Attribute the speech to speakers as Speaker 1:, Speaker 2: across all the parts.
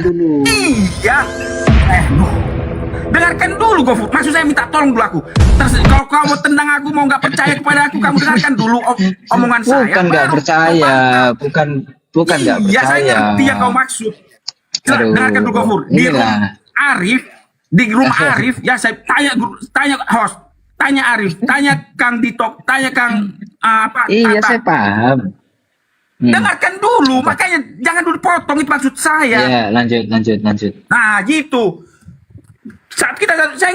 Speaker 1: dulu.
Speaker 2: Iya. Dengarkan dulu GoFood. Maksud saya minta tolong dulu aku. Terus kalau kamu mau tendang aku, mau nggak percaya kepada aku, kamu dengarkan dulu omongan saya.
Speaker 1: Bukan nggak percaya, bukan nggak percaya.
Speaker 2: Iya, saya ngerti yang kau maksud. Dengarkan dulu GoFood. Di room Arif, ya saya tanya host, tanya Arif, tanya Kang Dito, tanya Kang
Speaker 1: Iya,
Speaker 2: Tata.
Speaker 1: saya paham.
Speaker 2: Dengarkan dulu, makanya jangan dulu potong, itu maksud saya.
Speaker 1: Iya, lanjut.
Speaker 2: Nah, gitu. Saat saya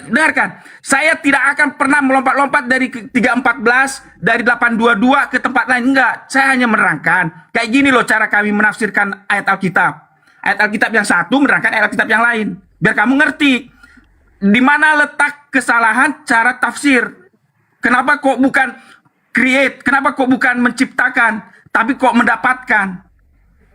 Speaker 2: dengarkan. Saya tidak akan pernah melompat-lompat dari 314, dari 822 ke tempat lain. Enggak, saya hanya menerangkan. Kayak gini loh cara kami menafsirkan ayat Alkitab. Ayat Alkitab yang satu menerangkan ayat Alkitab yang lain. Biar kamu ngerti di mana letak kesalahan cara tafsir. Kenapa kok bukan create? Kenapa kok bukan menciptakan, tapi kok mendapatkan?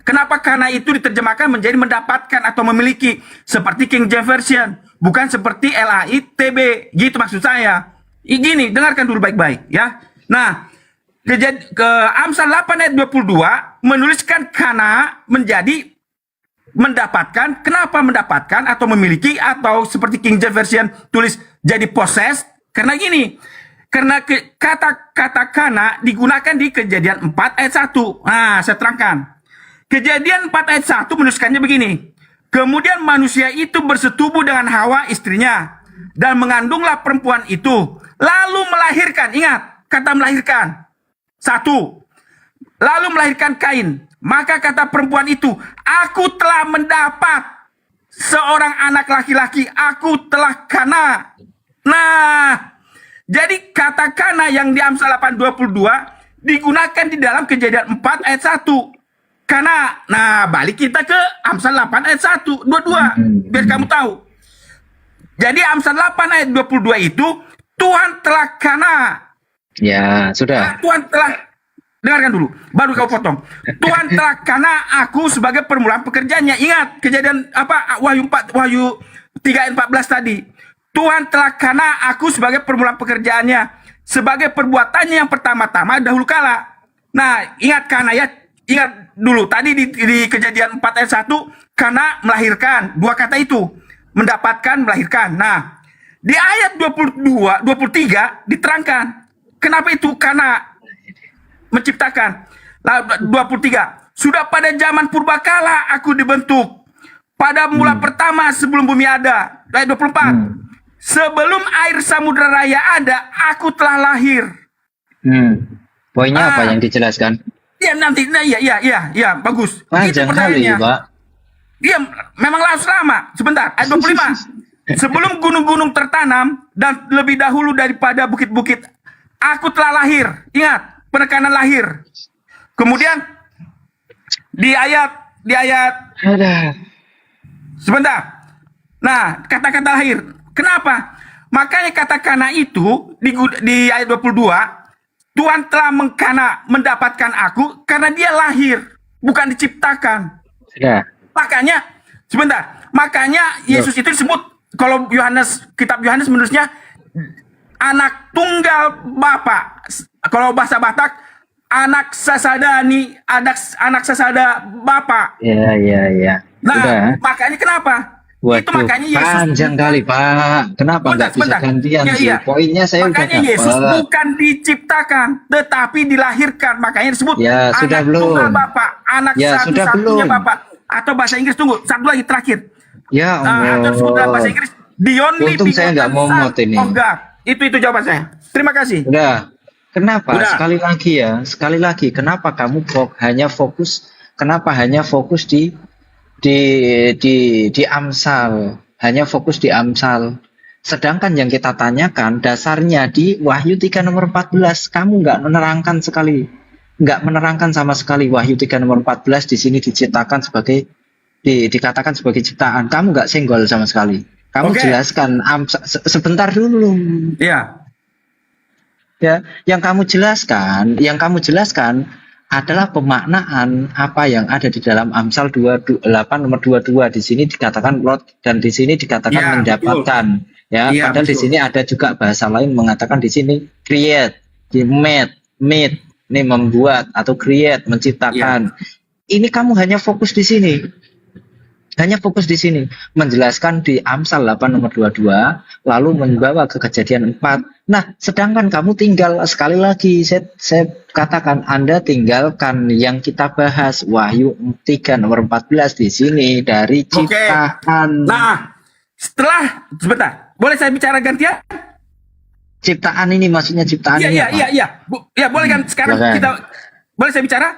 Speaker 2: Kenapa? Karena itu diterjemahkan menjadi mendapatkan atau memiliki, seperti King James Version, bukan seperti LAITB. Gitu maksud saya. Gini, dengarkan dulu baik-baik ya. Nah, ke Amsal 8 ayat 22 menuliskan kana menjadi mendapatkan. Kenapa mendapatkan atau memiliki, atau seperti King James Version tulis jadi possess? Karena gini, karena kata kana digunakan di Kejadian 4 ayat 1. Nah, saya terangkan. Kejadian 4 ayat 1 menuliskannya begini. Kemudian manusia itu bersetubuh dengan Hawa istrinya, dan mengandunglah perempuan itu, lalu melahirkan. Ingat, kata melahirkan. 1. Lalu melahirkan Kain. Maka kata perempuan itu, aku telah mendapat seorang anak laki-laki, aku telah kana. Nah, jadi kata kana yang di Amsal 8:22 digunakan di dalam Kejadian 4 ayat 1. Karena, nah balik kita ke Amsal 8 ayat 1, 22, biar kamu tahu. Jadi Amsal 8 ayat 22 itu, Tuhan telah kana.
Speaker 1: Ya, sudah.
Speaker 2: Tuhan telah, dengarkan dulu, baru kau potong. Tuhan telah kana aku sebagai permulaan pekerjaannya. Ingat, Kejadian Wahyu 3 ayat 14 tadi. Tuhan telah kana aku sebagai permulaan pekerjaannya, sebagai perbuatannya yang pertama-tama dahulu kala. Nah, ingat kana ya. Ingat dulu, tadi di Kejadian 4 ayat 1, karena melahirkan. Dua kata itu, mendapatkan, melahirkan. Nah, di ayat 23 diterangkan. Kenapa itu? Karena menciptakan. Nah, 23. Sudah pada zaman purbakala aku dibentuk. Pada mula pertama sebelum bumi ada. Ayat 24. Sebelum air samudra raya ada, aku telah lahir.
Speaker 1: Poinnya apa yang dijelaskan?
Speaker 2: Ya nanti, nah iya, bagus.
Speaker 1: Panjang kali, Pak.
Speaker 2: Iya, memang lama. Sebentar, ayat 25. Sebelum gunung-gunung tertanam dan lebih dahulu daripada bukit-bukit, aku telah lahir. Ingat, penekanan lahir. Kemudian di ayat sebentar. Nah, kata-kata lahir. Kenapa? Makanya kata kana itu di ayat 22, Tuhan telah mendapatkan aku karena dia lahir, bukan diciptakan.
Speaker 1: Ya.
Speaker 2: Makanya Yesus itu disebut, kalau kitab Yohanes menulisnya anak tunggal Bapa. Kalau bahasa Batak, anak sasadani, anak sasada Bapa.
Speaker 1: Iya.
Speaker 2: Nah,
Speaker 1: sudah.
Speaker 2: makanya kenapa?
Speaker 1: Waduh,
Speaker 2: itu makanya Yesus
Speaker 1: panjang kali, Pak. Kenapa nggak bisa gantian sih? Poinnya saya
Speaker 2: makanya
Speaker 1: udah
Speaker 2: Yesus
Speaker 1: dapat.
Speaker 2: bukan diciptakan, tetapi dilahirkan. Makanya disebut
Speaker 1: Ya, sudah
Speaker 2: anak tunggal
Speaker 1: belum?
Speaker 2: Bapa, anak
Speaker 1: Ya, sudah
Speaker 2: satu-satunya
Speaker 1: belum?
Speaker 2: Bapa. Atau bahasa Inggris, tunggu, satu lagi terakhir.
Speaker 1: Ya
Speaker 2: Atau disebut dalam bahasa
Speaker 1: Allah.
Speaker 2: Inggris, the only
Speaker 1: Untung saya nggak
Speaker 2: begotten
Speaker 1: momot
Speaker 2: Son
Speaker 1: ini.
Speaker 2: of God. Itu jawaban saya. Terima kasih.
Speaker 1: Udah. Kenapa?
Speaker 2: Udah.
Speaker 1: Sekali lagi, kenapa kamu hanya fokus di Amsal, hanya fokus di Amsal. Sedangkan yang kita tanyakan dasarnya di Wahyu 3 nomor 14, kamu nggak menerangkan sama sekali. Wahyu 3 nomor 14 di sini diciptakan sebagai dikatakan sebagai ciptaan. Kamu nggak senggol sama sekali. Kamu jelaskan sebentar dulu.
Speaker 2: Iya.
Speaker 1: Ya, yang kamu jelaskan adalah pemaknaan apa yang ada di dalam Amsal 28 nomor 22. Di sini dikatakan Lord dan di sini dikatakan
Speaker 2: Ya,
Speaker 1: mendapatkan. Ya,
Speaker 2: ya,
Speaker 1: padahal di sini ada juga bahasa lain mengatakan di sini create, made, ini membuat atau create, menciptakan. Ini kamu hanya fokus di sini. Hanya fokus di sini, menjelaskan di Amsal 8 nomor 22, lalu membawa ke Kejadian 4. Nah, sedangkan kamu tinggal sekali lagi, saya katakan Anda tinggalkan yang kita bahas Wahyu 3 nomor 14 di sini dari
Speaker 2: Oke.
Speaker 1: ciptaan.
Speaker 2: Nah, setelah sebentar, boleh saya bicara gantian?
Speaker 1: Ciptaan ini maksudnya ciptaan ini apa?
Speaker 2: Ya, boleh kan sekarang
Speaker 1: Silakan.
Speaker 2: kita boleh saya bicara?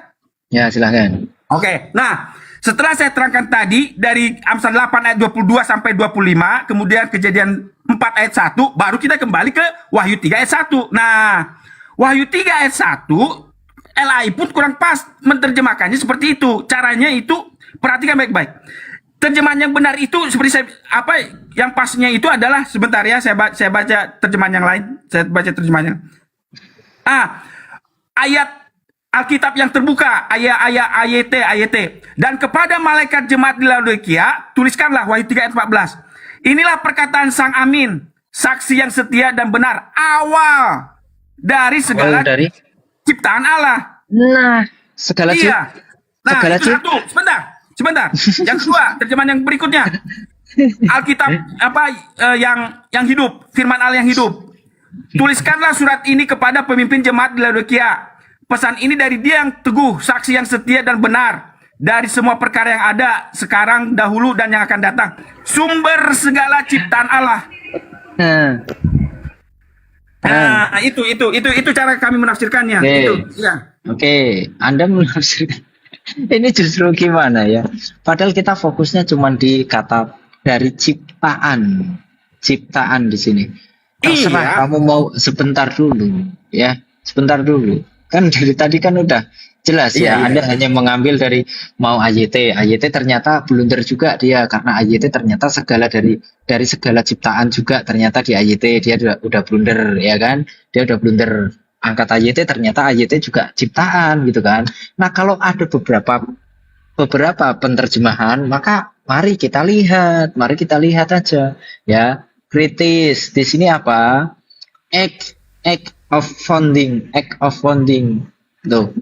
Speaker 1: Ya, silakan.
Speaker 2: Oke. Nah, setelah saya terangkan tadi dari Amsal 8 ayat 22 sampai 25, kemudian Kejadian 4 ayat 1, baru kita kembali ke Wahyu 3 ayat 1. Nah, Wahyu 3 ayat 1 LAI pun kurang pas menerjemahkannya seperti itu. Caranya itu perhatikan baik-baik. Terjemahan yang benar itu seperti yang pasnya itu adalah sebentar ya, saya baca terjemahan yang lain. Saya baca terjemahannya. Ayat Alkitab yang terbuka, ayat. Dan kepada malaikat jemaat di Laodikia, tuliskanlah Wahyu 3 ayat 14. Inilah perkataan Sang Amin, saksi yang setia dan benar, awal dari segala ciptaan Allah.
Speaker 1: Nah, segala
Speaker 2: Nah,
Speaker 1: segala
Speaker 2: itu satu. Sebentar. Yang kedua, terjemahan yang berikutnya. Alkitab yang hidup, firman Allah yang hidup. Tuliskanlah surat ini kepada pemimpin jemaat di Laodikia. Pesan ini dari dia yang teguh, saksi yang setia dan benar dari semua perkara yang ada sekarang, dahulu, dan yang akan datang. Sumber segala ciptaan Allah. Itu cara kami menafsirkannya.
Speaker 1: Oke, Anda menafsirkan. Ini justru gimana ya? Padahal kita fokusnya cuma di kata dari ciptaan di sini. Terserah kamu mau sebentar dulu, ya, sebentar dulu. Kan dari tadi kan udah jelas Anda hanya mengambil dari mau AYT ternyata blunder juga dia, karena AYT ternyata segala dari segala ciptaan juga ternyata di AYT dia udah blunder, ya kan, dia udah blunder angkat AYT, ternyata AYT juga ciptaan gitu kan. Nah, kalau ada beberapa penerjemahan, maka mari kita lihat aja ya, kritis di sini apa, act of founding, tuh,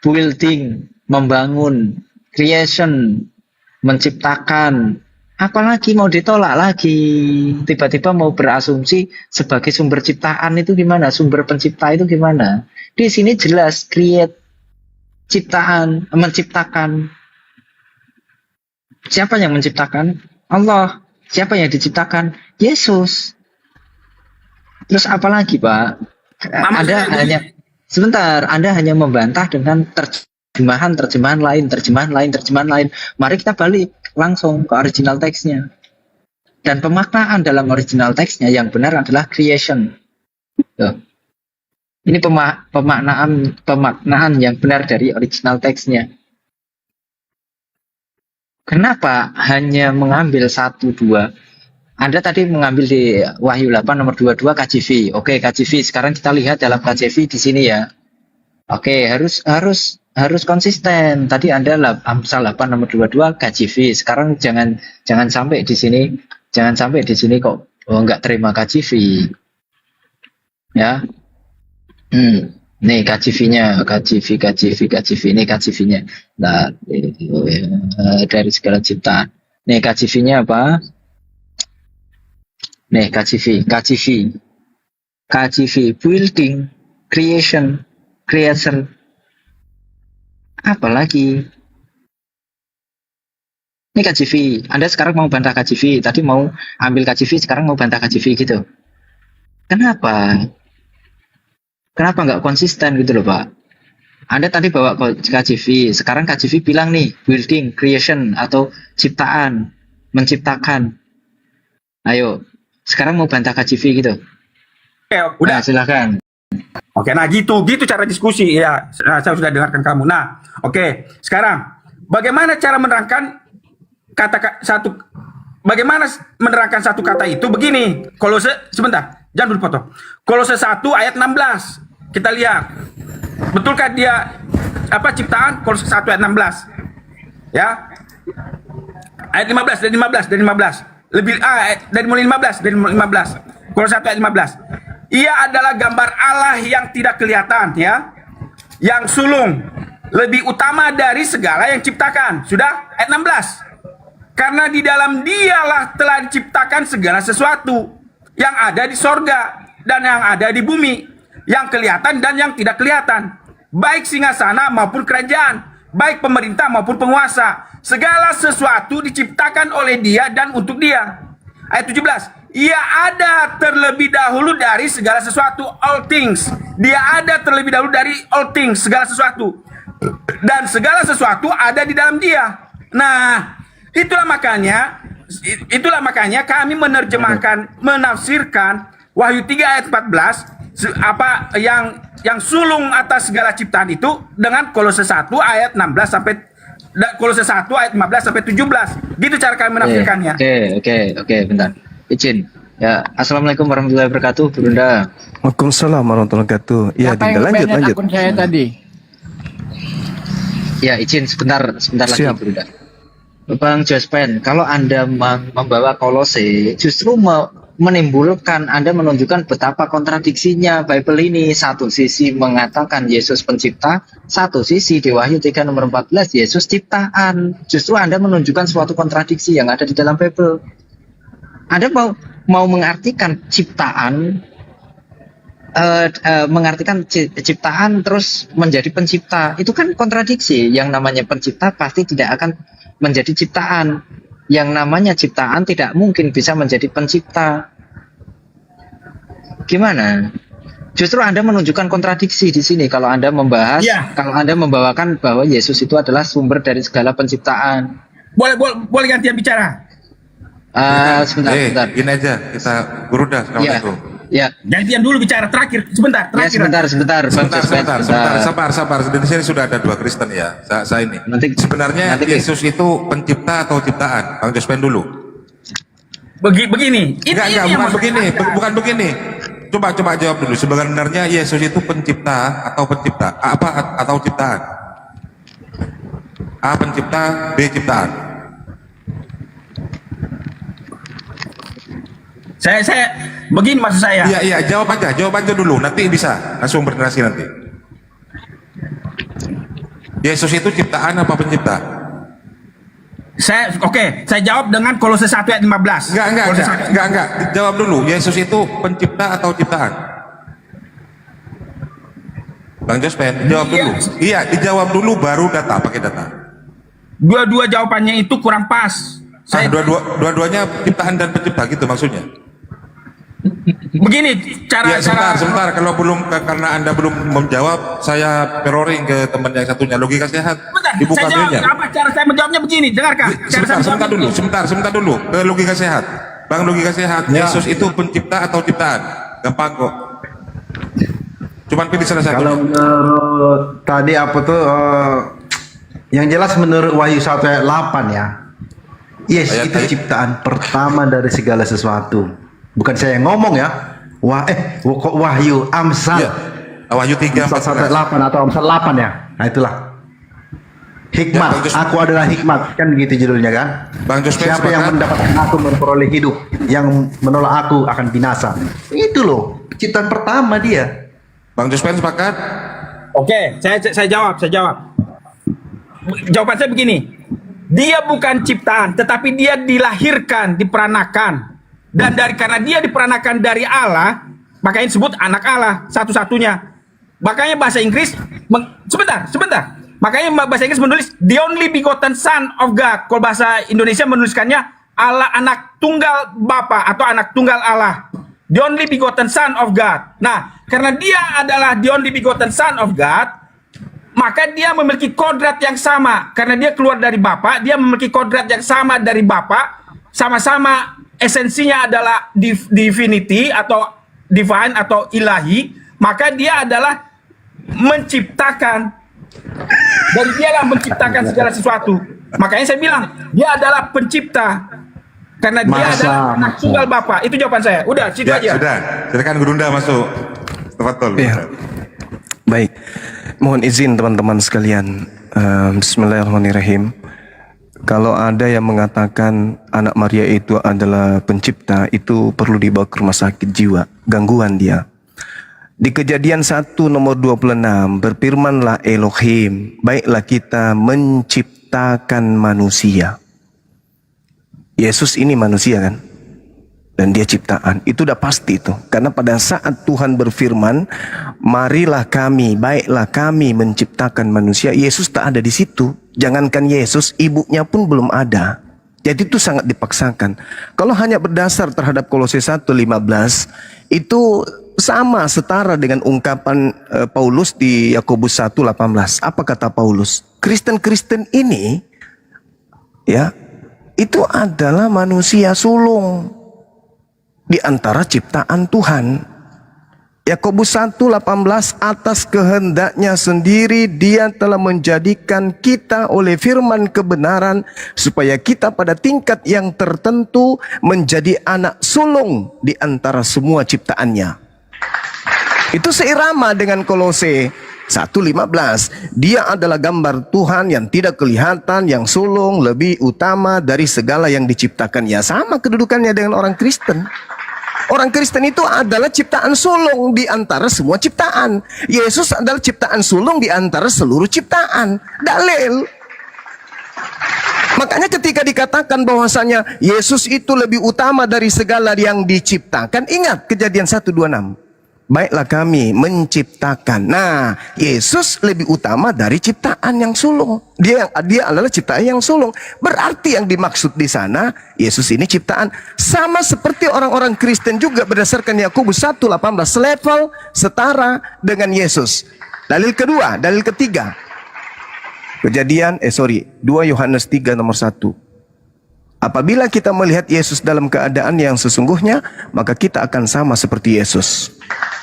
Speaker 1: building, membangun, creation, menciptakan. Apalagi mau ditolak lagi, tiba-tiba mau berasumsi sebagai sumber ciptaan itu gimana, sumber pencipta itu gimana? Di sini jelas create, ciptaan, menciptakan. Siapa yang menciptakan? Allah. Siapa yang diciptakan? Yesus. Terus apa lagi, Pak? Anda hanya membantah dengan terjemahan lain. Mari kita balik langsung ke original teksnya. Dan pemaknaan dalam original teksnya yang benar adalah creation. Tuh. Ini pemaknaan yang benar dari original teksnya. Kenapa hanya mengambil 1-2? Anda tadi mengambil di Wahyu 8 nomor 22 KJV. Oke, KJV. Sekarang kita lihat dalam KJV di sini ya. Oke, harus konsisten. Tadi Anda Amsal 8 nomor 22 KJV. Sekarang jangan sampai di sini kok nggak terima KJV. Ya. Nih KJV-nya, ini KJV-nya. Nah, dari segala ciptaan. Nih KJV-nya apa? Nih KJV, building, creation. Apalagi? Ini KJV. Anda sekarang mau bantah KJV, tadi mau ambil KJV, sekarang mau bantah KJV gitu. Kenapa nggak konsisten gitu loh, Pak? Anda tadi bawa KJV, sekarang KJV bilang nih building, creation atau ciptaan, menciptakan. Ayo, sekarang mau bantah KJV gitu.
Speaker 2: Udah.
Speaker 1: Nah, silakan.
Speaker 2: Oke, nah gitu cara diskusi ya. Nah, saya sudah dengarkan kamu. Nah, oke. Sekarang bagaimana cara menerangkan bagaimana menerangkan satu kata itu begini. Sebentar, jangan dulu potong. Kolose 1 ayat 16. Kita lihat. Betulkah dia ciptaan? Kolose 1 ayat 16. Ya. Ayat 15 dari 15. Dari mulai 15. Kolose 1 ayat 15. Ia adalah gambar Allah yang tidak kelihatan, ya, yang sulung, lebih utama dari segala yang ciptakan. Sudah, ayat 16. Karena di dalam dialah telah diciptakan segala sesuatu yang ada di sorga dan yang ada di bumi, yang kelihatan dan yang tidak kelihatan, baik singgasana maupun kerajaan, baik pemerintah maupun penguasa. Segala sesuatu diciptakan oleh Dia dan untuk Dia. Ayat 17, Ia ada terlebih dahulu dari segala sesuatu, all things. Dia ada terlebih dahulu dari all things, segala sesuatu. Dan segala sesuatu ada di dalam Dia. Nah, itulah makanya kami menerjemahkan, menafsirkan Wahyu 3 ayat 14 apa yang sulung atas segala ciptaan itu dengan Kolose 1 ayat 16 sampai Kolose 1 ayat 15 sampai 17. Gitu cara kami menafsirkannya.
Speaker 1: Oke, bentar. Izin. Ya, Assalamualaikum warahmatullahi wabarakatuh, Bunda.
Speaker 3: Waalaikumsalam warahmatullahi wabarakatuh. Ya,
Speaker 4: Siapa
Speaker 3: tinggal
Speaker 4: yang
Speaker 3: lanjut.
Speaker 4: akun saya tadi?
Speaker 1: Ya, izin sebentar lagi,
Speaker 3: Siap.
Speaker 1: Bunda. Bang Jospen, kalau Anda membawa Kolose, justru menimbulkan, Anda menunjukkan betapa kontradiksinya Bible ini. Satu sisi mengatakan Yesus pencipta, satu sisi di Wahyu 3 nomor 14 Yesus ciptaan. Justru Anda menunjukkan suatu kontradiksi yang ada di dalam Bible. Anda mau mengartikan ciptaan, mengartikan ciptaan terus menjadi pencipta. Itu kan kontradiksi. Yang namanya pencipta pasti tidak akan menjadi ciptaan. Yang namanya ciptaan tidak mungkin bisa menjadi pencipta. Gimana? Justru Anda menunjukkan kontradiksi di sini kalau Anda membahas, kalau Anda membawakan bahwa Yesus itu adalah sumber dari segala penciptaan.
Speaker 2: Boleh gantian bicara.
Speaker 1: Sebentar.
Speaker 5: Gini aja, kita Guruda, assalamualaikum.
Speaker 1: Ya.
Speaker 2: Gantian dulu bicara terakhir. Sebentar.
Speaker 1: Sebentar.
Speaker 5: Sabar. Di sini sudah ada dua Kristen ya. Saya ini. Sebenarnya Yesus itu pencipta atau ciptaan? Bang Jospen dulu.
Speaker 2: Begini.
Speaker 5: Bukan begini. Coba jawab dulu. Sebenarnya Yesus itu pencipta atau pencipta? Atau ciptaan? A pencipta, B ciptaan.
Speaker 2: Saya begini maksud saya.
Speaker 5: Iya, jawab aja dulu. Nanti bisa langsung bernasi nanti. Yesus itu ciptaan apa pencipta?
Speaker 2: Saya jawab dengan Kolose 1 ayat 15.
Speaker 5: Enggak. Jawab dulu. Yesus itu pencipta atau ciptaan? Bang Jospen, jawab dulu. Iya, dijawab dulu baru pakai data.
Speaker 2: Dua-dua jawabannya itu kurang pas.
Speaker 5: Dua-duanya ciptaan dan pencipta gitu maksudnya.
Speaker 2: Begini cara.
Speaker 5: Sebentar. Kalau karena Anda belum menjawab, saya peroring ke teman yang satunya. Logika sehat. Dibuka videonya.
Speaker 2: Cara saya menjawabnya begini, dengarkan.
Speaker 5: Sebentar dulu. Ke logika sehat. Bang, logika sehat. Ya. Yesus itu pencipta atau ciptaan? Gampang kok. Cuman pilih salah satu.
Speaker 6: Kalau menurut tadi yang jelas menurut Wahyu 1 ayat 8 ya. Yes, itu ciptaan pertama dari segala sesuatu. Bukan saya yang ngomong ya. Wahyu Amsal.
Speaker 5: Ya. Wahyu 3
Speaker 6: Amsal 1 ayat 8 atau Amsal 8 ya. Nah itulah. Hikmat, aku adalah hikmat, kan gitu judulnya kan.
Speaker 5: Bang Jospen,
Speaker 6: siapa yang mendapatkan aku memperoleh hidup, yang menolak aku akan binasa. Itu loh, ciptaan pertama dia.
Speaker 5: Bang Jospen sepakat?
Speaker 2: Oke, saya jawab. Jawaban saya begini. Dia bukan ciptaan, tetapi dia dilahirkan, diperanakan. Dan karena dia diperanakan dari Allah, makanya disebut anak Allah satu-satunya. Makanya bahasa Inggris sebentar. Makanya bahasa Inggris menulis the only begotten son of God. Kalau bahasa Indonesia menuliskannya Allah, anak tunggal Bapa atau anak tunggal Allah. The only begotten son of God. Nah, karena dia adalah the only begotten son of God, maka dia memiliki kodrat yang sama. Karena dia keluar dari Bapa, dia memiliki kodrat yang sama dari Bapa. Sama-sama esensinya adalah divinity atau divine atau ilahi. Maka dia adalah menciptakan. Dan dialah menciptakan segala sesuatu. Makanya saya bilang dia adalah pencipta. Karena dia adalah anak tunggal Bapa. Itu jawaban saya. Udah, situ aja.
Speaker 5: Sudah. Silakan Gurunda masuk. Tafadhol.
Speaker 3: Ya. Baik. Mohon izin teman-teman sekalian. Bismillahirrahmanirrahim. Kalau ada yang mengatakan anak Maria itu adalah pencipta, itu perlu dibawa ke rumah sakit jiwa, gangguan dia. Di Kejadian 1 nomor 26, berfirmanlah Elohim, baiklah kita menciptakan manusia. Yesus ini manusia kan? Dan dia ciptaan. Itu udah pasti itu. Karena pada saat Tuhan berfirman, marilah kami, baiklah kami menciptakan manusia, Yesus tak ada di situ. Jangankan Yesus, ibunya pun belum ada. Jadi itu sangat dipaksakan. Kalau hanya berdasar terhadap Kolose 1:15, itu sama setara dengan ungkapan Paulus di Yakobus 1:18. Apa kata Paulus? Kristen-Kristen ini, ya, itu adalah manusia sulung di antara ciptaan Tuhan. Yakobus 1:18, atas kehendaknya sendiri dia telah menjadikan kita oleh firman kebenaran supaya kita pada tingkat yang tertentu menjadi anak sulung di antara semua ciptaannya. Itu seirama dengan Kolose 1:15. Dia adalah gambar Tuhan yang tidak kelihatan, yang sulung, lebih utama dari segala yang diciptakan. Ya, sama kedudukannya dengan orang Kristen. Orang Kristen itu adalah ciptaan sulung di antara semua ciptaan. Yesus adalah ciptaan sulung di antara seluruh ciptaan. Dalil. Makanya ketika dikatakan bahwasanya Yesus itu lebih utama dari segala yang diciptakan, ingat Kejadian 1:26. Baiklah kami menciptakan. Nah, Yesus lebih utama dari ciptaan yang sulung. Dia adalah ciptaan yang sulung. Berarti yang dimaksud di sana, Yesus ini ciptaan. Sama seperti orang-orang Kristen juga berdasarkan Yakobus 1:18, level setara dengan Yesus. Dalil kedua, dalil ketiga. 2 Yohanes 3 nomor 1. Apabila kita melihat Yesus dalam keadaan yang sesungguhnya, maka kita akan sama seperti Yesus.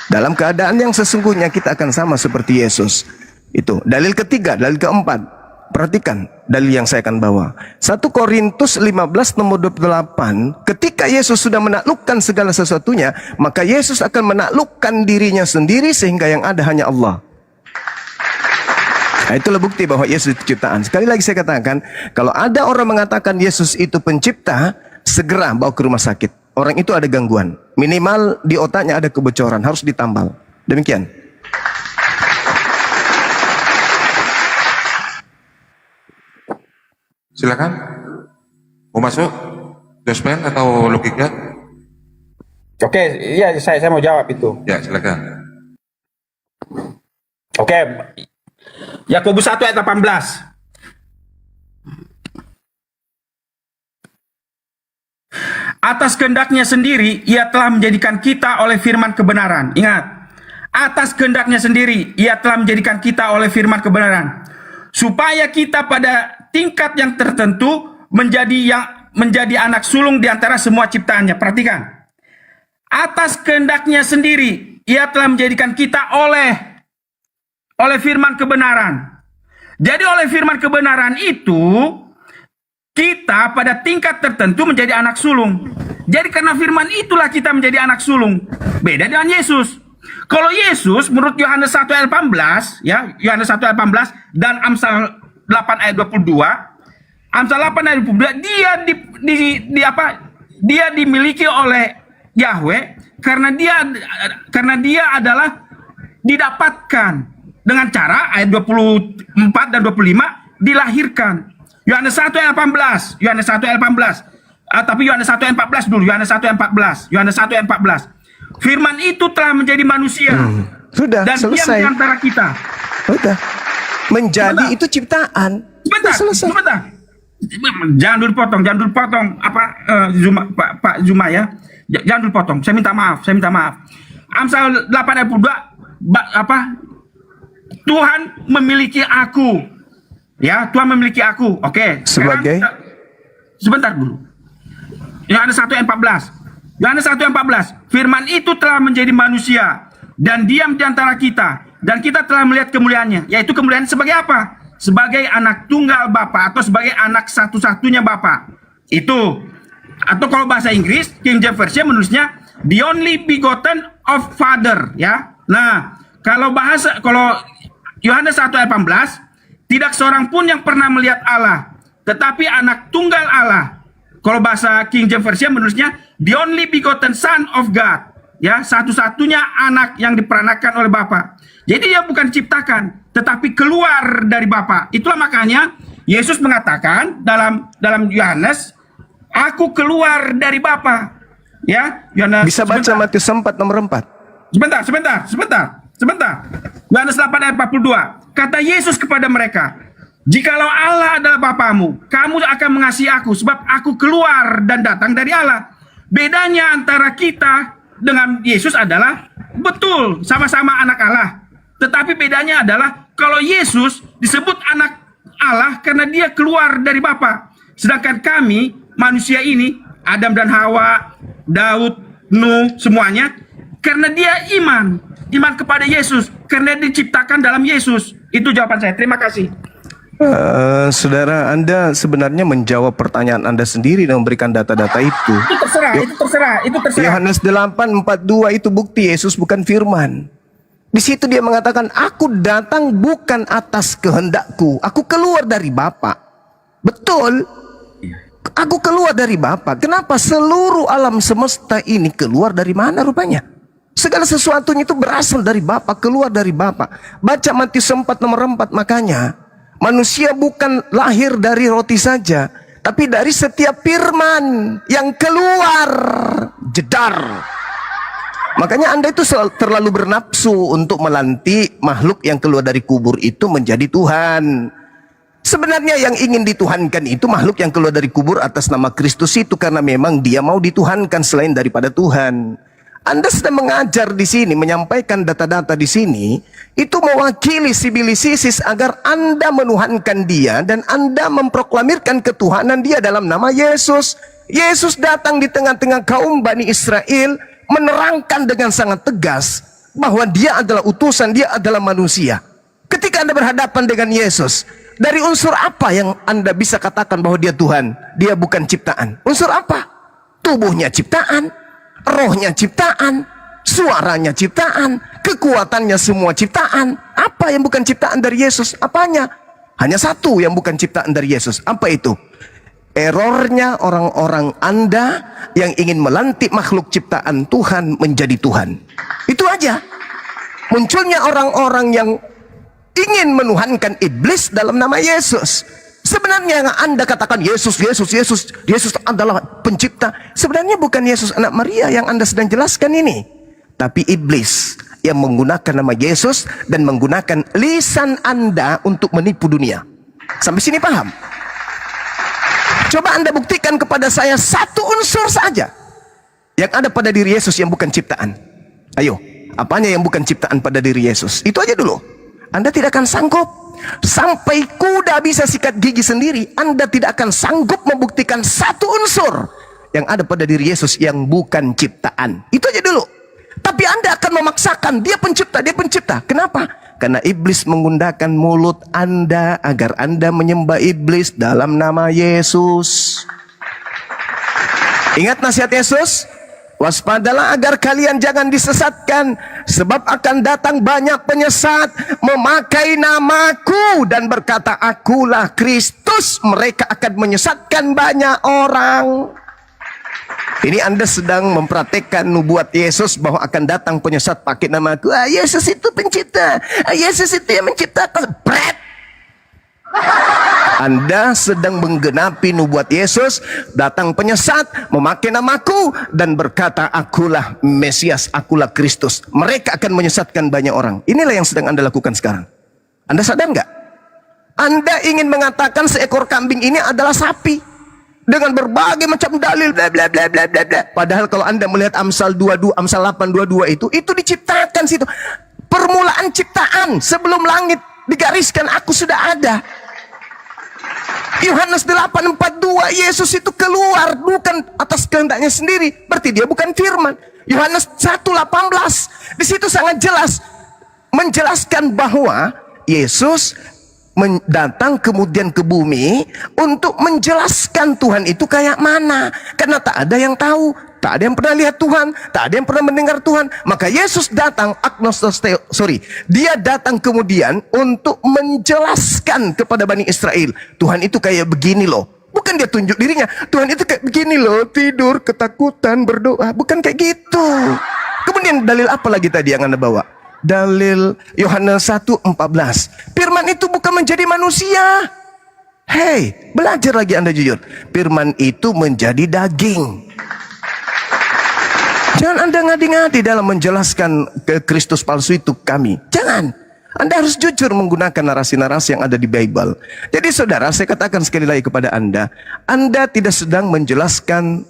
Speaker 3: Dalam keadaan yang sesungguhnya kita akan sama seperti Yesus. Itu dalil ketiga. Dalil keempat, perhatikan dalil yang saya akan bawa. 1 Korintus 15 nomor 28. Ketika Yesus sudah menaklukkan segala sesuatunya, maka Yesus akan menaklukkan dirinya sendiri sehingga yang ada hanya Allah. Nah, itulah bukti bahwa Yesus itu ciptaan. Sekali lagi saya katakan, kalau ada orang mengatakan Yesus itu pencipta, segera bawa ke rumah sakit. Orang itu ada gangguan. Minimal di otaknya ada kebocoran, harus ditambal. Demikian.
Speaker 5: Silakan. Mau masuk? Jospen atau logika?
Speaker 2: Oke, iya saya mau jawab itu.
Speaker 5: Ya, silakan.
Speaker 2: Oke. Yakobus 1 ayat 18. Atas kehendaknya sendiri ia telah menjadikan kita oleh firman kebenaran. Ingat, atas kehendaknya sendiri ia telah menjadikan kita oleh firman kebenaran, supaya kita pada tingkat yang tertentu menjadi anak sulung di antara semua ciptaannya. Perhatikan, atas kehendaknya sendiri ia telah menjadikan kita oleh firman kebenaran. Jadi oleh firman kebenaran itu kita pada tingkat tertentu menjadi anak sulung. Jadi karena firman itulah kita menjadi anak sulung. Beda dengan Yesus. Kalau Yesus menurut Yohanes 1 ayat 18, ya, Yohanes 1 ayat 18 dan Amsal 8 ayat 22, Amsal 8 ayat 22, dia dimiliki oleh Yahweh karena dia adalah didapatkan dengan cara ayat 24 dan 25 dilahirkan. Yohanes 1 ayat 18, Yohanes 1 ayat 18. Tapi Yohanes 1 ayat 14 dulu, Yohanes 1 ayat 14. Yohanes 1 ayat 14. Firman itu telah menjadi manusia.
Speaker 3: Sudah
Speaker 2: dan
Speaker 3: selesai.
Speaker 2: diam di antara kita.
Speaker 3: Sudah. Menjadi itu ciptaan.
Speaker 2: Sebentar. Jangan dulu potong. Pak Zuma ya. Jangan dulu potong. Saya minta maaf. Amsal 8 ayat 22, Tuhan memiliki aku. Ya, Tuhan memiliki aku. Oke.
Speaker 3: Sebagai?
Speaker 2: Sebentar dulu. Yohanes 1 ayat 14. Yohanes 1 ayat 14. Firman itu telah menjadi manusia dan diam di antara kita. Dan kita telah melihat kemuliaannya. Yaitu kemuliaan sebagai apa? Sebagai anak tunggal Bapa atau sebagai anak satu-satunya Bapa. Itu. Atau kalau bahasa Inggris, King James Version menulisnya the only begotten of Father. Ya. Nah, kalau Yohanes 1 ayat 18, tidak seorang pun yang pernah melihat Allah, tetapi anak tunggal Allah. Kalau bahasa King James Version menulisnya the only begotten Son of God. Ya, satu-satunya anak yang diperanakan oleh Bapa. Jadi dia bukan diciptakan, tetapi keluar dari Bapa. Itulah makanya Yesus mengatakan dalam Yohanes Aku keluar dari Bapa. Ya, Yohanes,
Speaker 3: Bisa baca
Speaker 2: sebentar.
Speaker 3: Matius 4 nomor 4.
Speaker 2: Sebentar. Yohanes 8 ayat 42. Kata Yesus kepada mereka, jikalau Allah adalah Bapamu, kamu akan mengasihi aku, sebab aku keluar dan datang dari Allah. Bedanya antara kita dengan Yesus adalah, betul, sama-sama anak Allah. Tetapi bedanya adalah, kalau Yesus disebut anak Allah karena dia keluar dari Bapa. Sedangkan kami, manusia ini, Adam dan Hawa, Daud, Nuh, semuanya, karena dia iman kepada Yesus, karena diciptakan dalam Yesus. Itu jawaban saya. Terima kasih.
Speaker 3: Saudara, Anda sebenarnya menjawab pertanyaan Anda sendiri dan memberikan data-data itu.
Speaker 2: Itu terserah.
Speaker 3: Yohanes 8:42 itu bukti Yesus bukan firman. Di situ dia mengatakan, aku datang bukan atas kehendakku, aku keluar dari Bapa. Betul, aku keluar dari Bapa. Kenapa seluruh alam semesta ini keluar dari mana rupanya? Segala sesuatunya itu berasal dari Bapa, keluar dari Bapa. Baca Matius 4 nomor 4, makanya manusia bukan lahir dari roti saja, tapi dari setiap firman yang keluar. Jedar. Makanya Anda itu terlalu bernafsu untuk melantik makhluk yang keluar dari kubur itu menjadi Tuhan. Sebenarnya yang ingin dituhankan itu makhluk yang keluar dari kubur atas nama Kristus itu, karena memang dia mau dituhankan selain daripada Tuhan. Anda sedang mengajar di sini, menyampaikan data-data di sini, itu mewakili sibilisisis agar Anda menuhankan dia dan Anda memproklamirkan ketuhanan dia dalam nama Yesus. Yesus datang di tengah-tengah kaum Bani Israel, menerangkan dengan sangat tegas bahwa dia adalah utusan, dia adalah manusia. Ketika Anda berhadapan dengan Yesus, dari unsur apa yang Anda bisa katakan bahwa dia Tuhan? Dia bukan ciptaan. Unsur apa? Tubuhnya ciptaan, rohnya ciptaan, suaranya ciptaan, kekuatannya semua ciptaan. Apa yang bukan ciptaan dari Yesus? Apanya? Hanya satu yang bukan ciptaan dari Yesus. Apa itu? Errornya orang-orang Anda yang ingin melantik makhluk ciptaan Tuhan menjadi Tuhan. Itu aja. Munculnya orang-orang yang ingin menuhankan iblis dalam nama Yesus. Sebenarnya yang Anda katakan Yesus adalah pencipta. Sebenarnya bukan Yesus anak Maria yang Anda sedang jelaskan ini, tapi iblis yang menggunakan nama Yesus dan menggunakan lisan Anda untuk menipu dunia. Sampai sini paham? Coba Anda buktikan kepada saya satu unsur saja yang ada pada diri Yesus yang bukan ciptaan. Ayo, apanya yang bukan ciptaan pada diri Yesus? Itu aja dulu. Anda tidak akan sanggup. Sampai kuda bisa sikat gigi sendiri, Anda tidak akan sanggup membuktikan satu unsur yang ada pada diri Yesus yang bukan ciptaan. Itu aja dulu. Tapi Anda akan memaksakan dia pencipta. Kenapa? Karena iblis menggunakan mulut Anda agar Anda menyembah iblis dalam nama Yesus. Ingat nasihat Yesus? Waspadalah agar kalian jangan disesatkan, sebab akan datang banyak penyesat memakai namaku dan berkata, akulah Kristus. Mereka akan menyesatkan banyak orang. Ini Anda sedang mempraktekkan nubuat Yesus bahwa akan datang penyesat pakai namaku. Yesus itu pencipta. Yesus itu yang menciptakan. Bret. Anda sedang menggenapi nubuat Yesus. Datang penyesat memakai namaku dan berkata, akulah Mesias, akulah Kristus. Mereka akan menyesatkan banyak orang. Inilah yang sedang Anda lakukan sekarang. Anda sadar nggak? Anda ingin mengatakan seekor kambing ini adalah sapi dengan berbagai macam dalil bla bla bla bla bla bla. Padahal kalau Anda melihat Amsal 22, Amsal 8:22 itu diciptakan situ. Permulaan ciptaan, sebelum langit digariskan aku sudah ada. Yohanes 8:42, Yesus itu keluar bukan atas kehendaknya sendiri, berarti dia bukan firman. Yohanes 1:18 di situ sangat jelas menjelaskan bahwa Yesus datang kemudian ke bumi untuk menjelaskan Tuhan itu kayak mana, karena tak ada yang tahu, tak ada yang pernah lihat Tuhan, tak ada yang pernah mendengar Tuhan. Maka Yesus datang dia datang kemudian untuk menjelaskan kepada Bani Israel, Tuhan itu kayak begini loh. Bukan dia tunjuk dirinya, Tuhan itu kayak begini loh, tidur, ketakutan, berdoa, bukan kayak gitu. Kemudian dalil apa lagi tadi yang Anda bawa? Dalil Yohanes 1:14. Firman itu bukan menjadi manusia. Hei, belajar lagi Anda jujur. Firman itu menjadi daging. Jangan Anda ngadi-ngadi dalam menjelaskan ke Kristus palsu itu kami. Jangan. Anda harus jujur menggunakan narasi-narasi yang ada di Bible. Jadi saudara, saya katakan sekali lagi kepada Anda tidak sedang menjelaskan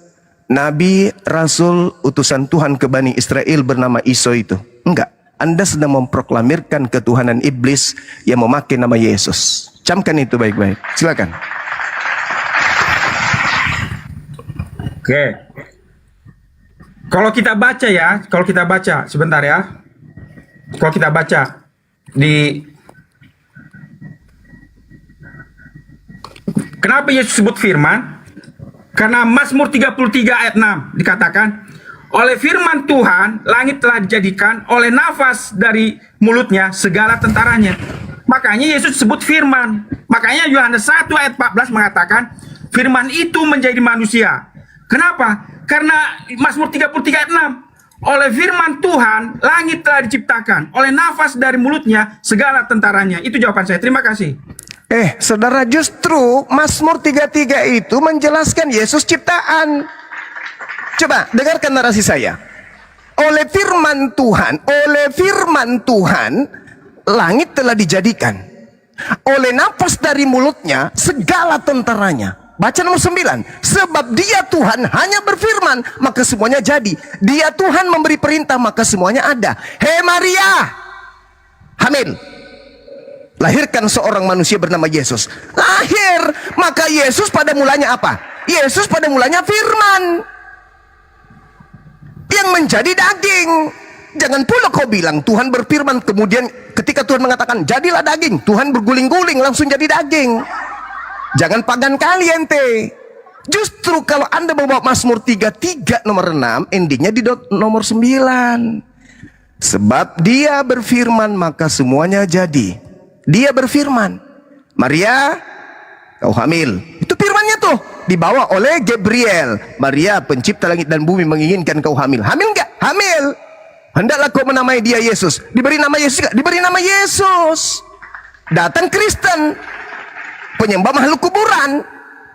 Speaker 3: Nabi, Rasul, utusan Tuhan ke Bani Israel bernama Iso itu. Enggak. Anda sedang memproklamirkan ketuhanan iblis yang memakai nama Yesus. Camkan itu baik-baik. Silakan.
Speaker 2: Oke. Kalau kita baca sebentar ya. Kalau kita baca kenapa Yesus sebut firman? Karena Mazmur 33 ayat 6 dikatakan, oleh firman Tuhan langit telah dijadikan, oleh nafas dari mulutnya segala tentaranya. Makanya Yesus sebut firman. Makanya Yohanes 1 ayat 14 mengatakan firman itu menjadi manusia. Kenapa? Karena Mazmur 33 ayat 6, oleh firman Tuhan langit telah diciptakan, oleh nafas dari mulutnya segala tentaranya. Itu jawaban saya. Terima kasih.
Speaker 3: Saudara, justru Mazmur 33 itu menjelaskan Yesus ciptaan. Coba dengarkan narasi saya. Oleh firman Tuhan langit telah dijadikan, oleh nafas dari mulutnya segala tentaranya. Baca nomor 9. Sebab dia Tuhan hanya berfirman, maka semuanya jadi. Dia Tuhan memberi perintah, maka semuanya ada. Hei Maria, hamil, lahirkan seorang manusia bernama Yesus. Lahir, maka Yesus pada mulanya apa? Yesus pada mulanya firman yang menjadi daging. Jangan pula kau bilang Tuhan berfirman, kemudian ketika Tuhan mengatakan jadilah daging, Tuhan berguling-guling langsung jadi daging. Jangan pagan kali ente. Justru kalau Anda bawa Mazmur 33 nomor 6, endingnya di nomor 9. Sebab dia berfirman maka semuanya jadi. Dia berfirman, Maria, kau hamil. Itu firmannya tuh, dibawa oleh Gabriel. Maria, pencipta langit dan bumi, menginginkan kau hamil. Hamil enggak? Hamil. Hendaklah kau menamai dia Yesus. Diberi nama Yesus enggak? Diberi nama Yesus. Datang Kristen, penyembah makhluk kuburan.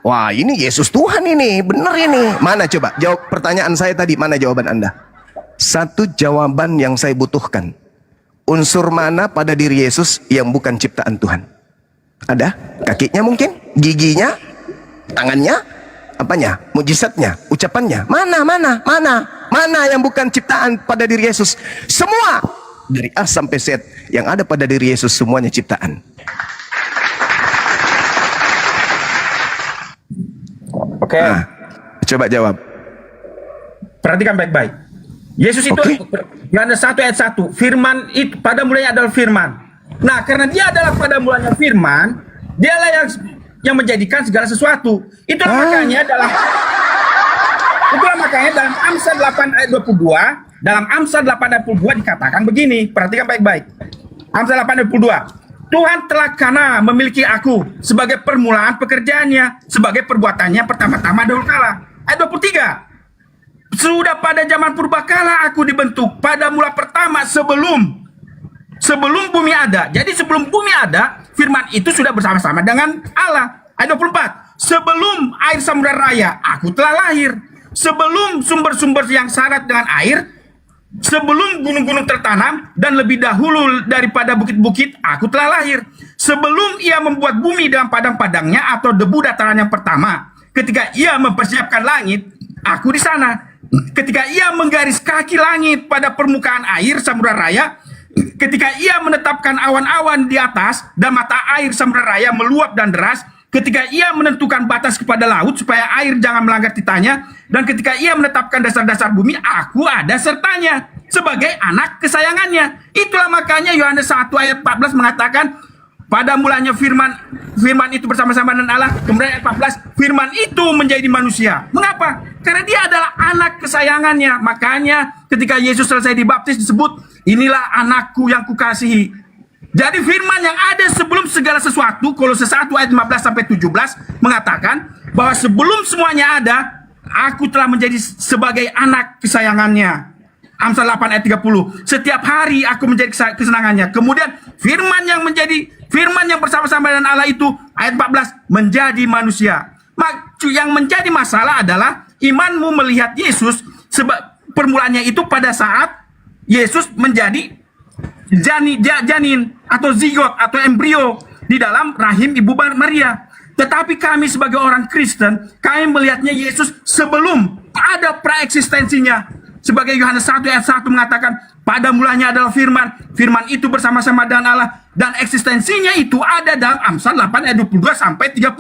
Speaker 3: Wah, ini Yesus Tuhan ini, benar ini. Mana coba jawab pertanyaan saya tadi, mana jawaban Anda? Satu jawaban yang saya butuhkan. Unsur mana pada diri Yesus yang bukan ciptaan Tuhan? Ada? Kakinya mungkin? Giginya? Tangannya? Apanya? Mujizatnya? Ucapannya? Mana yang bukan ciptaan pada diri Yesus? Semua dari A sampai Z yang ada pada diri Yesus semuanya ciptaan.
Speaker 2: Oke.
Speaker 3: Nah, coba jawab.
Speaker 2: Perhatikan baik-baik. Yesus itu, Yohanes 1 ayat 1, firman itu pada mulanya adalah firman. Nah, karena dia adalah pada mulanya firman, dialah yang menjadikan segala sesuatu. Itulah makanya dalam Amsal 8 ayat 22, dalam Amsal 8 ayat 22 dikatakan begini, perhatikan baik-baik. Amsal 8 ayat 22. Tuhan telah karena memiliki aku sebagai permulaan pekerjaannya, sebagai perbuatannya pertama-tama dahulu kala. Ayat 23. Sudah pada zaman purbakala aku dibentuk, pada mula pertama sebelum bumi ada. Jadi sebelum bumi ada, firman itu sudah bersama-sama dengan Allah. Ayat 24. Sebelum air samudra raya, aku telah lahir. Sebelum sumber-sumber yang syarat dengan air, sebelum gunung-gunung tertanam, dan lebih dahulu daripada bukit-bukit, aku telah lahir. Sebelum ia membuat bumi dalam padang-padangnya atau debu dataran yang pertama, ketika ia mempersiapkan langit, aku di sana. Ketika ia menggaris kaki langit pada permukaan air samudra raya, ketika ia menetapkan awan-awan di atas dan mata air samudra raya meluap dan deras, ketika ia menentukan batas kepada laut supaya air jangan melanggar titanya, dan ketika ia menetapkan dasar-dasar bumi, aku ada sertanya sebagai anak kesayangannya. Itulah makanya Yohanes 1 ayat 14 mengatakan, pada mulanya firman itu bersama-sama dengan Allah. Kemudian ayat 14, firman itu menjadi manusia. Mengapa? Karena dia adalah anak kesayangannya. Makanya ketika Yesus selesai dibaptis disebut, inilah anakku yang kukasihi. Jadi firman yang ada sebelum segala sesuatu, Kolose 1 ayat 15 sampai 17 mengatakan bahwa sebelum semuanya ada, aku telah menjadi sebagai anak kesayangannya. Amsal 8 ayat 30. Setiap hari aku menjadi kesenangannya. Kemudian firman yang bersama-sama dengan Allah itu ayat 14 menjadi manusia. Yang menjadi masalah adalah imanmu melihat Yesus. Permulaannya itu pada saat Yesus menjadi janin atau zigot atau embrio di dalam rahim Ibu Maria. Tetapi kami sebagai orang Kristen, kami melihatnya Yesus sebelum ada praeksistensinya. Sebagai Yohanes 1 ayat 1 mengatakan, pada mulanya adalah firman, firman itu bersama-sama dengan Allah, dan eksistensinya itu ada dalam Amsal 8 ayat 22 sampai 30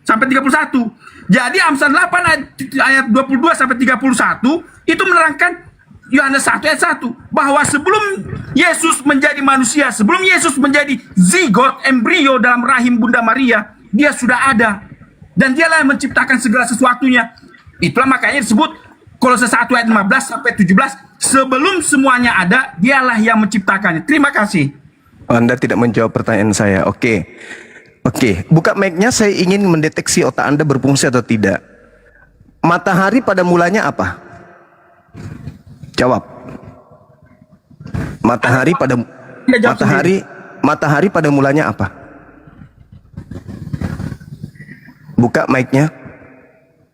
Speaker 2: sampai 31. Jadi Amsal 8 ayat 22 sampai 31 itu menerangkan Yohanes 1 ayat 1 bahwa sebelum Yesus menjadi manusia, sebelum Yesus menjadi zigot, embrio dalam rahim Bunda Maria, dia sudah ada dan dialah yang menciptakan segala sesuatunya. Itulah makanya disebut Kolose 1 ayat 15 sampai 17, sebelum semuanya ada, dialah yang menciptakannya. Terima kasih.
Speaker 3: Anda tidak menjawab pertanyaan saya. Oke. Buka mic-nya, saya ingin mendeteksi otak Anda berfungsi atau tidak. Matahari pada mulanya apa? Jawab. Matahari pada mulanya apa? Buka mic-nya.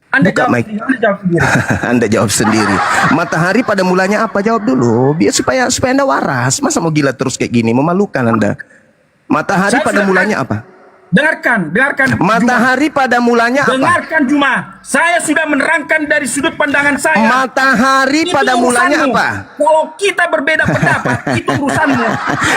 Speaker 2: Anda
Speaker 3: Buka
Speaker 2: jawab,
Speaker 3: mic.
Speaker 2: Anda jawab sendiri.
Speaker 3: Anda jawab sendiri. Matahari pada mulanya apa? Jawab dulu. Biar supaya Anda waras. Masa mau gila terus kayak gini? Memalukan Anda. Matahari pada mulanya apa?
Speaker 2: Dengarkan.
Speaker 3: Matahari pada mulanya apa?
Speaker 2: Dengarkan Juma. Saya sudah menerangkan dari sudut pandangan saya.
Speaker 3: Matahari
Speaker 2: Itu
Speaker 3: pada mulanya
Speaker 2: urusanmu.
Speaker 3: apa?
Speaker 2: Kalau kita berbeda pendapat, itu urusanmu.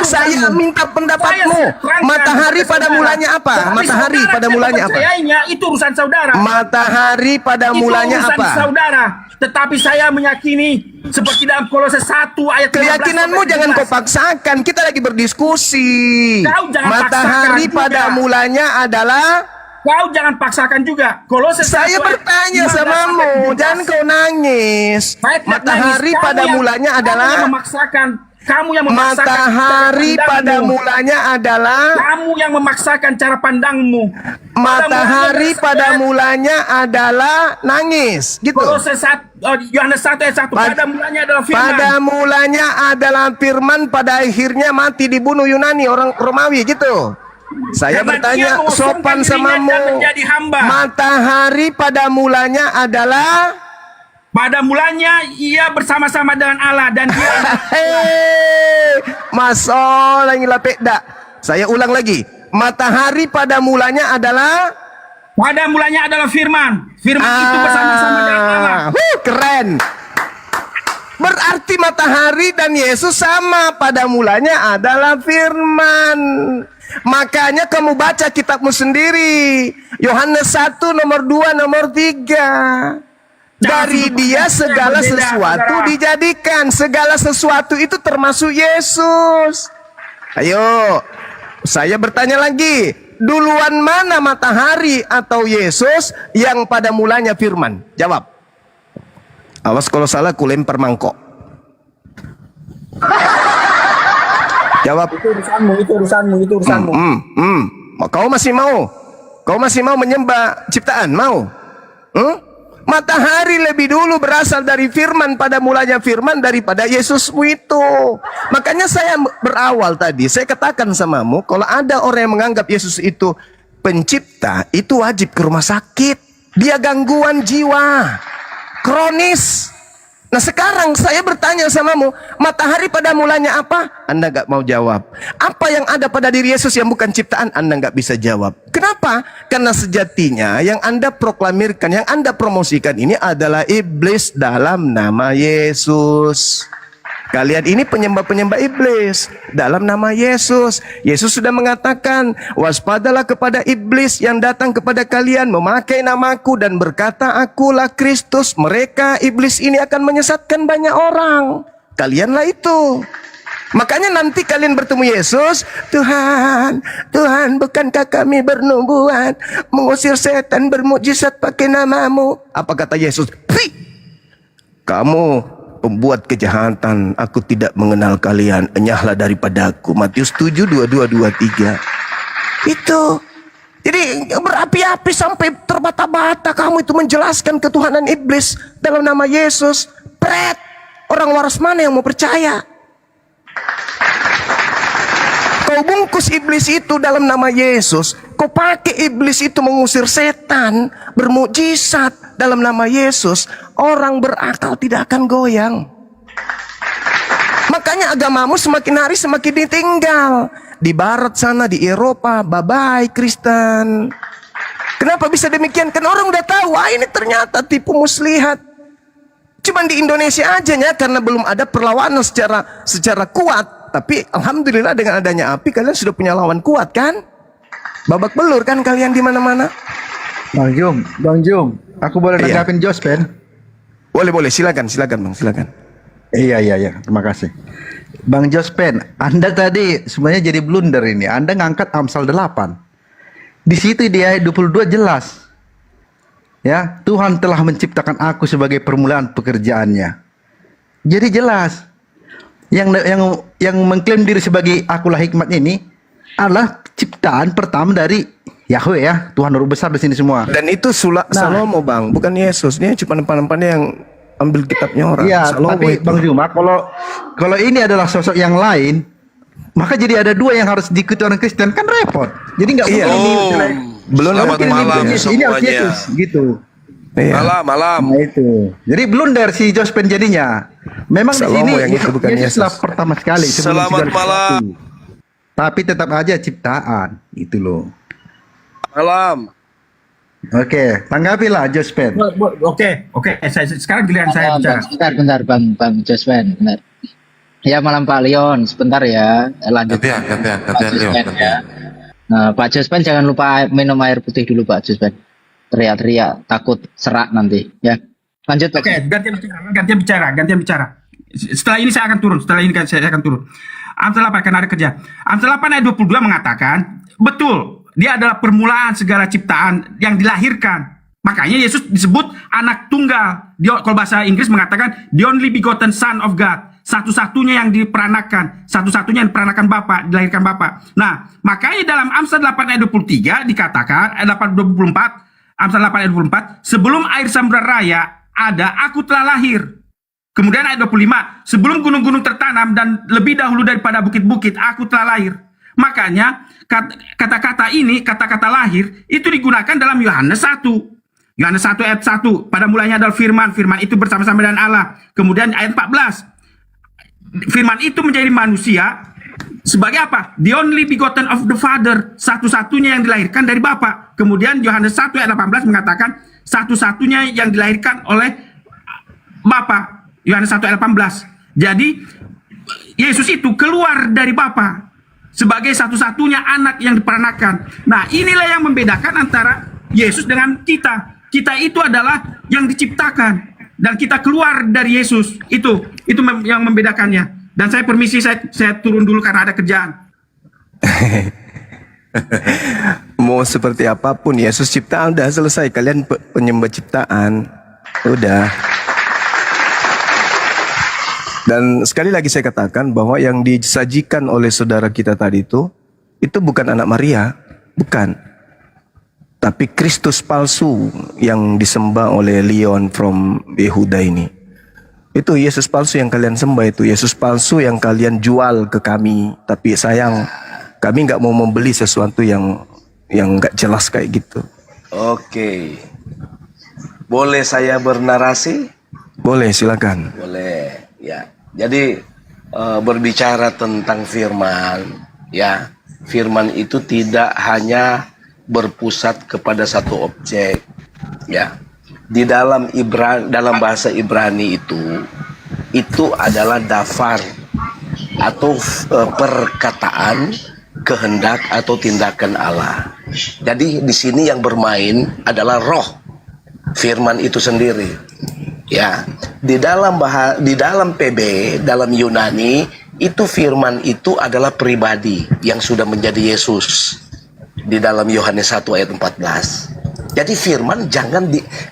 Speaker 3: Saya minta pendapatmu. Matahari pada mulanya apa? Matahari pada mulanya apa?
Speaker 2: Itu urusan saudara.
Speaker 3: Matahari pada mulanya
Speaker 2: Itu urusan
Speaker 3: apa?
Speaker 2: saudara. Tetapi saya meyakini seperti dalam Kolose 1 ayat 15
Speaker 3: Keyakinanmu
Speaker 2: sampai
Speaker 3: jangan
Speaker 2: 17.
Speaker 3: kau paksakan. Kita lagi berdiskusi.
Speaker 2: Kau jangan
Speaker 3: Matahari
Speaker 2: paksakan
Speaker 3: pada
Speaker 2: juga.
Speaker 3: mulanya adalah.
Speaker 2: Kau jangan paksakan juga. Kolose 1
Speaker 3: Saya
Speaker 2: ayat
Speaker 3: bertanya
Speaker 2: 15
Speaker 3: samamu,
Speaker 2: sampai 17.
Speaker 3: jangan kau nangis.
Speaker 2: Saya tidak
Speaker 3: Matahari
Speaker 2: nangis.
Speaker 3: pada
Speaker 2: Kamu
Speaker 3: mulanya
Speaker 2: Kamu
Speaker 3: adalah.
Speaker 2: yang memaksakan. Kamu yang memaksakan
Speaker 3: Matahari
Speaker 2: cara
Speaker 3: pada
Speaker 2: pandangmu.
Speaker 3: mulanya adalah.
Speaker 2: Kamu yang memaksakan cara pandangmu.
Speaker 3: Matahari pada mulanya adalah nangis, gitu.
Speaker 2: Kolose 1 Yohanes 1 ayat 1 pada mulanya adalah firman.
Speaker 3: Pada mulanya adalah firman, pada akhirnya mati dibunuh Yunani orang Romawi, gitu. Saya
Speaker 2: Karena
Speaker 3: bertanya
Speaker 2: dia mengosongkan
Speaker 3: sopan
Speaker 2: dirinya
Speaker 3: samamu.
Speaker 2: dan menjadi hamba.
Speaker 3: Matahari pada mulanya adalah.
Speaker 2: Pada mulanya ia bersama-sama dengan Allah dan dia
Speaker 3: Hei, masalah yang lapik dak. Saya ulang lagi. Matahari pada mulanya adalah.
Speaker 2: pada mulanya adalah firman. Firman itu bersama-sama dengan Allah.
Speaker 3: Keren. Berarti matahari dan Yesus sama, pada mulanya adalah firman. Makanya kamu baca kitabmu sendiri. Yohanes 1 nomor 2 nomor 3. Dari dia segala sesuatu dijadikan. Segala sesuatu itu termasuk Yesus. Ayo, saya bertanya lagi. Duluan mana matahari atau Yesus yang pada mulanya firman? Jawab. Awas kalau salah ku lempar mangkok. Jawab.
Speaker 2: Itu urusanmu.
Speaker 3: Kau masih mau? Kau masih mau menyembah ciptaan? Mau? Matahari lebih dulu berasal dari firman, pada mulanya firman daripada Yesusmu itu. Makanya saya berawal tadi, saya katakan samamu, kalau ada orang yang menganggap Yesus itu pencipta, itu wajib ke rumah sakit. Dia gangguan jiwa, kronis. Nah sekarang saya bertanya samamu, matahari pada mulanya apa? Anda gak mau jawab. Apa yang ada pada diri Yesus yang bukan ciptaan? Anda gak bisa jawab. Kenapa? Karena sejatinya yang Anda proklamirkan, yang Anda promosikan ini adalah iblis dalam nama Yesus. Kalian ini penyembah-penyembah iblis dalam nama Yesus. Yesus sudah mengatakan, waspadalah kepada iblis yang datang kepada kalian memakai namaku dan berkata, akulah Kristus. Mereka, iblis ini akan menyesatkan banyak orang. Kalianlah itu. Makanya nanti kalian bertemu Yesus, Tuhan, bukankah kami bernubuat, mengusir setan, bermukjizat pakai namamu? Apa kata Yesus? Kamu pembuat kejahatan, aku tidak mengenal kalian, enyahlah daripadaku. Matius 7, 22, 23. Itu. Jadi berapi-api sampai terbata-bata kamu itu menjelaskan ketuhanan iblis dalam nama Yesus. Pret. Orang waras mana yang mau percaya? Kau bungkus iblis itu dalam nama Yesus. Kau pakai iblis itu mengusir setan, bermukjizat dalam nama Yesus. Orang berakal tidak akan goyang. Makanya agamamu semakin hari semakin ditinggal. Di barat sana, di Eropa, bye-bye Kristen. Kenapa bisa demikian? Kan orang udah tahu, wah ini ternyata tipu muslihat. Cuman di Indonesia aja ya, karena belum ada perlawanan secara kuat. Tapi alhamdulillah dengan adanya API kalian sudah punya lawan kuat kan? Babak belur kan kalian di mana-mana?
Speaker 6: Bang Jum, aku boleh
Speaker 3: Iya.
Speaker 6: nanggapin Jospen?
Speaker 3: Boleh, silakan Bang, silakan.
Speaker 6: Iya, terima kasih. Bang Jospen, Anda tadi sebenarnya jadi blunder ini. Anda ngangkat Amsal 8. Di situ di ayat 22 jelas. Ya, Tuhan telah menciptakan aku sebagai permulaan pekerjaannya. Jadi jelas. Yang mengklaim diri sebagai akulah hikmat ini adalah ciptaan pertama dari Yahweh ya, Tuhan Roh besar di sini semua.
Speaker 3: Dan itu Salomo Bang, bukan Yesus. Dia cuma empan-empannya yang ambil kitabnya orang.
Speaker 6: Iya,
Speaker 3: Salomo
Speaker 6: tapi
Speaker 3: itu.
Speaker 6: Bang Juma, kalau ini adalah sosok yang lain, maka jadi ada dua yang harus diikuti orang Kristen, kan repot. Jadi nggak
Speaker 3: Iya.
Speaker 6: mungkin ini
Speaker 3: Belum
Speaker 4: Selamat
Speaker 3: lagi
Speaker 4: malam
Speaker 3: ini.
Speaker 6: ini harus
Speaker 4: semuanya.
Speaker 6: Yesus gitu.
Speaker 3: Iya.
Speaker 4: Malam.
Speaker 6: Nah itu. Jadi blunder si Jospen jadinya. Memang di
Speaker 3: Salomo
Speaker 6: sini
Speaker 3: yang itu bukan
Speaker 6: Yesuslah
Speaker 3: Yesus.
Speaker 6: pertama sekali sebelum
Speaker 4: Selamat
Speaker 6: segala
Speaker 4: malam.
Speaker 6: sesuatu. Tapi tetap aja ciptaan itu loh.
Speaker 4: Malam.
Speaker 6: Oke, tanggapilah Jospen.
Speaker 2: Oke. Sekarang giliran saya bicara.
Speaker 1: Bentar, Bang Jospen, bentar. Ya, malam Pak Leon, sebentar ya. Lanjut.
Speaker 5: Gantian,
Speaker 1: Pak
Speaker 5: Leon,
Speaker 1: Jospen,
Speaker 5: gantian.
Speaker 1: ya. Nah, Pak Jospen jangan lupa minum air putih dulu Pak Jospen. Teriak-teriak, takut serak nanti. Ya, lanjut Pak.
Speaker 2: Oke, gantian bicara. Setelah ini saya akan turun. Amsal 8 akan ada kerja. Amsal 8 ayat 22 mengatakan, betul, dia adalah permulaan segala ciptaan yang dilahirkan. Makanya Yesus disebut anak tunggal. Dia, kalau bahasa Inggris mengatakan the only begotten son of God. Satu-satunya yang diperanakan, satu-satunya yang diperanakan Bapa, dilahirkan Bapa. Nah, makanya dalam Amsal 8 ayat 23 dikatakan, ayat 8 24, Amsal 8 ayat 24, sebelum air samudra raya ada, aku telah lahir. Kemudian ayat 25, sebelum gunung-gunung tertanam dan lebih dahulu daripada bukit-bukit, aku telah lahir. Makanya kata-kata ini, kata-kata lahir, itu digunakan dalam Yohanes 1. Yohanes 1 ayat 1, pada mulanya adalah firman, firman itu bersama-sama dengan Allah. Kemudian ayat 14, firman itu menjadi manusia sebagai apa? The only begotten of the Father, satu-satunya yang dilahirkan dari Bapa. Kemudian Yohanes 1 ayat 18 mengatakan satu-satunya yang dilahirkan oleh Bapa. Yohanes 1 ayat 18. Jadi Yesus itu keluar dari Bapa sebagai satu-satunya anak yang diperanakan. Nah, inilah yang membedakan antara Yesus dengan kita. Kita itu adalah yang diciptakan dan kita keluar dari Yesus. Itu yang membedakannya. Dan saya permisi, saya turun dulu karena ada kerjaan.
Speaker 3: Mau seperti apapun Yesus ciptaan udah selesai. Kalian penyembah ciptaan. Udah. Dan sekali lagi saya katakan bahwa yang disajikan oleh saudara kita tadi itu bukan anak Maria, bukan. Tapi Kristus palsu yang disembah oleh Leon from Yehuda ini. Itu Yesus palsu yang kalian sembah, itu Yesus palsu yang kalian jual ke kami. Tapi sayang, kami nggak mau membeli sesuatu yang nggak jelas kayak gitu.
Speaker 4: Oke. Boleh saya bernarasi?
Speaker 3: Boleh, silakan.
Speaker 4: Boleh. Ya. Jadi berbicara tentang firman, ya. Firman itu tidak hanya berpusat kepada satu objek, ya. Di dalam bahasa Ibrani itu adalah dafar atau perkataan, kehendak atau tindakan Allah. Jadi di sini yang bermain adalah roh firman itu sendiri. Ya, di dalam PB, dalam Yunani itu firman itu adalah pribadi yang sudah menjadi Yesus. Di dalam Yohanes 1 ayat 14. Jadi firman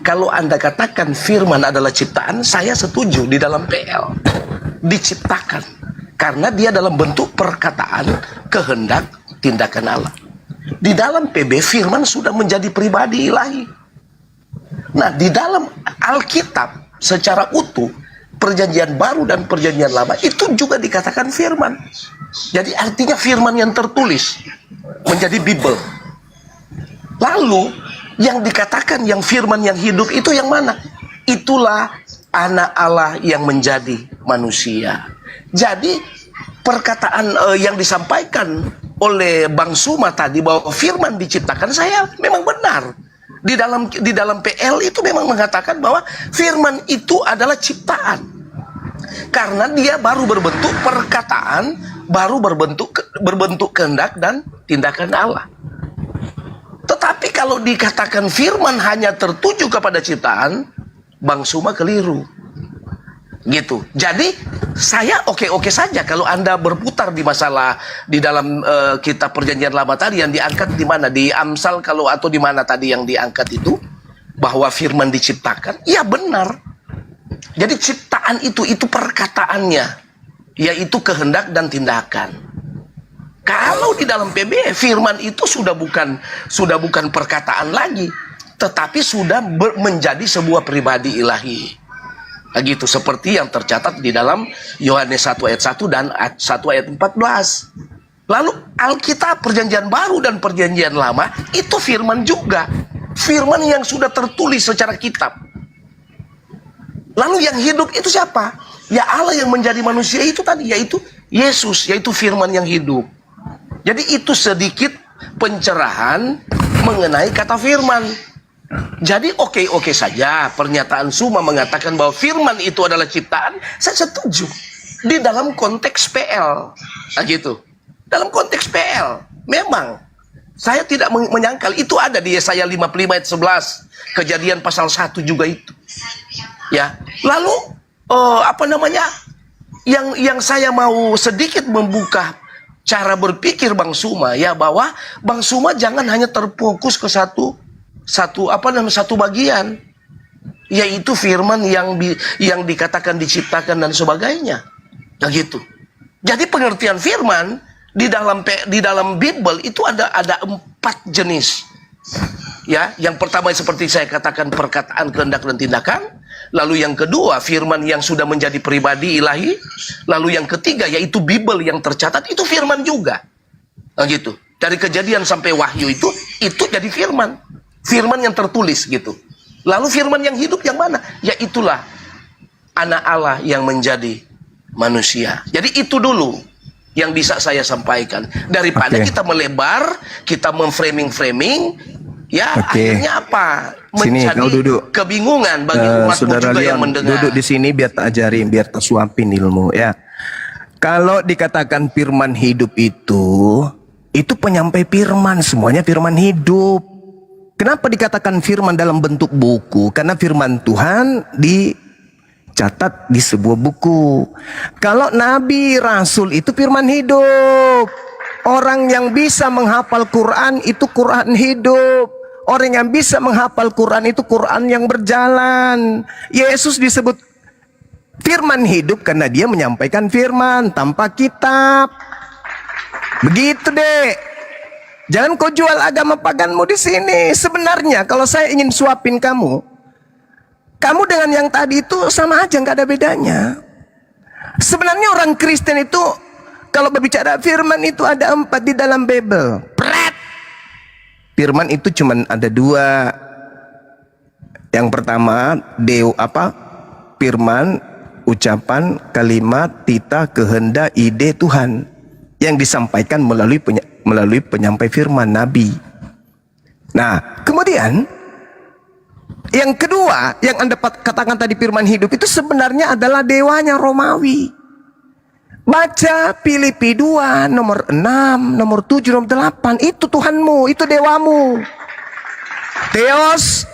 Speaker 4: kalau Anda katakan firman adalah ciptaan, saya setuju di dalam PL. Diciptakan. Karena dia dalam bentuk perkataan, kehendak, tindakan Allah. Di dalam PB firman sudah menjadi pribadi ilahi. Nah, di dalam Alkitab secara utuh Perjanjian Baru dan Perjanjian Lama itu juga dikatakan firman. Jadi artinya firman yang tertulis menjadi Bible. Lalu yang dikatakan yang firman yang hidup itu yang mana? Itulah anak Allah yang menjadi manusia. Jadi perkataan yang disampaikan oleh Bang Suma tadi bahwa firman diciptakan, saya memang benar. Di dalam PL itu memang mengatakan bahwa firman itu adalah ciptaan. Karena dia baru berbentuk perkataan, baru berbentuk kehendak dan tindakan Allah. Tetapi kalau dikatakan firman hanya tertuju kepada ciptaan, Bang Suma keliru. Gitu. Jadi saya oke-oke saja kalau Anda berputar di masalah di dalam kitab Perjanjian Lama tadi yang diangkat di mana, di Amsal kalau atau di mana tadi yang diangkat itu bahwa firman diciptakan, ya benar. Jadi ciptaan itu perkataannya, yaitu kehendak dan tindakan. Kalau di dalam PB firman itu sudah bukan perkataan lagi, tetapi sudah menjadi sebuah pribadi ilahi. Begitu seperti yang tercatat di dalam Yohanes 1 ayat 1 dan 1 ayat 14. Lalu Alkitab Perjanjian Baru dan Perjanjian Lama itu firman juga. Firman yang sudah tertulis secara kitab. Lalu yang hidup itu siapa? Ya Allah yang menjadi manusia itu tadi, yaitu Yesus, yaitu firman yang hidup. Jadi itu sedikit pencerahan mengenai kata firman. Jadi oke saja pernyataan Suma mengatakan bahwa firman itu adalah ciptaan, saya setuju. Di dalam konteks PL. Nah gitu. Dalam konteks PL. Memang. Saya tidak menyangkal. Itu ada di Yesaya 55 ayat 11. Kejadian pasal 1 juga itu. Ya. Lalu, Yang saya mau sedikit membuka cara berpikir Bang Suma. Ya, bahwa Bang Suma jangan hanya terfokus ke satu bagian, yaitu firman yang dikatakan diciptakan dan sebagainya. Nah gitu. Jadi pengertian firman di dalam Bible itu ada 4 jenis. Ya, yang pertama seperti saya katakan perkataan, kehendak dan tindakan. Lalu yang kedua firman yang sudah menjadi pribadi ilahi. Lalu yang ketiga yaitu Bible yang tercatat itu firman juga. Nah gitu. Dari Kejadian sampai Wahyu itu jadi firman. Firman yang tertulis gitu. Lalu firman yang hidup yang mana? Ya itulah anak Allah yang menjadi manusia. Jadi itu dulu yang bisa saya sampaikan. Daripada kita melebar, kita memframing, ya akhirnya apa?
Speaker 3: Sini kau duduk.
Speaker 4: Kebingungan bagi umat
Speaker 3: Saudara
Speaker 4: juga yang
Speaker 3: Leon,
Speaker 4: mendengar.
Speaker 3: duduk di sini biar tak ajarin, biar tak suapin ilmu ya. Kalau dikatakan firman hidup itu penyampai firman, semuanya firman hidup. Kenapa dikatakan firman dalam bentuk buku? Karena firman Tuhan dicatat di sebuah buku. Kalau nabi, rasul itu firman hidup. Orang yang bisa menghafal Quran itu Quran hidup. Orang yang bisa menghafal Quran itu Quran yang berjalan. Yesus disebut firman hidup karena dia menyampaikan firman tanpa kitab. Begitu deh. Jangan kau jual agama paganmu di sini. Sebenarnya kalau saya ingin suapin kamu dengan yang tadi itu sama aja, nggak ada bedanya. Sebenarnya orang Kristen itu kalau berbicara firman itu ada 4 di dalam Bible. Firman itu cuma ada 2. Yang pertama firman, ucapan, kalimat, tita, kehendak, ide Tuhan yang disampaikan melalui penyampai firman nabi. Nah, kemudian yang kedua yang Anda katakan tadi firman hidup itu sebenarnya adalah dewanya Romawi. Baca Filipi 2 nomor 6, nomor 7, nomor 8. Itu Tuhanmu, itu dewamu. Theos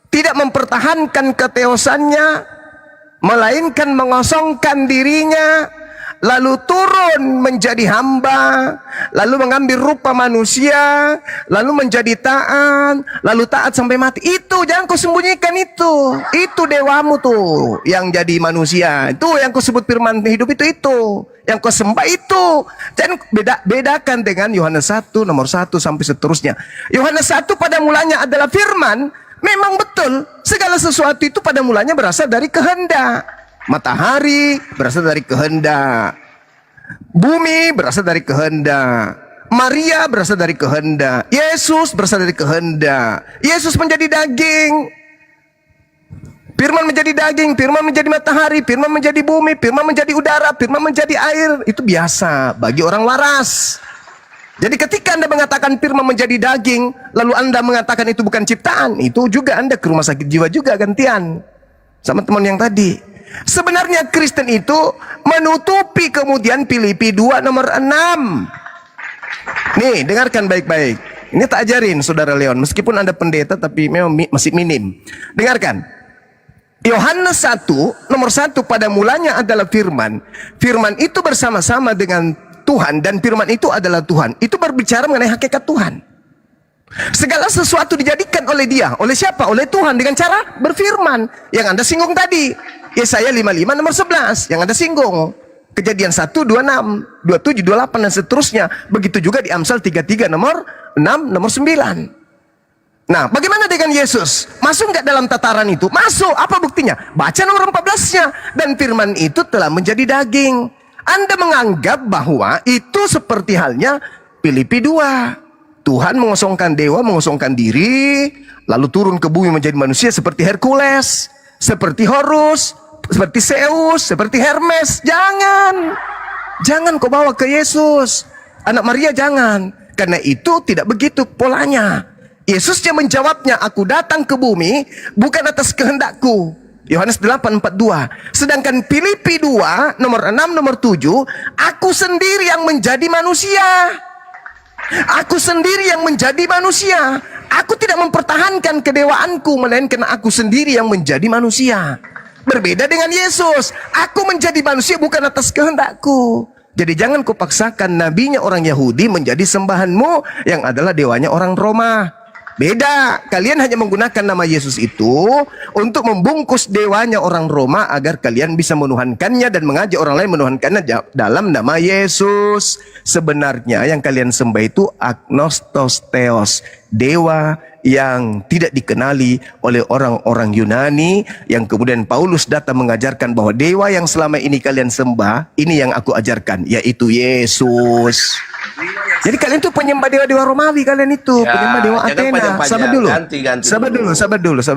Speaker 3: tidak mempertahankan keteosannya, melainkan mengosongkan dirinya, lalu turun menjadi hamba, lalu mengambil rupa manusia, lalu menjadi taat, lalu taat sampai mati. Itu jangan kau sembunyikan itu dewamu tuh yang jadi manusia. Itu yang kau sebut firman hidup itu yang kau sembah itu. Dan bedakan dengan Yohanes 1 nomor 1 sampai seterusnya. Yohanes 1 pada mulanya adalah firman. Memang betul segala sesuatu itu pada mulanya berasal dari kehendak. Matahari berasal dari kehendak. Bumi berasal dari kehendak. Maria berasal dari kehendak. Yesus berasal dari kehendak. Yesus menjadi daging. Firman menjadi daging, firman menjadi matahari, firman menjadi bumi, firman menjadi udara, firman menjadi air. Itu biasa bagi orang waras. Jadi ketika Anda mengatakan firman menjadi daging, lalu Anda mengatakan itu bukan ciptaan, itu juga Anda ke rumah sakit jiwa juga gantian. Sama teman yang tadi. Sebenarnya Kristen itu menutupi kemudian Filipi 2 nomor 6. Nih, dengarkan baik-baik. Ini tak ajarin Saudara Leon, meskipun Anda pendeta tapi memang masih minim. Dengarkan. Yohanes 1 nomor 1, pada mulanya adalah firman. Firman itu bersama-sama dengan Tuhan dan firman itu adalah Tuhan. Itu berbicara mengenai hakikat Tuhan. Segala sesuatu dijadikan oleh Dia. Oleh siapa? Oleh Tuhan dengan cara berfirman. Yang Anda singgung tadi. Yesaya 55 nomor 11 yang Anda singgung. Kejadian 1, 26, 27, 28 dan seterusnya. Begitu juga di Amsal 33 nomor 6, nomor 9. Nah, bagaimana dengan Yesus? Masuk nggak dalam tataran itu? Masuk. Apa buktinya? Baca nomor 14-nya. Dan firman itu telah menjadi daging. Anda menganggap bahwa itu seperti halnya Filipi 2. Tuhan mengosongkan dewa, mengosongkan diri, lalu turun ke bumi menjadi manusia seperti Hercules, seperti Horus, seperti Zeus, seperti Hermes. Jangan kau bawa ke Yesus. Anak Maria jangan. Karena itu tidak begitu polanya. Yesus yang menjawabnya, aku datang ke bumi bukan atas kehendakku. Yohanes 8:42. Sedangkan Filipi 2 nomor 6 nomor 7, aku sendiri yang menjadi manusia. Aku sendiri yang menjadi manusia. Aku tidak mempertahankan kedewaanku, melainkan aku sendiri yang menjadi manusia. Berbeda dengan Yesus. Aku menjadi manusia bukan atas kehendakku. Jadi jangan kau paksakan nabinya orang Yahudi menjadi sembahanmu yang adalah dewanya orang Roma. Beda, kalian hanya menggunakan nama Yesus itu untuk membungkus dewanya orang Roma agar kalian bisa menuhankannya dan mengajak orang lain menuhankannya dalam nama Yesus. Sebenarnya yang kalian sembah itu agnostos theos, dewa yang tidak dikenali oleh orang-orang Yunani, yang kemudian Paulus datang mengajarkan bahwa dewa yang selama ini kalian sembah, ini yang aku ajarkan, yaitu Yesus. Jadi kalian itu penyembah dewa-dewa Romawi, kalian itu penyembah dewa Athena. Sabar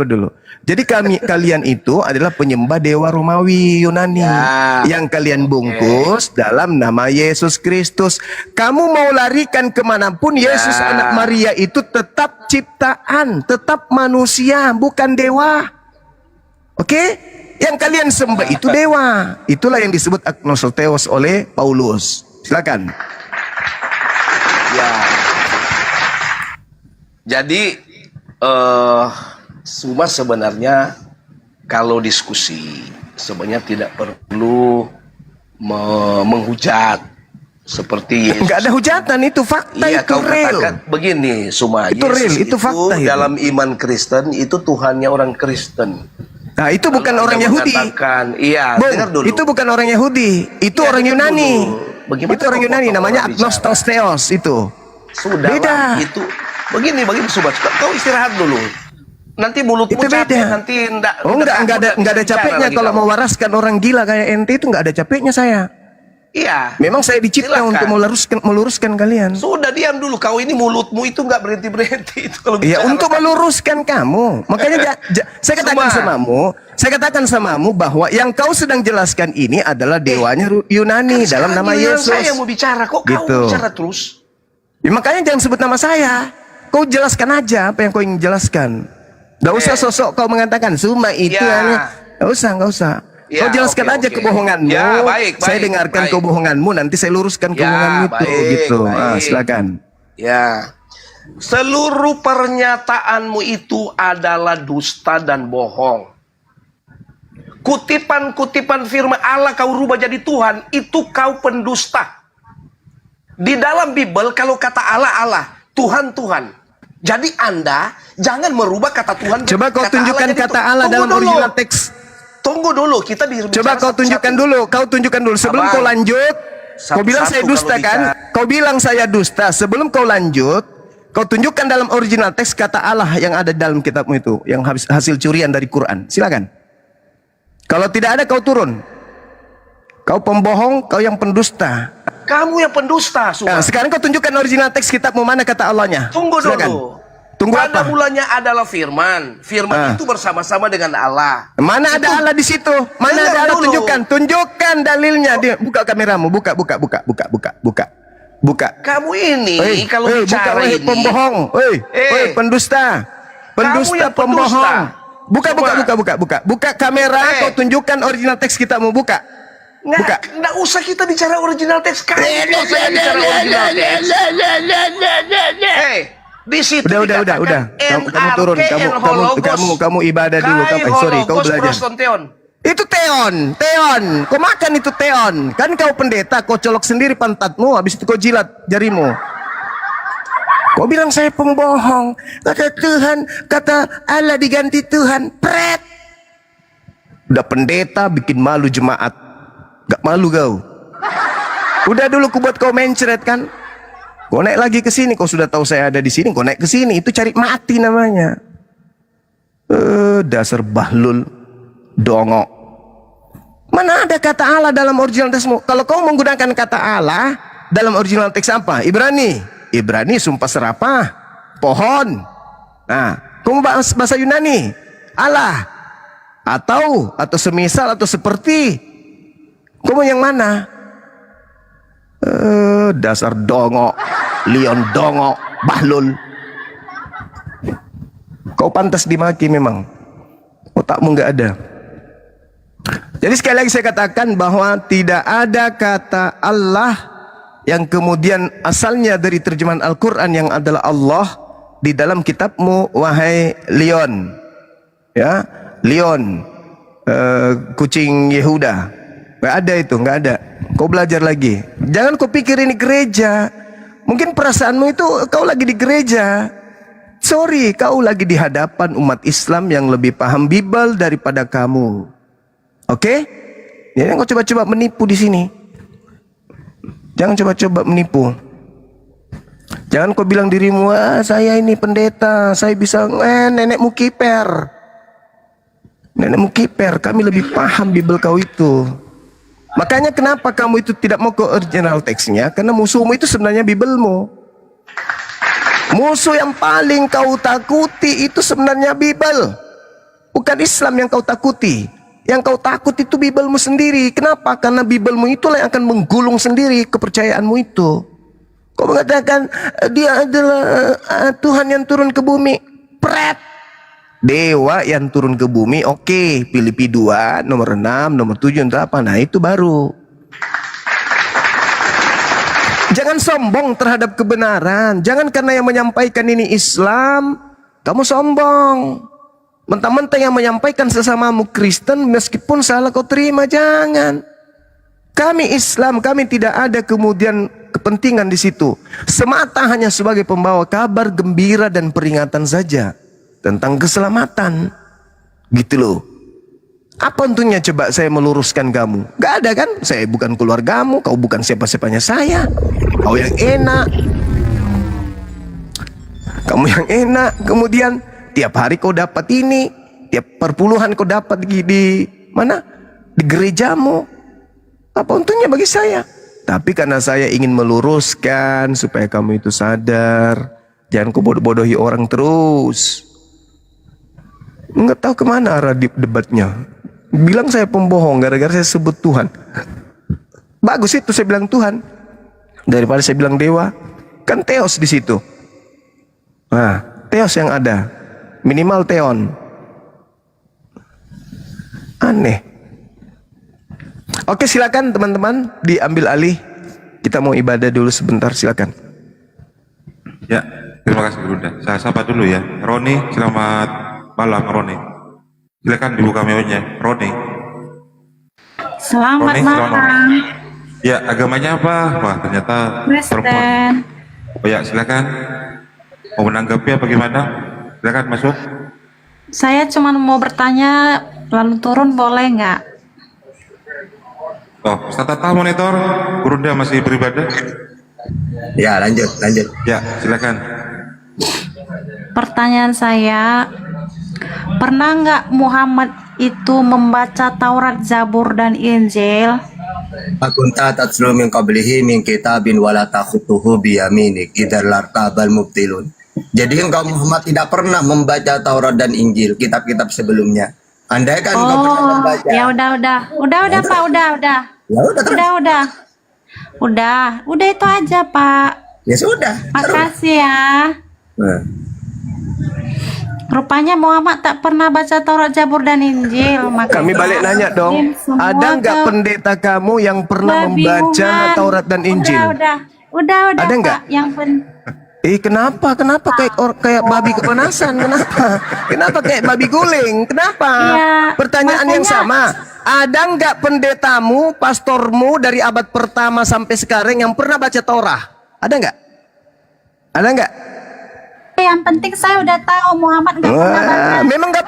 Speaker 3: dulu. Jadi kalian itu adalah penyembah dewa Romawi Yunani yang kalian bungkus dalam nama Yesus Kristus. Kamu mau larikan kemanapun, Yesus anak Maria itu tetap ciptaan, tetap manusia, bukan dewa. Oke? Yang kalian sembah itu dewa. Itulah yang disebut agnostos theos oleh Paulus. Silakan.
Speaker 4: Ya. Jadi semua sebenarnya kalau diskusi sebenarnya tidak perlu menghujat seperti Yesus.
Speaker 3: Enggak ada hujatan, itu fakta,
Speaker 4: iya,
Speaker 3: itu
Speaker 4: kau
Speaker 3: real.
Speaker 4: katakan begini, Suma.
Speaker 3: Itu real, itu fakta itu.
Speaker 4: Dalam iman Kristen itu Tuhannya orang Kristen.
Speaker 3: Nah, itu bukan
Speaker 4: Lalu
Speaker 3: orang
Speaker 4: Anda
Speaker 3: Yahudi.
Speaker 4: mengatakan, iya,
Speaker 3: Bung,
Speaker 4: dengar dulu.
Speaker 3: itu bukan orang Yahudi, itu
Speaker 4: Iya,
Speaker 3: orang
Speaker 4: dengar
Speaker 3: Yunani.
Speaker 4: dulu. Bagaimana
Speaker 3: Itu orang
Speaker 4: kok
Speaker 3: Yunani,
Speaker 4: potong
Speaker 3: namanya
Speaker 4: orang bicara?
Speaker 3: agnostos theos itu.
Speaker 4: Sudah
Speaker 3: Beda.
Speaker 4: itu. Begini Sobat. Kau istirahat dulu. Nanti mulutmu
Speaker 3: Itu
Speaker 4: capek,
Speaker 3: beda.
Speaker 4: nanti enggak.
Speaker 3: Oh, enggak ada capeknya kalau mau waraskan orang gila kayak ente itu enggak ada capeknya saya.
Speaker 4: Iya.
Speaker 3: Memang saya dicipta
Speaker 4: Silakan.
Speaker 3: untuk meluruskan kalian.
Speaker 4: Sudah diam dulu. Kau ini mulutmu itu enggak berhenti itu kalau
Speaker 3: Ya,
Speaker 4: bicara.
Speaker 3: untuk meluruskan kamu. Makanya saya katakan samamu bahwa yang kau sedang jelaskan ini adalah dewanya Yunani dalam nama Yesus.
Speaker 4: Saya mau bicara, kok kau
Speaker 3: Gitu.
Speaker 4: bicara terus?
Speaker 3: Ya, makanya jangan sebut nama saya. Kau jelaskan aja apa yang kau ingin jelaskan. Gak usah sosok kau mengatakan Suma itu hanya. Gak usah.
Speaker 4: Ya,
Speaker 3: Kau jelaskan aja kebohonganmu.
Speaker 4: Ya, baik,
Speaker 3: saya dengarkan
Speaker 4: baik.
Speaker 3: kebohonganmu, nanti saya luruskan
Speaker 4: Ya,
Speaker 3: kebohonganmu itu.
Speaker 4: baik,
Speaker 3: Gitu.
Speaker 4: baik.
Speaker 3: Silakan.
Speaker 4: Ya. Seluruh pernyataanmu itu adalah dusta dan bohong. Kutipan-kutipan firman Allah kau rubah jadi Tuhan, itu kau pendusta. Di dalam Bible kalau kata Allah, Tuhan. Jadi Anda jangan merubah kata Tuhan.
Speaker 3: Coba kau tunjukkan kata Allah dalam original teks.
Speaker 4: Tunggu dulu, kita
Speaker 3: Coba kau tunjukkan dulu. Sebelum
Speaker 4: Abang,
Speaker 3: kau lanjut, kau bilang saya
Speaker 4: satu-satu
Speaker 3: dusta
Speaker 4: kalau
Speaker 3: kan?
Speaker 4: bicara.
Speaker 3: Kau bilang saya dusta. Sebelum kau lanjut, kau tunjukkan dalam original teks kata Allah yang ada dalam kitabmu itu, yang hasil curian dari Quran. Silakan. Kalau tidak ada kau turun. Kau pembohong, kau yang pendusta.
Speaker 4: Kamu yang pendusta,
Speaker 3: Nah,
Speaker 4: Suman.
Speaker 3: sekarang kau tunjukkan original teks kitabmu, mana kata Allahnya.
Speaker 4: Tunggu
Speaker 3: Silakan.
Speaker 4: dulu.
Speaker 3: Tunggu
Speaker 4: Pada
Speaker 3: apa?
Speaker 4: mulanya adalah firman. Firman itu bersama-sama dengan Allah.
Speaker 3: Mana ada Allah di situ? Mana
Speaker 4: Dengar
Speaker 3: ada Allah?
Speaker 4: dulu.
Speaker 3: Tunjukkan dalilnya. Buka kameramu, buka.
Speaker 4: Kamu ini
Speaker 3: Hei,
Speaker 4: kalau
Speaker 3: buka,
Speaker 4: bicara
Speaker 3: wahai
Speaker 4: ini
Speaker 3: pembohong. Woi, pendusta. Pendusta
Speaker 4: yang
Speaker 3: pembohong.
Speaker 4: pendusta.
Speaker 3: Buka. Buka kamera, kau tunjukkan original teks kitabmu, buka. Buka.
Speaker 4: Nggak usah kita bicara original teks. Kamu saya bicara original teks. Hei, di situ
Speaker 3: Udah.
Speaker 4: dikatakan
Speaker 3: Kamu turun. Kamu ibadah dulu. Sorry, kau belajar. Itu teon. Kau makan itu teon. Kan kau pendeta, kau colok sendiri pantatmu, habis itu kau jilat jarimu. Kau bilang saya pembohong. Kata Tuhan, kata Allah diganti Tuhan. Pret. Udah pendeta bikin malu jemaat. Gak malu kau. Udah dulu ku buat kau mencret kan. Kau naik lagi ke sini, kau sudah tahu saya ada di sini, kau naik ke sini, itu cari mati namanya. Dasar bahlul, dongok. Mana ada kata Allah dalam original teksmu? Kalau kau menggunakan kata Allah dalam original teks apa? Ibrani sumpah serapah, pohon. Nah, kau bahasa Yunani, Allah, atau semisal atau seperti. Kau mau yang mana? Dasar dongok, Leon dongok, bahlul. Kau pantas dimaki memang. Otakmu nggak ada. Jadi sekali lagi saya katakan bahwa tidak ada kata Allah yang kemudian asalnya dari terjemahan Al-Quran yang adalah Allah di dalam kitabmu, wahai Leon. Ya, Leon, kucing Yehuda. Nggak ada itu, nggak ada. Kau belajar lagi. Jangan kau pikir ini gereja. Mungkin perasaanmu itu kau lagi di gereja. Sorry, kau lagi di hadapan umat Islam yang lebih paham Bible daripada kamu. Oke? Jangan kau coba-coba menipu di sini. Jangan coba-coba menipu. Jangan kau bilang dirimu, saya ini pendeta, saya bisa, nenekmu kiper. Nenekmu kiper, kami lebih paham Bible kau itu. Makanya kenapa kamu itu tidak mau ke original teksnya? Karena musuhmu itu sebenarnya Biblemu. Musuh yang paling kau takuti itu sebenarnya Bible. Bukan Islam yang kau takuti. Yang kau takut itu Biblemu sendiri. Kenapa? Karena Biblemu itulah yang akan menggulung sendiri kepercayaanmu itu. Kau mengatakan dia adalah Tuhan yang turun ke bumi. Pret. Dewa yang turun ke bumi, oke. Filipi 2, nomor 6, nomor 7, nomor 8. Nah itu baru. Jangan sombong terhadap kebenaran. Jangan karena yang menyampaikan ini Islam, kamu sombong. Mentang-mentang yang menyampaikan sesamamu Kristen, meskipun salah kau terima, jangan. Kami Islam, kami tidak ada kemudian kepentingan di situ. Semata hanya sebagai pembawa kabar gembira dan peringatan saja tentang keselamatan. Gitu loh. Apa untungnya coba saya meluruskan kamu? Gak ada kan? Saya bukan keluargamu, kau bukan siapa-siapanya saya. Kau yang enak. Kamu yang enak. Kemudian tiap hari kau dapat ini, tiap perpuluhan kau dapat di mana? Di gerejamu. Apa untungnya bagi saya? Tapi karena saya ingin meluruskan supaya kamu itu sadar, jangan kau bodoh-bodohi orang terus. Nggak tahu kemana arah debatnya. Bilang saya pembohong gara-gara saya sebut Tuhan. Bagus itu saya bilang Tuhan daripada saya bilang dewa. Kan teos di situ. Nah, teos yang ada. Minimal teon. Aneh. Oke, silakan teman-teman diambil alih. Kita mau ibadah dulu sebentar, silakan.
Speaker 5: Ya, terima kasih Bunda. Saya sapa dulu ya. Roni, selamat malam Roni. Silakan dibuka mewahnya, Roni.
Speaker 7: Selamat
Speaker 5: Roni,
Speaker 7: malam,
Speaker 5: Ya, agamanya apa? Wah, ternyata perempuan.
Speaker 7: Kristen.
Speaker 5: Oh ya, silakan. Mau menanggapi apa gimana? Silakan masuk.
Speaker 7: Saya cuma mau bertanya, lalu turun boleh nggak?
Speaker 5: Oh, Ustaz Tata monitor. Bunda masih beribadah?
Speaker 8: Ya, lanjut.
Speaker 5: Ya, silakan.
Speaker 7: Pertanyaan saya, pernah nggak Muhammad itu membaca Taurat, Zabur, dan Injil?
Speaker 8: Akunta tatlu min qablihi min kitabin wala takhutuhu biyaminik idar lartabal mubtilun. Jadi engkau Muhammad tidak pernah membaca Taurat dan Injil, kitab-kitab sebelumnya. Andai kan engkau pernah
Speaker 7: Oh,
Speaker 8: membaca.
Speaker 7: ya udah Pak, udah.
Speaker 8: Ya udah terus.
Speaker 7: Udah itu aja Pak.
Speaker 8: Ya sudah. Terus.
Speaker 7: Makasih ya.
Speaker 8: Nah.
Speaker 7: Rupanya Muhammad tak pernah baca Taurat, Zabur, dan Injil. Makanya
Speaker 3: Kami balik nanya dong,
Speaker 7: semua
Speaker 3: ada nggak
Speaker 7: ke-
Speaker 3: pendeta kamu yang pernah membaca
Speaker 7: kebingungan.
Speaker 3: Taurat dan Injil?
Speaker 7: Udah
Speaker 3: Ada
Speaker 7: Pak.
Speaker 3: nggak? Kenapa kayak babi kepanasan? Kenapa kayak babi guling? Kenapa?
Speaker 7: Iya,
Speaker 3: Pertanyaan yang
Speaker 7: makanya-
Speaker 3: sama. Ada nggak pendetamu, pastormu dari abad pertama sampai sekarang yang pernah baca Torah? Ada nggak? Ada nggak?
Speaker 7: Yang penting saya udah tahu Muhammad nggak pernah baca.
Speaker 3: Wah, memang nggak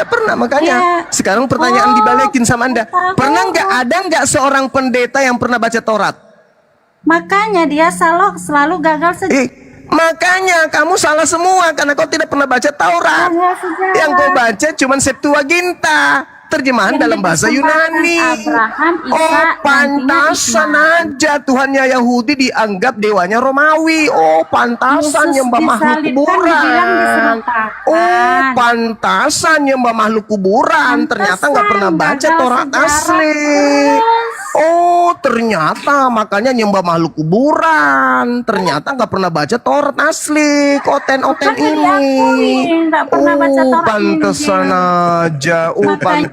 Speaker 3: pernah. Makanya
Speaker 7: Iya.
Speaker 3: sekarang pertanyaan
Speaker 7: Oh,
Speaker 3: dibalikin sama Anda.
Speaker 7: tahu.
Speaker 3: Pernah nggak ada nggak seorang pendeta yang pernah baca Taurat?
Speaker 7: Makanya dia selalu gagal
Speaker 3: Makanya kamu salah semua karena kau tidak pernah baca Taurat.
Speaker 7: sejarah.
Speaker 3: Yang kau baca cuma Septuaginta, terjemahan
Speaker 7: Yang
Speaker 3: dalam bahasa
Speaker 7: dipersembahkan
Speaker 3: Yunani.
Speaker 7: Abraham, Ishak,
Speaker 3: Oh,
Speaker 7: nantinya
Speaker 3: pantasan
Speaker 7: Ismail.
Speaker 3: aja Tuhannya Yahudi dianggap dewanya Romawi. Oh, pantasan
Speaker 7: Yesus
Speaker 3: nyembah makhluk
Speaker 7: disalibkan, dibilang
Speaker 3: kuburan.
Speaker 7: disertakan.
Speaker 3: Oh, pantasan nyembah makhluk kuburan. Ternyata nggak pernah baca
Speaker 7: gagal
Speaker 3: Taurat
Speaker 7: sejarah
Speaker 3: asli.
Speaker 7: terus.
Speaker 3: Oh, ternyata makanya nyembah makhluk kuburan. Ternyata nggak pernah baca Taurat asli. Oten-oten
Speaker 7: Makanya
Speaker 3: ini.
Speaker 7: diakui, nggak pernah baca Taurat
Speaker 3: Pantesan
Speaker 7: Injil.
Speaker 3: aja.
Speaker 7: Makanya-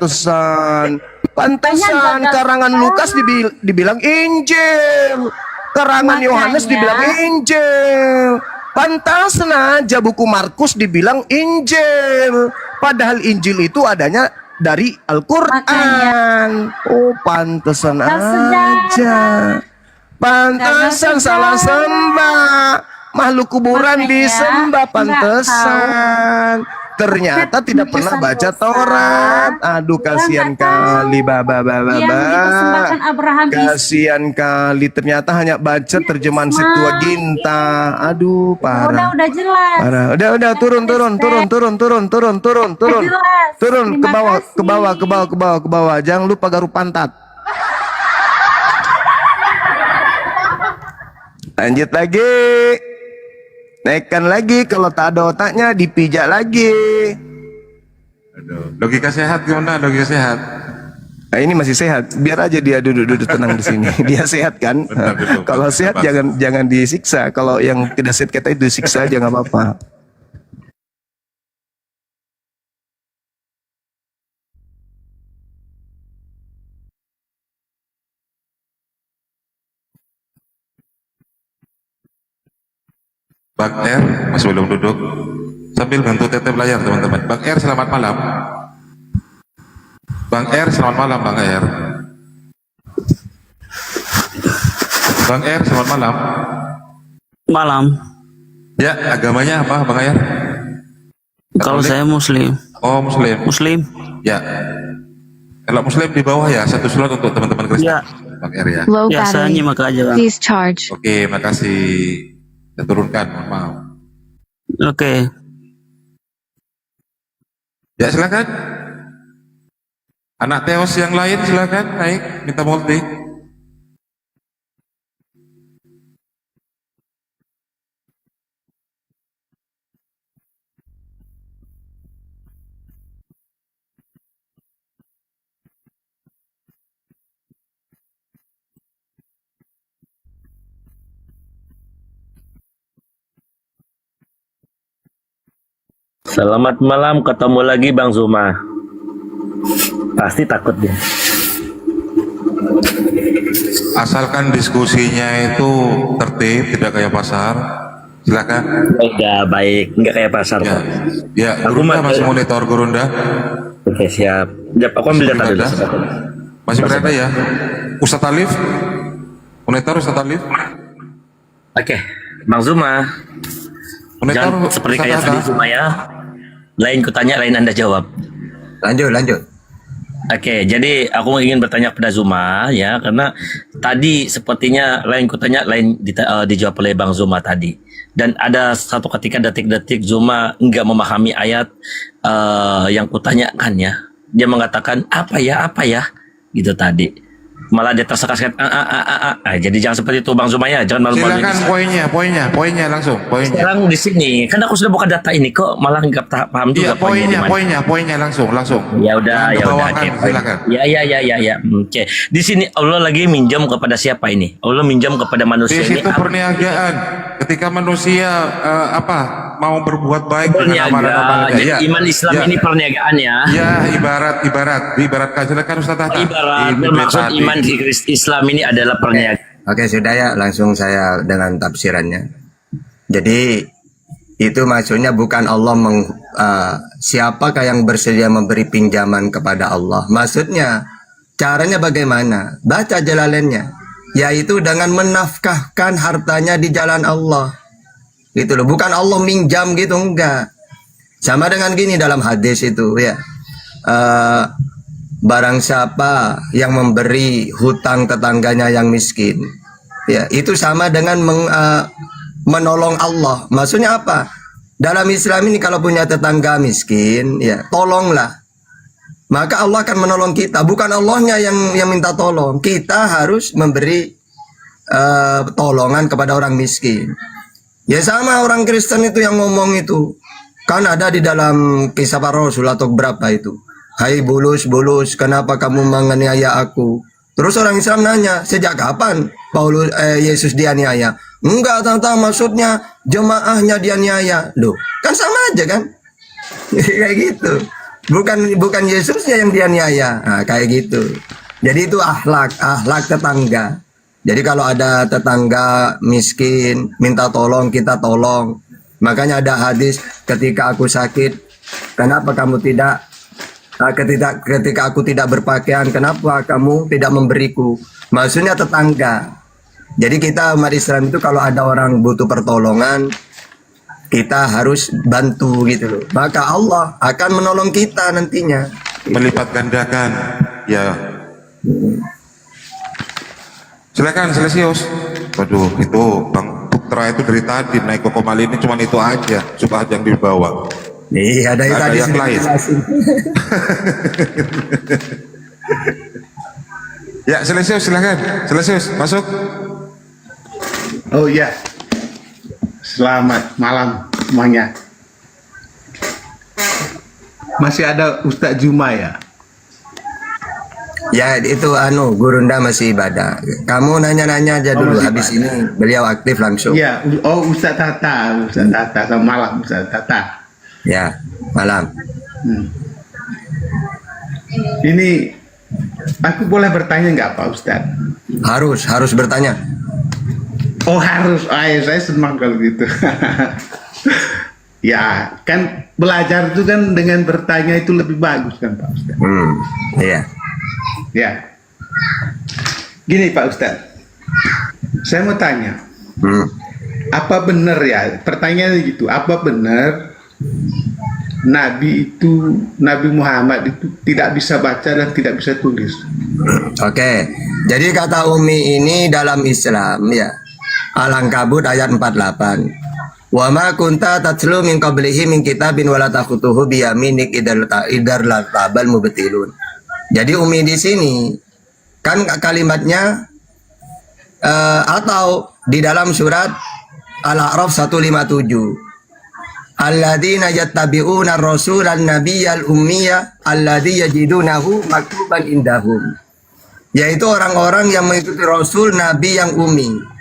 Speaker 3: Pantesan
Speaker 7: gagal
Speaker 3: karangan Lukas dibilang Injil. Karangan
Speaker 7: Makanya-
Speaker 3: Yohanes dibilang Injil. Pantasan aja buku Markus dibilang Injil. Padahal Injil itu adanya dari Al-Quran. Oh, pantesan aja. Pantesan
Speaker 7: Gagal
Speaker 3: salah
Speaker 7: sejarah.
Speaker 3: sembah. Makhluk kuburan
Speaker 7: Makanya
Speaker 3: disembah,
Speaker 7: nggak
Speaker 3: pantesan. Ternyata tidak pernah baca Taurat. Aduh, kasihan kali,
Speaker 7: Yang dipersembahkan Abraham,
Speaker 3: Kasihan kali, ternyata hanya baca terjemahan Septuaginta. Aduh, parah.
Speaker 7: udah jelas.
Speaker 3: Parah. Udah, turun.
Speaker 7: Jelas.
Speaker 3: Turun ke
Speaker 7: Terima
Speaker 3: bawah,
Speaker 7: kasih.
Speaker 3: ke bawah. Jangan lupa garuk pantat. Lanjut lagi. Naikkan lagi, kalau tak ada otaknya dipijak lagi.
Speaker 5: Aduh. Logika sehat gimana? Logika sehat.
Speaker 3: Nah, ini masih sehat. Biar aja dia duduk tenang di sini. Dia sehat kan?
Speaker 5: Benar, betul.
Speaker 3: Kalau sehat jangan disiksa. Kalau yang tidak sehat kita itu disiksa aja nggak apa-apa.
Speaker 5: Bang R masih belum duduk. Sambil bantu tetep layar teman-teman. Bang R selamat malam. Bang R selamat malam Bang R. Bang R selamat malam.
Speaker 9: Malam.
Speaker 5: Ya, agamanya apa Bang R?
Speaker 9: Kalau
Speaker 5: Katolik?
Speaker 9: saya Muslim.
Speaker 5: Oh, Muslim.
Speaker 9: Muslim.
Speaker 5: Ya. Kalau Muslim di bawah ya, satu slot untuk teman-teman Kristen.
Speaker 9: Ya.
Speaker 5: Bang R ya.
Speaker 10: Low
Speaker 9: Ya, saya
Speaker 10: battery.
Speaker 9: nyimak aja, Bang.
Speaker 10: Please charge.
Speaker 5: Oke, makasih. Saya turunkan, mohon maaf.
Speaker 9: Oke.
Speaker 5: Ya, silakan. Anak Teos yang lain silakan naik, minta multi.
Speaker 11: Selamat malam, ketemu lagi Bang Zuma. Pasti takut dia.
Speaker 5: Asalkan diskusinya itu tertib, tidak kayak pasar. Silakan.
Speaker 11: Enggak baik, enggak kayak pasar.
Speaker 5: Ya,
Speaker 11: Pak.
Speaker 5: ya.
Speaker 11: Aku
Speaker 5: Gurunda
Speaker 11: mah-
Speaker 5: masih monitor Gurunda.
Speaker 11: Oke siap. Jap, aku ambil data dulu.
Speaker 5: Berada? Masih berada ya. Ustadz Alif, monitor Ustadz Alif.
Speaker 11: Oke, Bang Zuma.
Speaker 5: Monitor
Speaker 11: Jangan seperti
Speaker 5: Ustadz
Speaker 11: kayak
Speaker 5: Ada.
Speaker 11: tadi Zuma ya. Lain kutanya, lain Anda jawab.
Speaker 8: Lanjut.
Speaker 11: Oke, jadi aku ingin bertanya pada Zuma ya, karena tadi sepertinya lain kutanya, lain dijawab oleh Bang Zuma tadi. Dan ada satu ketika detik-detik Zuma nggak memahami ayat yang kutanyakan ya. dia mengatakan apa ya gitu tadi. Malah dia tersekat-sekat jadi jangan seperti itu Bang Zuma ya, jangan malu-malu.
Speaker 5: Silakan poinnya langsung, poinnya.
Speaker 11: Sekarang di sini kan aku sudah buka data ini kok malah nggak paham juga.
Speaker 5: Iya, poinnya langsung.
Speaker 11: Ya udah,
Speaker 5: Bawakan,
Speaker 11: oke.
Speaker 5: silakan.
Speaker 11: Ya. Oke. Di sini Allah lagi minjam kepada siapa ini? Allah minjam kepada manusia
Speaker 5: Di
Speaker 11: ini.
Speaker 5: situ perniagaan. Ketika manusia mau berbuat baik dengan amalan-amalan.
Speaker 11: Jadi iman Islam ini perniagaan ya.
Speaker 5: Ya, ibaratkan silakan Ustaz Hatta.
Speaker 11: Ibarat bermaksud iman di Islam ini adalah perniagaan.
Speaker 8: Oke, sudah ya, langsung saya dengan tafsirannya. Jadi itu maksudnya bukan Allah siapakah yang bersedia memberi pinjaman kepada Allah. Maksudnya caranya bagaimana? Baca Jalalainnya, yaitu dengan menafkahkan hartanya di jalan Allah. Gitu loh, bukan Allah minjam gitu, enggak. Sama dengan gini dalam hadis itu ya. Barang siapa yang memberi hutang tetangganya yang miskin, ya itu sama dengan menolong Allah. Maksudnya apa? Dalam Islam ini kalau punya tetangga miskin, ya tolonglah. Maka Allah akan menolong kita. Bukan Allahnya yang minta tolong. Kita harus memberi tolongan kepada orang miskin. Ya sama orang Kristen itu yang ngomong itu. Kan ada di dalam kisah para Rasul atau berapa itu. Hai bulus, kenapa kamu menganiaya aku? Terus orang Islam nanya, sejak kapan Yesus dianiaya? Enggak, tante, maksudnya jemaahnya dianiaya. Loh, kan sama aja kan? Kayak gitu. Bukan Yesusnya yang dianiaya. Nah, kayak gitu. Jadi itu akhlak tetangga. Jadi kalau ada tetangga miskin, minta tolong, kita tolong. Makanya ada hadis, ketika aku sakit, kenapa kamu tidak ketika aku tidak berpakaian, kenapa kamu tidak memberiku? Maksudnya tetangga. Jadi kita umat Islam itu kalau ada orang butuh pertolongan, kita harus bantu gitu loh. Maka Allah akan menolong kita nantinya.
Speaker 5: Melipat gandakan. Ya. Silakan Celsius. Waduh, itu Bang Putra itu dari tadi naik ke Komal ini cuma itu aja, subah yang dibawa.
Speaker 8: Iya, ada
Speaker 5: yang lain. Ya, Celsius silakan. Celsius masuk.
Speaker 10: Oh iya. Selamat malam semuanya. Masih ada Ustadz Juma ya?
Speaker 8: Ya itu Gurunda masih ibadah. Kamu nanya-nanya aja dulu, habis
Speaker 10: ibadah.
Speaker 8: ini beliau aktif langsung.
Speaker 10: Iya, Ustadz Tata. Selamat malam Ustadz Tata.
Speaker 8: Ya, malam.
Speaker 10: Ini aku boleh bertanya nggak Pak Ustadz?
Speaker 8: Harus bertanya.
Speaker 10: Oh harus, saya senang kalau gitu. Ya, kan belajar itu kan dengan bertanya itu lebih bagus kan Pak Ustadz.
Speaker 8: Iya.
Speaker 10: Ya. Gini Pak Ustadz, saya mau tanya. Apa benar ya? Pertanyaannya gitu, apa benar Nabi Muhammad itu tidak bisa baca dan tidak bisa tulis?
Speaker 8: Oke. Jadi kata Umi ini dalam Islam ya. Al-Ankabut ayat 48. Wa ma kunta tatlu min qablihi min kitabin wala takhutuhu bi yaminik idar latabal mubtilun. Jadi Umi di sini kan kalimatnya atau di dalam surat Al-A'raf 157. Alladzina yattabi'una ar-rasulan nabiyyal ummiyya alladzi yajidunahu maktuban indahum. Yaitu orang-orang yang mengikuti Rasul Nabi yang ummi.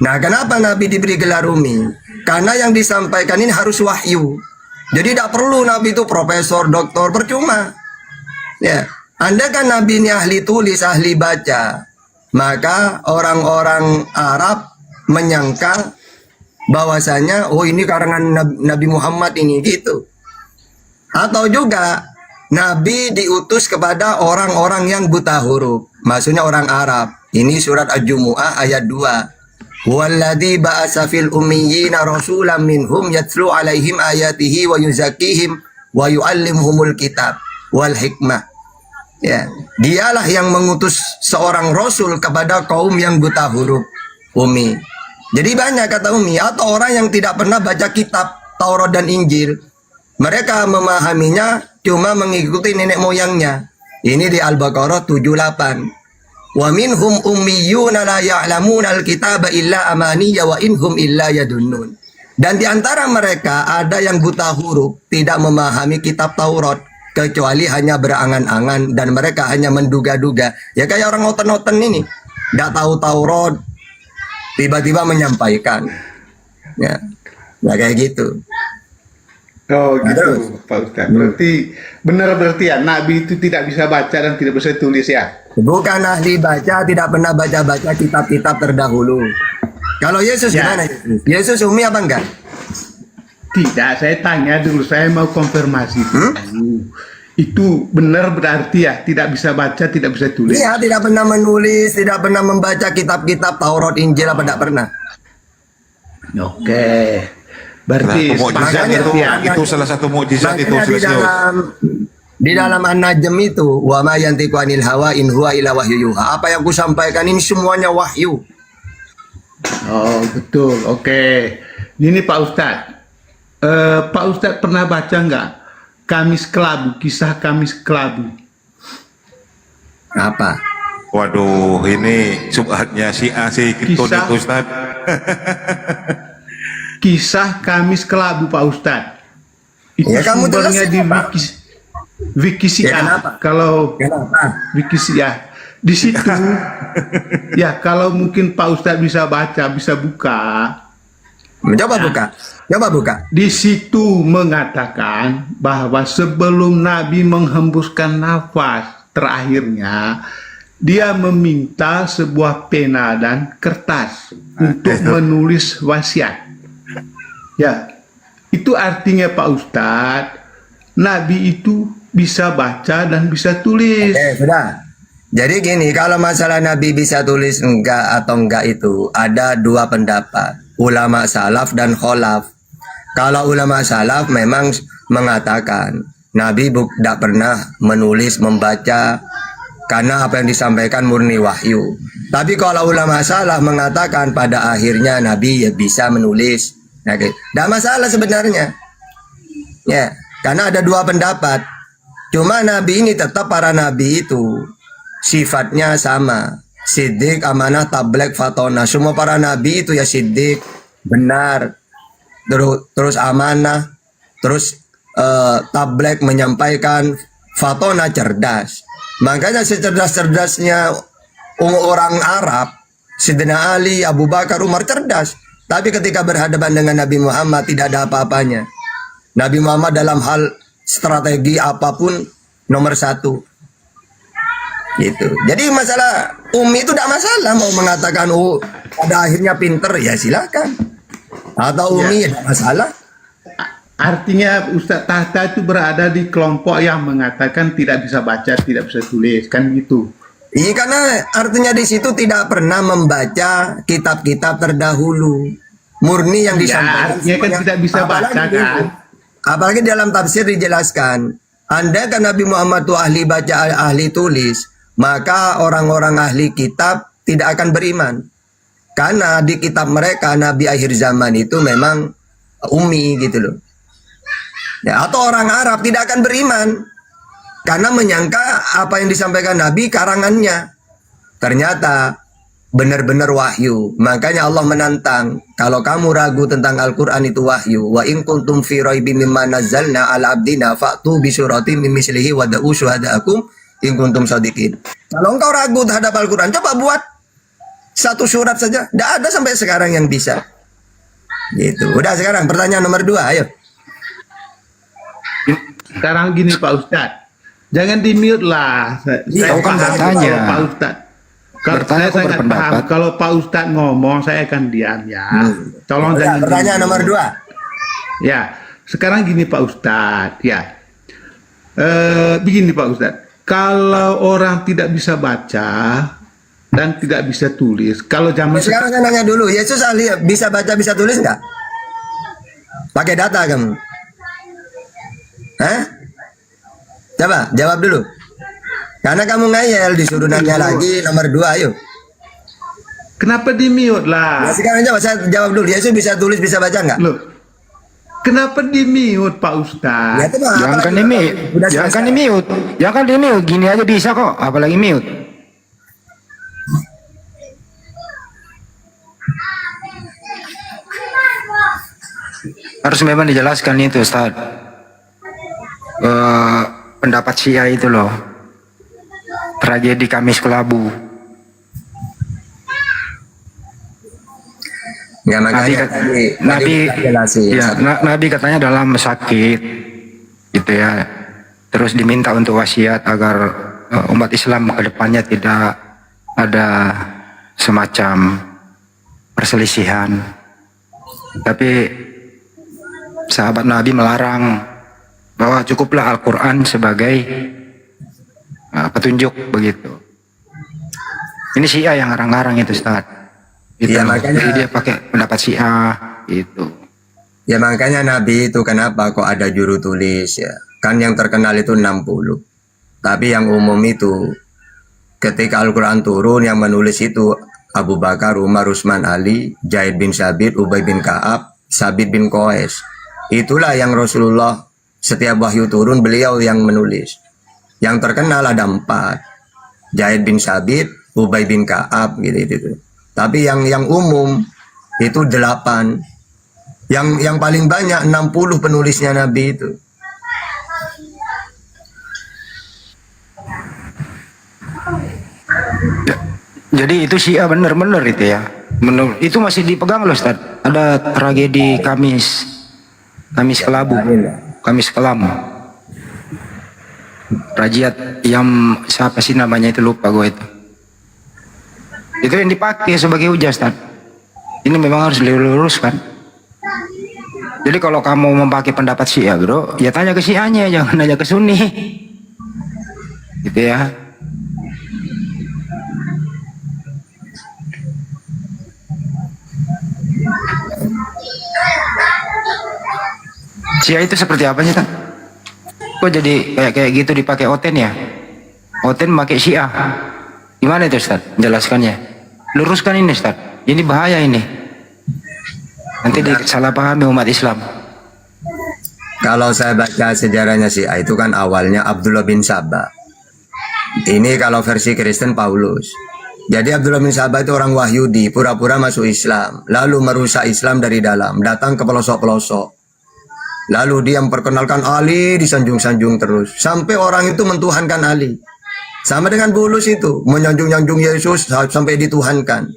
Speaker 8: Nah, kenapa Nabi diberi gelar ummi? Karena yang disampaikan ini harus wahyu. Jadi tidak perlu Nabi itu profesor, doktor, percuma. Ya, Anda kan Nabi ini ahli tulis, ahli baca. Maka orang-orang Arab menyangka bahwasanya ini karangan Nabi Muhammad ini gitu. Atau juga Nabi diutus kepada orang-orang yang buta huruf. Maksudnya orang Arab. Ini surat Al-Jumu'ah ayat 2. Walladzi ba'asa fil ummiyina rasulan minhum yatlu alaihim ayatihi wa yuzakkihim wa yu'allimuhumul kitab wal hikmah. Ya, dialah yang mengutus seorang rasul kepada kaum yang buta huruf, ummi. Jadi banyak kata Umi, atau orang yang tidak pernah baca kitab Taurat dan Injil. Mereka memahaminya cuma mengikuti nenek moyangnya. Ini di Al-Baqarah 78. Wa minhum ummiyuna la ya'lamuna al-kitaba illa amaniya wa inhum illa yadunnun. Dan di antara mereka ada yang buta huruf, tidak memahami kitab Taurat, kecuali hanya berangan-angan dan mereka hanya menduga-duga. Ya kayak orang noten-noten ini, nggak tahu Taurat, tiba-tiba menyampaikan. Ya, nah kayak gitu.
Speaker 10: Oh gitu,
Speaker 8: Terus?
Speaker 10: Pak Ustadz. Berarti benar berarti ya Nabi itu tidak bisa baca dan tidak bisa tulis ya?
Speaker 8: Bukan ahli baca, tidak pernah baca-baca kitab-kitab terdahulu. Kalau Yesus
Speaker 10: Ya.
Speaker 8: gimana? Yesus umi apa enggak?
Speaker 10: Tidak, saya tanya dulu, saya mau konfirmasi dulu. Itu benar berarti ya tidak bisa baca, tidak bisa tulis.
Speaker 8: Iya, tidak pernah menulis, tidak pernah membaca kitab-kitab Taurat, Injil apa tidak pernah.
Speaker 10: Oke. Berarti
Speaker 5: Nah, mukjizat
Speaker 8: makanya
Speaker 5: itu,
Speaker 8: dia-
Speaker 5: itu salah satu mukjizat itu
Speaker 8: Makanya
Speaker 5: selesai.
Speaker 8: di dalam An-Najm itu, wa ma yantiqu anil hawa in huwa illa wahyu yuha. Apa yang ku sampaikan ini semuanya wahyu.
Speaker 10: Oh betul, oke. Ini Pak Ustadz. Pak Ustadz pernah baca nggak Kamis Kelabu, kisah Kamis Kelabu?
Speaker 8: Apa?
Speaker 5: Waduh, ini subhatnya si A si Kitun
Speaker 10: Kisah.
Speaker 5: itu Ustaz.
Speaker 10: Kisah Kamis Kelabu Pak Ustadz. Itu
Speaker 8: Ya, kamu
Speaker 10: sumbernya
Speaker 8: jelasin,
Speaker 10: di
Speaker 8: Pak.
Speaker 10: Wikisia.
Speaker 8: Ya, kenapa?
Speaker 10: Kalau
Speaker 8: Kenapa?
Speaker 10: Wikisia di situ, ya kalau mungkin Pak Ustadz bisa baca, bisa buka.
Speaker 8: Coba buka. Coba buka.
Speaker 10: Di situ mengatakan bahwa sebelum Nabi menghembuskan nafas terakhirnya, dia meminta sebuah pena dan kertas untuk menulis wasiat. Ya, itu artinya Pak Ustadz, Nabi itu bisa baca dan bisa tulis.
Speaker 8: Sudah. Jadi gini, kalau masalah Nabi bisa tulis enggak atau enggak itu ada dua pendapat, ulama salaf dan kholaf. Kalau ulama salaf memang mengatakan Nabi tidak pernah menulis, membaca karena apa yang disampaikan murni wahyu. Tapi kalau ulama salaf mengatakan pada akhirnya Nabi ya bisa menulis. Oke, tidak masalah sebenarnya. Ya, karena ada dua pendapat. Cuma Nabi ini tetap para Nabi itu sifatnya sama. Siddiq, amanah, tablek, fatona. Semua para Nabi itu ya siddiq, benar. Terus amanah, terus tablek menyampaikan, fatona cerdas. Makanya secerdas-cerdasnya orang Arab, Sidina Ali, Abu Bakar, Umar cerdas. Tapi ketika berhadapan dengan Nabi Muhammad tidak ada apa-apanya. Nabi Muhammad dalam hal strategi apapun nomor satu. Gitu. Jadi masalah Umi itu tidak masalah mau mengatakan pada akhirnya pinter ya silakan. Atau Umi ya tidak masalah.
Speaker 10: Artinya Ustadz Tahta itu berada di kelompok yang mengatakan tidak bisa baca, tidak bisa tulis, kan gitu.
Speaker 8: Iya, karena artinya di situ tidak pernah membaca kitab-kitab terdahulu. Murni yang
Speaker 10: Ya,
Speaker 8: disampaikan.
Speaker 10: artinya kan
Speaker 8: semuanya.
Speaker 10: tidak bisa
Speaker 8: Apalagi
Speaker 10: baca,
Speaker 8: gini,
Speaker 10: kan?
Speaker 8: Apalagi dalam tafsir dijelaskan, Anda kan Nabi Muhammad itu ahli baca, ahli tulis, maka orang-orang ahli kitab tidak akan beriman. Karena di kitab mereka Nabi akhir zaman itu memang ummi gitu loh. Ya, atau orang Arab tidak akan beriman karena menyangka apa yang disampaikan Nabi karangannya. Ternyata benar-benar wahyu. Makanya Allah menantang, kalau kamu ragu tentang Al-Qur'an itu wahyu, wa in kuntum fi raibin mimma nazzalna ala abdina fa'tu bi syuratin min mislihi wa da'u syuhada'akum in kuntum shadiqin. Kalau engkau ragu terhadap Al-Qur'an, coba buat satu surat saja. Tidak ada sampai sekarang yang bisa. Gitu. Udah sekarang pertanyaan nomor 2, ayo.
Speaker 10: Sekarang gini Pak Ustadz, jangan di mute lah.
Speaker 6: Iya, kan
Speaker 10: paham
Speaker 6: bertanya.
Speaker 10: kalau Pak Ustadz. Kalau
Speaker 6: Bertanya
Speaker 10: saya
Speaker 6: kok
Speaker 10: sangat
Speaker 6: berpendapat.
Speaker 10: paham, kalau Pak Ustadz ngomong saya akan diam ya. Tolong
Speaker 8: Udah,
Speaker 10: jangan. di
Speaker 8: pertanyaan
Speaker 10: mute.
Speaker 8: nomor 2.
Speaker 10: Ya, sekarang gini Pak Ustadz, ya. Begini Pak Ustadz, kalau orang tidak bisa baca dan tidak bisa tulis, kalau zaman
Speaker 8: Sekarang saya nanya dulu, Yesus ahli bisa baca bisa tulis nggak? Pakai data kamu? Hah? Coba jawab dulu. Karena kamu ngayel disuruh nanya lagi nomor 2, ayo.
Speaker 10: kenapa di mute
Speaker 8: Nah,
Speaker 10: lah?
Speaker 8: sekarang coba saya jawab dulu. Yesus bisa tulis bisa baca nggak?
Speaker 10: Loh, Kenapa di mute Pak Ustaz?
Speaker 8: Ya, itu mah
Speaker 12: Jangan
Speaker 8: apa
Speaker 12: kan
Speaker 8: lagi?
Speaker 12: di mute,
Speaker 8: Udah
Speaker 12: jangan kan
Speaker 8: selesai.
Speaker 12: di mute, jangan kan di mute, gini aja bisa kok, apalagi mute. Harus memang dijelaskan itu Ustaz. Pendapat Syiah itu loh, tragedi Kamis Kelabu.
Speaker 8: Ya makanya
Speaker 12: Nabi,
Speaker 8: jelasin.
Speaker 12: ya, Nabi katanya dalam sakit, gitu ya. Terus diminta untuk wasiat agar umat Islam ke depannya tidak ada semacam perselisihan. Tapi sahabat Nabi melarang bahwa cukuplah Al-Quran sebagai petunjuk begitu. Ini Syiah yang ngarang-ngarang itu Ustaz. Gitu.
Speaker 8: Iya, makanya-
Speaker 12: Jadi dia pakai pendapat Syiah itu.
Speaker 8: Ya makanya Nabi itu kenapa kok ada juru tulis ya? Kan yang terkenal itu 60. Tapi yang umum itu ketika Al-Quran turun yang menulis itu Abu Bakar, Umar, Utsman, Ali, Zaid bin Sabit, Ubay bin Ka'ab, Sabit bin Qais. Itulah yang Rasulullah setiap wahyu turun beliau yang menulis. Yang terkenal ada 4. Zaid bin Sabit, Ubay bin Ka'ab gitu. Tapi yang umum itu 8. Yang paling banyak 60 penulisnya Nabi itu.
Speaker 12: Jadi itu Syiah bener-bener itu ya. Bener. Itu masih dipegang loh Ustaz. Ada tragedi Kamis Kelabu, Kamis Kelam. Rajiat yang siapa sih namanya itu, lupa gue itu. Itu yang dipakai sebagai hujah Ustaz. Ini memang harus diluruskan. Jadi kalau kamu memakai pendapat Syiah bro, ya tanya ke Syiahnya, jangan nanya ke Sunni. Gitu ya. Syiah itu seperti apa sih, Tan? Kok jadi kayak gitu dipakai Oten ya? Oten pakai Syiah. Gimana itu, Ustaz? Jelaskannya. Luruskan ini, Ustaz. Ini bahaya ini. Nanti disalahpahami umat Islam.
Speaker 8: Kalau saya baca sejarahnya Syiah itu kan awalnya Abdullah bin Sabah. Ini kalau versi Kristen Paulus. Jadi Abdullah bin Sabah itu orang Wahyudi, pura-pura masuk Islam, lalu merusak Islam dari dalam, datang ke pelosok-pelosok. Lalu dia memperkenalkan Ali, disanjung-sanjung terus. Sampai orang itu mentuhankan Ali. Sama dengan Bulus itu, menyanjung-sanjung Yesus sampai dituhankan.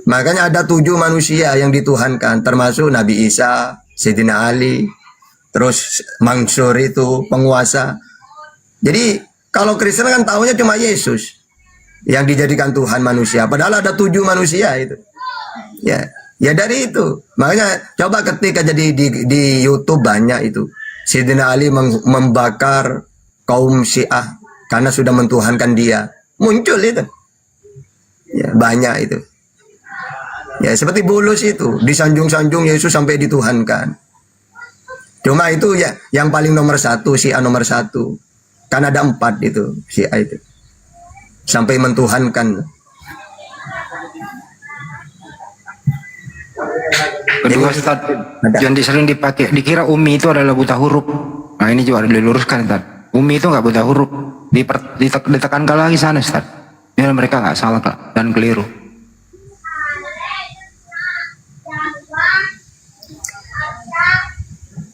Speaker 8: Makanya ada 7 manusia yang dituhankan, termasuk Nabi Isa, Sayyidina Ali, terus Mansur itu penguasa. Jadi kalau Kristen kan tahunya cuma Yesus yang dijadikan Tuhan manusia. Padahal ada 7 manusia itu. Ya dari itu. Makanya coba ketika jadi di YouTube banyak itu. Sayyidina Ali membakar kaum Syiah karena sudah mentuhankan dia. Muncul itu. Ya, banyak itu. Ya seperti Bulus itu, disanjung-sanjung Yesus sampai dituhankan. Cuma itu ya yang paling nomor 1, Syiah nomor 1. Kan ada 4 itu Syiah itu. Sampai mentuhankan.
Speaker 12: Kedua, Ustaz, yang sering dipakai, dikira Umi itu adalah buta huruf. Nah ini juga diluruskan, Ustaz. Umi itu nggak buta huruf. Ditekankan lagi sana, Ustaz. Biar mereka nggak salah dan keliru.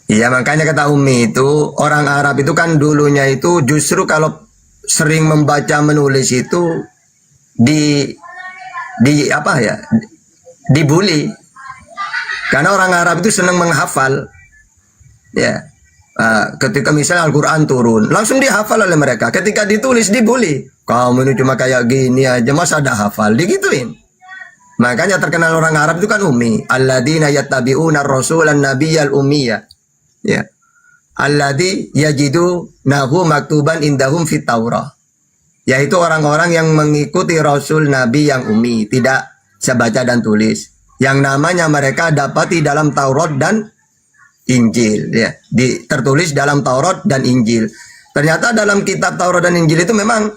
Speaker 8: Iya makanya kata Umi itu orang Arab itu kan dulunya itu justru kalau sering membaca menulis itu di apa ya, dibully. Karena orang Arab itu senang menghafal. Ya. Ketika misalnya Al-Quran turun, langsung dihafal oleh mereka. Ketika ditulis dibully. Kamu ini cuma kayak gini aja, masa ada hafal? Digituin. Makanya terkenal orang Arab itu kan Ummi. Alladzina yattabi'una ar-rasulan nabiyyal ummiyya. Ya. Alladzi yajidunahu maktuban indahum fit Taurah. Yaitu orang-orang yang mengikuti Rasul Nabi yang ummi, tidak bisa baca dan tulis. Yang namanya mereka dapati dalam Taurat dan Injil, ya, tertulis dalam Taurat dan Injil. Ternyata dalam kitab Taurat dan Injil itu memang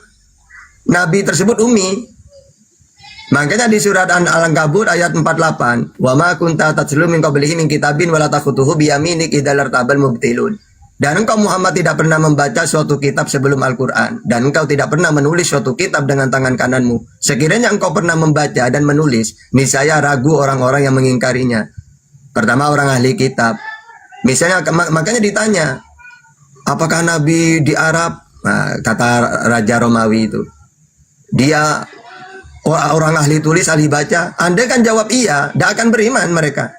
Speaker 8: Nabi tersebut ummi. Makanya di surat Al-Ankabut ayat 48, "Wa ma kunta tatslu min qablihi min kitabin wa la takhutuhu bi yaminik idzal lartabal mubtilun." Dan engkau Muhammad tidak pernah membaca suatu kitab sebelum Al-Quran. Dan engkau tidak pernah menulis suatu kitab dengan tangan kananmu. Sekiranya engkau pernah membaca dan menulis, niscaya ragu orang-orang yang mengingkarinya. Pertama orang ahli kitab. Misalnya makanya ditanya, apakah Nabi di Arab? Nah, kata Raja Romawi itu, dia orang ahli tulis, ahli baca. Anda kan jawab iya, tidak akan beriman mereka.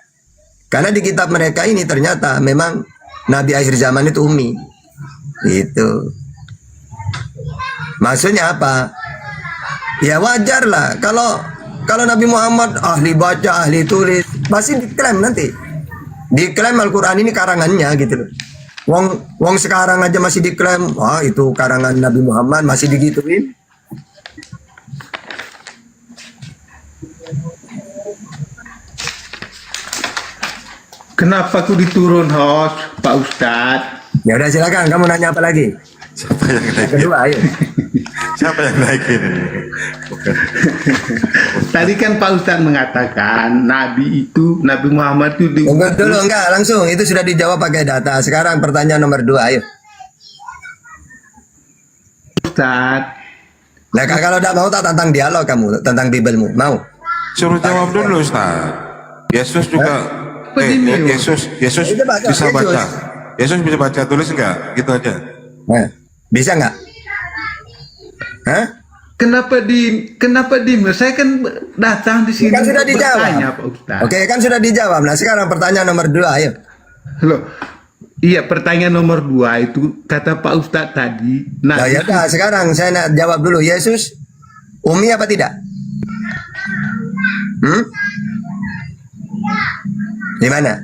Speaker 8: Karena di kitab mereka ini ternyata memang Nabi akhir zaman itu ummi. Itu. Maksudnya apa? Ya wajar lah kalau Nabi Muhammad ahli baca, ahli tulis, pasti diklaim nanti. Diklaim Al-Qur'an ini karangannya gitu loh. Wong sekarang aja masih diklaim, wah itu karangan Nabi Muhammad, masih digituin.
Speaker 10: Kenapa aku diturun host, Pak Ustadz?
Speaker 8: Ya udah silakan, kamu nanya apa lagi?
Speaker 5: Siapa yang naikin?
Speaker 8: Kedua, ayo.
Speaker 5: Siapa yang naikin?
Speaker 10: Tadi kan Pak Ustadz mengatakan Nabi Muhammad itu
Speaker 8: Tunggu dulu, enggak, langsung. Itu sudah dijawab pakai data. Sekarang pertanyaan nomor 2, ayo.
Speaker 10: Ustadz.
Speaker 8: Nah, kalau tidak mau tak tentang dialog kamu, tentang Bibelmu. Mau?
Speaker 5: Suruh jawab dulu Ustaz. Yesus juga Yesus
Speaker 8: Itu baca,
Speaker 5: bisa
Speaker 8: Yesus.
Speaker 5: baca. Yesus bisa baca tulis enggak? Gitu aja.
Speaker 8: Nah, bisa nggak? Hah?
Speaker 10: Kenapa di? Saya kan datang di sini
Speaker 8: Kan sudah
Speaker 10: untuk
Speaker 8: dijawab.
Speaker 10: bertanya, Pak Ustadz.
Speaker 8: Oke, kan sudah dijawab. Nah, sekarang pertanyaan nomor 2, ayo.
Speaker 10: Loh, iya pertanyaan nomor 2 itu kata Pak Ustadz tadi.
Speaker 8: Nah, ya udah, sekarang saya nak jawab dulu. Yesus ummi apa tidak? Gimana?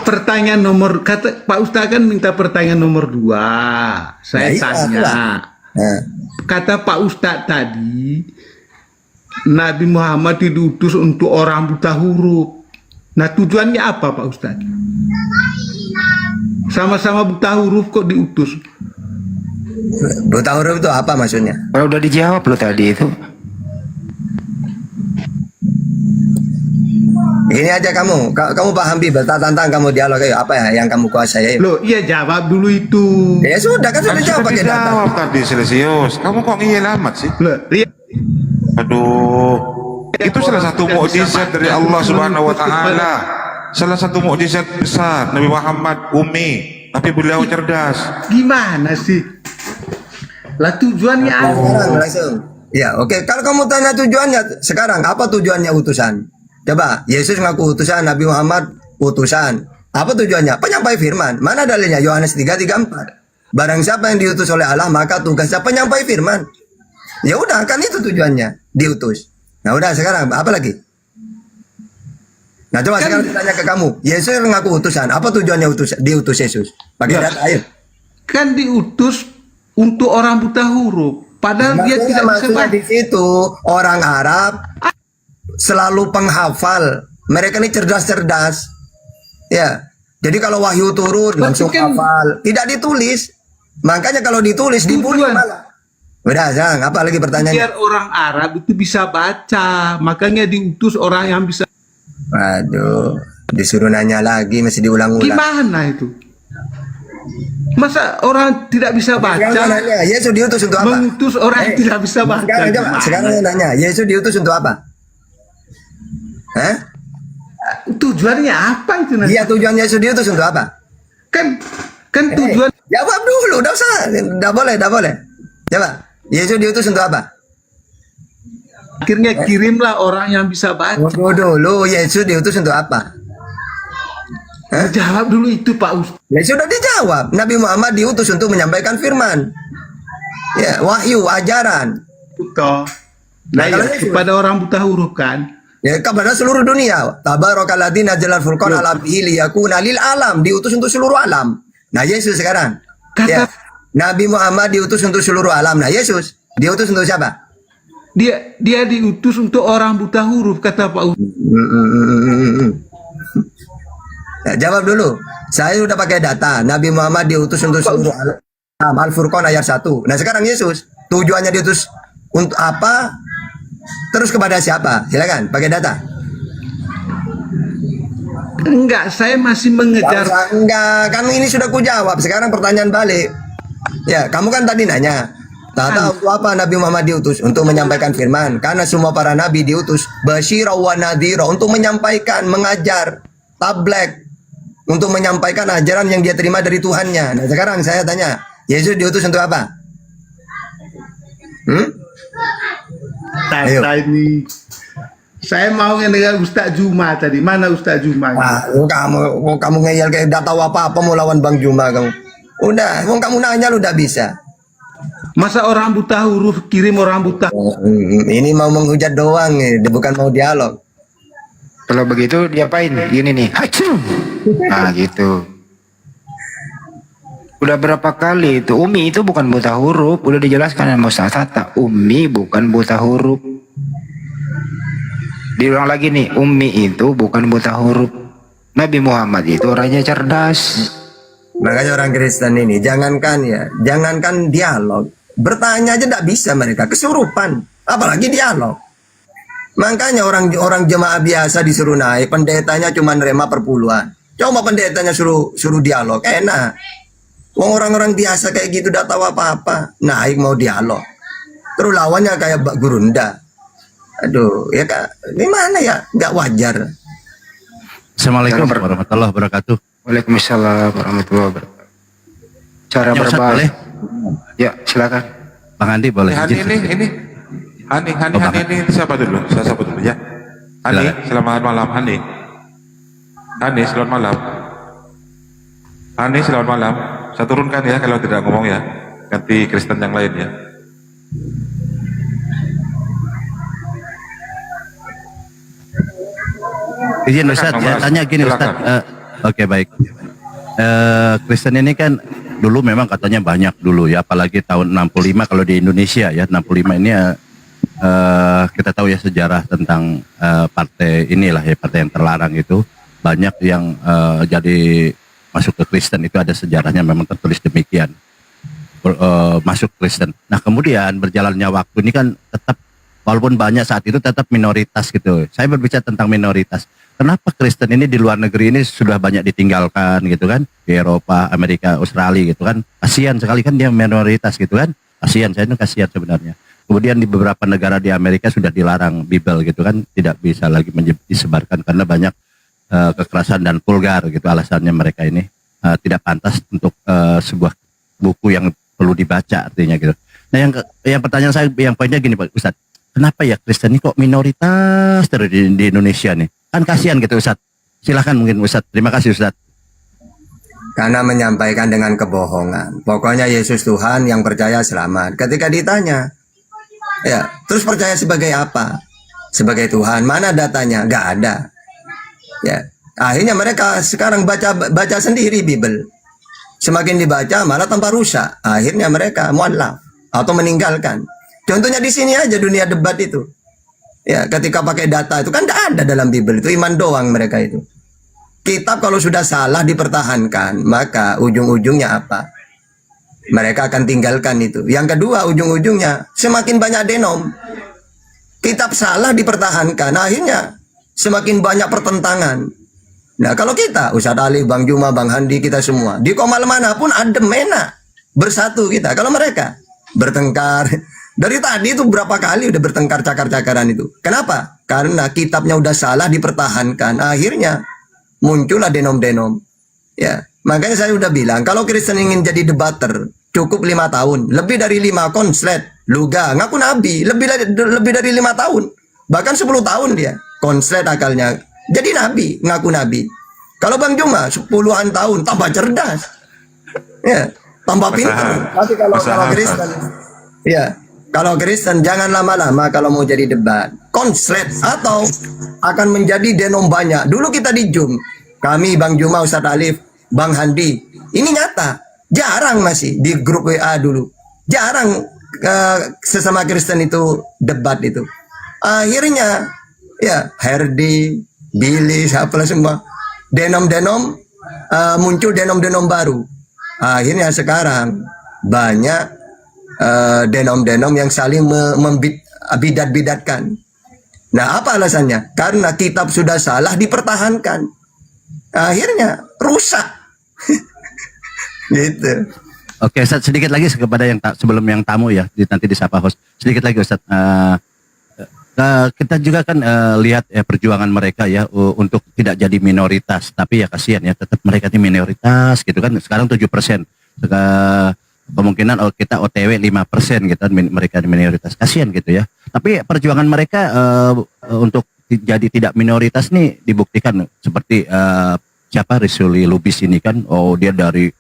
Speaker 10: Pertanyaan nomor kata Pak Ustadz kan minta pertanyaan nomor 2. Saya
Speaker 8: Nah, iya,
Speaker 10: tanya.
Speaker 8: itulah. Nah,
Speaker 10: Kata Pak Ustadz tadi, Nabi Muhammad diutus untuk orang buta huruf. Nah tujuannya apa Pak Ustadz? Sama-sama buta huruf kok diutus?
Speaker 8: buta huruf itu apa maksudnya?
Speaker 12: Kalau udah dijawab lo tadi itu.
Speaker 8: Ini aja kamu paham Bibel, tak tantang kamu dialog, ayo. Apa ya yang kamu kuasai? Ayo.
Speaker 10: Loh, iya jawab dulu itu.
Speaker 8: Ya sudah, kan sudah jawab pakai data.
Speaker 5: dijawab tadi Silesius. Kamu kok ngiyel amat sih?
Speaker 10: Loh,
Speaker 5: Aduh. Itu salah satu mukjizat dari Allah Subhanahu wa taala. Salah satu mukjizat besar Nabi Muhammad ummi, tapi beliau cerdas.
Speaker 10: gimana sih? Lah tujuannya apa?
Speaker 8: Sekarang langsung. Ya, oke. Kalau kamu tanya tujuannya, sekarang apa tujuannya utusan? Coba, Yesus ngaku utusan, Nabi Muhammad utusan. Apa tujuannya? Penyampai firman. Mana dalilnya? Yohanes 3:34. Barang siapa yang diutus oleh Allah, maka tugasnya penyampai firman. Ya udah, kan itu tujuannya, diutus. Nah udah, sekarang apa lagi? Nah coba sekarang ditanya ke kamu, Yesus ngaku utusan. Apa tujuannya diutus Yesus? Pakai data, ayo.
Speaker 10: Kan diutus untuk orang buta huruf. Padahal dia tidak bisa
Speaker 8: maksudnya
Speaker 10: baca.
Speaker 8: di situ orang Arab selalu penghafal. Mereka ini cerdas-cerdas. Ya. Jadi kalau wahyu turun langsung hafal, tidak ditulis. Makanya kalau ditulis dibully malah. Udah, Jang, apa lagi pertanyaannya?
Speaker 10: Biar orang Arab itu bisa baca, makanya diutus orang yang bisa.
Speaker 8: Waduh, disuruh nanya lagi masih diulang-ulang.
Speaker 10: Gimana itu? Masa orang tidak bisa baca?
Speaker 8: Sekarang nanya, Yesus diutus untuk apa?
Speaker 10: Mengutus orang yang tidak bisa baca.
Speaker 8: Sekarang nanya, Yesus diutus untuk apa? Hah?
Speaker 10: Tujuannya apa itu nanti?
Speaker 8: Iya, tujuan Yesus diutus untuk apa?
Speaker 10: Kan tujuan.
Speaker 8: Jawab dulu, udah usah. Udah boleh. Coba, Yesus diutus untuk apa?
Speaker 10: Akhirnya kirimlah orang yang bisa baca.
Speaker 8: Dulu, Yesus diutus untuk apa?
Speaker 10: Jawab dulu itu Pak Ustaz.
Speaker 8: Ya sudah dijawab. Nabi Muhammad diutus untuk menyampaikan firman. Ya, wahyu, ajaran.
Speaker 10: Nah,
Speaker 8: kalau
Speaker 10: ya, kepada orang buta huruf kan.
Speaker 8: Ya, kepada seluruh dunia. Tabarakalladzi nazzalal furqana ala abdihi liyakuna lil alam, diutus untuk seluruh alam. Nah, Yesus sekarang. Ya. Nabi Muhammad diutus untuk seluruh alam. Nah, Yesus diutus untuk siapa?
Speaker 10: Dia diutus untuk orang buta huruf, kata Pak Ustaz.
Speaker 8: Ya, jawab dulu. Saya sudah pakai data. Nabi Muhammad diutus untuk seluruh alam. Al-Furqan ayat 1. Nah, sekarang Yesus tujuannya diutus untuk apa? Terus kepada siapa? Silakan, pakai data.
Speaker 10: Enggak, saya masih mengejar.
Speaker 8: Enggak, kan ini sudah kujawab. Sekarang pertanyaan balik. Ya, kamu kan tadi nanya, Tata untuk apa Nabi Muhammad diutus? Untuk menyampaikan firman. Karena semua para nabi diutus basyira wa nadhira, untuk menyampaikan, mengajar, tablek, untuk menyampaikan ajaran yang dia terima dari Tuhannya. Nah, sekarang saya tanya, Yesus diutus untuk apa? Ayo.
Speaker 10: Ini saya mau ngedengar Ustaz Juma tadi. Mana Ustaz Juma?
Speaker 8: Kamu ngeyel kayak udah tahu apa-apa mau lawan Bang Juma kamu. Udah, kamu nanya lu udah bisa.
Speaker 10: Masa orang buta huruf kirim orang buta?
Speaker 8: Ini mau menghujat doang, bukan mau dialog.
Speaker 12: Kalau begitu diapain? Gini nih. Hacum. Nah gitu. Udah berapa kali itu Umi itu bukan buta huruf. Udah dijelaskan sama Ustaz Tata. Umi bukan buta huruf. Diulang lagi nih, Umi itu bukan buta huruf. Nabi Muhammad itu orangnya cerdas.
Speaker 8: Makanya orang Kristen ini jangankan dialog, bertanya aja tidak bisa mereka, kesurupan, apalagi dialog. Makanya orang jemaah biasa disuruh naik, pendetanya cuma nerima perpuluhan. Coba pendetanya suruh dialog, enak. Orang-orang biasa kayak gitu tidak tahu apa-apa, naik mau dialog. Terus lawannya kayak Mbak Gurunda. Aduh, ya Kak, gimana ya? Nggak wajar.
Speaker 13: Assalamualaikum warahmatullahi wabarakatuh.
Speaker 12: Waalaikumsalam warahmatullahi wabarakatuh. Cara berbahasa. Ya, silakan.
Speaker 13: Bang Andi boleh.
Speaker 5: Hani ini. Hani ini siapa dulu? Saya sapa dulu ya. Hani, selamat malam Hani. Hani, selamat malam. Hani, selamat malam. Saya turunkan ya kalau tidak ngomong ya. Ganti Kristen yang lain ya.
Speaker 13: Izin Ustaz, ya, tanya gini Ustaz. Oke, baik. Kristen ini kan dulu memang katanya banyak dulu ya, apalagi tahun 65 kalau di Indonesia ya, 65 ini kita tahu ya sejarah tentang partai inilah ya, partai yang terlarang itu. Banyak yang jadi masuk ke Kristen itu ada sejarahnya memang tertulis demikian. Masuk Kristen. Nah, kemudian berjalannya waktu ini kan tetap walaupun banyak saat itu tetap minoritas gitu. Saya berbicara tentang minoritas. Kenapa Kristen ini di luar negeri ini sudah banyak ditinggalkan gitu kan? Di Eropa, Amerika, Australia gitu kan. Kasihan sekali kan dia minoritas gitu kan. Kasihan, saya itu kasihan sebenarnya. Kemudian di beberapa negara di Amerika sudah dilarang Bible gitu kan. Tidak bisa lagi disebarkan karena banyak kekerasan dan vulgar gitu. Alasannya mereka ini tidak pantas untuk sebuah buku yang perlu dibaca artinya gitu. Nah yang pertanyaan saya, yang poinnya gini Pak Ustadz. Kenapa ya Kristen ini kok minoritas terus di Indonesia nih? Kan kasihan gitu Ustadz. Silahkan mungkin Ustadz. Terima kasih Ustadz.
Speaker 8: Karena menyampaikan dengan kebohongan. Pokoknya Yesus Tuhan, yang percaya selamat. Ketika ditanya, ya terus percaya sebagai apa? Sebagai Tuhan. Mana datanya? Gak ada. Ya, akhirnya mereka sekarang baca sendiri Bible. Semakin dibaca malah tanpa rusak. Akhirnya mereka mualaf atau meninggalkan. Contohnya di sini aja dunia debat itu. Ya, ketika pakai data itu kan tidak ada dalam Bible, itu iman doang mereka itu. Kitab kalau sudah salah dipertahankan, maka ujung-ujungnya apa? Mereka akan tinggalkan itu. Yang kedua, ujung-ujungnya semakin banyak denom. Kitab salah dipertahankan, akhirnya semakin banyak pertentangan. Nah, kalau kita, Ustadz Ali, Bang Juma, Bang Handi, kita semua, di komal manapun adem, enak. Bersatu kita. Kalau mereka bertengkar, dari tadi itu berapa kali udah bertengkar cakar-cakaran itu. Kenapa? Karena kitabnya udah salah dipertahankan. Akhirnya muncullah denom-denom. Ya, makanya saya udah bilang kalau Kristen ingin jadi debater cukup 5 tahun, lebih dari 5 konslet, luga, ngaku nabi, lebih dari 5 tahun, bahkan 10 tahun dia konslet akalnya. Jadi nabi, ngaku nabi. Kalau Bang Juma 10-an tahun tambah cerdas. Ya, tambah pintar. Tapi kalau Kristen, ya. Kalau Kristen jangan lama-lama kalau mau jadi debat. Konslet atau akan menjadi denom banyak. Dulu kita di Zoom. Kami Bang Juma, Ustadz Alif, Bang Handi. Ini nyata. Jarang masih di grup WA dulu. Jarang sesama Kristen itu debat itu. Akhirnya ya Herdi, Billy, siapalah semua. Denom-denom muncul denom-denom baru. Akhirnya sekarang banyak denom-denom yang saling bidat-bidatkan. Nah, apa alasannya? Karena kitab sudah salah dipertahankan. Akhirnya rusak. Gitu.
Speaker 13: Oke, Ustaz, sedikit lagi kepada yang sebelum yang tamu ya, nanti disapa host. Sedikit lagi Ustaz. Kita juga kan lihat perjuangan mereka ya untuk tidak jadi minoritas, tapi ya kasihan ya, tetap mereka ini minoritas gitu kan. Sekarang 7%. Kemungkinan kita OTW 5% gitu kan, mereka minoritas. Kasihan gitu ya. Tapi perjuangan mereka untuk jadi tidak minoritas nih dibuktikan seperti siapa Rizuli Lubis ini kan, dia dari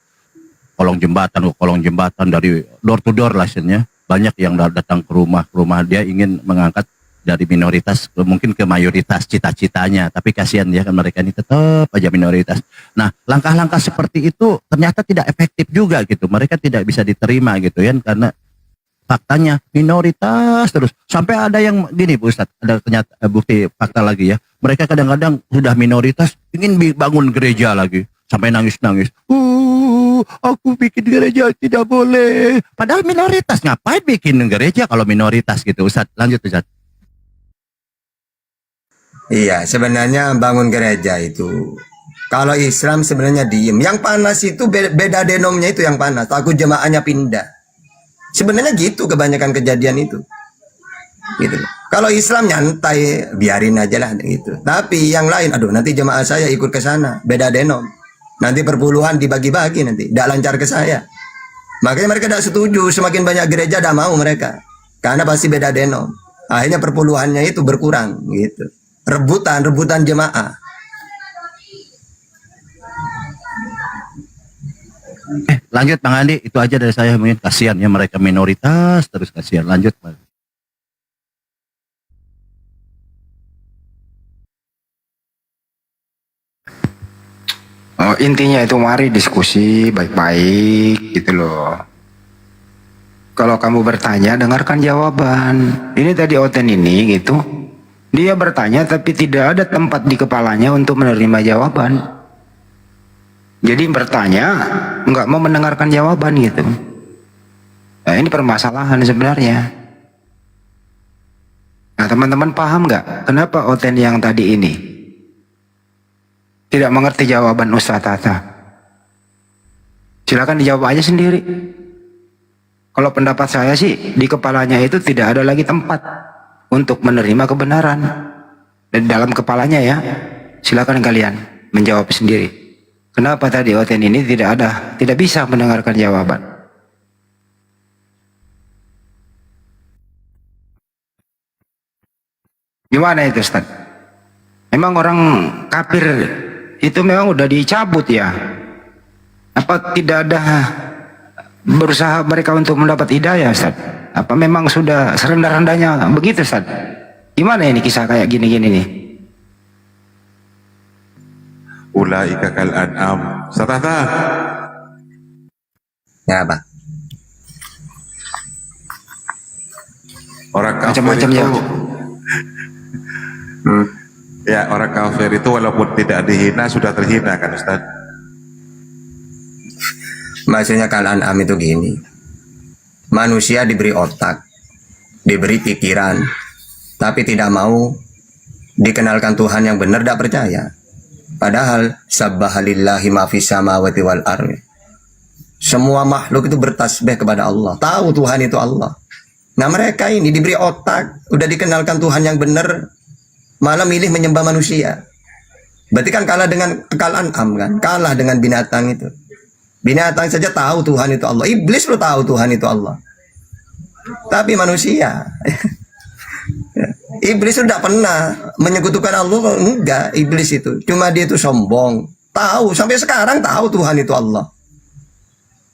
Speaker 13: kolong jembatan dari door to door lainnya, banyak yang datang ke rumah dia ingin mengangkat dari minoritas mungkin ke mayoritas cita-citanya, tapi kasihan ya kan mereka ini tetap aja minoritas. Nah, langkah-langkah seperti itu ternyata tidak efektif juga gitu, mereka tidak bisa diterima gitu ya, karena faktanya minoritas terus. Sampai ada yang gini Bu Ustadz, ada ternyata bukti fakta lagi ya, mereka kadang-kadang sudah minoritas ingin bangun gereja lagi sampai nangis-nangis. Aku bikin gereja tidak boleh. Padahal minoritas, ngapain bikin gereja kalau minoritas gitu Ustadz? Lanjut Ustadz.
Speaker 8: Iya, sebenarnya bangun gereja itu, kalau Islam sebenarnya diem. Yang panas itu beda denomnya itu yang panas. Takut jemaahnya pindah. Sebenarnya gitu kebanyakan kejadian itu. Gitu. Kalau Islam nyantai, biarin aja lah gitu. Tapi yang lain, aduh nanti jemaah saya ikut ke sana, beda denom. Nanti perpuluhan dibagi-bagi nanti, tidak lancar ke saya. Makanya mereka tidak setuju, semakin banyak gereja tidak mau mereka. Karena pasti beda denom. Akhirnya perpuluhannya itu berkurang gitu. Rebutan jemaah.
Speaker 13: Lanjut Bang Andi, itu aja dari saya, mungkin kasihan ya mereka minoritas terus kasihan. Lanjut Bang.
Speaker 12: Intinya itu mari diskusi baik-baik gitu loh. Kalau kamu bertanya, dengarkan jawaban. Ini tadi Oten ini gitu, dia bertanya tapi tidak ada tempat di kepalanya untuk menerima jawaban. Jadi bertanya, nggak mau mendengarkan jawaban gitu. Nah, ini permasalahan sebenarnya. Nah, teman-teman paham nggak kenapa Oten yang tadi ini tidak mengerti jawaban Ustaz Tata? Silakan dijawab aja sendiri. Kalau pendapat saya sih, di kepalanya itu tidak ada lagi tempat untuk menerima kebenaran. Dan dalam kepalanya ya, silakan kalian menjawab sendiri. Kenapa tadi Oten ini tidak bisa mendengarkan jawaban? Gimana itu Ustaz? Memang orang kafir itu memang udah dicabut ya? Apa tidak ada berusaha mereka untuk mendapat hidayah Ustaz? Apa memang sudah serendah-rendahnya begitu Ustaz? Gimana ini kisah kayak gini-gini nih?
Speaker 5: Ulaika kal an'am. Satata.
Speaker 8: Ya apa?
Speaker 5: Orang kafir
Speaker 12: Macam-macam
Speaker 5: itu,
Speaker 12: ya.
Speaker 5: ya orang kafir itu walaupun tidak dihina sudah terhina kan Ustaz?
Speaker 8: Maksudnya Al-An'am itu gini. Manusia diberi otak, diberi pikiran, tapi tidak mau dikenalkan Tuhan yang benar, tidak percaya. Padahal sabbahalillahi ma fis samawati wal ardi. Semua makhluk itu bertasbih kepada Allah, tahu Tuhan itu Allah. Nah, mereka ini diberi otak, udah dikenalkan Tuhan yang benar, malah milih menyembah manusia. Berarti kan kalah dengan Al-An'am kan, kalah dengan binatang itu. Binatang saja tahu Tuhan itu Allah. Iblis lo tahu Tuhan itu Allah. Tapi manusia Iblis sudah pernah menyekutukan Allah, enggak. Iblis itu cuma dia itu sombong, tahu sampai sekarang tahu Tuhan itu Allah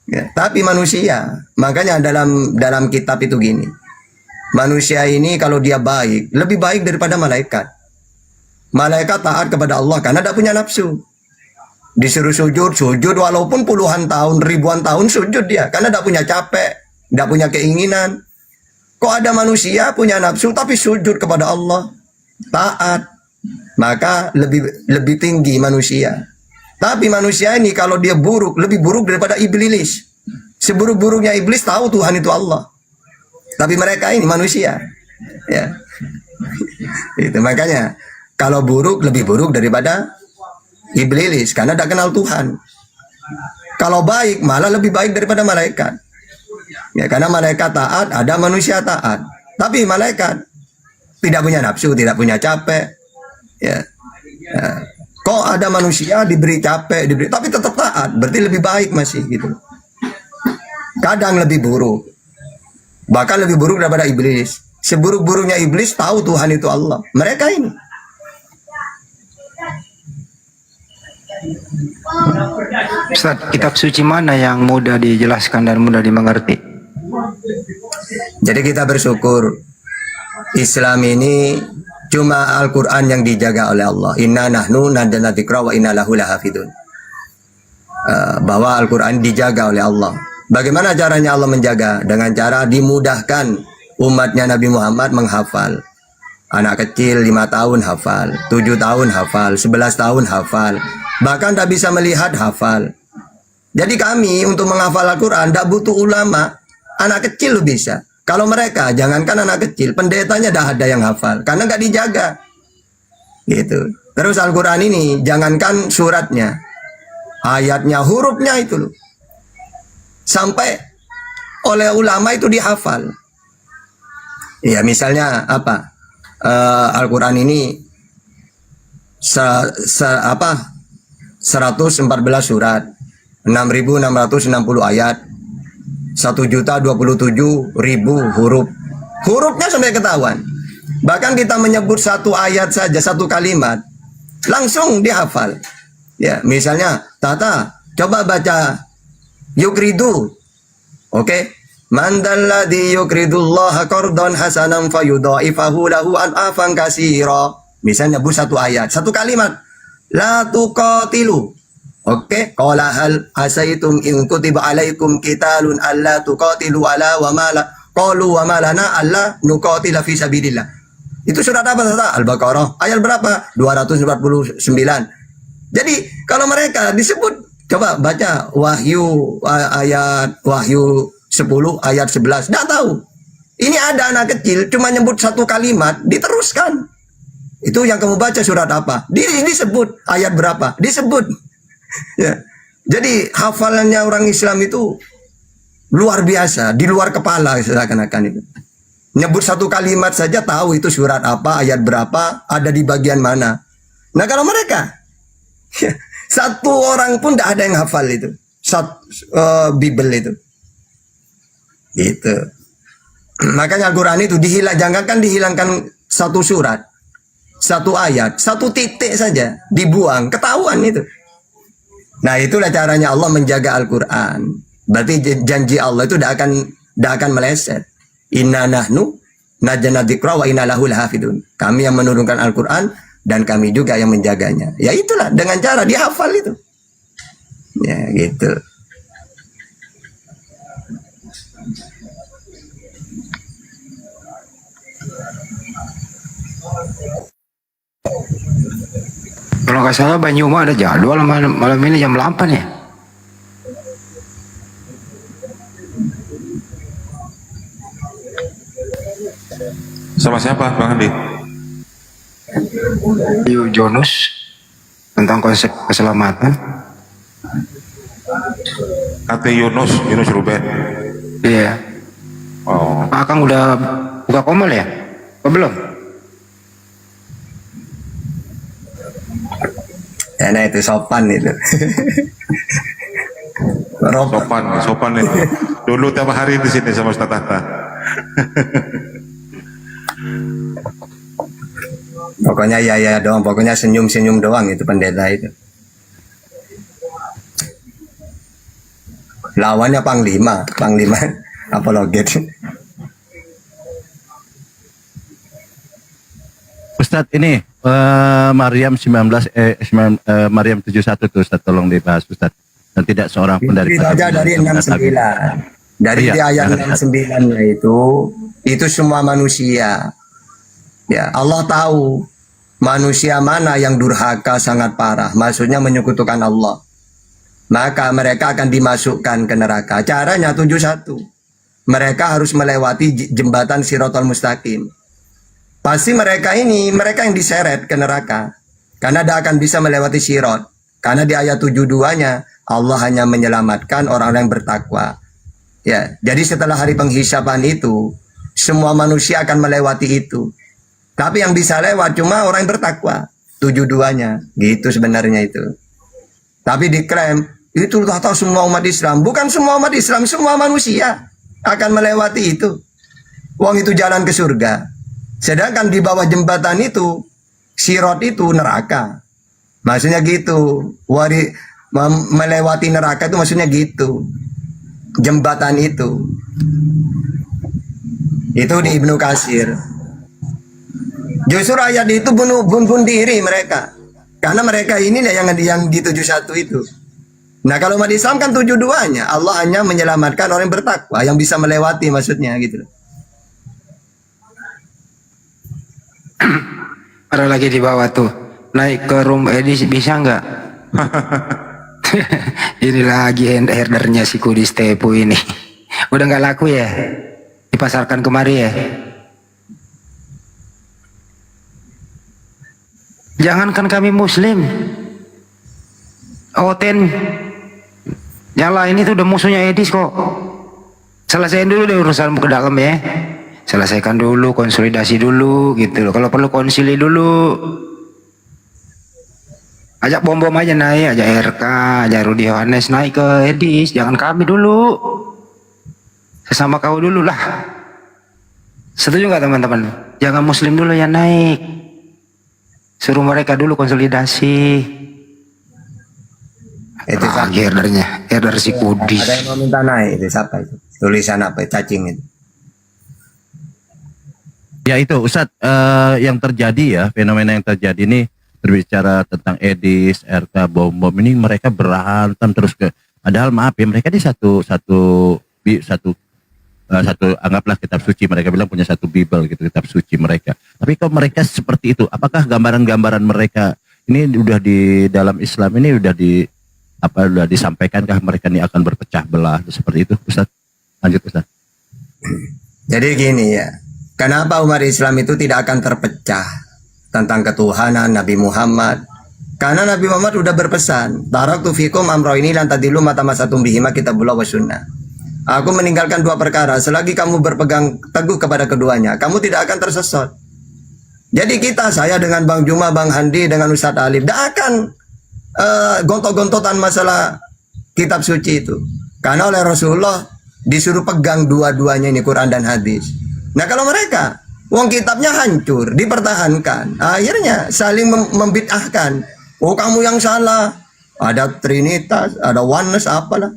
Speaker 8: ya. Tapi manusia, makanya dalam kitab itu gini, manusia ini kalau dia baik, lebih baik daripada malaikat. Malaikat taat kepada Allah karena tidak punya nafsu, disuruh sujud walaupun puluhan tahun, ribuan tahun sujud dia karena tidak punya capek, tidak punya keinginan. Kok ada manusia punya nafsu tapi sujud kepada Allah, taat, maka lebih tinggi manusia. Tapi manusia ini kalau dia buruk, lebih buruk daripada iblis. Seburuk-buruknya iblis tahu Tuhan itu Allah. Tapi mereka ini manusia, Ya. Itu makanya kalau buruk lebih buruk daripada iblis karena tidak kenal Tuhan. Kalau baik malah lebih baik daripada malaikat. Ya, karena malaikat taat, ada manusia taat. Tapi malaikat tidak punya nafsu, tidak punya capek. Ya. Ya. Kok ada manusia diberi capek, tapi tetap taat, berarti lebih baik masih gitu. Kadang lebih buruk. Bahkan lebih buruk daripada iblis. Seburuk-buruknya iblis tahu Tuhan itu Allah. Mereka ini.
Speaker 12: Ustaz, kitab suci mana yang mudah dijelaskan dan mudah dimengerti?
Speaker 8: Jadi kita bersyukur Islam ini cuma Al-Quran yang dijaga oleh Allah. Inna nahnu nazzalna dzikra wa inna lahu lahafidun. Bahwa Al-Quran dijaga oleh Allah. Bagaimana caranya Allah menjaga? Dengan cara dimudahkan umatnya Nabi Muhammad menghafal. Anak kecil 5 tahun hafal, 7 tahun hafal, 11 tahun hafal. Bahkan tak bisa melihat hafal. Jadi kami untuk menghafal Al-Quran tidak butuh ulama. Anak kecil lu bisa. Kalau mereka, jangankan anak kecil, pendetanya dah ada yang hafal. Karena nggak dijaga. Gitu. Terus Al-Quran ini, jangankan suratnya. Ayatnya, hurufnya itu loh. Sampai oleh ulama itu dihafal. Ya misalnya apa? Al-Quran ini 114 surat, 6.660 ayat, 1.027.000 huruf. Hurufnya sampai ketahuan. Bahkan kita menyebut satu ayat saja, satu kalimat, langsung dihafal. Ya, misalnya, Tata, coba baca yukridu. Oke? Man dalladhi yukridullaha qardan hasanan fayudha'ifahu lahu an'afan katsira. Misalnya nyebut satu ayat, satu kalimat. La tuqatilu. Oke, qala hal asaitum in kutiba alaikum qitalun alla tuqatilu ala wa mala qalu wa malana alla nuqatila fi sabilillah. Itu surat apa Tata? Al-Baqarah. Ayat berapa? 249. Jadi kalau mereka disebut, coba baca Wahyu ayat Wahyu 10 ayat 11. Nggak tahu. Ini ada anak kecil cuma nyebut satu kalimat diteruskan. Itu yang kamu baca surat apa? Disebut ayat berapa? Disebut. Ya. Jadi hafalannya orang Islam itu luar biasa, di luar kepala seakan-akan itu. Nyebut satu kalimat saja tahu itu surat apa, ayat berapa, ada di bagian mana. Nah kalau mereka satu orang pun tidak ada yang hafal itu. Bible itu. Gitu. Makanya Al-Quran itu jangankan dihilangkan satu surat, satu ayat, satu titik saja dibuang, ketahuan itu. Nah itulah caranya Allah menjaga Al-Quran. Berarti janji Allah itu tidak akan meleset. Inna nahnu nazzalna dzikra wa inna lahu lahafidun. Kami yang menurunkan Al-Quran dan kami juga yang menjaganya. Ya itulah dengan cara dihafal itu. Ya gitu.
Speaker 12: Kalau nggak salah Banyuma ada jadwal malam ini jam 8 ya.
Speaker 5: Sama siapa Bang Andi?
Speaker 12: Jonus tentang konsep keselamatan.
Speaker 5: Kata Yunus Ruben.
Speaker 12: Iya.
Speaker 5: Oh.
Speaker 12: Akang udah buka komal ya? Apa belum?
Speaker 8: Ya, nah itu sopan itu.
Speaker 5: Sopan itu. Dulu tiap hari di sini sama Ustaz Tata.
Speaker 8: Pokoknya ya doang, pokoknya senyum doang itu pendeta itu. Lawannya panglima apologet.
Speaker 13: Ustadz ini Maryam Maryam 71 tuh Ustadz, tolong dibahas Ustadz. Dan tidak seorang pun dari
Speaker 8: dari 69. Dari ayat 69-nya itu semua manusia. Ya, Allah tahu manusia mana yang durhaka sangat parah, maksudnya menyekutukan Allah. Maka mereka akan dimasukkan ke neraka. Caranya 71. Mereka harus melewati jembatan Shiratal Mustaqim. pasti mereka yang diseret ke neraka. Karena tidak akan bisa melewati sirat. Karena di ayat 72-nya Allah hanya menyelamatkan orang-orang yang bertakwa. Ya, jadi setelah hari penghisapan itu, semua manusia akan melewati itu. Tapi yang bisa lewat cuma orang yang bertakwa. 72-nya, gitu sebenarnya itu. Tapi diklaim itu tahu semua umat Islam. Bukan semua umat Islam, semua manusia akan melewati itu. Uang itu jalan ke surga. Sedangkan di bawah jembatan itu, sirat itu neraka. Maksudnya gitu. Melewati neraka itu maksudnya gitu. Jembatan itu. Itu di Ibnu Katsir. Justru ayat itu bunuh diri mereka. Karena mereka ini yang di 71 itu. Nah kalau umat Islam kan 72-nya. Allah hanya menyelamatkan orang yang bertakwa. Yang bisa melewati maksudnya gitu.
Speaker 12: Ada lagi di bawah tuh. Naik ke room edis bisa nggak? Ini lagi herdernya si Kudis Tepu ini. Udah nggak laku ya? Dipasarkan kemari ya? Jangankan kami muslim, Oten yang lain itu udah musuhnya Edis kok. Selesaiin dulu deh urusan ke dalam ya. Selesaikan dulu, konsolidasi dulu gitu loh. Kalau perlu konsili dulu. Ajak bom-bom aja naik, ajak RK, ajak Rudi Yohanes naik ke Edis. Jangan kami dulu. Sesama kau dulu lah. Setuju nggak teman-teman? Jangan muslim dulu yang naik. Suruh mereka dulu konsolidasi.
Speaker 8: Itu kan
Speaker 12: herder si Kudis.
Speaker 8: Ada yang mau minta naik itu siapa itu? Tulisan apa? Cacing itu.
Speaker 13: Ya itu Ustadz, yang terjadi ya, fenomena yang terjadi ini berbicara tentang Edis, RK, bom-bom ini mereka berantem terus padahal maaf ya mereka di satu anggaplah kitab suci, mereka bilang punya satu Bible gitu, kitab suci mereka. Tapi kalau mereka seperti itu, apakah gambaran-gambaran mereka ini udah di dalam Islam ini udah disampaikankah mereka ini akan berpecah belah seperti itu, Ustaz? Lanjut Ustaz.
Speaker 8: Jadi gini ya, kenapa umat Islam itu tidak akan terpecah tentang ketuhanan Nabi Muhammad? Karena Nabi Muhammad udah berpesan, taraktu fikum amroini lan tadilu matamasatum bihima kitabullah wa sunnah. Aku meninggalkan dua perkara, selagi kamu berpegang teguh kepada keduanya, kamu tidak akan tersesat. Jadi saya dengan Bang Juma, Bang Handi, dengan Ustadz Alif, tidak akan gontok-gontotan masalah kitab suci itu. Karena oleh Rasulullah disuruh pegang dua-duanya ini, Quran dan hadis. Nah kalau mereka, wong kitabnya hancur, dipertahankan, akhirnya saling membid'ahkan. Oh kamu yang salah, ada Trinitas, ada Oneness, apalah.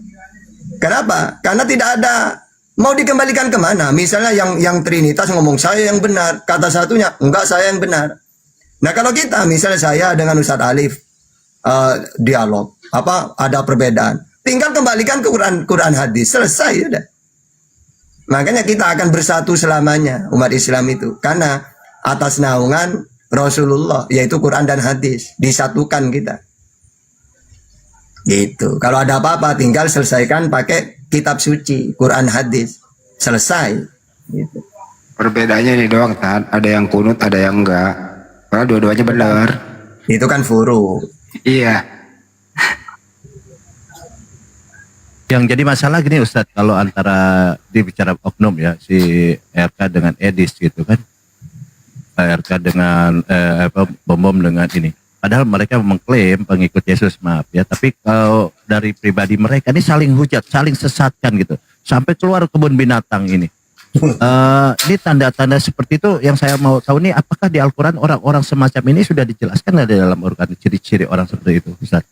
Speaker 8: Kenapa? Karena tidak ada, mau dikembalikan kemana? Misalnya yang Trinitas ngomong saya yang benar, kata satunya enggak saya yang benar. Nah kalau kita, misalnya saya dengan Ustadz Alif dialog, ada perbedaan, tinggal kembalikan ke Quran hadis, selesai udah. Makanya kita akan bersatu selamanya umat Islam itu, karena atas naungan Rasulullah yaitu Quran dan hadis, disatukan kita. Gitu. Kalau ada apa-apa tinggal selesaikan pakai kitab suci, Quran hadis. Selesai. Gitu.
Speaker 12: Perbedaannya ini doang, Tan. Ada yang kunut, ada yang enggak. Karena dua-duanya benar.
Speaker 8: Itu kan furu.
Speaker 12: Iya.
Speaker 13: Yang jadi masalah gini Ustadz, kalau antara dibicara oknum ya, si RK dengan Edis gitu kan. RK dengan bom-bom dengan ini. Padahal mereka mengklaim pengikut Yesus, maaf ya. Tapi kalau dari pribadi mereka ini saling hujat, saling sesatkan gitu. Sampai keluar kebun binatang ini. Ini tanda-tanda seperti itu yang saya mau tahu nih, apakah di Al-Quran orang-orang semacam ini sudah dijelaskan nggak di dalam Al-Quran ciri-ciri orang seperti itu? Ustaz,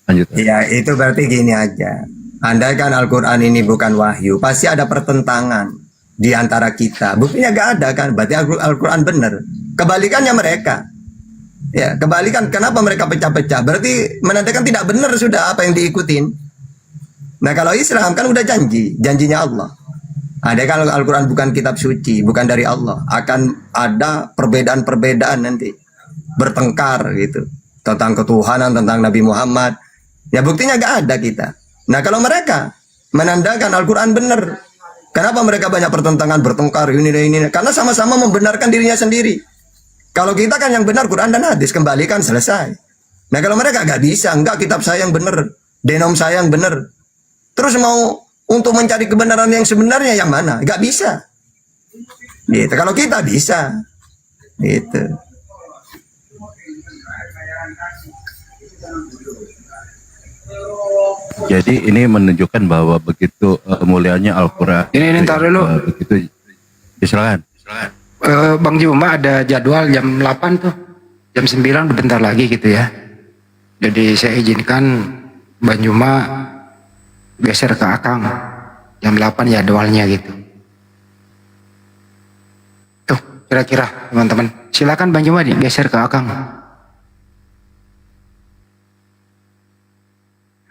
Speaker 13: lanjut.
Speaker 8: Ya itu berarti gini aja. Andai kan Al-Quran ini bukan wahyu, pasti ada pertentangan di antara kita. Buktinya gak ada kan, berarti Al-Quran benar. Kebalikannya mereka. Ya, kebalikan, kenapa mereka pecah-pecah? Berarti menandakan tidak benar sudah apa yang diikutin. Nah kalau Islam kan udah janjinya Allah. Ada kalau Al-Quran bukan kitab suci, bukan dari Allah, akan ada perbedaan-perbedaan nanti, bertengkar gitu, tentang ketuhanan, tentang Nabi Muhammad. Ya buktinya gak ada kita. Nah kalau mereka menandakan Al-Quran benar, kenapa mereka banyak pertentangan, bertengkar, ini? Karena sama-sama membenarkan dirinya sendiri. Kalau kita kan yang benar Quran dan hadis, kembalikan, selesai. Nah kalau mereka nggak bisa, enggak, kitab saya yang benar, denom saya yang benar. Terus mau untuk mencari kebenaran yang sebenarnya yang mana? Nggak bisa. Gitu. Kalau kita bisa. Gitu.
Speaker 13: Jadi ini menunjukkan bahwa begitu mulianya Al-Quran.
Speaker 12: Ini ntar dulu.
Speaker 13: Begitu. Ya, silakan.
Speaker 12: Bang Juma ada jadwal jam 8 tuh. Jam 9 bentar lagi gitu ya. Jadi saya izinkan Bang Juma geser ke Akang. Jam 8 jadwalnya gitu. Tuh, kira-kira teman-teman. Silakan Bang Juma digeser ke Akang.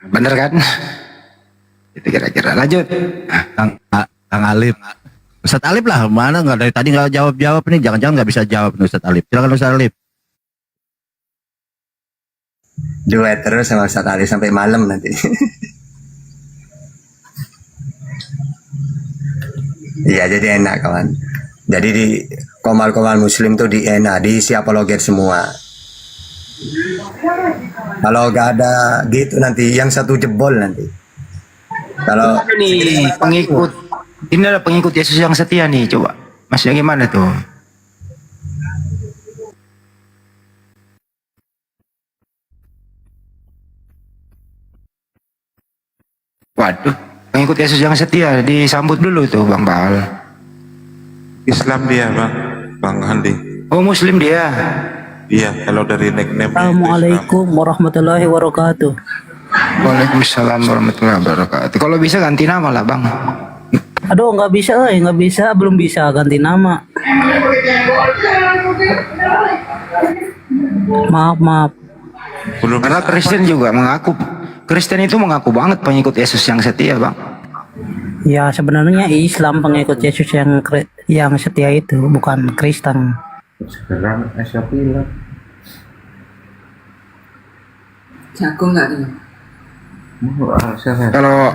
Speaker 12: Bener kan? Itu kira-kira. Lanjut.
Speaker 13: Kang Alif. Ustadz Alif lah, mana nggak dari tadi nggak jawab nih, jangan-jangan nggak bisa jawab nih Ustadz Alif. Silakan Ustadz Alif.
Speaker 8: Duet terus sama Ustaz Ali sampai malam nanti. Iya, jadi enak kawan. Jadi di komal-komal muslim tuh di enak, diisi apologet semua. Kalau gak ada gitu nanti yang satu jebol nanti. Kalau
Speaker 12: ini pengikut, ini adalah pengikut Yesus yang setia nih, coba. Maksudnya gimana tuh? Waduh, pengikut Yesus yang setia disambut dulu tuh Bang Baal.
Speaker 5: Islam dia Bang Handi.
Speaker 12: Oh Muslim dia.
Speaker 5: Iya, kalau dari nickname.
Speaker 9: Assalamualaikum warahmatullahi wabarakatuh.
Speaker 12: Waalaikumsalam warahmatullahi wabarakatuh. Kalau bisa ganti nama lah Bang.
Speaker 9: Aduh, nggak bisa, belum bisa ganti nama. Maaf.
Speaker 5: Belum.
Speaker 12: Karena Kristen juga mengaku, Kristen itu mengaku banget pengikut Yesus yang setia Bang.
Speaker 9: Ya sebenarnya Islam pengikut Yesus yang setia itu, bukan Kristen.
Speaker 5: Sekarang Asyapila.
Speaker 14: Jago nggak nih?
Speaker 12: Kalau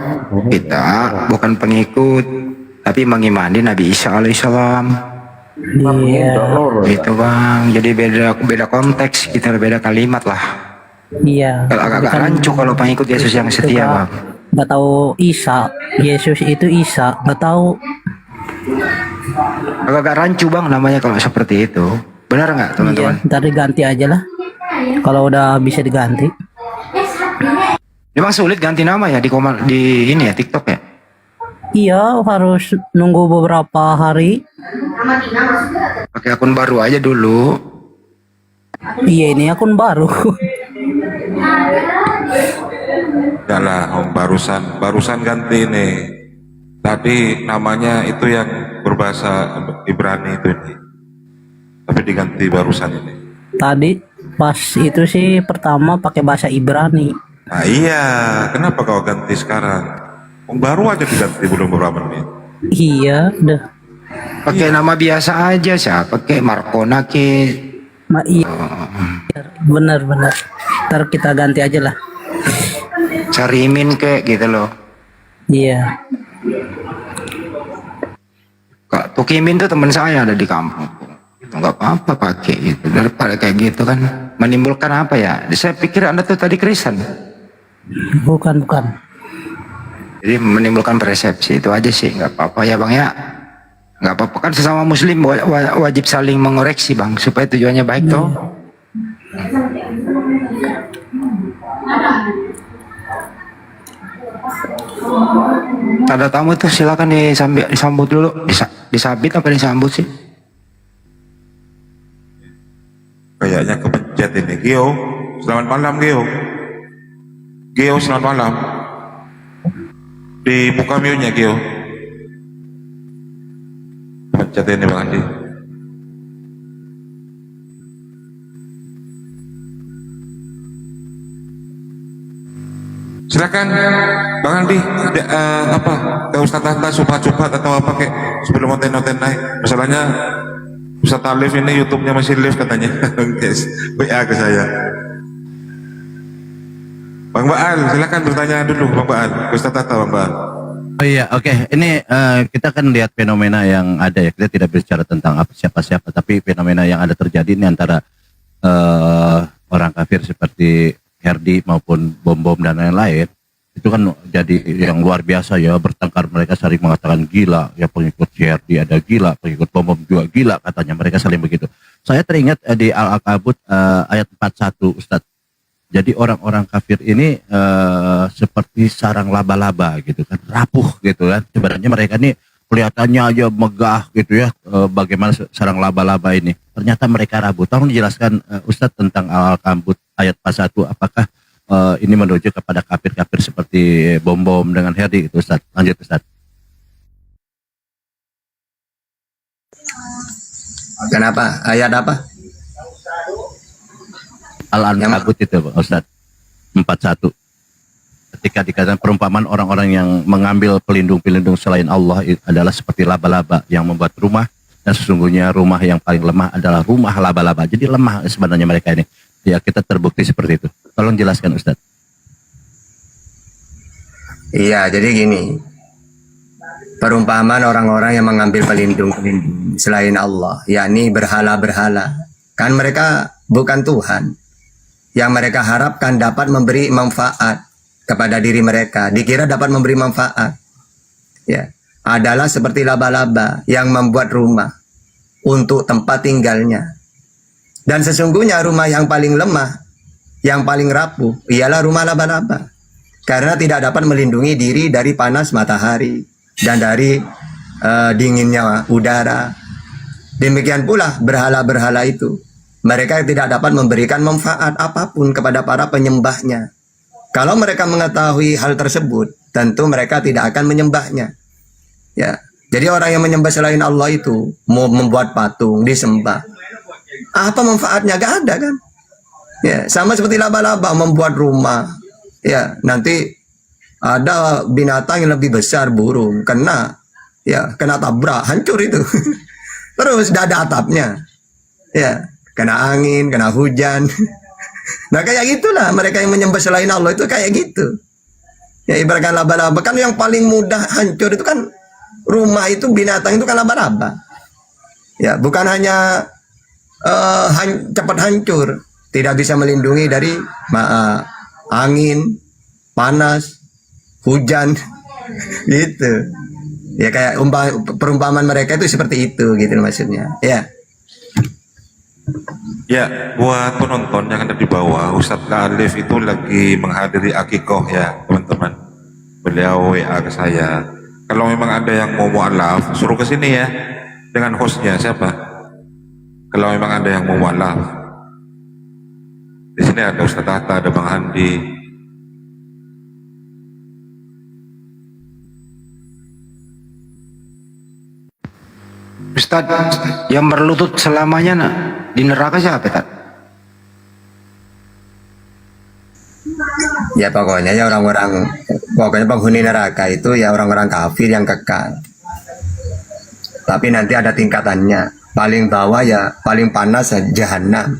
Speaker 12: kita bukan pengikut, tapi mengimani Nabi Isa alaihissalam.
Speaker 9: Iya.
Speaker 12: Gitu Bang. Jadi beda konteks, kita beda kalimat lah.
Speaker 9: Iya.
Speaker 12: Agak rancu kalau pengikut Yesus yang setia Bang.
Speaker 9: Nggak tahu Isa, Yesus itu Isa, nggak tahu.
Speaker 12: Agak rancu Bang namanya kalau seperti itu. Benar nggak teman-teman?
Speaker 9: Iya, ntar diganti aja lah. Kalau udah bisa diganti.
Speaker 12: Memang sulit ganti nama ya di ini ya TikTok ya?
Speaker 9: Iya, harus nunggu beberapa hari.
Speaker 12: Pakai akun baru aja dulu.
Speaker 9: Iya, ini akun baru.
Speaker 5: Enggak lah, barusan ganti nih. Tadi namanya itu yang berbahasa Ibrani itu nih. Tapi diganti barusan ini.
Speaker 9: Tadi pas itu sih pertama pakai bahasa Ibrani.
Speaker 5: Nah iya, kenapa kau ganti sekarang? Baru aja diganti belum beberapa menit.
Speaker 9: Iya, udah.
Speaker 12: Pakai nama biasa aja sih, pakai Markona ke.
Speaker 9: Iya. Bener. Ntar kita ganti aja lah.
Speaker 12: Carimin ke gitu loh.
Speaker 9: Iya.
Speaker 12: Kak Tukimin tuh teman saya ada di kampung. Itu nggak apa-apa pakai gitu. Daripada kayak gitu kan menimbulkan apa ya? Saya pikir Anda tuh tadi Kristen.
Speaker 9: Bukan.
Speaker 12: Jadi menimbulkan persepsi itu aja sih, nggak apa-apa ya Bang ya. Nggak apa-apa kan sesama Muslim wajib saling mengoreksi Bang supaya tujuannya baik toh. Ada tamu tuh silakan disambut dulu. Disabit apa disambut sih?
Speaker 5: Kayaknya kepencet ini. Gio, selamat malam Gio. Gio, selamat malam. Dibuka mute-nya Gio. Pencet ini Bang Andi. Silakan Bang Andi, apa ke Ustadz subhat atau apa kayak sebelum konten naik. Masalahnya Ustadz Alif ini YouTube-nya masih live katanya. Guys, WA ke saya. Bang Baal, silakan bertanya dulu Bang Baal. Ustadz atau Bang Baal.
Speaker 13: Oh iya, oke. Ini kita kan lihat fenomena yang ada ya. Kita tidak bicara tentang siapa-siapa, tapi fenomena yang ada terjadi ini antara orang kafir seperti Herdi maupun bom-bom dan lain-lain. Itu kan jadi yang luar biasa ya, bertengkar, mereka saling mengatakan gila, ya pengikut Herdi ada gila, pengikut bom-bom juga gila, katanya mereka saling begitu. Saya teringat di Al-Ankabut ayat 41, Ustadz. Jadi orang-orang kafir ini seperti sarang laba-laba gitu kan, rapuh gitu kan. Sebenarnya mereka ini kelihatannya aja megah gitu ya, bagaimana sarang laba-laba ini. Ternyata mereka rapuh. Tolong dijelaskan Ustadz tentang Al-Ankabut ayat 41, apakah ini menuju kepada kafir-kafir seperti bom-bom dengan Herdi itu, Ustadz. Lanjut, Ustadz.
Speaker 8: Kenapa? Ayat apa?
Speaker 13: Al-Ankabut itu, Ustadz. 41. Ketika dikatakan perumpamaan orang-orang yang mengambil pelindung-pelindung selain Allah adalah seperti laba-laba yang membuat rumah, dan sesungguhnya rumah yang paling lemah adalah rumah laba-laba. Jadi lemah sebenarnya mereka ini. Ya, kita terbukti seperti itu. Tolong jelaskan, Ustadz.
Speaker 8: Iya, jadi gini. Perumpamaan orang-orang yang mengambil pelindung-pelindung selain Allah, yakni berhala-berhala. Kan mereka bukan Tuhan. Yang mereka harapkan dapat memberi manfaat kepada diri mereka, dikira dapat memberi manfaat, ya, adalah seperti laba-laba yang membuat rumah untuk tempat tinggalnya. Dan sesungguhnya rumah yang paling lemah, yang paling rapuh, ialah rumah laba-laba, karena tidak dapat melindungi diri dari panas matahari dan dari dinginnya udara. Demikian pula berhala-berhala itu. Mereka tidak dapat memberikan manfaat apapun kepada para penyembahnya. Kalau mereka mengetahui hal tersebut, tentu mereka tidak akan menyembahnya. Ya, jadi orang yang menyembah selain Allah itu mau membuat patung disembah. Apa manfaatnya? Gak ada kan? Ya, sama seperti laba-laba membuat rumah. Ya, nanti ada binatang yang lebih besar, burung, kena tabrak, hancur itu. Terus tidak ada atapnya. Ya. Kena angin, kena hujan. Nah kayak gitulah mereka yang menyembah selain Allah itu kayak gitu. Ya ibaratkan laba-laba, kan yang paling mudah hancur itu kan rumah itu, binatang itu kan laba-laba. Ya bukan hanya cepat hancur, tidak bisa melindungi dari angin, panas, hujan, gitu. Ya kayak perumpamaan mereka itu seperti itu gitu maksudnya. Ya.
Speaker 5: Ya, buat penonton yang ada di bawah, Ustadz Alif itu lagi menghadiri akikoh ya teman-teman. Beliau WA ke saya. Kalau memang ada yang mau mu'alaf, suruh ke sini ya dengan hostnya siapa. Kalau memang ada yang mau mu'alaf, di sini ada Ustadz Atta, ada Bang Handi.
Speaker 12: Ustaz, yang berlutut selamanya di neraka siapa, Tad?
Speaker 8: Ya pokoknya penghuni neraka itu ya orang-orang kafir yang kekal. Tapi nanti ada tingkatannya. Paling bawah ya paling panas jahanam.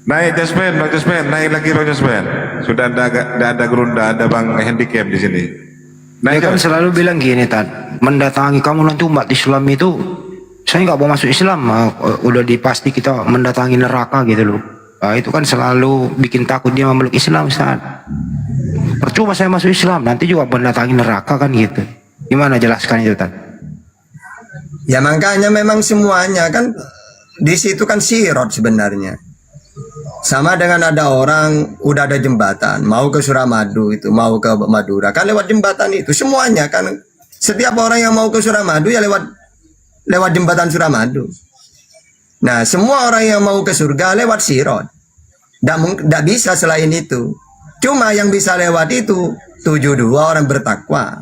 Speaker 5: Naik Jaspen, Bang Jaspen, naik lagi Bang Jaspen. Sudah ada Gerunda, ada Bang Handicap di sini.
Speaker 12: Dia kan selalu bilang gini, Tad, mendatangi kamu nanti umat Islam itu, saya nggak mau masuk Islam, udah dipasti kita mendatangi neraka gitu loh. Nah, itu kan selalu bikin takut dia memeluk Islam, Ustaz. Percuma saya masuk Islam, nanti juga mendatangi neraka kan gitu. Gimana jelaskan itu, Tad?
Speaker 8: Ya makanya memang semuanya kan di situ kan sirot sebenarnya. Sama dengan ada orang udah ada jembatan mau ke Suramadu itu, mau ke Madura kan lewat jembatan itu semuanya kan. Setiap orang yang mau ke Suramadu ya lewat jembatan Suramadu. Nah semua orang yang mau ke surga lewat sirot. Tidak bisa selain itu. Cuma yang bisa lewat itu 72 orang bertakwa.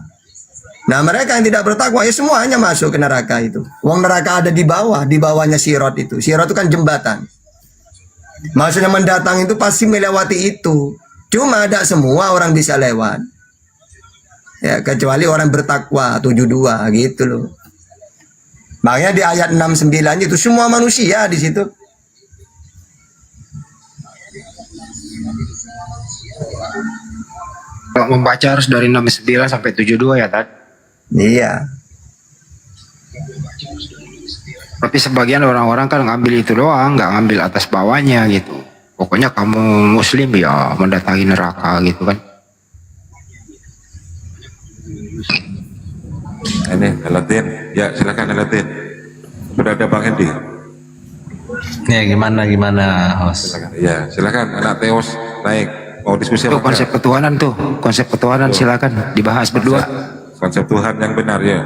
Speaker 8: Nah mereka yang tidak bertakwa ya semuanya masuk ke neraka itu. Wong neraka ada di bawah, di bawahnya sirot itu. Sirot itu kan jembatan. Maksudnya mendatang itu pasti melewati itu. Cuma ada semua orang bisa lewat. Ya, kecuali orang bertakwa 72 gitu loh. Makanya di ayat 69 itu semua manusia di situ.
Speaker 12: Kalau membaca harus dari 69 sampai 72 ya, Tad?
Speaker 8: Iya.
Speaker 12: Tapi sebagian orang-orang kan ngambil itu doang, nggak ngambil atas bawahnya gitu. Pokoknya kamu muslim ya mendatangi neraka gitu kan.
Speaker 5: Ini Alatin. Ya, silakan Alatin. Sudah ada Bang Hendy.
Speaker 15: Ya gimana host?
Speaker 5: Ya, silakan anak Teos naik. Mau diskusi
Speaker 12: Itu
Speaker 5: apa?
Speaker 12: konsep ketuhanan tuh, konsep ketuhanan silakan dibahas berdua.
Speaker 5: Konsep Tuhan yang benar ya.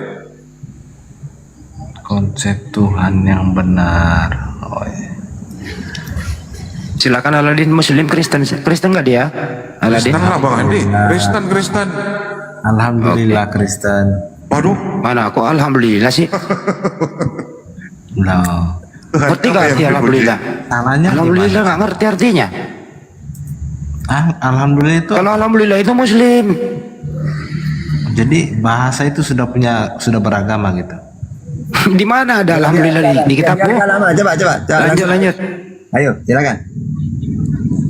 Speaker 15: Konsep Tuhan yang benar. Oh, iya.
Speaker 12: Silakan Aladin, Muslim, Kristen nggak dia? Aladin.
Speaker 5: Kristen lah Bang Hendy. Kristen.
Speaker 15: Alhamdulillah Kristen.
Speaker 5: Waduh.
Speaker 12: Mana aku alhamdulillah sih?
Speaker 15: No.
Speaker 12: Ngerti gak arti alhamdulillah?
Speaker 15: Salahnya
Speaker 12: Alhamdulillah nggak ngerti artinya.
Speaker 15: Alhamdulillah itu.
Speaker 12: Kalau alhamdulillah itu Muslim.
Speaker 15: Jadi bahasa itu sudah beragama gitu.
Speaker 12: Di mana ada alhamdulillah di kitabku?
Speaker 8: Coba.
Speaker 12: Lanjut.
Speaker 8: Ayo, silakan.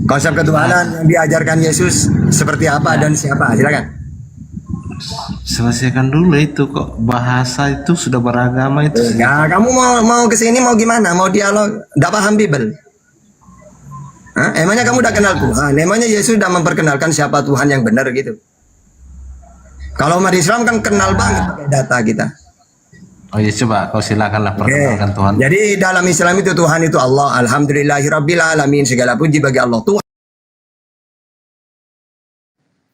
Speaker 8: Konsep ketuhanan yang diajarkan Yesus seperti apa dan siapa? Silakan.
Speaker 15: Selesaikan dulu itu, kok bahasa itu sudah beragama itu.
Speaker 8: Ya, kamu mau kesini mau gimana? Mau dialog? Nggak paham Bible? Hah? Emangnya kamu udah kenal Tuhan? Emangnya Yesus udah memperkenalkan siapa Tuhan yang benar gitu? Kalau umat Islam kan kenal banget pakai data kita.
Speaker 15: Oh iya, coba kau silakanlah perkenalkan Tuhan.
Speaker 8: Jadi dalam Islam itu Tuhan itu Allah. Alhamdulillahirabbil alamin. Segala puji bagi Allah Tuhan.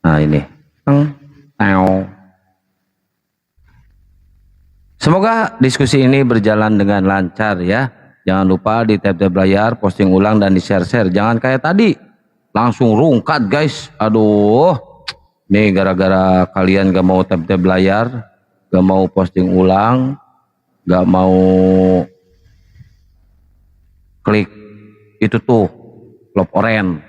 Speaker 16: Nah ini. Semoga diskusi ini berjalan dengan lancar ya. Jangan lupa di tab-tab layar, posting ulang dan di share-share. Jangan kayak tadi langsung rungkat guys. Aduh, nih gara-gara kalian gak mau tab-tab layar, gak mau posting ulang, gak mau klik itu tuh love orange.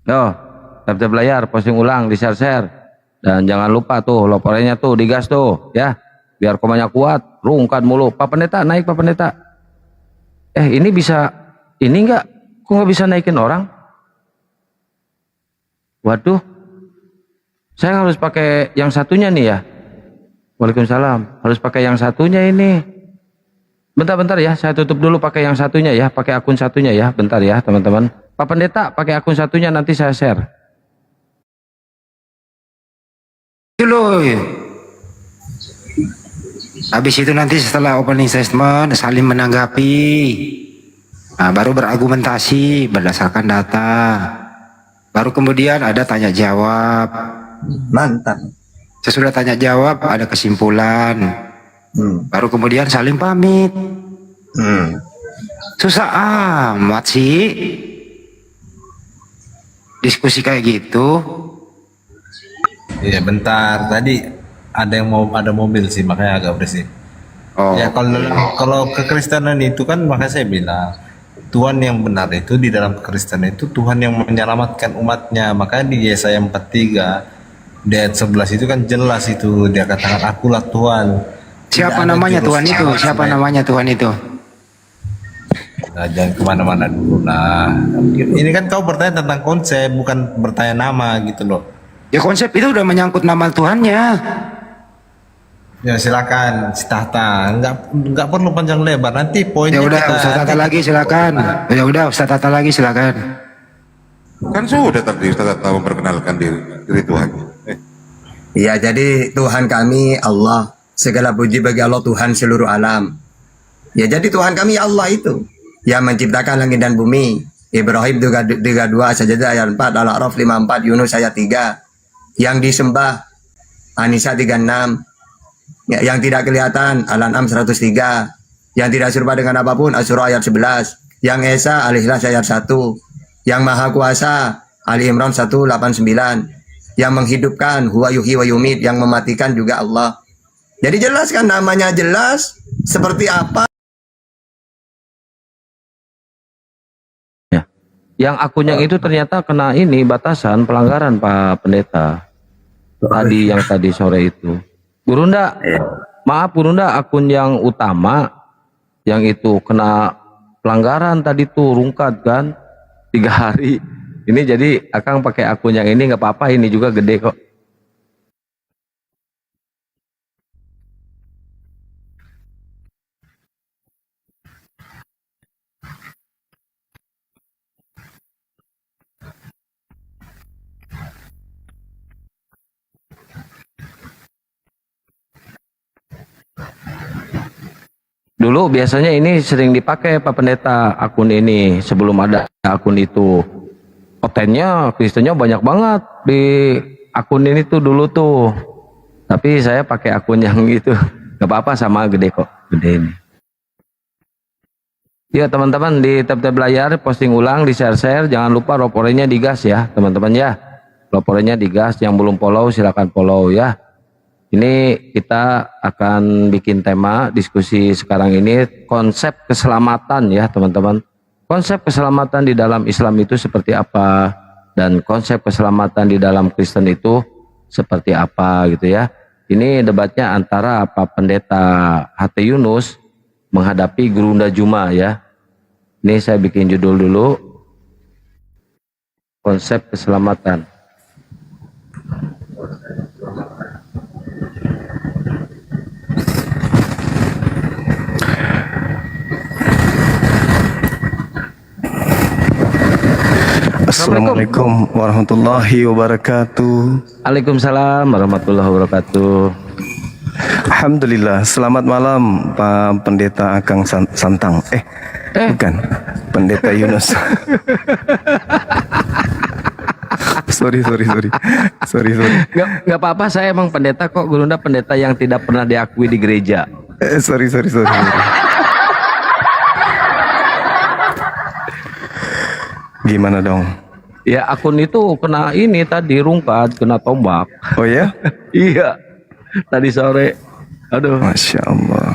Speaker 16: Yo, tab-tab layar, posting ulang, di share-share. Dan jangan lupa tuh, loporenya tuh, digas tuh, ya. Biar komanya kuat, rungkat mulu. Pak Pendeta, naik Pak Pendeta. Ini bisa, ini enggak? Kok nggak bisa naikin orang? Waduh. Saya harus pakai yang satunya nih ya. Waalaikumsalam. Harus pakai yang satunya ini. Bentar-bentar ya, saya tutup dulu pakai yang satunya ya. Pakai akun satunya ya, bentar ya teman-teman. Pak Pendeta pakai akun satunya, nanti saya share.
Speaker 12: Dulu. Habis itu nanti setelah opening statement saling menanggapi. Nah, baru berargumentasi berdasarkan data. Baru kemudian ada tanya jawab.
Speaker 8: Mantap.
Speaker 12: Sesudah tanya jawab ada kesimpulan. Baru kemudian saling pamit. Susah amat sih diskusi kayak gitu.
Speaker 15: Iya bentar, tadi ada mobil sih makanya agak berisik. Ya kalau kekristenan itu kan makanya saya bilang Tuhan yang benar itu di dalam kekristenan itu Tuhan yang menyelamatkan umatnya. Makanya di Yesaya 43 di ayat 11 itu kan jelas itu dia katakan akulah Tuhan.
Speaker 12: Siapa namanya Tuhan itu? Siapa namanya Tuhan itu?
Speaker 15: Nah, jangan kemana-mana dulu lah. Ini kan kau bertanya tentang konsep, bukan bertanya nama gitu loh.
Speaker 12: Ya konsep itu udah menyangkut nama Tuhannya.
Speaker 15: Ya silakan, si Tahta. Nggak perlu panjang lebar. Nanti poinnya.
Speaker 12: Ya udah, Ustaz Tata lagi silakan. Ya udah, Ustaz Tata lagi silakan.
Speaker 5: Kan sudah tadi Ustaz Tata memperkenalkan diri Tuhan.
Speaker 8: Ya, jadi Tuhan kami Allah. Segala puji bagi Allah Tuhan seluruh alam. Ya, jadi Tuhan kami Allah itu yang menciptakan langit dan bumi. Ibrahim 32 Sajadah ayat 4, Al-A'raf 54, Yunus ayat 3. Yang disembah An-Nisa 36. Ya, yang tidak kelihatan Al-An'am 103. Yang tidak serupa dengan apapun Asy-Syura ayat 11. Yang Esa Al-Ikhlas ayat 1. Yang Maha Kuasa Ali Imran 189. Yang menghidupkan Huwa Yuhyi wa Yumit, yang mematikan juga Allah. Jadi jelas kan, namanya jelas, seperti apa
Speaker 16: Yang akun yang itu ternyata kena ini batasan pelanggaran Pak Pendeta. Tadi yang tadi sore itu. Gurunda, maaf Gurunda, akun yang utama yang itu kena pelanggaran tadi tuh rungkat kan 3 hari. Ini jadi Akang pakai akun yang ini nggak apa-apa, ini juga gede kok. Dulu biasanya ini sering dipakai Pak Pendeta akun ini sebelum ada akun itu. Kontennya Kristennya banyak banget di akun ini tuh dulu tuh. Tapi saya pakai akun yang itu. Gak apa-apa, sama gede kok, gede ini. Ya teman-teman, di tab-tab layar posting ulang, di share-share, jangan lupa roporenya digas ya teman-teman ya. Roporenya digas, yang belum follow silakan follow ya. Ini kita akan bikin tema diskusi sekarang ini konsep keselamatan ya teman-teman. Konsep keselamatan di dalam Islam itu seperti apa dan konsep keselamatan di dalam Kristen itu seperti apa gitu ya. Ini debatnya antara Pak Pendeta HT Yunus menghadapi Gurunda Juma ya. Ini saya bikin judul dulu, konsep keselamatan.
Speaker 3: Assalamualaikum warahmatullahi wabarakatuh.
Speaker 16: Waalaikumsalam warahmatullahi wabarakatuh.
Speaker 3: Alhamdulillah. Selamat malam Pak Pendeta Akang Santang. Bukan, Pendeta Yunus. sorry.
Speaker 16: Nggak apa-apa, saya emang pendeta kok. Gurunda pendeta yang tidak pernah diakui di gereja.
Speaker 3: Sorry. Gimana dong?
Speaker 16: Ya akun itu kena ini tadi rungkat, kena tombak.
Speaker 3: Oh ya?
Speaker 16: Iya. Tadi sore. Aduh.
Speaker 3: Masya Allah.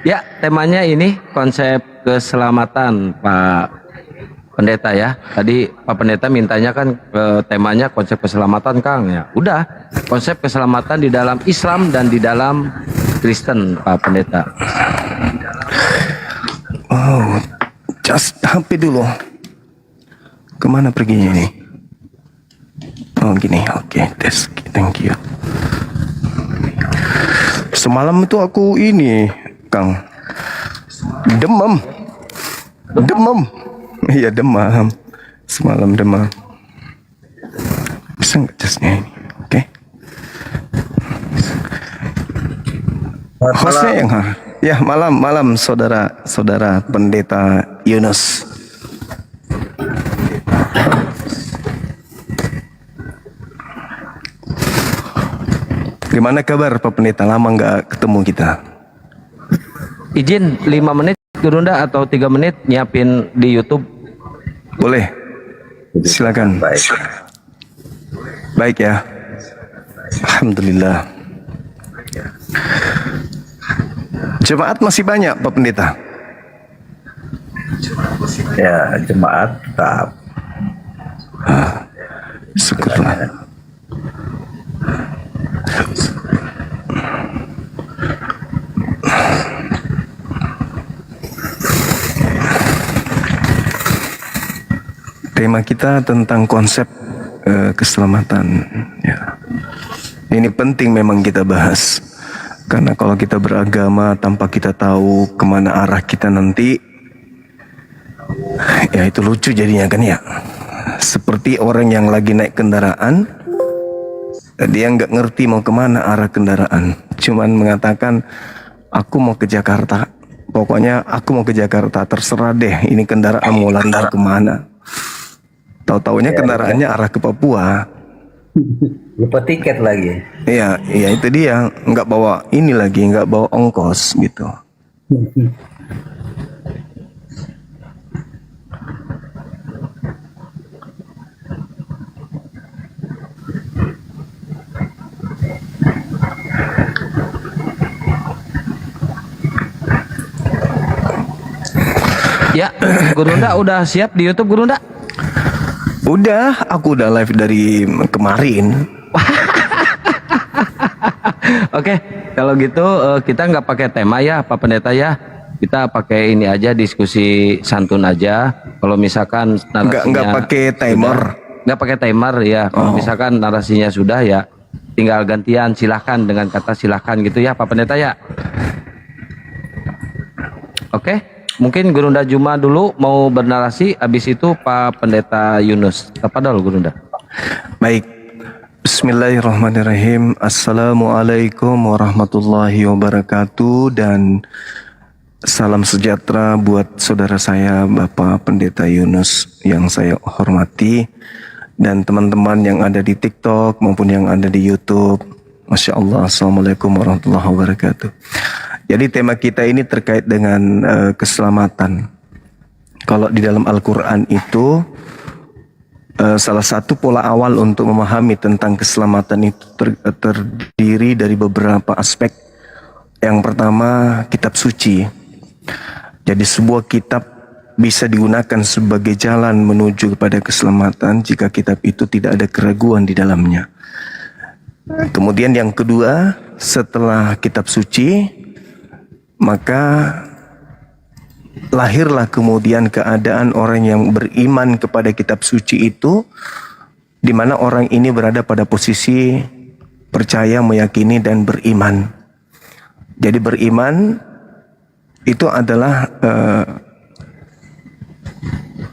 Speaker 16: Ya temanya ini konsep keselamatan Pak Pendeta ya. Tadi Pak Pendeta mintanya kan temanya konsep keselamatan Kang ya. Udah, konsep keselamatan di dalam Islam dan di dalam Kristen Pak Pendeta.
Speaker 3: Oh, just HP dulu. Kemana perginya ini? Oh gini, oke, thank you. Semalam itu aku ini, Kang, demam. Iya demam. Semalam demam. Bisa nggak jasnya ini? Oke. Hostnya yang ya malam saudara Pendeta Yunus. Gimana kabar Pak Pendeta? Lama nggak ketemu kita.
Speaker 16: Izin 5 menit Gurunda atau 3 menit nyiapin di YouTube?
Speaker 3: Boleh. Silakan. Baik ya. Alhamdulillah. Jemaat masih banyak Pak Pendeta?
Speaker 13: Ya, jemaat tetap.
Speaker 3: Syukurlah. Tema kita tentang konsep keselamatan. Ya. Ini penting memang kita bahas. Karena kalau kita beragama tanpa kita tahu kemana arah kita nanti, ya itu lucu jadinya kan ya. Seperti orang yang lagi naik kendaraan, dia nggak ngerti mau kemana arah kendaraan. Cuman mengatakan, aku mau ke Jakarta. Pokoknya aku mau ke Jakarta, terserah deh ini kendaraan mau lari kemana. Tahu-taunya kendaraannya arah ke Papua.
Speaker 13: Lupa tiket lagi.
Speaker 3: Iya itu dia, nggak bawa ini lagi, nggak bawa ongkos gitu.
Speaker 16: Ya, Gurunda udah siap di YouTube, Gurunda?
Speaker 3: Udah, aku udah live dari kemarin.
Speaker 16: Oke, kalau gitu kita nggak pakai tema ya, Pak Pendeta ya. Kita pakai ini aja, diskusi santun aja. Kalau misalkan narasinya
Speaker 3: Nggak pakai timer.
Speaker 16: Nggak pakai timer ya. Kalau misalkan narasinya sudah ya, tinggal gantian silahkan dengan kata silahkan gitu ya, Pak Pendeta ya. Oke. Mungkin Gurunda Juma dulu mau bernarasi, habis itu Pak Pendeta Yunus. Tafadhol Gurunda.
Speaker 3: Baik. Bismillahirrahmanirrahim. Assalamualaikum warahmatullahi wabarakatuh, dan salam sejahtera buat saudara saya Bapak Pendeta Yunus yang saya hormati, dan teman-teman yang ada di TikTok maupun yang ada di YouTube. Masya Allah. Assalamualaikum warahmatullahi wabarakatuh. Jadi tema kita ini terkait dengan keselamatan. Kalau di dalam Al-Quran itu salah satu pola awal untuk memahami tentang keselamatan itu terdiri dari beberapa aspek. Yang pertama, kitab suci. Jadi sebuah kitab bisa digunakan sebagai jalan menuju kepada keselamatan jika kitab itu tidak ada keraguan di dalamnya. Kemudian yang kedua, setelah kitab suci, maka lahirlah kemudian keadaan orang yang beriman kepada kitab suci itu, di mana orang ini berada pada posisi percaya, meyakini, dan beriman. Jadi beriman itu adalah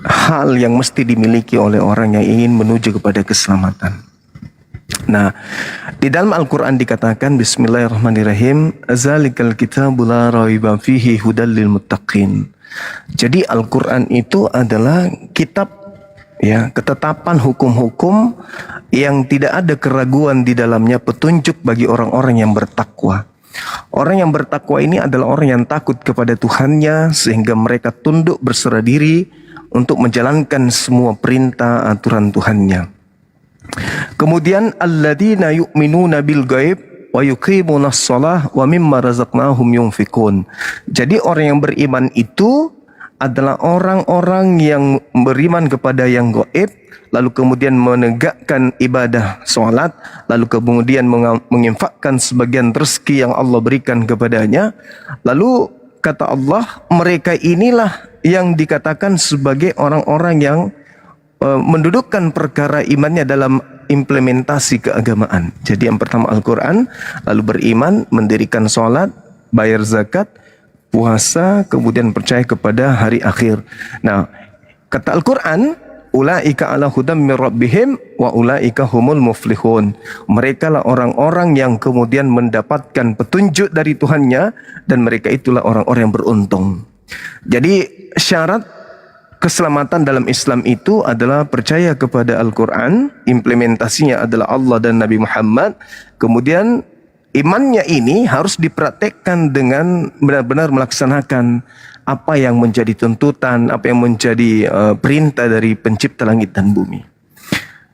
Speaker 3: hal yang mesti dimiliki oleh orang yang ingin menuju kepada keselamatan. Nah, di dalam Al-Quran dikatakan Bismillahirrahmanirrahim, Zalikal kitabu la raiba fihi hudal lil muttaqin. Jadi Al-Quran itu adalah kitab, ya, ketetapan hukum-hukum yang tidak ada keraguan di dalamnya, petunjuk bagi orang-orang yang bertakwa. Orang yang bertakwa ini adalah orang yang takut kepada Tuhannya sehingga mereka tunduk berserah diri untuk menjalankan semua perintah aturan Tuhannya. Kemudian alladzina yu'minuna bil ghaib wa yuqimunas shalah wa mimma razaqnahum yunfikun. Jadi orang yang beriman itu adalah orang-orang yang beriman kepada yang gaib, lalu kemudian menegakkan ibadah salat, lalu kemudian menginfakkan sebagian rezeki yang Allah berikan kepadanya. Lalu kata Allah, mereka inilah yang dikatakan sebagai orang-orang yang mendudukkan perkara imannya dalam implementasi keagamaan. Jadi yang pertama Al-Quran, lalu beriman, mendirikan sholat, bayar zakat, puasa, kemudian percaya kepada hari akhir. Nah, kata Al-Quran, ulaika ala hudam min rabbihim wa ulaika humul muflihun. Mereka lah orang-orang yang kemudian mendapatkan petunjuk dari Tuhannya, dan mereka itulah orang-orang yang beruntung. Jadi syarat keselamatan dalam Islam itu adalah percaya kepada Al-Quran, implementasinya adalah Allah dan Nabi Muhammad. Kemudian imannya ini harus dipraktekkan dengan benar-benar melaksanakan apa yang menjadi tuntutan, apa yang menjadi perintah dari pencipta langit dan bumi.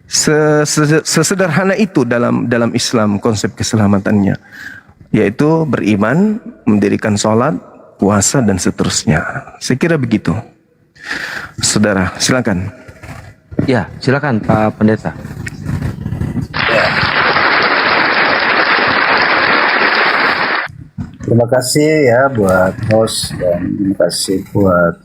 Speaker 3: Sesederhana itu dalam Islam konsep keselamatannya, yaitu beriman, mendirikan sholat, puasa, dan seterusnya. Saya kira begitu. Saudara, silakan.
Speaker 16: Ya, silakan Pak Pendeta.
Speaker 17: Terima kasih ya buat host, dan terima kasih buat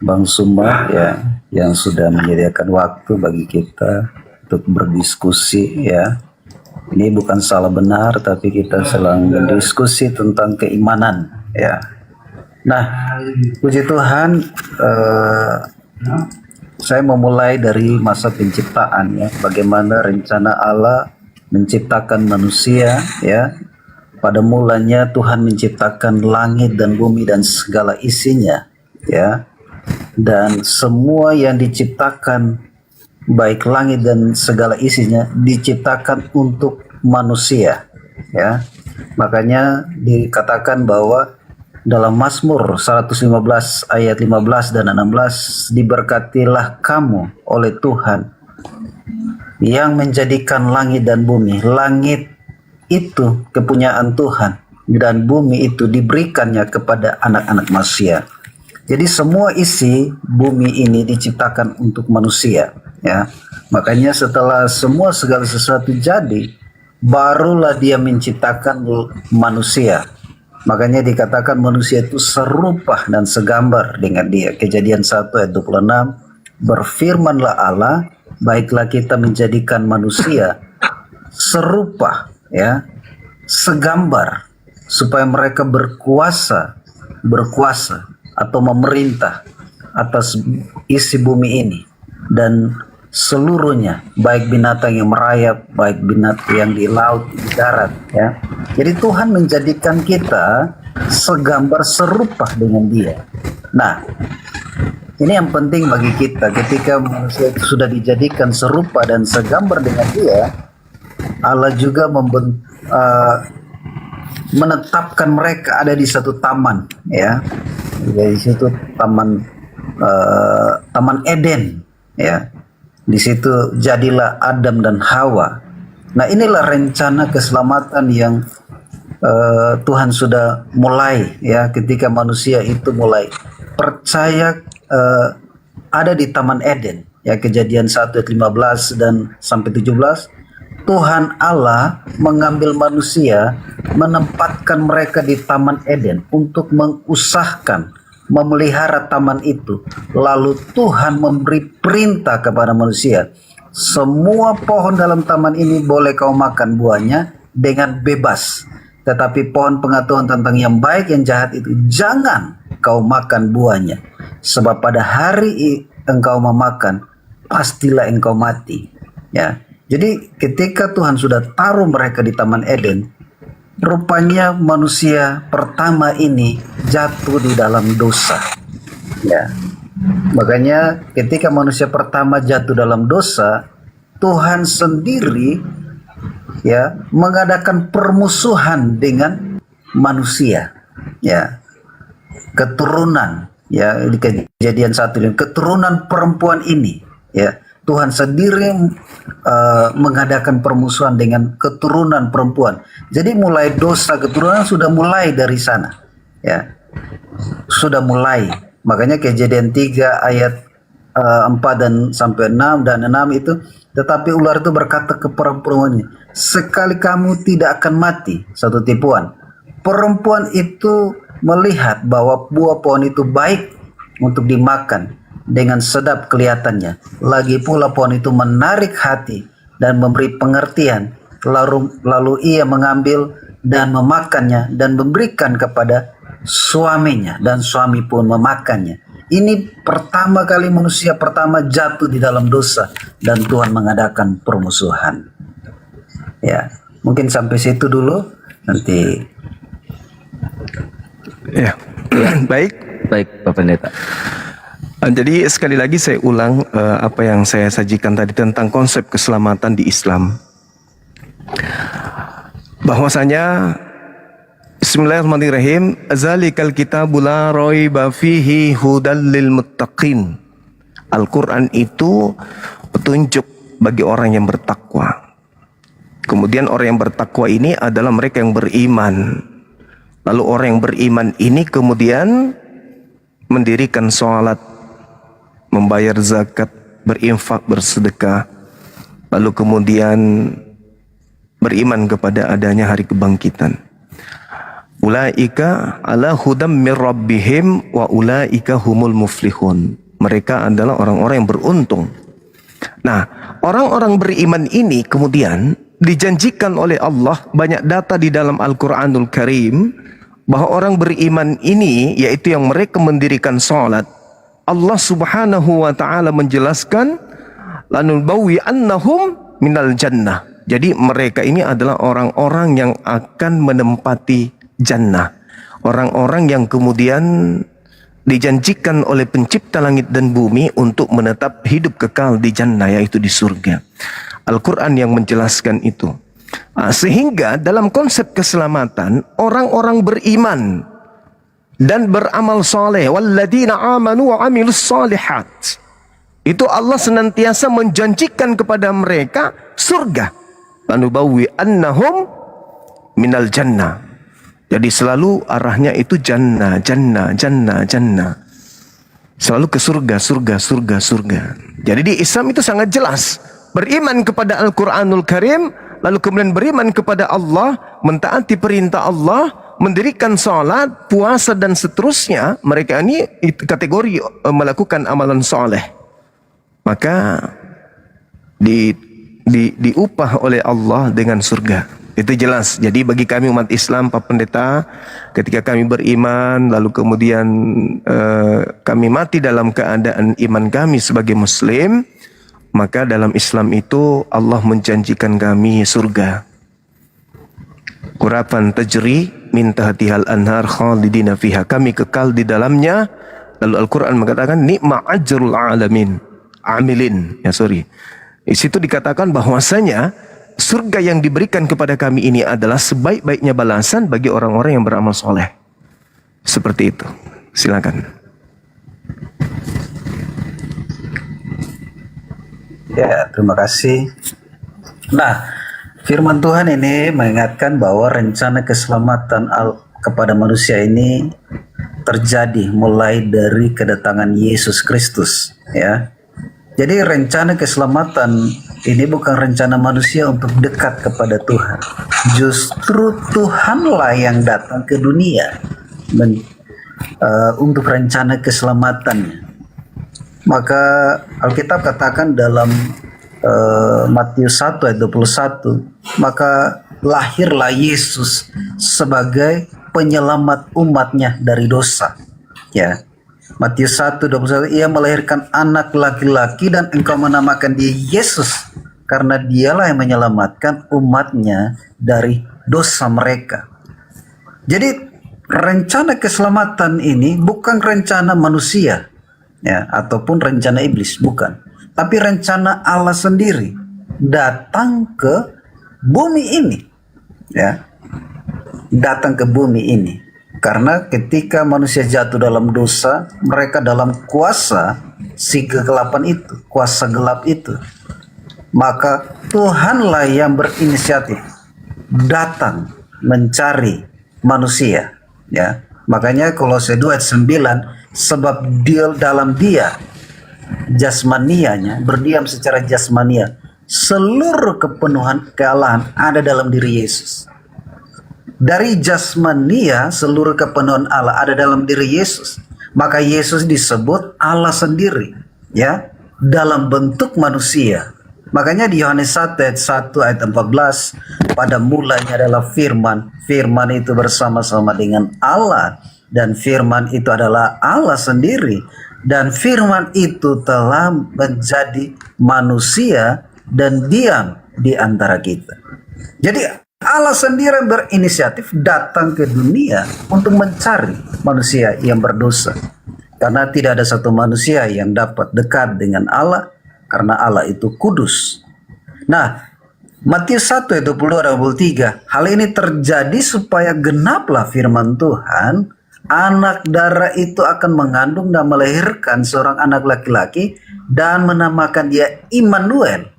Speaker 17: Bang Suma ya yang sudah menyediakan waktu bagi kita untuk berdiskusi ya. Ini bukan salah benar, tapi kita sedang berdiskusi tentang keimanan ya. Nah, puji Tuhan, saya memulai dari masa penciptaan ya, bagaimana rencana Allah menciptakan manusia ya. Pada mulanya Tuhan menciptakan langit dan bumi dan segala isinya ya. Dan semua yang diciptakan, baik langit dan segala isinya, diciptakan untuk manusia ya. Makanya dikatakan bahwa dalam Mazmur 115 ayat 15 dan 16, diberkatilah kamu oleh Tuhan yang menjadikan langit dan bumi. Langit itu kepunyaan Tuhan dan bumi itu diberikannya kepada anak-anak manusia. Jadi semua isi bumi ini diciptakan untuk manusia, ya. Makanya setelah semua segala sesuatu jadi, barulah dia menciptakan manusia. Makanya dikatakan manusia itu serupa dan segambar dengan dia. Kejadian 1 ayat 26, berfirmanlah Allah, baiklah kita menjadikan manusia serupa, ya, segambar, supaya mereka berkuasa atau memerintah atas isi bumi ini dan seluruhnya, baik binatang yang merayap, baik binatang yang di laut, di darat, ya. Jadi Tuhan menjadikan kita segambar serupa dengan Dia. Nah, ini yang penting bagi kita. Ketika manusia itu sudah dijadikan serupa dan segambar dengan Dia, Allah juga menetapkan mereka ada di satu taman, ya. Di situ taman Eden, ya. Di situ jadilah Adam dan Hawa. Nah, inilah rencana keselamatan yang Tuhan sudah mulai, ya, ketika manusia itu mulai percaya ada di Taman Eden, ya, Kejadian 1 ayat 15 dan sampai 17. Tuhan Allah mengambil manusia, menempatkan mereka di Taman Eden untuk mengusahakan, memelihara taman itu. Lalu Tuhan memberi perintah kepada manusia, semua pohon dalam taman ini boleh kau makan buahnya dengan bebas, tetapi pohon pengetahuan tentang yang baik yang jahat itu jangan kau makan buahnya, sebab pada hari engkau memakan pastilah engkau mati, ya. Jadi ketika Tuhan sudah taruh mereka di Taman Eden, rupanya manusia pertama ini jatuh di dalam dosa, ya. Makanya ketika manusia pertama jatuh dalam dosa, Tuhan sendiri, ya, mengadakan permusuhan dengan manusia, ya. Keturunan, ya, di Kejadian 1, keturunan perempuan ini, ya. Tuhan sendiri mengadakan permusuhan dengan keturunan perempuan. Jadi mulai dosa keturunan sudah mulai dari sana, ya, sudah mulai. Makanya Kejadian 3 ayat 4 dan sampai 6 dan 6 itu, tetapi ular itu berkata ke perempuannya, sekali kamu tidak akan mati. Satu tipuan. Perempuan itu melihat bahwa buah pohon itu baik untuk dimakan, dengan sedap kelihatannya. Lagi pula pohon itu menarik hati dan memberi pengertian. Lalu ia mengambil dan memakannya dan memberikan kepada suaminya, dan suami pun memakannya. Ini pertama kali manusia pertama jatuh di dalam dosa dan Tuhan mengadakan permusuhan. Ya, mungkin sampai situ dulu, nanti.
Speaker 3: Ya, baik
Speaker 16: Pak Pendeta.
Speaker 3: Jadi sekali lagi saya ulang apa yang saya sajikan tadi tentang konsep keselamatan di Islam. Bahwasanya Bismillahirrahmanirrahim, zalikal kitabu la raiba fihi hudal lil muttaqin. Al-Qur'an itu petunjuk bagi orang yang bertakwa. Kemudian orang yang bertakwa ini adalah mereka yang beriman. Lalu orang yang beriman ini kemudian mendirikan sholat, membayar zakat, berinfak, bersedekah, lalu kemudian beriman kepada adanya hari kebangkitan. Ulaika ala hudam mir rabbihim wa ulaika humul muflihun. Mereka adalah orang-orang yang beruntung. Nah, orang-orang beriman ini kemudian dijanjikan oleh Allah, banyak data di dalam Al-Quranul Karim, bahwa orang beriman ini, yaitu yang mereka mendirikan sholat, Allah subhanahu wa ta'ala menjelaskan, lanulbawi annahum minal jannah. Jadi mereka ini adalah orang-orang yang akan menempati jannah. Orang-orang yang kemudian dijanjikan oleh pencipta langit dan bumi untuk menetap hidup kekal di jannah, yaitu di surga. Al-Quran yang menjelaskan itu. Sehingga dalam konsep keselamatan, orang-orang beriman dan beramal soleh, walladzina amanu wa amilus solihat, itu Allah senantiasa menjanjikan kepada mereka surga. Lanubawwi annahum minal jannah. Jadi selalu arahnya itu jannah, jannah, jannah, jannah. Selalu ke surga, surga, surga, surga. Jadi di Islam itu sangat jelas. Beriman kepada Al-Quranul Karim, lalu kemudian beriman kepada Allah, mentaati perintah Allah, mendirikan salat, puasa dan seterusnya. Mereka ini kategori melakukan amalan soleh. Maka diupah oleh Allah dengan surga. Itu jelas. Jadi bagi kami umat Islam, Pak Pendeta, ketika kami beriman, lalu kemudian kami mati dalam keadaan iman kami sebagai Muslim, maka dalam Islam itu Allah menjanjikan kami surga. Qurafan tajri min tahtihal anhar khalidina fiha. Kami kekal di dalamnya. Lalu Al-Quran mengatakan ni'ma ajrul alamin. Amilin. Di situ dikatakan bahwasanya surga yang diberikan kepada kami ini adalah sebaik-baiknya balasan bagi orang-orang yang beramal soleh. Seperti itu. Silakan.
Speaker 17: Ya, terima kasih. Nah, firman Tuhan ini mengingatkan bahwa rencana keselamatan kepada manusia ini terjadi mulai dari kedatangan Yesus Kristus, ya. Jadi rencana keselamatan ini bukan rencana manusia untuk dekat kepada Tuhan. Justru Tuhanlah yang datang ke dunia untuk rencana keselamatannya. Maka Alkitab katakan dalam Matius 1 ayat 21, maka lahirlah Yesus sebagai penyelamat umatnya dari dosa. Ya. Matius 1:21, ia melahirkan anak laki-laki dan engkau menamakan dia Yesus karena dialah yang menyelamatkan umatnya dari dosa mereka. Jadi rencana keselamatan ini bukan rencana manusia, ya, ataupun rencana iblis, bukan. Tapi rencana Allah sendiri datang ke bumi ini, ya, datang ke bumi ini. Karena ketika manusia jatuh dalam dosa, mereka dalam kuasa si kegelapan itu, kuasa gelap itu. Maka Tuhanlah yang berinisiatif datang mencari manusia, ya. Makanya Kolose 2 ayat 9, sebab dia dalam dia jasmanianya, berdiam secara jasmania, seluruh kepenuhan kealahan ada dalam diri Yesus. Dari jasmania seluruh kepenuhan Allah ada dalam diri Yesus. Maka Yesus disebut Allah sendiri, ya, dalam bentuk manusia. Makanya di Yohanes 1 ayat 14, pada mulanya adalah firman. Firman itu bersama-sama dengan Allah, dan firman itu adalah Allah sendiri. Dan firman itu telah menjadi manusia dan diam di antara kita. Jadi Allah sendiri berinisiatif datang ke dunia untuk mencari manusia yang berdosa. Karena tidak ada satu manusia yang dapat dekat dengan Allah, karena Allah itu kudus. Nah, Matius 1 ayat 22-23, hal ini terjadi supaya genaplah firman Tuhan, anak darah itu akan mengandung dan melahirkan seorang anak laki-laki dan menamakan dia Immanuel,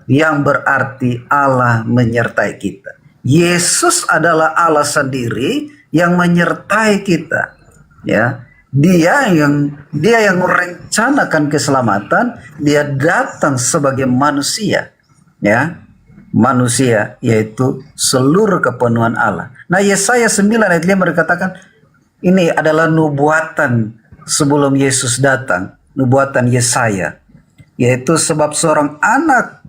Speaker 17: yang berarti Allah menyertai kita. Yesus adalah Allah sendiri yang menyertai kita, ya. Dia yang merencanakan keselamatan. Dia datang sebagai manusia, ya, manusia, yaitu seluruh kepenuhan Allah. Nah, Yesaya 9 ayat 5 berkatakan ini adalah nubuatan sebelum Yesus datang, nubuatan Yesaya, yaitu sebab seorang anak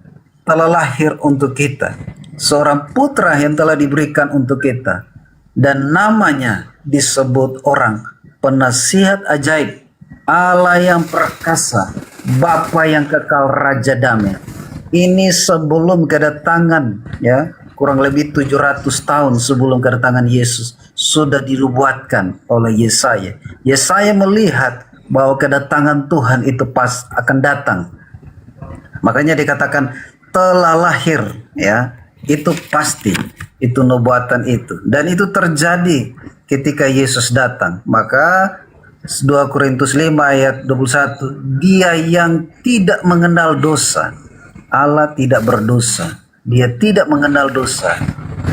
Speaker 17: telah lahir untuk kita, seorang putra yang telah diberikan untuk kita, dan namanya disebut orang penasihat ajaib, Allah yang perkasa, Bapa yang kekal, Raja damai. Ini sebelum kedatangan, ya, kurang lebih 700 tahun sebelum kedatangan Yesus sudah dinubuatkan oleh Yesaya. Yesaya melihat bahwa kedatangan Tuhan itu pas akan datang. Makanya dikatakan telah lahir, ya. Itu pasti, itu nubuatan itu, dan itu terjadi ketika Yesus datang. Maka 2 Korintus 5 ayat 21, dia yang tidak mengenal dosa, Allah tidak berdosa, dia tidak mengenal dosa,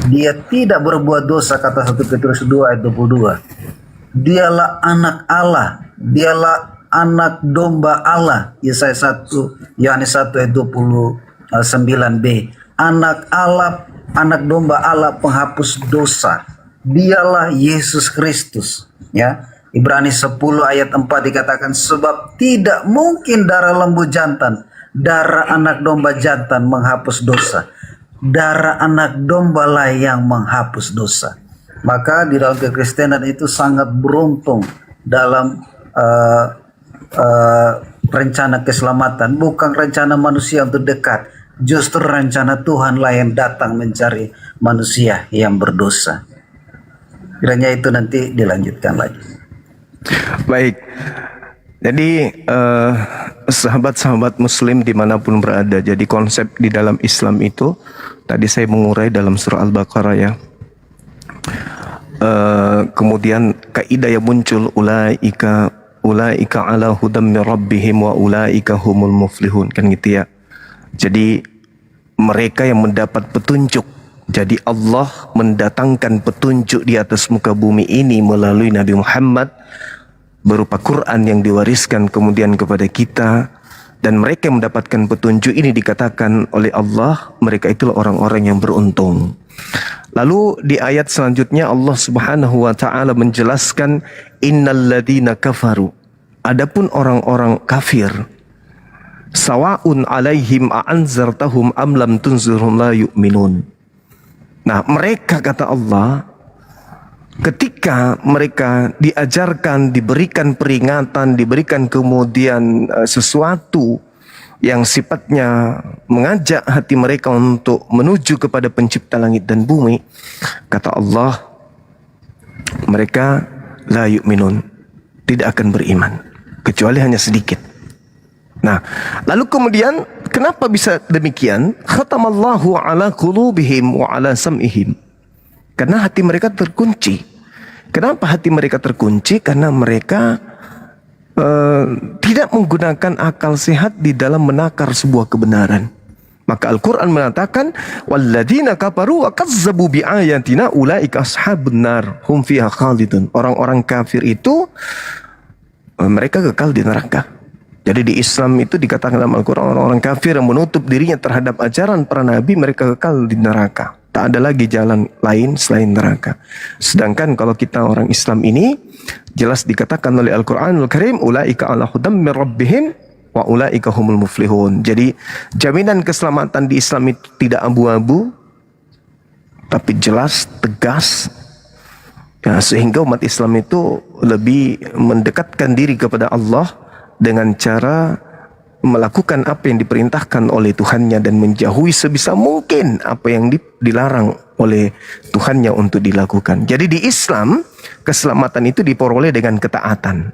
Speaker 17: dia tidak berbuat dosa, kata 1 Petrus 2 ayat 22. Dialah anak Allah, dialah anak domba Allah. Yesaya 1 Yohanes 1 ayat 29b. Anak domba Allah penghapus dosa. Dialah Yesus Kristus, ya. Ibrani 10 ayat 4 dikatakan, sebab tidak mungkin darah lembu jantan, darah anak domba jantan menghapus dosa. Darah anak domba lah yang menghapus dosa. Maka di dalam kekristenan itu sangat beruntung dalam rencana keselamatan. Bukan rencana manusia untuk dekat, justru rencana Tuhanlah yang datang mencari manusia yang berdosa. Kiranya itu nanti dilanjutkan lagi.
Speaker 3: Baik. Jadi sahabat-sahabat muslim dimanapun berada, jadi konsep di dalam Islam itu tadi saya mengurai dalam surah Al-Baqarah ya. Kemudian kaidah yang muncul ulaika ala hudam min rabbihim wa ulaika humul muflihun, kan gitu ya. Jadi mereka yang mendapat petunjuk. Jadi Allah mendatangkan petunjuk di atas muka bumi ini melalui Nabi Muhammad berupa Quran yang diwariskan kemudian kepada kita, dan mereka yang mendapatkan petunjuk ini dikatakan oleh Allah mereka itulah orang-orang yang beruntung. Lalu di ayat selanjutnya Allah Subhanahu wa taala menjelaskan innalladzina kafaru, adapun orang-orang kafir, sawaun alaihim a'anzartahum am lam tunzirhum la yu'minun. Nah, mereka kata Allah, ketika mereka diajarkan, diberikan peringatan, diberikan kemudian sesuatu yang sifatnya mengajak hati mereka untuk menuju kepada pencipta langit dan bumi, kata Allah, mereka la yu'minun, tidak akan beriman, kecuali hanya sedikit. Nah, lalu kemudian kenapa bisa demikian? Khatamallahu ala qulubihim wa ala sam'ihim. Karena hati mereka terkunci. Kenapa hati mereka terkunci? Karena mereka tidak menggunakan akal sehat di dalam menakar sebuah kebenaran. Maka Al-Quran mengatakan, walladzina kafaru wa kazzabu biayatina ulaika ashabun nar hum fiha khalidun. Orang-orang kafir itu mereka kekal di neraka. Jadi di Islam itu dikatakan dalam Al-Quran, orang-orang kafir yang menutup dirinya terhadap ajaran para nabi, mereka kekal di neraka. Tak ada lagi jalan lain selain neraka. Sedangkan kalau kita orang Islam ini, jelas dikatakan oleh Al-Quranul Karim, ulaika ala hudam min rabbihim wa ulaika humul muflihun. Jadi jaminan keselamatan di Islam itu tidak abu-abu, tapi jelas, tegas. Ya, sehingga umat Islam itu lebih mendekatkan diri kepada Allah dengan cara melakukan apa yang diperintahkan oleh Tuhannya dan menjauhi sebisa mungkin apa yang dilarang oleh Tuhannya untuk dilakukan. Jadi di Islam, keselamatan itu diperoleh dengan ketaatan.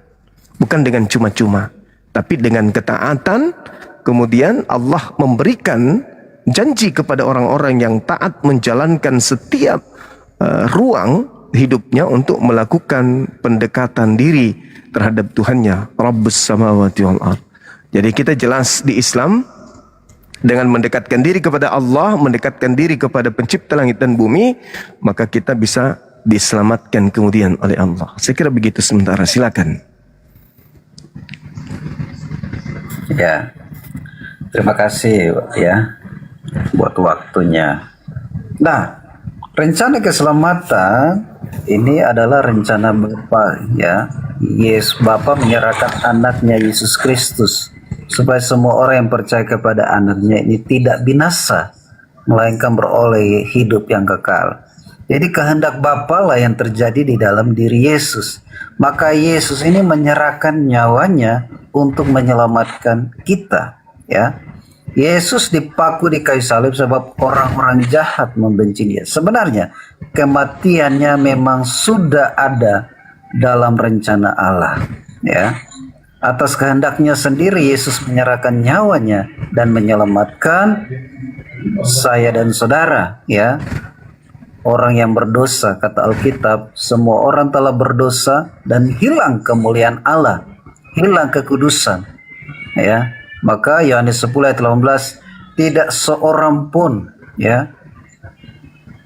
Speaker 3: Bukan dengan cuma-cuma, tapi dengan ketaatan. Kemudian Allah memberikan janji kepada orang-orang yang taat menjalankan setiap ruang hidupnya untuk melakukan pendekatan diri terhadap Tuhannya, Rabbus samawati wal ard. Jadi kita jelas di Islam dengan mendekatkan diri kepada Allah, mendekatkan diri kepada pencipta langit dan bumi, maka kita bisa diselamatkan kemudian oleh Allah. Saya kira begitu sementara, silakan.
Speaker 17: Ya, terima kasih ya buat waktunya. Nah, rencana keselamatan ini adalah rencana Bapa ya. Bapa menyerahkan anaknya Yesus Kristus supaya semua orang yang percaya kepada anaknya ini tidak binasa, melainkan beroleh hidup yang kekal. Jadi kehendak Bapa lah yang terjadi di dalam diri Yesus. Maka Yesus ini menyerahkan nyawanya untuk menyelamatkan kita ya. Yesus dipaku di kayu salib sebab orang-orang jahat membenci dia. Sebenarnya kematiannya memang sudah ada dalam rencana Allah ya. Atas kehendaknya sendiri Yesus menyerahkan nyawanya dan menyelamatkan saya dan saudara ya. Orang yang berdosa, kata Alkitab, semua orang telah berdosa dan hilang kemuliaan Allah, hilang kekudusan ya. Maka Yohanes 10 ayat 18, tidak seorang pun ya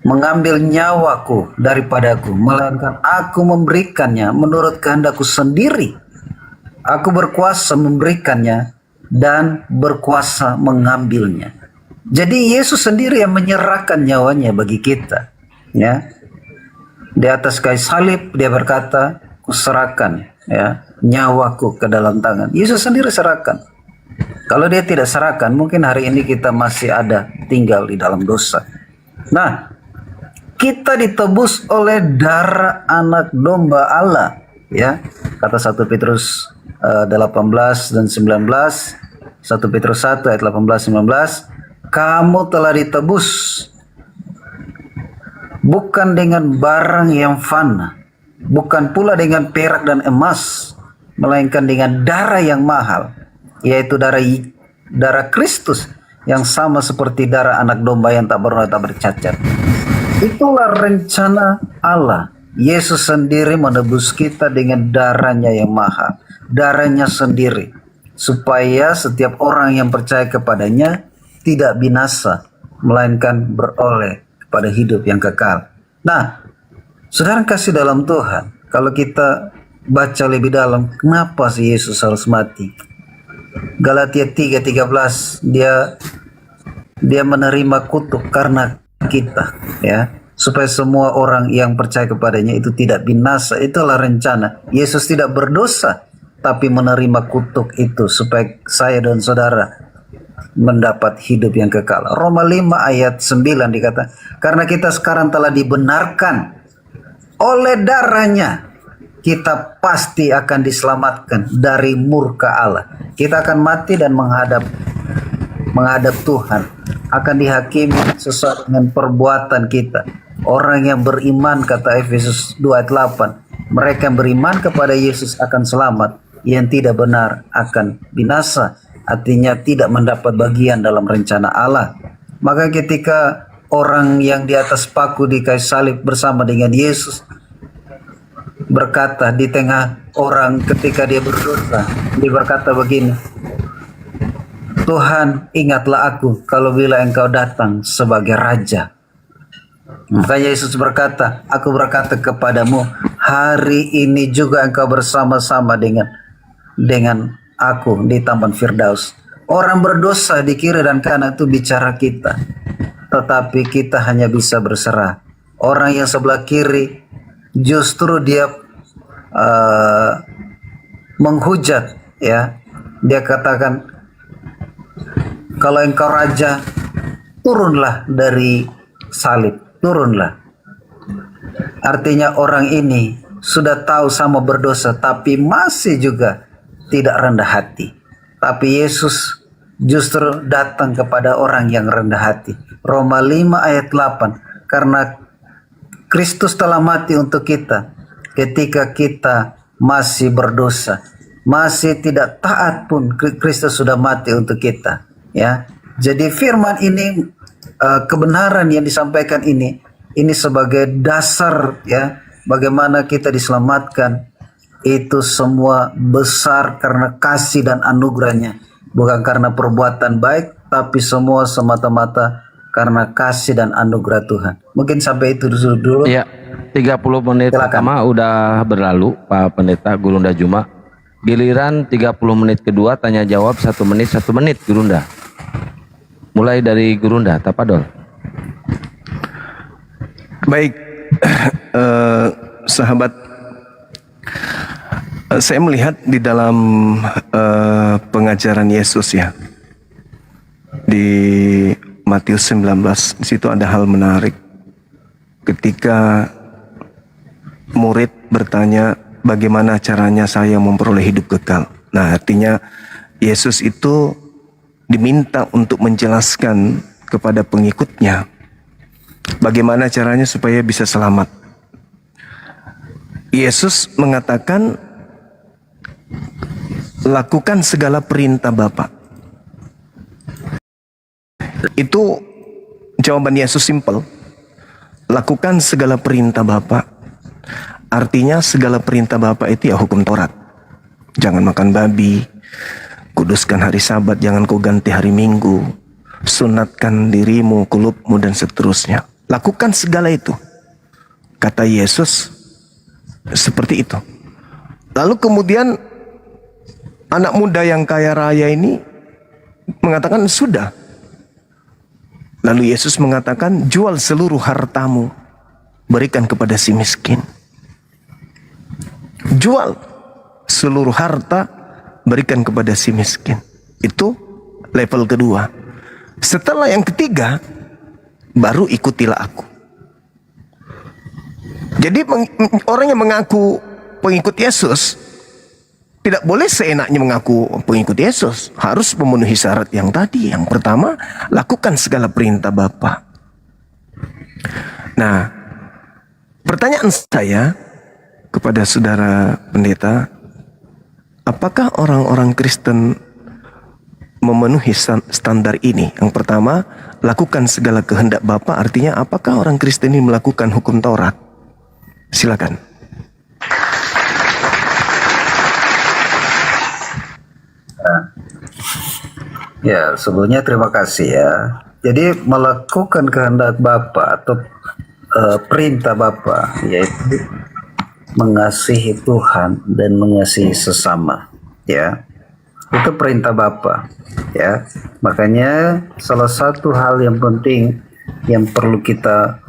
Speaker 17: mengambil nyawaku daripadaku, melainkan aku memberikannya menurut kehendakku sendiri. Aku berkuasa memberikannya dan berkuasa mengambilnya. Jadi Yesus sendiri yang menyerahkan nyawanya bagi kita. Ya, di atas kayu salib dia berkata, kuserahkan ya nyawaku ke dalam tangan. Yesus sendiri serahkan. Kalau dia tidak serahkan, mungkin hari ini kita masih ada tinggal di dalam dosa. Nah, kita ditebus oleh darah anak domba Allah, ya. Kata 1 Petrus 18 dan 19, 1 Petrus 1 ayat 18 19, kamu telah ditebus bukan dengan barang yang fana, bukan pula dengan perak dan emas, melainkan dengan darah yang mahal, yaitu darah Kristus yang sama seperti darah anak domba yang tak bernoda tak bercacat. Itulah rencana Allah. Yesus sendiri menebus kita dengan darahnya yang mahal, darahnya sendiri, supaya setiap orang yang percaya kepadanya tidak binasa, melainkan beroleh kepada hidup yang kekal. Nah, saudara kasih dalam Tuhan, kalau kita baca lebih dalam, kenapa sih Yesus harus mati? Galatia 3:13, dia menerima kutuk karena kita, ya, supaya semua orang yang percaya kepadanya itu tidak binasa. Itulah rencana. Yesus tidak berdosa, tapi menerima kutuk itu supaya saya dan saudara mendapat hidup yang kekal. Roma 5 ayat 9 dikata, karena kita sekarang telah dibenarkan oleh darahnya, kita pasti akan diselamatkan dari murka Allah. Kita akan mati dan menghadap Tuhan, akan dihakimi sesuai dengan perbuatan kita. Orang yang beriman, kata Efesus 2 ayat 8, mereka yang beriman kepada Yesus akan selamat, yang tidak benar akan binasa. Artinya tidak mendapat bagian dalam rencana Allah. Maka ketika orang yang di atas paku di kayu salib bersama dengan Yesus berkata di tengah orang ketika dia berdosa, dia berkata begini, Tuhan, ingatlah aku kalau bila engkau datang sebagai raja. Maka Yesus berkata, aku berkata kepadamu, hari ini juga engkau bersama-sama dengan aku di Taman Firdaus. Orang berdosa di kiri dan kanan itu bicara kita, tetapi kita hanya bisa berserah. Orang yang sebelah kiri justru dia menghujat, ya. Dia katakan, kalau engkau raja, turunlah dari salib, turunlah. Artinya orang ini sudah tahu sama berdosa, tapi masih juga tidak rendah hati. Tapi Yesus justru datang kepada orang yang rendah hati. Roma 5 ayat 8, karena Kristus telah mati untuk kita ketika kita masih berdosa, masih tidak taat pun, Kristus sudah mati untuk kita, ya. Jadi firman ini, kebenaran yang disampaikan ini sebagai dasar, ya, bagaimana kita diselamatkan. Itu semua besar karena kasih dan anugerahnya, bukan karena perbuatan baik, tapi semua semata-mata karena kasih dan anugerah Tuhan. Mungkin sampai itu dulu.
Speaker 16: Ya, 30 menit pertama udah berlalu, Pak Pendeta Gurunda Juma. Giliran 30 menit kedua tanya jawab 1 menit Gurunda. Mulai dari Gurunda, Tapadol.
Speaker 3: Baik, sahabat, saya melihat di dalam pengajaran Yesus, ya, di Matius 19, di situ ada hal menarik. Ketika murid bertanya, bagaimana caranya saya memperoleh hidup kekal? Nah, artinya Yesus itu diminta untuk menjelaskan kepada pengikutnya bagaimana caranya supaya bisa selamat. Yesus mengatakan, lakukan segala perintah Bapa. Itu jawaban Yesus simpel. Lakukan segala perintah Bapa. Artinya segala perintah Bapa itu ya hukum Taurat. Jangan makan babi, kuduskan hari Sabat, jangan kau ganti hari Minggu, sunatkan dirimu, kulubmu, dan seterusnya. Lakukan segala itu. Kata Yesus seperti itu. Lalu kemudian anak muda yang kaya raya ini mengatakan sudah. Lalu Yesus mengatakan, jual seluruh hartamu, berikan kepada si miskin. Jual seluruh harta, berikan kepada si miskin. Itu level kedua. Setelah yang ketiga, baru ikutilah aku. Jadi orang yang mengaku pengikut Yesus tidak boleh seenaknya mengaku pengikut Yesus. Harus memenuhi syarat yang tadi. Yang pertama, lakukan segala perintah Bapa. Nah, pertanyaan saya kepada saudara pendeta, apakah orang-orang Kristen memenuhi standar ini? Yang pertama, lakukan segala kehendak Bapa, artinya apakah orang Kristen ini melakukan hukum Taurat? Silakan.
Speaker 17: Ya, sebelumnya terima kasih ya. Jadi melakukan kehendak Bapa atau perintah Bapa, yaitu mengasihi Tuhan dan mengasihi sesama, ya. Itu perintah Bapa, ya. Makanya salah satu hal yang penting yang perlu kita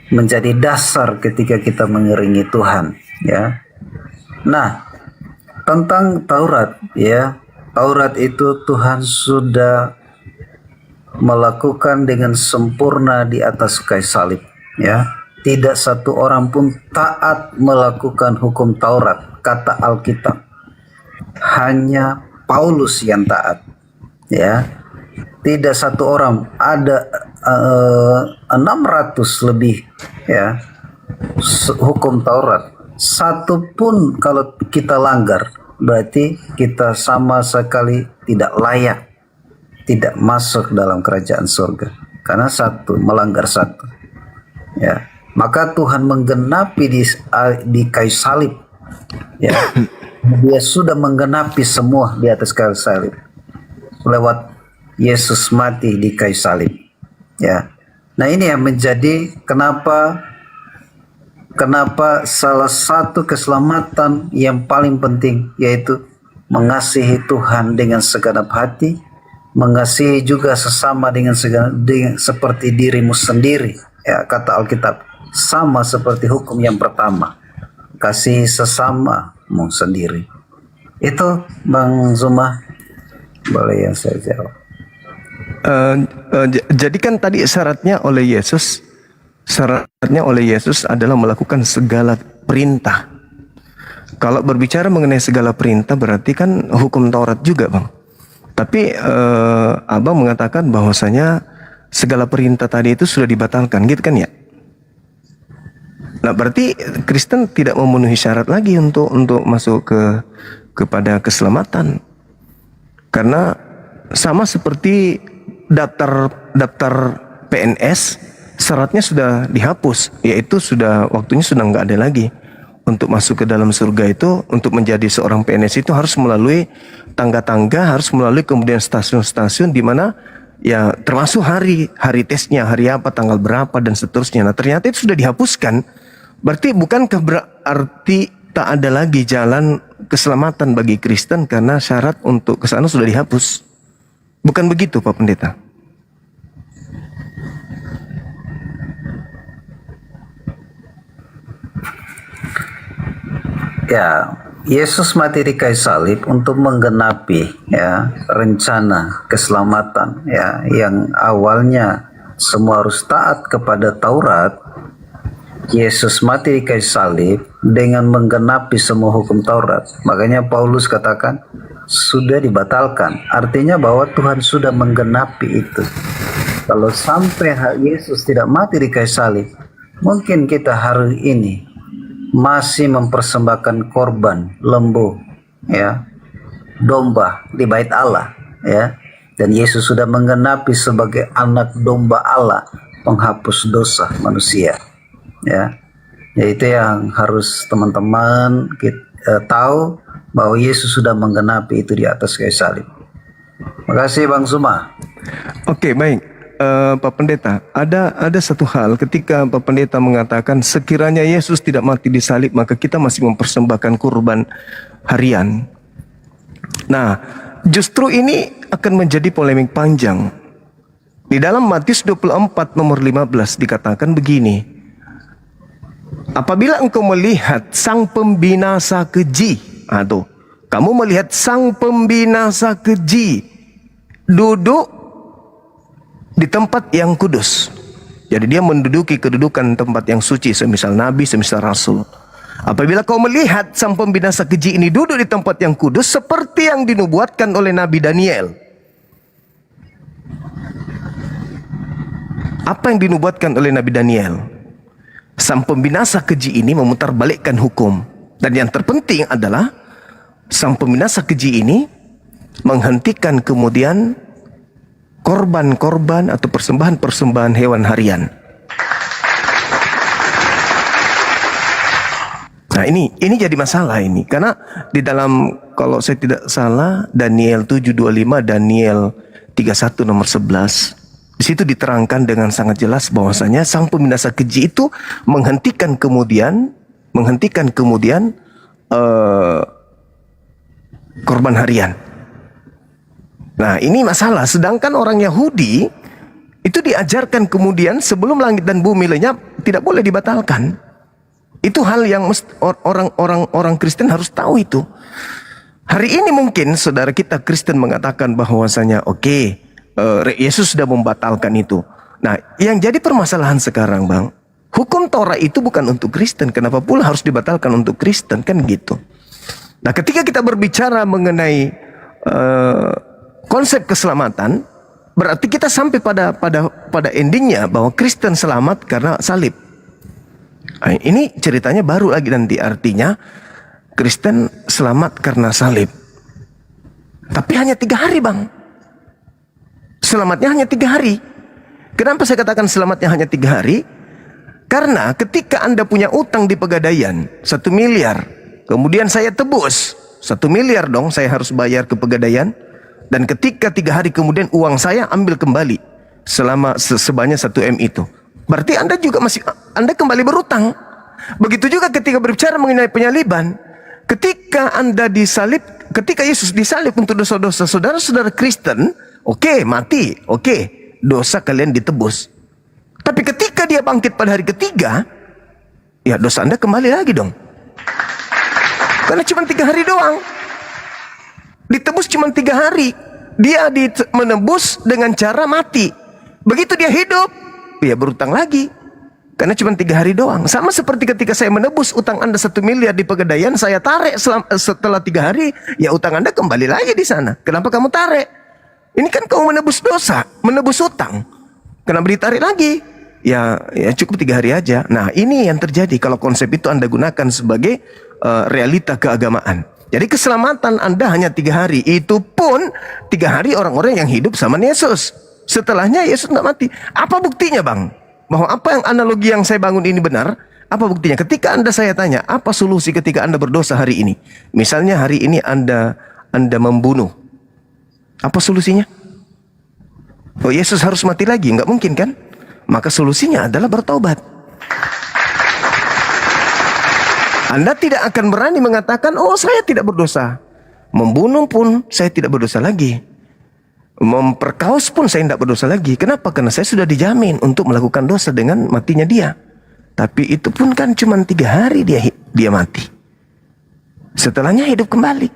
Speaker 17: menjadi dasar ketika kita mengiringi Tuhan, ya. Nah, tentang Taurat, ya, Taurat itu Tuhan sudah melakukan dengan sempurna di atas kayu salib, ya. Tidak satu orang pun taat melakukan hukum Taurat, kata Alkitab. Hanya Paulus yang taat, ya. Tidak satu orang, ada 600 lebih, ya, hukum Taurat. Satu pun kalau kita langgar, berarti kita sama sekali tidak layak, tidak masuk dalam kerajaan surga. Karena satu, melanggar satu, ya. Maka Tuhan menggenapi di kayu salib, ya. Dia sudah menggenapi semua di atas kayu salib lewat Yesus mati di kayu salib, ya. Nah, ini yang menjadi kenapa salah satu keselamatan yang paling penting, yaitu mengasihi Tuhan dengan segenap hati, mengasihi juga sesama dengan seperti dirimu sendiri, ya, kata Alkitab, sama seperti hukum yang pertama, kasih sesamamu sendiri. Itu Bang Zuma, boleh yang saya jawab.
Speaker 3: Jadi kan tadi syaratnya oleh Yesus adalah melakukan segala perintah. Kalau berbicara mengenai segala perintah berarti kan hukum Taurat juga, Bang. Tapi Abang mengatakan bahwasanya segala perintah tadi itu sudah dibatalkan, gitu kan ya? Nah, berarti Kristen tidak memenuhi syarat lagi untuk masuk kepada keselamatan. Karena sama seperti daftar PNS, syaratnya sudah dihapus, yaitu waktunya sudah nggak ada lagi. Untuk masuk ke dalam surga itu, untuk menjadi seorang PNS itu harus melalui tangga-tangga, harus melalui kemudian stasiun-stasiun di mana ya termasuk hari tesnya, hari apa, tanggal berapa dan seterusnya. Nah, ternyata itu sudah dihapuskan. Berarti bukankah berarti tak ada lagi jalan keselamatan bagi Kristen karena syarat untuk ke sana sudah dihapus? Bukan begitu, Pak Pendeta?
Speaker 17: Ya, Yesus mati di kayu salib untuk menggenapi, ya, rencana keselamatan, ya, yang awalnya semua harus taat kepada Taurat. Yesus mati di kayu salib dengan menggenapi semua hukum Taurat. Makanya Paulus katakan sudah dibatalkan. Artinya bahwa Tuhan sudah menggenapi itu. Kalau sampai Yesus tidak mati di kayu salib, mungkin kita hari ini masih mempersembahkan korban lembu, ya, domba di bait Allah, ya. Dan Yesus sudah menggenapi sebagai anak domba Allah, penghapus dosa manusia, ya. Itu yang harus teman-teman tahu, bahwa Yesus sudah menggenapi itu di atas kayu salib. Makasih Bang Zuma.
Speaker 3: Oke, baik. Pak Pendeta, ada satu hal ketika Pak Pendeta mengatakan sekiranya Yesus tidak mati di salib maka kita masih mempersembahkan kurban harian. Nah, justru ini akan menjadi polemik panjang. Di dalam Matius 24 nomor 15 dikatakan begini. Apabila engkau melihat sang pembinasa keji, kamu melihat sang pembinasa keji duduk di tempat yang kudus. Jadi dia menduduki kedudukan tempat yang suci, semisal nabi, semisal rasul. Apabila kau melihat sang pembinasa keji ini duduk di tempat yang kudus, seperti yang dinubuatkan oleh Nabi Daniel. Apa yang dinubuatkan oleh Nabi Daniel? Sang pembinasa keji ini memutarbalikkan hukum. Dan yang terpenting adalah sang pembinasa keji ini menghentikan kemudian korban-korban atau persembahan-persembahan hewan harian. Nah ini jadi masalah ini. Karena di dalam, kalau saya tidak salah, Daniel 7:25, Daniel 31 nomor 11, di situ diterangkan dengan sangat jelas bahwasanya sang pembinasa keji itu menghentikan kemudian korban harian. Nah ini masalah. Sedangkan orang Yahudi itu diajarkan kemudian sebelum langit dan bumi lenyap tidak boleh dibatalkan. Itu hal yang orang Kristen harus tahu itu. Hari ini mungkin saudara kita Kristen mengatakan bahwasanya Yesus sudah membatalkan itu. Nah, yang jadi permasalahan sekarang, Bang, hukum Taurat itu bukan untuk Kristen. Kenapa pula harus dibatalkan untuk Kristen, kan gitu. Nah, ketika kita berbicara mengenai konsep keselamatan, berarti kita sampai pada endingnya bahwa Kristen selamat karena salib. Nah, ini ceritanya baru lagi nanti, artinya Kristen selamat karena salib. Tapi hanya 3 hari, Bang. Selamatnya hanya 3 hari. Kenapa saya katakan selamatnya hanya 3 hari? Karena ketika Anda punya utang di Pegadaian 1 miliar, kemudian saya tebus 1 miliar dong, saya harus bayar ke Pegadaian. Dan ketika 3 hari kemudian uang saya ambil kembali sebanyak 1 M itu, berarti Anda juga Anda kembali berutang. Begitu juga ketika berbicara mengenai penyaliban. Ketika Anda disalib, ketika Yesus disalib untuk dosa-dosa saudara-saudara Kristen, mati, dosa kalian ditebus. Tapi ketika dia bangkit pada hari ketiga, ya dosa Anda kembali lagi dong. Karena cuma 3 hari doang. Ditebus cuma 3 hari. Dia menebus dengan cara mati. Begitu dia hidup, dia berutang lagi. Karena cuma 3 hari doang. Sama seperti ketika saya menebus utang Anda 1 miliar di Pegadaian, saya tarik setelah 3 hari, ya utang Anda kembali lagi di sana. Kenapa kamu tarik? Ini kan kamu menebus dosa, menebus utang. Kenapa ditarik lagi? Ya cukup 3 hari aja. Nah ini yang terjadi kalau konsep itu Anda gunakan sebagai realita keagamaan. Jadi keselamatan Anda hanya 3 hari. Itu pun 3 hari orang-orang yang hidup sama Yesus. Setelahnya Yesus nggak mati. Apa buktinya, Bang? Bahwa apa yang analogi yang saya bangun ini benar? Apa buktinya? Ketika saya tanya, apa solusi ketika Anda berdosa hari ini? Misalnya hari ini Anda membunuh. Apa solusinya? Oh, Yesus harus mati lagi? Nggak mungkin kan? Maka solusinya adalah bertobat. Anda tidak akan berani mengatakan, oh saya tidak berdosa. Membunuh pun saya tidak berdosa lagi. Memperkaos pun saya tidak berdosa lagi. Kenapa? Karena saya sudah dijamin untuk melakukan dosa dengan matinya dia. Tapi itu pun kan cuma 3 hari dia mati. Setelahnya hidup kembali.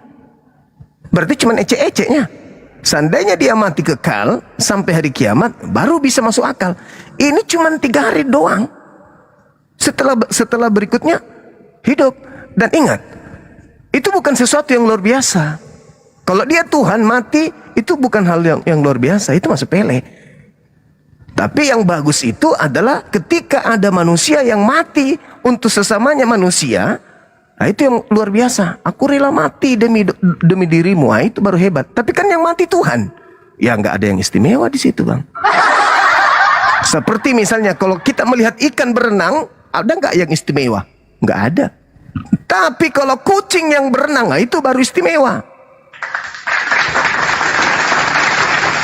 Speaker 3: Berarti cuma ecek-eceknya. Seandainya dia mati kekal sampai hari kiamat, baru bisa masuk akal. Ini cuma 3 hari doang. Setelah berikutnya hidup. Dan ingat, itu bukan sesuatu yang luar biasa. Kalau dia Tuhan mati, itu bukan hal yang luar biasa, itu masih sepele. Tapi yang bagus itu adalah ketika ada manusia yang mati untuk sesamanya manusia, nah itu yang luar biasa. Aku rela mati demi dirimu, nah itu baru hebat. Tapi kan yang mati Tuhan, ya nggak ada yang istimewa di situ, Bang. Seperti misalnya kalau kita melihat ikan berenang, ada nggak yang istimewa? Nggak ada. Tapi kalau kucing yang berenang, nah itu baru istimewa.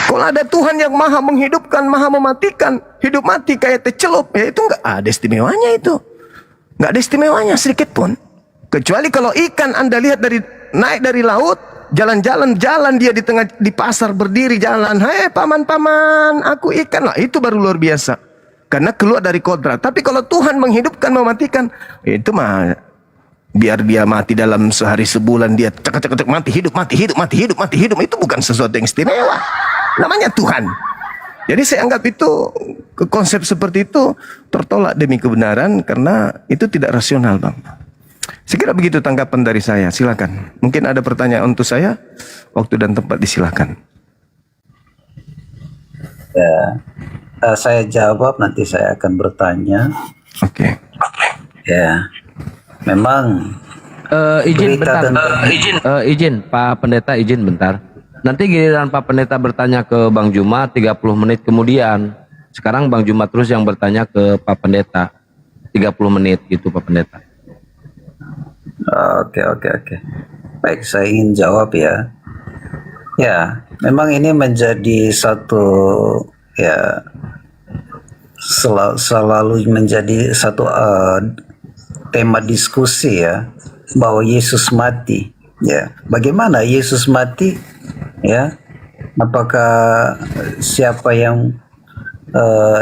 Speaker 3: Kalau ada Tuhan yang maha menghidupkan, maha mematikan, hidup mati kayak tecelup, ya itu nggak ada istimewanya itu. Nggak ada istimewanya sedikit pun. Kecuali kalau ikan Anda lihat naik dari laut, jalan dia di pasar berdiri jalan, hei paman-paman, aku ikan lah, itu baru luar biasa. Karena keluar dari kodrat. Tapi kalau Tuhan menghidupkan, mematikan, itu mah biar dia mati dalam sehari sebulan, dia cek mati hidup, itu bukan sesuatu yang istimewa. Namanya Tuhan. Jadi saya anggap itu konsep seperti itu tertolak demi kebenaran karena itu tidak rasional, Bang. Sekira begitu tanggapan dari saya. Silakan. Mungkin ada pertanyaan untuk saya. Waktu dan tempat disilakan.
Speaker 17: Ya, saya jawab, nanti saya akan bertanya.
Speaker 3: Oke.
Speaker 17: Ya, memang
Speaker 16: izin
Speaker 17: berita
Speaker 16: bentar.
Speaker 17: tentang-
Speaker 16: Izin Pak Pendeta, izin bentar. Nanti giliran Pak Pendeta bertanya ke Bang Juma 30 menit kemudian. Sekarang Bang Juma terus yang bertanya ke Pak Pendeta. 30 menit gitu Pak Pendeta.
Speaker 17: Oke. Baik, saya ingin jawab ya. Ya, memang ini menjadi satu ya selalu menjadi satu tema diskusi ya, bahwa Yesus mati. Ya, bagaimana Yesus mati? Ya, apakah siapa yang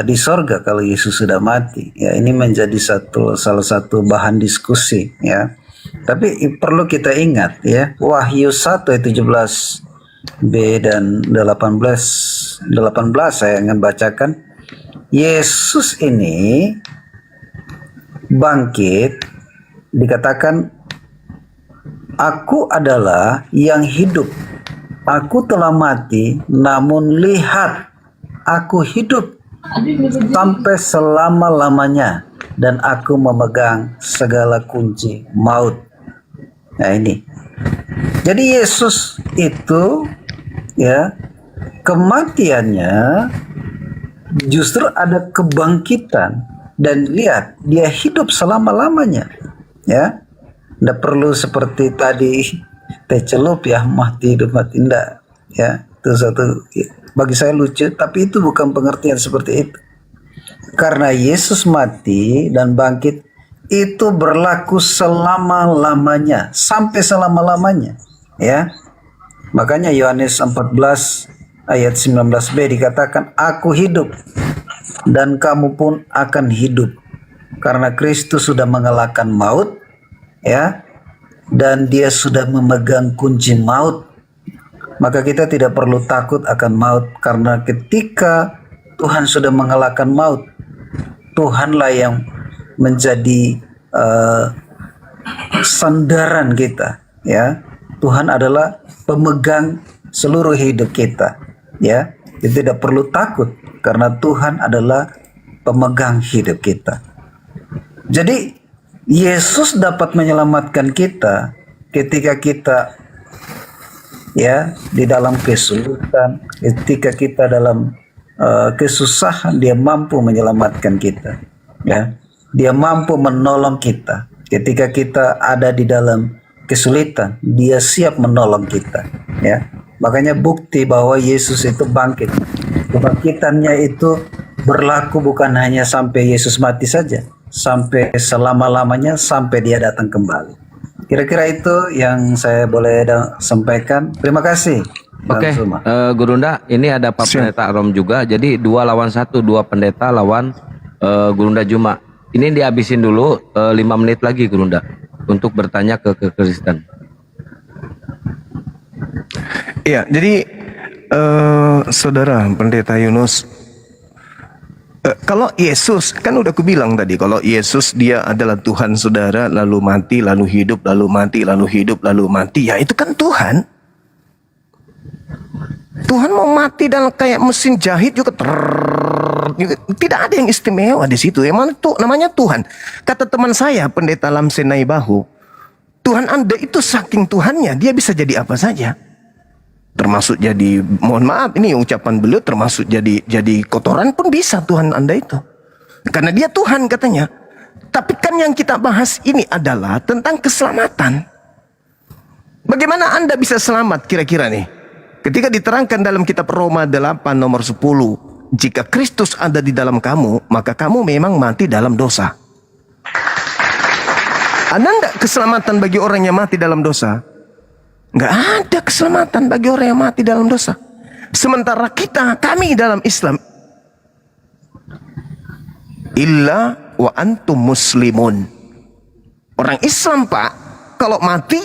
Speaker 17: di sorga kalau Yesus sudah mati? Ya, ini menjadi salah satu bahan diskusi ya. Tapi perlu kita ingat ya, Wahyu 1 ayat 17b dan 18 saya ingin bacakan. Yesus ini bangkit, dikatakan, aku adalah yang hidup. Aku telah mati, namun lihat, aku hidup sampai selama-lamanya, dan aku memegang segala kunci maut. Nah ini. Jadi Yesus itu ya, kematiannya justru ada kebangkitan, dan lihat dia hidup selama-lamanya. Ya. Tidak perlu seperti tadi teh celup ya, mati hidup mati, enggak ya. Itu satu bagi saya lucu, tapi itu bukan pengertian seperti itu. Karena Yesus mati dan bangkit itu berlaku selama-lamanya, sampai selama-lamanya ya. Makanya Yohanes 14 ayat 19b dikatakan, aku hidup dan kamu pun akan hidup, karena Kristus sudah mengalahkan maut ya, dan dia sudah memegang kunci maut. Maka kita tidak perlu takut akan maut, karena ketika Tuhan sudah mengalahkan maut, Tuhanlah yang menjadi sandaran kita ya. Tuhan adalah pemegang seluruh hidup kita ya. Kita tidak perlu takut karena Tuhan adalah pemegang hidup kita. Jadi Yesus dapat menyelamatkan kita ketika kita ya di dalam kesulitan, ketika kita dalam kesusahan, dia mampu menyelamatkan kita ya. Dia mampu menolong kita ketika kita ada di dalam kesulitan, dia siap menolong kita ya. Makanya bukti bahwa Yesus itu bangkit, kebangkitannya itu berlaku bukan hanya sampai Yesus mati saja, sampai selama-lamanya, sampai dia datang kembali. Kira-kira itu yang saya boleh sampaikan. Terima kasih.
Speaker 16: Oke, Gurunda, ini ada Pak Pendeta Rom juga. Jadi 2 lawan 1, 2 pendeta lawan Gurunda Juma. Ini dihabisin dulu 5 menit lagi Gurunda untuk bertanya ke Kristen.
Speaker 3: Iya, jadi Saudara Pendeta Yunus, kalau Yesus, kan udah aku bilang tadi, kalau Yesus dia adalah Tuhan saudara, lalu mati, lalu hidup, lalu mati, lalu hidup, lalu mati, ya itu kan Tuhan. Tuhan mau mati dalam kayak mesin jahit juga, tidak ada yang istimewa di situ. Emang itu namanya Tuhan. Kata teman saya, Pendeta Lamsenai Bahu, Tuhan Anda itu saking Tuhannya, dia bisa jadi apa saja. Termasuk jadi, mohon maaf ini ucapan beliau, termasuk jadi kotoran pun bisa Tuhan Anda itu. Karena dia Tuhan katanya. Tapi kan yang kita bahas ini adalah tentang keselamatan. Bagaimana Anda bisa selamat kira-kira nih? Ketika diterangkan dalam kitab Roma 8 nomor 10, jika Kristus ada di dalam kamu, maka kamu memang mati dalam dosa. Ada enggak keselamatan bagi orang yang mati dalam dosa? Nggak ada keselamatan bagi orang yang mati dalam dosa. Sementara kami dalam Islam, illa wa antum muslimun. Orang Islam, Pak, kalau mati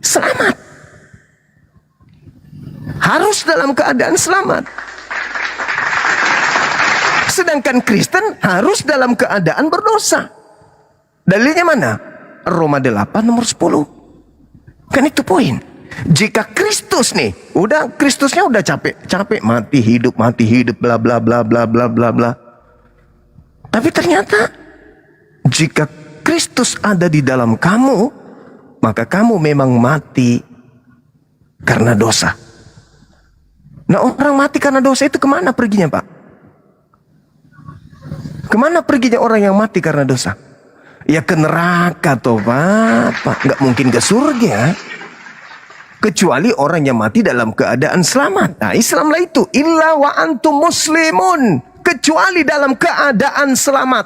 Speaker 3: selamat. Harus dalam keadaan selamat. Sedangkan Kristen harus dalam keadaan berdosa. Dalilnya mana? Roma 8 nomor 10. Kan itu poin. Jika Kristus nih, Kristusnya udah capek mati hidup bla bla bla bla bla bla bla. Tapi ternyata jika Kristus ada di dalam kamu, maka kamu memang mati karena dosa. Nah, orang mati karena dosa itu kemana perginya, Pak? Kemana perginya orang yang mati karena dosa? Ya ke neraka toh, Pak. Nggak mungkin ke surga. Kecuali orang yang mati dalam keadaan selamat. Nah, Islam lah itu. Illa wa antum muslimun. Kecuali dalam keadaan selamat.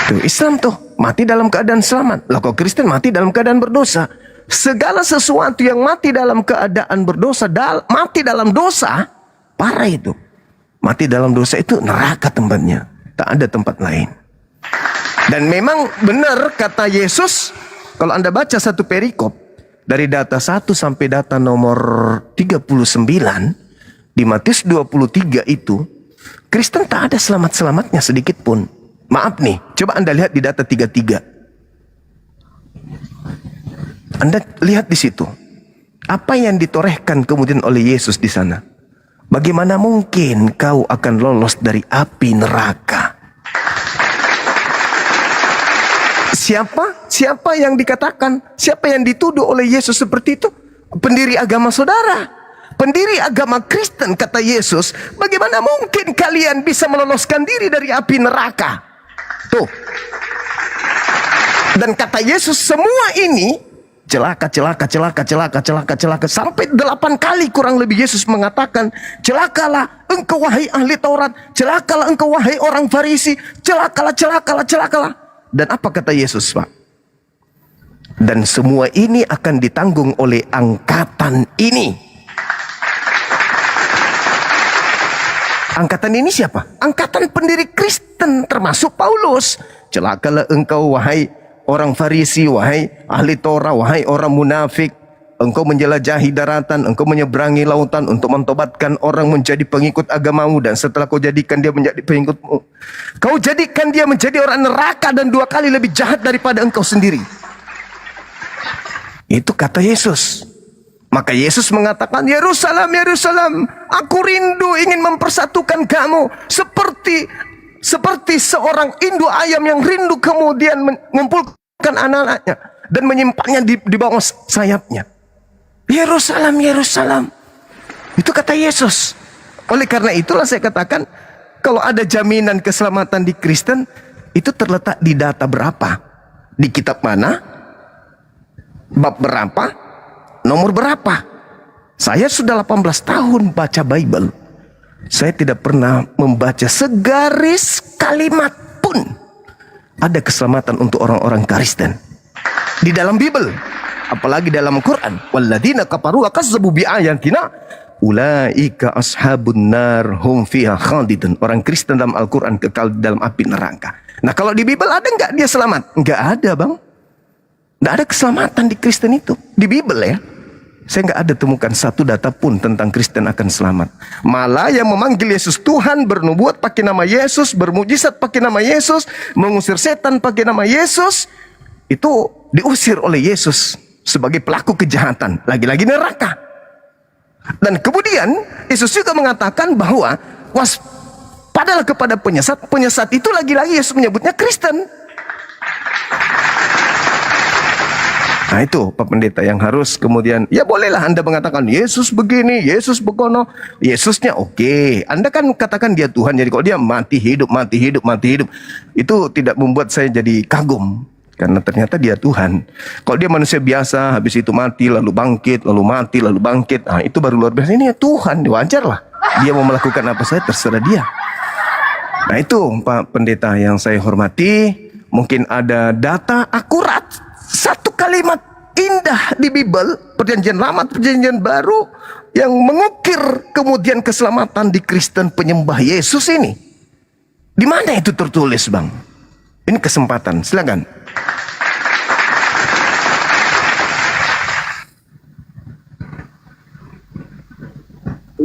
Speaker 3: Tuh, Islam tuh. Mati dalam keadaan selamat. Lah kok Kristen mati dalam keadaan berdosa? Segala sesuatu yang mati dalam keadaan berdosa, mati dalam dosa, parah itu. Mati dalam dosa itu neraka tempatnya. Tak ada tempat lain. Dan memang benar kata Yesus, kalau Anda baca satu perikop dari data 1 sampai data nomor 39 di Matius 23 itu, Kristen tak ada selamat-selamatnya sedikit pun. Maaf nih, coba Anda lihat di data 33. Anda lihat di situ. Apa yang ditorehkan kemudian oleh Yesus di sana? Bagaimana mungkin kau akan lolos dari api neraka? Siapa yang dikatakan, siapa yang dituduh oleh Yesus seperti itu? Pendiri agama saudara, pendiri agama Kristen, kata Yesus. Bagaimana mungkin kalian bisa meloloskan diri dari api neraka? Tuh. Dan kata Yesus, semua ini celaka. Sampai 8 kali kurang lebih Yesus mengatakan, celakalah engkau wahai ahli Taurat, celakalah engkau wahai orang Farisi, celakalah. Dan apa kata Yesus, Pak? Dan semua ini akan ditanggung oleh angkatan ini. Angkatan ini siapa? Angkatan pendiri Kristen, termasuk Paulus. Celakalah engkau wahai orang Farisi, wahai ahli Torah, wahai orang munafik. Engkau menjelajahi daratan, engkau menyeberangi lautan untuk mentobatkan orang menjadi pengikut agamamu. Dan setelah kau jadikan dia menjadi pengikutmu, kau jadikan dia menjadi orang neraka dan 2 kali lebih jahat daripada engkau sendiri. Itu kata Yesus. Maka Yesus mengatakan, Yerusalem, Yerusalem, aku rindu ingin mempersatukan kamu. Seperti seorang induk ayam yang rindu kemudian mengumpulkan anak-anaknya dan menyimpannya di bawah sayapnya. Yerusalem, Yerusalem. Itu kata Yesus. Oleh karena itulah saya katakan, kalau ada jaminan keselamatan di Kristen, itu terletak di data berapa? Di kitab mana? Bab berapa? Nomor berapa? Saya sudah 18 tahun baca Bible. Saya tidak pernah membaca segaris kalimat pun ada keselamatan untuk orang-orang Kristen di dalam Bible, apalagi dalam Quran. Walladzina kafaru wa kazzabu bi ayatina ulaika ashabun nar hum fiha khalidun. Orang Kristen dalam Al-Quran kekal dalam api neraka. Nah, kalau di Bible ada nggak dia selamat? Nggak ada, Bang. Nggak ada keselamatan di Kristen itu di Bible ya. Saya nggak ada temukan satu data pun tentang Kristen akan selamat. Malah yang memanggil Yesus Tuhan, bernubuat pakai nama Yesus, bermujizat pakai nama Yesus, mengusir setan pakai nama Yesus, itu diusir oleh Yesus sebagai pelaku kejahatan, lagi-lagi neraka. Dan kemudian Yesus juga mengatakan bahwa waspadalah kepada penyesat. Penyesat itu lagi-lagi Yesus menyebutnya Kristen. Nah itu Pak Pendeta yang harus kemudian, ya bolehlah Anda mengatakan Yesus begini, Yesus begono, Yesusnya oke. Anda kan katakan dia Tuhan, jadi kalau dia mati hidup, itu tidak membuat saya jadi kagum. Karena ternyata dia Tuhan. Kalau dia manusia biasa, habis itu mati, lalu bangkit, lalu mati, lalu bangkit, nah itu baru luar biasa. Ini ya Tuhan, wajar lah. Dia mau melakukan apa saja, terserah dia. Nah itu Pak Pendeta yang saya hormati, mungkin ada data akurat. 1 kalimat indah di Bible, perjanjian lama, perjanjian baru, yang mengukir kemudian keselamatan di Kristen penyembah Yesus ini. Di mana itu tertulis, Bang? Ini kesempatan, silakan.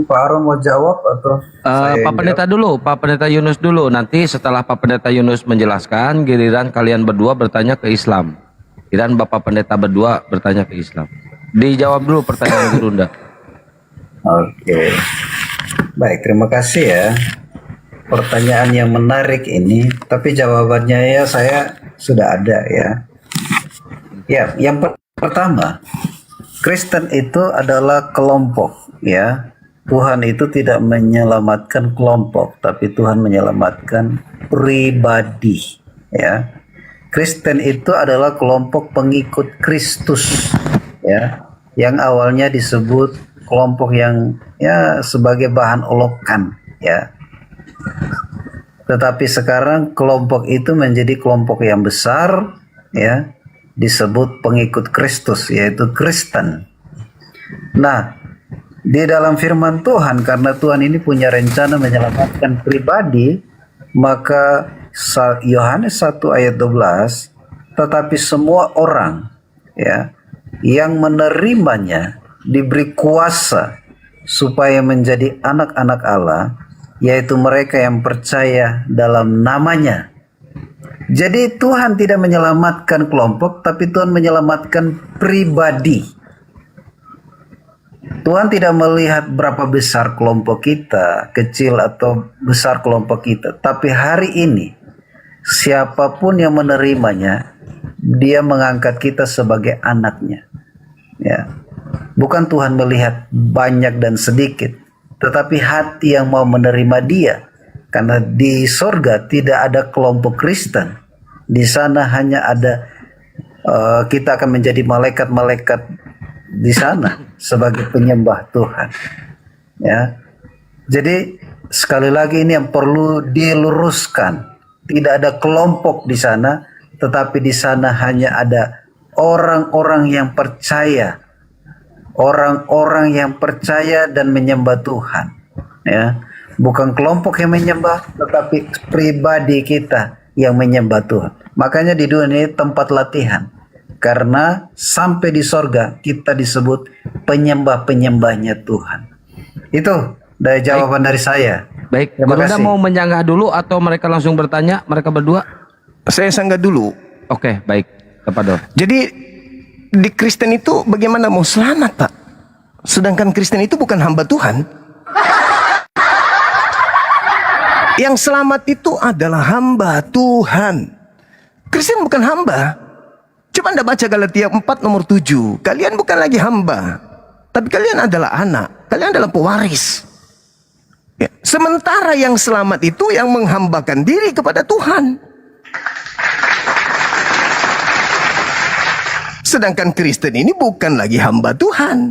Speaker 17: Pak Aron mau jawab atau
Speaker 16: Pak Pendeta dulu, Pak Pendeta Yunus dulu. Nanti setelah Pak Pendeta Yunus menjelaskan, giliran kalian berdua bertanya ke Islam. Giliran Bapak Pendeta berdua bertanya ke Islam. Dijawab dulu pertanyaan Gurunda.
Speaker 17: Oke. Baik, terima kasih ya. Pertanyaan yang menarik ini, tapi jawabannya ya saya sudah ada ya. Ya, yang pertama, Kristen itu adalah kelompok ya. Tuhan itu tidak menyelamatkan kelompok, tapi Tuhan menyelamatkan pribadi ya. Kristen itu adalah kelompok pengikut Kristus ya, yang awalnya disebut kelompok yang ya sebagai bahan olokan ya. Tetapi sekarang kelompok itu menjadi kelompok yang besar ya, disebut pengikut Kristus, yaitu Kristen. Nah, di dalam firman Tuhan, karena Tuhan ini punya rencana menyelamatkan pribadi, maka Yohanes 1 ayat 12, tetapi semua orang ya yang menerimanya diberi kuasa supaya menjadi anak-anak Allah, yaitu mereka yang percaya dalam namanya. Jadi Tuhan tidak menyelamatkan kelompok, tapi Tuhan menyelamatkan pribadi. Tuhan tidak melihat berapa besar kelompok kita, kecil atau besar kelompok kita, tapi hari ini siapapun yang menerimanya, dia mengangkat kita sebagai anaknya. Ya. Bukan Tuhan melihat banyak dan sedikit, tetapi hati yang mau menerima dia. Karena di sorga tidak ada kelompok Kristen. Di sana hanya ada kita akan menjadi malaikat-malaikat di sana sebagai penyembah Tuhan. Ya. Jadi sekali lagi ini yang perlu diluruskan. Tidak ada kelompok di sana, tetapi di sana hanya ada orang-orang yang percaya. Orang-orang yang percaya dan menyembah Tuhan. Ya. Bukan kelompok yang menyembah, tetapi pribadi kita yang menyembah Tuhan. Makanya di dunia ini tempat latihan. Karena sampai di sorga kita disebut penyembah-penyembahnya Tuhan. Itu dari jawaban dari saya.
Speaker 16: Baik,
Speaker 17: terima
Speaker 16: Gurunda
Speaker 17: kasih.
Speaker 16: mau menyanggah dulu atau mereka langsung bertanya, mereka berdua?
Speaker 3: Saya sanggah dulu.
Speaker 16: Oke, baik. Kepada.
Speaker 3: Jadi di Kristen itu bagaimana mau selamat, Pak? Sedangkan Kristen itu bukan hamba Tuhan. Yang selamat itu adalah hamba Tuhan. Kristen bukan hamba. Coba Anda baca Galatia 4 nomor 7. Kalian bukan lagi hamba, tapi kalian adalah anak. Kalian adalah pewaris. Ya. Sementara yang selamat itu yang menghambakan diri kepada Tuhan. Sedangkan Kristen ini bukan lagi hamba Tuhan.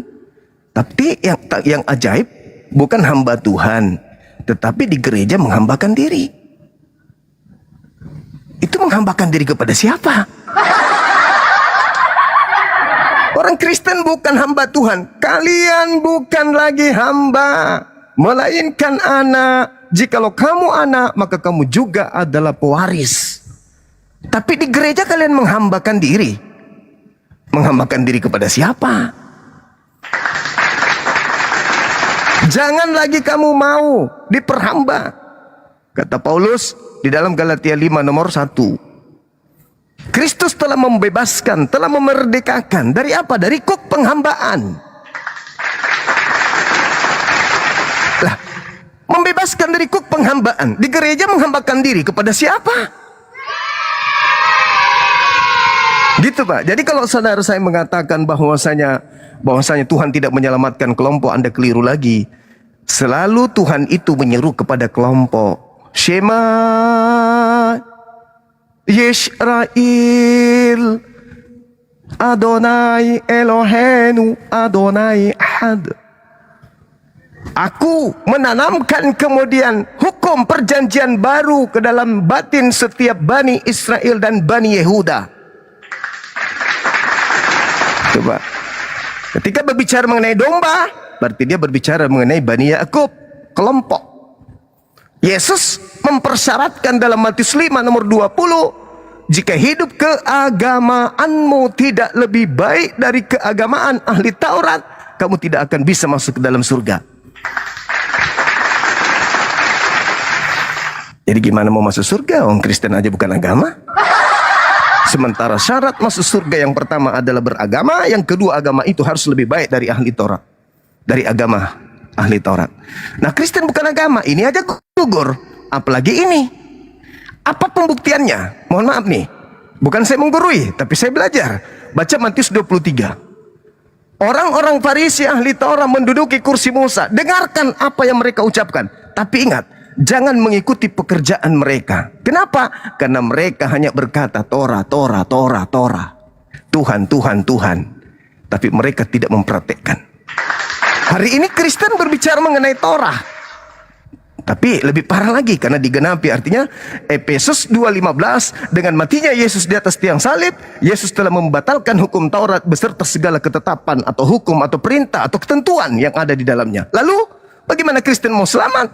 Speaker 3: Tapi yang ajaib, bukan hamba Tuhan, tetapi di gereja menghambakan diri. Itu menghambakan diri kepada siapa? Orang Kristen bukan hamba Tuhan. Kalian bukan lagi hamba, melainkan anak. Jikalau kamu anak, maka kamu juga adalah pewaris. Tapi di gereja kalian menghambakan diri. Menghambakan diri kepada siapa? Jangan lagi kamu mau diperhamba. Kata Paulus di dalam Galatia 5 nomor 1. Kristus telah membebaskan, telah memerdekakan. Dari apa? Dari kuk penghambaan. Lah, membebaskan dari kuk penghambaan. Di gereja menghambakan diri kepada siapa? Gitu Pak. Jadi kalau saudara saya mengatakan bahwasanya Tuhan tidak menyelamatkan kelompok, Anda keliru lagi. Selalu Tuhan itu menyeru kepada kelompok. Shema Yisrael Adonai Elohenu Adonai Ahad. Aku menanamkan kemudian hukum perjanjian baru ke dalam batin setiap Bani Israel dan Bani Yehuda. Coba. Ketika berbicara mengenai domba, berarti dia berbicara mengenai Bani Yakub, kelompok. Yesus mempersyaratkan dalam Matius 5 nomor 20, jika hidup keagamaanmu tidak lebih baik dari keagamaan ahli Taurat, kamu tidak akan bisa masuk ke dalam surga. Jadi gimana mau masuk surga? Orang Kristen aja bukan agama. Sementara syarat masuk surga yang pertama adalah beragama, yang kedua agama itu harus lebih baik dari ahli Taurat. Dari agama ahli Taurat. Nah, Kristen bukan agama, ini aja gugur. Apalagi ini. Apa pembuktiannya? Mohon maaf nih. Bukan saya menggurui, tapi saya belajar. Baca Matius 23. Orang-orang Farisi ahli Taurat menduduki kursi Musa. Dengarkan apa yang mereka ucapkan. Tapi ingat, jangan mengikuti pekerjaan mereka. Kenapa? Karena mereka hanya berkata Torah, Torah, Torah, Torah. Tuhan, Tuhan, Tuhan. Tapi mereka tidak mempraktekkan. Hari ini Kristen berbicara mengenai Torah. Tapi lebih parah lagi karena digenapi, artinya Efesus 2:15, dengan matinya Yesus di atas tiang salib, Yesus telah membatalkan hukum Taurat beserta segala ketetapan atau hukum atau perintah atau ketentuan yang ada di dalamnya. Lalu bagaimana Kristen mau selamat?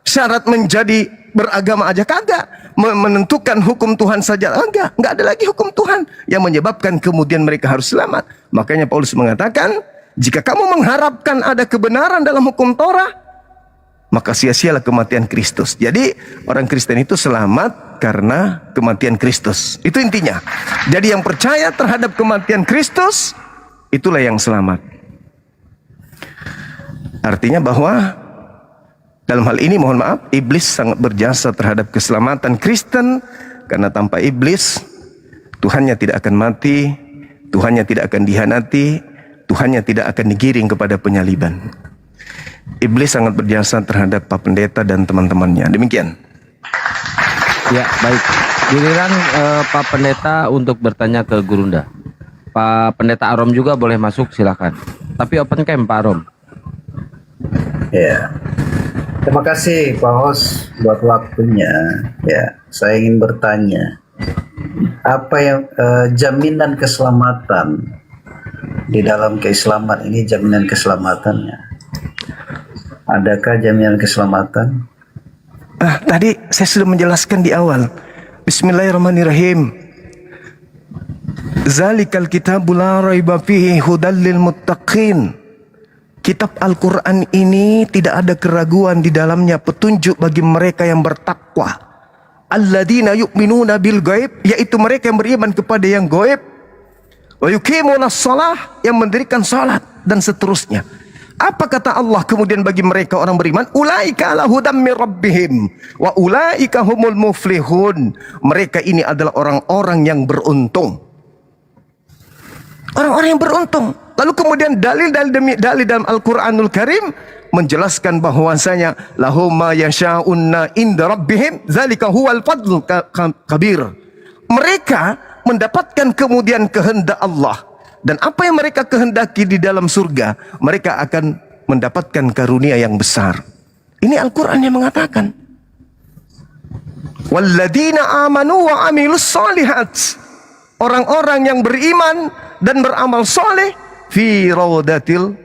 Speaker 3: Syarat menjadi beragama aja kagak, menentukan hukum Tuhan saja enggak ada lagi hukum Tuhan yang menyebabkan kemudian mereka harus selamat. Makanya Paulus mengatakan, jika kamu mengharapkan ada kebenaran dalam hukum Torah, maka sia-sialah kematian Kristus. Jadi orang Kristen itu selamat karena kematian Kristus. Itu intinya. Jadi yang percaya terhadap kematian Kristus, itulah yang selamat. Artinya bahwa dalam hal ini, mohon maaf, iblis sangat berjasa terhadap keselamatan Kristen. Karena tanpa iblis, Tuhannya tidak akan mati, Tuhannya tidak akan dihianati, Tuhannya tidak akan digiring kepada penyaliban. Iblis sangat berjasa terhadap Pak Pendeta dan teman-temannya. Demikian.
Speaker 16: Ya, baik. Giliran Pak Pendeta untuk bertanya ke Gurunda. Pak Pendeta Arom juga boleh masuk, silakan. Tapi open cam Pak Arom.
Speaker 17: Ya. Terima kasih Pak Hos buat waktunya. Ya, saya ingin bertanya, apa yang jaminan keselamatan di dalam keislaman ini, jaminan keselamatannya? Adakah jaminan keselamatan?
Speaker 3: Tadi saya sudah menjelaskan di awal. Bismillahirrahmanirrahim. Zalikal kitabul la raiba fihi hudal lil muttaqin. Kitab Al-Quran ini tidak ada keraguan di dalamnya, petunjuk bagi mereka yang bertakwa. Alladzina yu'minuna bil ghaib, yaitu mereka yang beriman kepada yang gaib. Wa yuqimunas shalah, yang mendirikan salat, dan seterusnya. Apa kata Allah kemudian bagi mereka orang beriman? Ulaika ala hudam mir rabbihim wa ulaika humul muflihun. Mereka ini adalah orang-orang yang beruntung. Orang-orang yang beruntung. Lalu kemudian dalil-dalil demi dalil dalam Al-Qur'anul Karim menjelaskan bahwasanya lahum ma yasha'unna inda rabbihim dzalika huwal fadlul kabir. Mereka mendapatkan kemudian kehendak Allah. Dan apa yang mereka kehendaki di dalam surga, mereka akan mendapatkan karunia yang besar. Ini Al-Quran yang mengatakan. Walladzina amanu wa amilus solihat. Orang-orang yang beriman dan beramal soleh fi raudatil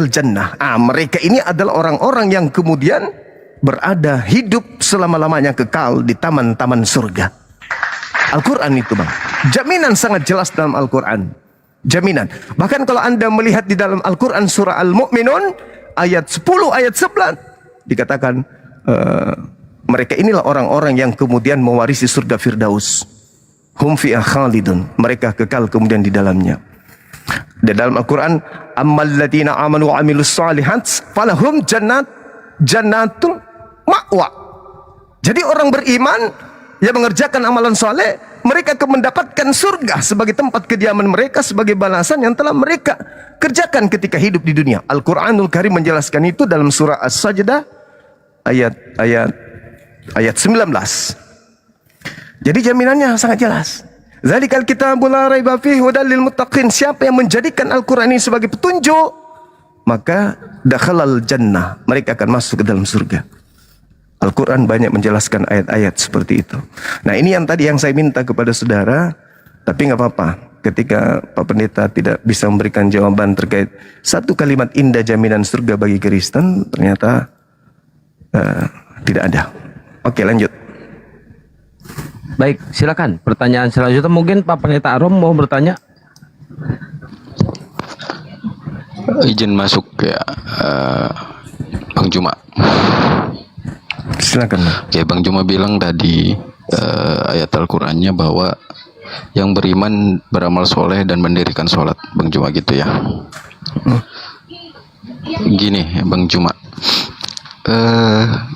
Speaker 3: jannah. Mereka ini adalah orang-orang yang kemudian berada hidup selama-lamanya kekal di taman-taman surga. Al-Quran itu bang, jaminan sangat jelas dalam Al-Quran. Jaminan. Bahkan kalau anda melihat di dalam Al-Quran surah Al-Mu'minun ayat 10 ayat 11 dikatakan mereka inilah orang-orang yang kemudian mewarisi surga Firdaus. Hum fiha khalidun. Mereka kekal kemudian di dalamnya. Di dalam Al-Quran, ammal ladina amanu wa amilus salihat falahum jannatul ma'wa. Jadi orang beriman yang mengerjakan amalan soleh, mereka akan mendapatkan surga sebagai tempat kediaman mereka, sebagai balasan yang telah mereka kerjakan ketika hidup di dunia. Al-Quranul Karim menjelaskan itu dalam surah As-Sajdah ayat 19. Jadi jaminannya sangat jelas. Zalikal kitabul la raiba fihi hudal lil muttaqin. Siapa yang menjadikan Al-Quran ini sebagai petunjuk, maka dakhalal jannah, mereka akan masuk ke dalam surga. Al-Quran banyak menjelaskan ayat-ayat seperti itu. Nah ini yang tadi yang saya minta kepada saudara, tapi nggak apa-apa. ketika Pak Pendeta tidak bisa memberikan jawaban terkait satu kalimat indah jaminan surga bagi Kristen, ternyata tidak ada. Oke, lanjut.
Speaker 16: Baik, silakan. Pertanyaan selanjutnya mungkin Pak Pendeta Arom mau bertanya.
Speaker 18: Izin masuk ya, Bang Juma.
Speaker 3: Silakan.
Speaker 18: Oke, Bang Juma bilang tadi ayat Al-Qur'annya bahwa yang beriman beramal soleh dan mendirikan sholat, Bang Juma gitu ya. Gini, Bang Juma,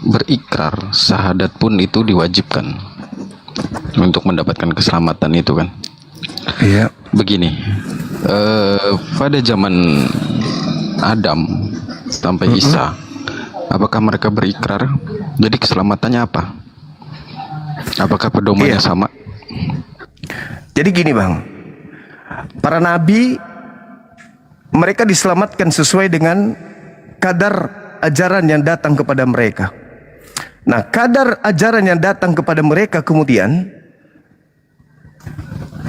Speaker 18: berikrar syahadat pun itu diwajibkan untuk mendapatkan keselamatan itu kan.
Speaker 3: Iya.
Speaker 18: Begini, pada zaman Adam sampai Isa, apakah mereka berikrar? Jadi keselamatannya apa? Apakah pedomannya sama?
Speaker 3: Jadi gini Bang, para nabi mereka diselamatkan sesuai dengan kadar ajaran yang datang kepada mereka. Nah, kadar ajaran yang datang kepada mereka kemudian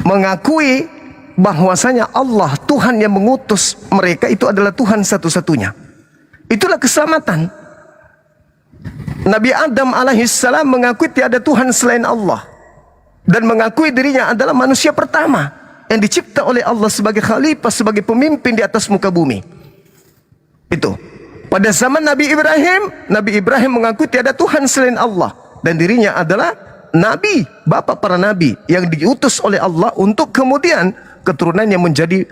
Speaker 3: mengakui bahwasanya Allah, Tuhan yang mengutus mereka itu adalah Tuhan satu-satunya. Itulah keselamatan. Nabi Adam alaihissalam mengakui tiada Tuhan selain Allah dan mengakui dirinya adalah manusia pertama yang dicipta oleh Allah sebagai khalifah, sebagai pemimpin di atas muka bumi. Itu. Pada zaman Nabi Ibrahim mengakui tiada Tuhan selain Allah dan dirinya adalah nabi, bapak para nabi yang diutus oleh Allah untuk kemudian keturunannya menjadi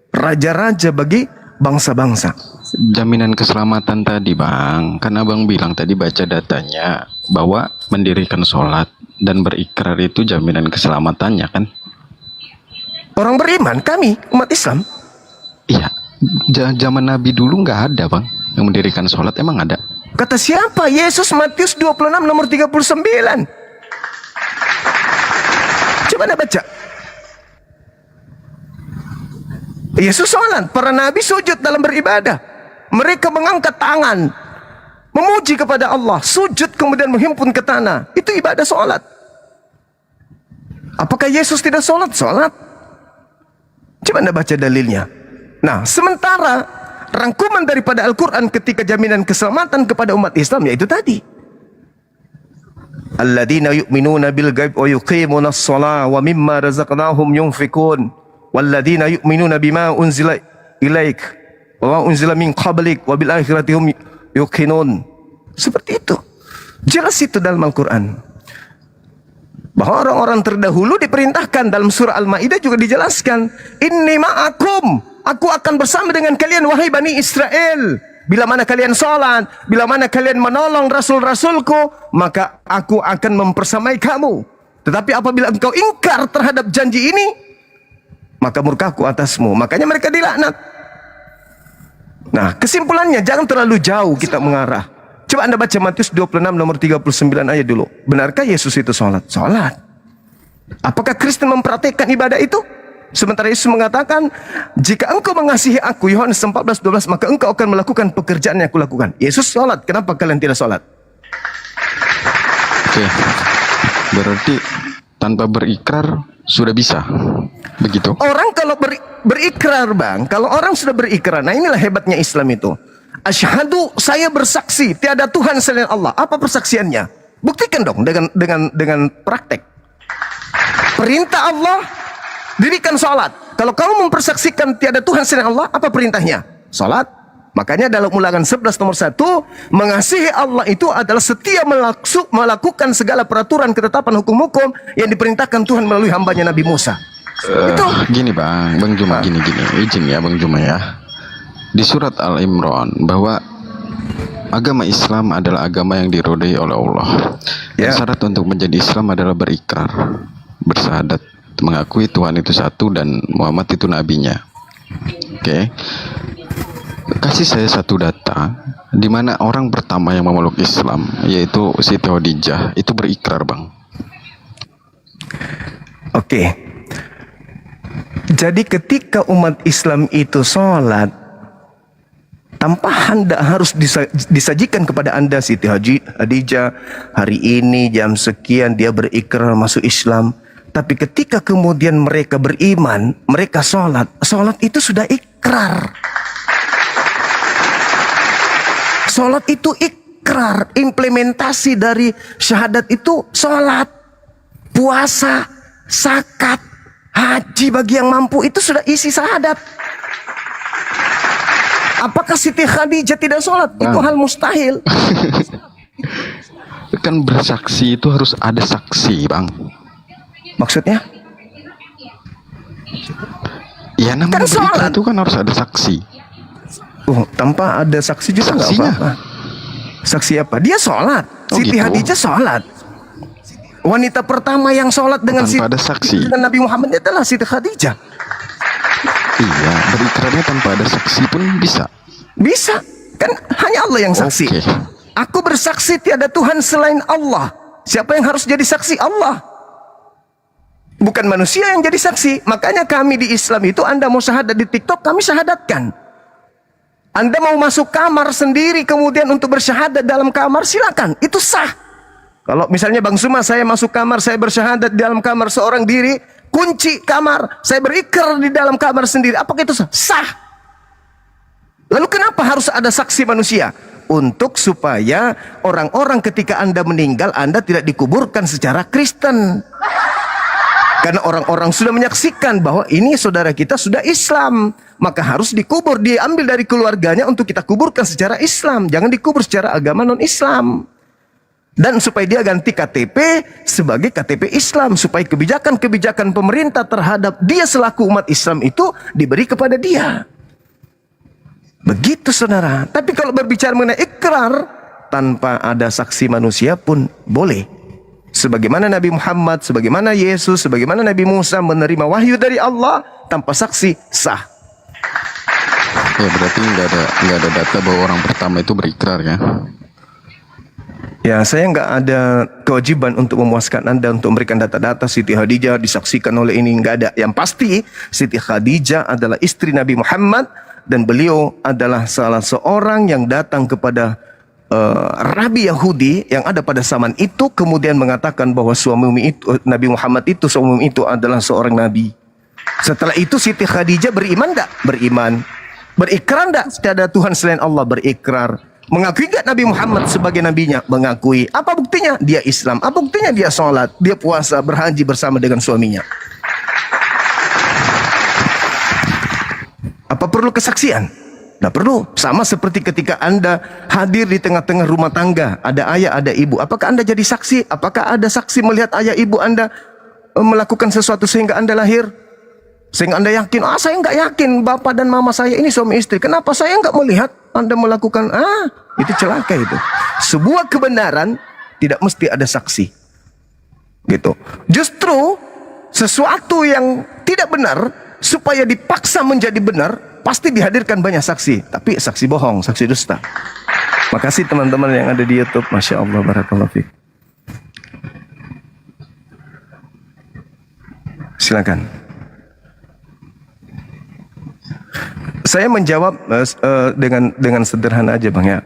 Speaker 3: raja-raja bagi bangsa-bangsa.
Speaker 18: Jaminan keselamatan tadi Bang, kan Abang bilang tadi baca datanya bahwa mendirikan sholat dan berikrar itu jaminan keselamatannya kan?
Speaker 3: Orang beriman, kami umat Islam.
Speaker 18: Iya, zaman Nabi dulu nggak ada Bang yang mendirikan sholat, emang ada?
Speaker 3: Kata siapa? Yesus, Matius 26 nomor 39. Coba Anda baca. Yesus sholat, para nabi sujud dalam beribadah. Mereka mengangkat tangan, memuji kepada Allah, sujud kemudian menghimpun ke tanah. Itu ibadah sholat. Apakah Yesus tidak sholat? Sholat. Coba Anda baca dalilnya. Nah, sementara rangkuman daripada Al-Quran ketika jaminan keselamatan kepada umat Islam yaitu tadi. Alladzina yu'minuna bil ghaib wa yuqimuna as-shalah wa mimma razaqnahum yunfikun. Walladzina yu'minuna bima unzila ilaik wa unzila min qablik wa bil akhirati hum yuqinun. Seperti itu. Jelas itu dalam Al-Quran. Bahwa orang-orang terdahulu diperintahkan dalam surah Al-Maidah juga dijelaskan, inni ma'akum, aku akan bersama dengan kalian wahai Bani Israel. Bila mana kalian sholat, bila mana kalian menolong rasul-rasulku, maka aku akan mempersamai kamu. Tetapi apabila engkau ingkar terhadap janji ini, maka murkaku atasmu. Makanya mereka dilaknat. Nah, kesimpulannya jangan terlalu jauh kita mengarah. Coba Anda baca Matius 26 nomor 39 ayat dulu. Benarkah Yesus itu sholat? Sholat. Apakah Kristen mempraktikkan ibadah itu? Sementara Yesus mengatakan, jika engkau mengasihi aku, Yohanes 14:12, maka engkau akan melakukan pekerjaan yang aku lakukan. Yesus sholat, kenapa kalian tidak sholat?
Speaker 18: Oke, berarti tanpa berikrar sudah bisa, begitu?
Speaker 3: Orang kalau berikrar Bang, kalau orang sudah berikrar, nah inilah hebatnya Islam itu. Asyhadu, saya bersaksi tiada Tuhan selain Allah. Apa persaksiannya? Buktikan dong dengan praktek. Perintah Allah, dirikan sholat. Kalau kamu mempersaksikan tiada Tuhan selain Allah, apa perintahnya? Sholat. Makanya dalam Ulangan 11 nomor 1, mengasihi Allah itu adalah setia melakukan segala peraturan, ketetapan, hukum-hukum yang diperintahkan Tuhan melalui hambanya Nabi Musa. Itu.
Speaker 18: Gini Bang Juma, gini, izin ya Bang Juma ya. Di surat Al-Imran bahwa agama Islam adalah agama yang diridhoi oleh Allah. Dan syarat untuk menjadi Islam adalah berikrar, bersyahadat, mengakui Tuhan itu satu dan Muhammad itu nabinya. Oke. Kasih saya satu data di mana orang pertama yang memeluk Islam yaitu Siti Khadijah itu berikrar Bang.
Speaker 3: Oke. Jadi ketika umat Islam itu sholat, tanpa hendak harus disajikan kepada Anda Siti Khadijah hari ini jam sekian dia berikrar masuk Islam. Tapi ketika kemudian mereka beriman, mereka sholat. Sholat itu sudah ikrar. Sholat itu ikrar. Implementasi dari syahadat itu sholat. Puasa, zakat, haji bagi yang mampu itu sudah isi syahadat. Apakah Siti Khadijah tidak sholat? Itu hal mustahil.
Speaker 18: Kan bersaksi itu harus ada saksi, Bang.
Speaker 3: Maksudnya?
Speaker 18: Ya namanya
Speaker 3: Kan
Speaker 18: berita
Speaker 3: sholat.
Speaker 18: itu kan harus ada saksi.
Speaker 3: Tanpa ada saksi juga nggak
Speaker 18: Saksinya?
Speaker 3: apa-apa. Saksi apa? Dia sholat. Siti
Speaker 18: gitu.
Speaker 3: Khadijah sholat. Wanita pertama yang sholat dengan
Speaker 18: Tanpa ada saksi.
Speaker 3: dengan Nabi Muhammad adalah Siti Khadijah.
Speaker 18: Iya, berikrarnya tanpa ada saksi pun bisa.
Speaker 3: Bisa. Kan hanya Allah yang saksi.
Speaker 18: Oke.
Speaker 3: Aku bersaksi tiada Tuhan selain Allah. Siapa yang harus jadi saksi? Allah. Bukan manusia yang jadi saksi. Makanya kami di Islam itu, Anda mau syahadat di TikTok, kami syahadatkan. Anda mau masuk kamar sendiri kemudian untuk bersyahadat dalam kamar, silakan. Itu sah. Kalau misalnya Bang Zuma, saya masuk kamar, saya bersyahadat di dalam kamar seorang diri, kunci kamar, saya berikrar di dalam kamar sendiri. Apakah itu sah? Sah. Lalu kenapa harus ada saksi manusia? Untuk supaya orang-orang ketika Anda meninggal, Anda tidak dikuburkan secara Kristen. Karena orang-orang sudah menyaksikan bahwa ini saudara kita sudah Islam. Maka harus dikubur, diambil dari keluarganya untuk kita kuburkan secara Islam. Jangan dikubur secara agama non-Islam. Dan supaya dia ganti KTP sebagai KTP Islam. Supaya kebijakan-kebijakan pemerintah terhadap dia selaku umat Islam itu diberi kepada dia. Begitu saudara. Tapi kalau berbicara mengenai ikrar, tanpa ada saksi manusia pun boleh. Sebagaimana Nabi Muhammad, sebagaimana Yesus, sebagaimana Nabi Musa menerima wahyu dari Allah, tanpa saksi sah.
Speaker 18: Ya berarti nggak ada data bahwa orang pertama itu berikrar ya.
Speaker 3: Ya, saya nggak ada kewajiban untuk memuaskan Anda untuk memberikan data-data Siti Khadijah disaksikan oleh ini, nggak ada. Yang pasti Siti Khadijah adalah istri Nabi Muhammad dan beliau adalah salah seorang yang datang kepada Rabi Yahudi yang ada pada zaman itu, kemudian mengatakan bahwa suami itu, Nabi Muhammad itu, suami itu adalah seorang nabi. Setelah itu Siti Khadijah beriman enggak? Beriman. Berikrar enggak? Tiada Tuhan selain Allah? Berikrar. Mengakui enggak Nabi Muhammad sebagai nabinya? Mengakui. Apa buktinya? Dia Islam. Apa buktinya? Dia sholat, dia puasa, berhaji bersama dengan suaminya. Apa perlu kesaksian? Tidak perlu. Sama seperti ketika Anda hadir di tengah-tengah rumah tangga, ada ayah, ada ibu. Apakah Anda jadi saksi? Apakah ada saksi melihat ayah ibu Anda melakukan sesuatu sehingga Anda lahir? Sehingga Anda yakin, saya nggak yakin bapak dan mama saya ini suami istri. Kenapa saya nggak melihat Anda melakukan? Itu celaka itu. Sebuah kebenaran tidak mesti ada saksi. Gitu. Justru sesuatu yang tidak benar supaya dipaksa menjadi benar, pasti dihadirkan banyak saksi, tapi saksi bohong, saksi dusta. Makasih teman-teman yang ada di YouTube. Masya Allah, barakallahu fiik. Silakan. Saya menjawab dengan sederhana aja Bang ya,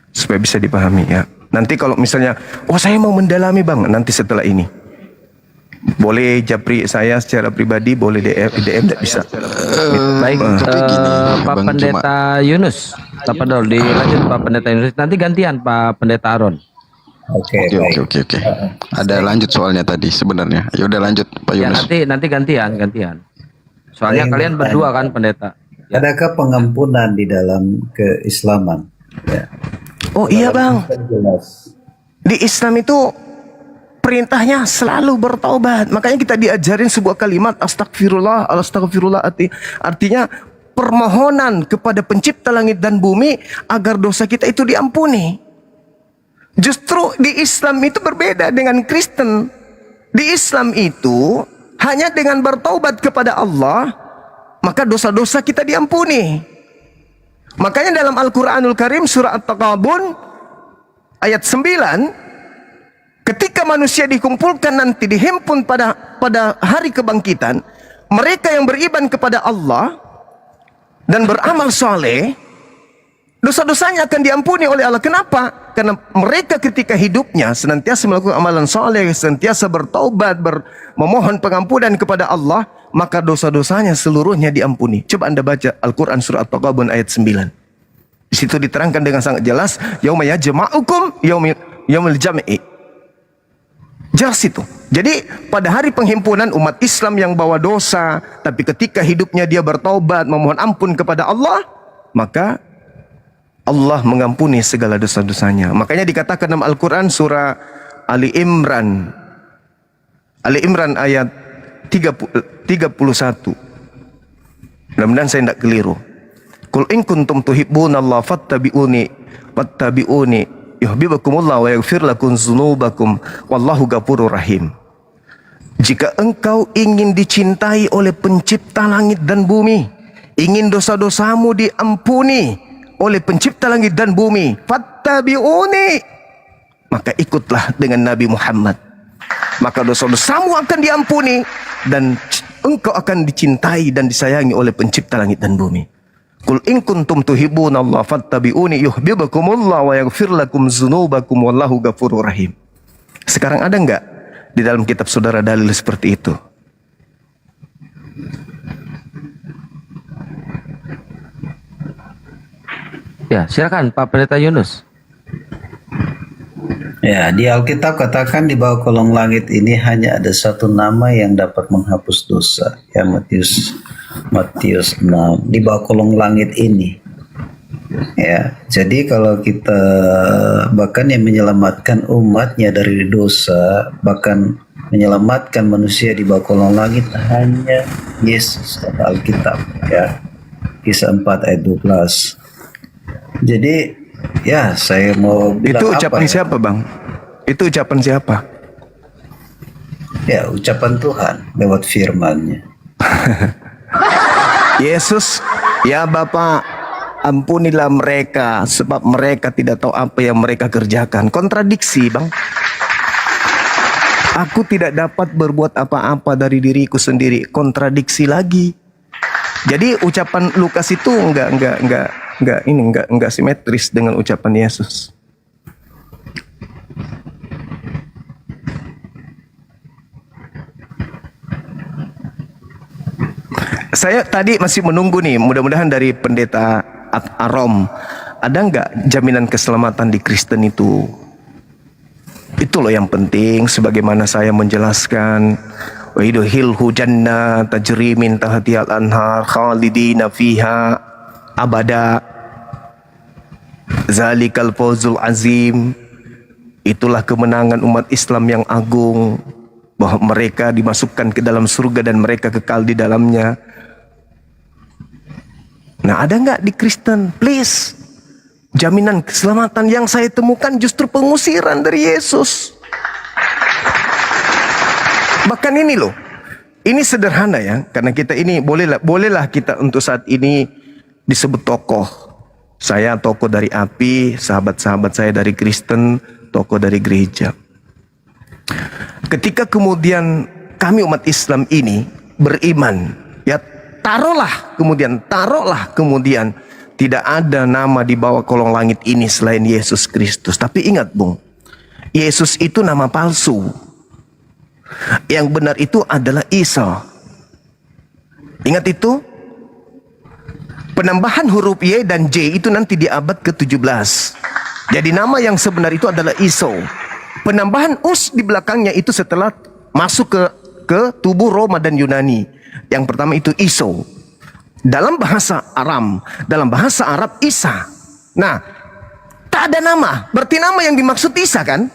Speaker 3: supaya bisa dipahami ya. Nanti kalau misalnya, saya mau mendalami Bang, nanti setelah ini boleh japri saya secara pribadi, boleh DM tidak bisa.
Speaker 16: Baik, Pak Pendeta Yunus, dilanjut Pak Pendeta Yunus, nanti gantian Pak Pendeta Aron.
Speaker 18: Oke. Ada lanjut soalnya tadi sebenarnya. Ya udah lanjut Pak Yunus.
Speaker 16: Ya, nanti gantian. Soalnya kalian berdua kan pendeta. Ya.
Speaker 17: Adakah pengampunan di dalam keislaman? Ya.
Speaker 3: Oh iya Bang. Di Islam itu perintahnya selalu bertaubat. Makanya kita diajarin sebuah kalimat astagfirullah, astagfirullah. Artinya permohonan kepada pencipta langit dan bumi agar dosa kita itu diampuni. Justru di Islam itu berbeda dengan Kristen. Di Islam itu hanya dengan bertaubat kepada Allah, maka dosa-dosa kita diampuni. Makanya dalam Al-Quranul Karim surah At-Taqabun ayat 9, ketika manusia dikumpulkan nanti dihimpun pada hari kebangkitan, mereka yang beriman kepada Allah dan beramal soleh, dosa-dosanya akan diampuni oleh Allah. Kenapa? Karena mereka ketika hidupnya senantiasa melakukan amalan soleh, senantiasa bertaubat, memohon pengampunan kepada Allah, maka dosa-dosanya seluruhnya diampuni. Coba Anda baca Al-Quran surah At-Taghabun ayat 9. Di situ diterangkan dengan sangat jelas, yauma yajma'ukum yaumil jam'i. Jelas itu. Jadi pada hari penghimpunan umat Islam yang bawa dosa, tapi ketika hidupnya dia bertaubat, memohon ampun kepada Allah, maka Allah mengampuni segala dosa-dosanya. Makanya dikatakan dalam Al-Quran surah Ali Imran ayat 31. Mudah-mudahan saya tidak keliru. Qul in kuntum tuhibbunallaha fattabi'uni yuhibbukumullah wa yaghfir lakum dzunubakum wallahu ghafurur rahim. Jika engkau ingin dicintai oleh pencipta langit dan bumi, ingin dosa-dosamu diampuni oleh pencipta langit dan bumi, fattabi'uni, maka ikutlah dengan Nabi Muhammad, maka dosa-dosamu akan diampuni dan engkau akan dicintai dan disayangi oleh pencipta langit dan bumi. Qul in kuntum tuhibbunallaha fattabi'uni yuhibbukumullah wa yaghfir lakum dzunubakum wallahu ghafurur rahim. Sekarang ada enggak di dalam kitab saudara dalil seperti itu?
Speaker 16: Ya, silakan Pak Pendeta Yunus.
Speaker 17: Ya, di Alkitab katakan di bawah kolong langit ini hanya ada satu nama yang dapat menghapus dosa. Ya, Matius 6. Di bawah kolong langit ini. Ya, jadi kalau kita bahkan yang menyelamatkan umatnya dari dosa, bahkan menyelamatkan manusia di bawah kolong langit hanya Yesus kata Alkitab. Ya, Kisah 4 ayat 12. Jadi ya saya mau bilang
Speaker 3: itu ucapan siapa Bang? Itu ucapan siapa?
Speaker 17: Ya ucapan Tuhan lewat firman-Nya.
Speaker 3: Yesus, ya Bapa, ampunilah mereka sebab mereka tidak tahu apa yang mereka kerjakan. Kontradiksi Bang. Aku tidak dapat berbuat apa-apa dari diriku sendiri. Kontradiksi lagi. Jadi ucapan Lukas itu enggak simetris dengan ucapan Yesus. Saya tadi masih menunggu nih, mudah-mudahan dari Pendeta Arom, ada enggak jaminan keselamatan di Kristen itu? Itu loh yang penting, sebagaimana saya menjelaskan. Wa idkhilhu jannah tajri min tahtihal anhar khalidina fiha abada. Zalikal fawzul azim. Itulah kemenangan umat Islam yang agung, bahwa mereka dimasukkan ke dalam surga dan mereka kekal di dalamnya. Nah, ada nggak di Kristen? Please. Jaminan keselamatan yang saya temukan justru pengusiran dari Yesus. Bahkan ini loh, ini sederhana ya, karena kita ini bolehlah kita untuk saat ini disebut tokoh. Saya tokoh dari API, sahabat-sahabat saya dari Kristen, tokoh dari gereja. Ketika kemudian kami umat Islam ini beriman, ya taruhlah kemudian tidak ada nama di bawah kolong langit ini selain Yesus Kristus. Tapi ingat Bung, Yesus itu nama palsu. Yang benar itu adalah Isa. Ingat itu? Penambahan huruf Y dan J itu nanti di abad ke-17. Jadi nama yang sebenar itu adalah Iso. Penambahan us di belakangnya itu setelah masuk ke tubuh Roma dan Yunani. Yang pertama itu Iso. Dalam bahasa Arab Isa. Nah, tak ada nama. Berarti nama yang dimaksud Isa kan?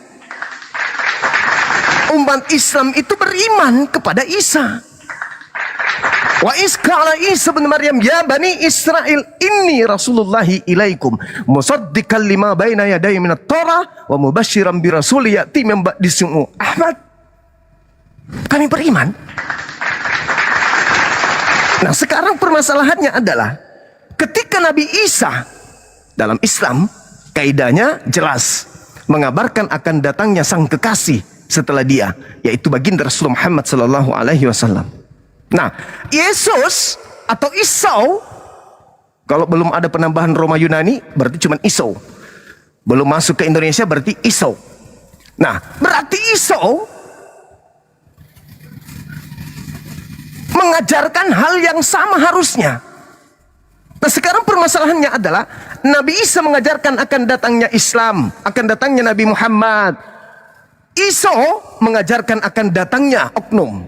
Speaker 3: Umat Islam itu beriman kepada Isa. Wa isqala Isa bin Maryam ya bani Israel inni rasulullahi ilaikum musaddiqan lima baina yadayya minat Torah wa mubasysyiran bi rasul ya'ti min ba'di ismuhu Ahmad. Kami beriman. Nah, sekarang permasalahannya adalah ketika Nabi Isa dalam Islam kaidahnya jelas mengabarkan akan datangnya sang kekasih setelah dia, yaitu baginda Rasulullah Muhammad sallallahu alaihi wasallam. Nah, Yesus atau Isau, kalau belum ada penambahan Roma Yunani berarti cuma Isau. Belum masuk ke Indonesia berarti ISO. Nah, berarti ISO mengajarkan hal yang sama harusnya. Nah, sekarang permasalahannya adalah Nabi Isa mengajarkan akan datangnya Islam, akan datangnya Nabi Muhammad. ISO mengajarkan akan datangnya oknum.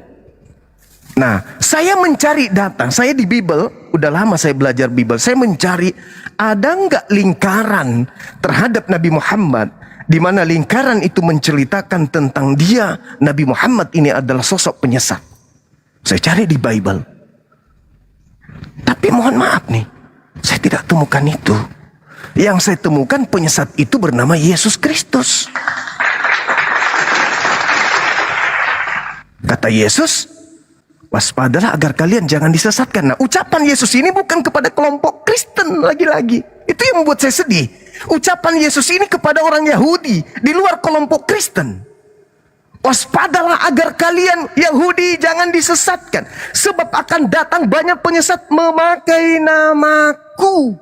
Speaker 3: Nah, saya mencari data, saya di Bible, udah lama saya belajar Bible, saya mencari ada nggak lingkaran terhadap Nabi Muhammad, di mana lingkaran itu menceritakan tentang dia, Nabi Muhammad ini adalah sosok penyesat. Saya cari di Bible. Tapi mohon maaf nih, saya tidak temukan itu. Yang saya temukan penyesat itu bernama Yesus Kristus. Kata Yesus, waspadalah agar kalian jangan disesatkan. Nah, ucapan Yesus ini bukan kepada kelompok Kristen lagi-lagi. Itu yang membuat saya sedih. Ucapan Yesus ini kepada orang Yahudi di luar kelompok Kristen. Waspadalah agar kalian Yahudi jangan disesatkan. Sebab akan datang banyak penyesat memakai namaku.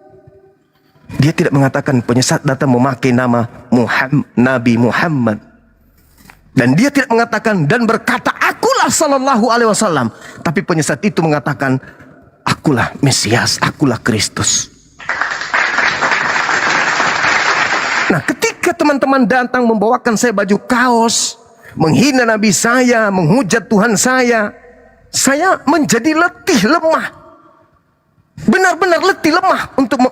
Speaker 3: Dia tidak mengatakan penyesat datang memakai nama Nabi Muhammad. Dan dia tidak mengatakan dan berkata akulah sallallahu alaihi wasallam. Tapi penyesat itu mengatakan akulah Mesias, akulah Kristus. Nah, ketika teman-teman datang membawakan saya baju kaos, menghina Nabi saya, menghujat Tuhan saya menjadi letih, lemah. Benar-benar letih, lemah untuk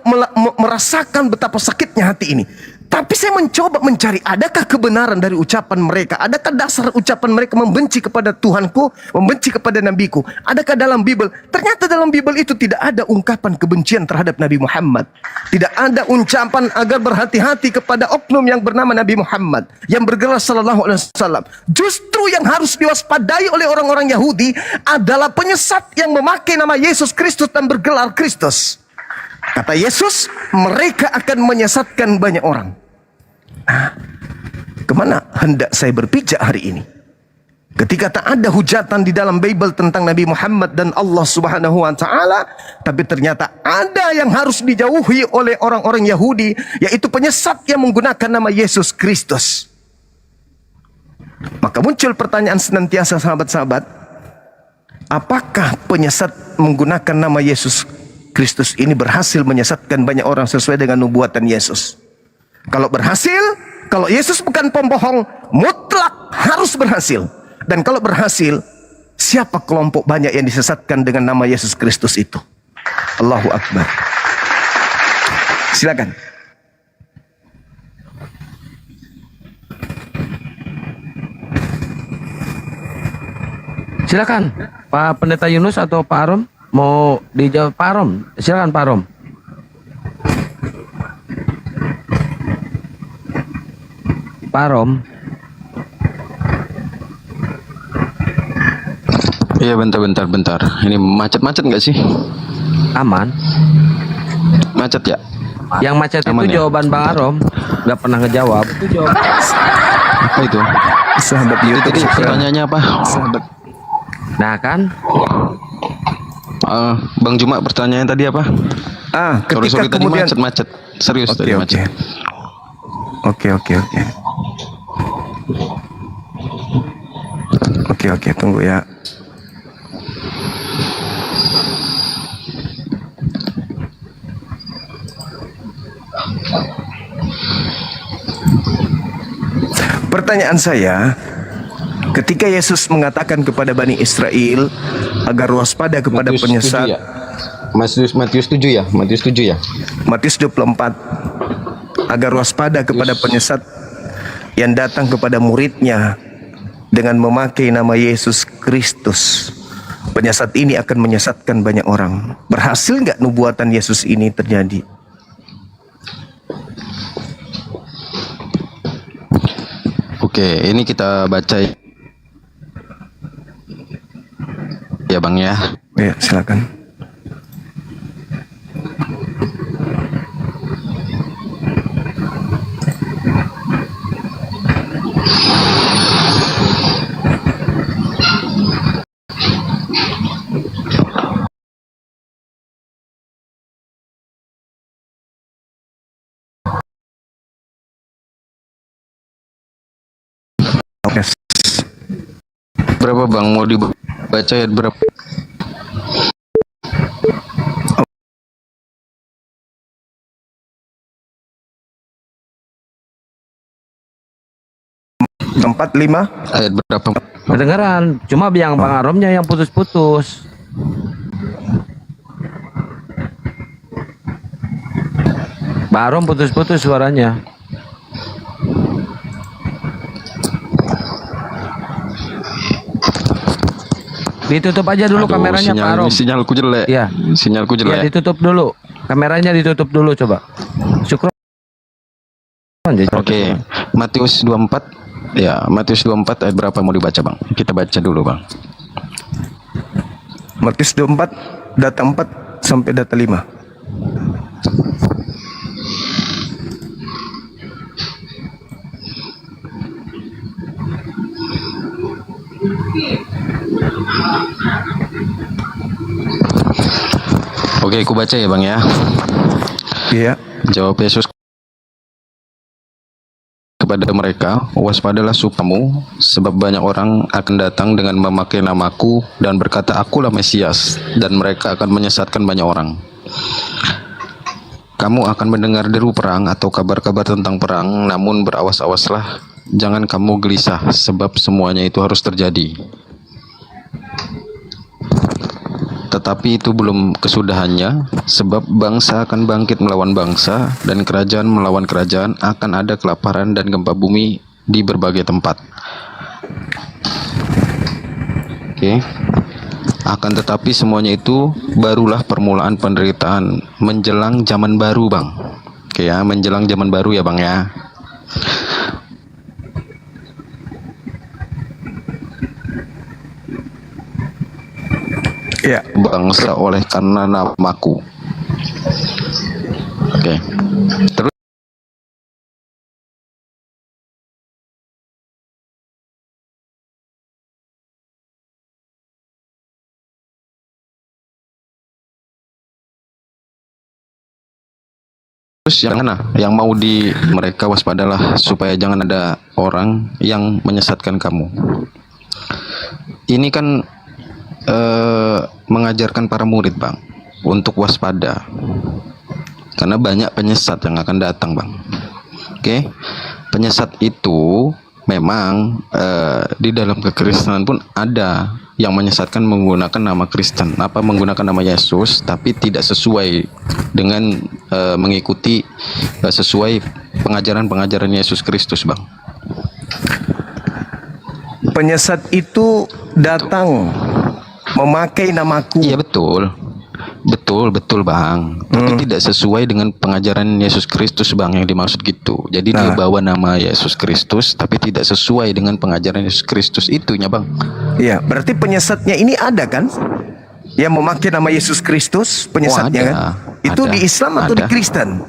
Speaker 3: merasakan betapa sakitnya hati ini. Tapi saya mencoba mencari, adakah kebenaran dari ucapan mereka? Adakah dasar ucapan mereka membenci kepada Tuhanku, membenci kepada Nabiku? Adakah dalam Bible? Ternyata dalam Bible itu tidak ada ungkapan kebencian terhadap Nabi Muhammad. Tidak ada ucapan agar berhati-hati kepada oknum yang bernama Nabi Muhammad, yang bergelar sallallahu alaihi wasallam. Justru yang harus diwaspadai oleh orang-orang Yahudi adalah penyesat yang memakai nama Yesus Kristus dan bergelar Kristus. Kata Yesus, mereka akan menyesatkan banyak orang. Nah, kemana hendak saya berpijak hari ini? Ketika tak ada hujatan di dalam Bible tentang Nabi Muhammad dan Allah Subhanahu wa Ta'ala, tapi ternyata ada yang harus dijauhi oleh orang-orang Yahudi, yaitu penyesat yang menggunakan nama Yesus Kristus. Maka muncul pertanyaan senantiasa, sahabat-sahabat, apakah penyesat menggunakan nama Yesus Kristus ini berhasil menyesatkan banyak orang sesuai dengan nubuatan Yesus? Kalau berhasil, kalau Yesus bukan pembohong, mutlak harus berhasil. Dan kalau berhasil, siapa kelompok banyak yang disesatkan dengan nama Yesus Kristus itu? Allahu Akbar. Silakan.
Speaker 16: Silakan Pak Pendeta Yunus atau Pak Arom. Mau dijawab Pak Arom? Silakan Pak Arom. Pak Arom.
Speaker 18: Iya, bentar. Ini macet nggak sih?
Speaker 16: Aman.
Speaker 18: Macet ya?
Speaker 16: Yang macet
Speaker 18: aman
Speaker 16: itu
Speaker 18: ya?
Speaker 16: jawaban Bang Arom. Nggak pernah ngejawab. Itu jawaban.
Speaker 18: Apa itu?
Speaker 3: Sahabat YouTube.
Speaker 18: Itu pertanyaannya apa? Sahabat.
Speaker 16: Nah kan?
Speaker 18: Bang Juma, pertanyaan tadi apa?
Speaker 3: Ketika
Speaker 18: sorry, tadi
Speaker 3: kemudian
Speaker 18: macet. Serius tadi macet.
Speaker 3: Oke. Oke, tunggu ya. Pertanyaan saya, ketika Yesus mengatakan kepada Bani Israel agar waspada kepada penyesat,
Speaker 18: Matius 7 ya?
Speaker 3: Matius 24, agar waspada kepada penyesat yang datang kepada muridnya dengan memakai nama Yesus Kristus. Penyesat ini akan menyesatkan banyak orang. Berhasil nggak nubuatan Yesus ini terjadi?
Speaker 18: Oke, ini kita baca ya Bang ya.
Speaker 3: Ya, silakan. Oke.
Speaker 18: Berapa bang? Mau dibaca ayat berapa?
Speaker 3: Empat lima.
Speaker 18: Ayat berapa?
Speaker 16: Kedengeran, cuma yang Bang Aromnya yang putus-putus. Bang Arom putus-putus suaranya. Ditutup aja dulu kameranya Pak Arom.
Speaker 18: Sinyalku jelek.
Speaker 16: Iya.
Speaker 18: Sinyalku jelek.
Speaker 16: Ya, ditutup dulu. Kameranya ditutup dulu coba. Syukur.
Speaker 18: Oke. Matius 24. Ya, Matius 24 ayat berapa mau dibaca, Bang? Kita baca dulu, Bang.
Speaker 3: Matius 24 data 4 sampai data 5.
Speaker 18: Oke, aku baca ya, Bang ya.
Speaker 3: Iya.
Speaker 18: Jawab Yesus kepada mereka, waspadalah supaya sebab banyak orang akan datang dengan memakai namaku dan berkata, akulah Mesias, dan mereka akan menyesatkan banyak orang. Kamu akan mendengar deru perang atau kabar-kabar tentang perang, namun berawas-awaslah, jangan kamu gelisah, sebab semuanya itu harus terjadi. Tetapi itu belum kesudahannya, sebab bangsa akan bangkit melawan bangsa, dan kerajaan melawan kerajaan, akan ada kelaparan dan gempa bumi di berbagai tempat. Oke. Akan tetapi semuanya itu barulah permulaan penderitaan menjelang zaman baru, Bang. Oke ya, menjelang zaman baru ya, Bang ya.
Speaker 3: Ya,
Speaker 18: bangsa oleh karena namaku. Oke. Terus yang mana? Yang mau di mereka waspadalah supaya jangan ada orang yang menyesatkan kamu. Ini kan mengajarkan para murid, Bang, untuk waspada karena banyak penyesat yang akan datang, Bang. Oke. Penyesat itu memang di dalam kekristenan pun ada yang menyesatkan menggunakan nama Kristen, menggunakan nama Yesus, tapi tidak sesuai dengan mengikuti sesuai pengajaran Yesus Kristus, Bang.
Speaker 3: Penyesat itu datang memakai namaku.
Speaker 18: Iya betul, Bang. Tapi tidak sesuai dengan pengajaran Yesus Kristus, Bang, yang dimaksud gitu. Jadi dia bawa nama Yesus Kristus, tapi tidak sesuai dengan pengajaran Yesus Kristus itunya, Bang.
Speaker 3: Iya, berarti penyesatnya ini ada kan? Yang memakai nama Yesus Kristus, penyesatnya kan? Itu di Islam atau di Kristen?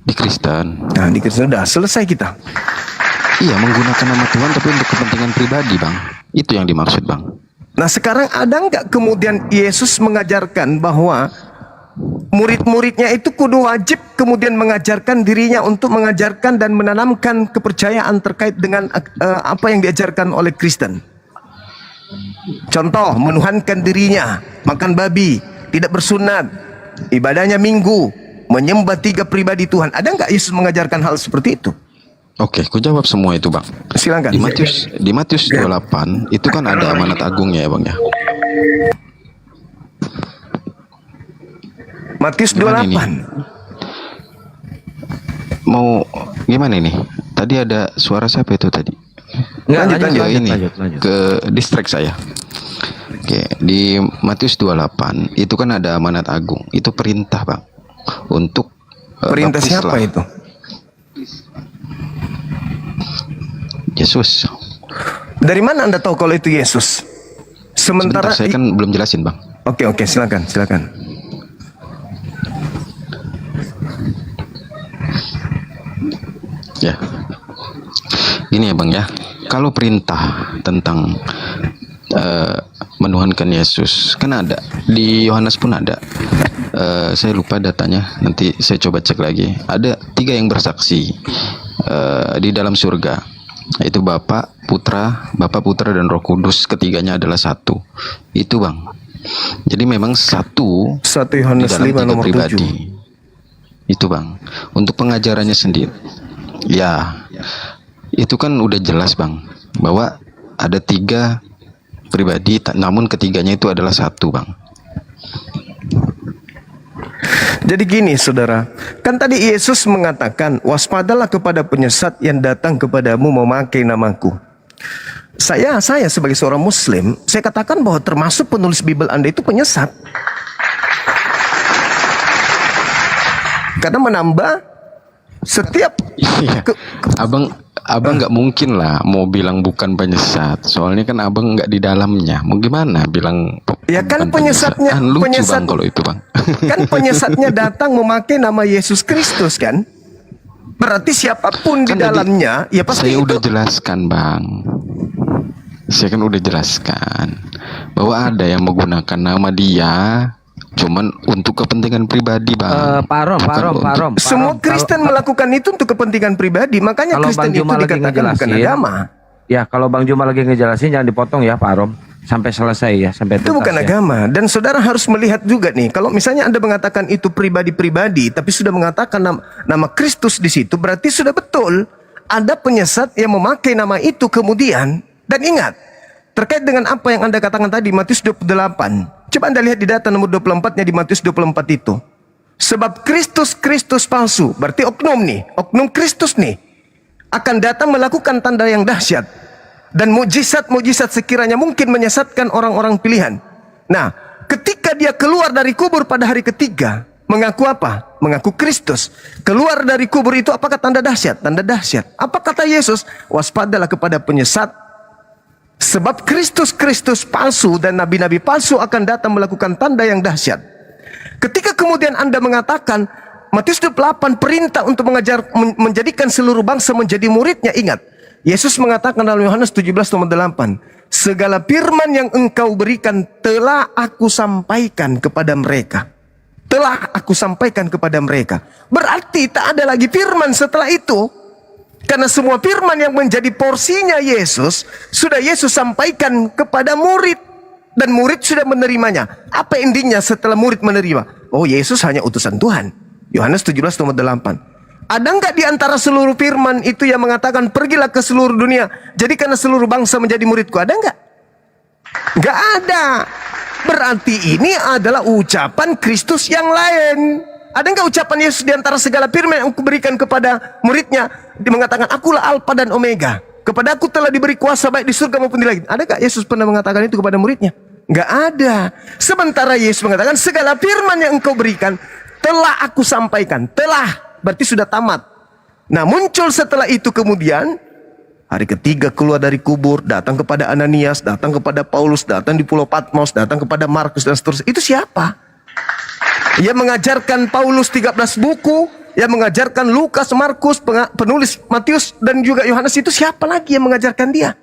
Speaker 18: Di Kristen.
Speaker 3: Nah, di Kristen udah selesai kita.
Speaker 18: Iya, menggunakan nama Tuhan tapi untuk kepentingan pribadi, Bang. Itu yang dimaksud, Bang.
Speaker 3: Nah, sekarang ada nggak kemudian Yesus mengajarkan bahwa murid-muridnya itu kudu wajib kemudian mengajarkan dirinya untuk mengajarkan dan menanamkan kepercayaan terkait dengan apa yang diajarkan oleh Kristen? Contoh, menuhankan dirinya, makan babi, tidak bersunat, ibadahnya minggu, menyembah 3 pribadi Tuhan. Ada nggak Yesus mengajarkan hal seperti itu?
Speaker 18: Oke, ku jawab semua itu, Bang.
Speaker 3: Silakan.
Speaker 18: Di Matius 28 itu kan ada amanat agungnya ya, Bang ya.
Speaker 3: Matius 28.
Speaker 18: Mau gimana ini? Tadi ada suara siapa itu tadi?
Speaker 16: Lanjut.
Speaker 18: Ke distrik saya. Oke, di Matius 28 itu kan ada amanat agung. Itu perintah, Bang. Untuk
Speaker 3: perintah siapa itu?
Speaker 18: Yesus.
Speaker 3: Dari mana Anda tahu kalau itu Yesus? Sementara
Speaker 18: saya kan belum jelasin, Bang.
Speaker 3: Oke, silakan.
Speaker 18: Ya. Ini ya, Bang ya. Kalau perintah tentang menuhankan Yesus kan ada. Di Yohanes pun ada. Saya lupa datanya. Nanti saya coba cek lagi. Ada 3 yang bersaksi di dalam surga. Itu Bapa, Putra, dan Roh Kudus, ketiganya adalah satu. Itu Bang. Jadi memang satu
Speaker 3: 1 Yohanes
Speaker 18: di dalam
Speaker 3: 5
Speaker 18: tiga
Speaker 3: nomor
Speaker 18: pribadi.
Speaker 3: 7.
Speaker 18: Itu Bang. Untuk pengajarannya sendiri. Ya. Itu kan udah jelas Bang, bahwa ada 3 pribadi, namun ketiganya itu adalah satu Bang.
Speaker 3: Jadi gini saudara, kan tadi Yesus mengatakan, waspadalah kepada penyesat yang datang kepadamu memakai namaku. Saya sebagai seorang muslim, saya katakan bahwa termasuk penulis Bible Anda itu penyesat. Karena menambah setiap
Speaker 18: Abang nggak mungkin lah mau bilang bukan penyesat, soalnya kan abang nggak di dalamnya. Mau gimana bilang?
Speaker 3: Ya kan penyesatnya,
Speaker 18: lucu Bang kalau itu Bang.
Speaker 3: Kan penyesatnya datang memakai nama Yesus Kristus kan? Berarti siapapun di dalamnya, ya pasti
Speaker 18: saya
Speaker 3: itu.
Speaker 18: udah jelaskan Bang. Saya kan udah jelaskan bahwa ada yang menggunakan nama dia cuman untuk kepentingan pribadi Bang.
Speaker 16: Pak Rom.
Speaker 3: Semua Kristen melakukan itu untuk kepentingan pribadi, makanya
Speaker 16: Kalau
Speaker 3: Kristen
Speaker 16: Bang
Speaker 3: itu
Speaker 16: Juma lagi
Speaker 3: dikatakan bukan
Speaker 16: ngejelasin,
Speaker 3: agama.
Speaker 16: ya kalau Bang Juma lagi ngejelasin jangan dipotong ya Pak Rom, sampai selesai ya, sampai
Speaker 3: Itu
Speaker 16: tuntas
Speaker 3: bukan
Speaker 16: ya.
Speaker 3: agama. Dan saudara harus melihat juga nih, kalau misalnya Anda mengatakan itu pribadi-pribadi, tapi sudah mengatakan nama Kristus di situ, berarti sudah betul ada penyesat yang memakai nama itu kemudian. Dan ingat, terkait dengan apa yang Anda katakan tadi, Matius 28. Coba Anda lihat di data nomor 24-nya di Matius 24 itu. Sebab Kristus palsu, berarti oknum Kristus nih, akan datang melakukan tanda yang dahsyat. Dan mujizat-mujizat sekiranya mungkin menyesatkan orang-orang pilihan. Nah, ketika dia keluar dari kubur pada hari ketiga, mengaku apa? Mengaku Kristus. Keluar dari kubur itu apakah tanda dahsyat? Tanda dahsyat. Apa kata Yesus? Waspadalah kepada penyesat. Sebab Kristus palsu dan nabi-nabi palsu akan datang melakukan tanda yang dahsyat. Ketika kemudian Anda mengatakan Matius 28 perintah untuk menjadikan seluruh bangsa menjadi muridnya, ingat Yesus mengatakan dalam Yohanes 17:8, segala firman yang engkau berikan telah aku sampaikan kepada mereka. Telah aku sampaikan kepada mereka. Berarti tak ada lagi firman setelah itu. Karena semua firman yang menjadi porsinya Yesus sudah Yesus sampaikan kepada murid. Dan murid sudah menerimanya. Apa endingnya setelah murid menerima? Oh, Yesus hanya utusan Tuhan. Yohanes 17:8. Ada nggak di antara seluruh firman itu yang mengatakan pergilah ke seluruh dunia, jadikanlah seluruh bangsa menjadi muridku? Ada nggak? Nggak ada. Berarti ini adalah ucapan Kristus yang lain. Ada nggak ucapan Yesus di antara segala firman yang kuberikan kepada muridnya? Dia mengatakan, akulah Alfa dan Omega. Kepada aku telah diberi kuasa baik di surga maupun di langit. Ada nggak Yesus pernah mengatakan itu kepada muridnya? Nggak ada. Sementara Yesus mengatakan, segala firman yang engkau berikan telah aku sampaikan. Telah, berarti sudah tamat. Nah, muncul setelah itu kemudian, hari ketiga keluar dari kubur, datang kepada Ananias, datang kepada Paulus, datang di Pulau Patmos, datang kepada Markus dan seterusnya. Itu siapa? Yang mengajarkan Paulus 13 buku, yang mengajarkan Lukas, Markus, penulis Matius dan juga Yohanes, itu siapa lagi yang mengajarkan dia?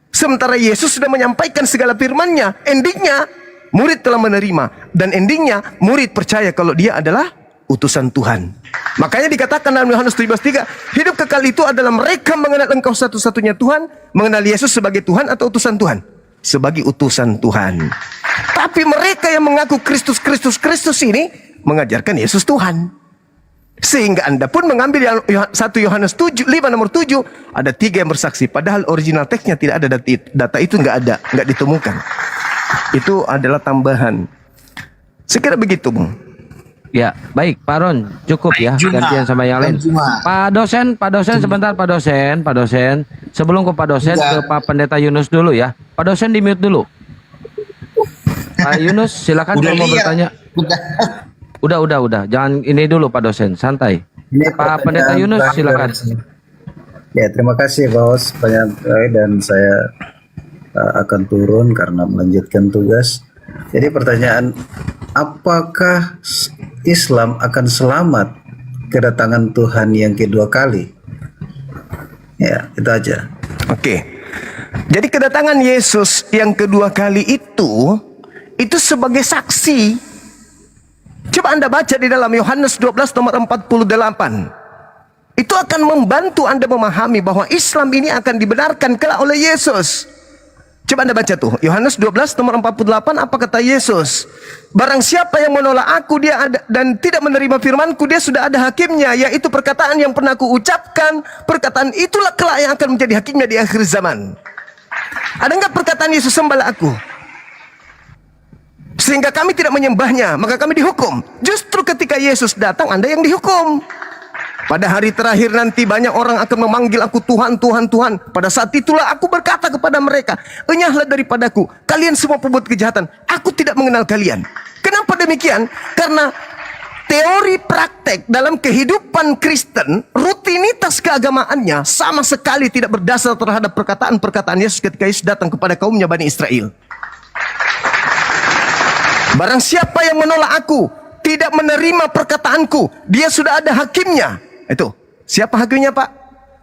Speaker 3: Sementara Yesus sudah menyampaikan segala firman-Nya. Endingnya murid telah menerima, dan endingnya murid percaya kalau dia adalah utusan Tuhan. Makanya dikatakan dalam Yohanes 17:3, hidup kekal itu adalah mereka mengenal Engkau satu-satunya Tuhan, mengenal Yesus sebagai Tuhan atau utusan Tuhan? Sebagai utusan Tuhan. Tapi mereka yang mengaku Kristus ini mengajarkan Yesus Tuhan. Sehingga Anda pun mengambil 1 Yohanes 5 nomor 7, ada 3 yang bersaksi. Padahal original teksnya tidak ada, data itu nggak ditemukan. Itu adalah tambahan. Sekira begitu, Bung.
Speaker 16: Ya, baik, Pak Ron, cukup ya, gantian sama yang lain. Pak dosen, sebentar, Pak dosen. Sebelum ke Pak dosen, ke Pak Pendeta Yunus dulu ya. Pak dosen di mute dulu. Pak Yunus, silakan kalau mau bertanya. Udah. Jangan ini dulu Pak dosen, santai. Pak Pendeta Yunus, silakan.
Speaker 17: Ya, terima kasih Bos banyak, dan saya akan turun karena melanjutkan tugas. Jadi pertanyaan, apakah Islam akan selamat kedatangan Tuhan yang kedua kali? Ya, itu aja.
Speaker 3: Oke. Jadi kedatangan Yesus yang kedua kali itu sebagai saksi. Coba Anda baca di dalam Yohanes 12 nomor 48. Itu akan membantu Anda memahami bahwa Islam ini akan dibenarkan kelak oleh Yesus. Coba Anda baca tuh, Yohanes 12 nomor 48, apa kata Yesus? Barang siapa yang menolak aku dia ada, dan tidak menerima firmanku, dia sudah ada hakimnya, yaitu perkataan yang pernah aku ucapkan. Perkataan itulah kelak yang akan menjadi hakimnya di akhir zaman. Ada enggak perkataan Yesus, sembahlah aku, sehingga kami tidak menyembahnya, maka kami dihukum. Justru ketika Yesus datang, Anda yang dihukum. Pada hari terakhir nanti banyak orang akan memanggil aku Tuhan, Tuhan, Tuhan. Pada saat itulah aku berkata kepada mereka, enyahlah daripadaku, kalian semua pembuat kejahatan. Aku tidak mengenal kalian. Kenapa demikian? Karena teori praktek dalam kehidupan Kristen, rutinitas keagamaannya sama sekali tidak berdasar terhadap perkataan-perkataan Yesus ketika Yesus datang kepada kaumnya Bani Israel. Barang siapa yang menolak aku, tidak menerima perkataanku, dia sudah ada hakimnya. Itu, siapa hakimnya Pak?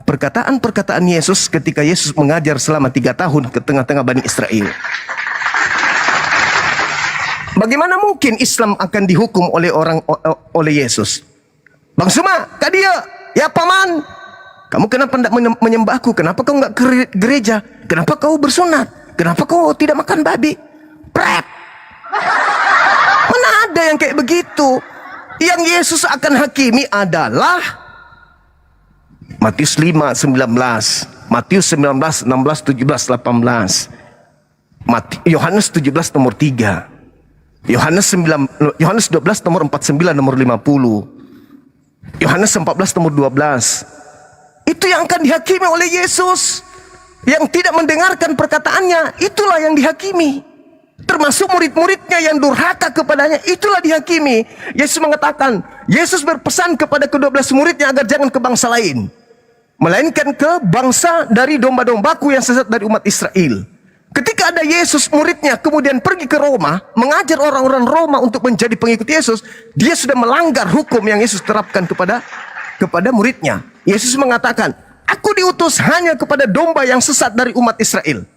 Speaker 3: Perkataan-perkataan Yesus ketika Yesus mengajar selama 3 tahun ke tengah-tengah Bani Israel. Bagaimana mungkin Islam akan dihukum oleh Yesus? Bang Suma, Kak dia, ya paman, kamu kenapa tidak menyembahku? Kenapa kau nggak ke gereja? Kenapa kau bersunat? Kenapa kau tidak makan babi? Prep. Mana ada yang kayak begitu? Yang Yesus akan hakimi adalah Matius 5:19, Matius 19, 16, 17, 18, Yohanes 17 nomor 3, Yohanes 12 nomor 49 nomor 50, Yohanes 14 nomor 12. Itu yang akan dihakimi oleh Yesus. Yang tidak mendengarkan perkataannya, itulah yang dihakimi. Termasuk murid-muridnya yang durhaka kepadanya, itulah dihakimi. Yesus mengatakan, Yesus berpesan kepada ke-12 muridnya agar jangan ke bangsa lain, melainkan ke bangsa dari domba-dombaku yang sesat dari umat Israel. Ketika ada Yesus muridnya kemudian pergi ke Roma, mengajar orang-orang Roma untuk menjadi pengikut Yesus, dia sudah melanggar hukum yang Yesus terapkan kepada muridnya. Yesus mengatakan, aku diutus hanya kepada domba yang sesat dari umat Israel.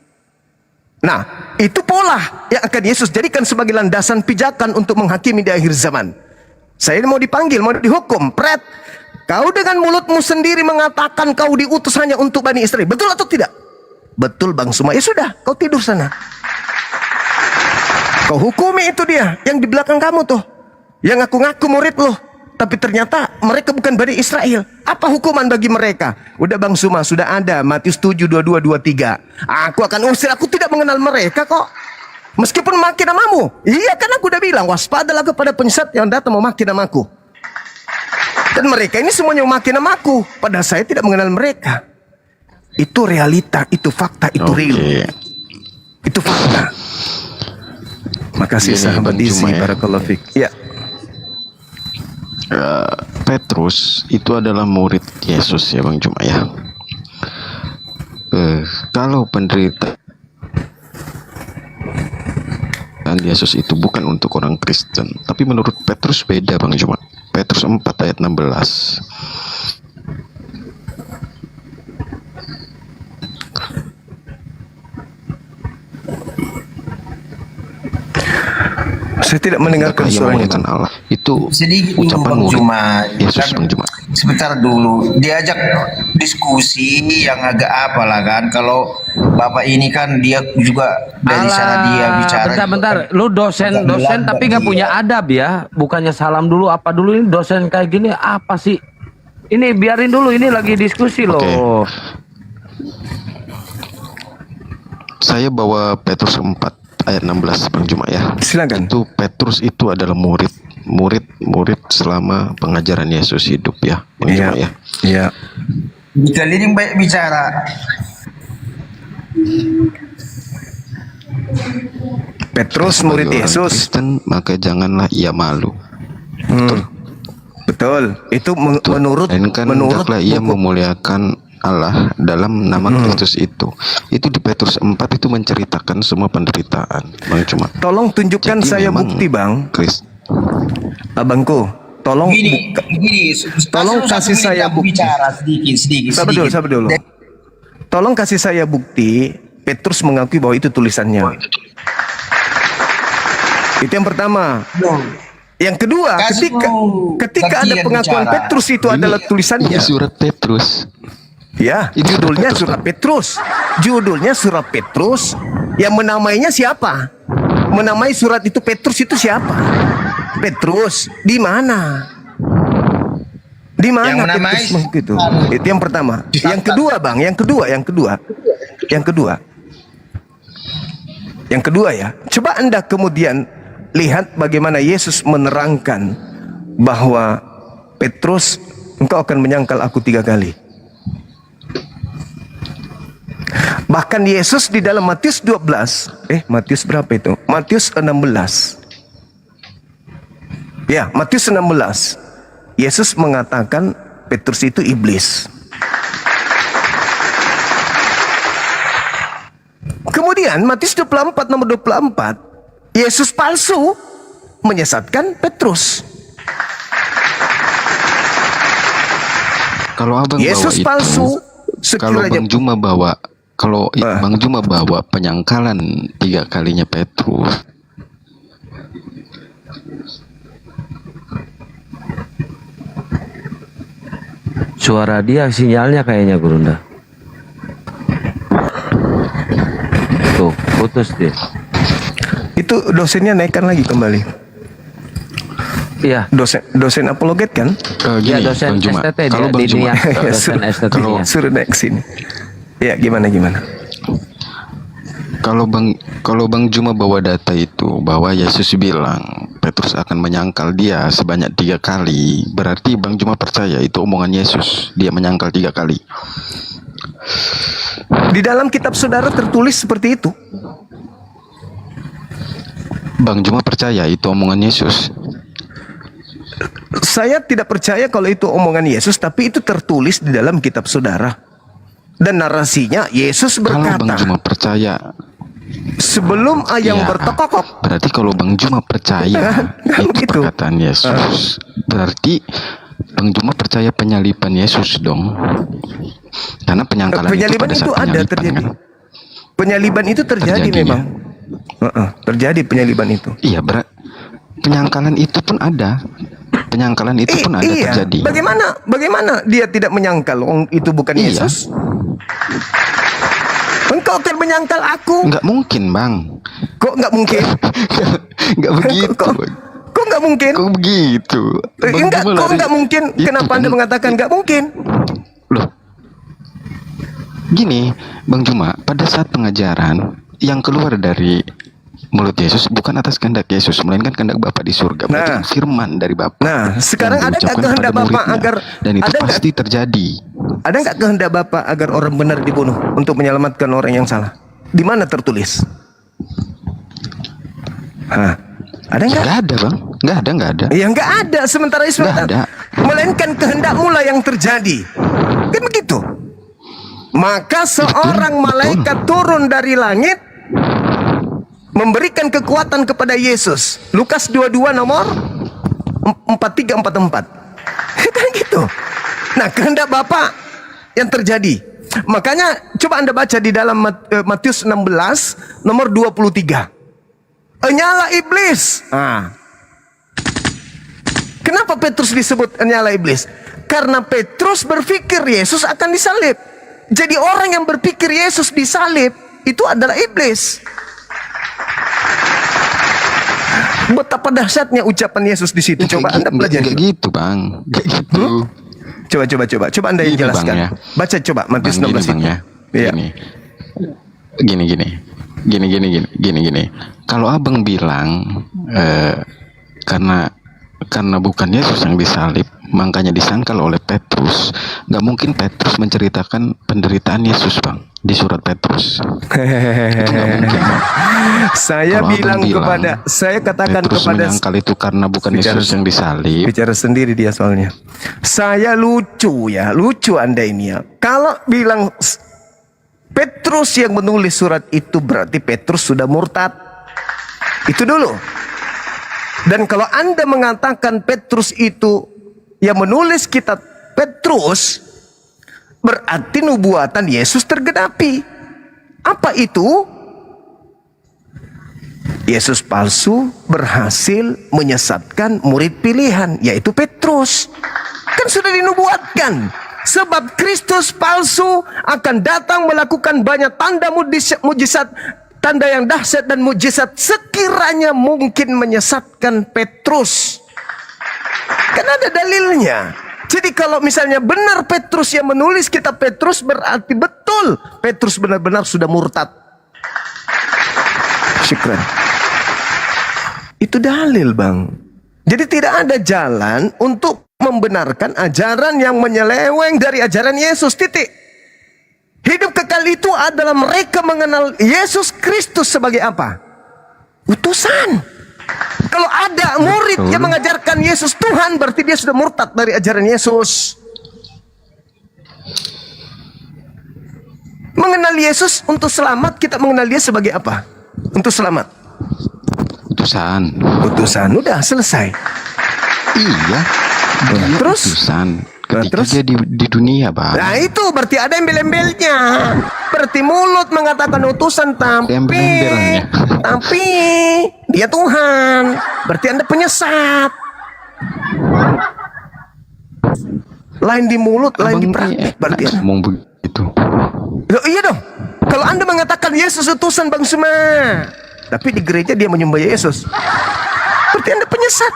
Speaker 3: Nah, itu pola yang akan Yesus jadikan sebagai landasan pijakan untuk menghakimi di akhir zaman. Saya mau dipanggil, mau dihukum, pret. Kau dengan mulutmu sendiri mengatakan kau diutus hanya untuk Bani Israel. Betul atau tidak? Betul Bang Suma. Ya sudah, kau tidur sana. Kau hukumi itu dia, yang di belakang kamu tuh, yang ngaku-ngaku murid loh, tapi ternyata mereka bukan Bani Israel. Apa hukuman bagi mereka? Udah Bang Suma, sudah ada Matius 7, 22, 23. Aku akan usir, aku tidak mengenal mereka kok. Meskipun maki namamu. Iya kan aku udah bilang, waspadalah kepada penyesat yang datang memaki namaku. Dan mereka ini semuanya memaki namaku, padahal saya tidak mengenal mereka. Itu realita, itu fakta, itu real. Itu fakta. Makasih sahabat Izi, barakallahu fiik. Ya.
Speaker 18: Petrus itu adalah murid Yesus ya Bang Juma ya. Kalau penderitaan Yesus itu bukan untuk orang Kristen, tapi menurut Petrus beda Bang Juma. Petrus 4 ayat 16.
Speaker 3: Saya tidak mendengarkan suaranya
Speaker 18: Allah. Itu
Speaker 19: sedikit
Speaker 18: ucapan
Speaker 19: dulu,
Speaker 18: murid
Speaker 19: Yesus
Speaker 18: Bang Juma.
Speaker 19: Sebentar dulu, diajak diskusi yang agak apalah kan. Kalau Bapak ini kan dia juga dari sana dia bicara.
Speaker 16: Bentar, lu dosen tapi nggak punya adab ya. Bukannya salam dulu apa dulu, ini dosen kayak gini apa sih? Ini biarin dulu, ini lagi diskusi loh.
Speaker 18: Saya bawa Petrus 4 ayat 16 Bang Juma ya.
Speaker 3: Silakan.
Speaker 18: Itu Petrus itu adalah murid selama pengajaran Yesus hidup ya Bang Juma ya.
Speaker 3: Iya.
Speaker 19: Kalian yang baik bicara.
Speaker 18: Petrus murid Yesus. Kristen, maka janganlah ia malu.
Speaker 3: Betul. Itu menurut
Speaker 18: hendaklah ia memuliakan Allah dalam nama Kristus itu. Itu di Petrus 4 itu menceritakan semua penderitaan Bang Cuma.
Speaker 3: Tolong tunjukkan saya bukti Bang. Abangku, tolong tolong kasih saya bukti.
Speaker 19: Bicara sedikit.
Speaker 3: Sabar dulu. Tolong kasih saya bukti Petrus mengakui bahwa itu tulisannya. Itu yang pertama. Yang kedua, ketika ada pengakuan Petrus itu adalah tulisannya.
Speaker 18: Ini surat Petrus.
Speaker 3: Ya, judulnya surat Petrus. Judulnya surat Petrus. Yang menamainya siapa? Menamai surat itu Petrus itu siapa? Petrus di mana? Di mana Petrus itu? Itu yang pertama. Yang kedua, Bang, yang kedua ya. Coba Anda kemudian lihat bagaimana Yesus menerangkan bahwa Petrus, engkau akan menyangkal aku 3 kali. Bahkan Yesus di dalam Matius 12, Matius berapa itu? Matius 16. Ya, Matius 16. Yesus mengatakan Petrus itu iblis. Kemudian Matius 24 nomor 24, Yesus palsu menyesatkan Petrus.
Speaker 18: Kalau abang
Speaker 3: Yesus
Speaker 18: bawa
Speaker 3: palsu,
Speaker 18: itu, kalau Bang Juma bawa, Bang Juma bawa penyangkalan 3 kalinya Petrus.
Speaker 16: Suara dia sinyalnya kayaknya Gurunda. Tuh, putus dia.
Speaker 3: Itu dosennya naikkan lagi kembali.
Speaker 16: Iya.
Speaker 3: Dosen apologet kan?
Speaker 16: Iya, dosen STT
Speaker 18: kalau
Speaker 16: dia
Speaker 18: Bang
Speaker 16: di
Speaker 18: Juma,
Speaker 16: Nia. Dosen STT dia.
Speaker 3: Suruh naik sini. Ya, gimana?
Speaker 18: Kalau Bang Juma bawa data itu bahwa Yesus bilang Petrus akan menyangkal dia sebanyak 3 kali, berarti Bang Juma percaya itu omongan Yesus, dia menyangkal 3 kali.
Speaker 3: Di dalam kitab saudara tertulis seperti itu.
Speaker 18: Bang Juma percaya itu omongan Yesus.
Speaker 3: Saya tidak percaya kalau itu omongan Yesus, tapi itu tertulis di dalam kitab saudara. Dan narasinya Yesus berkata,
Speaker 18: kalau Bang Juma percaya,
Speaker 3: sebelum ayam bertokok,
Speaker 18: berarti kalau Bang Juma percaya itu perkataan Yesus, berarti Bang Juma percaya penyaliban Yesus dong. Karena penyangkalan itu pada saat penyaliban
Speaker 3: terjadi.
Speaker 18: kan?
Speaker 3: Penyaliban itu terjadi memang. Terjadi penyaliban itu.
Speaker 18: Iya, penyangkalan itu pun ada. Penyangkalan itu pun ada terjadi.
Speaker 3: Bagaimana dia tidak menyangkal? Itu bukan Yesus. Engkau akan menyangkal aku?
Speaker 18: Nggak mungkin, Bang.
Speaker 3: Kok nggak mungkin?
Speaker 18: Nggak begitu.
Speaker 3: Kok nggak mungkin?
Speaker 18: Kok begitu?
Speaker 3: Kok nggak mungkin? Kenapa Anda mengatakan nggak mungkin?
Speaker 18: Loh, gini, Bang Juma, pada saat pengajaran yang keluar dari mulut Yesus bukan atas kehendak Yesus, melainkan kehendak Bapa di surga. Berarti firman dari Bapa.
Speaker 3: Nah, sekarang ada nggak kehendak Bapa agar
Speaker 18: dan itu pasti terjadi?
Speaker 3: Ada nggak kehendak Bapa agar orang benar dibunuh untuk menyelamatkan orang yang salah? Di mana tertulis? Ada nggak?
Speaker 18: Nggak ada, Bang. Nggak ada.
Speaker 3: Ya nggak ada. Sementara itu melainkan kehendakmu lah yang terjadi. Kan begitu. Maka seorang malaikat turun dari langit memberikan kekuatan kepada Yesus. Lukas 22 nomor 4344. Kan gitu. Nah, kehendak Bapa yang terjadi. Makanya coba Anda baca di dalam Matius 16 nomor 23. Nyala iblis. Kenapa Petrus disebut nyala iblis? Karena Petrus berpikir Yesus akan disalib. Jadi orang yang berpikir Yesus disalib itu adalah iblis. Betapa dahsyatnya ucapan Yesus di situ. Coba Anda pelajari.
Speaker 18: Kayak gitu, Bang. Kayak gitu.
Speaker 3: Coba Anda yang jelaskan.
Speaker 18: Bang, ya.
Speaker 3: Baca coba Matius 16
Speaker 18: Bang, ya. Gini. Kalau Abang bilang karena bukan Yesus yang disalib, makanya disangkal oleh Petrus. Nggak mungkin Petrus menceritakan penderitaan Yesus, Bang, di surat Petrus. Itu nggak mungkin, Bang.
Speaker 3: Saya katakan
Speaker 18: Petrus
Speaker 3: kepada
Speaker 18: menyangkal itu karena bukan Yesus yang disalib.
Speaker 3: Bicara sendiri dia soalnya. Saya lucu Anda ini ya. Kalau bilang Petrus yang menulis surat itu berarti Petrus sudah murtad. Itu dulu. Dan kalau Anda mengatakan Petrus itu yang menulis kitab Petrus, berarti nubuatan Yesus tergenapi. Apa itu? Yesus palsu berhasil menyesatkan murid pilihan, yaitu Petrus. Kan sudah dinubuatkan. Sebab Kristus palsu akan datang melakukan banyak tanda mujizat, tanda yang dahsyat dan mujizat sekiranya mungkin menyesatkan Petrus. Kan ada dalilnya. Jadi kalau misalnya benar Petrus yang menulis kitab Petrus, berarti betul Petrus benar-benar sudah murtad. Syukran. Itu dalil, Bang. Jadi tidak ada jalan untuk membenarkan ajaran yang menyeleweng dari ajaran Yesus. Titik. Hidup kekal itu adalah mereka mengenal Yesus Kristus sebagai apa? Utusan. Kalau ada murid yang mengajarkan Yesus Tuhan, berarti dia sudah murtad dari ajaran Yesus. Mengenal Yesus untuk selamat, kita mengenal dia sebagai apa? Untuk selamat.
Speaker 18: Utusan.
Speaker 3: Utusan, udah selesai.
Speaker 18: Iya.
Speaker 3: Terus?
Speaker 18: Utusan. Ketika dia di dunia, Bang.
Speaker 3: Nah itu berarti ada embel-embelnya. Berarti mulut mengatakan utusan, tapi dia Tuhan. Berarti Anda penyesat. Lain di mulut, lain di praktik. Berarti
Speaker 18: ngomong begitu.
Speaker 3: Loh, iya dong. Kalau Anda mengatakan Yesus utusan Bang Suma, tapi di gereja dia menyembah Yesus, berarti Anda penyesat.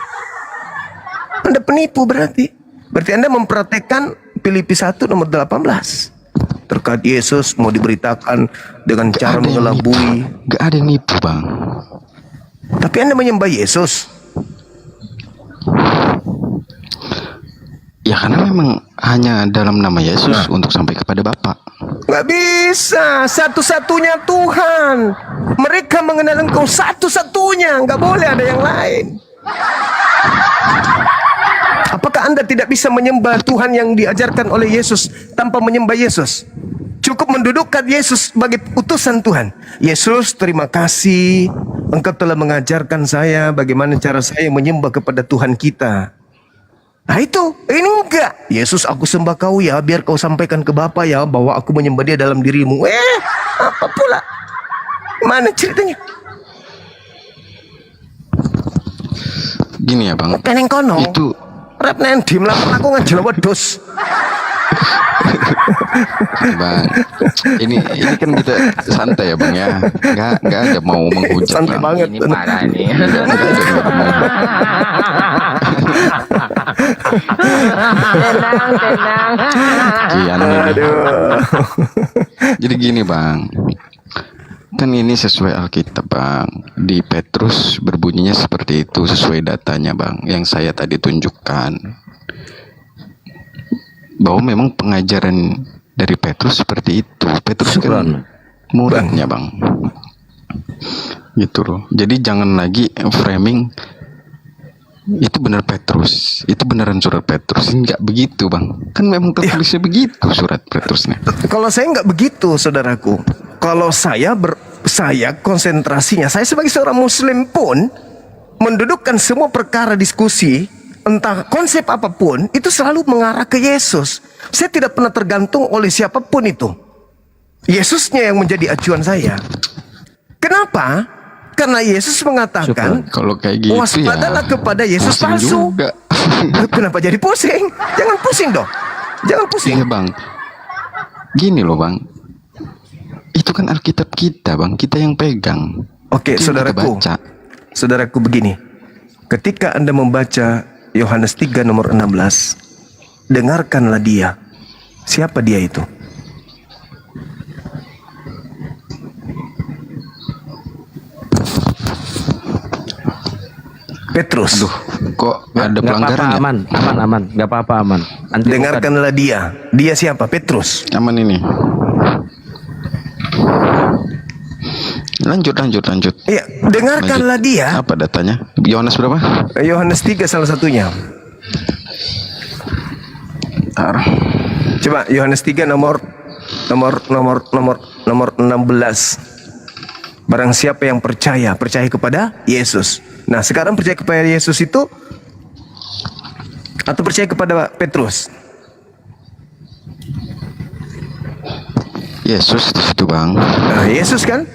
Speaker 3: Anda penipu berarti. Berarti Anda mempraktekkan Filipi 1 nomor 18. Terkait Yesus mau diberitakan dengan cara mengelabui.
Speaker 18: Gak ada yang nipu, Bang.
Speaker 3: Tapi Anda menyembah Yesus.
Speaker 18: Ya karena memang hanya dalam nama Yesus untuk sampai kepada Bapa.
Speaker 3: Gak bisa, satu-satunya Tuhan. Mereka mengenal Engkau satu-satunya, gak boleh ada yang lain. Apakah Anda tidak bisa menyembah Tuhan yang diajarkan oleh Yesus tanpa menyembah Yesus? Cukup mendudukkan Yesus sebagai utusan Tuhan. Yesus, terima kasih. Engkau telah mengajarkan saya bagaimana cara saya menyembah kepada Tuhan kita. Nah itu, ini enggak. Yesus, aku sembah kau ya, biar kau sampaikan ke Bapa ya, bahwa aku menyembah dia dalam dirimu. Apa pula? Mana ceritanya?
Speaker 18: Gini ya, Bang.
Speaker 3: Peneng kono.
Speaker 18: Itu
Speaker 3: rap nendim lah, aku ngajel wedhus.
Speaker 18: Bang, ini kan kita santai ya, Bang ya. Nggak ada mau menghujat.
Speaker 3: Santai banget.
Speaker 11: Ini parah nih.
Speaker 18: Tenang. Jadi gini, Bang. Kan ini sesuai Alkitab, Bang. Di Petrus berbunyinya seperti itu, sesuai datanya, Bang, yang saya tadi tunjukkan. Bahwa memang pengajaran dari Petrus seperti itu. Petrus kan muridnya, Bang. Gitu loh. Jadi jangan lagi framing itu benar Petrus, itu beneran surat Petrus. Enggak begitu, Bang. Kan memang tertulisnya begitu surat Petrusnya.
Speaker 3: Kalau saya enggak begitu, saudaraku. Kalau saya konsentrasinya, saya sebagai seorang Muslim pun mendudukkan semua perkara diskusi, entah konsep apapun, itu selalu mengarah ke Yesus. Saya tidak pernah tergantung oleh siapapun itu. Yesusnya yang menjadi acuan saya. Kenapa? Karena Yesus mengatakan,
Speaker 18: kalau kayak gitu
Speaker 3: waspadalah kepada Yesus palsu. Kenapa jadi pusing? Jangan pusing dong. Jangan pusing.
Speaker 18: Iya, Bang. Gini loh, Bang. Itu kan Alkitab kita, Bang. Kita yang pegang.
Speaker 3: Oke, saudaraku. Saudaraku begini. Ketika Anda membaca Yohanes 3 nomor 16, dengarkanlah dia. Siapa dia itu? Petrus.
Speaker 18: Aduh, kok ada pelanggaran ya?
Speaker 16: Aman, nggak apa-apa, aman.
Speaker 3: Dengarkanlah dia. Dia siapa? Petrus.
Speaker 18: Aman ini. Lanjut.
Speaker 3: Iya, dengarkanlah dia.
Speaker 18: Apa datanya? Yohanes berapa?
Speaker 3: Yohanes 3 salah satunya. Coba Yohanes 3 nomor 16. Barang siapa yang percaya kepada Yesus. Nah, sekarang percaya kepada Yesus itu atau percaya kepada Petrus?
Speaker 18: Yesus di situ, Bang.
Speaker 3: Nah, Yesus kan?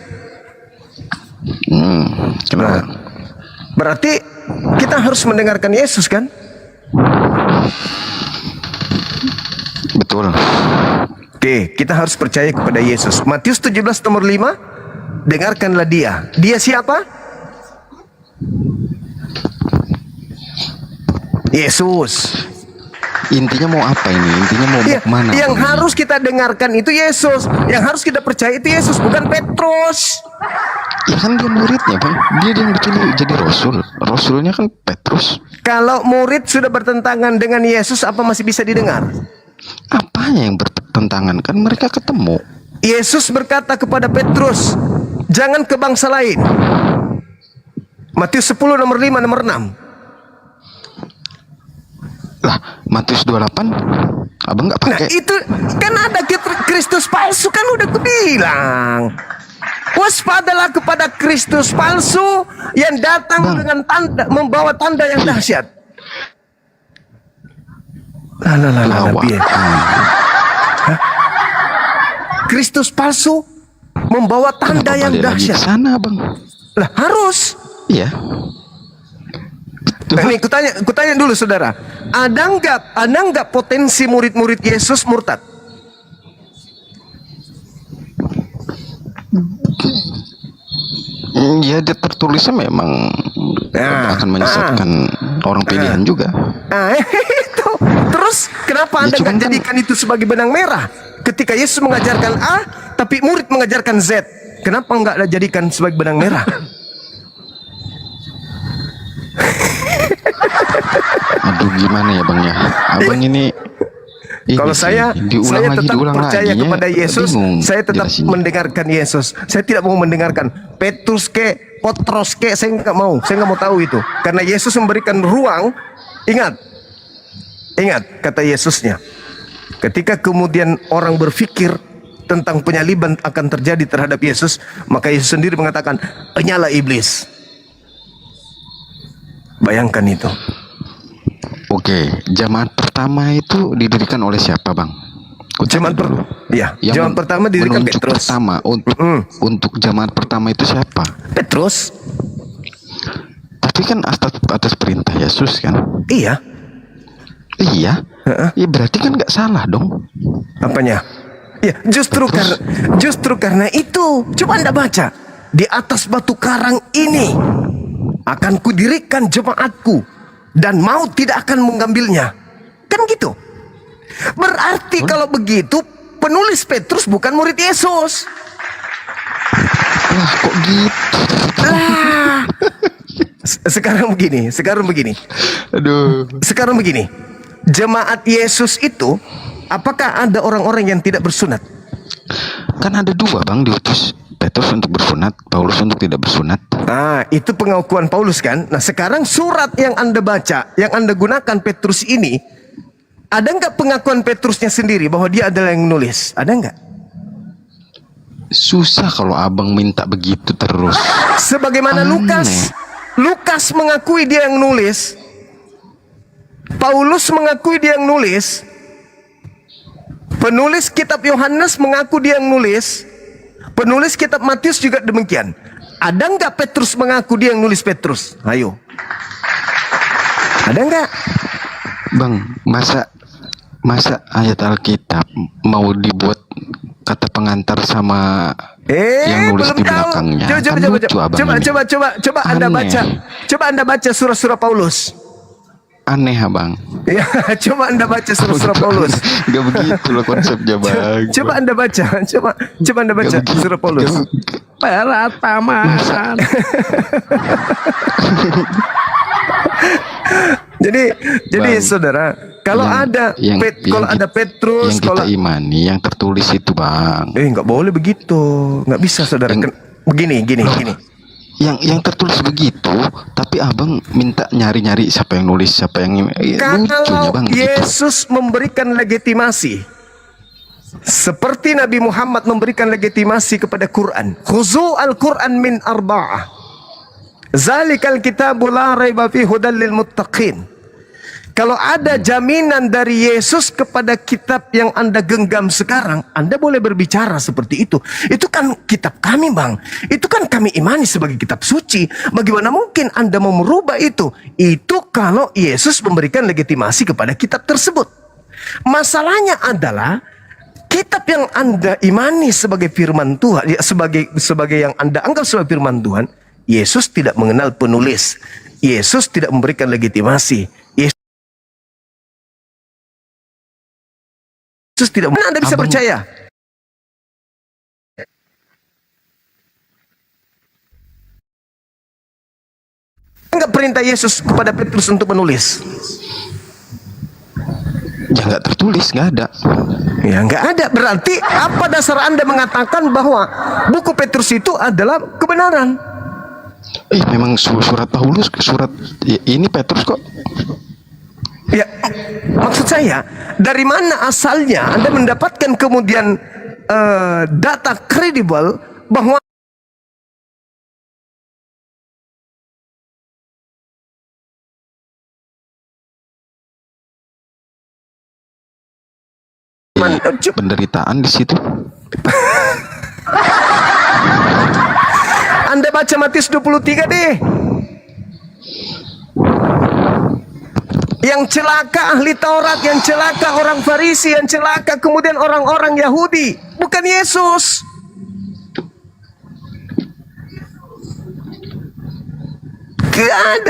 Speaker 3: Nah, berarti kita harus mendengarkan Yesus kan?
Speaker 18: Betul.
Speaker 3: Oke, kita harus percaya kepada Yesus. Matius 17 nomor 5, dengarkanlah dia. Dia siapa? Yesus.
Speaker 18: Intinya mau apa ini? Intinya mau kemana?
Speaker 3: Yang harus kita dengarkan itu Yesus. Yang harus kita percaya itu Yesus, bukan Petrus.
Speaker 18: Ya kan dia muridnya, Bang. Dia yang dipilih jadi rasul. Rasulnya kan Petrus.
Speaker 3: Kalau murid sudah bertentangan dengan Yesus, apa masih bisa didengar?
Speaker 18: Apanya yang bertentangan? Kan mereka ketemu.
Speaker 3: Yesus berkata kepada Petrus, jangan ke bangsa lain. Matius 10 nomor 5 nomor 6.
Speaker 18: Lah, Matius 28 abang nggak pakai.
Speaker 3: Nah itu kan ada Kristus palsu, kan udah kubilang. Waspadalah kepada Kristus palsu yang datang dengan tanda, membawa tanda yang dahsyat. Kristus palsu membawa tanda yang dahsyat.
Speaker 18: Sana, Bang.
Speaker 3: Lah harus.
Speaker 18: Iya.
Speaker 3: Nah, nih, kutanya dulu saudara, ada nggak potensi murid-murid Yesus murtad?
Speaker 18: Ya, dia tertulisnya memang akan menyesatkan orang pilihan juga.
Speaker 3: Nah, itu. Terus kenapa Anda nggak jadikan itu sebagai benang merah? Ketika Yesus mengajarkan A, tapi murid mengajarkan Z, kenapa nggak jadikan sebagai benang merah?
Speaker 18: Aduh, gimana ya Bang ya? Abang ini
Speaker 3: kalau saya tetap percaya kepada Yesus, saya tetap mendengarkan Yesus. Saya tidak mau mendengarkan Petrus ke Potros ke, saya nggak mau tahu itu. Karena Yesus memberikan ruang. Ingat kata Yesusnya. Ketika kemudian orang berpikir tentang penyaliban akan terjadi terhadap Yesus, maka Yesus sendiri mengatakan, "Enyalah iblis." Bayangkan itu.
Speaker 18: Oke, jamaat pertama itu didirikan oleh siapa, Bang?
Speaker 3: Jamaat pertama didirikan Petrus.
Speaker 18: Untuk jamaat pertama itu siapa?
Speaker 3: Petrus.
Speaker 18: Tapi kan atas perintah Yesus kan?
Speaker 3: Iya.
Speaker 18: Iya. Ya berarti kan nggak salah dong.
Speaker 3: Apanya? Ya justru karena itu. Coba Anda baca. Di atas batu karang ini akan kudirikan jemaatku, dan maut tidak akan mengambilnya. Kan gitu. Berarti kalau begitu penulis Petrus bukan murid Yesus.
Speaker 18: Lah kok gitu?
Speaker 3: Lah. Sekarang begini.
Speaker 18: Aduh.
Speaker 3: Sekarang begini. Jemaat Yesus itu, apakah ada orang-orang yang tidak bersunat?
Speaker 18: Kan ada dua, Bang, diutus. Petrus untuk bersunat, Paulus untuk tidak bersunat.
Speaker 3: Nah, itu pengakuan Paulus kan. Nah, sekarang surat yang Anda baca, yang Anda gunakan Petrus ini, ada nggak pengakuan Petrusnya sendiri bahwa dia adalah yang nulis? Ada nggak?
Speaker 18: Susah kalau abang minta begitu terus.
Speaker 3: Sebagaimana Lukas mengakui dia yang nulis, Paulus mengakui dia yang nulis, penulis kitab Yohanes mengaku dia yang nulis, penulis kitab Matius juga demikian. Ada nggak Petrus mengaku dia yang nulis Petrus? Ayo. Ada nggak?
Speaker 18: Bang, masa ayat Alkitab mau dibuat kata pengantar sama yang nulis di belakangnya?
Speaker 3: Coba Anda baca. Coba Anda baca surah-surah Paulus.
Speaker 18: Aneh, Abang.
Speaker 3: Ya, coba Anda baca surah-surah Paulus.
Speaker 18: Gak begitu loh konsepnya, Bang.
Speaker 3: Coba Anda baca, coba Anda baca surah Paulus.
Speaker 2: Peratamaan.
Speaker 3: Jadi saudara, kalau ada Petrus,
Speaker 18: yang kita imani, yang tertulis itu, Bang.
Speaker 3: Nggak boleh begitu, nggak bisa saudara. Begini.
Speaker 18: Yang tertulis begitu, tapi abang minta nyari-nyari siapa yang nulis, siapa yang lucunya, Bang.
Speaker 3: Yesus memberikan legitimasi seperti Nabi Muhammad memberikan legitimasi kepada Quran. Khuzu al-Quran min arba'ah. Zalikal kitabu la raiba fi hudal lil muttaqin. Kalau ada jaminan dari Yesus kepada kitab yang Anda genggam sekarang, Anda boleh berbicara seperti itu. Itu kan kitab kami, Bang. Itu kan kami imani sebagai kitab suci. Bagaimana mungkin Anda mau merubah itu? Itu kalau Yesus memberikan legitimasi kepada kitab tersebut. Masalahnya adalah kitab yang Anda imani sebagai firman Tuhan, sebagai yang Anda anggap sebagai firman Tuhan, Yesus tidak mengenal penulis. Yesus tidak memberikan legitimasi. Yesus tidak. Mana Anda bisa percaya? Enggak perintah Yesus kepada Petrus untuk menulis.
Speaker 18: Ya nggak tertulis, nggak ada.
Speaker 3: Ya nggak ada. Berarti apa dasar Anda mengatakan bahwa buku Petrus itu adalah kebenaran?
Speaker 18: Memang surat Paulus, ini Petrus kok.
Speaker 3: Ya, maksud saya, dari mana asalnya Anda mendapatkan kemudian data kredibel bahwa
Speaker 18: penderitaan di situ?
Speaker 3: Anda baca Matius 23 deh. Yang celaka ahli Taurat, yang celaka orang Farisi, yang celaka kemudian orang-orang Yahudi, bukan Yesus.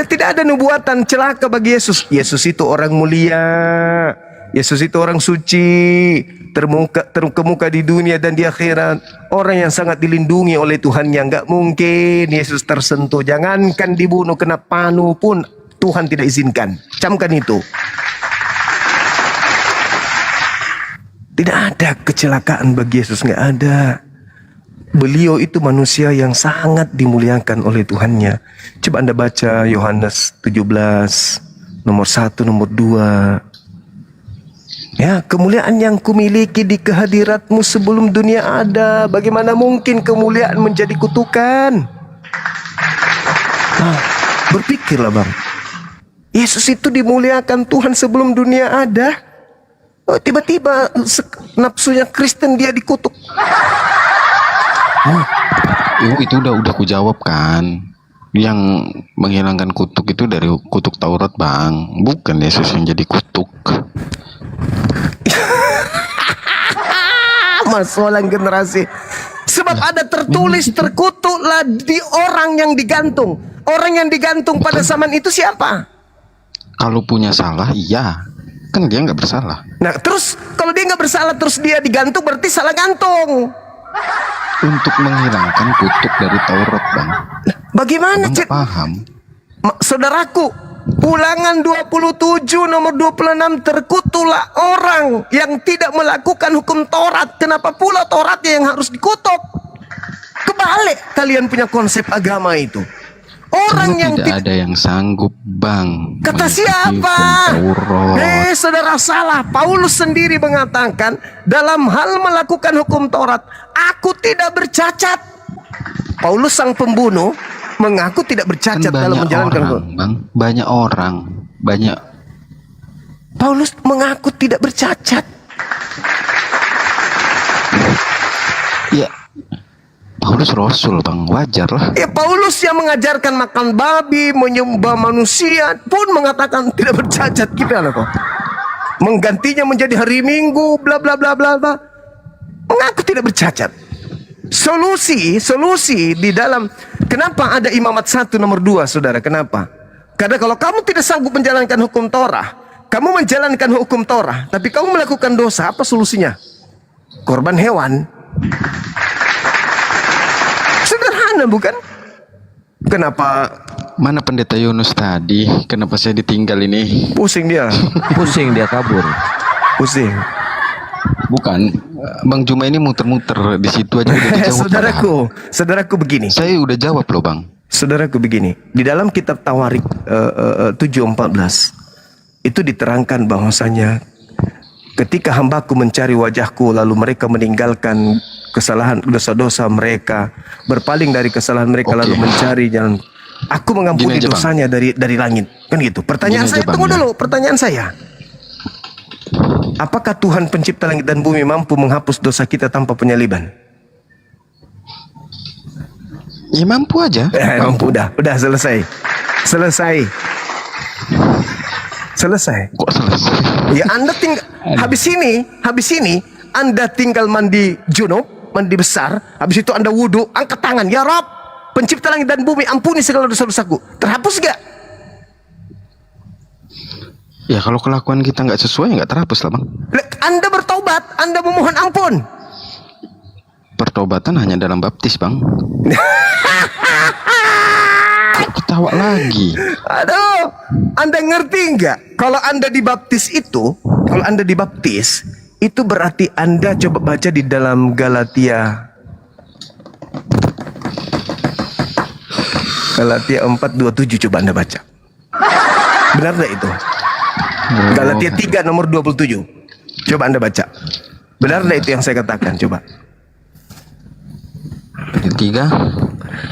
Speaker 3: Tidak ada nubuatan celaka bagi Yesus. Yesus itu orang mulia. Yesus itu orang suci, terkemuka di dunia dan di akhirat. Orang yang sangat dilindungi oleh Tuhan, yang nggak mungkin Yesus tersentuh. Jangankan dibunuh, kena panu pun Tuhan tidak izinkan. Camkan itu. Tidak ada kecelakaan bagi Yesus, nggak ada. Beliau itu manusia yang sangat dimuliakan oleh Tuhannya. Coba Anda baca Yohanes 17, nomor 1, nomor 2. Ya, kemuliaan yang kumiliki di kehadiratmu sebelum dunia ada. Bagaimana mungkin kemuliaan menjadi kutukan? Berpikirlah, Bang. Yesus itu dimuliakan Tuhan sebelum dunia ada. Tiba-tiba nafsunya Kristen dia dikutuk.
Speaker 18: Itu udah ku jawab kan. Yang menghilangkan kutuk itu dari kutuk Taurat, Bang. Bukan Yesus yang jadi kutuk.
Speaker 3: Masalah generasi. Sebab ada tertulis, terkutuklah di orang yang digantung. Orang yang digantung pada zaman itu siapa?
Speaker 18: Kalau punya salah, iya. Kan dia nggak bersalah.
Speaker 3: Nah, terus kalau dia nggak bersalah terus dia digantung, berarti salah gantung.
Speaker 18: Untuk menghilangkan kutuk dari Taurat, Bang.
Speaker 3: Bagaimana, Cik?
Speaker 18: Paham.
Speaker 3: Saudaraku, Ulangan 27 nomor 26, terkutuklah orang yang tidak melakukan hukum Taurat. Kenapa pula Tauratnya yang harus dikutuk? Kebalik kalian punya konsep agama itu. Orang yang
Speaker 18: tidak ada yang sanggup, Bang.
Speaker 3: Kata siapa? Saudara salah. Paulus sendiri mengatakan dalam hal melakukan hukum Taurat, aku tidak bercacat. Paulus sang pembunuh mengaku tidak bercacat dalam menjalankan
Speaker 18: orang, Bang. Banyak orang, banyak.
Speaker 3: Paulus mengaku tidak bercacat.
Speaker 18: Ya, Paulus Rasul, Bang, wajar lah.
Speaker 3: Ya, Paulus yang mengajarkan makan babi, menyembah manusia pun mengatakan tidak bercacat. Kita kok menggantinya menjadi hari Minggu, bla bla bla bla bla. Mengaku tidak bercacat. Solusi di dalam kenapa ada imamat 1 nomor 2, saudara? Kenapa? Karena kalau kamu tidak sanggup menjalankan hukum Torah, kamu menjalankan hukum Torah, tapi kamu melakukan dosa, apa solusinya? Korban hewan. Sederhana, bukan? Kenapa?
Speaker 18: Mana pendeta Yunus tadi? Kenapa saya ditinggal ini?
Speaker 3: Pusing dia.
Speaker 16: Pusing dia, kabur.
Speaker 3: Pusing.
Speaker 18: Bukan, Bang Juma ini muter-muter di situ aja udah dijawab.
Speaker 3: Saudaraku begini.
Speaker 18: Saya udah jawab loh, Bang.
Speaker 3: Saudaraku begini. Di dalam kitab Tawarik 7:14 itu diterangkan bahwasanya ketika hambaku mencari wajahku lalu mereka meninggalkan kesalahan dosa-dosa mereka, berpaling dari kesalahan mereka lalu mencari jalan. Aku mengampuni
Speaker 18: Gini aja, Bang.
Speaker 3: dosanya dari langit. Kan gitu. Pertanyaan
Speaker 18: Gini aja,
Speaker 3: saya,
Speaker 18: Bang,
Speaker 3: tunggu
Speaker 18: ya.
Speaker 3: dulu. Pertanyaan saya. Apakah Tuhan pencipta langit dan bumi mampu menghapus dosa kita tanpa penyaliban?
Speaker 18: Ya mampu aja.
Speaker 3: Mampu, udah selesai. Selesai.
Speaker 18: Kok selesai?
Speaker 3: Ya Anda tinggal habis ini Anda tinggal mandi junub, mandi besar, habis itu Anda wudhu, angkat tangan, ya Rob, pencipta langit dan bumi, ampuni segala dosa-dosaku. Terhapus gak?
Speaker 18: Ya kalau kelakuan kita nggak sesuai nggak terhapus lah, Bang.
Speaker 3: Anda bertobat, Anda memohon ampun.
Speaker 18: Pertobatan hanya dalam baptis, Bang. Kok ketawa lagi?
Speaker 3: Aduh, Anda ngerti nggak? Kalau Anda dibaptis itu berarti Anda coba baca di dalam Galatia 4:27, coba Anda baca. Benar nggak itu? Galatia 3 nomor 27. Coba Anda baca. Benar nggak itu yang saya katakan? Coba.
Speaker 18: 3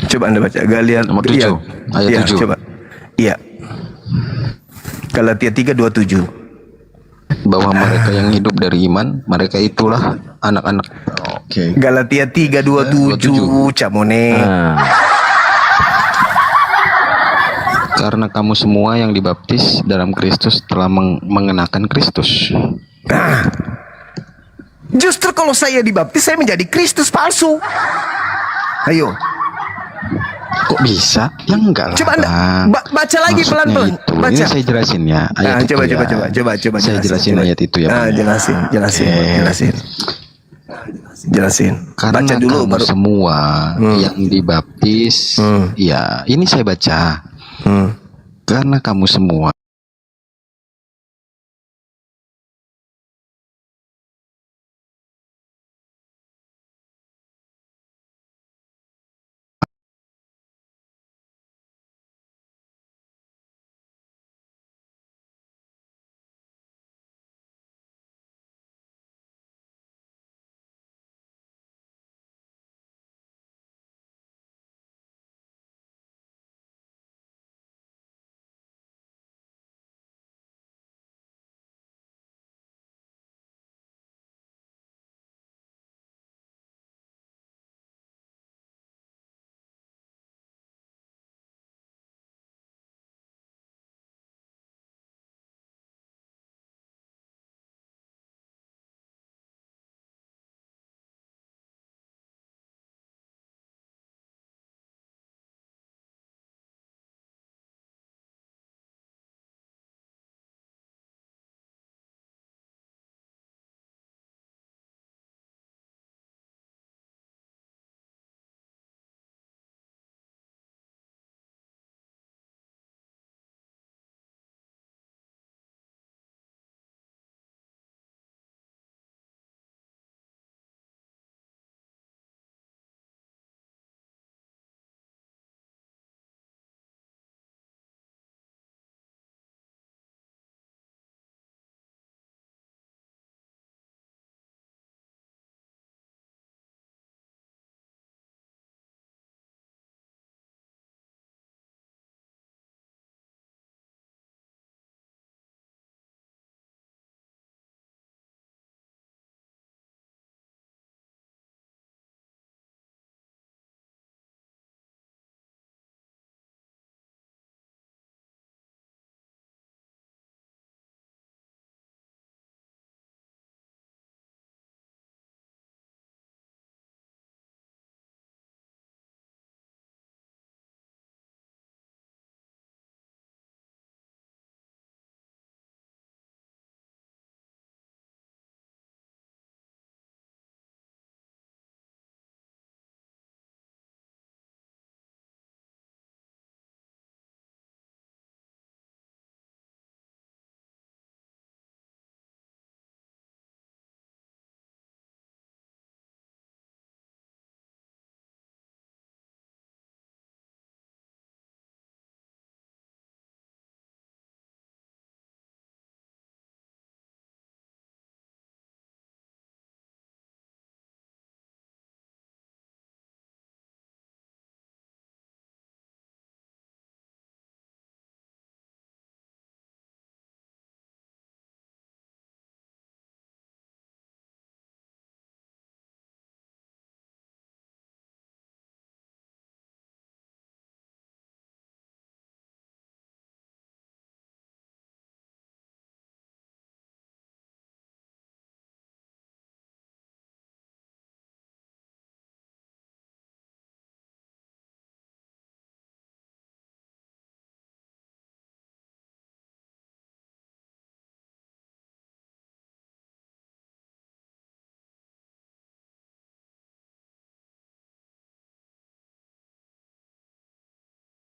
Speaker 3: Coba Anda baca Galatia
Speaker 18: nomor 7 ayat 7.
Speaker 3: Coba. Iya. Galatia 3:27.
Speaker 18: Bahwa mereka yang hidup dari iman, mereka itulah anak-anak. Oke.
Speaker 3: Galatia 3:27, Camone.
Speaker 18: Karena kamu semua yang dibaptis dalam Kristus telah mengenakan Kristus.
Speaker 3: Nah, justru kalau saya dibaptis saya menjadi Kristus palsu. Ayo.
Speaker 18: Kok bisa? Ya enggak lah.
Speaker 3: Coba Anda baca lagi
Speaker 18: Maksudnya
Speaker 3: pelan-pelan.
Speaker 18: itu.
Speaker 3: Baca.
Speaker 18: Ini saya jelasin ya ayat itu
Speaker 3: coba,
Speaker 18: ya.
Speaker 3: coba.
Speaker 18: Saya jelasin ayat itu ya, Bang.
Speaker 3: Jelasin.
Speaker 18: Karena
Speaker 3: Baca dulu
Speaker 18: kamu
Speaker 3: baru.
Speaker 18: semua yang dibaptis, ya ini saya baca. Karena kamu semua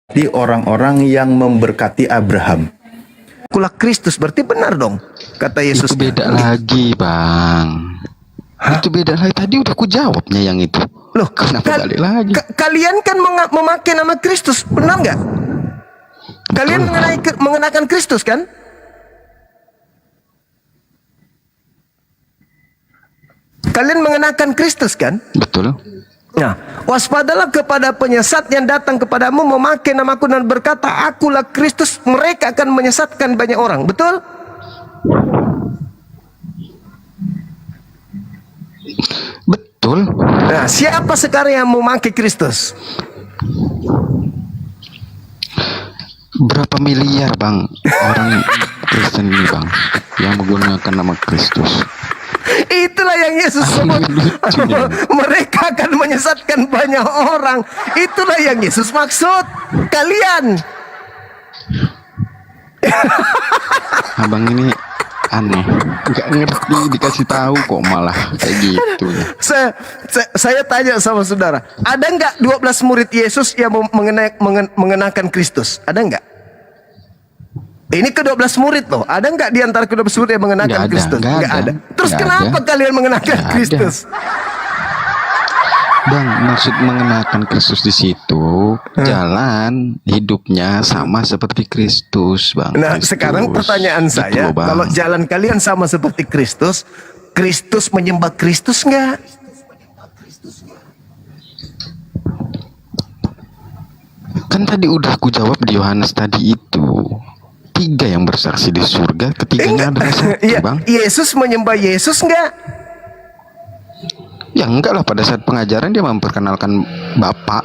Speaker 6: di orang-orang yang memberkati Abraham. Akulah Kristus, berarti benar dong kata Yesus.
Speaker 18: Itu beda lagi, Bang. Itu beda lagi. Tadi udah ku jawabnya yang itu.
Speaker 6: Loh,
Speaker 18: kenapa balik lagi?
Speaker 6: Kalian kan memakai nama Kristus, benar nggak? Kalian mengenakan Kristus kan? Kalian mengenakan Kristus kan?
Speaker 18: Betul.
Speaker 6: Nah, waspadalah kepada penyesat yang datang kepadamu memakai namaku dan berkata, akulah Kristus. Mereka akan menyesatkan banyak orang. Betul?
Speaker 18: Betul.
Speaker 6: Nah, siapa sekarang yang memakai Kristus?
Speaker 18: Berapa miliar, Bang, orang Kristen ini, Bang, yang menggunakan nama Kristus?
Speaker 6: Itulah yang Yesus sebut. Mereka akan menyesatkan banyak orang. Itulah yang Yesus maksud. Kalian.
Speaker 18: Abang ini aneh, nggak ngerti, dikasih tahu kok malah kayak gitu.
Speaker 6: Saya tanya sama saudara, ada nggak 12 murid Yesus yang mengenakan Kristus? Ada nggak? Ini ke-12 murid loh. Ada nggak di antara ke-12 murid yang mengenakan Kristus? Nggak ada. Terus kenapa kalian mengenakan Kristus?
Speaker 18: Bang, maksud mengenakan Kristus di situ jalan hidupnya sama seperti Kristus, Bang.
Speaker 6: Nah,
Speaker 18: Kristus.
Speaker 6: sekarang pertanyaan saya,
Speaker 18: Bang.
Speaker 6: kalau jalan kalian sama seperti Kristus, Kristus menyembah Kristus nggak?
Speaker 18: Kan tadi udah aku jawab di Yohanes tadi itu. 3 yang bersaksi di surga, ketiganya adalah 1, Bang.
Speaker 6: Yesus menyembah Yesus nggak?
Speaker 18: Ya enggak lah, pada saat pengajaran dia memperkenalkan Bapak.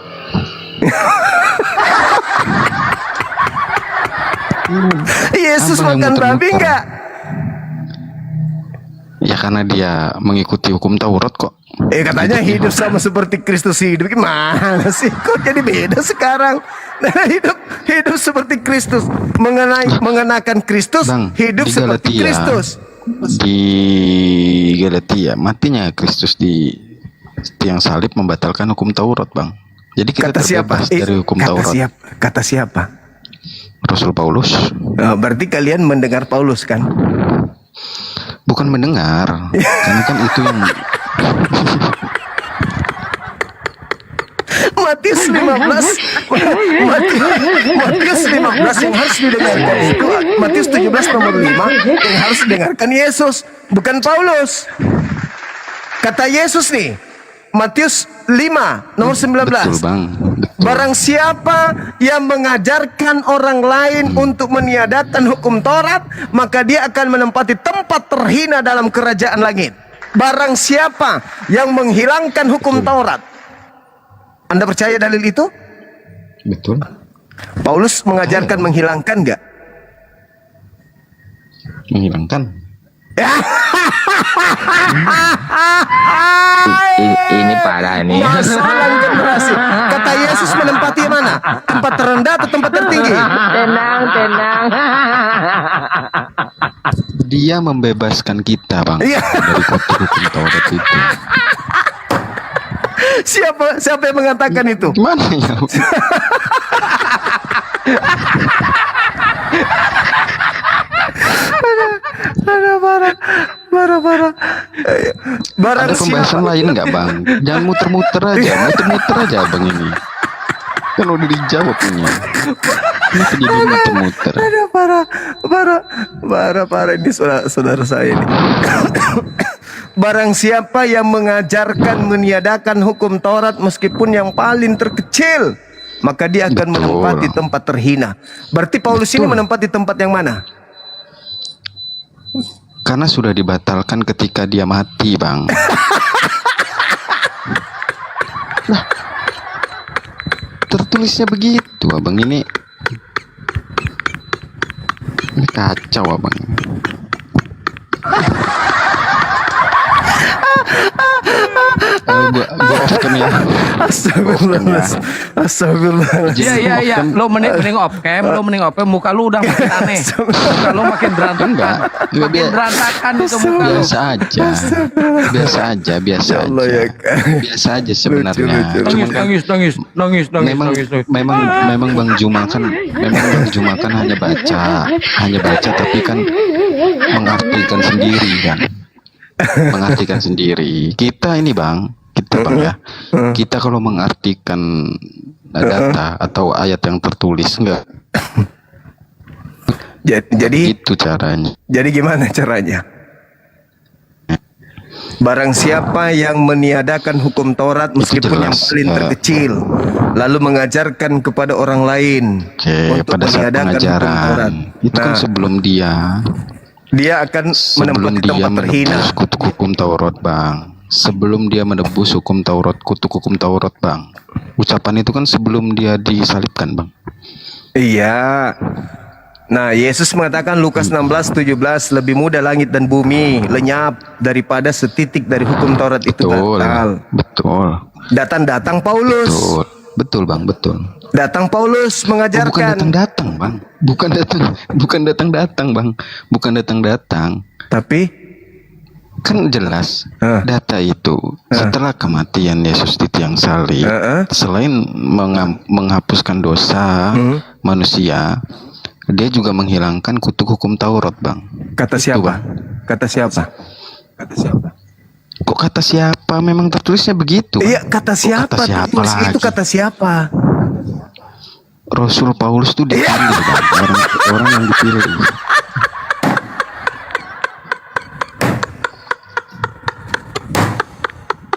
Speaker 6: Yesus makan babi nggak?
Speaker 18: Ya karena dia mengikuti hukum Taurat kok.
Speaker 6: Katanya hidup sama seperti Kristus hidup. Gimana sih? Kok jadi beda sekarang? Nah, hidup seperti Kristus, mengenakan Kristus,
Speaker 18: Bang,
Speaker 6: hidup
Speaker 18: di
Speaker 6: seperti
Speaker 18: Galatia,
Speaker 6: Kristus.
Speaker 18: Di Galatia matinya Kristus di tiang salib membatalkan hukum Taurat, Bang. Jadi kita terbebas dari hukum Taurat.
Speaker 6: Kata siapa?
Speaker 18: Rasul Paulus.
Speaker 6: Berarti kalian mendengar Paulus kan?
Speaker 18: Bukan mendengar, karena kan itu yang
Speaker 6: Matius 15 yang harus didengarkan itu Matius 17 nomor 5 yang harus didengarkan Yesus, bukan Paulus. Kata Yesus nih, Matius 5 nomor 19.
Speaker 18: Betul, Bang. Betul.
Speaker 6: Barang siapa yang mengajarkan orang lain untuk meniadakan hukum Taurat, maka dia akan menempati tempat terhina dalam kerajaan langit. Barang siapa yang menghilangkan hukum Taurat. Anda percaya dalil itu?
Speaker 18: Betul.
Speaker 6: Paulus mengajarkan menghilangkan enggak?
Speaker 18: Menghilangkan.
Speaker 16: Ini parah ini.
Speaker 6: Masalah generasi. Kata Yesus menempati mana? Tempat terendah atau tempat tertinggi?
Speaker 16: Tenang.
Speaker 18: Dia membebaskan kita, Bang, dari kotor hukum Taurat itu.
Speaker 6: Siapa yang mengatakan itu?
Speaker 18: Mana ya?
Speaker 6: Marah.
Speaker 18: Ada pembahasan lain nggak, Bang? Jangan muter-muter aja, Bang ini. Kan udah dijawab ini. Kenapa jadi muter-muter?
Speaker 6: Ada parah ini saudara saya ini. Barang siapa yang mengajarkan meniadakan hukum Taurat meskipun yang paling terkecil, maka dia akan menempati tempat terhina. Berarti Paulus ini menempati tempat yang mana?
Speaker 18: Karena sudah dibatalkan ketika dia mati, Bang. Nah, tertulisnya begitu, Abang ini kacau, Abang. Gua off-cam ya.
Speaker 6: Astagfirullah.
Speaker 16: Iya. Lo mending off cam, muka lu udah makin aneh. Muka lu makin berantakan. Makin berantakan itu muka lu.
Speaker 18: Biasa aja. Biasa aja sebenarnya.
Speaker 16: Nangis.
Speaker 18: Memang Bang Juma kan hanya baca tapi kan mengartikan sendiri. Kita Bang ya. Kita kalau mengartikan data atau ayat yang tertulis enggak.
Speaker 3: Jadi
Speaker 18: itu caranya.
Speaker 3: Jadi gimana caranya? Barang siapa yang meniadakan hukum Taurat meskipun yang paling terkecil, lalu mengajarkan kepada orang lain untuk
Speaker 18: pada saat
Speaker 3: meniadakan hukum Taurat,
Speaker 18: itu kan sebelum dia
Speaker 3: akan menempati tempat terhina.
Speaker 18: Kutuk hukum Taurat, Bang. Sebelum dia menebus hukum Taurat, kutuk hukum Taurat, Bang. Ucapan itu kan sebelum dia disalibkan, Bang.
Speaker 3: Iya. Nah, Yesus mengatakan Lukas 16:17, lebih mudah langit dan bumi lenyap daripada setitik dari hukum Taurat itu batal.
Speaker 18: Betul.
Speaker 3: Datang Paulus.
Speaker 18: Betul, Bang, betul.
Speaker 3: Datang Paulus mengajarkan.
Speaker 18: Bukan datang, Bang. Bukan datang.
Speaker 3: Tapi
Speaker 18: kan jelas data itu setelah kematian Yesus di tiang salib, selain menghapuskan dosa manusia, dia juga menghilangkan kutuk hukum Taurat, Bang.
Speaker 3: Kata siapa?
Speaker 18: Kok kata siapa? Memang tertulisnya begitu.
Speaker 3: Iya, kata siapa? Itu kata siapa?
Speaker 18: Rasul Paulus itu dipilih, Bang. Orang yang dipilih.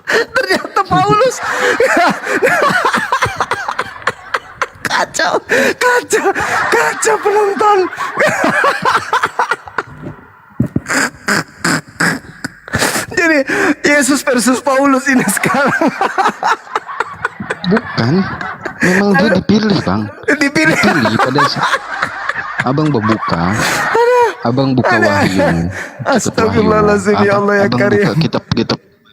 Speaker 3: Ternyata Paulus. Kacau penonton. Jadi Yesus versus Paulus ini sekarang.
Speaker 18: Bukan, memang dia dipilih, Bang. Dipilih pada saat Abang buka Wahyu.
Speaker 3: Astagfirullahaladzim, ya Allah ya Karim.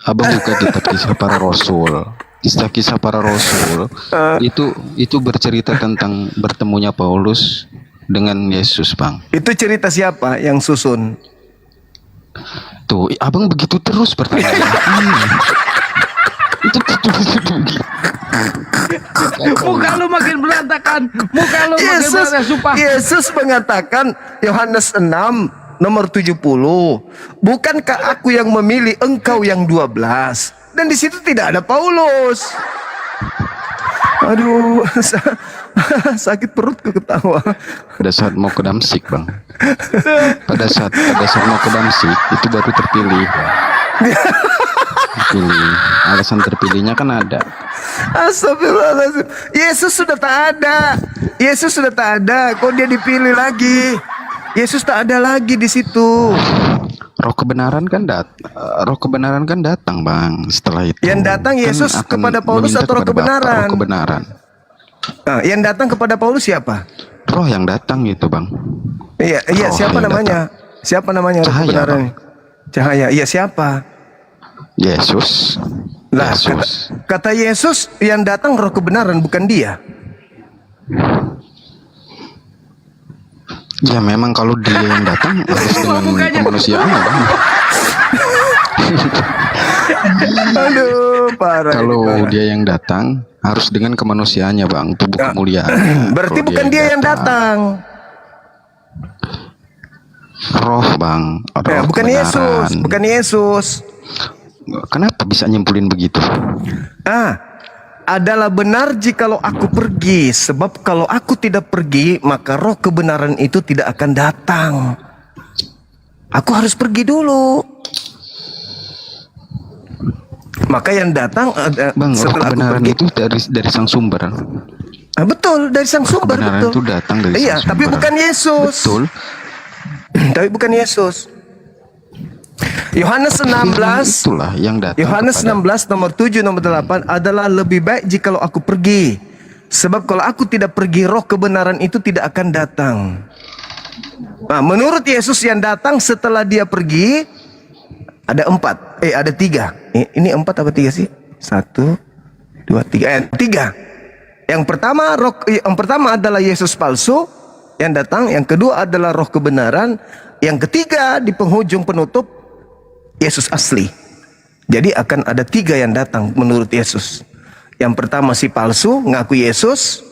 Speaker 18: Abang buka kitab Kisah Para Rasul. Kisah Para Rasul itu bercerita tentang bertemunya Paulus dengan Yesus, Bang.
Speaker 3: Itu cerita siapa yang susun?
Speaker 18: Tuh, Abang begitu terus pertanyaannya. Itu
Speaker 16: muka lu makin berantakan. Sumpah.
Speaker 3: Yesus mengatakan Yohanes 6 nomor 70, bukankah aku yang memilih, engkau yang 12? Dan di situ tidak ada Paulus. Aduh, sakit perutku ketawa.
Speaker 18: Pada saat mau ke Damsik, Bang. Pada saat mau ke Damsik itu baru terpilih. Alasan terpilihnya kan ada.
Speaker 3: Astagfirullahaladzim. Yesus sudah tak ada. Kok dia dipilih lagi? Yesus tak ada lagi di situ.
Speaker 18: Roh kebenaran kan datang, Bang. Setelah itu
Speaker 3: yang datang Yesus
Speaker 18: kan
Speaker 3: kepada Paulus atau roh kebenaran?
Speaker 18: Roh kebenaran.
Speaker 3: Yang datang kepada Paulus siapa?
Speaker 18: Roh yang datang gitu, Bang.
Speaker 3: Iya, siapa namanya? Datang. Siapa namanya roh kebenaran? Cahaya. Iya, siapa?
Speaker 18: Yesus.
Speaker 3: Lah, kata Yesus yang datang roh kebenaran, bukan dia.
Speaker 18: Ya memang kalau dia yang datang harus dengan kemanusiaannya, Bang.
Speaker 3: Aduh, parah.
Speaker 18: Kalau dia yang datang harus dengan kemanusiaannya, Bang. Tubuh kemuliaan.
Speaker 3: Berarti bukan dia yang datang.
Speaker 18: Roh, Bang. Roh
Speaker 3: bukan Yesus.
Speaker 18: Kenapa bisa nyimpulin begitu?
Speaker 3: Adalah benar jikalau aku pergi, sebab kalau aku tidak pergi maka roh kebenaran itu tidak akan datang. Aku harus pergi dulu. Maka yang datang
Speaker 18: Bang, roh kebenaran itu dari sang sumber.
Speaker 3: Betul, dari sang sumber.
Speaker 18: Kebenaran itu datang dari sang sumber.
Speaker 3: Tapi bukan Yesus.
Speaker 18: Betul.
Speaker 3: Tapi bukan Yesus. Yohanes 16
Speaker 18: itulah yang datang.
Speaker 3: Yohanes 16 nomor 7 nomor 8 adalah lebih baik jikalau aku pergi. Sebab kalau aku tidak pergi, roh kebenaran itu tidak akan datang. Nah, menurut Yesus yang datang setelah dia pergi ada 4. Ada 3. Ini 4 apa 3 sih? 1, 2, 3. Tiga. Yang pertama adalah Yesus palsu yang datang. Yang kedua adalah roh kebenaran. Yang ketiga di penghujung penutup Yesus asli. Jadi akan ada 3 yang datang menurut Yesus. Yang pertama si palsu ngaku Yesus.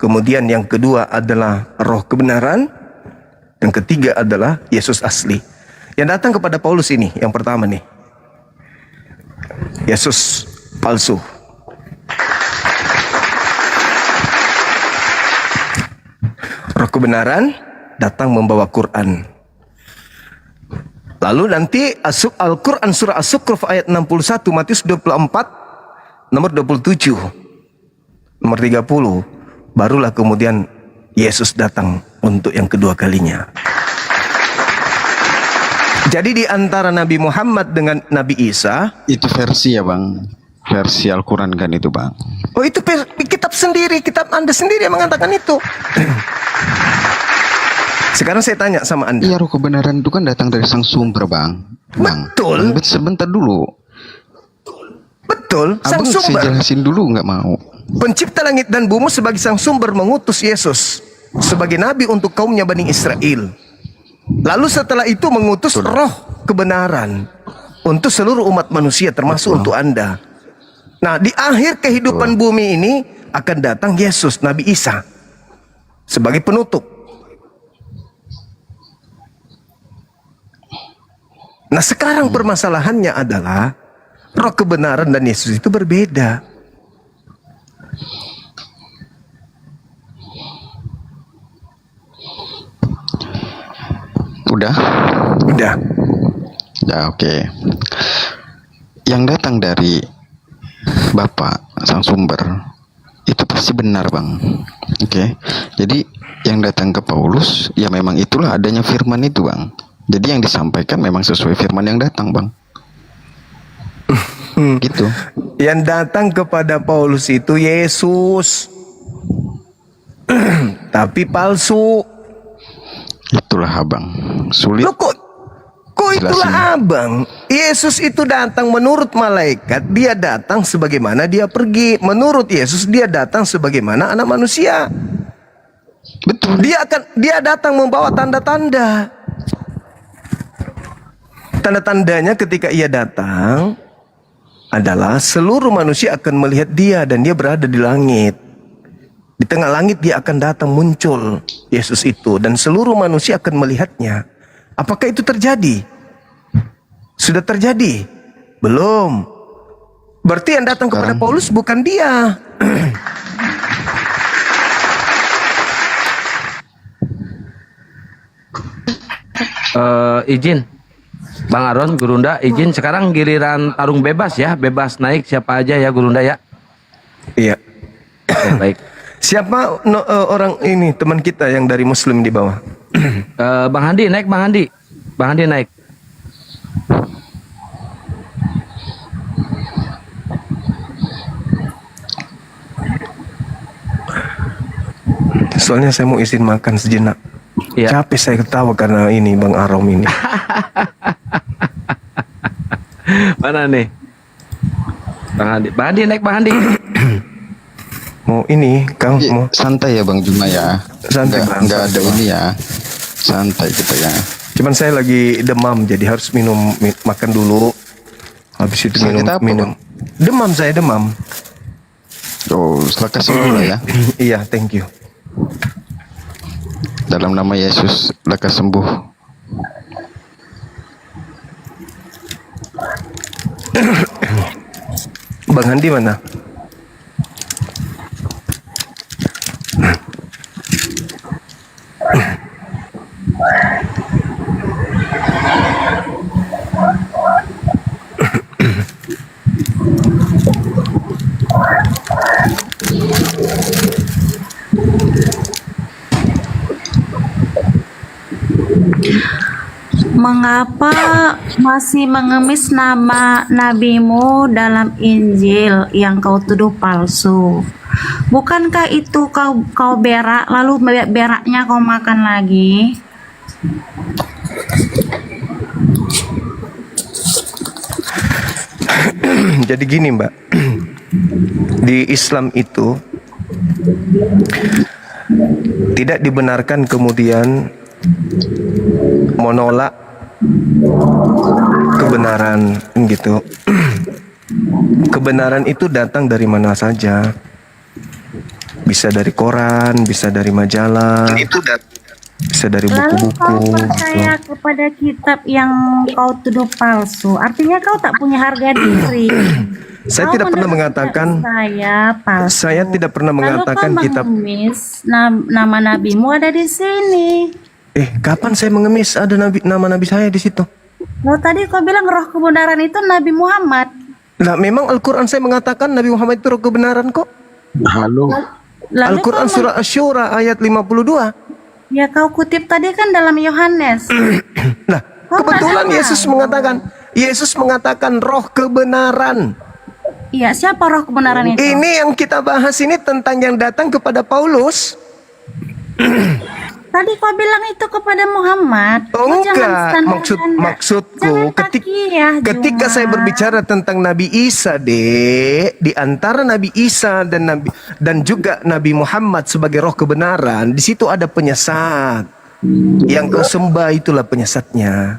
Speaker 3: Kemudian yang kedua adalah roh kebenaran. Yang ketiga adalah Yesus asli. Yang datang kepada Paulus ini yang pertama nih, Yesus palsu. Roh kebenaran datang membawa Quran. Lalu nanti Al-Quran surah As-Zukhruf ayat 61, Matius 24, nomor 27, nomor 30. Barulah kemudian Yesus datang untuk yang kedua kalinya. Jadi di antara Nabi Muhammad dengan Nabi Isa,
Speaker 18: itu versi ya bang, versi Al-Quran kan itu bang.
Speaker 3: Oh itu kitab sendiri, kitab Anda sendiri yang mengatakan itu. Sekarang saya tanya sama Anda.
Speaker 18: Iya, roh kebenaran itu kan datang dari sang sumber bang.
Speaker 3: Betul.
Speaker 18: Bang, sebentar dulu.
Speaker 3: Betul, sang
Speaker 18: Abang
Speaker 3: sumber.
Speaker 18: saya jelasin dulu nggak mau.
Speaker 3: Pencipta langit dan bumi sebagai sang sumber mengutus Yesus sebagai nabi untuk kaumnya Bani Israel. Lalu setelah itu mengutus roh kebenaran untuk seluruh umat manusia termasuk untuk Anda. Nah di akhir kehidupan bumi ini akan datang Yesus, Nabi Isa sebagai penutup. Nah sekarang permasalahannya adalah roh kebenaran dan Yesus itu berbeda.
Speaker 18: Udah?
Speaker 3: Udah.
Speaker 18: Ya oke. Yang datang dari Bapa sang sumber itu pasti benar bang. Oke. Jadi yang datang ke Paulus ya memang itulah adanya firman itu bang. Jadi yang disampaikan memang sesuai firman yang datang bang. Gitu.
Speaker 3: Yang datang kepada Paulus itu Yesus. Tapi palsu.
Speaker 18: Itulah abang. Sulit.
Speaker 3: Loh, kok itulah abang? Yesus itu datang menurut malaikat, dia datang sebagaimana dia pergi. Menurut Yesus dia datang sebagaimana anak manusia.
Speaker 18: Betul.
Speaker 3: Dia datang membawa tanda-tanda. Tanda-tandanya ketika ia datang adalah seluruh manusia akan melihat dia dan dia berada di langit. Di tengah langit dia akan datang muncul Yesus itu dan seluruh manusia akan melihatnya. Apakah itu terjadi? Sudah terjadi? Belum. Berarti yang datang kepada Paulus bukan dia.
Speaker 16: Izin Bang Aron, Gurunda, izin sekarang giliran tarung bebas ya, bebas naik siapa aja ya Gurunda ya.
Speaker 3: Iya.
Speaker 16: Baik.
Speaker 3: Siapa orang ini teman kita yang dari Muslim di bawah?
Speaker 16: Bang Handi naik, Bang Handi. Bang Handi naik.
Speaker 3: Soalnya saya mau izin makan sejenak.
Speaker 16: Iya.
Speaker 3: Capek saya ketawa karena ini Bang Arom ini.
Speaker 16: Mana nih? Bang Handi. Bang Handi naik, Bang Handi.
Speaker 3: Mau ini, Kang mau
Speaker 18: santai ya Bang Juma ya.
Speaker 3: Santai,
Speaker 18: Enggak ada ini ya. Santai kita ya.
Speaker 3: Cuman saya lagi demam jadi harus makan dulu. Habis itu
Speaker 18: Sakit apa,
Speaker 3: minum.
Speaker 18: Bang?
Speaker 3: Demam saya demam.
Speaker 18: Oh, lekas sembuh lah ya.
Speaker 3: Iya, thank you.
Speaker 18: Dalam nama Yesus, lekas sembuh.
Speaker 3: Bang Handi mana?
Speaker 7: Mengapa masih mengemis nama nabimu dalam Injil yang kau tuduh palsu? Bukankah itu kau berak lalu beraknya kau makan lagi?
Speaker 3: Jadi gini Mbak, di Islam itu tidak dibenarkan kemudian menolak kebenaran gitu. Kebenaran itu datang dari mana saja. Bisa dari koran, bisa dari majalah, bisa dari
Speaker 7: Lalu kau
Speaker 3: buku-buku.
Speaker 7: percaya kepada kitab yang kau tuduh palsu, artinya kau tak punya harga diri.
Speaker 3: Saya
Speaker 7: Kau
Speaker 3: tidak pernah
Speaker 7: menuduh
Speaker 3: mengatakan,
Speaker 7: saya palsu.
Speaker 3: saya tidak pernah mengatakan
Speaker 7: Lalu kau
Speaker 3: kitab.
Speaker 7: mengemis nama nabimu ada di sini.
Speaker 3: Kapan saya mengemis ada nama nabi saya di situ?
Speaker 7: Lo tadi kau bilang roh kebenaran itu Nabi Muhammad.
Speaker 3: Nah, memang Al-Quran saya mengatakan Nabi Muhammad itu roh kebenaran kok.
Speaker 8: Halo.
Speaker 7: Lalu
Speaker 3: Al-Quran
Speaker 7: kau
Speaker 3: surah Asy-Syura ayat 52.
Speaker 7: Ya kau kutip tadi kan dalam Yohanes.
Speaker 3: Nah, kebetulan Yesus mengatakan roh kebenaran.
Speaker 7: Iya, siapa roh kebenaran itu?
Speaker 3: Ini yang kita bahas ini tentang yang datang kepada Paulus.
Speaker 7: Tadi kau bilang itu kepada Muhammad.
Speaker 3: Oh
Speaker 7: Kau jangan
Speaker 3: enggak,
Speaker 7: standar-standar.
Speaker 3: maksudku
Speaker 7: Takiyah,
Speaker 3: ketika saya berbicara tentang Nabi Isa, Dek, di antara Nabi Isa dan juga Nabi Muhammad sebagai roh kebenaran, di situ ada penyesat. Yang kau sembah itulah penyesatnya.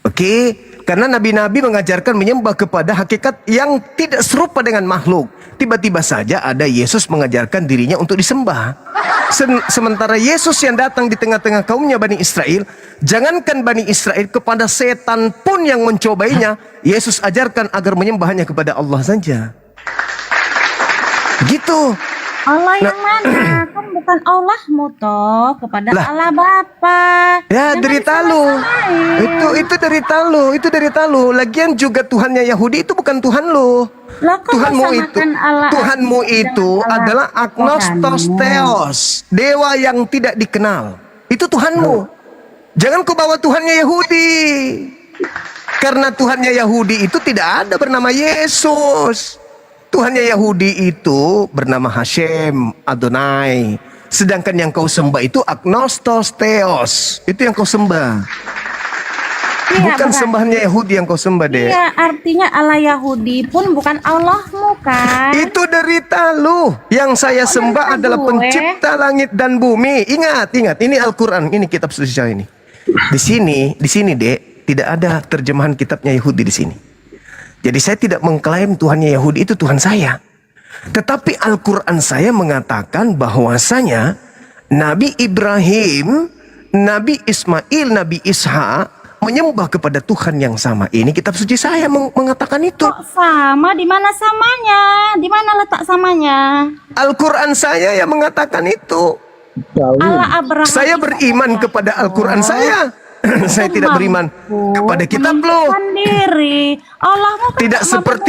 Speaker 3: Oke? Karena nabi-nabi mengajarkan menyembah kepada hakikat yang tidak serupa dengan makhluk. Tiba-tiba saja ada Yesus mengajarkan dirinya untuk disembah. Sementara Yesus yang datang di tengah-tengah kaumnya Bani Israel, jangankan Bani Israel, kepada setan pun yang mencobainya, Yesus ajarkan agar menyembahnya kepada Allah saja. Gitu.
Speaker 7: Allah yang mana? Kan bukan Allahmu toh, kepada
Speaker 3: Lah.
Speaker 7: Allah Bapa.
Speaker 3: Ya,
Speaker 7: Jangan
Speaker 3: derita lu.
Speaker 7: disamain.
Speaker 3: Itu derita lu. Lagian juga Tuhannya Yahudi itu bukan Tuhan lu.
Speaker 7: Lah, kok
Speaker 3: Tuhanmu
Speaker 7: kau
Speaker 3: itu,
Speaker 7: samakan Allah
Speaker 3: Tuhanmu
Speaker 7: dengan
Speaker 3: itu
Speaker 7: Allah
Speaker 3: adalah agnostos
Speaker 7: Tuhanmu?
Speaker 3: theos, dewa yang tidak dikenal. Itu Tuhanmu. Jangan kau bawa Tuhannya Yahudi. Karena Tuhannya Yahudi itu tidak ada bernama Yesus. Tuhannya Yahudi itu bernama Hashem, Adonai. Sedangkan yang kau sembah itu agnostos theos. Itu yang kau sembah.
Speaker 7: Iya,
Speaker 3: Bukan
Speaker 7: benar.
Speaker 3: sembahannya Yahudi yang kau sembah, Dek.
Speaker 7: Iya, artinya Allah Yahudi pun bukan Allahmu kan?
Speaker 3: Itu derita lu. Yang saya sembah adalah
Speaker 7: gue.
Speaker 3: pencipta langit dan bumi. Ingat. Ini Al-Quran. Ini kitab suci saya ini. Di sini, Dek, tidak ada terjemahan kitabnya Yahudi di sini. Jadi saya tidak mengklaim Tuhannya Yahudi itu Tuhan saya. Tetapi Al-Quran saya mengatakan bahwasanya Nabi Ibrahim, Nabi Ismail, Nabi Ishak menyembah kepada Tuhan yang sama. Ini kitab suci saya mengatakan itu.
Speaker 7: Kok sama? Di mana samanya? Di mana letak samanya?
Speaker 3: Al-Quran saya yang mengatakan itu.
Speaker 7: Allah Abraham.
Speaker 3: Saya beriman kepada Al-Quran saya. Saya tidak beriman kepada kitab lo.
Speaker 7: Diri. Allahmu kan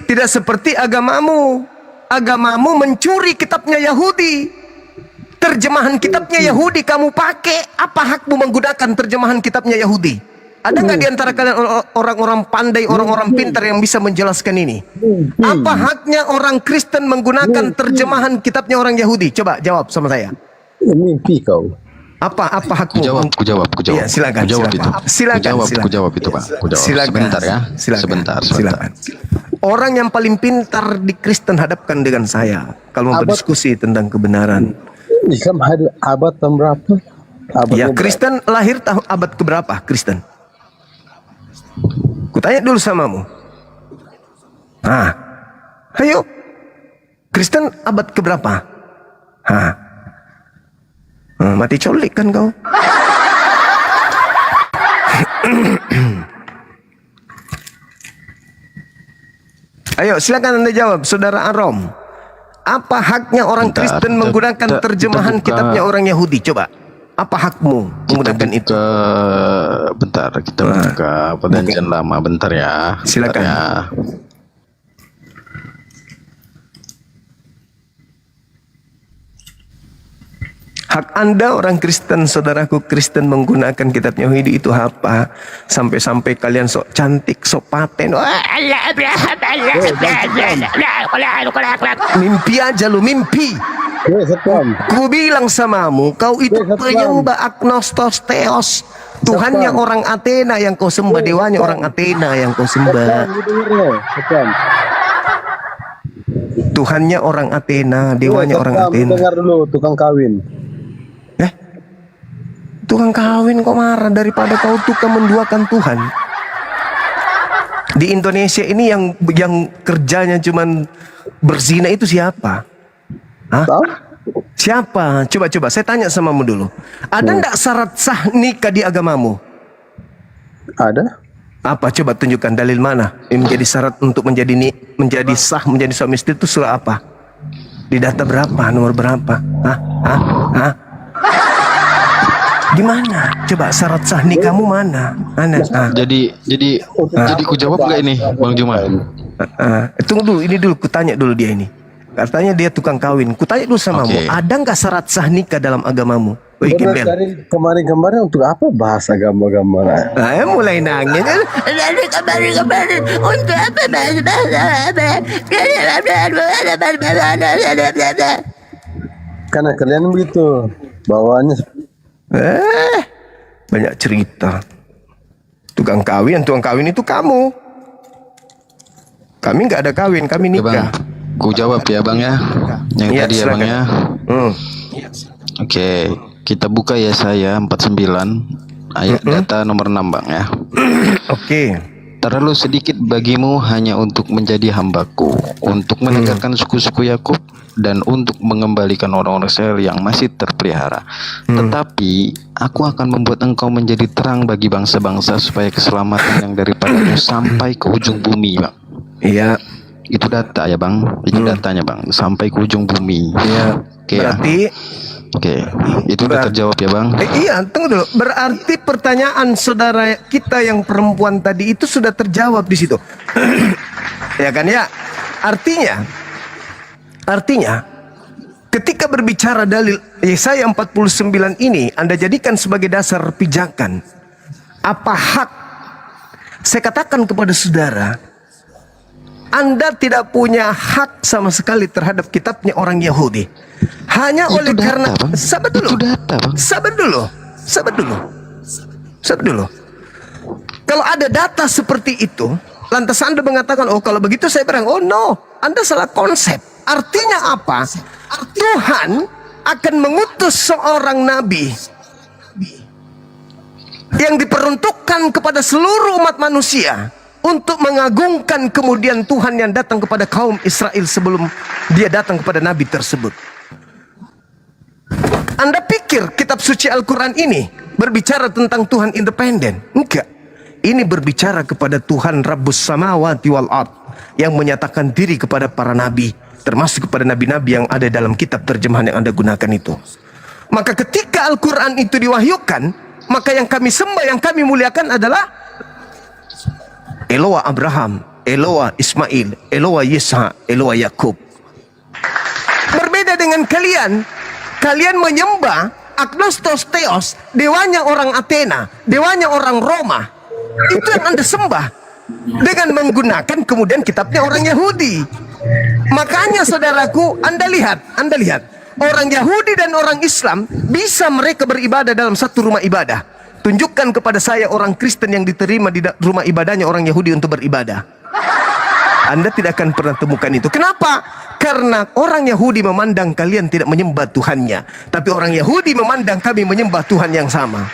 Speaker 3: Tidak seperti agamamu. Agamamu mencuri kitabnya Yahudi. Terjemahan kitabnya Yahudi kamu pakai. Apa hakmu menggunakan terjemahan kitabnya Yahudi? Ada nggak di antara kalian orang-orang pandai, orang-orang pintar yang bisa menjelaskan ini? Apa haknya orang Kristen menggunakan terjemahan kitabnya orang Yahudi? Coba jawab sama saya.
Speaker 8: Mimpi kau.
Speaker 3: Apa hakmu?
Speaker 18: Ku jawab.
Speaker 3: Iya, silakan.
Speaker 18: Ku jawab itu, Pak. Ku jawab.
Speaker 3: Silakan.
Speaker 18: Sebentar ya. Sebentar.
Speaker 3: Silakan. Orang yang paling pintar di Kristen hadapkan dengan saya kalau mau berdiskusi tentang kebenaran.
Speaker 8: Islam abad berapa?
Speaker 3: Ya, Kristen lahir abad keberapa? Kristen. Kutanya dulu samamu. Ayo. Kristen abad keberapa? Mati colik kan kau. Ayo silakan Anda jawab, Saudara Arom. Apa haknya orang Kristen menggunakan terjemahan kitabnya orang Yahudi? Coba. Apa hakmu menggunakan itu?
Speaker 18: Bentar, kita buka perjanjian lama. Bentar ya.
Speaker 3: Silakan.
Speaker 18: Ya.
Speaker 3: Hak Anda orang Kristen, saudaraku Kristen menggunakan kitab Yahudi itu apa? Sampai-sampai kalian sok cantik, sok paten. Mimpi aja lu, mimpi. Ku bilang samamu, kau itu penyembah agnostos teos. Tuhannya orang Athena yang kau sembah, dewanya orang Athena yang kau sembah. Tuhannya orang Athena, dewanya orang Athena.
Speaker 20: Dengar dulu, tukang kawin.
Speaker 3: Tukang kawin kok marah daripada kau tukang menduakan Tuhan. Di Indonesia ini yang kerjanya cuman berzina itu siapa? Hah? Siapa? Coba saya tanya samamu dulu. Ada enggak syarat sah nikah di agamamu?
Speaker 20: Ada.
Speaker 3: Apa? Coba tunjukkan dalil mana yang menjadi syarat untuk menjadi sah menjadi suami istri itu surah apa? Di data berapa? Nomor berapa? Hah? Di mana? Coba syarat sah nikahmu mana? Mana?
Speaker 18: Jadi ku jawab nggak ini, Bang Juma?
Speaker 3: Tunggu dulu, ini dulu kutanya dulu dia ini. Katanya dia tukang kawin. Kutanya dulu samamu, ada nggak syarat sah nikah dalam agamamu?
Speaker 20: Dari kemarin-kemarin untuk apa bahas agama-agama?
Speaker 3: Mulai nangis. Kemarin untuk apa bahas
Speaker 20: Karena kalian begitu bawaannya.
Speaker 3: Banyak cerita. Tukang kawin itu kamu. Kami nggak ada kawin, kami nikah.
Speaker 18: Ku jawab ya Bang ya. Yang tadi ya Bang ya. Oke, kita buka Yesaya 49 ayat data nomor 6 Bang ya.
Speaker 3: Oke.
Speaker 18: Terlalu sedikit bagimu hanya untuk menjadi hambaku, untuk menegakkan suku-suku Yakub dan untuk mengembalikan orang-orang Israel yang masih terpelihara. Tetapi aku akan membuat engkau menjadi terang bagi bangsa-bangsa supaya keselamatan yang daripadamu sampai ke ujung bumi, Bang.
Speaker 3: Iya.
Speaker 18: Itu data ya Bang, itu datanya Bang, sampai ke ujung bumi.
Speaker 3: Iya. Berarti
Speaker 18: itu udah terjawab ya Bang?
Speaker 3: Iya, tunggu dulu. Berarti pertanyaan saudara kita yang perempuan tadi itu sudah terjawab di situ. Ya kan ya? Artinya ketika berbicara dalil Yesaya 49 ini Anda jadikan sebagai dasar pijakan. Apa hak? Saya katakan kepada saudara, Anda tidak punya hak sama sekali terhadap kitabnya orang Yahudi. Hanya oleh karena sabar dulu. Kalau ada data seperti itu, lantas Anda mengatakan, oh kalau begitu saya berang. Oh no, Anda salah konsep. Artinya apa? Tuhan akan mengutus seorang nabi yang diperuntukkan kepada seluruh umat manusia untuk mengagungkan kemudian Tuhan yang datang kepada kaum Israel sebelum dia datang kepada nabi tersebut. Anda pikir kitab suci Al-Quran ini berbicara tentang Tuhan independen? Enggak. Ini berbicara kepada Tuhan Rabbus Samawati wal Ard yang menyatakan diri kepada para nabi, termasuk kepada nabi-nabi yang ada dalam kitab terjemahan yang Anda gunakan itu. Maka ketika Al-Quran itu diwahyukan, maka yang kami sembah, yang kami muliakan adalah Eloah Abraham, Eloah Ismail, Eloah Yisha, Eloah Yakub. Berbeda dengan kalian menyembah agnostos theos, dewanya orang Athena, dewanya orang Roma. Itu yang Anda sembah dengan menggunakan kemudian kitabnya orang Yahudi. Makanya saudaraku, Anda lihat, orang Yahudi dan orang Islam bisa mereka beribadah dalam satu rumah ibadah. Tunjukkan kepada saya orang Kristen yang diterima di rumah ibadahnya orang Yahudi untuk beribadah. Anda tidak akan pernah temukan itu. Kenapa? Karena orang Yahudi memandang kalian tidak menyembah Tuhannya, tapi orang Yahudi memandang kami menyembah Tuhan yang sama.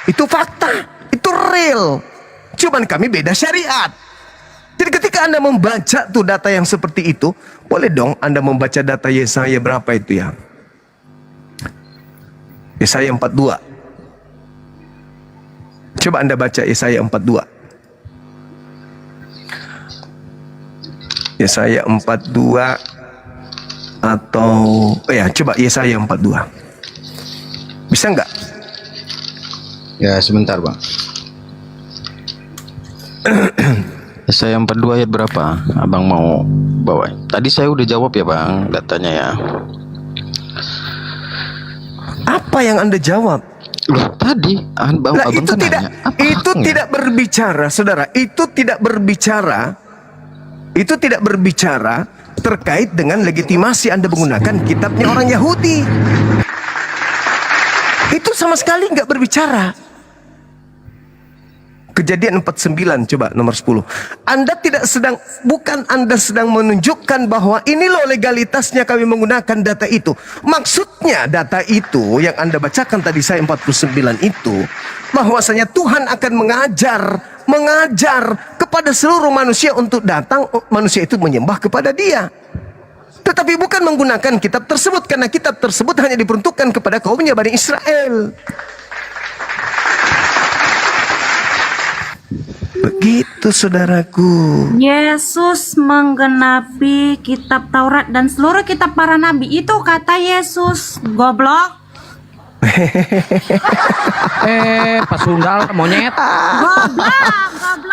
Speaker 3: Itu fakta, itu real. Cuman kami beda syariat. Jadi ketika Anda membaca tuh data yang seperti itu, boleh dong Anda membaca data Yesaya berapa itu ya? Yesaya 42. Coba Anda baca Yesaya 42. Yesaya 42 atau coba Yesaya 42. Bisa nggak?
Speaker 18: Ya sebentar Bang. Yesaya 42 ayat berapa? Abang mau bawa? Tadi saya udah jawab ya Bang, datanya ya.
Speaker 3: Apa yang Anda jawab?
Speaker 18: Loh, tadi abang
Speaker 3: itu
Speaker 18: kan
Speaker 3: tidak
Speaker 18: nanya,
Speaker 3: tidak berbicara, saudara. Itu tidak berbicara terkait dengan legitimasi Anda menggunakan kitabnya orang Yahudi. Itu sama sekali nggak berbicara. Kejadian 49 coba nomor 10. Bukan Anda sedang menunjukkan bahwa ini loh legalitasnya kami menggunakan data itu. Maksudnya data itu yang Anda bacakan tadi saya 49 itu, bahwasanya Tuhan akan mengajar kepada seluruh manusia untuk datang manusia itu menyembah kepada Dia. Tetapi bukan menggunakan kitab tersebut, karena kitab tersebut hanya diperuntukkan kepada kaumnya Bani Israel. Begitu saudaraku.
Speaker 7: Yesus menggenapi kitab Taurat dan seluruh kitab para nabi, itu kata Yesus. Goblok.
Speaker 16: Pasundal monyet.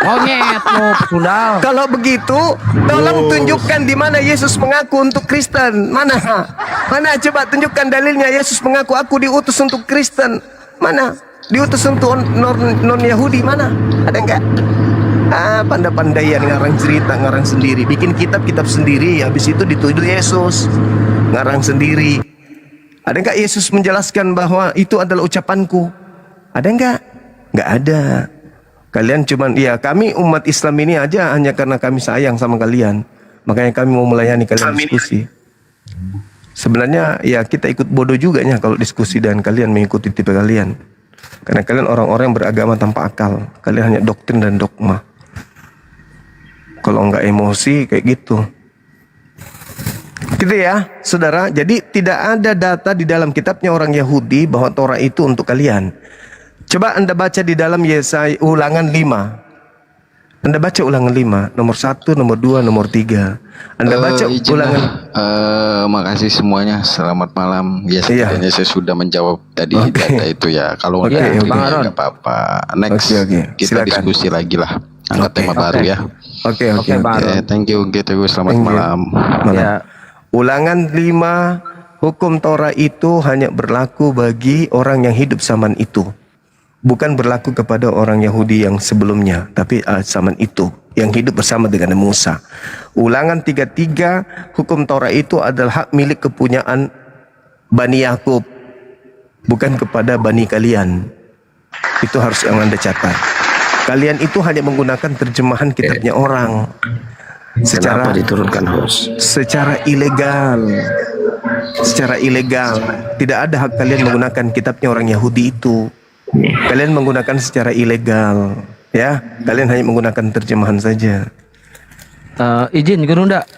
Speaker 16: Monyet lo pasundal.
Speaker 3: Kalau begitu, tolong tunjukkan di mana Yesus mengaku untuk Kristen. Mana? Coba tunjukkan dalilnya Yesus mengaku aku diutus untuk Kristen. Mana? Diutus untuk non Yahudi mana? Ada enggak? Pandai-pandaian ngarang cerita, ngarang sendiri, bikin kitab sendiri, habis itu dituduh Yesus ngarang sendiri. Ada enggak Yesus menjelaskan bahwa itu adalah ucapanku? Ada enggak? Enggak ada. Kalian cuman, ya kami umat Islam ini aja hanya karena kami sayang sama kalian, makanya kami mau melayani kalian diskusi. Sebenarnya ya kita ikut bodoh juga ya kalau diskusi dan kalian mengikuti tipe kalian. Karena kalian orang-orang yang beragama tanpa akal. Kalian hanya doktrin dan dogma. Kalau enggak emosi kayak gitu. Gitu ya, saudara. Jadi tidak ada data di dalam kitabnya orang Yahudi bahwa Torah itu untuk kalian. Coba Anda baca di dalam Yesaya Ulangan 5. Anda baca Ulangan 5, nomor 1, nomor 2, nomor 3. Anda baca Ulangan.
Speaker 18: Makasih semuanya. Selamat malam. Ya, setidaknya saya sudah menjawab tadi data itu ya. Kalau nggak apa-apa. Next kita
Speaker 3: silakan
Speaker 18: diskusi lagi lah. Angkat tema baru ya.
Speaker 3: Oke.
Speaker 18: Thank you. Selamat malam.
Speaker 3: Ya. Ulangan 5, hukum Torah itu hanya berlaku bagi orang yang hidup zaman itu. Bukan berlaku kepada orang Yahudi yang sebelumnya, tapi zaman itu yang hidup bersama dengan Musa. Ulangan 33, hukum Torah itu adalah hak milik kepunyaan Bani Yakub, bukan kepada Bani kalian. Itu harus yang Anda catat. Kalian itu hanya menggunakan terjemahan kitabnya orang secara
Speaker 18: diturunkan host?
Speaker 3: Secara ilegal. Tidak ada hak kalian menggunakan kitabnya orang Yahudi itu. Kalian menggunakan secara ilegal, ya. Kalian hanya menggunakan terjemahan saja.
Speaker 16: Izin Gurunda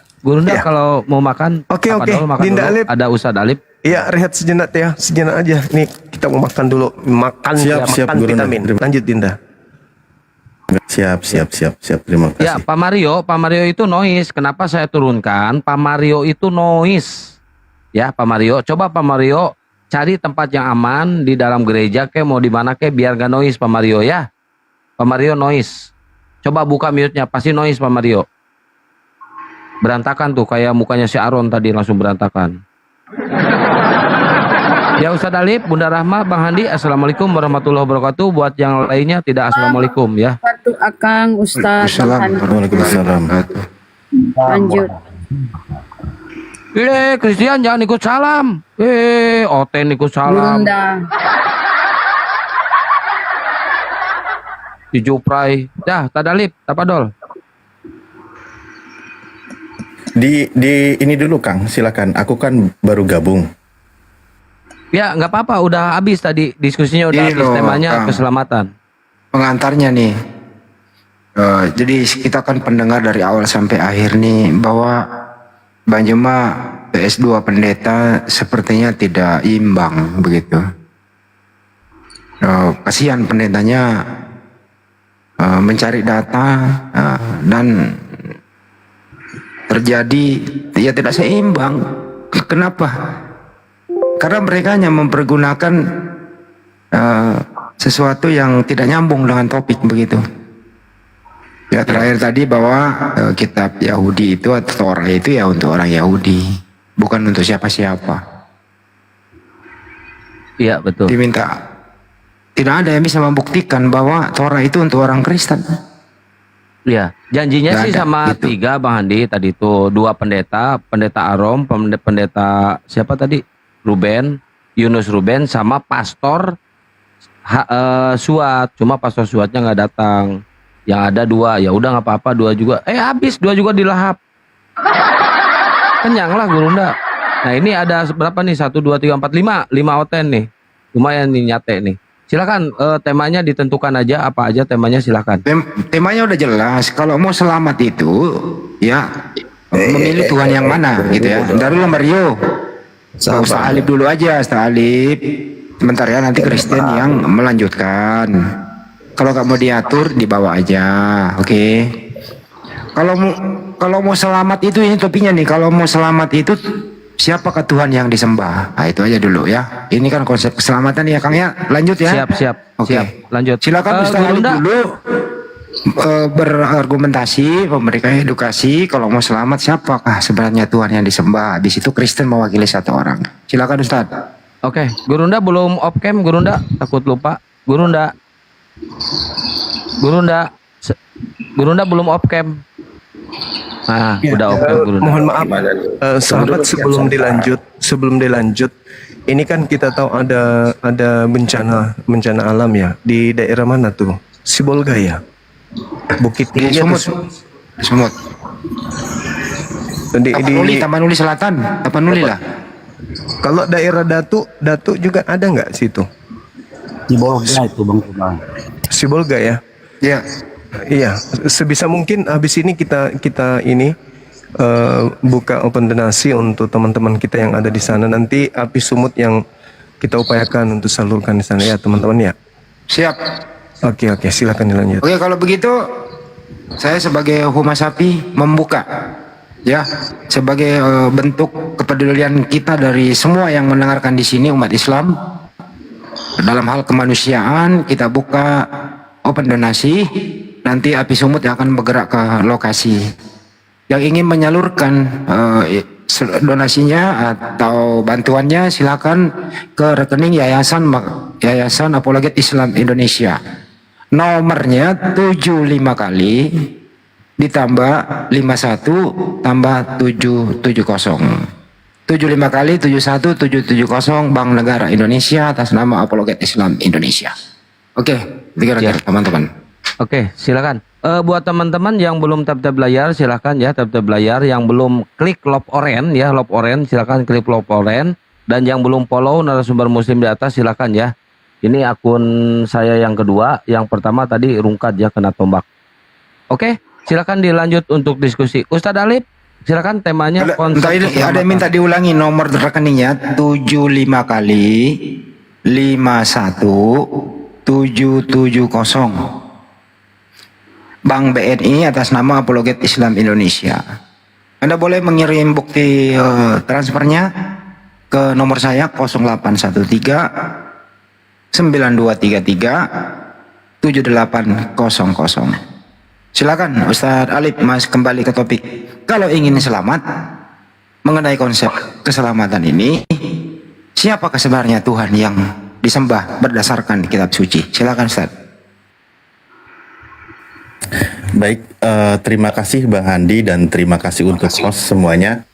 Speaker 16: ya. Kalau mau makan.
Speaker 3: Oke.
Speaker 16: Dinda Alip. Ada Ustadz Alip.
Speaker 3: Iya, rehat sejenak ya, sejenak aja. Nih kita mau makan dulu,
Speaker 13: Siap,
Speaker 3: vitamin. Lanjut Dinda.
Speaker 13: Siap. Terima kasih.
Speaker 16: Ya, Pak Mario itu noise. Kenapa saya turunkan? Pak Mario itu noise. Ya, Pak Mario. Coba Pak Mario cari tempat yang aman di dalam gereja mau di mana biar gak noise Pak Mario ya. Pak Mario noise. Coba buka mute-nya, pasti noise Pak Mario. Berantakan tuh kayak mukanya si Aaron tadi langsung berantakan. Ya Ustadz Alip, Bunda Rahma, Bang Handi, Assalamualaikum warahmatullahi wabarakatuh. Buat yang lainnya tidak Assalamualaikum ya.
Speaker 14: Satu Akang Ustadz Bang Handi. Lanjut.
Speaker 16: Christian jangan ikut salam. Oten ikut salam.
Speaker 14: Bunda.
Speaker 16: Dijuprai. Dah, Tadalip, Tapadol.
Speaker 13: Di ini dulu Kang, silakan. Aku kan baru gabung.
Speaker 16: Ya, nggak apa-apa. Udah habis tadi diskusinya, udah
Speaker 12: Ini
Speaker 16: habis
Speaker 12: loh,
Speaker 16: temanya
Speaker 12: Kang.
Speaker 16: keselamatan.
Speaker 12: Pengantarnya nih. Jadi kita kan pendengar dari awal sampai akhir nih bahwa Bang Juma PS2 pendeta sepertinya tidak imbang begitu. Kasihan pendetanya mencari data dan terjadi ya tidak seimbang. Kenapa? Karena mereka hanya mempergunakan sesuatu yang tidak nyambung dengan topik begitu. Ya terakhir tadi bahwa kitab Yahudi itu atau Torah itu ya untuk orang Yahudi, bukan untuk siapa-siapa.
Speaker 16: Iya betul.
Speaker 12: Diminta, tidak ada yang bisa membuktikan bahwa Torah itu untuk orang Kristen.
Speaker 16: Iya, janjinya
Speaker 12: Nggak
Speaker 16: sih
Speaker 12: ada,
Speaker 16: sama
Speaker 12: gitu.
Speaker 16: 3 Bang Handi tadi itu, 2 pendeta, pendeta Arom, pendeta siapa tadi? Ruben, Yunus Ruben sama pastor Suat. Cuma pastor Suatnya nggak datang. Yang ada 2, ya udah nggak apa-apa 2 juga. Habis 2 juga dilahap. Kenyang lah Gurunda. Nah ini ada berapa nih? 1, 2, 3, 4, 5 oten nih. Lumayan nih nyate nih. Silakan temanya ditentukan aja, apa aja temanya silakan.
Speaker 12: Temanya udah jelas. Kalau mau selamat itu, ya memilih Tuhan yang mana, gitu ya. Dari dulu Mario. Ustaz Alif dulu aja, Ustaz Alif. Sebentar ya, nanti Kristen yang melanjutkan. Kalau nggak mau diatur, dibawa aja, oke? Kalau mau selamat itu, ini topiknya nih. Kalau mau selamat itu, siapakah Tuhan yang disembah? Nah, itu aja dulu ya. Ini kan konsep keselamatan ya, Kang ya. Lanjut ya.
Speaker 16: Siap.
Speaker 12: Oke.
Speaker 16: Siap. Lanjut.
Speaker 12: Silakan Ustaz Alif
Speaker 16: Gurunda.
Speaker 12: dulu berargumentasi, memberikan edukasi. Kalau mau selamat, siapakah sebenarnya Tuhan yang disembah? Di situ Kristen mewakili 1 orang. Silakan Ustaz.
Speaker 16: Oke, Gurunda belum off cam, Gurunda takut lupa. Gurunda belum off cam. Nah, udah off cam Gurunda.
Speaker 3: Mohon maaf, sahabat, sebelum dilanjut, ini kan kita tahu ada bencana alam ya di daerah mana tuh? Sibolga ya, Bukit
Speaker 12: Di
Speaker 3: Tinggi.
Speaker 12: Sumut. Tapanuli Selatan, Tapanuli lah.
Speaker 3: Kalau daerah Datuk juga ada nggak situ?
Speaker 13: Sibolga itu Bang Cuma.
Speaker 3: Sibolga ya?
Speaker 12: Iya.
Speaker 3: Iya, sebisa mungkin habis ini kita ini buka open donasi untuk teman-teman kita yang ada di sana. Nanti api sumut yang kita upayakan untuk salurkan di sana ya teman-teman ya.
Speaker 12: Siap.
Speaker 3: Oke, silakan dilanjut.
Speaker 12: Oke, kalau begitu saya sebagai humas sapi membuka ya sebagai bentuk kepedulian kita dari semua yang mendengarkan di sini umat Islam dalam hal kemanusiaan. Kita buka open donasi. Nanti api sumut yang akan bergerak ke lokasi. Yang ingin menyalurkan donasinya atau bantuannya silakan ke rekening Yayasan Apologet Islam Indonesia. Nomornya 75 kali ditambah 51 tambah 770. 75 kali 71 770 Bank Negara Indonesia atas nama Apologet Islam Indonesia. Oke, kira-kira teman-teman.
Speaker 16: Oke, silakan. Buat teman-teman yang belum tap-tap layar, silakan ya tap-tap layar. Yang belum klik lob oren ya, lob oren, silakan klik lob oren. Dan yang belum follow narasumber muslim di atas, silakan ya. Ini akun saya yang kedua. Yang pertama tadi rungkat ya, kena tombak. Oke, silakan dilanjut untuk diskusi. Ustadz Alif, silakan temanya konsep
Speaker 12: Ada yang minta diulangi nomor rekeningnya 75 kali 51 770. Bank BNI atas nama Apologet Islam Indonesia. Anda boleh mengirim bukti transfernya ke nomor saya 0813 9233 7800. Silakan Ustadz Alif, Mas, kembali ke topik. Kalau ingin selamat mengenai konsep keselamatan ini, siapakah sebenarnya Tuhan yang disembah berdasarkan kitab suci? Silakan Ustadz.
Speaker 13: Baik, terima kasih Bang Handi dan terima kasih untuk host semuanya.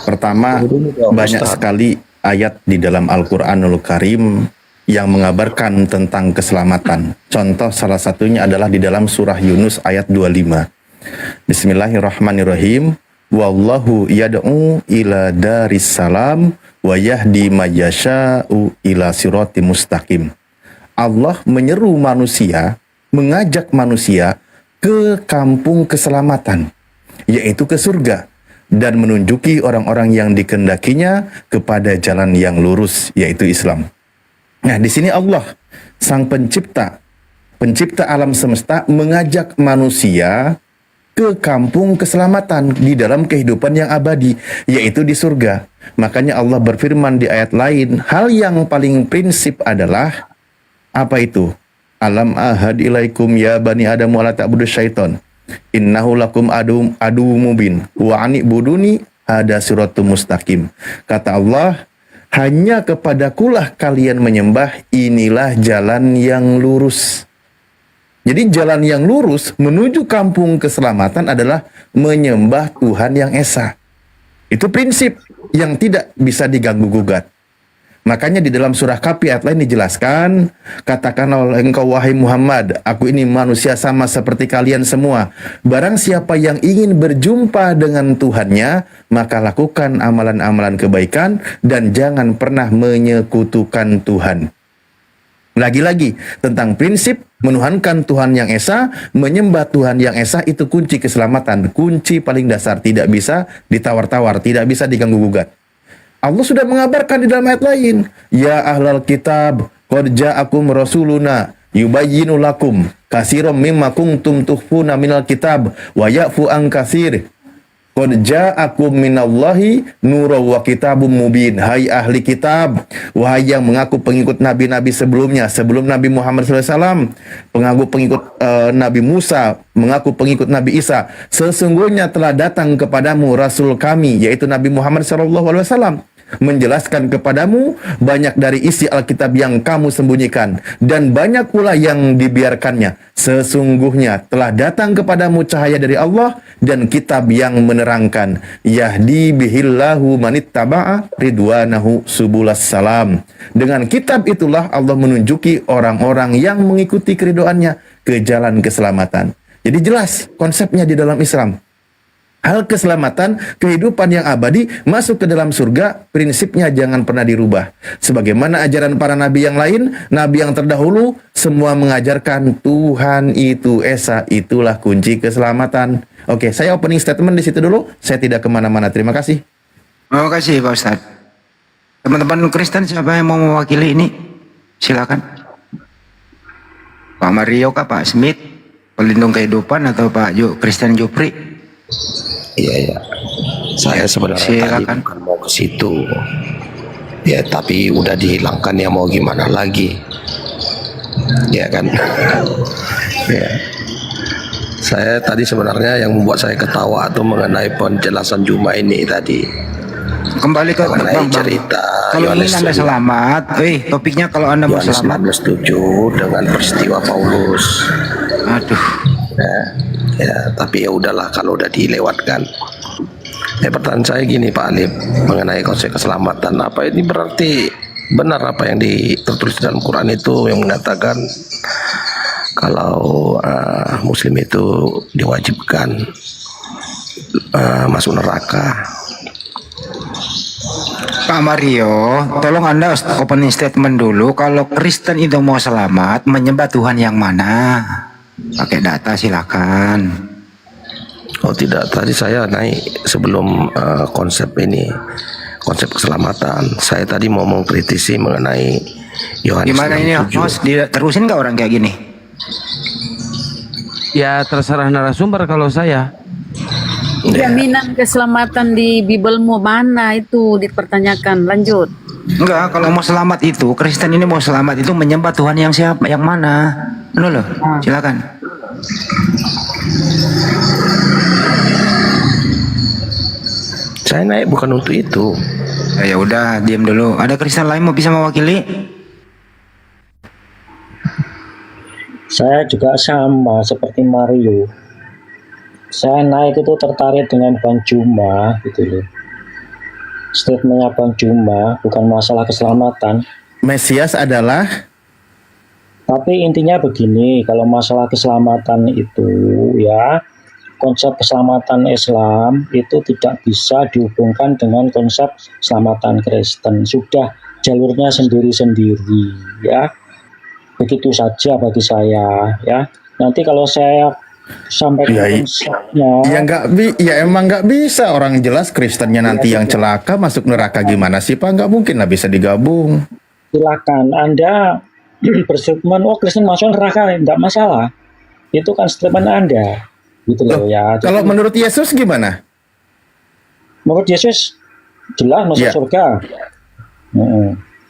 Speaker 13: Pertama, banyak sekali ayat di dalam Al-Quranul Karim yang mengabarkan tentang keselamatan. Contoh salah satunya adalah di dalam surah Yunus ayat 25. Bismillahirrahmanirrahim. Wallahu yad'u ila daris salam wa yahdi mayyasha'u ila sirati mustaqim. Allah menyeru manusia, mengajak manusia ke kampung keselamatan, yaitu ke surga, dan menunjuki orang-orang yang dikendakinya kepada jalan yang lurus, yaitu Islam. Nah, di sini Allah, sang pencipta alam semesta, mengajak manusia ke kampung keselamatan di dalam kehidupan yang abadi, yaitu di surga. Makanya Allah berfirman di ayat lain, hal yang paling prinsip adalah apa itu? Alam ahad ilaikum ya bani adam wa la ta'budu syaiton. Innahu lakum adu mubin wa anibuduni hada siratum mustaqim. Kata Allah, hanya kepadakulah kalian menyembah, inilah jalan yang lurus. Jadi jalan yang lurus menuju kampung keselamatan adalah menyembah Tuhan yang Esa. Itu prinsip yang tidak bisa diganggu-gugat. Makanya di dalam surah Kahfi ayat lain dijelaskan, katakanlah oleh engkau wahai Muhammad, aku ini manusia sama seperti kalian semua. Barang siapa yang ingin berjumpa dengan Tuhannya, maka lakukan amalan-amalan kebaikan dan jangan pernah menyekutukan Tuhan. Lagi-lagi tentang prinsip menuhankan Tuhan yang Esa, menyembah Tuhan yang Esa itu kunci keselamatan, kunci paling dasar, tidak bisa ditawar-tawar, tidak bisa diganggu-gugat. Allah sudah mengabarkan di dalam ayat lain, ya ahlal kitab, qad ja'akum rasuluna yubayyinu lakum katsiran mimma kuntum tukhfuna minal kitab wa ya'fu an katsir. Qad ja'akum minallahi nurun wa kitabum mubin. Hai ahli kitab, wahai yang mengaku pengikut nabi-nabi sebelumnya, sebelum Nabi Muhammad SAW, pengaku pengikut Nabi Musa, mengaku pengikut Nabi Isa, sesungguhnya telah datang kepadamu Rasul kami, yaitu Nabi Muhammad SAW, menjelaskan kepadamu banyak dari isi Alkitab yang kamu sembunyikan dan banyak pula yang dibiarkannya. Sesungguhnya telah datang kepadamu cahaya dari Allah dan kitab yang menerangkan. Yahdi bihillahu manittaba'a ridwanahu subulas salam. Dengan kitab itulah Allah menunjuki orang-orang yang mengikuti keridoannya ke jalan keselamatan. Jadi jelas konsepnya di dalam Islam. Hal keselamatan, kehidupan yang abadi, masuk ke dalam surga, prinsipnya jangan pernah dirubah. Sebagaimana ajaran para nabi yang lain, nabi yang terdahulu, semua mengajarkan Tuhan itu Esa, itulah kunci keselamatan. Oke, saya opening statement di situ dulu, saya tidak kemana-mana. Terima kasih.
Speaker 12: Terima kasih Pak Ustadz. Teman-teman Kristen siapa yang mau mewakili ini? Silakan. Pak Mario kah, Pak Smith, pelindung kehidupan, atau Pak Kristen Jupri?
Speaker 4: Iya. Saya sebenarnya tadi bukan mau ke situ. Ya, tapi udah dihilangkan ya, mau gimana lagi? Ya kan? Ya. Saya tadi sebenarnya yang membuat saya ketawa itu mengenai penjelasan Juma ini tadi.
Speaker 12: Kembali ke
Speaker 4: mengenai cerita
Speaker 12: kalau
Speaker 4: Yohanes
Speaker 12: ingin Anda selamat, topiknya kalau Anda mau
Speaker 4: Yohanes
Speaker 12: selamat.
Speaker 4: 16:7 dengan peristiwa Paulus.
Speaker 12: Aduh.
Speaker 4: Ya, tapi ya udahlah kalau udah dilewatkan. Pertanyaan saya gini Pak Alif, mengenai konsep keselamatan, apa ini berarti benar apa yang tertulis dalam Quran itu yang mengatakan kalau Muslim itu diwajibkan masuk neraka?
Speaker 12: Pak Mario, tolong Anda opening statement dulu. Kalau Kristen itu mau selamat, menyembah Tuhan yang mana? Pakai data silakan.
Speaker 4: Oh tidak, tadi saya naik sebelum konsep ini, konsep keselamatan. Saya tadi mau mengkritisi mengenai Yohanes 6:7.
Speaker 12: Gimana ini, Mas? Terusin nggak orang kayak gini?
Speaker 16: Ya terserah narasumber kalau saya.
Speaker 14: Jaminan keselamatan di Bibelmu mana itu dipertanyakan. Lanjut.
Speaker 12: Enggak, kalau mau selamat itu, Kristen ini mau selamat itu menyembah Tuhan yang siapa, yang mana? Loh, silakan.
Speaker 4: Saya naik bukan untuk itu.
Speaker 12: Ya udah, diam dulu. Ada Kristen lain mau bisa mewakili?
Speaker 21: Saya juga sama seperti Mario. Saya naik itu tertarik dengan Bang Juma gitu loh. Statementnya Bang Juma bukan masalah keselamatan.
Speaker 13: Mesias adalah,
Speaker 21: tapi intinya begini, kalau masalah keselamatan itu ya, konsep keselamatan Islam itu tidak bisa dihubungkan dengan konsep keselamatan Kristen. Sudah jalurnya sendiri-sendiri ya. Begitu saja bagi saya ya. Nanti kalau saya sampai
Speaker 13: ya emang nggak bisa, orang jelas Kristennya nanti yang celaka masuk neraka, gimana sih Pak? Nggak mungkin lah bisa digabung.
Speaker 21: Silakan Anda berstatement Kristen masuk neraka, nggak masalah, itu kan statement Anda gitu loh ya.
Speaker 13: Kalau menurut Yesus gimana?
Speaker 21: Menurut Yesus jelas masuk surga.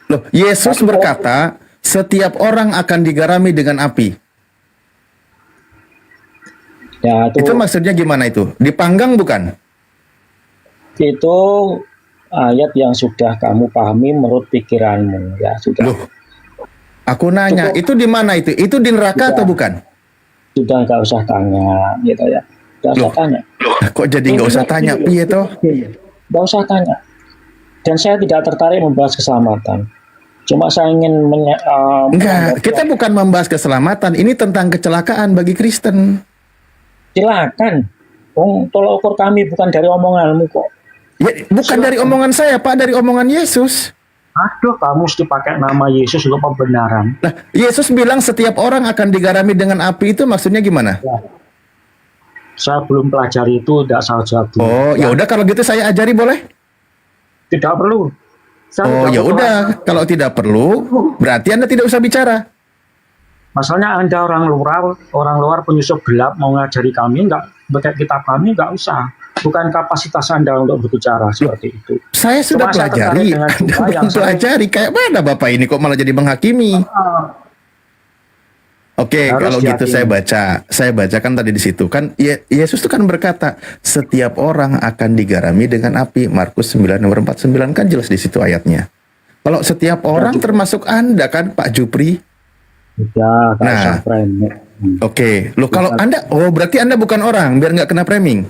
Speaker 13: Loh, Yesus berkata setiap orang akan digarami dengan api.
Speaker 21: Ya,
Speaker 13: itu maksudnya gimana itu? Dipanggang bukan?
Speaker 21: Itu ayat yang sudah kamu pahami menurut pikiranmu ya sudah.
Speaker 13: Loh, aku nanya, itu di mana itu? Itu di neraka atau bukan?
Speaker 21: sudah nggak usah tanya gitu ya, nggak usah tanya.
Speaker 3: Kok jadi nggak usah tanya, piye toh?
Speaker 21: Nggak usah tanya. Dan saya tidak tertarik membahas keselamatan. Cuma saya ingin
Speaker 3: Enggak, kita bukan membahas keselamatan. Ini tentang kecelakaan bagi Kristen.
Speaker 21: silakan. Tolak ukur kami bukan dari omonganmu kok.
Speaker 3: Ya, bukan dari omongan saya, Pak, dari omongan Yesus.
Speaker 21: Aduh, kamu mesti pakai nama Yesus untuk pembenaran.
Speaker 3: Nah, Yesus bilang setiap orang akan digarami dengan api, itu maksudnya gimana?
Speaker 21: Ya. Saya belum pelajari itu, tidak saya jawab.
Speaker 3: Oh, ya udah kalau gitu saya ajari boleh?
Speaker 21: Tidak perlu.
Speaker 3: Oh, ya udah, kalau tidak perlu, berarti Anda tidak usah bicara.
Speaker 21: Masalahnya Anda orang luar penyusup gelap mau ngajari kami, enggak pakai kitab kami, enggak usah. Bukan kapasitas Anda untuk berbicara seperti itu.
Speaker 3: Saya sudah
Speaker 21: Cuma saya
Speaker 3: pelajari,
Speaker 21: tertarik dengan
Speaker 3: Anda
Speaker 21: Tuhan
Speaker 3: belum
Speaker 21: yang saya-
Speaker 3: pelajari. Kayak mana Bapak ini kok malah jadi menghakimi? Oke,
Speaker 21: Harus
Speaker 3: kalau gitu
Speaker 21: diyakini.
Speaker 3: saya bacakan tadi di situ kan Yesus itu kan berkata setiap orang akan digarami dengan api. Markus 9 nomor 49 kan jelas di situ ayatnya. Kalau setiap orang termasuk Anda kan Pak Jupri.
Speaker 21: Ya,
Speaker 3: Nah, oke. Loh kalau Anda, berarti Anda bukan orang biar nggak kena framing.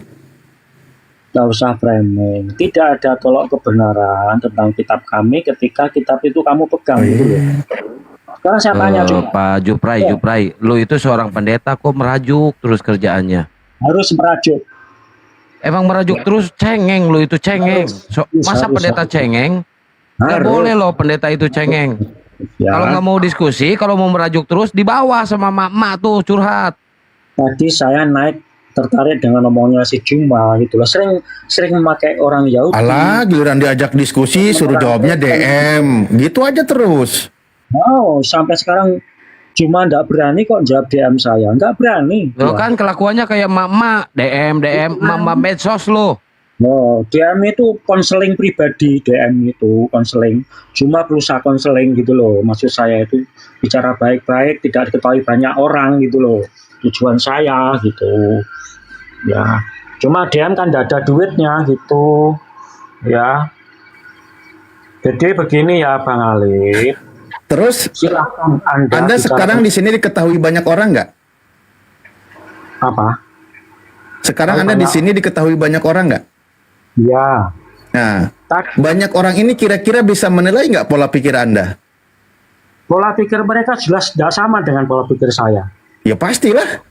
Speaker 21: Nggak usah framing. Tidak ada tolak kebenaran tentang kitab kami ketika kitab itu kamu pegang gitu loh. Sekarang saya tanya juga.
Speaker 16: Pak Juprai, lu itu seorang pendeta kok merajuk terus kerjaannya?
Speaker 21: Harus merajuk.
Speaker 16: Emang merajuk terus cengeng lu itu cengeng. Masa
Speaker 21: harus.
Speaker 16: pendeta cengeng? Nggak
Speaker 21: Harus.
Speaker 16: boleh loh pendeta itu cengeng.
Speaker 21: Ya.
Speaker 16: Kalau nggak mau diskusi, kalau mau merajuk terus dibawa sama mak-mak tuh curhat.
Speaker 21: Tadi saya tertarik dengan omongnya si Juma gitu loh. Sering memakai orang Yahudi.
Speaker 3: Alah, giliran diajak diskusi suruh jawabnya DM. Gitu aja terus.
Speaker 21: Oh, sampai sekarang Juma nggak berani kok jawab DM saya. Nggak berani.
Speaker 16: Lo kan kelakuannya kayak mak-mak, DM, mak-mak medsos lo.
Speaker 21: Oh, DM itu konseling pribadi, DM itu konseling. Cuma berusaha konseling gitu loh. Maksud saya itu bicara baik-baik, tidak diketahui banyak orang gitu loh. Tujuan saya gitu. Ya, cuma DM kan tidak ada duitnya gitu. Ya. Jadi begini ya Bang Alif.
Speaker 3: Terus
Speaker 21: silahkan
Speaker 3: Anda sekarang di sini diketahui banyak orang nggak?
Speaker 21: Apa?
Speaker 3: Sekarang Anda di sini diketahui banyak orang nggak?
Speaker 21: Ya.
Speaker 3: Nah, banyak orang ini kira-kira bisa menilai nggak pola pikir Anda?
Speaker 21: Pola pikir mereka jelas tidak sama dengan pola pikir saya.
Speaker 3: Ya pastilah.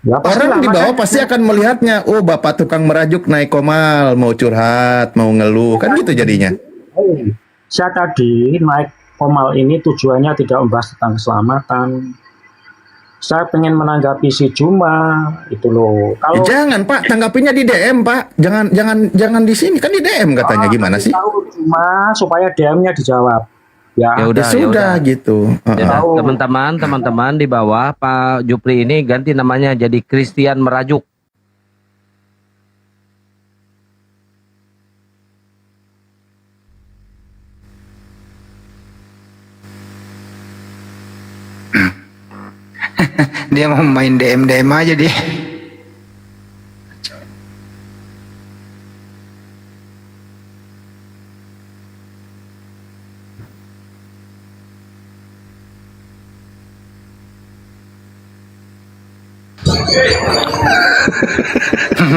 Speaker 21: Ya,
Speaker 3: Orang di bawah pasti akan melihatnya, oh bapak tukang merajuk naik komal, mau curhat, mau ngeluh, kan gitu jadinya.
Speaker 21: Saya tadi naik komal ini tujuannya tidak membahas tentang keselamatan. Saya pengen menanggapi si Juma itu loh. Kalau
Speaker 3: Jangan Pak, tanggapinya di DM Pak, jangan di sini, kan di DM katanya gimana sih?
Speaker 21: Tahu Juma supaya DM-nya dijawab. Ya,
Speaker 16: Ya
Speaker 3: sudah gitu.
Speaker 16: Ya, teman-teman di bawah Pak Jupri ini ganti namanya jadi Christian Merajuk.
Speaker 12: Dia mau main DM aja dia.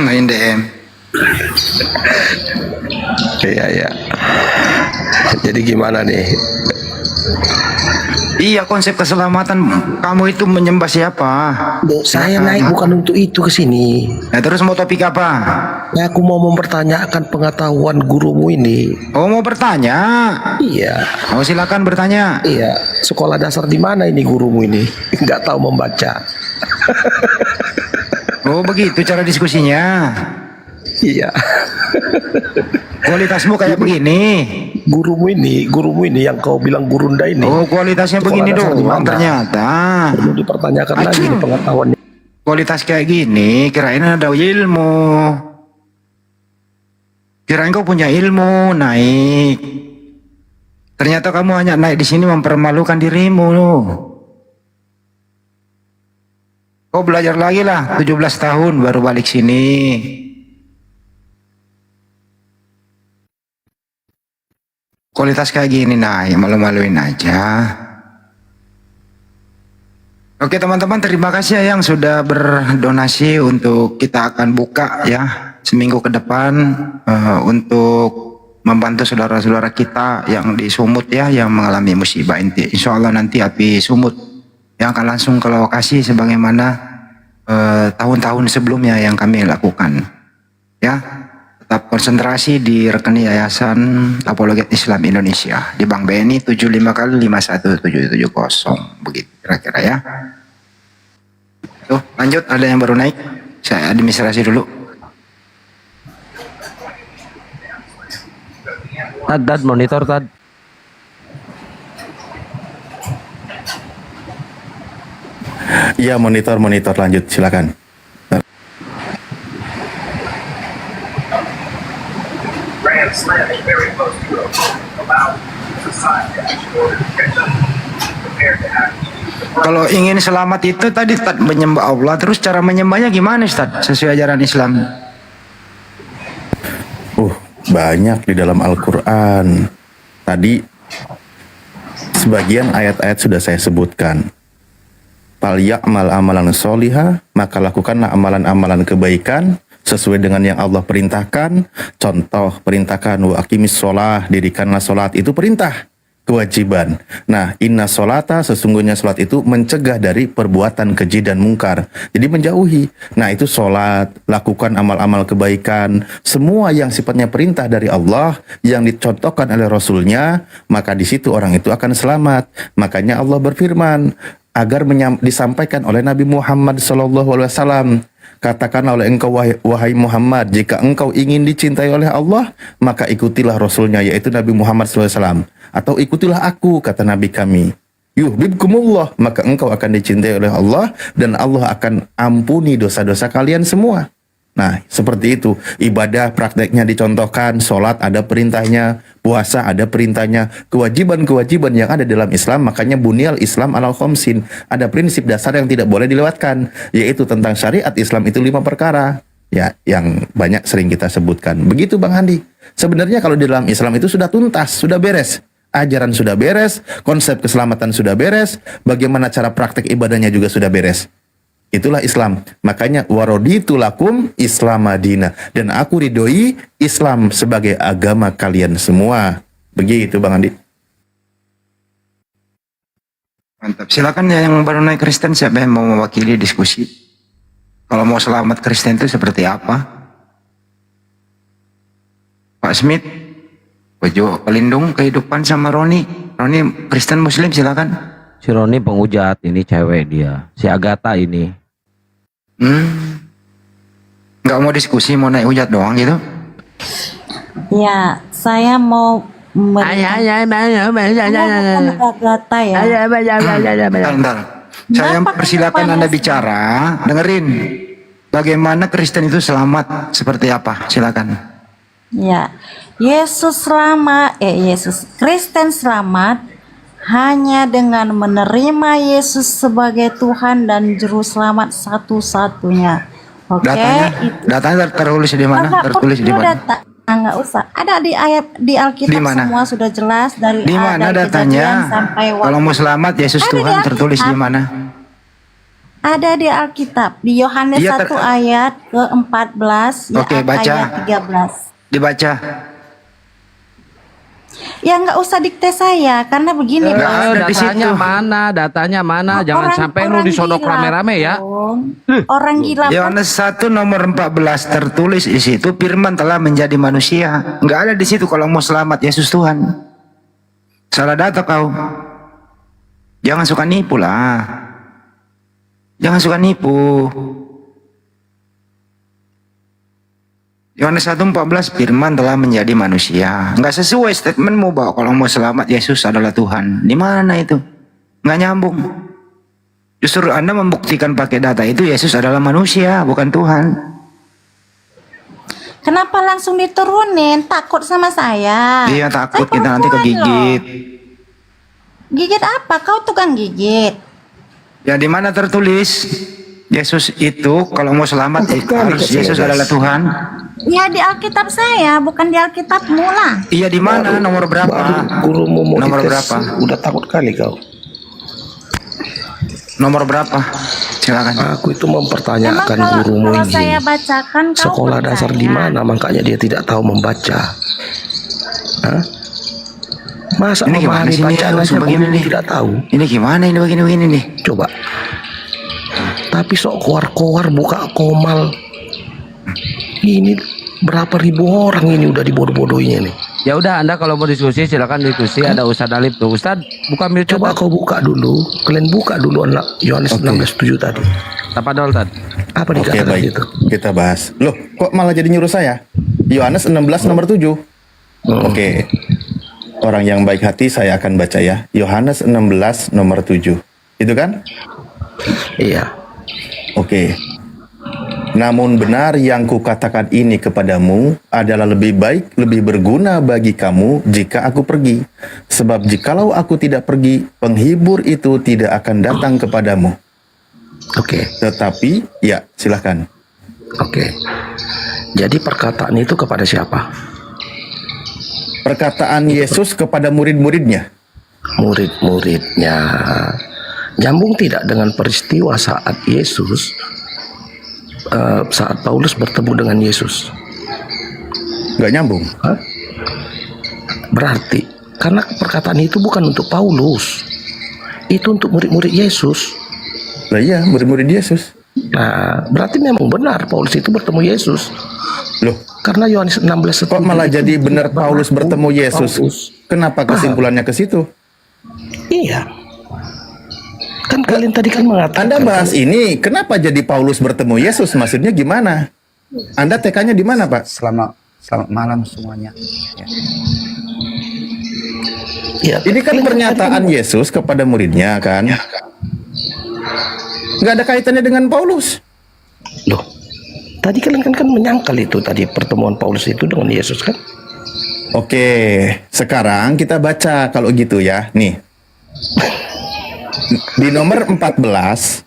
Speaker 12: Main DM.
Speaker 4: Iya. Jadi gimana nih?
Speaker 12: Iya, konsep keselamatan kamu itu menyembah siapa?
Speaker 4: Saya naik bukan untuk itu ke sini.
Speaker 12: Nah, terus mau topik apa?
Speaker 4: Ya, aku mau mempertanyakan pengetahuan gurumu ini.
Speaker 12: Oh, mau bertanya?
Speaker 4: Iya.
Speaker 12: Oh, silakan bertanya.
Speaker 4: Iya. Sekolah dasar di mana ini gurumu ini? Nggak tahu membaca.
Speaker 12: Oh, begitu cara diskusinya.
Speaker 4: Iya.
Speaker 12: Kualitasmu kayak begini.
Speaker 4: Gurumu ini yang kau bilang gurunda ini.
Speaker 12: Oh, kualitasnya
Speaker 4: Sekolah
Speaker 12: begini
Speaker 4: dasar di
Speaker 12: doang
Speaker 4: mana?
Speaker 12: ternyata.
Speaker 4: Perlu dipertanyakan lagi nih pengetahuannya.
Speaker 12: Kualitas kayak gini, kirain ada ilmu. Kirain kau punya ilmu, naik. Ternyata kamu hanya naik di sini mempermalukan dirimu. Kau belajar lagi lah, 17 tahun baru balik sini. Kualitas kayak gini naik, malu-maluin aja. Oke teman-teman, terima kasih ya yang sudah berdonasi untuk kita akan buka ya seminggu ke depan untuk membantu saudara-saudara kita yang di Sumut ya yang mengalami musibah inti. Insya Allah nanti api Sumut yang akan langsung ke lokasi sebagaimana tahun-tahun sebelumnya yang kami lakukan ya. Tetap konsentrasi di rekening Yayasan Apologet Islam Indonesia di Bank BNI 75 kali 51770 begitu kira-kira ya. Tuh lanjut, ada yang baru naik, saya administrasi dulu.
Speaker 16: Tad monitor tad.
Speaker 13: Iya monitor lanjut silakan.
Speaker 12: Kalau ingin selamat itu tadi menyembah Allah, terus cara menyembahnya gimana Ustaz sesuai ajaran Islam?
Speaker 13: Banyak di dalam Al-Quran. Tadi sebagian ayat-ayat sudah saya sebutkan. Fal ya'mal amalan sholiha, maka lakukanlah amalan-amalan kebaikan sesuai dengan yang Allah perintahkan. Contoh perintahkan wa aqimis sholah, dirikanlah sholat, itu perintah, kewajiban. Nah, inna sholata, sesungguhnya sholat itu mencegah dari perbuatan keji dan mungkar, jadi menjauhi. Nah, itu sholat, lakukan amal-amal kebaikan, semua yang sifatnya perintah dari Allah yang dicontohkan oleh Rasulnya, maka di situ orang itu akan selamat. Makanya Allah berfirman agar disampaikan oleh Nabi Muhammad SAW. Katakanlah oleh engkau wahai Muhammad, jika engkau ingin dicintai oleh Allah, maka ikutilah Rasulnya, yaitu Nabi Muhammad SAW. Atau ikutilah aku, kata Nabi kami. Yuhibbukumullah, maka engkau akan dicintai oleh Allah, dan Allah akan ampuni dosa-dosa kalian semua. Nah, seperti itu. Ibadah prakteknya dicontohkan, sholat ada perintahnya, puasa ada perintahnya, kewajiban-kewajiban yang ada dalam Islam. Makanya bunyal Islam ala khamsin. Ada prinsip dasar yang tidak boleh dilewatkan, yaitu tentang syariat Islam itu 5 perkara. Ya, yang banyak sering kita sebutkan. Begitu Bang Handi. Sebenarnya kalau di dalam Islam itu sudah tuntas, sudah beres. Ajaran sudah beres, konsep keselamatan sudah beres, bagaimana cara praktek ibadahnya juga sudah beres. Itulah Islam. Makanya waraditu lakum Islam Madinah, dan aku ridhoi Islam sebagai agama kalian semua. Begitu Bang Andi.
Speaker 12: Mantap. Silakan ya yang baru naik Kristen, siapa yang mau mewakili diskusi? Kalau mau selamat Kristen itu seperti apa? Pak Smith, Bejo pelindung kehidupan sama Roni. Roni Kristen Muslim, silakan.
Speaker 16: Si Roni pengujat, ini cewek dia. Si Agatha ini.
Speaker 12: Nggak mau diskusi, mau naik hujat doang gitu?
Speaker 7: Ya, saya mau Agatha ya.
Speaker 12: Bentar. Saya persilakan Anda bicara. Dengerin. Bagaimana Kristen itu selamat seperti apa? Silakan.
Speaker 7: Ya, Kristen selamat hanya dengan menerima Yesus sebagai Tuhan dan Juru Selamat satu-satunya. Oke,
Speaker 12: datanya tertulis di mana? Tertulis di mana?
Speaker 7: Enggak usah. Ada di ayat di Alkitab, semua sudah jelas dari
Speaker 12: di mana datanya?
Speaker 7: Sampai
Speaker 12: kalau mau selamat Yesus Tuhan tertulis di mana?
Speaker 7: Ada di Alkitab, di Yohanes 1 ayat ke-14
Speaker 12: Oke, baca.
Speaker 7: ayat 13.
Speaker 12: Dibaca.
Speaker 7: Ya nggak usah dikte saya, karena begini
Speaker 16: datanya mana, jangan sampai lu disodok rame-rame ya.
Speaker 7: Orang gila.
Speaker 12: Yohanes 1 nomor 14 tertulis di situ firman telah menjadi manusia. Nggak ada di situ kalau mau selamat Yesus Tuhan. Salah data kau. Jangan suka nipu lah. Jangan suka nipu. Yohanes 1:14 firman telah menjadi manusia. Nggak sesuai statementmu bahwa kalau mau selamat Yesus adalah Tuhan. Di mana itu? Nggak nyambung. Justru Anda membuktikan pakai data itu Yesus adalah manusia, bukan Tuhan.
Speaker 7: Kenapa langsung diturunin? Takut sama saya?
Speaker 12: Iya takut, kita nanti kegigit.
Speaker 7: Gigit apa? Kau tukang gigit.
Speaker 12: Ya di mana tertulis Yesus itu kalau mau selamat harus Yesus adalah Tuhan?
Speaker 7: Ya di Alkitab saya, bukan di Alkitabmu lah.
Speaker 12: Iya di mana? Nomor berapa?
Speaker 4: Gurumu mau
Speaker 12: Nomor
Speaker 4: dites,
Speaker 12: berapa?
Speaker 4: udah takut kali kau.
Speaker 12: Nomor berapa? Silakan.
Speaker 4: Aku itu
Speaker 7: Emang
Speaker 4: mempertanyakan
Speaker 7: kalau,
Speaker 4: gurumu
Speaker 7: kalau
Speaker 4: ini.
Speaker 7: saya bacakan kau
Speaker 4: Sekolah dasar di
Speaker 7: percaya?
Speaker 4: mana makanya dia tidak tahu membaca? Hah? Masa
Speaker 12: Ini gimana
Speaker 4: memahami
Speaker 12: sih ini
Speaker 4: bacaan
Speaker 12: langsung
Speaker 4: aja
Speaker 12: begini
Speaker 4: gurumu
Speaker 12: nih?
Speaker 4: tidak tahu?
Speaker 12: Ini gimana ini begini nih?
Speaker 4: Coba. Tapi sok koar-koar buka komal. Ini berapa ribu orang ini udah dibodoh-bodohinya nih.
Speaker 16: Ya udah, Anda kalau mau diskusi silakan diskusi. Ada Ustadz Alif tuh. Ustadz, buka mute.
Speaker 4: Coba kau buka dulu. Kalian buka dulu anak Yohanes 16:7 tadi.
Speaker 16: Apa dong, Ustadz?
Speaker 4: Apa
Speaker 10: Oke,
Speaker 4: dikatakan
Speaker 10: baik.
Speaker 4: itu?
Speaker 10: Kita bahas. Loh, kok malah jadi nyuruh saya? Yohanes 16 nomor 7. Oke. Orang yang baik hati saya akan baca ya. Yohanes 16 nomor 7. Itu kan?
Speaker 4: Iya.
Speaker 10: Oke. Namun benar yang kukatakan ini kepadamu adalah lebih baik, lebih berguna bagi kamu jika aku pergi. Sebab jikalau aku tidak pergi, penghibur itu tidak akan datang kepadamu.
Speaker 4: Oke.
Speaker 10: Tetapi, ya silahkan.
Speaker 4: Oke. Jadi perkataan itu kepada siapa?
Speaker 10: Perkataan Yesus kepada murid-muridnya.
Speaker 4: Murid-muridnya. Nyambung tidak dengan peristiwa saat Yesus, saat Paulus bertemu dengan Yesus?
Speaker 10: Nggak nyambung.
Speaker 4: Hah? Berarti, karena perkataan itu bukan untuk Paulus. Itu untuk murid-murid Yesus.
Speaker 10: Nah iya, murid-murid Yesus.
Speaker 4: Nah, berarti memang benar Paulus itu bertemu Yesus.
Speaker 10: Loh,
Speaker 4: karena Yohanes 16
Speaker 10: kok malah jadi benar Paulus bertemu Yesus? Kenapa kesimpulannya ke situ?
Speaker 4: Iya. Kan kalian tadi kan mengatakan.
Speaker 10: Anda bahas ini, kenapa jadi Paulus bertemu Yesus? Maksudnya gimana? Anda TK-nya di mana, Pak?
Speaker 12: Selamat malam semuanya.
Speaker 4: Ya,
Speaker 10: ini kan pernyataan Yesus kepada muridnya kan? Nggak ada kaitannya dengan Paulus.
Speaker 4: Loh, tadi kalian kan menyangkal itu tadi pertemuan Paulus itu dengan Yesus kan?
Speaker 10: Oke, sekarang kita baca kalau gitu ya. Nih. Di nomor 14,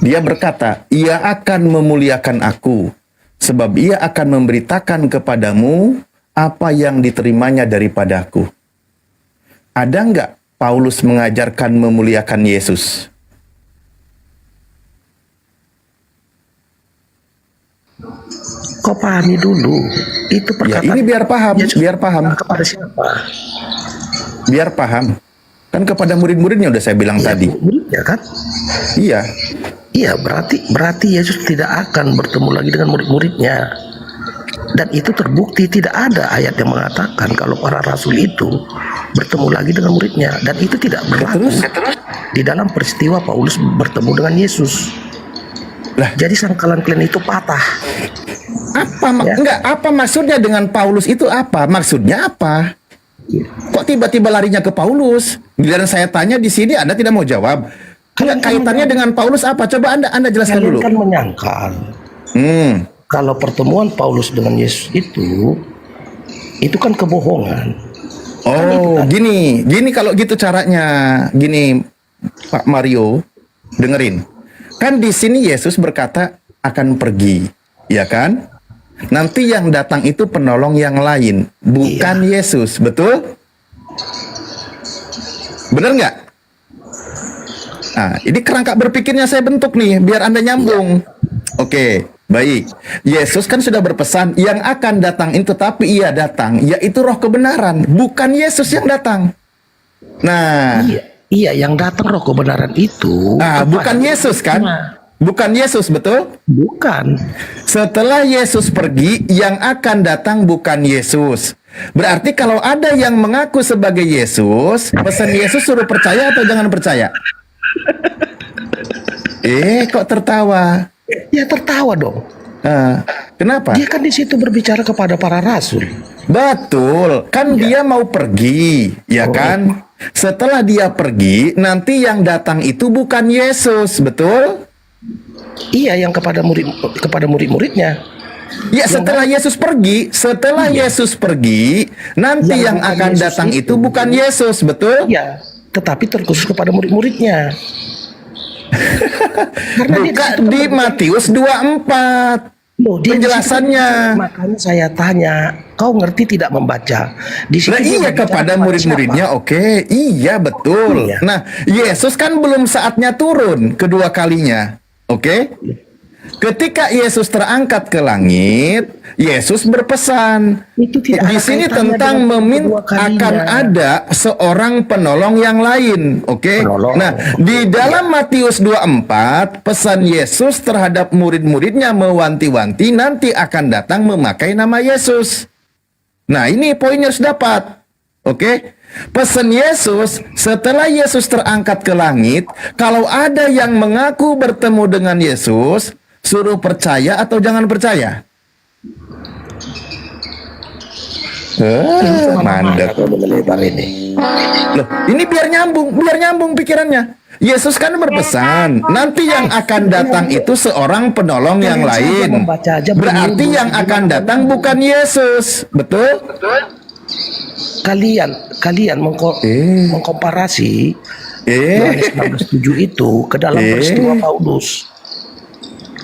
Speaker 10: dia berkata, ia akan memuliakan aku, sebab ia akan memberitakan kepadamu apa yang diterimanya daripadaku. Ada nggak Paulus mengajarkan memuliakan Yesus?
Speaker 4: Kau pahami dulu, itu perkataan.
Speaker 10: Ya, ini biar paham, biar paham.
Speaker 4: Kepada siapa?
Speaker 10: Biar paham. Kan kepada murid-muridnya udah saya bilang tadi.
Speaker 4: Muridnya kan?
Speaker 10: Iya.
Speaker 4: Iya, berarti Yesus tidak akan bertemu lagi dengan murid-muridnya. Dan itu terbukti, tidak ada ayat yang mengatakan kalau para rasul itu bertemu lagi dengan muridnya. Dan itu tidak berlaku di dalam peristiwa Paulus bertemu dengan Yesus.
Speaker 10: Lah,
Speaker 4: jadi sangkalan kalian itu patah.
Speaker 10: Enggak, apa maksudnya dengan Paulus itu apa? Maksudnya apa? Kok tiba-tiba larinya ke Paulus? Giliran saya tanya di sini Anda tidak mau jawab. Kaitannya dengan Paulus apa? Coba Anda jelaskan dulu.
Speaker 4: Kalian kan menyangkal kalau pertemuan Paulus dengan Yesus itu kan kebohongan.
Speaker 10: Oh, gini kalau gitu caranya. Gini, Pak Mario, dengerin. Kan di sini Yesus berkata akan pergi, ya kan? Nanti yang datang itu penolong yang lain, bukan Yesus, betul? Bener nggak? Nah, ini kerangka berpikirnya saya bentuk nih, biar Anda nyambung. Oke, baik. Yesus kan sudah berpesan, yang akan datang itu, tapi ia datang, yaitu roh kebenaran, bukan Yesus yang datang. Nah,
Speaker 4: iya, yang datang roh kebenaran itu.
Speaker 10: Bukan Yesus kan? Bukan Yesus, betul?
Speaker 4: Bukan.
Speaker 10: Setelah Yesus pergi, yang akan datang bukan Yesus. Berarti kalau ada yang mengaku sebagai Yesus, pesan Yesus suruh percaya atau jangan percaya? Kok tertawa?
Speaker 4: Ya tertawa dong.
Speaker 10: Kenapa?
Speaker 4: Dia kan di situ berbicara kepada para rasul.
Speaker 10: Betul, kan dia mau pergi, ya kan? Setelah dia pergi, nanti yang datang itu bukan Yesus, betul?
Speaker 4: Iya, yang kepada murid-muridnya.
Speaker 10: Ya, setelah Yesus pergi, nanti yang akan datang itu bukan Yesus, betul?
Speaker 4: Iya, tetapi terkhusus kepada murid-muridnya.
Speaker 10: Buka di Matius 24.
Speaker 4: Loh, dia
Speaker 3: penjelasannya.
Speaker 4: Makanya saya tanya, kau ngerti tidak membaca? Di situ
Speaker 3: Nah,
Speaker 4: dia
Speaker 3: iya
Speaker 4: berbicara
Speaker 3: kepada
Speaker 4: kepada
Speaker 3: murid-muridnya,
Speaker 4: siapa?
Speaker 3: oke, iya betul.
Speaker 4: Iya.
Speaker 3: Nah, Yesus kan belum saatnya turun kedua kalinya, oke? Ketika Yesus terangkat ke langit, Yesus berpesan.
Speaker 4: Itu tidak
Speaker 3: Di
Speaker 4: ada
Speaker 3: sini
Speaker 4: kaitannya
Speaker 3: tentang
Speaker 4: dengan
Speaker 3: meminta
Speaker 4: kedua kalinya.
Speaker 3: akan ada seorang penolong yang lain, oke? Nah, di dalam Matius 24, pesan Yesus terhadap murid-muridnya mewanti-wanti nanti akan datang memakai nama Yesus. Nah, ini poinnya harus dapat. Oke? Pesan Yesus setelah Yesus terangkat ke langit, kalau ada yang mengaku bertemu dengan Yesus, suruh percaya atau jangan percaya? Mandek. Loh, ini biar nyambung pikirannya. Yesus kan berpesan, nanti yang akan datang itu seorang penolong yang lain. Berarti yang akan datang bukan Yesus, betul?
Speaker 4: Kalian mengkomparasi Yohanes 16:7 itu ke dalam peristiwa Paulus.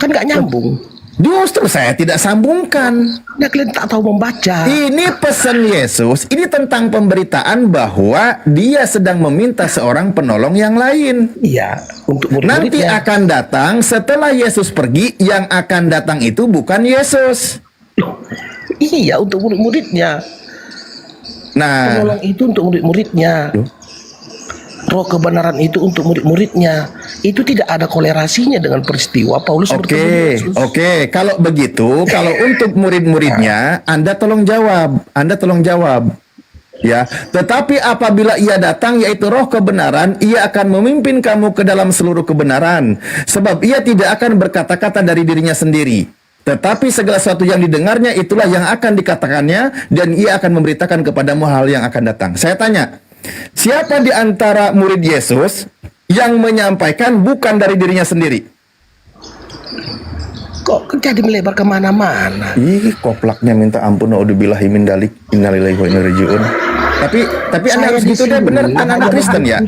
Speaker 4: Kan nggak nyambung.
Speaker 3: Justru saya tidak sambungkan.
Speaker 4: Nah, kalian tak tahu membaca.
Speaker 3: Ini pesan Yesus, ini tentang pemberitaan bahwa dia sedang meminta seorang penolong yang lain.
Speaker 4: Iya, untuk
Speaker 3: nanti
Speaker 4: murid-muridnya.
Speaker 3: akan datang setelah Yesus pergi, yang akan datang itu bukan Yesus.
Speaker 4: Iya, untuk murid-muridnya.
Speaker 3: Nah,
Speaker 4: penolong itu untuk murid-muridnya. Roh kebenaran itu untuk murid-muridnya. Itu tidak ada kolerasinya dengan peristiwa Paulus bertemu Yesus.
Speaker 3: Oke, kalau begitu, kalau untuk murid-muridnya, Anda tolong jawab. Ya, tetapi apabila ia datang yaitu roh kebenaran, ia akan memimpin kamu ke dalam seluruh kebenaran, sebab ia tidak akan berkata-kata dari dirinya sendiri. Tetapi segala sesuatu yang didengarnya itulah yang akan dikatakannya, dan ia akan memberitakan kepadamu hal yang akan datang. Saya tanya, siapa di antara murid Yesus yang menyampaikan bukan dari dirinya sendiri?
Speaker 4: Kok jadi melebar kemana-mana?
Speaker 3: Ih, koplaknya minta ampun, naudzubillahi min dzalik, innalillahi wa inna ilaihi raji'un. Tapi Anda harus gitu deh, bener anak-anak Kristen ya.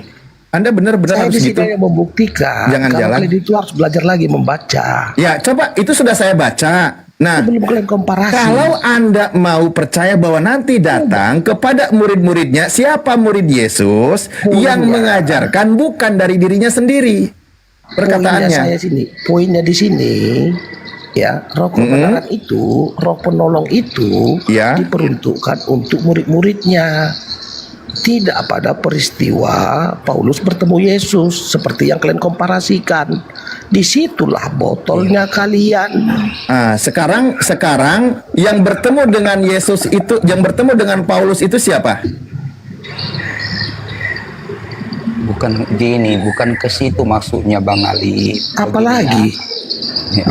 Speaker 3: Anda benar-benar harus gitu.
Speaker 4: Saya membuktikan.
Speaker 3: Jangan
Speaker 4: kalau
Speaker 3: jalan.
Speaker 4: kalian itu harus belajar lagi membaca.
Speaker 3: Ya, coba itu sudah saya baca. Nah,
Speaker 4: belum kalian komparasi.
Speaker 3: kalau Anda mau percaya bahwa nanti datang kepada murid-muridnya, siapa murid Yesus yang mengajarkan bukan dari dirinya sendiri? Perkataannya.
Speaker 4: Poinnya di sini, ya, roh kebenaran itu, roh penolong itu diperuntukkan untuk murid-muridnya. Tidak pada peristiwa Paulus bertemu Yesus seperti yang kalian komparasikan. Disitulah botolnya kalian.
Speaker 3: Nah, sekarang yang bertemu dengan Yesus itu, yang bertemu dengan Paulus itu siapa?
Speaker 1: Bukan gini, bukan ke situ maksudnya Bang Ali.
Speaker 4: Apalagi?
Speaker 1: Ya.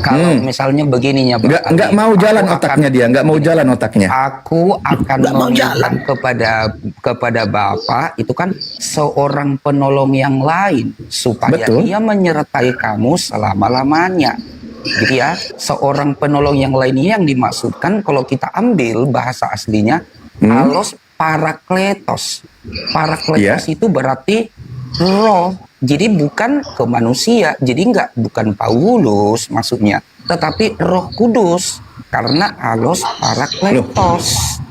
Speaker 1: Kalau misalnya begininya,
Speaker 3: nggak mau jalan otaknya dia, nggak mau jalan otaknya.
Speaker 1: Aku akan meminta kepada Bapak itu kan seorang penolong yang lain supaya dia menyertai kamu selama-lamanya. Jadi ya, seorang penolong yang lain ini yang dimaksudkan kalau kita ambil bahasa aslinya Allos Parakletos. Parakletos itu berarti roh. Jadi bukan ke manusia, jadi bukan Paulus maksudnya, tetapi Roh Kudus karena Allos Parakletos.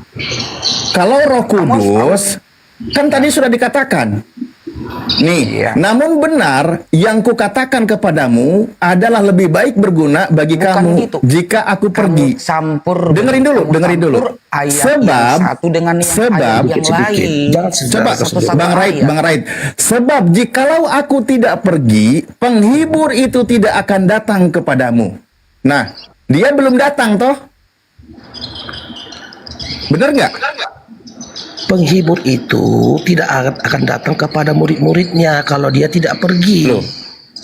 Speaker 3: Kalau Roh Kudus, kan tadi sudah dikatakan. Nih, namun benar yang kukatakan kepadamu adalah lebih baik berguna bagi kamu jika aku pergi. Dengerin dulu. Sebab Bang Raid. Sebab jikalau aku tidak pergi, penghibur itu tidak akan datang kepadamu. Nah, dia belum datang toh? Benar nggak?
Speaker 4: Penghibur itu tidak akan datang kepada murid-muridnya kalau dia tidak pergi.
Speaker 3: Loh.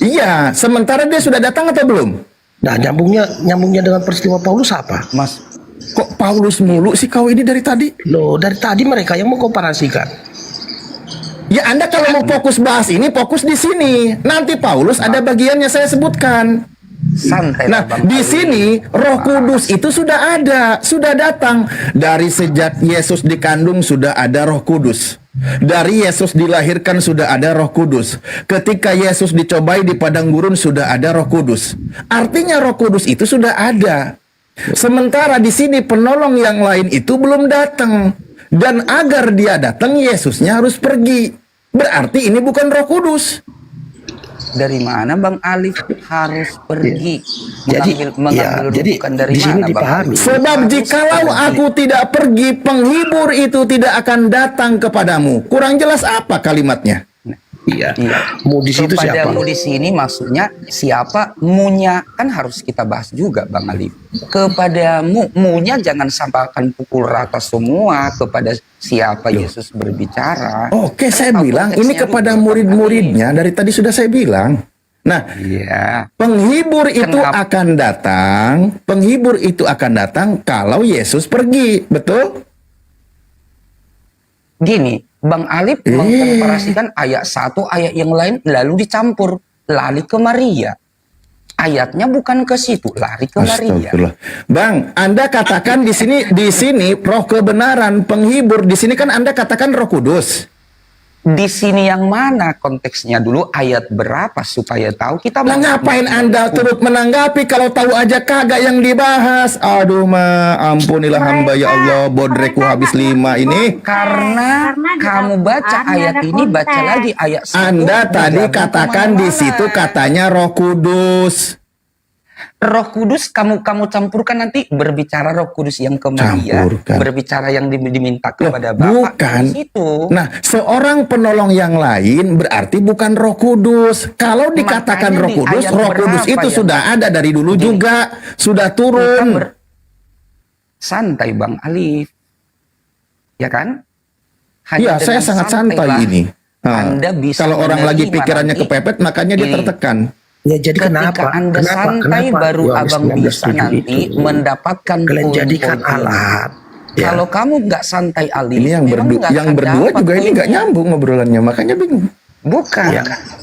Speaker 3: Iya, sementara dia sudah datang atau belum?
Speaker 4: Nah, nyambungnya dengan peristiwa Paulus apa?
Speaker 3: Mas, kok Paulus mulu sih kau ini dari tadi?
Speaker 4: Loh, dari tadi mereka yang mengkomparasikan.
Speaker 3: Ya, Anda kalau mau fokus bahas ini, fokus di sini. Nanti Paulus ada bagiannya saya sebutkan.
Speaker 1: Santai.
Speaker 3: Nah, di sini Roh Kudus itu sudah ada, sudah datang dari sejak Yesus dikandung sudah ada Roh Kudus.
Speaker 13: Dari Yesus dilahirkan sudah ada Roh Kudus. Ketika Yesus dicobai di padang gurun sudah ada Roh Kudus. Artinya Roh Kudus itu sudah ada. Sementara di sini penolong yang lain itu belum datang. Dan agar dia datang, Yesusnya harus pergi. Berarti ini bukan Roh Kudus.
Speaker 1: Dari mana Bang Alif harus pergi?
Speaker 9: Jadi,
Speaker 1: mengambil
Speaker 9: jadi
Speaker 1: rujukan dari
Speaker 9: di sini
Speaker 1: mana, Bang
Speaker 9: dipahami.
Speaker 1: Alif?
Speaker 13: Sebab jikalau aku tidak pergi, penghibur itu tidak akan datang kepadamu. Kurang jelas apa kalimatnya?
Speaker 9: Iya. Mu di situ siapa?
Speaker 1: Kepadamu di sini maksudnya siapa? Munya kan harus kita bahas juga Bang Alif. Kepadamu, munya jangan sampaikan pukul rata semua kepada siapa Yesus berbicara.
Speaker 13: Oke, saya bilang ini kepada murid-muridnya. Dari tadi sudah saya bilang. Nah, penghibur itu akan datang. Penghibur itu akan datang kalau Yesus pergi, betul?
Speaker 1: Gini, Bang Alif mengkomparasikan ayat satu ayat yang lain lalu dicampur, lari ke Maria. Ayatnya bukan ke situ, lari ke Maria.
Speaker 13: Astagfirullah. Bang, Anda katakan di sini Roh kebenaran, penghibur. Di sini kan Anda katakan Roh Kudus.
Speaker 1: Di sini yang mana konteksnya dulu, ayat berapa supaya tahu kita.
Speaker 13: Nah, ngapain Anda turut menanggapi kalau tahu aja kagak yang dibahas? Aduh ampunilah hamba ya Allah, bodrekku habis 5 ini.
Speaker 1: Karena kamu baca ayat ini, baca lagi ayat 1.
Speaker 13: Anda tadi katakan di situ katanya Roh Kudus.
Speaker 1: Roh Kudus kamu campurkan nanti, berbicara Roh Kudus yang ke Maria, berbicara yang diminta kepada Bapa.
Speaker 13: Bukan. Nah, seorang penolong yang lain berarti bukan Roh Kudus. Kalau dikatakan Roh Kudus, Roh Kudus itu sudah ada dari dulu juga, sudah turun.
Speaker 1: Santai Bang Alif, ya kan?
Speaker 13: Iya, saya sangat santai ini.
Speaker 1: Anda bisa
Speaker 13: kalau orang lagi pikirannya
Speaker 1: nanti,
Speaker 13: kepepet, makanya dia tertekan.
Speaker 9: Ya jadi
Speaker 1: ketika Anda santai baru Abang bisa nanti mendapatkan
Speaker 9: kalian jadikan alat.
Speaker 1: Kalau kamu nggak santai Alif,
Speaker 13: ini yang berdua juga ini nggak nyambung ngobrolannya, makanya bingung.
Speaker 1: Bukan,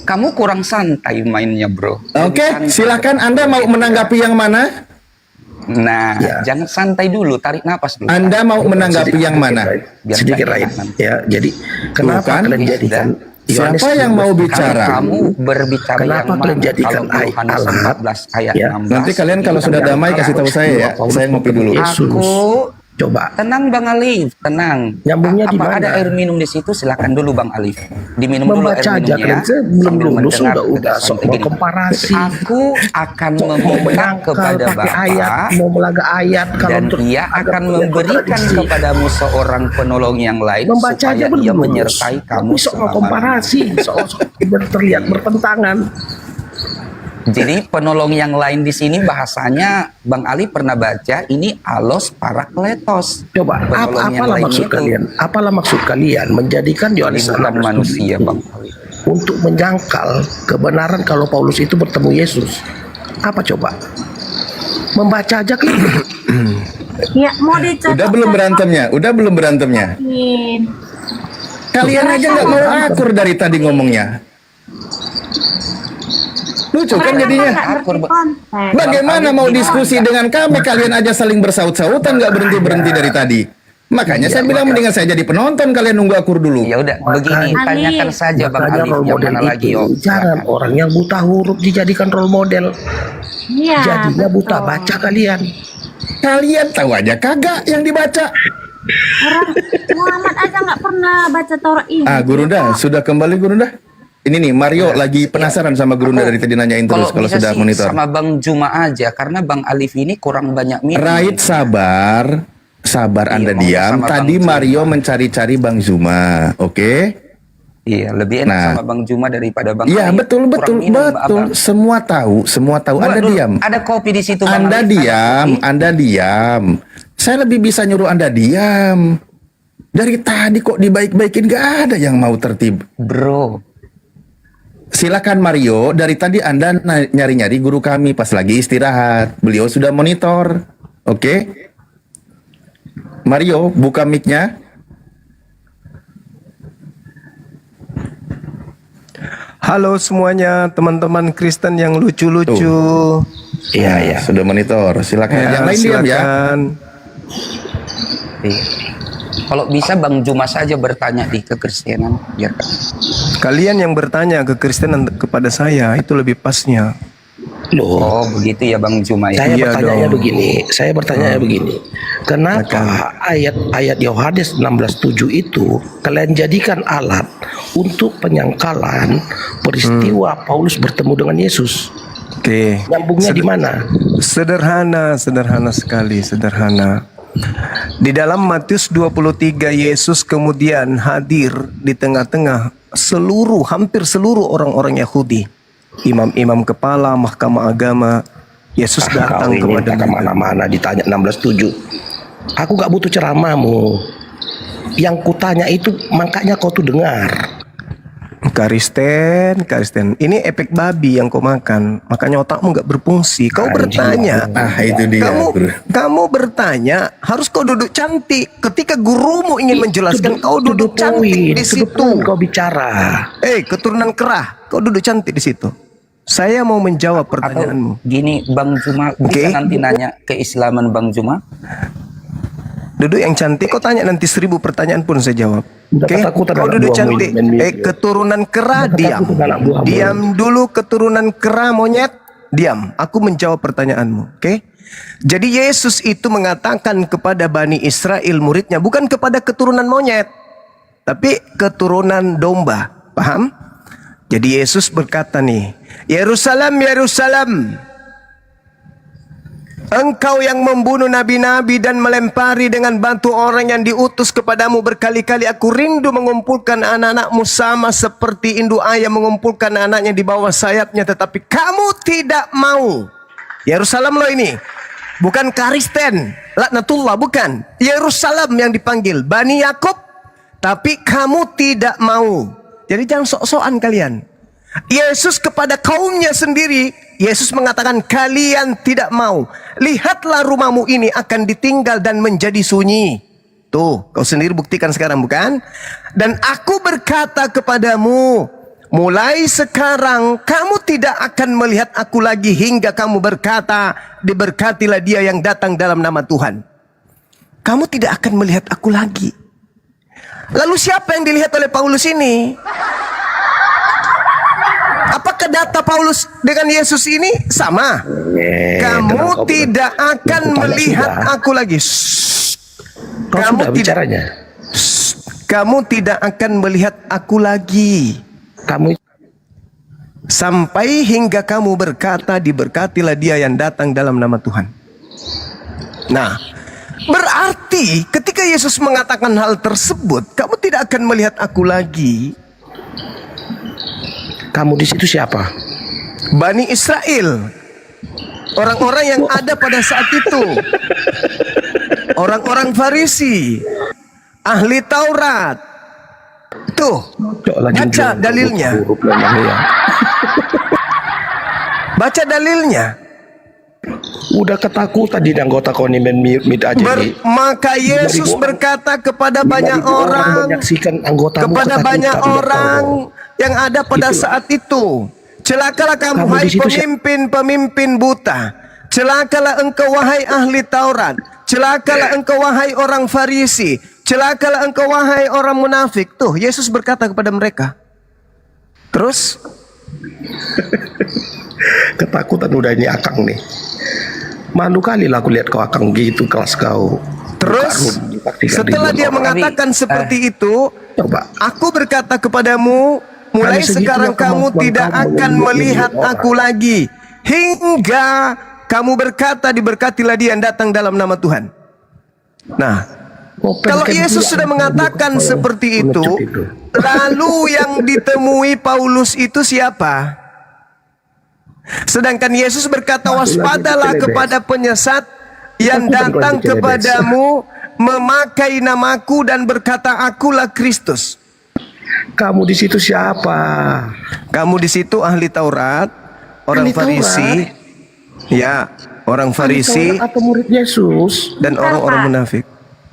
Speaker 1: kamu kurang santai mainnya bro.
Speaker 13: Oke, silakan Anda mau menanggapi yang mana?
Speaker 1: Nah, jangan santai dulu, tarik napas dulu.
Speaker 13: Anda mau menanggapi yang mana?
Speaker 9: Sedikit lain. Ya, jadi kenapa kalian jadikan
Speaker 13: siapa yang mau bicara?
Speaker 1: Kamu berbicara
Speaker 9: kenapa
Speaker 1: yang
Speaker 9: kalian jadikan alat?
Speaker 1: Ayat 16.
Speaker 13: Nanti kalian kalau sudah damai kasih tahu saya ya. Saya ngopi dulu.
Speaker 1: Aku
Speaker 9: coba.
Speaker 1: Tenang Bang Alif, tenang.
Speaker 9: Nyambungnya di mana?
Speaker 1: Ada air minum di situ? Silakan dulu Bang Alif. Diminum dulu air
Speaker 9: Membaca aja
Speaker 1: minumnya.
Speaker 9: kalian belum lulus udah sok mau komparasi.
Speaker 1: Aku akan meminta kepada Bapak
Speaker 9: ayat, mau melaga ayat
Speaker 1: dan dia akan memberikan kepadamu seorang penolong yang lain
Speaker 9: membaca
Speaker 1: supaya
Speaker 9: aja
Speaker 1: dia
Speaker 9: belum
Speaker 1: menyertai kamu
Speaker 9: sok mau komparasi, sok terlihat bertentangan.
Speaker 1: Jadi penolong yang lain di sini bahasanya Bang Ali pernah baca ini alos parakletos.
Speaker 9: Coba apalah maksud kalian? Apalah maksud kalian menjadikan Yohanes anak
Speaker 1: manusia Bang Ali
Speaker 9: untuk menjangkal kebenaran kalau Paulus itu bertemu Yesus? Apa coba? Membaca aja kan?
Speaker 7: Ya mau dicocok.
Speaker 13: Udah belum berantemnya? Kalian aja nggak mau akur dari tadi ngomongnya. Lucu kan jadinya. Bagaimana mau diskusi dengan kami, kalian aja saling bersaut-sautan, nggak berhenti dari tadi. Makanya saya bilang mendingan saya jadi penonton, kalian nunggu akur dulu.
Speaker 1: Ya udah begini, tanyakan saja Bang Ali yang mana lagi
Speaker 9: jangan orang yang buta huruf dijadikan role model. Jadinya buta baca kalian.
Speaker 13: Kalian tahu aja kagak yang dibaca.
Speaker 7: Orang Muhammad aja nggak pernah baca Taurat ini.
Speaker 13: Gurunda sudah kembali Gurunda. Ini nih Mario lagi penasaran sama Gurunda dari tadi nanyain terus kalau sudah monitor.
Speaker 1: Sama Bang Juma aja karena Bang Alif ini kurang banyak minum.
Speaker 13: Right, sabar Anda diam. Tadi Mario mencari-cari Bang Zuma, oke?
Speaker 1: Iya, lebih enak sama Bang Juma daripada Bang
Speaker 13: Iya,
Speaker 1: Alif.
Speaker 13: betul. Semua tahu. Anda diam.
Speaker 1: Ada kopi di situ Bang
Speaker 13: Anda
Speaker 1: Alif.
Speaker 13: Anda diam. Saya lebih bisa nyuruh Anda diam. Dari tadi kok dibaik-baikin, gak ada yang mau tertib.
Speaker 1: Bro.
Speaker 13: Silakan Mario, dari tadi Anda nyari-nyari guru kami pas lagi istirahat. Beliau sudah monitor. Oke? Mario, buka mic-nya. Halo semuanya, teman-teman Kristen yang lucu-lucu. Iya, sudah monitor. Silakan. Yang lain diam ya.
Speaker 1: Kalau bisa Bang Juma saja bertanya di kekristenan, biarkan.
Speaker 3: Kalian yang bertanya ke Kristenan kepada saya itu lebih pasnya.
Speaker 9: Loh,
Speaker 1: Oh, begitu ya Bang Juma ya.
Speaker 9: saya
Speaker 3: Iya
Speaker 9: bertanya
Speaker 3: dong.
Speaker 9: begini, kenapa ayat-ayat Yohanes 16:7 itu kalian jadikan alat untuk penyangkalan peristiwa Paulus bertemu dengan Yesus?
Speaker 3: Oke.
Speaker 9: Nyambungnya di mana?
Speaker 3: Sederhana sekali, sederhana. Di dalam Matius 23 Yesus kemudian hadir di tengah-tengah hampir seluruh orang-orang Yahudi. Imam-imam kepala mahkamah agama. Yesus datang kepada mereka.
Speaker 9: Kemana-mana ditanya 16:7. Aku gak butuh ceramahmu. Yang kutanya itu makanya kau tuh dengar.
Speaker 3: Karisten. Ini efek babi yang kau makan. Makanya otakmu gak berfungsi. Kau bertanya.
Speaker 8: itu dia.
Speaker 3: Kamu bertanya, harus kau duduk cantik. Ketika gurumu ingin menjelaskan, kau duduk cantik di situ.
Speaker 9: Kau bicara.
Speaker 3: Keturunan kerah, kau duduk cantik di situ. Saya mau menjawab pertanyaanmu.
Speaker 1: Gini Bang Juma, bisa nanti nanya keislaman Bang Juma.
Speaker 3: Duduk yang cantik, kau tanya nanti 1000 pertanyaan pun saya jawab. Oke,
Speaker 9: ketakutan
Speaker 3: kau
Speaker 9: anak
Speaker 3: duduk
Speaker 9: buahmu
Speaker 3: cantik.
Speaker 9: ini,
Speaker 3: Keturunan kera, diam. Diam dulu keturunan kera monyet, diam. Aku menjawab pertanyaanmu, oke? Jadi Yesus itu mengatakan kepada Bani Israel muridnya, bukan kepada keturunan monyet, tapi keturunan domba. Paham? Jadi Yesus berkata nih, Yerusalem, Yerusalem, engkau yang membunuh nabi-nabi dan melempari dengan batu orang yang diutus kepadamu berkali-kali. Aku rindu mengumpulkan anak-anakmu sama seperti induk ayam mengumpulkan anaknya di bawah sayapnya, tetapi kamu tidak mau. Yerusalem lo ini, bukan Kristen, laknatullah, bukan. Yerusalem yang dipanggil, Bani Yakub, tapi kamu tidak mau. Jadi jangan sok-sokan kalian. Yesus kepada kaumnya sendiri, Yesus mengatakan kalian tidak mau. Lihatlah rumahmu ini akan ditinggal dan menjadi sunyi. Tuh, kau sendiri buktikan sekarang, bukan? Dan aku berkata kepadamu, mulai sekarang kamu tidak akan melihat aku lagi hingga kamu berkata, diberkatilah dia yang datang dalam nama Tuhan. Kamu tidak akan melihat aku lagi. Lalu siapa yang dilihat oleh Paulus ini? Apakah data Paulus dengan Yesus ini sama? Kamu tidak akan melihat aku lagi. Kamu tidak. Kamu tidak akan melihat aku lagi. Sampai hingga kamu berkata, diberkatilah dia yang datang dalam nama Tuhan. Nah, berarti ketika Yesus mengatakan hal tersebut, kamu tidak akan melihat aku lagi.
Speaker 9: Kamu di situ siapa?
Speaker 3: Bani Israel. Orang-orang yang ada pada saat itu. Orang-orang Farisi. Ahli Taurat. Tuh, baca dalilnya. Baca dalilnya.
Speaker 9: Udah ketakutan di anggota kondimen mit aja nih.
Speaker 3: Maka Yesus berkata kepada banyak orang, kepada banyak orang yang ada pada saat itu, celakalah kamu hai pemimpin-pemimpin buta, celakalah engkau wahai ahli Taurat, celakalah engkau wahai orang Farisi, celakalah engkau wahai orang munafik. Tuh Yesus berkata kepada mereka. Terus
Speaker 9: ketakutan udah ini Akang nih. Malu kali lah aku lihat kau Akang gitu kelas kau.
Speaker 3: Terus setelah dia mengatakan seperti itu, aku berkata kepadamu, mulai sekarang kamu tidak akan melihat aku lagi hingga kamu berkata, diberkatilah dia yang datang dalam nama Tuhan. Nah, kalau Yesus sudah mengatakan seperti itu, lalu yang ditemui Paulus itu siapa? Sedangkan Yesus berkata, waspadalah kepada penyesat yang datang kepadamu memakai namaku dan berkata, akulah Kristus.
Speaker 9: Kamu di situ siapa?
Speaker 3: Kamu di situ ahli Taurat, orang Farisi, ya, orang Farisi
Speaker 9: atau murid Yesus
Speaker 3: dan orang-orang munafik.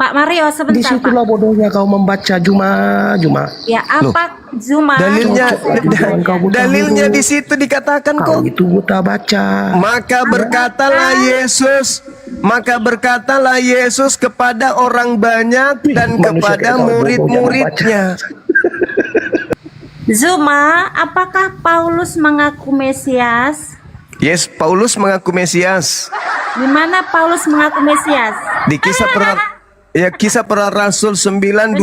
Speaker 7: Pak Mario
Speaker 9: Di
Speaker 7: sebentar Pak.
Speaker 9: situlah bodohnya kau membaca Juma.
Speaker 7: Ya apa Zuma?
Speaker 3: Dalilnya di situ dikatakan kok.
Speaker 9: Itu buta baca.
Speaker 3: Maka berkatalah Yesus kepada orang banyak dan kepada murid-muridnya.
Speaker 7: Zuma, apakah Paulus mengaku Mesias?
Speaker 3: Yes, Paulus mengaku Mesias.
Speaker 7: Di mana Paulus mengaku Mesias?
Speaker 3: Di Kisah Para Rasul 9:22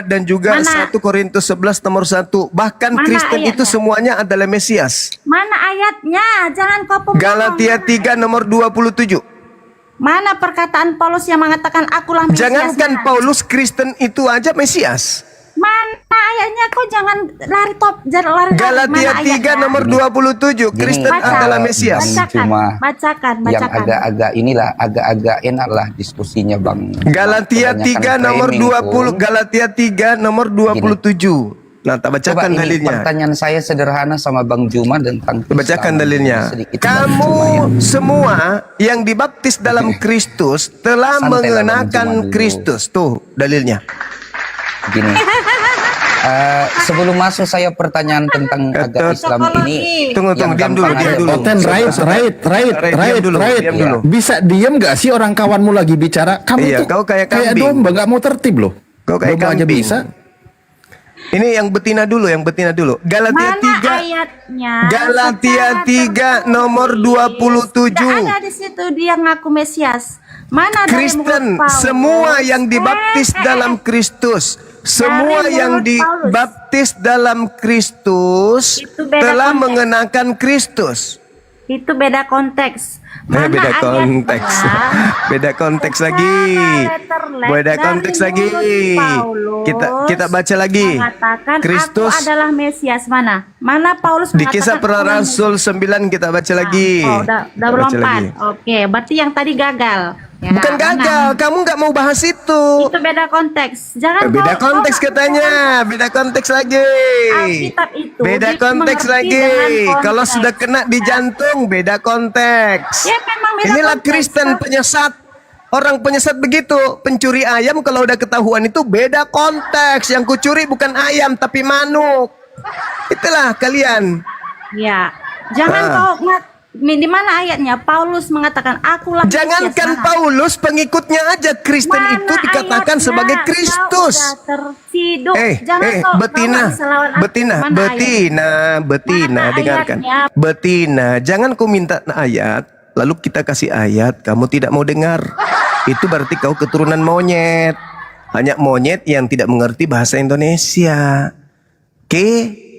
Speaker 3: dan juga
Speaker 7: Mana?
Speaker 3: 1 Korintus 11 nomor 1. Bahkan
Speaker 7: Mana
Speaker 3: Kristen itu
Speaker 7: ayatnya?
Speaker 3: semuanya adalah Mesias.
Speaker 7: Mana ayatnya? Jangan kau pembohong.
Speaker 3: Galatia 3 nomor 27.
Speaker 7: Mana perkataan Paulus yang mengatakan akulah Mesias?
Speaker 3: Jangankan
Speaker 7: Mana?
Speaker 3: Paulus, Kristen itu aja Mesias.
Speaker 7: Mana ayatnya? Kau jangan lari.
Speaker 3: Galatia 3 nomor 27. Kristen adalah Mesias.
Speaker 7: Bacakan.
Speaker 1: Yang agak-agak inilah, agak-agak enak lah diskusinya Bang.
Speaker 3: Galatia 3 nomor 20. Galatia 3 nomor 27. Nah, tak bacakan
Speaker 1: Coba ini
Speaker 3: dalilnya.
Speaker 1: pertanyaan saya sederhana sama Bang Juma tentang
Speaker 3: Bacakan dalilnya.
Speaker 1: sedikit
Speaker 3: Kamu semua yang dibaptis dalam Kristus telah
Speaker 1: Santai lah, Bang Juma
Speaker 3: mengenakan
Speaker 1: dulu.
Speaker 3: Kristus. Tuh dalilnya.
Speaker 1: Gini. Sebelum masuk saya pertanyaan tentang agama Islam ini.
Speaker 3: Tunggu, diam dulu.
Speaker 13: Oten, right dulu. Bisa diem gak sih orang kawanmu lagi bicara? Kamu
Speaker 3: Iya,
Speaker 13: tuh
Speaker 3: kau kayak
Speaker 13: kayak
Speaker 3: kambing.
Speaker 13: domba, gak mau tertib loh.
Speaker 3: Kau kayak
Speaker 13: Domba aja
Speaker 3: kambing.
Speaker 13: bisa.
Speaker 3: Ini yang betina dulu. Galatia
Speaker 7: Mana
Speaker 3: 3.
Speaker 7: ayatnya?
Speaker 3: Galatia 3 nomor 27.
Speaker 7: Tidak ada di situ dia ngaku Mesias. Mana dari
Speaker 3: Kristen,
Speaker 7: mulut Paulus?
Speaker 3: semua yang dibaptis dalam Kristus, semua
Speaker 7: Dari
Speaker 3: yang
Speaker 7: mulut
Speaker 3: dibaptis dalam Kristus
Speaker 7: Itu beda
Speaker 3: telah
Speaker 7: konteks.
Speaker 3: mengenakan Kristus.
Speaker 7: Itu beda konteks. Mana
Speaker 3: Beda
Speaker 7: ayatnya?
Speaker 3: konteks. Beda konteks lagi. Beda
Speaker 7: Dari
Speaker 3: konteks lagi.
Speaker 7: mulut Paulus
Speaker 3: Kita baca lagi.
Speaker 7: Mengatakan
Speaker 3: Kristus
Speaker 7: aku adalah Mesias. Mana Paulus
Speaker 3: di
Speaker 7: mengatakan
Speaker 3: Kisah Para
Speaker 7: aku
Speaker 3: Rasul 9 kita baca lagi.
Speaker 7: Oh, udah
Speaker 3: Baca
Speaker 7: berlompat.
Speaker 3: lagi.
Speaker 7: Oke, berarti yang tadi gagal. Ya,
Speaker 3: Bukan gagal, kamu nggak mau bahas itu.
Speaker 7: Itu beda konteks. Jangan
Speaker 3: Beda
Speaker 7: kau-
Speaker 3: konteks
Speaker 7: kau-
Speaker 3: katanya, beda konteks lagi.
Speaker 7: Alkitab itu
Speaker 3: Beda konteks
Speaker 7: dimengerti
Speaker 3: lagi.
Speaker 7: dengan konteks.
Speaker 3: Kalau sudah kena di jantung, beda konteks.
Speaker 7: Ya, memang beda
Speaker 3: Inilah
Speaker 7: konteks.
Speaker 3: Kristen penyesat. Orang penyesat begitu, pencuri ayam kalau udah ketahuan itu beda konteks. Yang kucuri bukan ayam tapi manuk. Itulah kalian.
Speaker 7: Ya, jangan kau di mana ayatnya Paulus mengatakan akulah Mesias.
Speaker 3: Jangankan
Speaker 7: Mana?
Speaker 3: Paulus, pengikutnya aja Kristen
Speaker 7: Mana
Speaker 3: itu dikatakan
Speaker 7: ayatnya?
Speaker 3: sebagai
Speaker 7: Kau
Speaker 3: Kristus.
Speaker 7: udah terciduk. Jangan
Speaker 3: Betina,
Speaker 7: kau bisa lawan aku.
Speaker 3: betina,
Speaker 7: Mana
Speaker 3: betina,
Speaker 7: Mana
Speaker 3: dengarkan.
Speaker 7: ayatnya?
Speaker 3: Betina, jangan kau minta ayat, lalu kita kasih ayat, kamu tidak mau dengar. Itu berarti kau keturunan monyet. Hanya monyet yang tidak mengerti bahasa Indonesia. Oke?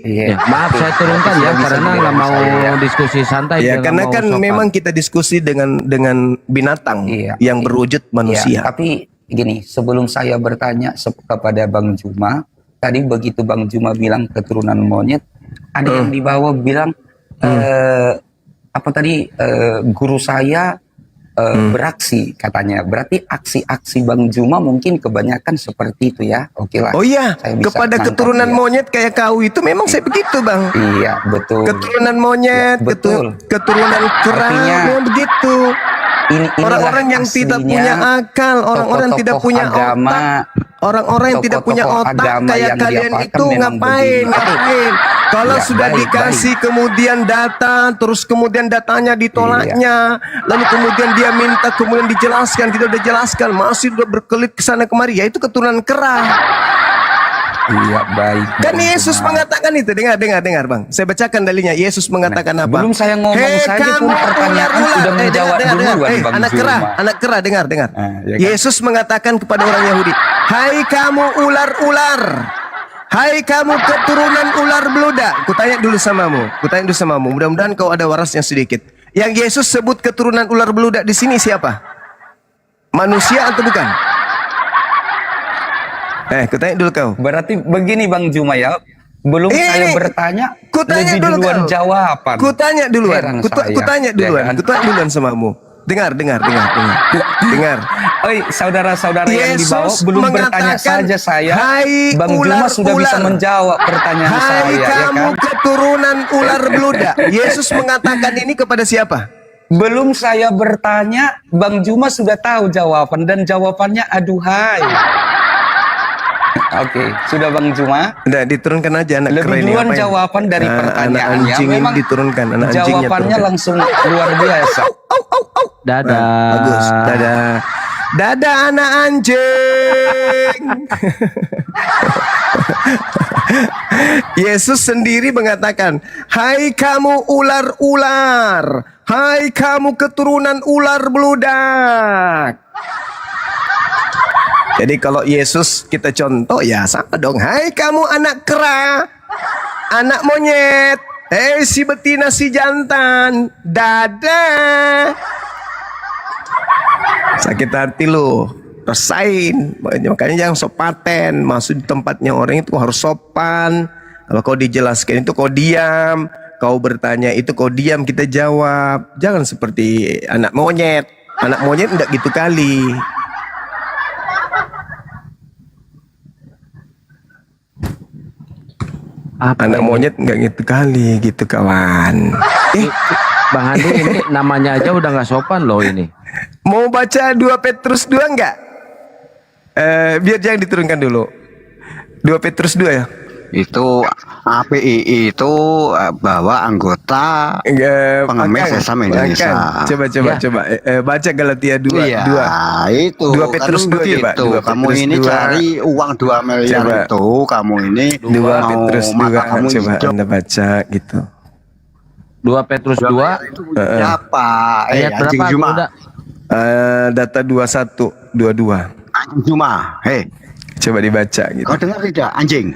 Speaker 16: Ya, maaf saya turunkan ya karena nggak mau diskusi santai.
Speaker 3: Ya,
Speaker 16: nggak
Speaker 3: karena
Speaker 16: mau
Speaker 3: kan
Speaker 16: sopan.
Speaker 3: memang kita diskusi dengan binatang yang berwujud manusia.
Speaker 1: Iya, tapi gini, sebelum saya bertanya kepada Bang Juma, tadi begitu Bang Juma bilang keturunan monyet, ada yang di bawah bilang apa tadi guru saya beraksi katanya. Berarti aksi-aksi Bang Juma mungkin kebanyakan seperti itu ya. Oke lah.
Speaker 3: Oh iya,
Speaker 1: saya bisa
Speaker 3: kepada
Speaker 1: nangkap
Speaker 3: keturunan
Speaker 1: dia.
Speaker 3: monyet kayak kau itu memang saya begitu, Bang.
Speaker 1: Iya, betul.
Speaker 3: Keturunan monyet,
Speaker 1: betul.
Speaker 3: keturunan kera,
Speaker 1: Artinya,
Speaker 3: memang begitu. Orang-orang yang tidak punya akal, orang-orang yang tidak punya
Speaker 1: agama,
Speaker 3: otak, orang-orang yang tidak punya
Speaker 1: tokoh-tokoh
Speaker 3: otak
Speaker 1: agama
Speaker 3: kayak
Speaker 1: yang
Speaker 3: kalian
Speaker 1: diapakan
Speaker 3: itu
Speaker 1: memang
Speaker 3: ngapain?
Speaker 1: begini.
Speaker 3: Kalau
Speaker 1: Ya,
Speaker 3: sudah
Speaker 1: baik,
Speaker 3: dikasih kemudian data, terus kemudian datanya ditolaknya, lalu kemudian dia minta kemudian dijelaskan, tidak dijelaskan, masih udah berkelit ke sana kemari, ya itu keturunan kera.
Speaker 1: Iya, baik.
Speaker 3: Kan Yesus mengatakan itu, dengar Bang. Saya bacakan dalilnya. Yesus mengatakan apa?
Speaker 1: Belum saya ngomong saja pun pertanyaan sudah menjawab duluan, Bang Juma.
Speaker 3: Anak kera, dengar.
Speaker 1: Ya kan?
Speaker 3: Yesus mengatakan kepada orang Yahudi, "Hai kamu ular-ular, hai kamu keturunan ular beludak." Kutanya dulu samamu. Mudah-mudahan kau ada warasnya sedikit. Yang Yesus sebut keturunan ular beludak di sini siapa? Manusia atau bukan? Kutanya dulu kau.
Speaker 1: Berarti begini Bang Juma ya. Belum saya bertanya,
Speaker 3: kutanya
Speaker 1: lebih
Speaker 3: dulu
Speaker 1: duluan
Speaker 3: kau.
Speaker 1: jawaban.
Speaker 3: Kutanya duluan.
Speaker 1: Heran
Speaker 3: Kutanya
Speaker 1: saya.
Speaker 3: duluan.
Speaker 1: Ya kan?
Speaker 3: Kutanya duluan samamu. Dengar.
Speaker 1: Oi, saudara-saudara yang di bawah
Speaker 3: Yesus
Speaker 1: belum bertanya
Speaker 3: mengatakan,
Speaker 1: saja saya.
Speaker 3: "Hai
Speaker 1: Bang Juma sudah bisa
Speaker 3: ular-ular,
Speaker 1: menjawab pertanyaan saya,
Speaker 3: hai
Speaker 1: ya
Speaker 3: kamu
Speaker 1: kan?
Speaker 3: keturunan ular beludak." Yesus mengatakan ini kepada siapa?
Speaker 1: Belum saya bertanya, Bang Juma sudah tahu jawaban dan jawabannya aduhai. Oke, sudah Bang Juma.
Speaker 3: Udah diturunkan aja anak
Speaker 1: Lebih
Speaker 3: keren
Speaker 1: duluan
Speaker 3: apa ya?
Speaker 1: jawaban dari
Speaker 3: Anak
Speaker 1: pertanyaannya.
Speaker 3: anjing ini
Speaker 1: Memang
Speaker 3: diturunkan, anak anjingnya
Speaker 1: jawabannya
Speaker 3: turunkan.
Speaker 1: langsung luar biasa.
Speaker 16: Dadah.
Speaker 3: Bagus, dadah. Dadah anak anjing. Yesus sendiri mengatakan, hai kamu ular-ular, hai kamu keturunan ular beludak. Jadi kalau Yesus kita contoh ya sama dong. Hai kamu anak kera, anak monyet, hei si betina si jantan, dadah. Sakit hati lu, rasain. Makanya jangan sok paten. Masuk di tempatnya orang itu harus sopan. Kalau kau dijelaskan itu kau diam, kau bertanya itu kau diam, kita jawab. Jangan seperti anak monyet. Anak monyet enggak gitu kali. Anak monyet enggak gitu kali gitu kawan.
Speaker 16: Bang Andi ini namanya aja udah nggak sopan loh ini.
Speaker 3: Mau baca 2 Petrus 2 enggak? Biar jangan diturunkan dulu. 2 Petrus 2 ya.
Speaker 15: Itu API itu bahwa anggota pengemis Islam Indonesia.
Speaker 3: Coba baca Galatia 2.
Speaker 15: Iya,
Speaker 3: 2.
Speaker 15: itu
Speaker 3: 2 Petrus 2 ya, Pak. 2
Speaker 15: kamu
Speaker 3: Petrus
Speaker 15: ini
Speaker 3: 2.
Speaker 15: cari uang 2 miliar
Speaker 3: Coba.
Speaker 15: itu, kamu ini
Speaker 3: 2 Petrus 2
Speaker 15: mata kamu
Speaker 3: coba
Speaker 15: hijau.
Speaker 3: Anda baca gitu.
Speaker 16: 2 Petrus 2
Speaker 15: Siapa?
Speaker 16: ayat
Speaker 15: Anjing
Speaker 16: berapa?
Speaker 15: Juma.
Speaker 16: Udah.
Speaker 3: Data 21 22.
Speaker 15: Anjing Juma. Hei,
Speaker 3: Coba dibaca gitu.
Speaker 15: kau dengar tidak? Anjing.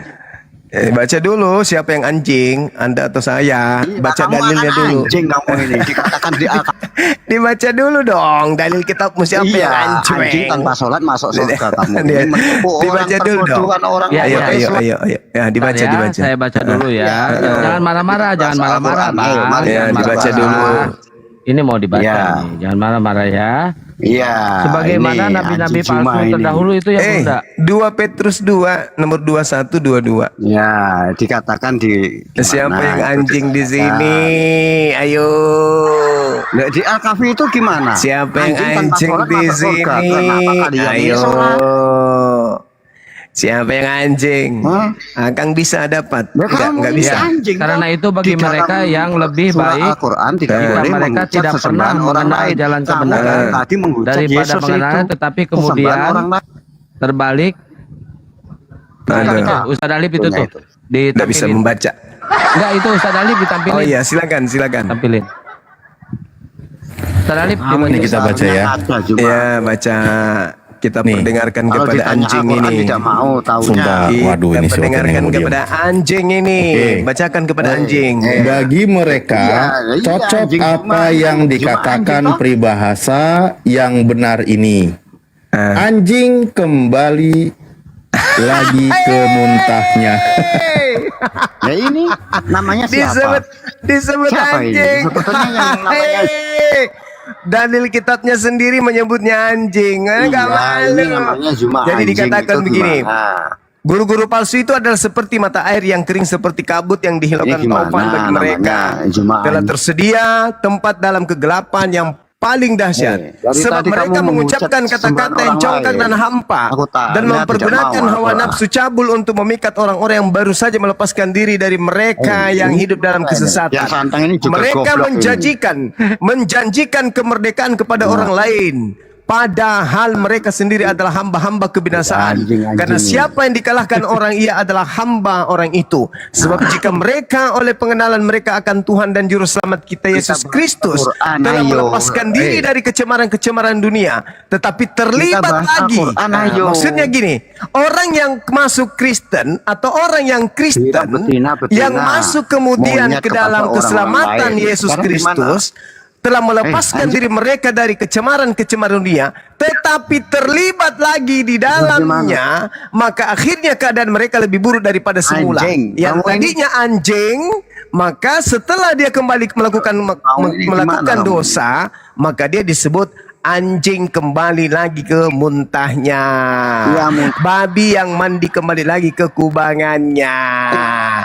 Speaker 3: Baca dulu siapa yang anjing, Anda atau saya? Baca
Speaker 15: Kamu
Speaker 3: dalilnya
Speaker 15: anak
Speaker 3: dulu.
Speaker 15: Anjing kamu ini dikatakan di
Speaker 3: Dibaca dulu dong dalil kitabmu siapa
Speaker 15: iya,
Speaker 3: yang
Speaker 15: anjing tanpa sholat masuk surga kamu.
Speaker 3: Dia-
Speaker 15: Ini menipu orang,
Speaker 3: dibaca dulu dong.
Speaker 15: perburuan orang
Speaker 16: Ya,
Speaker 15: lain.
Speaker 16: ya,
Speaker 3: Ayo. Ya, dibaca,
Speaker 16: Bentar ya,
Speaker 3: dibaca.
Speaker 16: saya baca dulu ya. Jangan marah-marah, jangan marah-marah, Bang.
Speaker 15: Ayo, mari
Speaker 3: Ya,
Speaker 16: Jangan
Speaker 3: dibaca
Speaker 16: marah-marah.
Speaker 3: dulu.
Speaker 16: Ini mau dibaca
Speaker 15: Ya.
Speaker 16: nih. Jangan marah-marah ya.
Speaker 15: Iya.
Speaker 16: Sebagaimana
Speaker 15: ini
Speaker 16: nabi-nabi
Speaker 15: anjing Juma
Speaker 16: palsu
Speaker 15: ini.
Speaker 16: terdahulu itu yang bunda.
Speaker 3: 2 Petrus 2 nomor 21 22.
Speaker 15: Ya, dikatakan di
Speaker 3: Siapa
Speaker 15: gimana
Speaker 3: yang
Speaker 15: itu
Speaker 3: anjing di
Speaker 15: dikatakan.
Speaker 3: sini? Ayo.
Speaker 15: Nah, di Al-Kahfi itu gimana?
Speaker 3: Siapa yang
Speaker 15: tanpa
Speaker 3: anjing
Speaker 15: sholat
Speaker 3: di
Speaker 15: masuk surga.
Speaker 3: sini?
Speaker 15: Kenapa kalian ini
Speaker 3: Ayo.
Speaker 15: sholat?
Speaker 3: Siapa yang anjing? Akang bisa dapat. Enggak bisa.
Speaker 15: Anjing,
Speaker 16: Karena itu bagi
Speaker 15: di dalam
Speaker 16: mereka yang lebih
Speaker 15: surah
Speaker 16: baik
Speaker 15: Al-Quran tidak
Speaker 16: jika
Speaker 15: boleh
Speaker 16: mereka
Speaker 15: mengucap
Speaker 16: tidak pernah
Speaker 15: sesembahan orang
Speaker 16: mengenal
Speaker 15: lain.
Speaker 16: jalan
Speaker 15: Kamu
Speaker 16: kebenaran
Speaker 15: tadi mengucap
Speaker 16: daripada
Speaker 15: Yesus
Speaker 16: mengenalnya,
Speaker 15: itu
Speaker 16: tetapi
Speaker 15: sesembahan
Speaker 16: kemudian
Speaker 15: orang lain.
Speaker 16: terbalik. Nah,
Speaker 3: Aduh.
Speaker 16: itu Ustaz Alif itu tuh
Speaker 3: Enggak bisa
Speaker 16: ditampilin.
Speaker 3: membaca.
Speaker 16: Enggak, itu Ustaz Alif ditampilin.
Speaker 3: Oh iya, silakan.
Speaker 16: Tampilin. Ustaz Alif
Speaker 13: Ini kita baca ya.
Speaker 3: Ya, baca. Kita perdengarkan
Speaker 15: Kalau
Speaker 3: kepada
Speaker 15: ditanya
Speaker 3: anjing
Speaker 15: Al-Quran
Speaker 3: ini.
Speaker 15: tidak mau tahunya.
Speaker 13: Sumpah. Waduh,
Speaker 3: Kita
Speaker 13: ini si
Speaker 3: perdengarkan
Speaker 13: Open yang
Speaker 3: kepada anjing ini.
Speaker 13: Oke.
Speaker 3: Bacakan kepada anjing.
Speaker 13: Bagi mereka cocok
Speaker 15: anjing
Speaker 13: apa
Speaker 15: Juma,
Speaker 13: yang
Speaker 15: Juma
Speaker 13: dikatakan
Speaker 15: anjing toh.
Speaker 13: peribahasa yang benar ini. Anjing kembali lagi ke muntahnya.
Speaker 15: Ya ini namanya siapa?
Speaker 3: Disebut
Speaker 15: Siapa ini?
Speaker 3: anjing.
Speaker 15: Sebetulnya yang namanya
Speaker 3: Dalil kitabnya sendiri menyebutnya anjing. Enggak
Speaker 15: Iya, ini namanya
Speaker 3: malu.
Speaker 15: Juma
Speaker 3: Jadi
Speaker 15: anjing
Speaker 3: dikatakan
Speaker 15: itu
Speaker 3: begini.
Speaker 15: gimana?
Speaker 3: Guru-guru palsu itu adalah seperti mata air yang kering seperti kabut yang dihilangkan
Speaker 15: Ini gimana
Speaker 3: taufan bagi mereka.
Speaker 15: namanya Juma
Speaker 3: Telah
Speaker 15: anjing?
Speaker 3: tersedia tempat dalam kegelapan yang paling dahsyat.
Speaker 15: Dari
Speaker 3: Sebab
Speaker 15: tadi
Speaker 3: mereka
Speaker 15: kamu
Speaker 3: mengucapkan
Speaker 15: mengucap
Speaker 3: kata-kata
Speaker 15: sembarang
Speaker 3: yang
Speaker 15: orang
Speaker 3: congkak
Speaker 15: lain.
Speaker 3: dan hampa
Speaker 15: Aku tak
Speaker 3: dan
Speaker 15: lihat,
Speaker 3: mempergunakan
Speaker 15: tidak mau
Speaker 3: hawa
Speaker 15: Al-Quran.
Speaker 3: nafsu cabul untuk memikat orang-orang yang baru saja melepaskan diri dari mereka yang hidup dalam kesesatan.
Speaker 15: Yang santang ini juga
Speaker 3: Mereka
Speaker 15: goblok ini.
Speaker 3: menjanjikan kemerdekaan kepada orang lain. Padahal mereka sendiri adalah hamba-hamba kebinasaan.
Speaker 15: Anjing.
Speaker 3: Karena siapa yang dikalahkan orang, ia adalah hamba orang itu. Sebab jika mereka oleh pengenalan mereka akan Tuhan dan Juru Selamat kita Yesus Kristus
Speaker 15: Al-Quran,
Speaker 3: telah
Speaker 15: ayo.
Speaker 3: melepaskan diri dari kecemaran-kecemaran dunia, tetapi terlibat
Speaker 15: bahas
Speaker 3: lagi.
Speaker 15: Al-Quran, ayo.
Speaker 3: Maksudnya gini, orang yang masuk Kristen atau orang yang Kristen
Speaker 15: betina.
Speaker 3: yang masuk kemudian
Speaker 15: Monyet
Speaker 3: ke
Speaker 15: kepada
Speaker 3: dalam
Speaker 15: orang-orang
Speaker 3: keselamatan
Speaker 15: lain.
Speaker 3: Yesus
Speaker 15: Sekarang
Speaker 3: Kristus telah melepaskan diri mereka dari kecemaran-kecemaran dunia, tetapi terlibat lagi di dalamnya, maka akhirnya keadaan mereka lebih buruk daripada semula.
Speaker 15: Anjing.
Speaker 3: Yang
Speaker 15: Kamu ini-
Speaker 3: tadinya anjing, maka setelah dia kembali melakukan dosa, maka dia disebut anjing kembali lagi ke muntahnya. Babi yang mandi kembali lagi ke kubangannya.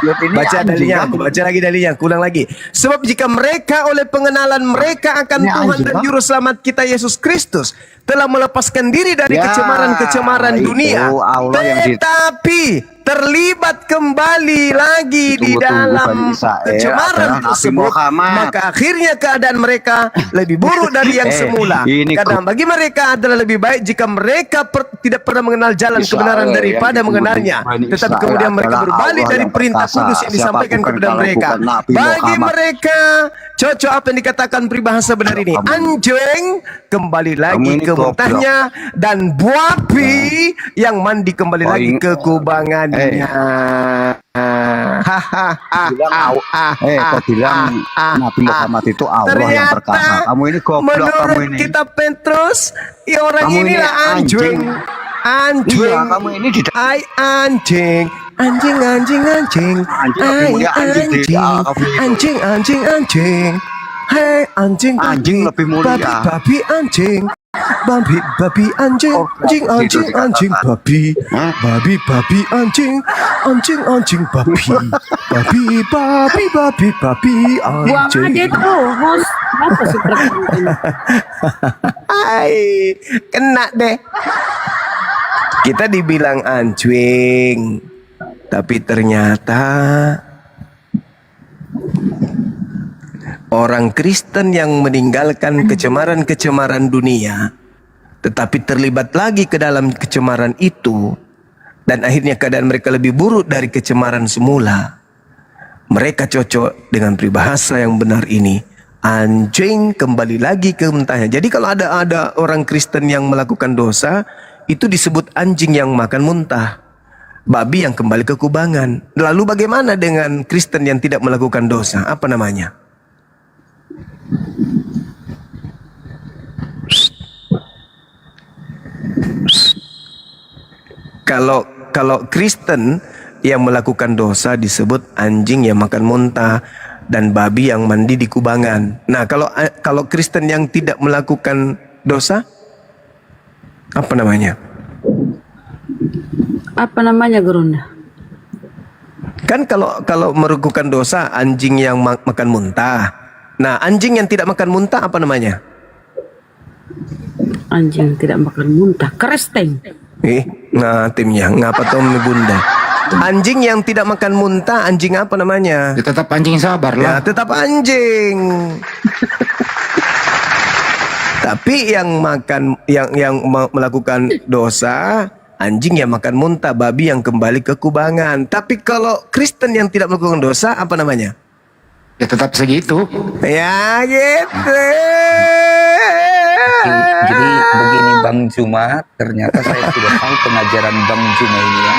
Speaker 15: Baca dalilnya, aku baca lagi dalilnya, aku ulang lagi. Sebab jika mereka oleh pengenalan mereka akan Tuhan dan Juru Selamat kita Yesus Kristus telah melepaskan diri dari kecemaran-kecemaran dunia, tetapi terlibat kembali lagi di dalam kecemaran tersebut, maka akhirnya keadaan mereka lebih buruk dari yang semula. Karena bagi mereka adalah lebih baik jika mereka tidak pernah mengenal jalan kebenaran daripada mengenalnya, tetapi kemudian mereka berbalik dari perintah kudus yang disampaikan kepada mereka. Bagi mereka cocok apa yang dikatakan peribahasa benar ini, anjing kembali lagi ke muntahnya dan babi yang mandi kembali lagi ke kubangannya.
Speaker 20: Kau bilang Nabi Muhammad itu Allah yang perkasa. Kamu ini goblok, kamu ini.
Speaker 15: Kita Petrus, ya orang
Speaker 20: Kamu ini
Speaker 15: inilah anjing. Anjing.
Speaker 20: Iya, kamu ini di
Speaker 15: Ai anjing. Anjing, anjing, anjing. Ai anjing, anjing, anjing. Hei anjing,
Speaker 20: Anjing lebih mulia.
Speaker 15: babi anjing. Babi anjing, anjing babi, babi anjing, anjing babi, babi
Speaker 14: Buang
Speaker 15: anjing.
Speaker 14: aja itu, Bos. Apa sih pertanyaan?
Speaker 15: Hai, kena deh. Kita dibilang anjing, tapi ternyata orang Kristen yang meninggalkan kecemaran-kecemaran dunia, tetapi terlibat lagi ke dalam kecemaran itu, dan akhirnya keadaan mereka lebih buruk dari kecemaran semula. Mereka cocok dengan peribahasa yang benar ini. Anjing kembali lagi ke mentahnya. Jadi kalau ada orang Kristen yang melakukan dosa, itu disebut anjing yang makan muntah, babi yang kembali ke kubangan. Lalu bagaimana dengan Kristen yang tidak melakukan dosa? Apa namanya? Kalau Kristen yang melakukan dosa disebut anjing yang makan muntah dan babi yang mandi di kubangan. Nah, kalau Kristen yang tidak melakukan dosa apa namanya?
Speaker 14: Apa namanya, Gerunda?
Speaker 15: Kan kalau melakukan dosa anjing yang makan muntah. Nah, anjing yang tidak makan muntah apa namanya?
Speaker 14: Anjing tidak makan muntah, keresteng.
Speaker 15: Nah timnya ngapa tuh bunda? Anjing yang tidak makan muntah, anjing apa namanya?
Speaker 12: Ya, tetap anjing sabar lah.
Speaker 15: Ya, tetap anjing. Tapi yang melakukan dosa, anjing yang makan muntah, babi yang kembali ke kubangan. Tapi kalau Kristen yang tidak melakukan dosa, apa namanya?
Speaker 12: Ya tetap segitu.
Speaker 15: Ya gitu.
Speaker 1: Jadi begini Bang Juma, ternyata saya sudah tahu pengajaran Bang Juma ini ya.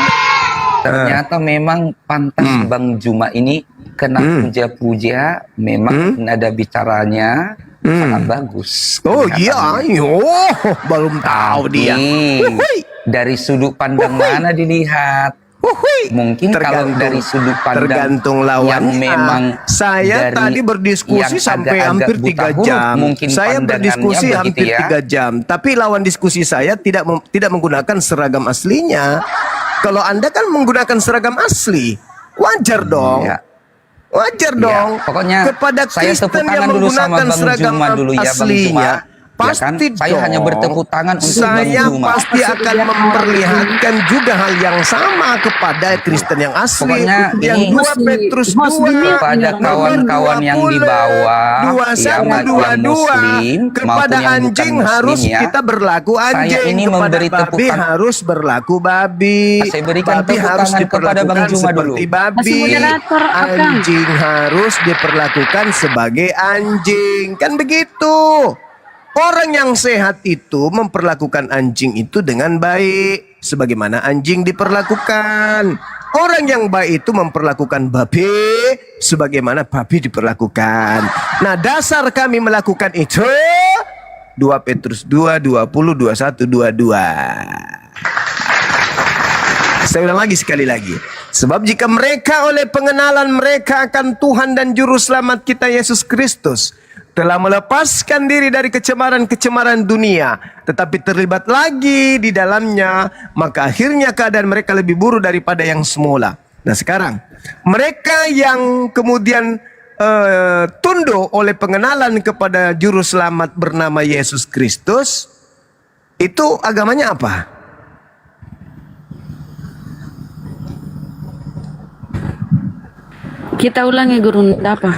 Speaker 1: Ternyata memang pantas Bang Juma ini kena puja-puja, memang nada bicaranya sangat bagus.
Speaker 15: Oh iya, belum tahu dia.
Speaker 1: Dari sudut pandang mana dilihat? Mungkin kalau dari sudut pandang
Speaker 15: tergantung lawan
Speaker 1: yang memang
Speaker 15: saya tadi berdiskusi sampai hampir 3 jam. Saya berdiskusi hampir 3 jam, tapi lawan diskusi saya tidak menggunakan seragam aslinya. Kalau Anda kan menggunakan seragam asli, wajar dong. Wajar dong.
Speaker 1: Pokoknya
Speaker 15: kepada
Speaker 1: saya
Speaker 15: Kristen
Speaker 1: tepuk
Speaker 15: yang
Speaker 1: tangan dulu sama
Speaker 15: menggunakan
Speaker 1: Bang
Speaker 15: seragam
Speaker 1: Juma dulu ya, Bang
Speaker 15: aslinya.
Speaker 1: Juma.
Speaker 15: Pasti
Speaker 1: ya kan? Saya hanya bertepuk tangan untuk
Speaker 15: saya
Speaker 1: Bang Juma.
Speaker 15: pasti akan memperlihatkan juga hal yang sama kepada Kristen yang asli.
Speaker 1: Pokoknya
Speaker 15: yang
Speaker 1: ini
Speaker 15: 2 Petrus 2
Speaker 1: kepada kawan-kawan yang di bawah,
Speaker 15: 21 22 kepada anjing harus kita berlaku anjing,
Speaker 1: saya ini
Speaker 15: kepada
Speaker 1: memberi tepuk
Speaker 15: babi
Speaker 1: tangan.
Speaker 15: harus berlaku babi.
Speaker 1: Saya berikan
Speaker 15: Babi
Speaker 1: tepuk
Speaker 15: harus
Speaker 1: tangan kepada Bang Juma dulu.
Speaker 15: seperti babi.
Speaker 14: Masih moderator, Akang.
Speaker 15: Anjing harus diperlakukan sebagai anjing. Kan begitu. Orang yang sehat itu memperlakukan anjing itu dengan baik, sebagaimana anjing diperlakukan. Orang yang baik itu memperlakukan babi sebagaimana babi diperlakukan. Nah, dasar kami melakukan itu 2 Petrus 2, 20, 21, 22. Saya ulang lagi sekali lagi. Sebab jika mereka oleh pengenalan mereka akan Tuhan dan Juru Selamat kita Yesus Kristus telah melepaskan diri dari kecemaran-kecemaran dunia, tetapi terlibat lagi di dalamnya, maka akhirnya keadaan mereka lebih buruk daripada yang semula. Nah sekarang mereka yang kemudian tunduk oleh pengenalan kepada juru selamat bernama Yesus Kristus, itu agamanya apa?
Speaker 14: Kita ulangi Guru, apa?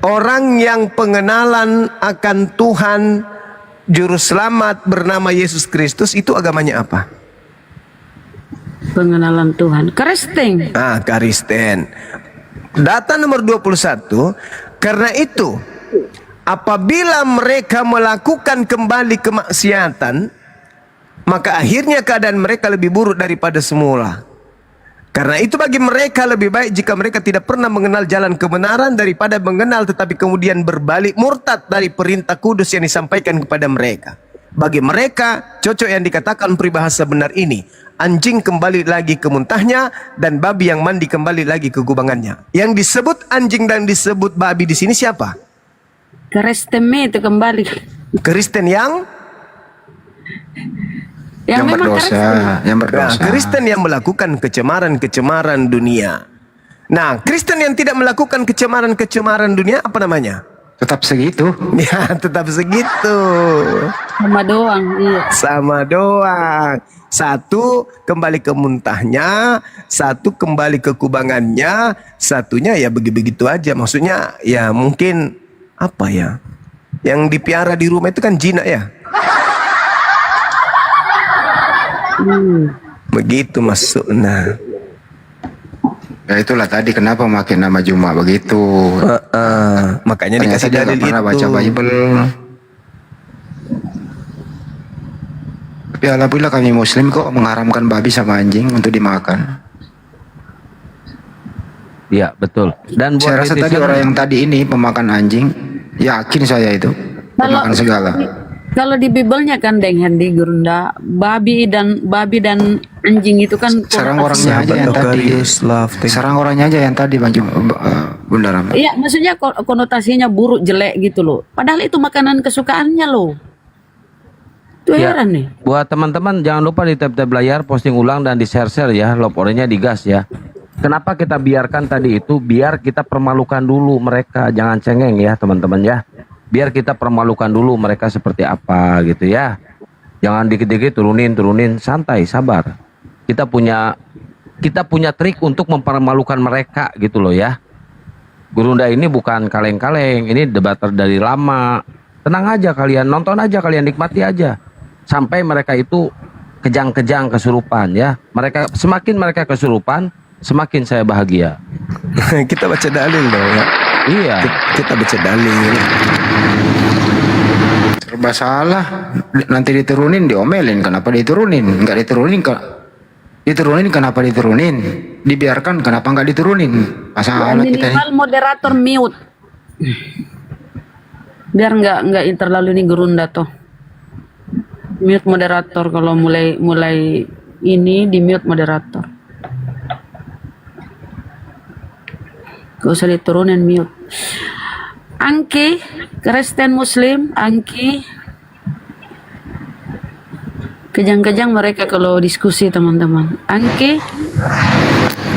Speaker 15: Orang yang pengenalan akan Tuhan juru selamat bernama Yesus Kristus itu agamanya apa?
Speaker 14: Pengenalan Tuhan. Kristen.
Speaker 15: Kristen. Data nomor 21, karena itu apabila mereka melakukan kembali kemaksiatan, maka akhirnya keadaan mereka lebih buruk daripada semula. Karena itu bagi mereka lebih baik jika mereka tidak pernah mengenal jalan kebenaran daripada mengenal tetapi kemudian berbalik murtad dari perintah kudus yang disampaikan kepada mereka. Bagi mereka cocok yang dikatakan peribahasa benar ini, anjing kembali lagi ke muntahnya dan babi yang mandi kembali lagi ke gubangannya. Yang disebut anjing dan disebut babi di sini siapa?
Speaker 14: Kristen itu kembali.
Speaker 15: Kristen yang
Speaker 12: berdosa, yang berdosa.
Speaker 15: Nah, Kristen yang melakukan kecemaran-kecemaran dunia. Nah, Kristen yang tidak melakukan kecemaran-kecemaran dunia apa namanya?
Speaker 12: Tetap segitu.
Speaker 15: Ya, tetap segitu.
Speaker 14: Sama doang, iya.
Speaker 15: Sama doang. Satu kembali ke muntahnya, satu kembali ke kubangannya, satunya ya begitu aja. Maksudnya ya mungkin apa ya? Yang dipiara di rumah itu kan jinak ya. Begitu masuknya.
Speaker 12: Ya itulah tadi kenapa makin nama Juma begitu.
Speaker 15: Makanya dikasih dalil itu.
Speaker 12: Baca Bible. Tapi alhamdulillah kami Muslim kok mengharamkan babi sama anjing untuk dimakan.
Speaker 16: Iya betul. Dan buat
Speaker 12: saya rasa tadi orang yang tadi ini pemakan anjing, yakin saya itu pemakan segala.
Speaker 14: Kalau di Biblenya kan Deng Hendi Gurunda, babi dan anjing itu kan
Speaker 12: serang orangnya aja yang tadi. Serang orangnya aja yang tadi Bunda Rama.
Speaker 14: Iya, maksudnya konotasinya buruk jelek gitu loh. Padahal itu makanan kesukaannya loh. Itu heran nih.
Speaker 16: Buat teman-teman jangan lupa di tab-tab layar posting ulang dan di share-share ya, lopornya digas ya. Kenapa kita biarkan tadi itu? Biar kita permalukan dulu mereka, jangan cengeng ya teman-teman ya. Biar kita permalukan dulu mereka seperti apa gitu ya. Jangan dikit-dikit turunin, santai, sabar. Kita punya trik untuk mempermalukan mereka gitu loh ya. Gurunda ini bukan kaleng-kaleng, ini debater dari lama. Tenang aja kalian, nonton aja kalian, nikmati aja. Sampai mereka itu kejang-kejang kesurupan ya. Semakin mereka kesurupan, semakin saya bahagia.
Speaker 15: Kita baca dalil dong ya.
Speaker 16: Iya.
Speaker 15: Kita baca dalil.
Speaker 12: Serba salah. Nanti diturunin diomelin. Kenapa diturunin? Enggak diturunin kok. Diturunin kenapa diturunin? Dibiarkan kenapa enggak diturunin? Masalah kita ini.
Speaker 14: Minimal moderator mute. Biar enggak terlalu ini Gurunda toh. Mute moderator kalau mulai ini di mute moderator. Gak usah diturunin mute. Angki, Kristen Muslim, Angki. Kejang-kejang mereka kalau diskusi teman-teman. Angki.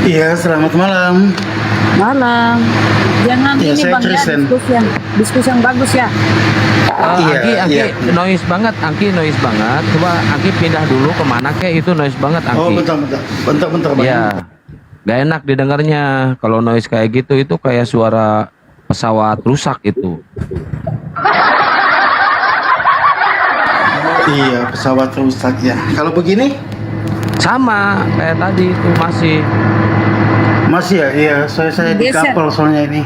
Speaker 10: Iya, selamat malam.
Speaker 14: Malam. Jangan
Speaker 10: Ya,
Speaker 14: ini
Speaker 10: saya
Speaker 14: Bang ya,
Speaker 10: Kristen.
Speaker 14: diskusi yang bagus ya.
Speaker 16: Angki noise banget, Angki noise banget. Coba Angki pindah dulu kemana kek, itu noise banget Angki.
Speaker 10: Oh, bentar.
Speaker 16: Iya. Gak enak didengarnya kalau noise kayak gitu, itu kayak suara pesawat rusak itu.
Speaker 10: Iya, pesawat rusak ya. Kalau begini?
Speaker 16: Sama kayak tadi itu
Speaker 10: masih ya. Iya, saya di
Speaker 14: Geser.
Speaker 10: kapal soalnya ini.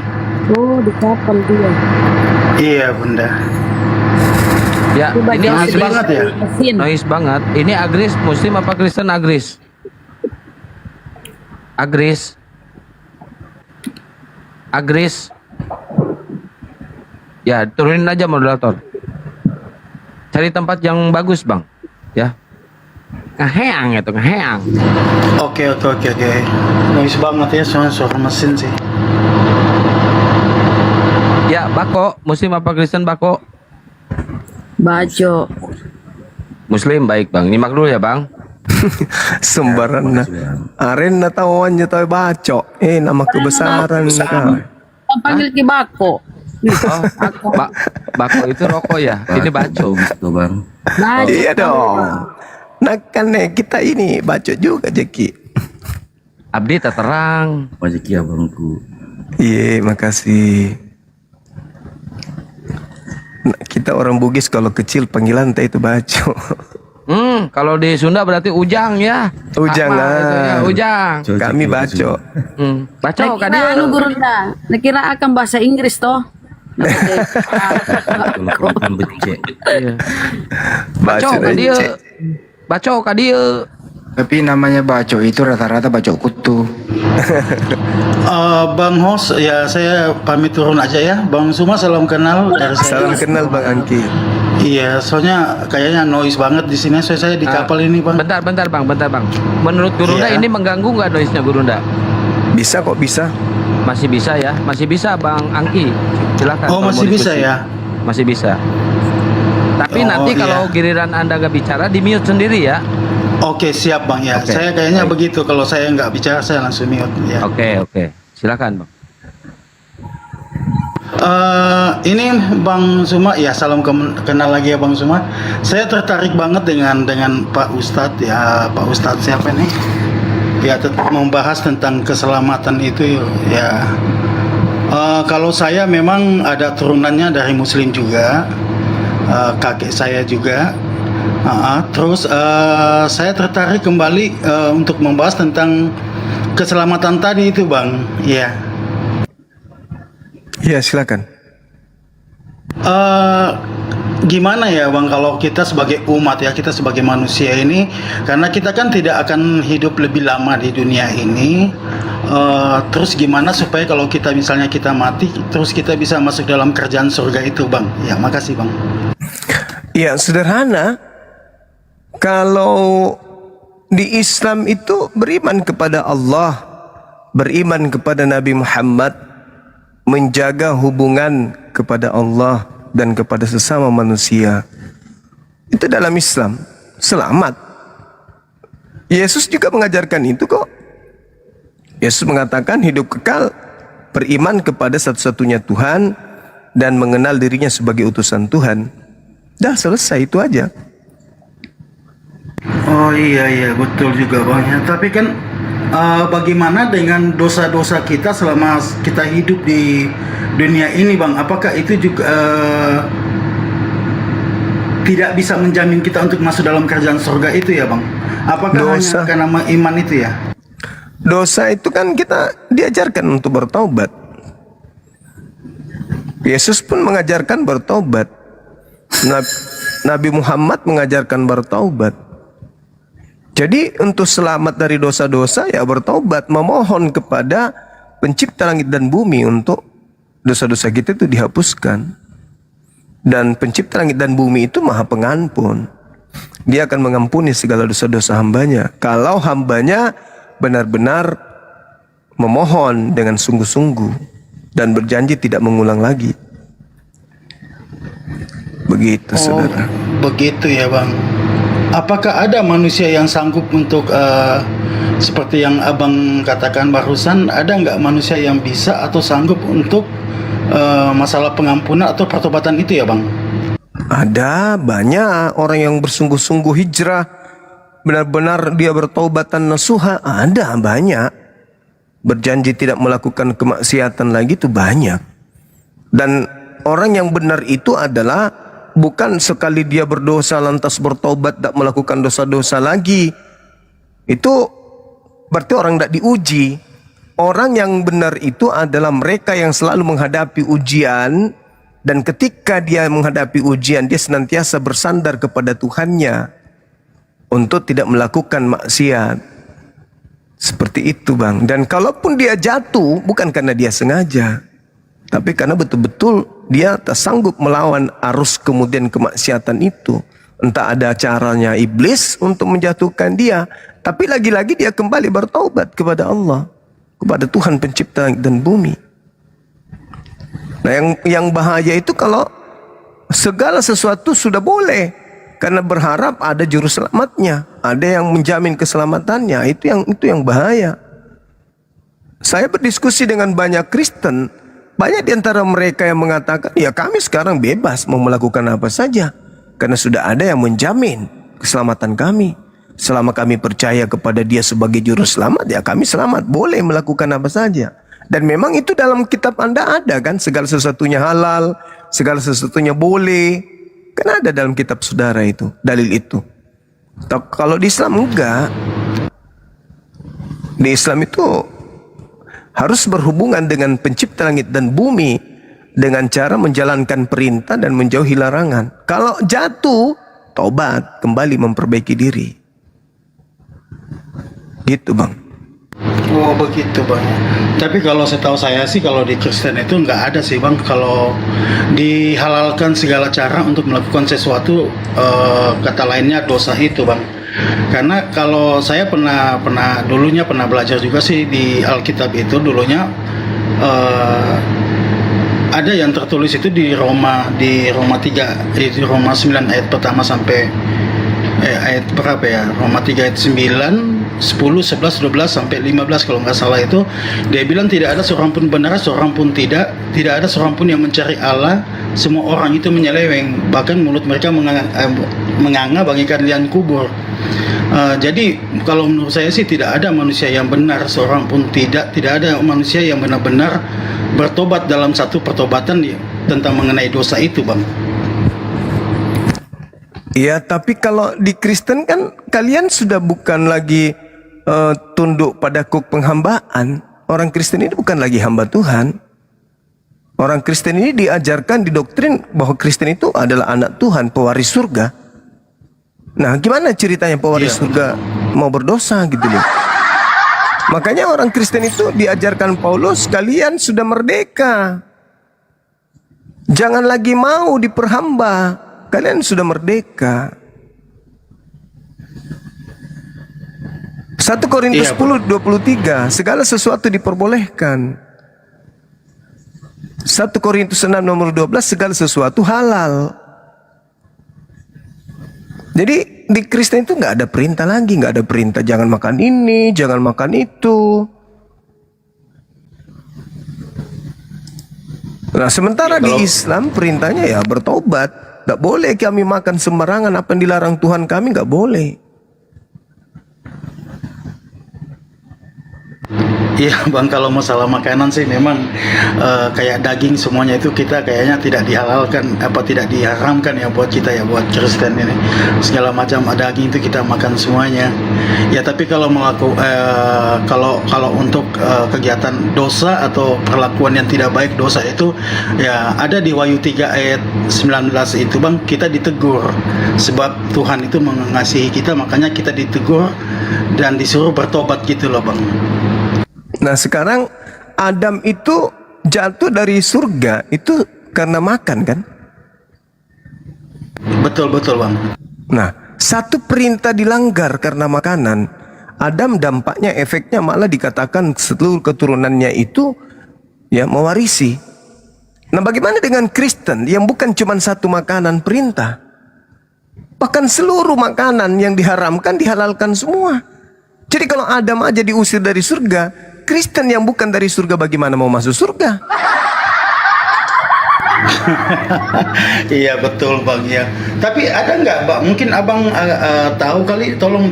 Speaker 14: Oh, di kapal dia.
Speaker 10: Iya, Bunda.
Speaker 16: Ya,
Speaker 14: Coba
Speaker 16: ini
Speaker 10: noise
Speaker 16: Agris
Speaker 10: banget ya.
Speaker 16: Noise banget. Ini Agris Muslim apa Kristen Agris? Agris. Ya, turunin aja moderator. Cari tempat yang bagus, Bang. Ya. Ngeheang itu, ngeheang.
Speaker 10: Oke. Noise banget ya, soalnya suara mesin sih.
Speaker 16: Ya, Bako, Muslim apa Kristen Bako?
Speaker 14: Bajo.
Speaker 16: Muslim, baik Bang. Nyimak dulu ya Bang.
Speaker 3: Sembarangan. Aren na tawannya tahu bacok. Nama kebesaran kau.
Speaker 14: Panggil ki Bako.
Speaker 16: Bako itu rokok ya. Ini baco.
Speaker 13: Bang.
Speaker 3: Iya dong. Nah kan kita ini bacok juga Jeki.
Speaker 16: Abdi tak terang.
Speaker 13: Rezeki abangku.
Speaker 3: Iya, makasih. Nah, kita orang Bugis kalau kecil panggilan teh itu baco.
Speaker 16: Kalau di Sunda berarti ujang ya.
Speaker 3: Ujang
Speaker 16: Akmal
Speaker 3: lah.
Speaker 16: itu ya, ujang.
Speaker 3: Kami baco.
Speaker 16: Baco kan
Speaker 14: Nakira
Speaker 16: dia.
Speaker 14: anu Gurunda. Nakira akan bahasa Inggris toh.
Speaker 16: Baco kan dia. Baco kan dia.
Speaker 12: Tapi namanya baco itu rata-rata baco kutu.
Speaker 10: Bang Hos, ya saya pamit turun aja ya. Bang Suma salam kenal dari saya.
Speaker 3: Salam kenal Bang Angki.
Speaker 10: Iya, soalnya kayaknya noise banget di sini. Saya di kapal ini, Bang.
Speaker 16: Bentar bang. Menurut Gurunda
Speaker 10: Iya.
Speaker 16: ini mengganggu nggak noise-nya Gurunda?
Speaker 3: Bisa kok, bisa.
Speaker 16: Masih bisa ya, masih bisa Bang Angki. Silakan.
Speaker 10: Oh,
Speaker 16: kalau
Speaker 10: masih
Speaker 16: mau
Speaker 10: bisa
Speaker 16: diskusi.
Speaker 10: ya?
Speaker 16: Masih bisa. Tapi
Speaker 10: Oh,
Speaker 16: nanti kalau
Speaker 10: iya.
Speaker 16: giliran Anda nggak bicara, di mute sendiri ya.
Speaker 10: Oke, siap Bang ya.
Speaker 16: Oke,
Speaker 10: Saya kayaknya begitu. Kalau saya nggak bicara, saya langsung mute ya.
Speaker 16: Oke. Silakan Bang.
Speaker 10: Ini Bang Suma ya, salam kenal lagi ya Bang Suma. Saya tertarik banget dengan Pak Ustadz ya. Pak Ustadz siapa nih? Ya, tetap membahas tentang keselamatan itu ya. Kalau saya memang ada turunannya dari Muslim juga, kakek saya juga. Terus saya tertarik kembali untuk membahas tentang keselamatan tadi itu Bang. Ya.
Speaker 3: Iya, silakan.
Speaker 10: Gimana ya Bang, kalau kita sebagai umat ya, kita sebagai manusia ini, karena kita kan tidak akan hidup lebih lama di dunia ini, terus gimana supaya kalau kita misalnya kita mati, terus kita bisa masuk dalam kerjaan surga itu Bang. Ya, makasih Bang.
Speaker 3: Ya, sederhana. Kalau di Islam itu beriman kepada Allah, beriman kepada Nabi Muhammad, menjaga hubungan kepada Allah dan kepada sesama manusia. Itu dalam Islam, selamat. Yesus juga mengajarkan itu kok. Yesus mengatakan hidup kekal, beriman kepada satu-satunya Tuhan dan mengenal dirinya sebagai utusan Tuhan. Dah selesai, itu aja.
Speaker 10: Oh iya betul juga Bang ya. Tapi kan bagaimana dengan dosa-dosa kita selama kita hidup di dunia ini Bang? Apakah itu juga tidak bisa menjamin kita untuk masuk dalam kerjaan surga itu ya Bang? Apakah hanya karena iman itu ya?
Speaker 3: Dosa itu kan kita diajarkan untuk bertobat. Yesus pun mengajarkan bertobat. Nabi Muhammad mengajarkan bertobat. Jadi untuk selamat dari dosa-dosa ya bertobat, memohon kepada pencipta langit dan bumi untuk dosa-dosa kita itu dihapuskan. Dan pencipta langit dan bumi itu maha pengampun. Dia akan mengampuni segala dosa-dosa hambanya. Kalau hambanya benar-benar memohon dengan sungguh-sungguh dan berjanji tidak mengulang lagi. Begitu saudara.
Speaker 10: Begitu ya Bang. Apakah ada manusia yang sanggup untuk seperti yang Abang katakan barusan, ada nggak manusia yang bisa atau sanggup untuk masalah pengampunan atau pertobatan itu ya Bang?
Speaker 3: Ada banyak orang yang bersungguh-sungguh hijrah, benar-benar dia bertaubat dan nasuha, ada banyak. Berjanji tidak melakukan kemaksiatan lagi itu banyak. Dan orang yang benar itu adalah bukan sekali dia berdosa lantas bertobat tak melakukan dosa-dosa lagi. Itu berarti orang tidak diuji. Orang yang benar itu adalah mereka yang selalu menghadapi ujian, dan ketika dia menghadapi ujian dia senantiasa bersandar kepada Tuhannya untuk tidak melakukan maksiat. Seperti itu Bang. Dan kalaupun dia jatuh bukan karena dia sengaja, tapi karena betul-betul dia tak sanggup melawan arus kemudian kemaksiatan itu. Entah ada caranya iblis untuk menjatuhkan dia, tapi lagi-lagi dia kembali bertaubat kepada Allah, kepada Tuhan pencipta langit dan bumi. Nah yang bahaya itu kalau segala sesuatu sudah boleh, karena berharap ada juru selamatnya.
Speaker 15: ada yang menjamin keselamatannya. Itu yang bahaya. Saya berdiskusi dengan banyak Kristen, banyak di antara mereka yang mengatakan, ya kami sekarang bebas mau melakukan apa saja, karena sudah ada yang menjamin keselamatan kami. Selama kami percaya kepada Dia sebagai juru selamat, ya kami selamat, boleh melakukan apa saja. Dan memang itu dalam kitab Anda ada kan, segala sesuatunya halal, segala sesuatunya boleh. Kan ada dalam kitab saudara itu, dalil itu. Kalau di Islam enggak. Di Islam itu harus berhubungan dengan pencipta langit dan bumi dengan cara menjalankan perintah dan menjauhi larangan. Kalau jatuh, tobat, kembali memperbaiki diri. Gitu Bang.
Speaker 10: Oh begitu Bang. Tapi kalau setahu saya sih kalau di Kristen itu nggak ada sih Bang, kalau dihalalkan segala cara untuk melakukan sesuatu, kata lainnya dosa itu Bang. Karena kalau saya dulunya pernah belajar juga sih di Alkitab itu dulunya, ada yang tertulis itu di Roma 3, di Roma 9 ayat pertama sampai ayat berapa ya? Roma 3 ayat 9, 10, 11, 12 sampai 15 kalau nggak salah itu. Dia bilang tidak ada seorang pun benar, seorang pun tidak ada seorang pun yang mencari Allah. Semua orang itu menyeleweng, bahkan mulut mereka menganga bagaikan liang kubur. Jadi kalau menurut saya sih tidak ada manusia yang benar, seorang pun tidak ada manusia yang benar-benar bertobat dalam satu pertobatan tentang mengenai dosa itu Bang.
Speaker 15: Ya, tapi kalau di Kristen kan kalian sudah bukan lagi tunduk pada kuk penghambaan. Orang Kristen ini bukan lagi hamba Tuhan. Orang Kristen ini diajarkan, didoktrin bahwa Kristen itu adalah anak Tuhan, pewaris surga. Nah, gimana ceritanya pewaris surga mau berdosa gitu loh. Makanya orang Kristen itu diajarkan Paulus, kalian sudah merdeka. Jangan lagi mau diperhamba. Kalian sudah merdeka. 1 Korintus 10:23, segala sesuatu diperbolehkan. 1 Korintus 6 nomor 12, segala sesuatu halal. Jadi di Kristen itu nggak ada perintah lagi, nggak ada perintah jangan makan ini, jangan makan itu. Nah, sementara di Islam perintahnya ya bertobat. Nggak boleh kami makan sembarangan, apa yang dilarang Tuhan kami nggak boleh.
Speaker 10: Iya Bang, kalau masalah makanan sih memang kayak daging semuanya itu kita kayaknya tidak dihalalkan, tidak diharamkan ya buat kita ya, buat Kristen ini. Segala macam daging itu kita makan semuanya. Ya tapi kalau kalau untuk kegiatan dosa atau perlakuan yang tidak baik dosa itu ya ada di Wahyu 3 ayat 19 itu Bang, kita ditegur sebab Tuhan itu mengasihi kita, makanya kita ditegur dan disuruh bertobat gitu loh Bang.
Speaker 15: Nah sekarang Adam itu jatuh dari surga itu karena makan kan?
Speaker 10: Betul Bang.
Speaker 15: Nah satu perintah dilanggar karena makanan, Adam dampaknya efeknya malah dikatakan seluruh keturunannya itu ya mewarisi. Nah bagaimana dengan Kristen yang bukan cuma satu makanan perintah, bahkan seluruh makanan yang diharamkan dihalalkan semua. Jadi kalau Adam aja diusir dari surga, Kristen yang bukan dari surga bagaimana mau masuk surga?
Speaker 10: Iya betul Bang ya. Tapi ada nggak Bang? Mungkin Abang tahu kali, tolong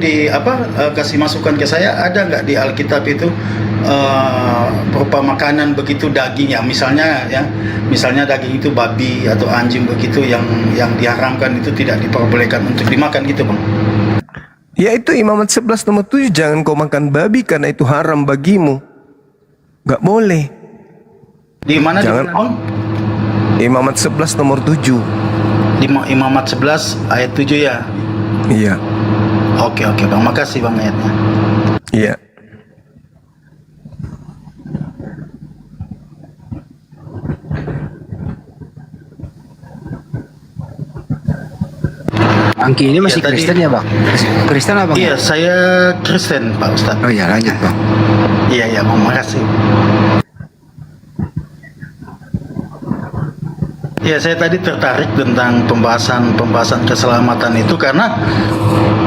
Speaker 10: kasih masukan ke saya. Ada nggak di Alkitab itu berupa makanan begitu daging ya? Misalnya daging itu babi atau anjing begitu yang diharamkan itu tidak diperbolehkan untuk dimakan gitu Bang?
Speaker 15: Yaitu Imamat 11 nomor 7, jangan kau makan babi karena itu haram bagimu. Gak boleh.
Speaker 10: Di mana?
Speaker 15: Jangan. Imamat 11 nomor 7.
Speaker 10: Di Imamat 11 ayat 7 ya?
Speaker 15: Iya.
Speaker 10: Oke Bang, makasih Bang ayatnya.
Speaker 15: Iya.
Speaker 12: Angki ini masih Kristen ya Bang? Kristen apa?
Speaker 10: Iya, saya Kristen Pak Ustadz.
Speaker 12: Oh iya, lanjut Bang.
Speaker 10: Iya Bang, makasih. Ya, saya tadi tertarik tentang pembahasan keselamatan itu karena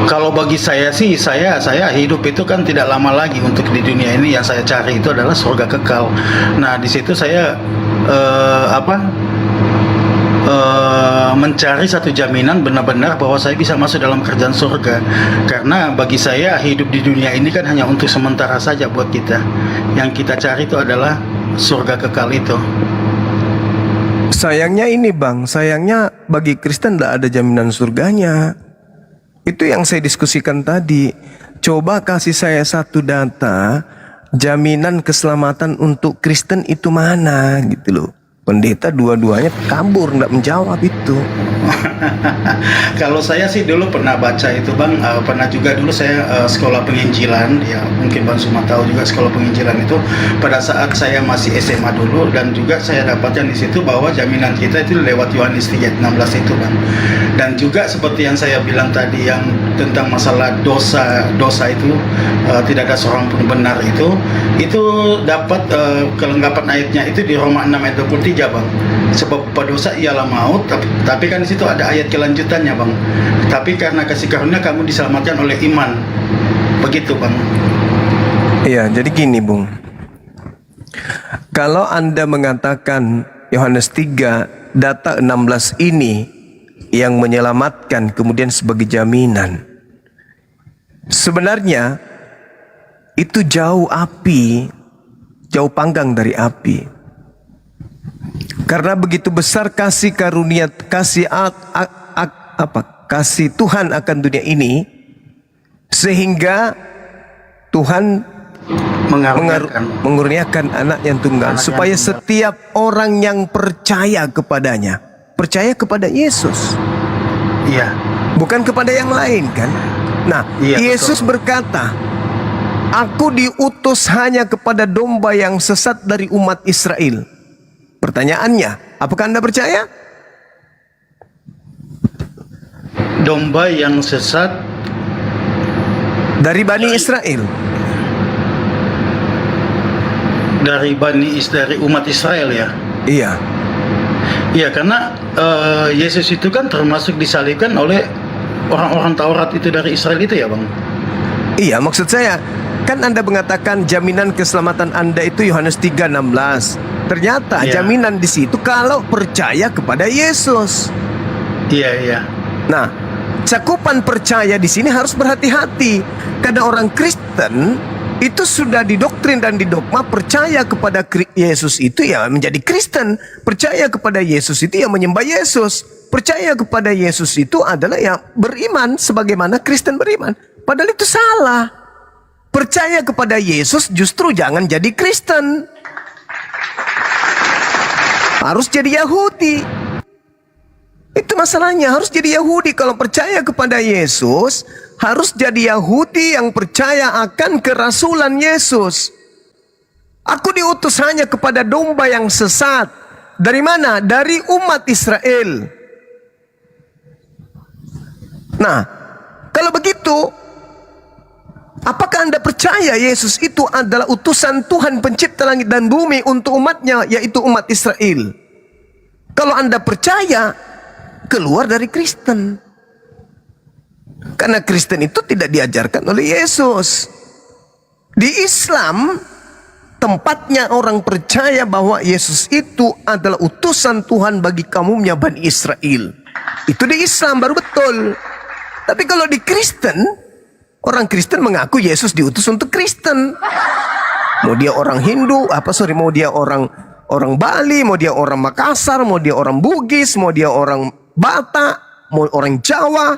Speaker 10: Kalau bagi saya sih, saya hidup itu kan tidak lama lagi untuk di dunia ini. Yang saya cari itu adalah surga kekal. Nah, di situ saya mencari satu jaminan benar-benar bahwa saya bisa masuk dalam kerjaan surga. Karena bagi saya hidup di dunia ini kan hanya untuk sementara saja buat kita. Yang kita cari itu adalah surga kekal itu.
Speaker 15: Sayangnya ini Bang, sayangnya bagi Kristen tidak ada jaminan surganya. Itu yang saya diskusikan tadi. Coba kasih saya satu data jaminan keselamatan untuk Kristen itu mana gitu loh. Pendeta dua-duanya kabur, nggak menjawab itu.
Speaker 10: Kalau saya sih dulu pernah baca itu Bang, pernah juga dulu saya sekolah penginjilan, ya mungkin Bang Suma tahu juga sekolah penginjilan itu pada saat saya masih SMA dulu, dan juga saya dapatkan di situ bahwa jaminan kita itu lewat Yohanes 3:16 itu Bang. Dan juga seperti yang saya bilang tadi yang tentang masalah dosa itu tidak ada seorang pun benar itu dapat kelengkapan ayatnya itu di Roma 6 ayat 23 Bang. Sebab dosa ialah maut, tapi kan di situ ada ayat kelanjutannya Bang. Tapi karena kasih karunia kamu diselamatkan oleh iman. Begitu Bang.
Speaker 15: Iya, jadi gini Bung. Kalau Anda mengatakan Yohanes 3 data 16 ini yang menyelamatkan kemudian sebagai jaminan, sebenarnya itu jauh panggang dari api. Karena begitu besar kasih karunia, kasih Tuhan akan dunia ini, sehingga Tuhan mengurniakan anak yang tunggal, supaya setiap orang yang percaya kepadanya, percaya kepada Yesus.
Speaker 10: Iya.
Speaker 15: Bukan kepada yang lain kan? Nah, iya, Yesus berkata, aku diutus hanya kepada domba yang sesat dari umat Israel. Pertanyaannya, apakah Anda percaya?
Speaker 10: Domba yang sesat
Speaker 15: dari Bani Israel.
Speaker 10: Dari umat Israel ya?
Speaker 15: Iya.
Speaker 10: Iya, karena Yesus itu kan termasuk disalibkan oleh orang-orang Taurat itu dari Israel itu ya Bang?
Speaker 15: Iya, maksud saya, kan Anda mengatakan jaminan keselamatan Anda itu Yohanes 3:16. Ternyata jaminan di situ kalau percaya kepada Yesus.
Speaker 10: Iya.
Speaker 15: Nah, cakupan percaya di sini harus berhati-hati. Karena orang Kristen itu sudah didoktrin dan didogma percaya kepada Yesus itu ya menjadi Kristen. Percaya kepada Yesus itu ya menyembah Yesus. Percaya kepada Yesus itu adalah ya beriman sebagaimana Kristen beriman. Padahal itu salah. Percaya kepada Yesus justru jangan jadi Kristen. Harus jadi Yahudi. Itu masalahnya, harus jadi Yahudi. Kalau percaya kepada Yesus, harus jadi Yahudi yang percaya akan kerasulan Yesus. Aku diutus hanya kepada domba yang sesat. Dari mana? Dari umat Israel. Nah, kalau begitu, apakah Anda percaya Yesus itu adalah utusan Tuhan pencipta langit dan bumi untuk umatnya, yaitu umat Israel? Kalau Anda percaya, keluar dari Kristen. Karena Kristen itu tidak diajarkan oleh Yesus. Di Islam, tempatnya orang percaya bahwa Yesus itu adalah utusan Tuhan bagi kaumnya Bani Israel. Itu di Islam baru betul. Tapi kalau di Kristen, orang Kristen mengaku Yesus diutus untuk Kristen. Mau dia orang Hindu, mau dia orang Bali, mau dia orang Makassar, mau dia orang Bugis, mau dia orang Batak, mau orang Jawa.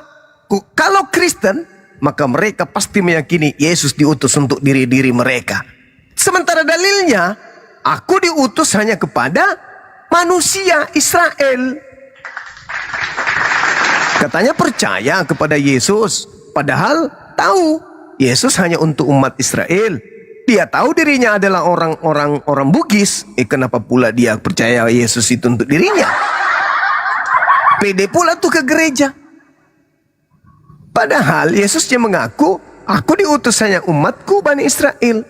Speaker 15: Kalau Kristen, maka mereka pasti meyakini Yesus diutus untuk diri-diri mereka. Sementara dalilnya, aku diutus hanya kepada manusia Israel. Katanya percaya kepada Yesus, padahal tahu Yesus hanya untuk umat Israel. Dia tahu dirinya adalah orang Bugis. Kenapa pula dia percaya Yesus itu untuk dirinya? Pede pula tuh ke gereja. Padahal Yesusnya mengaku, aku diutus hanya umatku Bani Israel.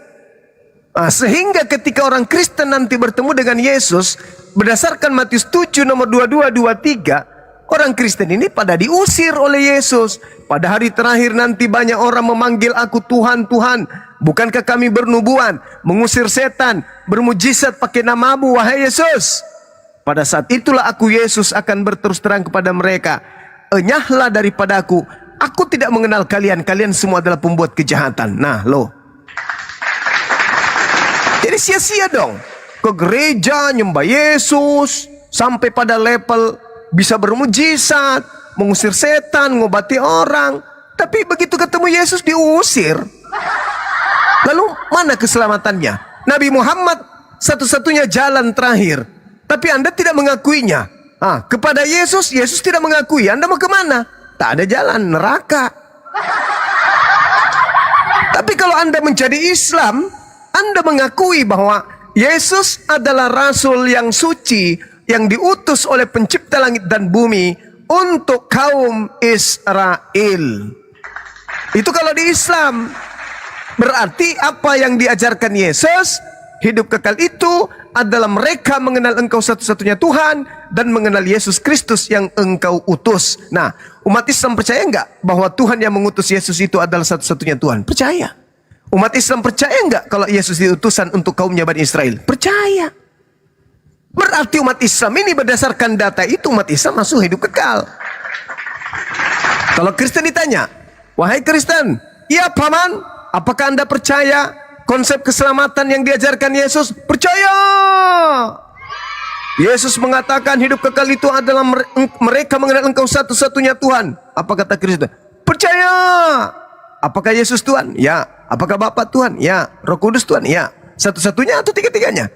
Speaker 15: Nah, sehingga ketika orang Kristen nanti bertemu dengan Yesus, berdasarkan Matius 7 nomor 22-23, Orang Kristen ini pada diusir oleh Yesus. Pada hari terakhir nanti banyak orang memanggil aku Tuhan, Tuhan. Bukankah kami bernubuat, mengusir setan, bermujizat pakai namamu, wahai Yesus? Pada saat itulah aku, Yesus, akan berterus terang kepada mereka. Enyahlah daripada aku tidak mengenal kalian. Kalian semua adalah pembuat kejahatan. Nah, loh. Jadi sia-sia dong. Ke gereja, nyembah Yesus, sampai pada level bisa bermujizat, mengusir setan, ngobati orang. Tapi begitu ketemu Yesus diusir. Lalu mana keselamatannya? Nabi Muhammad satu-satunya jalan terakhir. Tapi Anda tidak mengakuinya. Kepada Yesus, Yesus tidak mengakui. Anda mau kemana? Tak ada jalan, neraka. Tapi kalau Anda menjadi Islam, Anda mengakui bahwa Yesus adalah Rasul yang suci, yang diutus oleh pencipta langit dan bumi untuk kaum Israel. Itu kalau di Islam. Berarti apa yang diajarkan Yesus, hidup kekal itu adalah mereka mengenal Engkau satu-satunya Tuhan dan mengenal Yesus Kristus yang Engkau utus. Nah, umat Islam percaya enggak bahwa Tuhan yang mengutus Yesus itu adalah satu-satunya Tuhan? Percaya. Umat Islam percaya enggak kalau Yesus diutusan untuk kaumnya Bani Israel? Percaya. Berarti umat Islam ini berdasarkan data itu umat Islam masuk hidup kekal. Kalau Kristen ditanya, wahai Kristen, ya paman, apakah Anda percaya konsep keselamatan yang diajarkan Yesus? Percaya. Yesus mengatakan hidup kekal itu adalah mereka mengenal Engkau satu-satunya Tuhan. Apa kata Kristen? Percaya. Apakah Yesus Tuhan? Ya. Apakah Bapa Tuhan? Ya. Roh Kudus Tuhan? Ya. Satu-satunya atau tiga-tiganya?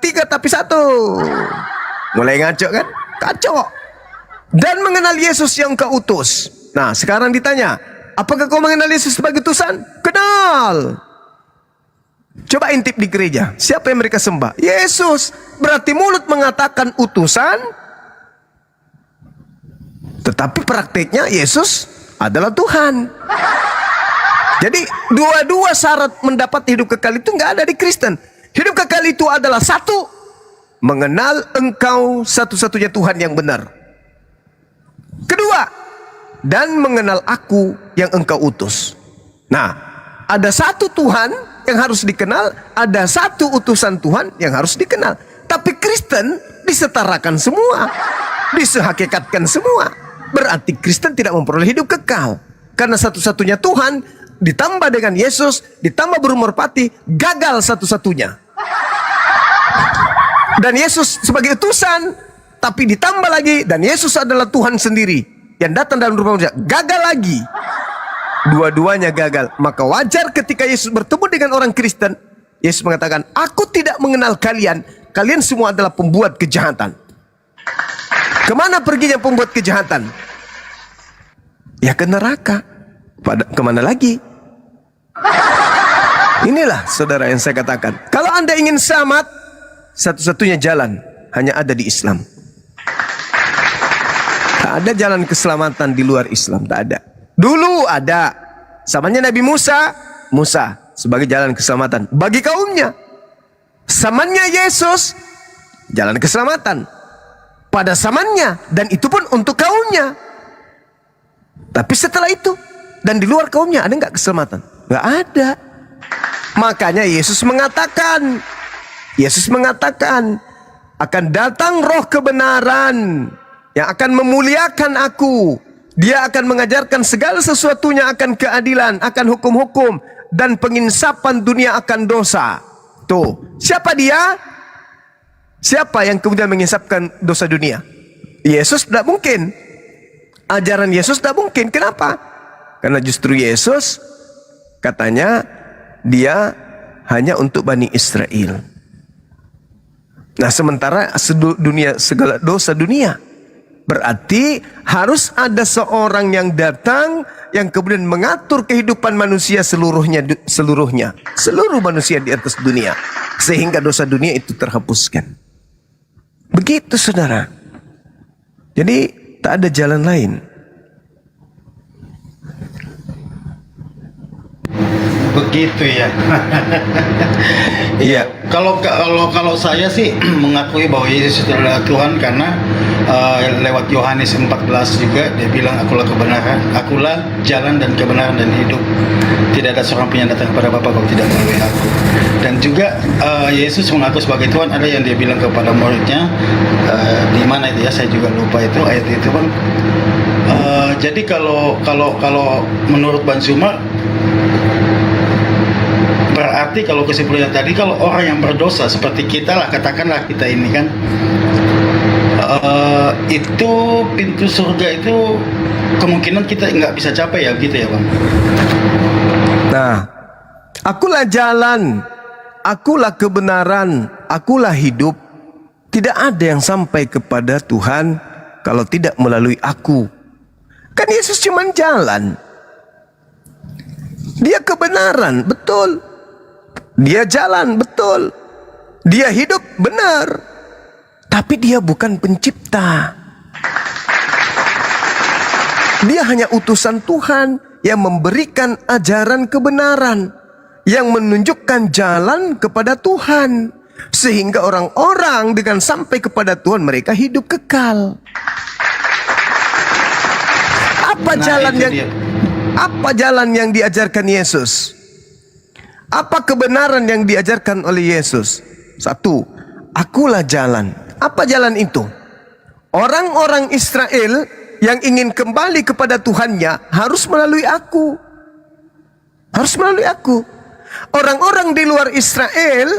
Speaker 15: Tiga tapi satu. Mulai ngaco kan? Kacau. Dan mengenal Yesus yang Kau utus. Nah, sekarang ditanya, apakah kau mengenal Yesus sebagai utusan? Kenal. Coba intip di gereja, siapa yang mereka sembah? Yesus. Berarti mulut mengatakan utusan, tetapi prakteknya Yesus adalah Tuhan. Jadi dua-dua syarat mendapat hidup kekal itu nggak ada di Kristen. Hidup kekal itu adalah satu, mengenal Engkau satu-satunya Tuhan yang benar. Kedua, dan mengenal aku yang Engkau utus. Nah, ada satu Tuhan yang harus dikenal, ada satu utusan Tuhan yang harus dikenal. Tapi Kristen disetarakan semua, disehakikatkan semua. Berarti Kristen tidak memperoleh hidup kekal. Karena satu-satunya Tuhan ditambah dengan Yesus, ditambah berumur pati, gagal satu-satunya. Dan Yesus sebagai utusan, tapi ditambah lagi, dan Yesus adalah Tuhan sendiri yang datang dalam rupa manusia, gagal lagi. Dua-duanya gagal. Maka wajar ketika Yesus bertemu dengan orang Kristen, Yesus mengatakan, aku tidak mengenal kalian. Kalian semua adalah pembuat kejahatan. Kemana perginya pembuat kejahatan? Ya ke neraka. Kemana lagi? Inilah saudara yang saya katakan. Kalau Anda ingin selamat, satu-satunya jalan hanya ada di Islam. Tak ada jalan keselamatan di luar Islam, tak ada. Dulu ada. Zamannya Nabi Musa, Musa sebagai jalan keselamatan bagi kaumnya. Zamannya Yesus, jalan keselamatan pada zamannya, dan itu pun untuk kaumnya. Tapi setelah itu dan di luar kaumnya ada nggak keselamatan? Nggak ada. Makanya Yesus mengatakan akan datang roh kebenaran yang akan memuliakan aku. Dia akan mengajarkan segala sesuatunya, akan keadilan, akan hukum-hukum, dan penginsapan dunia akan dosa. Tuh, siapa dia? Siapa yang kemudian menginsapkan dosa dunia? Yesus tidak mungkin. Ajaran Yesus tidak mungkin. Kenapa? Karena justru Yesus katanya dia hanya untuk Bani Israel. Nah, sementara dunia, segala dosa dunia. Berarti harus ada seorang yang datang yang kemudian mengatur kehidupan manusia seluruh manusia di atas dunia, sehingga dosa dunia itu terhapuskan. Begitu saudara. Jadi tak ada jalan lain.
Speaker 10: begitu ya. Iya, kalau saya sih mengakui bahwa Yesus adalah Tuhan karena lewat Yohanes 14 juga dia bilang akulah kebenaran, akulah jalan dan kebenaran dan hidup. Tidak ada seorang pun yang datang kepada Bapa kalau tidak melalui aku. Dan juga Yesus mengaku sebagai Tuhan. Ada yang dia bilang kepada muridnya di mana itu ya, saya juga lupa itu ayat itu bang. Jadi kalau menurut Bang Zuma, berarti kalau kesimpulannya tadi, kalau orang yang berdosa seperti kita lah, katakanlah kita ini kan, itu pintu surga itu kemungkinan kita nggak bisa capai ya, gitu ya bang.
Speaker 15: Nah, akulah jalan, akulah kebenaran, akulah hidup. Tidak ada yang sampai kepada Tuhan kalau tidak melalui aku. Kan Yesus cuma jalan. Dia kebenaran, betul. Dia jalan, betul. Dia hidup, benar. Tapi dia bukan pencipta. Dia hanya utusan Tuhan yang memberikan ajaran kebenaran, yang menunjukkan jalan kepada Tuhan, sehingga orang-orang dengan sampai kepada Tuhan mereka hidup kekal. Apa jalan yang diajarkan Yesus? Apa kebenaran yang diajarkan oleh Yesus? Satu, akulah jalan. Apa jalan itu? Orang-orang Israel yang ingin kembali kepada Tuhannya harus melalui aku. Harus melalui aku. Orang-orang di luar Israel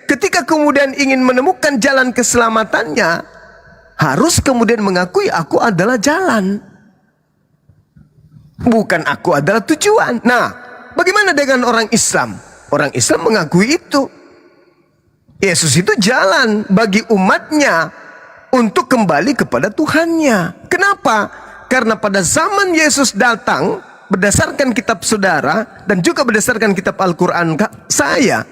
Speaker 15: ketika kemudian ingin menemukan jalan keselamatannya, harus kemudian mengakui aku adalah jalan. Bukan aku adalah tujuan. Nah, bagaimana dengan orang Islam? Orang Islam mengakui itu. Yesus itu jalan bagi umatnya untuk kembali kepada Tuhannya. Kenapa? Karena pada zaman Yesus datang, berdasarkan kitab saudara dan juga berdasarkan kitab Al-Quran saya,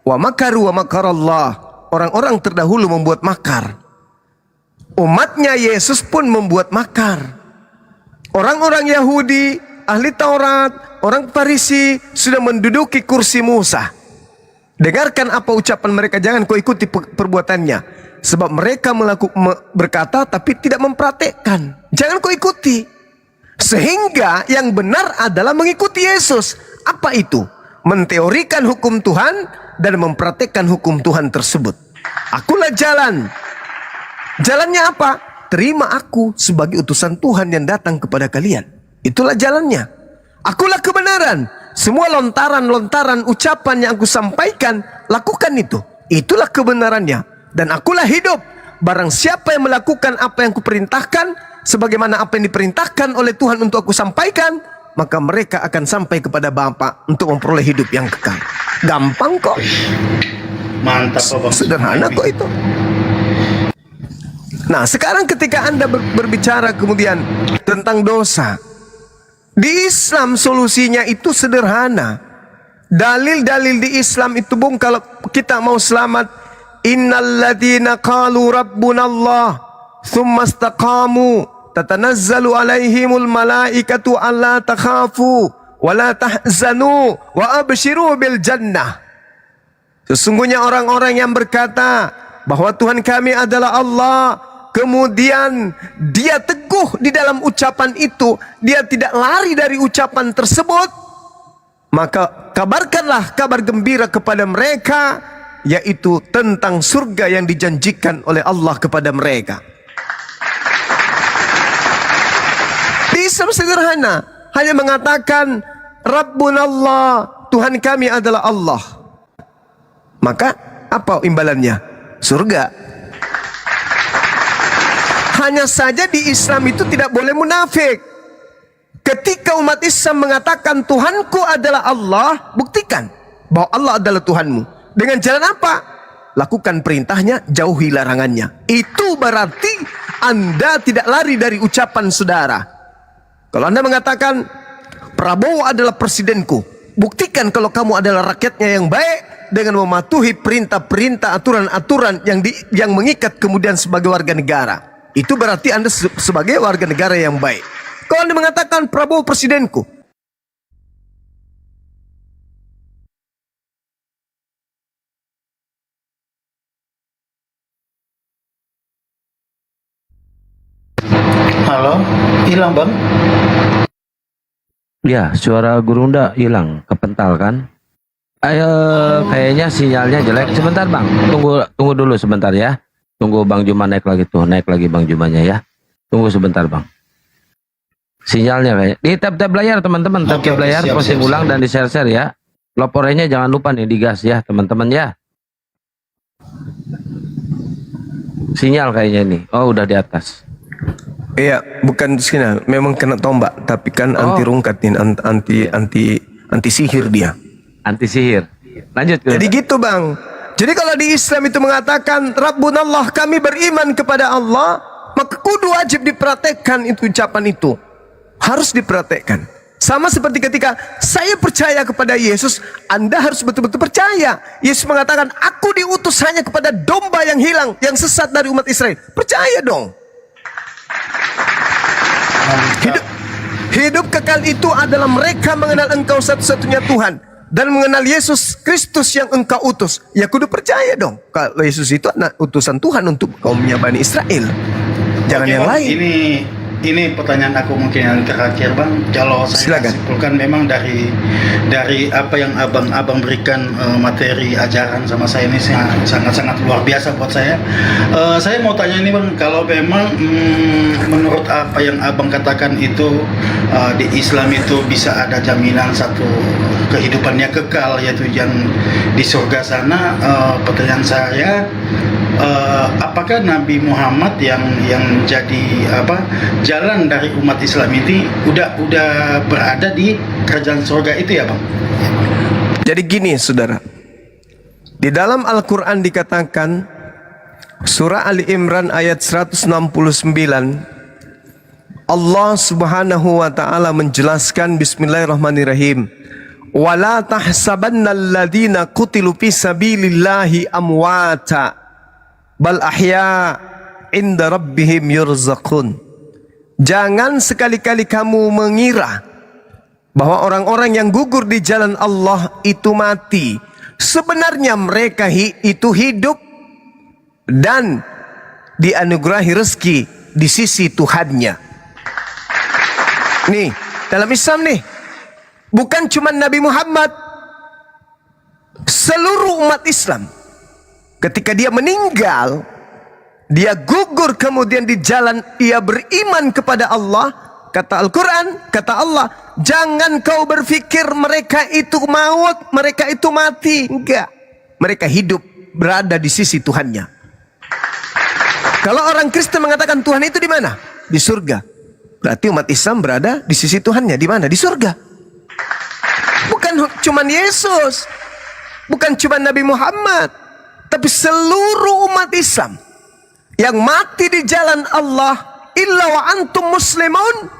Speaker 15: wa makaru wa makarallah, orang-orang terdahulu membuat makar. Umatnya Yesus pun membuat makar. Orang-orang Yahudi, ahli Taurat, orang Farisi sudah menduduki kursi Musa. Dengarkan apa ucapan mereka, jangan kau ikuti perbuatannya. Sebab mereka berkata tapi tidak mempraktekkan. Jangan kau ikuti. Sehingga yang benar adalah mengikuti Yesus. Apa itu? Menteorikan hukum Tuhan dan mempraktekkan hukum Tuhan tersebut. Akulah jalan. Jalannya apa? Terima aku sebagai utusan Tuhan yang datang kepada kalian. Itulah jalannya. Akulah kebenaran. Semua lontaran-lontaran ucapan yang aku sampaikan, lakukan itu. Itulah kebenarannya. Dan akulah hidup. Barang siapa yang melakukan apa yang kuperintahkan, sebagaimana apa yang diperintahkan oleh Tuhan untuk aku sampaikan, maka mereka akan sampai kepada Bapa untuk memperoleh hidup yang kekal. Gampang kok.
Speaker 10: Mantap, Bapak.
Speaker 15: Sederhana kok itu. Nah, sekarang ketika Anda berbicara kemudian tentang dosa, di Islam solusinya itu sederhana. Dalil-dalil di Islam itu, Bung, kalau kita mau selamat, innalladzina qalu rabbunallah thumma istaqamu tatanazzalu alaihimul malaikatu alla takhafu wa la tahzanu wa abshiru bil jannah. Sesungguhnya orang-orang yang berkata bahwa Tuhan kami adalah Allah, kemudian dia teguh di dalam ucapan itu, dia tidak lari dari ucapan tersebut, maka kabarkanlah kabar gembira kepada mereka, yaitu tentang surga yang dijanjikan oleh Allah kepada mereka. Di Islam sederhana, hanya mengatakan Rabbunallah, Tuhan kami adalah Allah. Maka apa imbalannya? Surga. Hanya saja di Islam itu tidak boleh munafik. Ketika umat Islam mengatakan Tuhanku adalah Allah, buktikan bahwa Allah adalah Tuhanmu. Dengan jalan apa? Lakukan perintahnya, jauhi larangannya. Itu berarti Anda tidak lari dari ucapan saudara. Kalau Anda mengatakan Prabowo adalah presidenku, buktikan kalau kamu adalah rakyatnya yang baik dengan mematuhi perintah-perintah, aturan-aturan yang mengikat kemudian sebagai warga negara. Itu berarti Anda sebagai warga negara yang baik. Kalau Anda mengatakan Prabowo presidenku,
Speaker 17: Halo, hilang bang?
Speaker 16: Ya, suara Gurunda hilang, kepental kan? Ayo, kayaknya sinyalnya jelek. Sebentar bang, tunggu dulu sebentar ya. Tunggu Bang Juma naik lagi tuh, naik lagi Bang Jumanya ya. Tunggu sebentar bang. Sinyalnya kayak di tab layar teman-teman, tab layar, posting ulang dan di share ya. Loporenya jangan lupa nih digas ya teman-teman ya. Sinyal kayaknya ini. Oh udah di atas.
Speaker 3: Iya, bukan sinyal, memang kena tombak, tapi kan anti rungkatin, anti sihir dia.
Speaker 16: Anti sihir. Lanjut.
Speaker 15: Jadi gitu bang. Jadi kalau di Islam itu mengatakan Rabbunallah, kami beriman kepada Allah, maka kudu wajib dipraktekkan itu ucapan itu. Harus dipraktekkan. Sama seperti ketika saya percaya kepada Yesus, Anda harus betul-betul percaya. Yesus mengatakan, aku diutus hanya kepada domba yang hilang, yang sesat dari umat Israel. Percaya dong. Hidup kekal itu adalah mereka mengenal Engkau satu-satunya Tuhan dan mengenal Yesus Kristus yang Engkau utus. Ya kudu percaya dong kalau Yesus itu utusan Tuhan untuk kaumnya Bani Israel. Jangan yang
Speaker 10: Bang,
Speaker 15: lain.
Speaker 10: Ini pertanyaan aku mungkin yang terakhir bang. Kalau saya simpulkan memang dari apa yang abang berikan materi ajaran sama saya ini sangat luar biasa buat saya. Saya mau tanya ini bang, kalau memang menurut apa yang abang katakan itu di Islam itu bisa ada jaminan satu kehidupannya kekal, yaitu yang di surga sana. Pertanyaan saya, apakah Nabi Muhammad yang jadi jalan dari umat Islam ini udah berada di kerajaan surga itu ya bang?
Speaker 15: Jadi gini saudara, di dalam Al-Quran dikatakan surah Ali Imran ayat 169, Allah subhanahu wa ta'ala menjelaskan, bismillahirrahmanirrahim, wala tahsabanna alladhina qutilu fi sabilillahi amwata bal ahya inda rabbihim yurzaqun. Jangan sekali-kali kamu mengira bahwa orang-orang yang gugur di jalan Allah itu mati. Sebenarnya mereka itu hidup dan dianugerahi rezeki di sisi Tuhannya. Nih, dalam Islam nih, bukan cuma Nabi Muhammad, seluruh umat Islam ketika dia meninggal, dia gugur kemudian di jalan, ia beriman kepada Allah. Kata Al-Quran, kata Allah, jangan kau berpikir mereka itu maut, mereka itu mati. Enggak, mereka hidup, berada di sisi Tuhannya. Kalau orang Kristen mengatakan Tuhan itu di mana? Di surga. Berarti umat Islam berada di sisi Tuhannya. Di mana? Di surga. Bukan cuma Yesus, bukan cuma Nabi Muhammad, tapi seluruh umat Islam yang mati di jalan Allah, illa wa antum muslimun,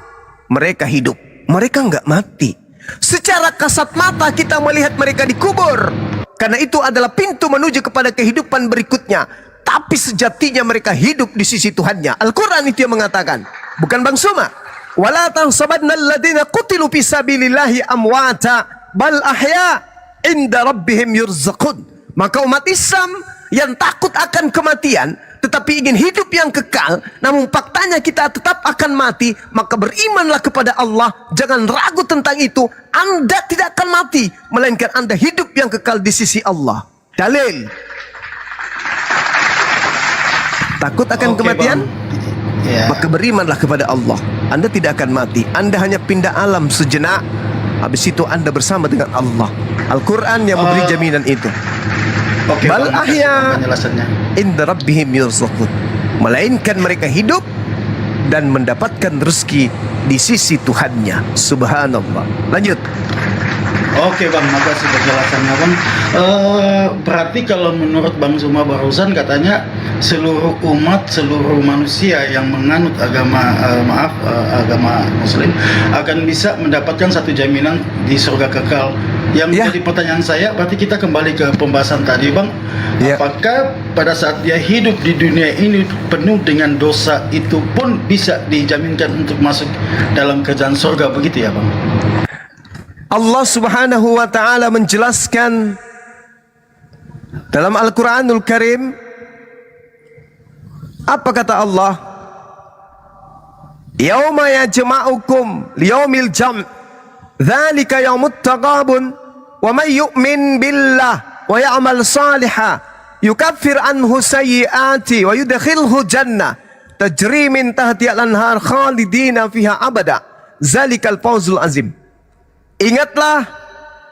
Speaker 15: mereka hidup, mereka enggak mati. Secara kasat mata kita melihat mereka dikubur, karena itu adalah pintu menuju kepada kehidupan berikutnya. Tapi sejatinya mereka hidup di sisi Tuhannya. Al-Quran itu yang mengatakan, bukan Bang Suma, wala tahsabanna alladhina qutilu fi sabilillahi amwata bal ahya inda rabbihim yurzaqun. Maka umat Islam yang takut akan kematian tetapi ingin hidup yang kekal, namun faktanya kita tetap akan mati, maka berimanlah kepada Allah. Jangan ragu tentang itu. Anda tidak akan mati, melainkan Anda hidup yang kekal di sisi Allah. Dalil. Takut akan kematian? Maka berimanlah kepada Allah. Anda tidak akan mati. Anda hanya pindah alam sejenak, habis itu Anda bersama dengan Allah. Al-Quran yang memberi jaminan itu. Bal ahya inda rabbihim yurzaqun. Melainkan mereka hidup dan mendapatkan rezeki di sisi Tuhannya. Subhanallah. Lanjut.
Speaker 10: Oke bang, makasih penjelasannya bang. Berarti kalau menurut Bang Zuma barusan katanya seluruh umat, seluruh manusia yang menganut agama agama Muslim akan bisa mendapatkan satu jaminan di surga kekal. Yang menjadi pertanyaan saya, berarti kita kembali ke pembahasan tadi bang. Apakah pada saat dia hidup di dunia ini penuh dengan dosa itu pun bisa dijaminkan untuk masuk dalam kerajaan surga, begitu ya bang?
Speaker 15: Allah subhanahu wa ta'ala menjelaskan dalam Al-Quranul Karim. Apa kata Allah? Yauma yajma'ukum liyaumil jam'. Dzalika yaumut taghabun. Wa may yu'min billah wa ya'mal salihan yukaffir anhu sayyi'ati wa yudkhilhu jannah tajri min tahtiha al-anhar khalidina fiha abada. Zalikal fawzul azim. Ingatlah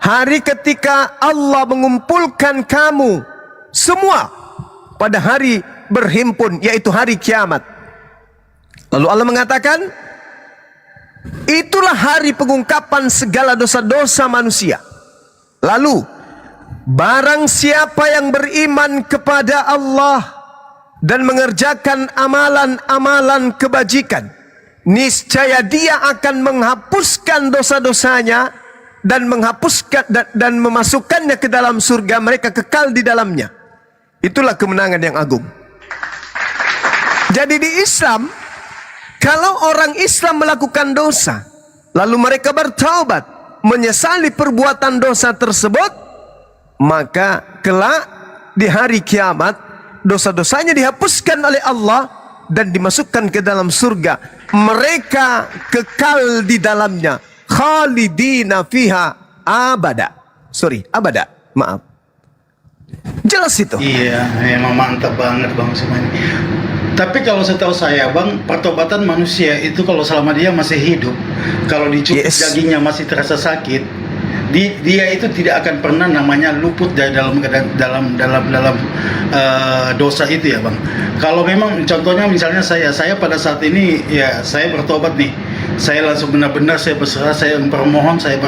Speaker 15: hari ketika Allah mengumpulkan kamu semua pada hari berhimpun, yaitu hari kiamat. Lalu Allah mengatakan, itulah hari pengungkapan segala dosa-dosa manusia. Lalu, barang siapa yang beriman kepada Allah dan mengerjakan amalan-amalan kebajikan, niscaya dia akan menghapuskan dosa-dosanya dan memasukkannya ke dalam surga, mereka kekal di dalamnya. Itulah kemenangan yang agung. Jadi di Islam, kalau orang Islam melakukan dosa, lalu mereka bertaubat, menyesali perbuatan dosa tersebut, maka kelak di hari kiamat dosa-dosanya dihapuskan oleh Allah dan dimasukkan ke dalam surga. Mereka kekal di dalamnya, khalidina fiha abada. Abada. Maaf. Jelas itu.
Speaker 10: Iya, emang mantap banget Bang Sumani. Tapi kalau setahu saya Bang, pertobatan manusia itu kalau selama dia masih hidup, kalau dicubit dagingnya masih terasa sakit, dia itu tidak akan pernah namanya luput dari dalam dosa itu ya Bang. Kalau memang contohnya misalnya saya pada saat ini ya saya bertobat nih, saya langsung benar-benar saya berserah, saya bermohon, saya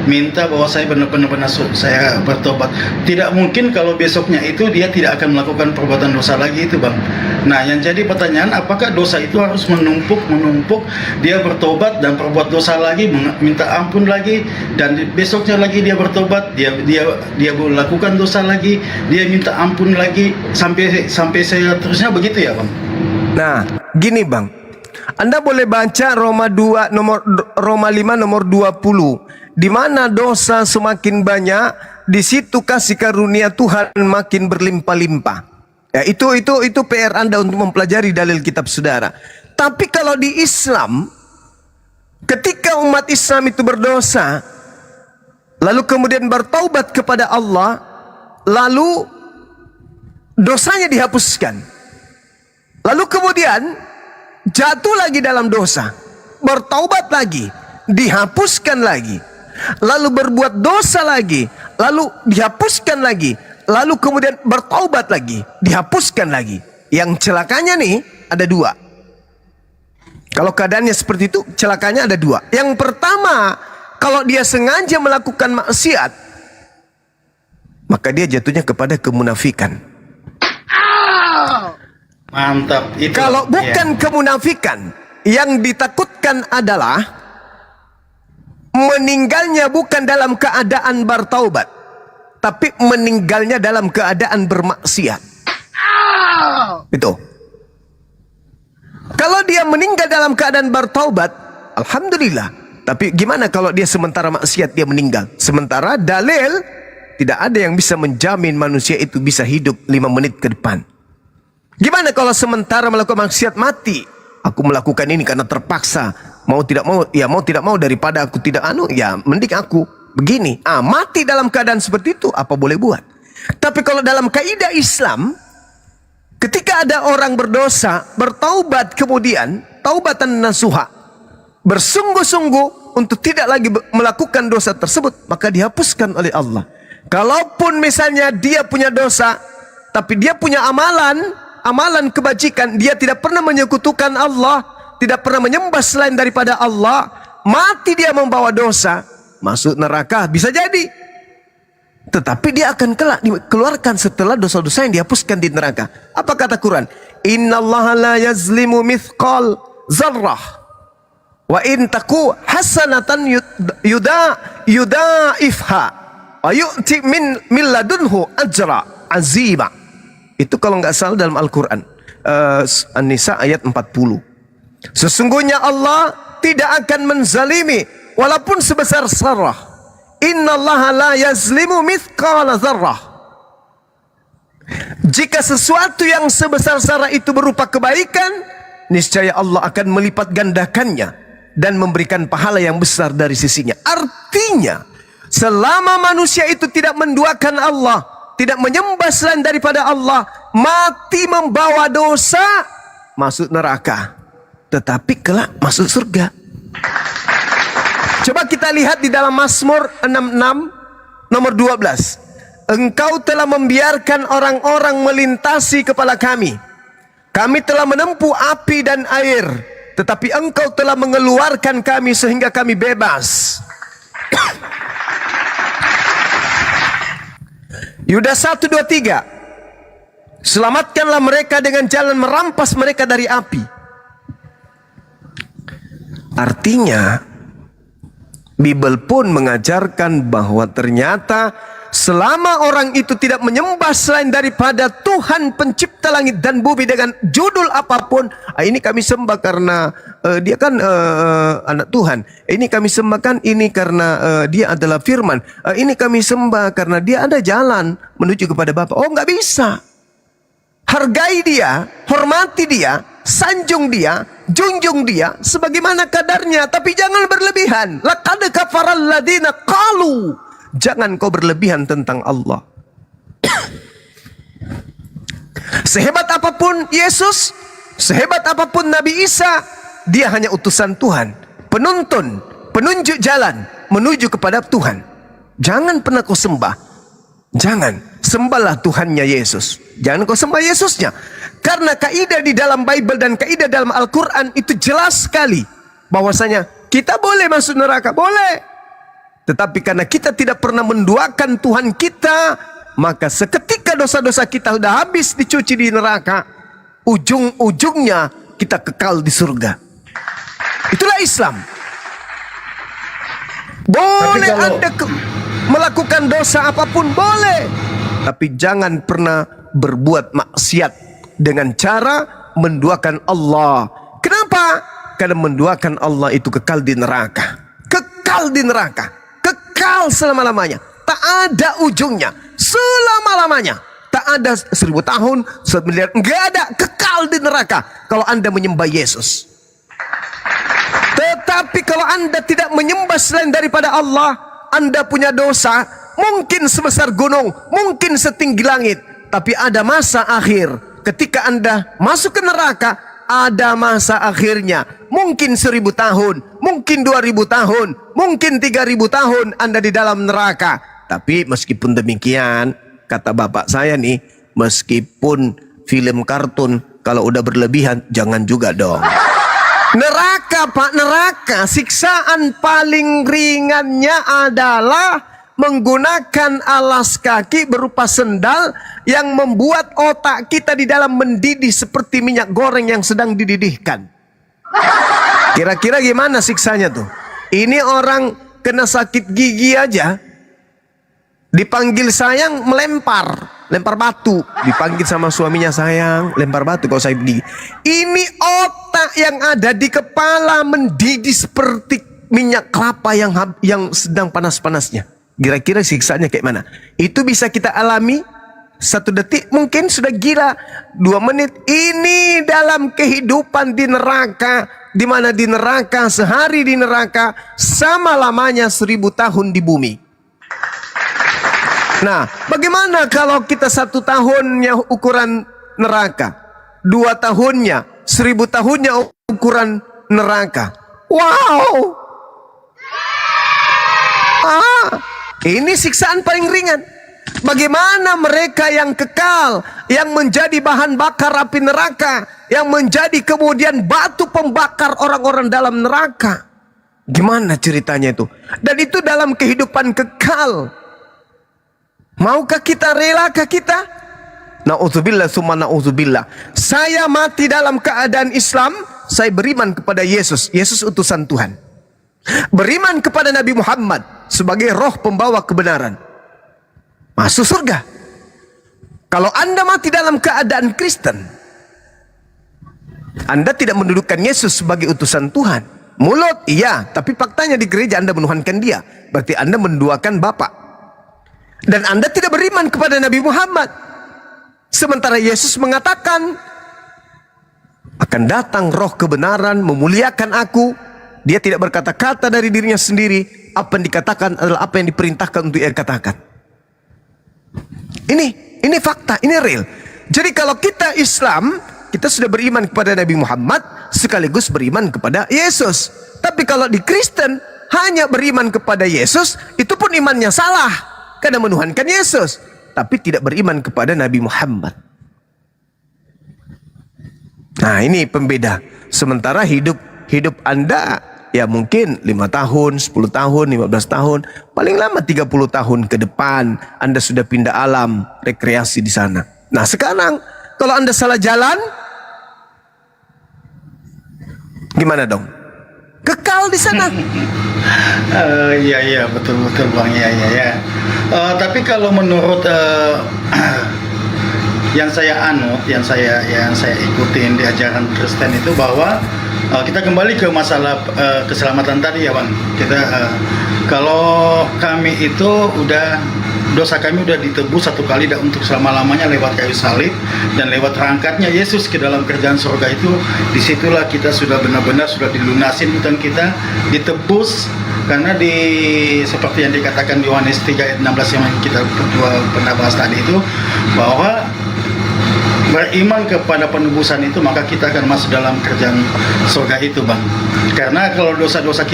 Speaker 10: minta bahwa saya benar-benar saya bertobat. Tidak mungkin kalau besoknya itu dia tidak akan melakukan perbuatan dosa lagi itu Bang. Nah yang jadi pertanyaan, apakah dosa itu harus menumpuk, dia bertobat dan perbuat dosa lagi, minta ampun lagi, dan besoknya lagi dia bertobat, dia lakukan dosa lagi, dia minta ampun lagi, sampai saya terusnya begitu ya Bang?
Speaker 15: Nah gini Bang, Anda boleh baca Roma 5 nomor 20, di mana dosa semakin banyak, di situ kasih karunia Tuhan makin berlimpah-limpah. Ya, itu PR Anda untuk mempelajari dalil kitab saudara. Tapi kalau di Islam, ketika umat Islam itu berdosa, lalu kemudian bertaubat kepada Allah, lalu dosanya dihapuskan. Lalu kemudian jatuh lagi dalam dosa, bertaubat lagi, dihapuskan lagi. Lalu berbuat dosa lagi, lalu dihapuskan lagi. Lalu kemudian bertaubat lagi, dihapuskan lagi. Yang celakanya nih ada dua. Kalau keadaannya seperti itu, celakanya ada dua. Yang pertama, kalau dia sengaja melakukan maksiat, maka dia jatuhnya kepada kemunafikan.
Speaker 10: Mantap.
Speaker 15: Kalau bukan kemunafikan, yang ditakutkan adalah meninggalnya bukan dalam keadaan bertaubat, tapi meninggalnya dalam keadaan bermaksiat. Itu. Kalau dia meninggal dalam keadaan bertaubat, alhamdulillah. Tapi gimana kalau dia sementara maksiat dia meninggal? Sementara dalil tidak ada yang bisa menjamin manusia itu bisa hidup 5 menit ke depan. Gimana kalau sementara melakukan maksiat mati? Aku melakukan ini karena terpaksa. Mau tidak mau daripada aku tidak ya mending aku begini. Mati dalam keadaan seperti itu, apa boleh buat? Tapi kalau dalam kaidah Islam, ketika ada orang berdosa, bertaubat kemudian, taubatan nasuha, bersungguh-sungguh untuk tidak lagi melakukan dosa tersebut, maka dihapuskan oleh Allah. Kalaupun misalnya dia punya dosa, tapi dia punya amalan kebajikan, dia tidak pernah menyekutukan Allah, tidak pernah menyembah selain daripada Allah, mati dia membawa dosa, masuk neraka bisa jadi. Tetapi dia akan kelak dikeluarkan setelah dosa-dosa yang dihapuskan di neraka. Apa kata Quran? Innallaha la yazlimu mithqal zarrah wa in taku hasanatan yudaifha wa yu'ti min ladunhu ajra azima. Itu kalau nggak salah dalam Al-Quran, An-Nisa ayat 40. Sesungguhnya Allah tidak akan menzalimi walaupun sebesar zarrah. Innallaha la yazlimu mithqala zarrah. Jika sesuatu yang sebesar zarrah itu berupa kebaikan, niscaya Allah akan melipat gandakannya dan memberikan pahala yang besar dari sisinya. Artinya, selama manusia itu tidak menduakan Allah, tidak menyembah selain daripada Allah, mati membawa dosa, masuk neraka, tetapi kelak masuk surga. Coba kita lihat di dalam Mazmur 66 nomor 12. Engkau telah membiarkan orang-orang melintasi kepala kami. Kami telah menempuh api dan air, tetapi engkau telah mengeluarkan kami sehingga kami bebas. Yudas 1:23. Selamatkanlah mereka dengan jalan merampas mereka dari api. Artinya, Bible pun mengajarkan bahwa ternyata selama orang itu tidak menyembah selain daripada Tuhan pencipta langit dan bumi dengan judul apapun, ini kami sembah karena dia kan anak Tuhan, ini kami sembahkan ini karena dia adalah firman, ini kami sembah karena dia ada jalan menuju kepada Bapa. Oh, nggak bisa. Hargai dia, hormati dia, sanjung dia, junjung dia sebagaimana kadarnya, tapi jangan berlebihan. Laqad kafaral ladina qalu, jangan kau berlebihan tentang Allah. Sehebat apapun Yesus, sehebat apapun Nabi Isa, dia hanya utusan Tuhan, penuntun, penunjuk jalan menuju kepada Tuhan. Jangan pernah kau sembah. Jangan, sembahlah Tuhannya Yesus. Jangan kau sembah Yesusnya. Karena kaidah di dalam Bible dan kaidah dalam Al-Quran itu jelas sekali bahwasanya kita boleh masuk neraka, boleh. Tetapi karena kita tidak pernah menduakan Tuhan kita, maka seketika dosa-dosa kita sudah habis dicuci di neraka, ujung-ujungnya kita kekal di surga. Itulah Islam. Boleh Anda melakukan dosa apapun, boleh. Tapi jangan pernah berbuat maksiat dengan cara menduakan Allah. Kenapa? Karena menduakan Allah itu kekal di neraka. Kekal di neraka. Kekal selama-lamanya. Tak ada ujungnya. Selama-lamanya. Tak ada 1000 tahun, 1 miliar. Enggak ada. Kekal di neraka kalau Anda menyembah Yesus. Tetapi kalau Anda tidak menyembah selain daripada Allah, Anda punya dosa, mungkin sebesar gunung, mungkin setinggi langit. Tapi ada masa akhir. Ketika Anda masuk ke neraka, ada masa akhirnya. Mungkin 1000 tahun, mungkin 2000 tahun, mungkin 3000 tahun Anda di dalam neraka. Tapi meskipun demikian, kata bapak saya nih, meskipun film kartun, kalau udah berlebihan, jangan juga dong. Neraka, Pak, neraka. Siksaan paling ringannya adalah menggunakan alas kaki berupa sendal yang membuat otak kita di dalam mendidih seperti minyak goreng yang sedang dididihkan. Kira-kira gimana siksanya tuh? Ini orang kena sakit gigi aja, dipanggil sayang melempar, lempar batu. Dipanggil sama suaminya, sayang lempar batu kalau sakit gigi. Ini otak yang ada di kepala mendidih seperti minyak kelapa yang sedang panas-panasnya. Kira-kira siksanya kayak mana? Itu bisa kita alami 1 detik, mungkin sudah gila. 2 menit. Ini dalam kehidupan di neraka, di mana di neraka sehari di neraka sama lamanya 1000 tahun di bumi. Nah, bagaimana kalau kita 1 tahunnya ukuran neraka, 2 tahunnya, 1000 tahunnya ukuran neraka? Wow! Ini siksaan paling ringan. Bagaimana mereka yang kekal, yang menjadi bahan bakar api neraka, yang menjadi kemudian batu pembakar orang-orang dalam neraka? Gimana ceritanya itu? Dan itu dalam kehidupan kekal. Maukah kita, relakah kita? Na'udzubillah summa na'udzubillah. Saya mati dalam keadaan Islam, saya beriman kepada Yesus. Yesus utusan Tuhan. Beriman kepada Nabi Muhammad sebagai roh pembawa kebenaran. Masuk surga. Kalau Anda mati dalam keadaan Kristen, Anda tidak mendudukan Yesus sebagai utusan Tuhan. Mulut, iya. Tapi faktanya di gereja Anda menuhankan dia. Berarti Anda menduakan Bapa. Dan Anda tidak beriman kepada Nabi Muhammad. Sementara Yesus mengatakan, akan akan datang roh kebenaran memuliakan aku. Dia tidak berkata-kata dari dirinya sendiri. Apa yang dikatakan adalah apa yang diperintahkan untuk ia katakan. Ini fakta, ini real. Jadi kalau kita Islam, kita sudah beriman kepada Nabi Muhammad sekaligus beriman kepada Yesus. Tapi kalau di Kristen hanya beriman kepada Yesus, itu pun imannya salah karena menuhankan Yesus, tapi tidak beriman kepada Nabi Muhammad. Nah, ini pembeda. Sementara hidup Anda ya mungkin 5 tahun, 10 tahun, 15 tahun, paling lama 30 tahun ke depan Anda sudah pindah alam, rekreasi di sana. Nah, sekarang kalau Anda salah jalan, gimana dong? Kekal di sana.
Speaker 10: Iya betul Bang, ya. Tapi kalau menurut yang saya anut, yang saya ikutin di ajaran Kristen itu bahwa kita kembali ke masalah keselamatan tadi ya Bang. Kalau kami itu dosa kami udah ditebus satu kali dan untuk selama-lamanya lewat kayu salib dan lewat terangkatnya Yesus ke dalam kerjaan surga itu, disitulah kita sudah benar-benar sudah dilunasin hutang kita, ditebus. Karena seperti yang dikatakan di Yohanes 3 ayat 16 yang kita pernah bahas tadi itu, bahwa beriman kepada penebusan itu maka kita akan masuk dalam kerjaan surga itu Bang. Karena kalau dosa-dosa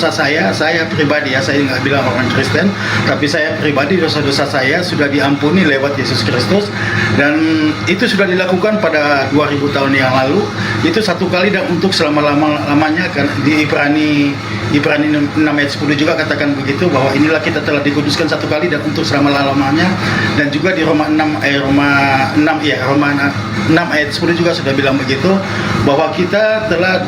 Speaker 10: saya pribadi ya, saya nggak bilang orang Kristen, tapi saya pribadi dosa-dosa saya sudah diampuni lewat Yesus Kristus, dan itu sudah dilakukan pada 2000 tahun yang lalu. Itu satu kali dan untuk selama-lamanya. Kan di Ibrani 6 ayat 10 juga katakan begitu, bahwa inilah kita telah dikuduskan satu kali dan untuk selama-lamanya. Dan juga di Roma 6 ayat 10 juga sudah bilang begitu, bahwa kita telah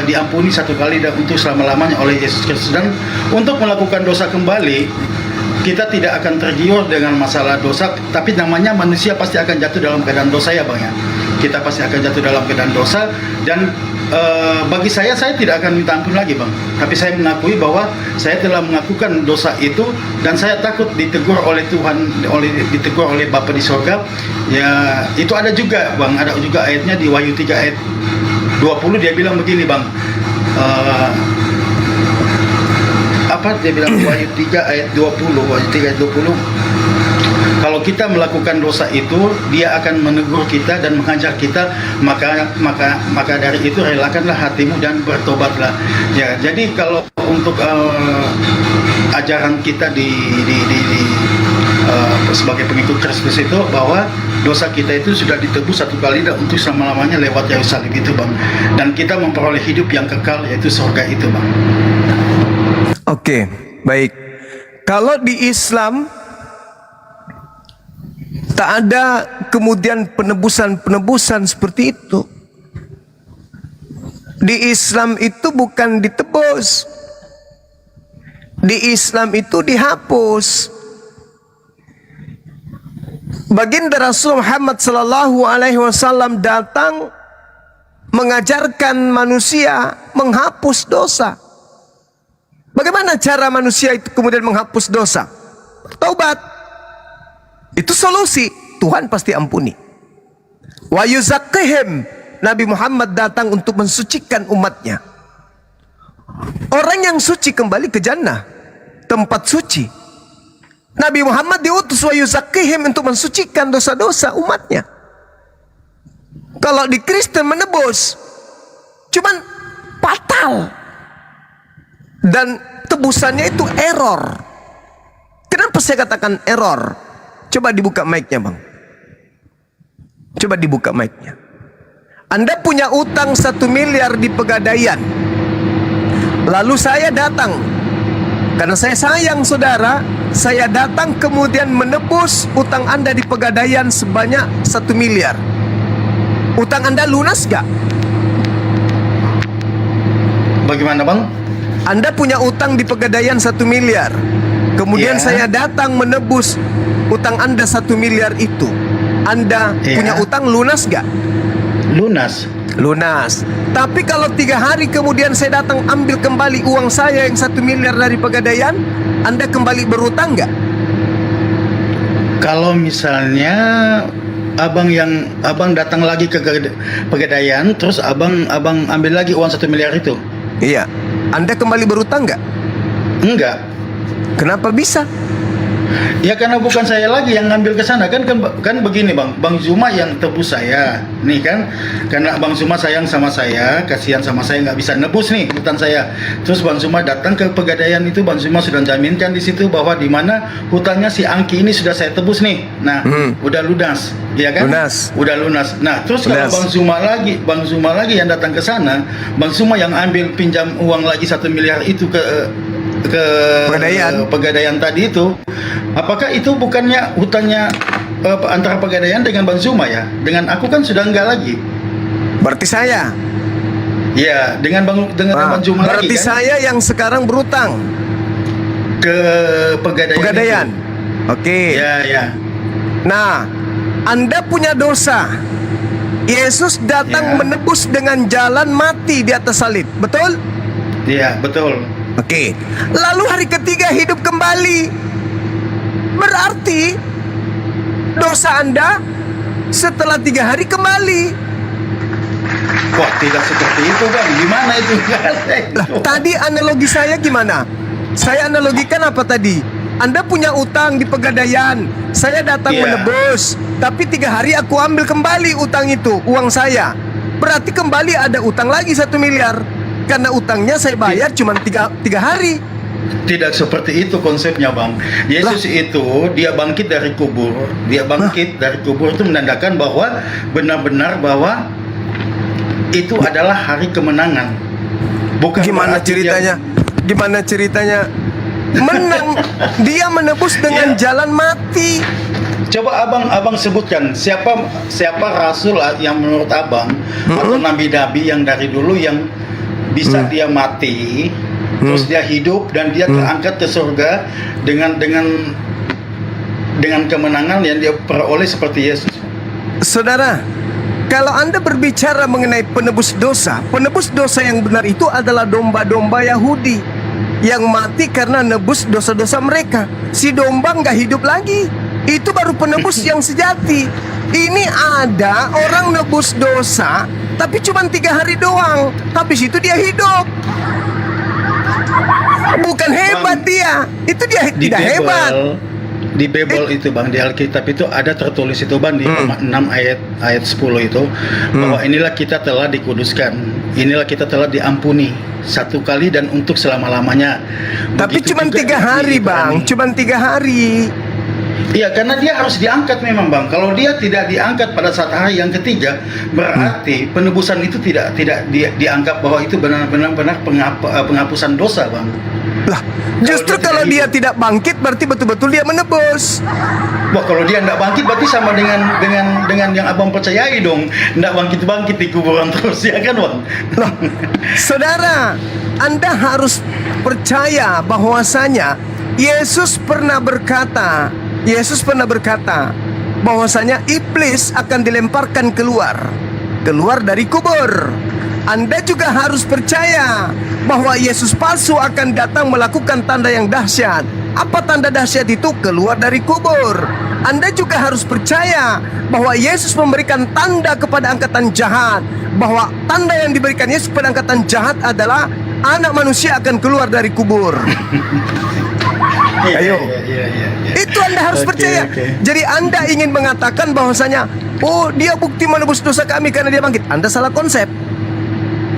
Speaker 10: diampuni satu kali dan untuk selama-lamanya oleh Yesus Kristus. Dan untuk melakukan dosa kembali, kita tidak akan tergiur dengan masalah dosa, tapi namanya manusia pasti akan jatuh dalam keadaan dosa ya Bang ya. Kita pasti akan jatuh dalam keadaan dosa, dan bagi saya tidak akan minta ampun lagi Bang. Tapi saya mengakui bahwa saya telah mengakukan dosa itu, dan saya takut ditegur oleh Tuhan, ditegur oleh Bapa di surga. Ya, itu ada juga Bang, ada juga ayatnya di Wahyu 3 ayat 20, dia bilang begini Bang. Dia bilang Wahyu 3 ayat 20, kalau kita melakukan dosa itu, dia akan menegur kita dan mengajar kita, maka dari itu relakanlah hatimu dan bertobatlah. Ya, jadi kalau untuk ajaran kita sebagai pengikut Kristus itu, bahwa dosa kita itu sudah ditebus satu kali dan untuk selama-lamanya lewat kayu salib itu Bang, dan kita memperoleh hidup yang kekal, yaitu surga itu Bang.
Speaker 15: Oke, baik. Kalau di Islam tak ada kemudian penebusan seperti itu. Di Islam itu bukan ditebus. Di Islam itu dihapus. Baginda Rasul Muhammad sallallahu alaihi wasallam datang mengajarkan manusia menghapus dosa. Bagaimana cara manusia itu kemudian menghapus dosa? Taubat. Itu solusi. Tuhan pasti ampuni. Wa yuzakkihim. Nabi Muhammad datang untuk mensucikan umatnya. Orang yang suci kembali ke jannah, tempat suci. Nabi Muhammad diutus wa yuzakkihim untuk mensucikan dosa-dosa umatnya. Kalau di Kristen menebus, cuman fatal. Dan tebusannya itu error. Kenapa saya katakan error? Coba dibuka mic-nya Bang. Coba dibuka mic-nya. Anda punya utang 1 miliar di Pegadaian. Lalu saya datang. Karena saya sayang saudara, saya datang kemudian menebus utang Anda di Pegadaian sebanyak 1 miliar. Utang Anda lunas gak?
Speaker 10: Bagaimana Bang?
Speaker 15: Anda punya utang di Pegadaian 1 miliar. Kemudian saya datang menebus utang Anda 1 miliar itu. Anda punya utang lunas gak?
Speaker 10: Lunas.
Speaker 15: Lunas. Tapi kalau 3 hari kemudian saya datang ambil kembali uang saya yang 1 miliar dari Pegadaian, Anda kembali berutang gak?
Speaker 10: Kalau misalnya abang datang lagi ke Pegadaian, terus abang ambil lagi uang 1 miliar itu.
Speaker 15: Iya. Anda kembali berutang nggak?
Speaker 10: Enggak.
Speaker 15: Kenapa bisa?
Speaker 10: Ya karena bukan saya lagi yang ngambil ke sana kan begini Bang Zuma yang tebus saya nih kan, karena Bang Zuma sayang sama saya, kasihan sama saya, nggak bisa nebus nih hutang saya. Terus Bang Zuma datang ke Pegadaian itu, Bang Zuma sudah jaminkan di situ bahwa di mana hutangnya si Angki ini sudah saya tebus nih. Nah, udah lunas, ya kan? Udah lunas. Nah, terus kalau Bang Zuma lagi yang datang ke sana, Bang Zuma yang ambil pinjam uang lagi 1 miliar itu ke Pegadaian tadi itu, apakah itu bukannya hutangnya antara Pegadaian dengan Bang Zuma ya? Dengan aku kan sudah enggak lagi.
Speaker 15: Berarti saya?
Speaker 10: Ya, dengan Bang Zuma
Speaker 15: berarti
Speaker 10: lagi kan?
Speaker 15: saya yang sekarang berutang
Speaker 10: ke Pegadaian.
Speaker 15: Oke.
Speaker 10: Ya.
Speaker 15: Nah, Anda punya dosa. Yesus datang menebus dengan jalan mati di atas salib, betul?
Speaker 10: Iya, betul.
Speaker 15: Oke. Lalu hari ketiga hidup kembali. Berarti dosa Anda setelah 3 hari kembali.
Speaker 10: Wah, tidak seperti itu Bang. Gimana itu?
Speaker 15: Tadi analogi saya gimana? Saya analogikan apa tadi? Anda punya utang di Pegadaian, saya datang menebus, tapi 3 hari aku ambil kembali utang itu, uang saya. Berarti kembali ada utang lagi 1 miliar. Karena utangnya saya bayar cuma 3 hari.
Speaker 10: Tidak seperti itu konsepnya Bang. Yesus itu dia bangkit dari kubur. Dia bangkit dari kubur itu menandakan bahwa benar-benar bahwa itu adalah hari kemenangan. Bukan
Speaker 15: gimana ceritanya? Gimana ceritanya? Menang. Dia menebus dengan jalan mati.
Speaker 10: Coba abang sebutkan siapa rasul yang menurut abang atau nabi-nabi yang dari dulu yang bisa dia mati, terus dia hidup dan dia terangkat ke surga dengan kemenangan yang dia peroleh seperti Yesus.
Speaker 15: Saudara, kalau Anda berbicara mengenai penebus dosa yang benar itu adalah domba-domba Yahudi yang mati karena nebus dosa-dosa mereka. Si domba nggak hidup lagi. Itu baru penebus yang sejati. Ini ada orang nebus dosa tapi cuma 3 hari doang, habis itu dia hidup. Bukan hebat dia, itu dia tidak hebat.
Speaker 10: Di Bible itu Bang, di Alkitab itu ada tertulis itu Bang di Roma 6 ayat 10 itu bahwa inilah kita telah dikuduskan, inilah kita telah diampuni 1 kali dan untuk selama-lamanya.
Speaker 15: Tapi cuma 3 hari Bang, cuma 3 hari.
Speaker 10: Iya, karena dia harus diangkat memang Bang. Kalau dia tidak diangkat pada saat hari yang ketiga, berarti penebusan itu tidak dianggap bahwa itu benar-benar penghapusan dosa Bang.
Speaker 15: Lah, justru kalau dia tidak bangkit berarti betul-betul dia menebus.
Speaker 10: Wah, kalau dia tidak bangkit berarti sama dengan yang abang percayai dong. Tidak bangkit di kuburan terus, ya kan Bang?
Speaker 15: Loh, saudara, Anda harus percaya bahwasanya Yesus pernah berkata bahwasanya iblis akan dilemparkan keluar dari kubur. Anda juga harus percaya bahwa Yesus palsu akan datang melakukan tanda yang dahsyat. Apa tanda dahsyat itu? Keluar dari kubur. Anda juga harus percaya bahwa Yesus memberikan tanda kepada angkatan jahat, bahwa tanda yang diberikan Yesus kepada angkatan jahat adalah anak manusia akan keluar dari kubur. Ayo. Itu Anda harus percaya. Jadi Anda ingin mengatakan bahwasanya, oh dia bukti menebus dosa kami karena dia bangkit. Anda salah konsep.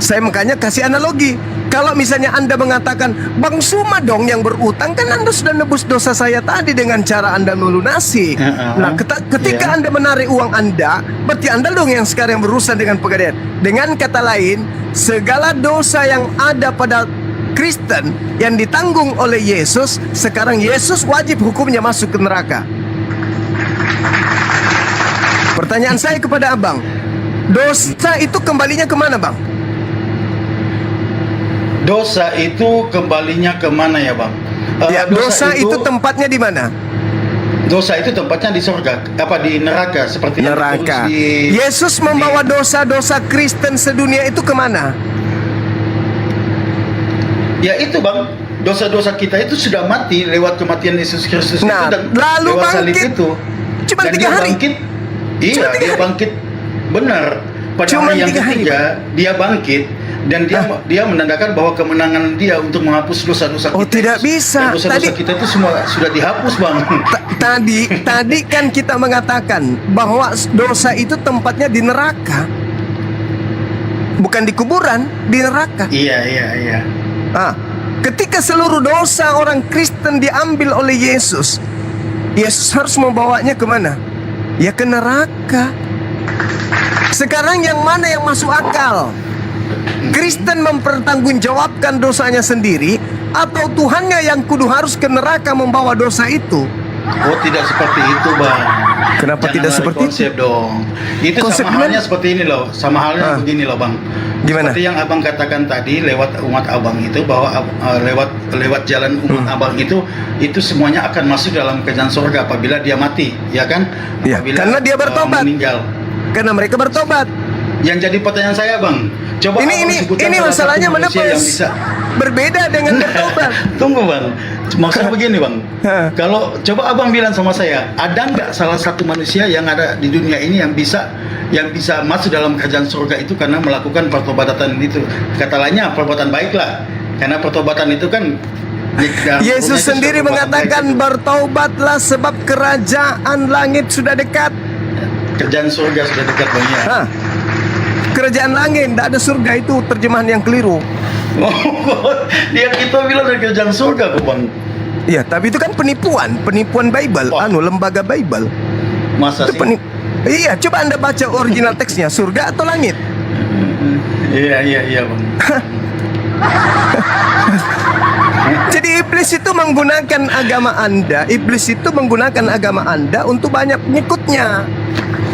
Speaker 15: Saya makanya kasih analogi. Kalau misalnya Anda mengatakan Bang Zuma dong yang berutang, kan Anda sudah nebus dosa saya tadi dengan cara Anda melunasi. Nah, ketika Anda menarik uang Anda, berarti Anda dong yang sekarang berurusan dengan Pegadaian. Dengan kata lain, segala dosa yang ada pada Kristen yang ditanggung oleh Yesus, sekarang Yesus wajib hukumnya masuk ke neraka. Pertanyaan saya kepada abang, dosa itu kembalinya kemana Bang?
Speaker 10: Dosa itu kembalinya kemana ya Bang?
Speaker 15: Dosa itu tempatnya di mana?
Speaker 10: Dosa itu tempatnya di surga, di neraka seperti
Speaker 15: neraka. Yesus membawa dosa-dosa Kristen sedunia itu kemana?
Speaker 10: Ya itu Bang, dosa-dosa kita itu sudah mati lewat kematian Yesus Kristus
Speaker 15: itu dan
Speaker 10: lalu
Speaker 15: bangkit
Speaker 10: itu.
Speaker 15: Cuma 3 hari.
Speaker 10: Iya, dia bangkit. Benar. Pada
Speaker 15: Cuma
Speaker 10: hari yang
Speaker 15: 3 hari,
Speaker 10: ketiga dia bangkit dan dia menandakan bahwa kemenangan dia untuk menghapus dosa-dosa kita.
Speaker 15: Oh, tidak bisa.
Speaker 10: Dan dosa-dosa kita itu semua sudah dihapus, Bang.
Speaker 15: Tadi kan kita mengatakan bahwa dosa itu tempatnya di neraka. Bukan di kuburan, di neraka.
Speaker 10: Iya.
Speaker 15: Ketika seluruh dosa orang Kristen diambil oleh Yesus, Yesus harus membawanya kemana? Ya ke neraka. Sekarang yang mana yang masuk akal? Kristen mempertanggungjawabkan dosanya sendiri, atau Tuhannya yang kudu harus ke neraka membawa dosa itu?
Speaker 10: Oh, tidak seperti itu, Bang.
Speaker 15: Kenapa
Speaker 10: Jangan
Speaker 15: tidak
Speaker 10: lari
Speaker 15: seperti
Speaker 10: konsep dong? Itu
Speaker 15: Konsep
Speaker 10: sama halnya
Speaker 15: gimana?
Speaker 10: seperti ini loh. Sama halnya begini loh, Bang.
Speaker 15: Gimana?
Speaker 10: Seperti yang Abang katakan tadi lewat umat Abang itu, bahwa lewat jalan umat Abang itu semuanya akan masuk dalam kerajaan surga apabila dia mati, ya kan?
Speaker 15: Ya,
Speaker 10: Apabila,
Speaker 15: karena dia bertobat.
Speaker 10: meninggal.
Speaker 15: Karena mereka bertobat.
Speaker 10: Yang jadi pertanyaan saya, Bang, coba Abang sebutkan
Speaker 15: ini
Speaker 10: salah
Speaker 15: masalahnya
Speaker 10: satu manusia yang bisa.
Speaker 15: berbeda dengan bertobat.
Speaker 10: Tunggu, Bang. Maksudnya begini, Bang. Kalau coba Abang bilang sama saya, ada nggak salah satu manusia yang ada di dunia ini yang bisa masuk dalam kerajaan surga itu karena melakukan pertobatan itu? Kata lainnya perbuatan baiklah. Karena pertobatan itu kan
Speaker 15: Yesus sendiri mengatakan bertobatlah sebab kerajaan langit sudah dekat.
Speaker 10: Kerajaan surga sudah dekat, Bang, ya.
Speaker 15: Kerajaan langit, tidak ada surga, itu terjemahan yang keliru.
Speaker 10: Dia kita bilang dari kerajaan surga, Bang.
Speaker 15: Iya, tapi itu kan penipuan Bible, lembaga Bible.
Speaker 10: Masa sih?
Speaker 15: Iya, coba Anda baca original teksnya, surga atau langit?
Speaker 10: Iya, Bang.
Speaker 15: Jadi iblis itu menggunakan agama Anda untuk banyak pengikutnya.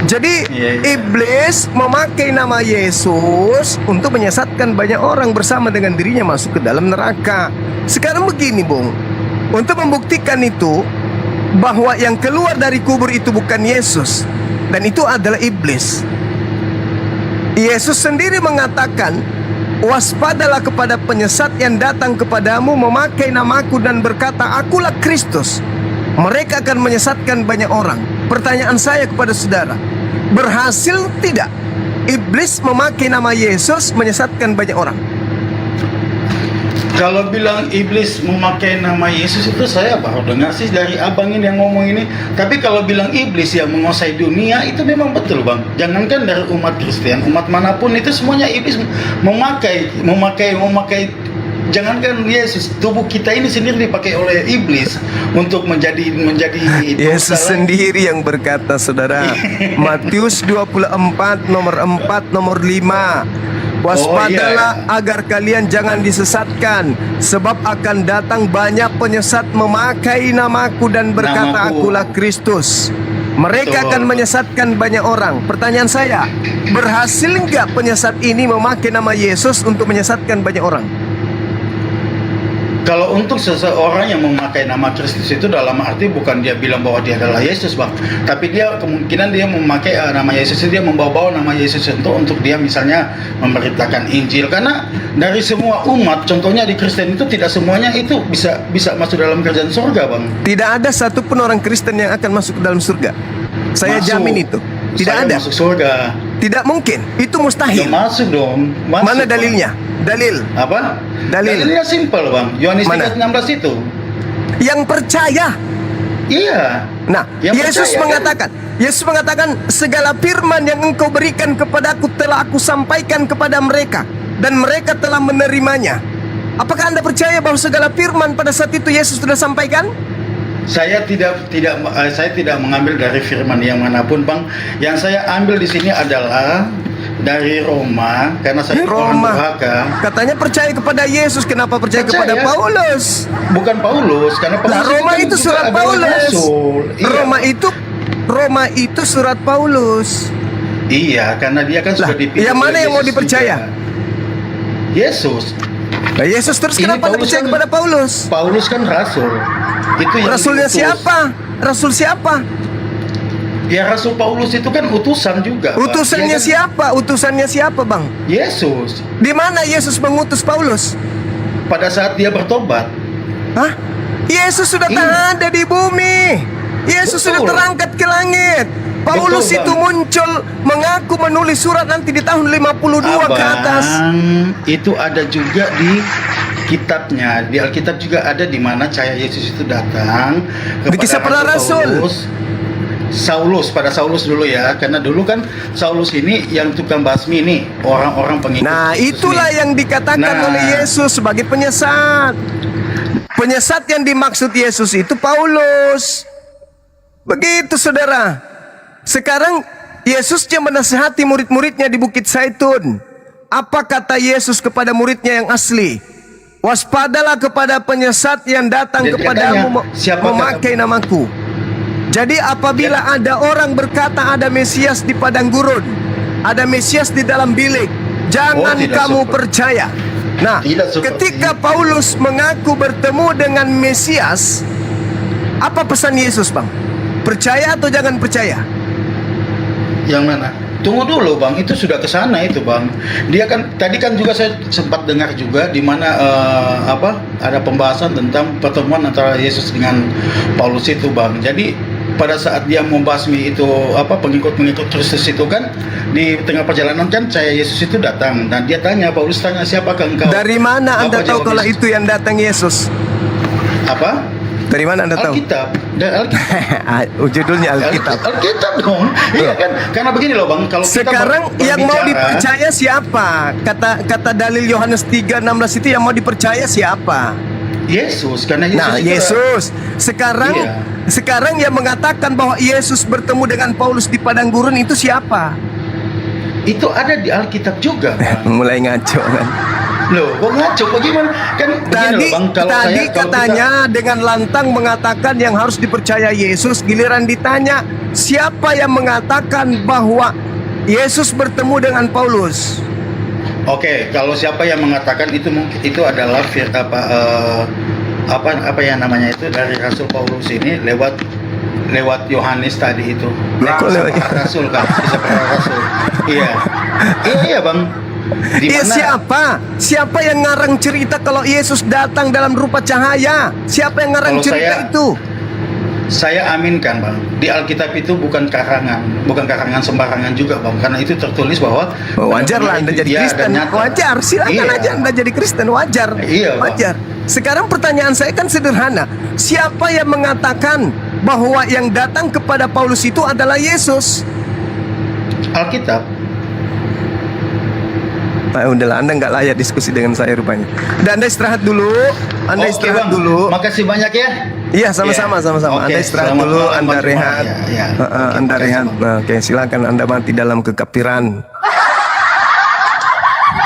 Speaker 15: Jadi iblis memakai nama Yesus untuk menyesatkan banyak orang bersama dengan dirinya masuk ke dalam neraka. Sekarang begini, Bung, untuk membuktikan itu, bahwa yang keluar dari kubur itu bukan Yesus, dan itu adalah iblis. Yesus sendiri mengatakan, waspadalah kepada penyesat yang datang kepadamu memakai namaku dan berkata, akulah Kristus. Mereka akan menyesatkan banyak orang. Pertanyaan saya kepada saudara, berhasil tidak iblis memakai nama Yesus menyesatkan banyak orang?
Speaker 10: Kalau bilang iblis memakai nama Yesus itu saya baru dengar sih dari Abang ini yang ngomong ini. Tapi kalau bilang iblis yang menguasai dunia itu memang betul, Bang. Jangankan dari umat Kristen, umat manapun itu semuanya iblis memakai. Jangankan Yesus, tubuh kita ini sendiri dipakai oleh iblis untuk menjadi
Speaker 15: Yesus sendiri yang berkata, saudara, Matius 24 nomor 4 nomor 5, waspadalah agar kalian jangan disesatkan, sebab akan datang banyak penyesat memakai namaku dan berkata, akulah Kristus. Mereka akan menyesatkan banyak orang. Pertanyaan saya, berhasil enggak penyesat ini memakai nama Yesus untuk menyesatkan banyak orang?
Speaker 10: Kalau untuk seseorang yang memakai nama Kristus itu dalam arti bukan dia bilang bahwa dia adalah Yesus, Bang. Tapi dia kemungkinan dia memakai nama Yesus, dia membawa nama Yesus untuk dia misalnya memberitakan Injil. Karena dari semua umat, contohnya di Kristen itu tidak semuanya itu bisa masuk dalam kerajaan surga, Bang.
Speaker 15: Tidak ada satupun orang Kristen yang akan masuk ke dalam surga. Saya jamin itu. Tidak ada.
Speaker 10: Masuk surga.
Speaker 15: Tidak mungkin. Itu mustahil.
Speaker 10: Ya, masuk dong.
Speaker 15: Mana dalilnya? Dalil.
Speaker 10: Apa?
Speaker 15: Dalil.
Speaker 10: Dalilnya simpel, Bang. Yohanes 3:16 itu.
Speaker 15: Yang percaya.
Speaker 10: Iya.
Speaker 15: Nah, Yesus mengatakan, segala firman yang engkau berikan kepadaku telah aku sampaikan kepada mereka, dan mereka telah menerimanya. Apakah Anda percaya bahwa segala firman pada saat itu Yesus sudah sampaikan?
Speaker 10: Saya tidak mengambil dari firman yang manapun, Bang. Yang saya ambil di sini adalah dari Roma, karena saya orang durhaka.
Speaker 15: Katanya percaya kepada Yesus, kenapa percaya kepada Paulus?
Speaker 10: Bukan Paulus, karena Paulus
Speaker 15: Roma itu surat Paulus. Roma itu surat Paulus.
Speaker 10: Iya, karena dia kan sudah dipilih.
Speaker 15: Yang mana yang mau dipercaya?
Speaker 10: Yesus.
Speaker 15: Nah, Yesus terus kenapa Anda percaya kepada Paulus?
Speaker 10: Paulus kan rasul. Itu yang
Speaker 15: rasulnya
Speaker 10: diutus.
Speaker 15: Siapa? Rasul siapa?
Speaker 10: Ya, Rasul Paulus itu kan utusan juga.
Speaker 15: Utusannya siapa? Utusannya siapa, Bang?
Speaker 10: Yesus.
Speaker 15: Di mana Yesus mengutus Paulus?
Speaker 10: Pada saat dia bertobat.
Speaker 15: Hah? Yesus sudah tak ada di bumi. Yesus sudah terangkat ke langit. Paulus
Speaker 10: Betul,
Speaker 15: itu
Speaker 10: Bang.
Speaker 15: muncul mengaku menulis surat nanti di tahun 52 ke atas.
Speaker 10: Itu ada juga di kitabnya, di Alkitab juga ada di mana cahaya Yesus itu datang
Speaker 15: Di Kisah Para Rasul.
Speaker 10: Pada Saulus dulu ya, karena dulu kan Saulus ini yang tukang basmi ini orang-orang pengikut.
Speaker 15: Nah,
Speaker 10: Yesus
Speaker 15: itulah
Speaker 10: nih.
Speaker 15: yang dikatakan
Speaker 10: Nah.
Speaker 15: oleh Yesus sebagai penyesat. Penyesat yang dimaksud Yesus itu Paulus. Begitu, saudara. Sekarang Yesusnya menasihati murid-muridnya di Bukit Zaitun. Apa kata Yesus kepada muridnya yang asli? Waspadalah kepada penyesat yang datang
Speaker 10: Jadi
Speaker 15: kepadamu
Speaker 10: katanya, siapa
Speaker 15: memakai namaku. Jadi apabila ada orang berkata ada Mesias di padang gurun, ada Mesias di dalam bilik, jangan
Speaker 10: tidak
Speaker 15: kamu
Speaker 10: seperti-
Speaker 15: percaya. Nah,
Speaker 10: Tidak seperti
Speaker 15: ketika Paulus mengaku bertemu dengan Mesias, apa pesan Yesus, Bang? Percaya atau jangan percaya?
Speaker 10: Yang mana? Tunggu dulu, Bang, itu sudah ke sana itu, Bang. Dia kan tadi kan juga saya sempat dengar juga di mana ada pembahasan tentang pertemuan antara Yesus dengan Paulus itu, Bang. Jadi pada saat dia membasmi itu pengikut-pengikut Kristus itu kan di tengah perjalanan kan cahaya Yesus itu datang dan dia tanya, Paulus tanya, siapakah engkau?
Speaker 15: Dari mana Anda
Speaker 10: Apa
Speaker 15: tahu
Speaker 10: jawab
Speaker 15: kalau
Speaker 10: Yesus?
Speaker 15: itu yang datang Yesus?
Speaker 10: Apa?
Speaker 15: Dari mana Anda tahu?
Speaker 10: Alkitab. Dan Alkitab.
Speaker 15: Judulnya Alkitab.
Speaker 10: Alkitab dong. Iya kan? Karena begini loh, Bang, kalau kita
Speaker 15: Sekarang yang mau
Speaker 10: berbicara-
Speaker 15: dipercaya siapa? Kata dalil Yohanes 3:16 itu yang mau dipercaya siapa?
Speaker 10: Yesus, karena Yesus
Speaker 15: Nah,
Speaker 10: itu
Speaker 15: Yesus. Sekarang
Speaker 10: Iya.
Speaker 15: sekarang yang mengatakan bahwa Yesus bertemu dengan Paulus di padang gurun itu siapa?
Speaker 10: itu ada di Alkitab juga, Bang.
Speaker 15: Mulai ngaco kan.
Speaker 10: Loh, kok ngaco? Bagaimana? Kan begini
Speaker 15: Tadi,
Speaker 10: loh, Bang, kalau
Speaker 15: tadi
Speaker 10: saya kalau
Speaker 15: katanya dengan lantang mengatakan yang harus dipercaya Yesus, giliran ditanya siapa yang mengatakan bahwa Yesus bertemu dengan Paulus.
Speaker 10: Oke, kalau siapa yang mengatakan itu itu adalah apa yang namanya itu dari Rasul Paulus ini lewat Yohanes tadi itu. Lewat Rasul kan, kisah para Rasul. Iya. Iya, Bang. Di
Speaker 15: Iya,
Speaker 10: mana-
Speaker 15: siapa? Siapa yang ngarang cerita kalau Yesus datang dalam rupa cahaya? Siapa yang ngarang
Speaker 10: Kalau
Speaker 15: cerita itu?
Speaker 10: Saya aminkan, Bang. Di Alkitab itu bukan karangan sembarangan juga, Bang. Karena itu tertulis bahwa
Speaker 15: Wajar lah Anda jadi Kristen. Wajar, silakan
Speaker 10: Iya.
Speaker 15: aja Anda jadi Kristen, wajar.
Speaker 10: Iya, Bang.
Speaker 15: Wajar. Sekarang pertanyaan saya kan sederhana. Siapa yang mengatakan bahwa yang datang kepada Paulus itu adalah Yesus?
Speaker 10: Alkitab.
Speaker 15: Udahlah, Anda nggak layak diskusi dengan saya rupanya. Dan Anda istirahat dulu. Anda
Speaker 10: Oke,
Speaker 15: istirahat
Speaker 10: Bang.
Speaker 15: dulu.
Speaker 10: Makasih banyak ya.
Speaker 15: Iya, sama-sama,
Speaker 10: Iya.
Speaker 15: sama-sama.
Speaker 10: Oke,
Speaker 15: Anda istirahat
Speaker 10: selamat
Speaker 15: dulu,
Speaker 10: malam,
Speaker 15: Anda
Speaker 10: Bang
Speaker 15: rehat.
Speaker 10: Juma. Ya, ya.
Speaker 15: Anda
Speaker 10: Oke,
Speaker 15: rehat.
Speaker 10: makasih,
Speaker 15: Nah, oke, silakan Anda mati dalam kekafiran.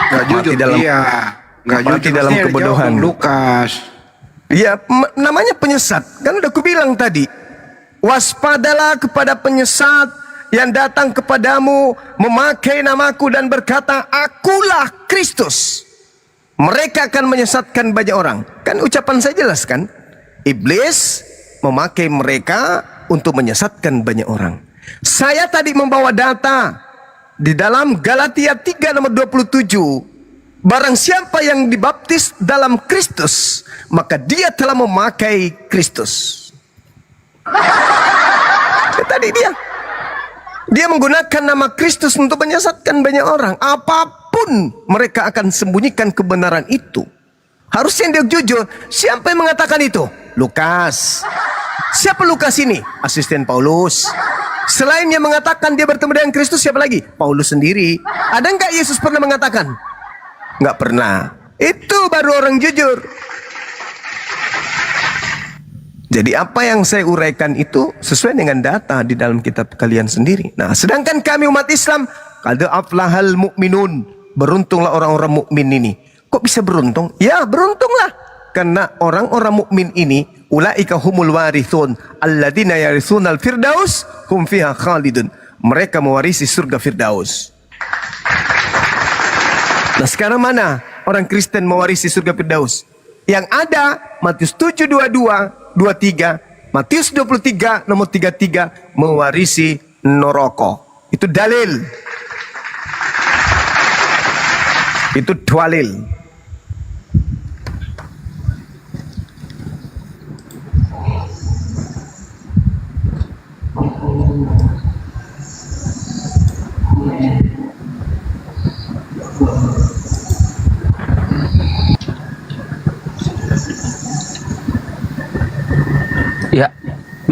Speaker 12: Nggak jujur,
Speaker 15: Mati dalam
Speaker 12: iya. Nggak
Speaker 15: mati
Speaker 12: jujur,
Speaker 15: dalam
Speaker 12: pasti ada
Speaker 15: kebodohan.
Speaker 12: jawaban, Lukas.
Speaker 15: Iya, namanya penyesat. Kan udah kubilang tadi. Waspadalah kepada penyesat yang datang kepadamu memakai namaku dan berkata, akulah Kristus. Mereka akan menyesatkan banyak orang. Kan ucapan saya jelas kan? Iblis memakai mereka untuk menyesatkan banyak orang. Saya tadi membawa data di dalam Galatia 3 nomor 27. Barang siapa yang dibaptis dalam Kristus, maka dia telah memakai Kristus. Tadi dia menggunakan nama Kristus untuk menyesatkan banyak orang. Apapun mereka akan sembunyikan kebenaran itu. Harusnya dia jujur. Siapa yang mengatakan itu? Lukas. Siapa Lukas ini? Asisten Paulus. Selain yang mengatakan dia bertemu dengan Kristus, siapa lagi? Paulus sendiri. Ada nggak Yesus pernah mengatakan? Nggak pernah. Itu baru orang jujur. Jadi apa yang saya uraikan itu sesuai dengan data di dalam kitab kalian sendiri. Nah, sedangkan kami umat Islam, qad aflahal mu'minun, beruntunglah orang-orang mukmin ini. Kok bisa beruntung? Ya, beruntunglah. Karena orang-orang mukmin ini, ulaika humul warithun, alladzina yarithunal firdaus, hum fiha khalidun. Mereka mewarisi surga Firdaus. Nah, sekarang mana orang Kristen mewarisi surga Firdaus? Yang ada Matius 7:22-23, Matius 23 nomor 33 mewarisi neraka. Itu dalil. Itu dalil.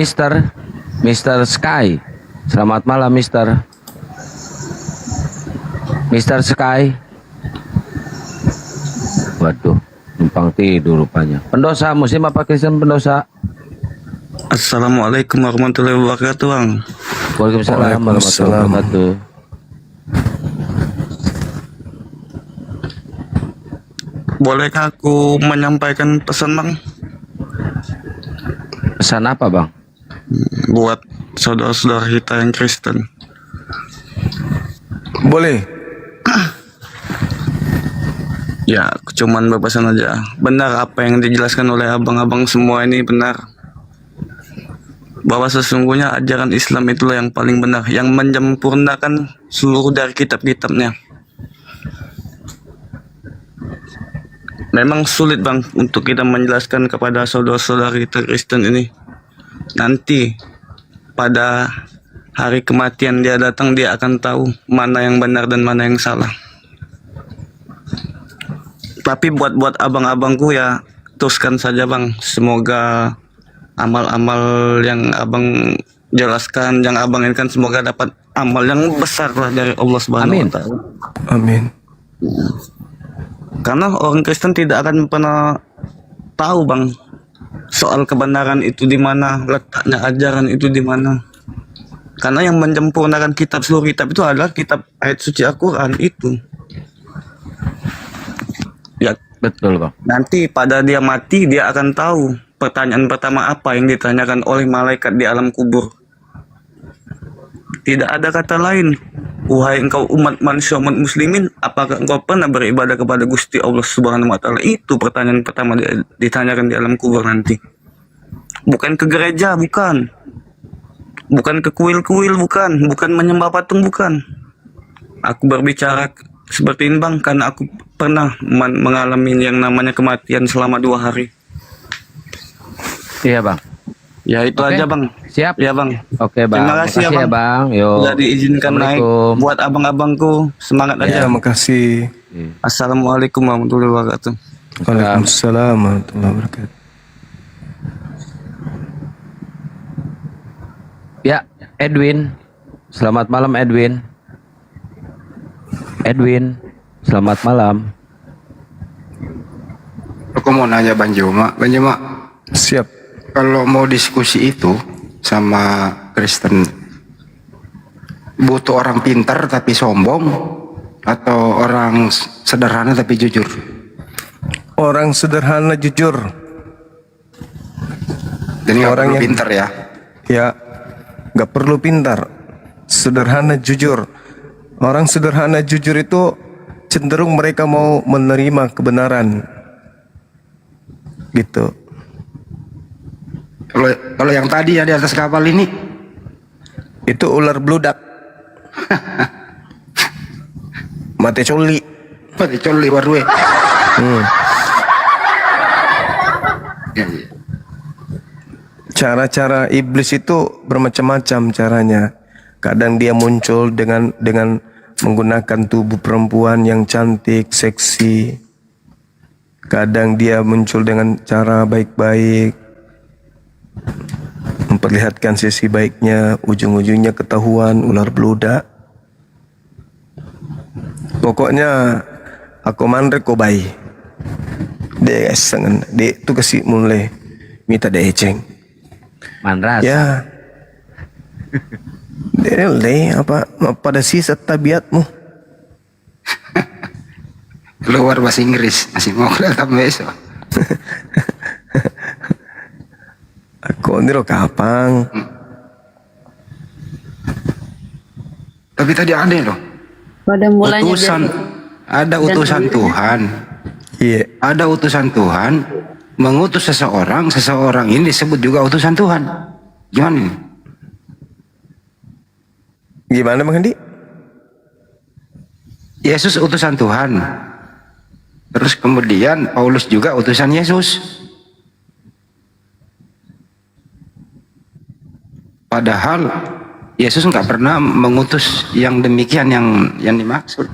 Speaker 16: Mr. Sky. Selamat malam, Mr. Sky. Waduh, numpang tidur rupanya. Pendosa Muslim apa Kristen pendosa?
Speaker 5: Assalamualaikum warahmatullahi wabarakatuh, Bang.
Speaker 16: Waalaikumsalam warahmatullahi wabarakatuh.
Speaker 5: Bolehkah aku menyampaikan pesan, Bang?
Speaker 16: Pesan apa, Bang?
Speaker 5: Buat saudara-saudara kita yang Kristen.
Speaker 3: Boleh.
Speaker 5: Ya, aku cuman berpesan aja. Benar apa yang dijelaskan oleh abang-abang semua ini benar. Bahwa sesungguhnya ajaran Islam itulah yang paling benar, yang menyempurnakan seluruh dari kitab-kitabnya. Memang sulit, Bang, untuk kita menjelaskan kepada saudara-saudara kita Kristen ini. Nanti pada hari kematian dia datang, dia akan tahu mana yang benar dan mana yang salah. Tapi buat abang-abangku ya, teruskan saja, Bang. Semoga amal-amal yang abang jelaskan, yang abang ini kan semoga dapat amal yang besar lah dari Allah Subhanahu wa Ta'ala.
Speaker 3: Amin.
Speaker 5: Karena orang Kristen tidak akan pernah tahu, Bang, soal kebenaran itu di mana, letaknya ajaran itu di mana. Karena yang menyempurnakan seluruh kitab itu adalah kitab ayat suci Al-Quran itu. Ya,
Speaker 16: betul, Bang.
Speaker 5: Nanti pada dia mati, dia akan tahu pertanyaan pertama apa yang ditanyakan oleh malaikat di alam kubur. Tidak ada kata lain. Wahai engkau umat manusia, umat muslimin, apakah engkau pernah beribadah kepada Gusti Allah Subhanahu wa Ta'ala? Itu pertanyaan pertama ditanyakan di alam kubur nanti. Bukan ke gereja, bukan. Bukan ke kuil-kuil, bukan menyembah patung, bukan. Aku berbicara seperti ini, Bang, karena aku pernah mengalami yang namanya kematian selama 2 hari.
Speaker 16: Iya, Bang.
Speaker 5: Ya itu aja, Bang.
Speaker 16: Siap.
Speaker 5: Ya, Bang.
Speaker 16: Oke, Bang.
Speaker 5: Terima kasih
Speaker 16: Makasih
Speaker 5: ya, Bang.
Speaker 16: Yo.
Speaker 5: Sudah diizinkan naik. Buat abang-abangku, semangat aja.
Speaker 3: Ya, makasih.
Speaker 5: Assalamualaikum warahmatullahi wabarakatuh.
Speaker 3: Waalaikumsalam warahmatullahi wabarakatuh.
Speaker 16: Ya, Edwin. Selamat malam, Edwin. Selamat malam.
Speaker 12: Aku mau nanya Bang Joma.
Speaker 3: Siap.
Speaker 12: Kalau mau diskusi itu sama Kristen, butuh orang pintar tapi sombong atau orang sederhana tapi jujur?
Speaker 3: Orang sederhana jujur.
Speaker 12: Jadi orang yang pintar ya?
Speaker 3: Ya, nggak perlu pintar. Sederhana jujur. Orang sederhana jujur itu cenderung mereka mau menerima kebenaran. Gitu.
Speaker 12: Kalau yang tadi yang di atas kapal ini,
Speaker 3: itu ular bludak. Mati coli baru. Cara-cara iblis itu bermacam-macam caranya. Kadang dia muncul dengan menggunakan tubuh perempuan yang cantik, seksi. Kadang dia muncul dengan cara baik-baik, memperlihatkan sisi baiknya, ujung-ujungnya ketahuan ular beludak. Pokoknya aku mandre ko bayi. Dia sangat, dia tu kasih mulai minta dia eceng.
Speaker 16: Manras.
Speaker 3: Ya. Dia apa pada sisa tabiatmu.
Speaker 12: Keluar bahasa Inggris, masih mau datang besok.
Speaker 3: Aku ini lo kapang.
Speaker 12: Tapi tadi ada loh.
Speaker 14: Pada mulanya
Speaker 12: utusan, ada utusan Tuhan.
Speaker 3: Iya.
Speaker 12: Ada utusan Tuhan mengutus seseorang ini disebut juga utusan Tuhan. Gimana ini?
Speaker 3: Gimana Bang Andi?
Speaker 12: Yesus utusan Tuhan. Terus kemudian Paulus juga utusan Yesus. Padahal Yesus nggak pernah mengutus yang demikian yang dimaksud.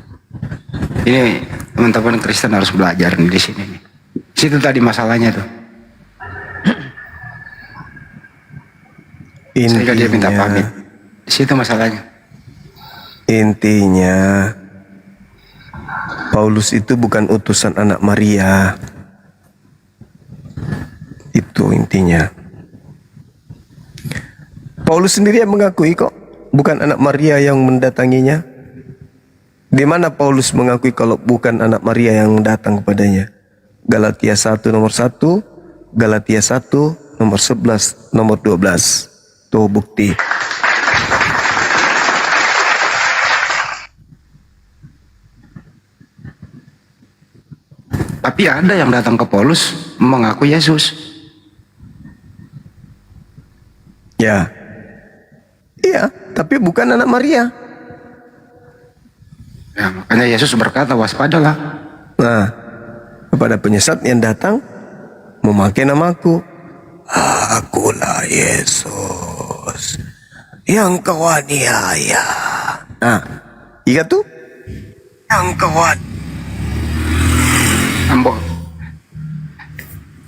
Speaker 12: Ini teman-teman Kristen harus belajar nih di sini. Situ tadi masalahnya tuh. Sehingga dia minta pamit. Di situ masalahnya.
Speaker 3: Intinya Paulus itu bukan utusan anak Maria. Itu intinya. Paulus sendiri yang mengakui kok, bukan anak Maria yang mendatanginya. Di mana Paulus mengakui kalau bukan anak Maria yang datang kepadanya? Galatia 1 nomor 1, Galatia 1 nomor 11, nomor 12. Tuh bukti.
Speaker 12: Tapi ada yang datang ke Paulus mengaku Yesus.
Speaker 3: Ya. Iya, tapi bukan anak Maria.
Speaker 12: Ya, makanya Yesus berkata, waspadalah.
Speaker 3: Nah, kepada penyesat yang datang memakai namaku, akulah Yesus yang kau aniaya. Nah, iya tuh yang kau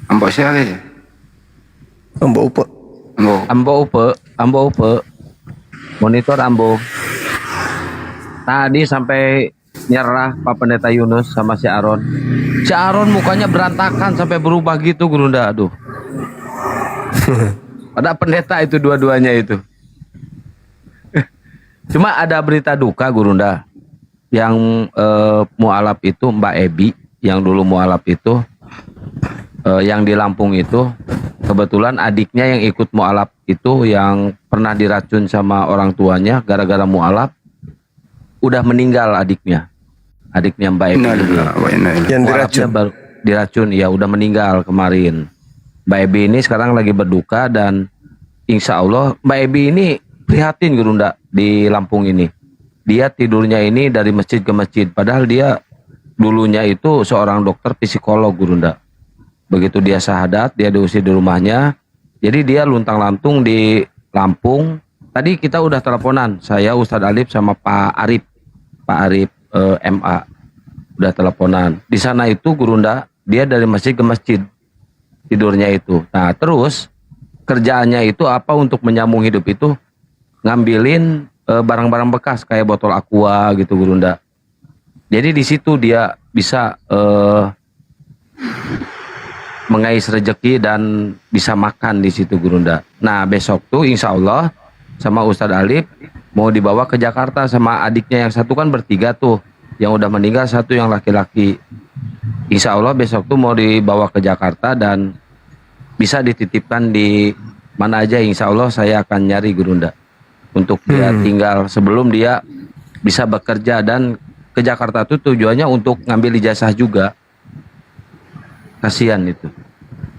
Speaker 12: Ambo siapa ya?
Speaker 3: Ambo upe.
Speaker 16: Ambo upe. Monitor Ambo. Tadi sampai nyerah Pak Pendeta Yunus sama si Aaron. Si Aaron mukanya berantakan sampai berubah gitu, Gurunda. Aduh. Ada pendeta itu dua-duanya itu. Cuma ada berita duka, Gurunda. Yang mualaf itu Mbak Ebi, yang dulu mualaf itu, yang di Lampung itu, kebetulan adiknya yang ikut mualaf itu yang pernah diracun sama orang tuanya gara-gara mualaf, udah meninggal adiknya Mbak Ebi.
Speaker 3: Yang diracun.
Speaker 16: Diracun, ya udah meninggal kemarin. Mbak Ebi ini sekarang lagi berduka dan insya Allah Mbak Ebi ini prihatin, Gurunda, di Lampung ini. Dia tidurnya ini dari masjid ke masjid, padahal dia dulunya itu seorang dokter psikolog, Gurunda. Begitu dia syahadat, dia diusir di rumahnya. Jadi dia luntang-lantung di Lampung. Tadi kita udah teleponan, saya Ustadz Alif sama Pak Arif MA udah teleponan. Di sana itu, Gurunda, dia dari masjid ke masjid tidurnya itu. Nah, terus kerjaannya itu apa untuk menyambung hidup itu? Ngambilin barang-barang bekas kayak botol aqua gitu, Gurunda. Jadi di situ dia bisa mengais rezeki dan bisa makan di situ, Gurunda. Nah, besok tuh insya Allah sama Ustadz Alif mau dibawa ke Jakarta sama adiknya yang satu, kan bertiga tuh, yang udah meninggal satu yang laki-laki. Insya Allah besok tuh mau dibawa ke Jakarta dan bisa dititipkan di mana aja. Insya Allah saya akan nyari, Gurunda, untuk dia tinggal sebelum dia bisa bekerja. Dan ke Jakarta tuh tujuannya untuk ngambil ijazah juga. Kasihan itu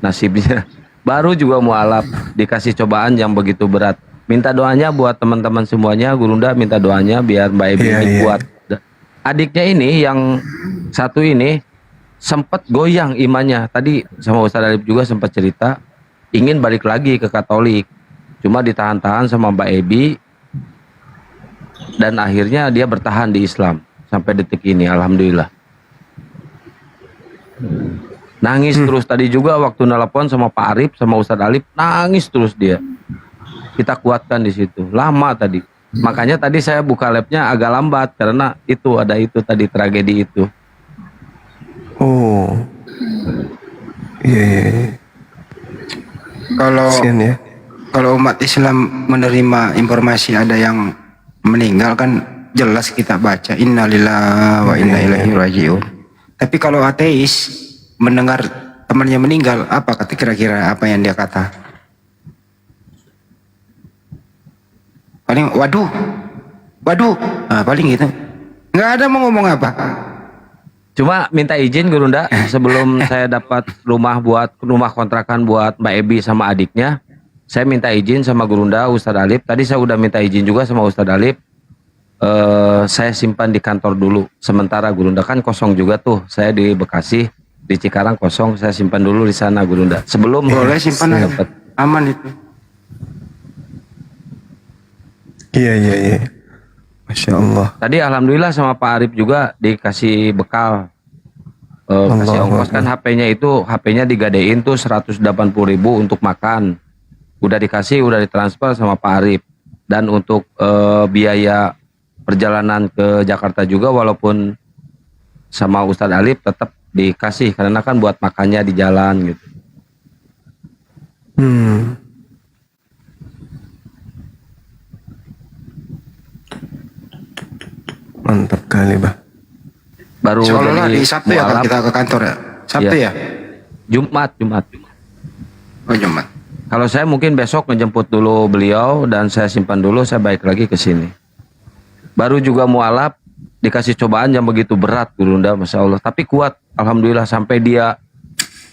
Speaker 16: nasibnya, baru juga mualaf dikasih cobaan yang begitu berat. Minta doanya buat teman-teman semuanya, Gurunda, minta doanya biar Mbak Ebi ini kuat. Adiknya ini yang satu ini sempat goyang imannya. Tadi sama Ustadz Alif juga sempat cerita ingin balik lagi ke Katolik, cuma ditahan-tahan sama Mbak Ebi dan akhirnya dia bertahan di Islam sampai detik ini, alhamdulillah. Nangis terus tadi juga waktu nelpon sama Pak Arif sama Ustadz Alif, nangis terus dia. Kita kuatkan di situ. Lama tadi. Makanya tadi saya buka labnya agak lambat karena itu ada itu tadi tragedi itu.
Speaker 3: Oh. Iya.
Speaker 12: Kalau umat Islam menerima informasi ada yang meninggal, kan jelas kita baca innalillahi wa inna ilaihi rajiun. Tapi kalau ateis mendengar temannya meninggal, apa kira-kira apa yang dia kata? Paling waduh, paling gitu. Nggak ada mau ngomong apa.
Speaker 16: Cuma minta izin, Gurunda, sebelum saya dapat rumah kontrakan buat Mbak Ebi sama adiknya, saya minta izin sama Gurunda, Ustadz Alif. Tadi saya udah minta izin juga sama Ustadz Alif. Saya simpan di kantor dulu sementara, Gurunda, kan kosong juga tuh. Saya di Bekasi, di Cikarang kosong, saya simpan dulu di sana, Gurunda. Sebelum
Speaker 12: boleh simpan aja. Aman itu.
Speaker 3: Iya. Masya Allah.
Speaker 16: Tadi alhamdulillah sama Pak Arif juga dikasih bekal, kasih ongkos kan. HP-nya digadein tuh 180.000 untuk makan. udah dikasih, udah ditransfer sama Pak Arif. Dan untuk biaya perjalanan ke Jakarta juga walaupun sama Ustadz Alif tetap dikasih karena kan buat makannya di jalan gitu.
Speaker 3: Mantap kali, Bah.
Speaker 16: Baru
Speaker 12: Seolah-olah
Speaker 16: dari
Speaker 12: di Sabtu ya kalau
Speaker 16: mualaf.
Speaker 12: kita ke kantor ya. Sabtu ya?
Speaker 16: Jumat.
Speaker 12: Oh, Jumat.
Speaker 16: Kalau saya mungkin besok ngejemput dulu beliau dan saya simpan dulu, saya balik lagi ke sini. Baru juga mualaf dikasih cobaan yang begitu berat Gurunda, Masya Allah. Tapi kuat, Alhamdulillah, sampai dia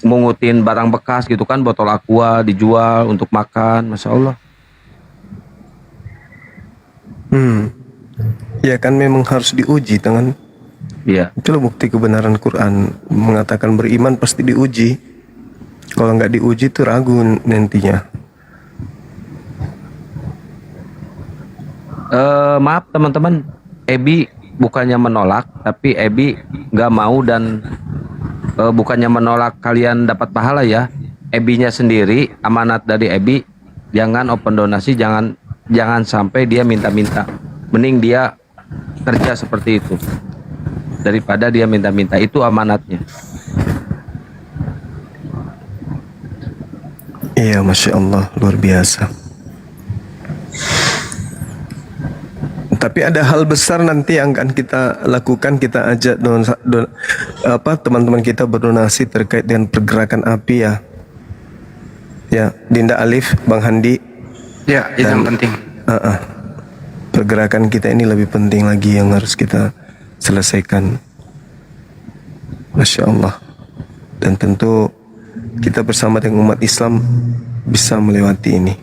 Speaker 16: mungutin barang bekas gitu kan, botol aqua dijual untuk makan, Masya Allah.
Speaker 3: Ya kan memang harus diuji tangan.
Speaker 16: Iya.
Speaker 3: Itulah bukti kebenaran Quran, mengatakan beriman pasti diuji. Kalau nggak diuji itu ragu nantinya.
Speaker 16: Maaf teman-teman, Ebi bukannya menolak, tapi Ebi nggak mau dan bukannya menolak kalian dapat pahala ya. Ebinya sendiri, amanat dari Ebi, jangan open donasi, jangan sampai dia minta-minta. Mending dia kerja seperti itu daripada dia minta-minta, itu amanatnya.
Speaker 3: Iya, Masya Allah, luar biasa. Tapi ada hal besar nanti yang akan kita lakukan, kita ajak teman-teman kita berdonasi terkait dengan pergerakan api ya. Ya, Dinda Alif, Bang Handi.
Speaker 12: Ya, itu yang penting.
Speaker 3: Pergerakan kita ini lebih penting lagi yang harus kita selesaikan. Masya Allah. Dan tentu kita bersama dengan umat Islam bisa melewati ini.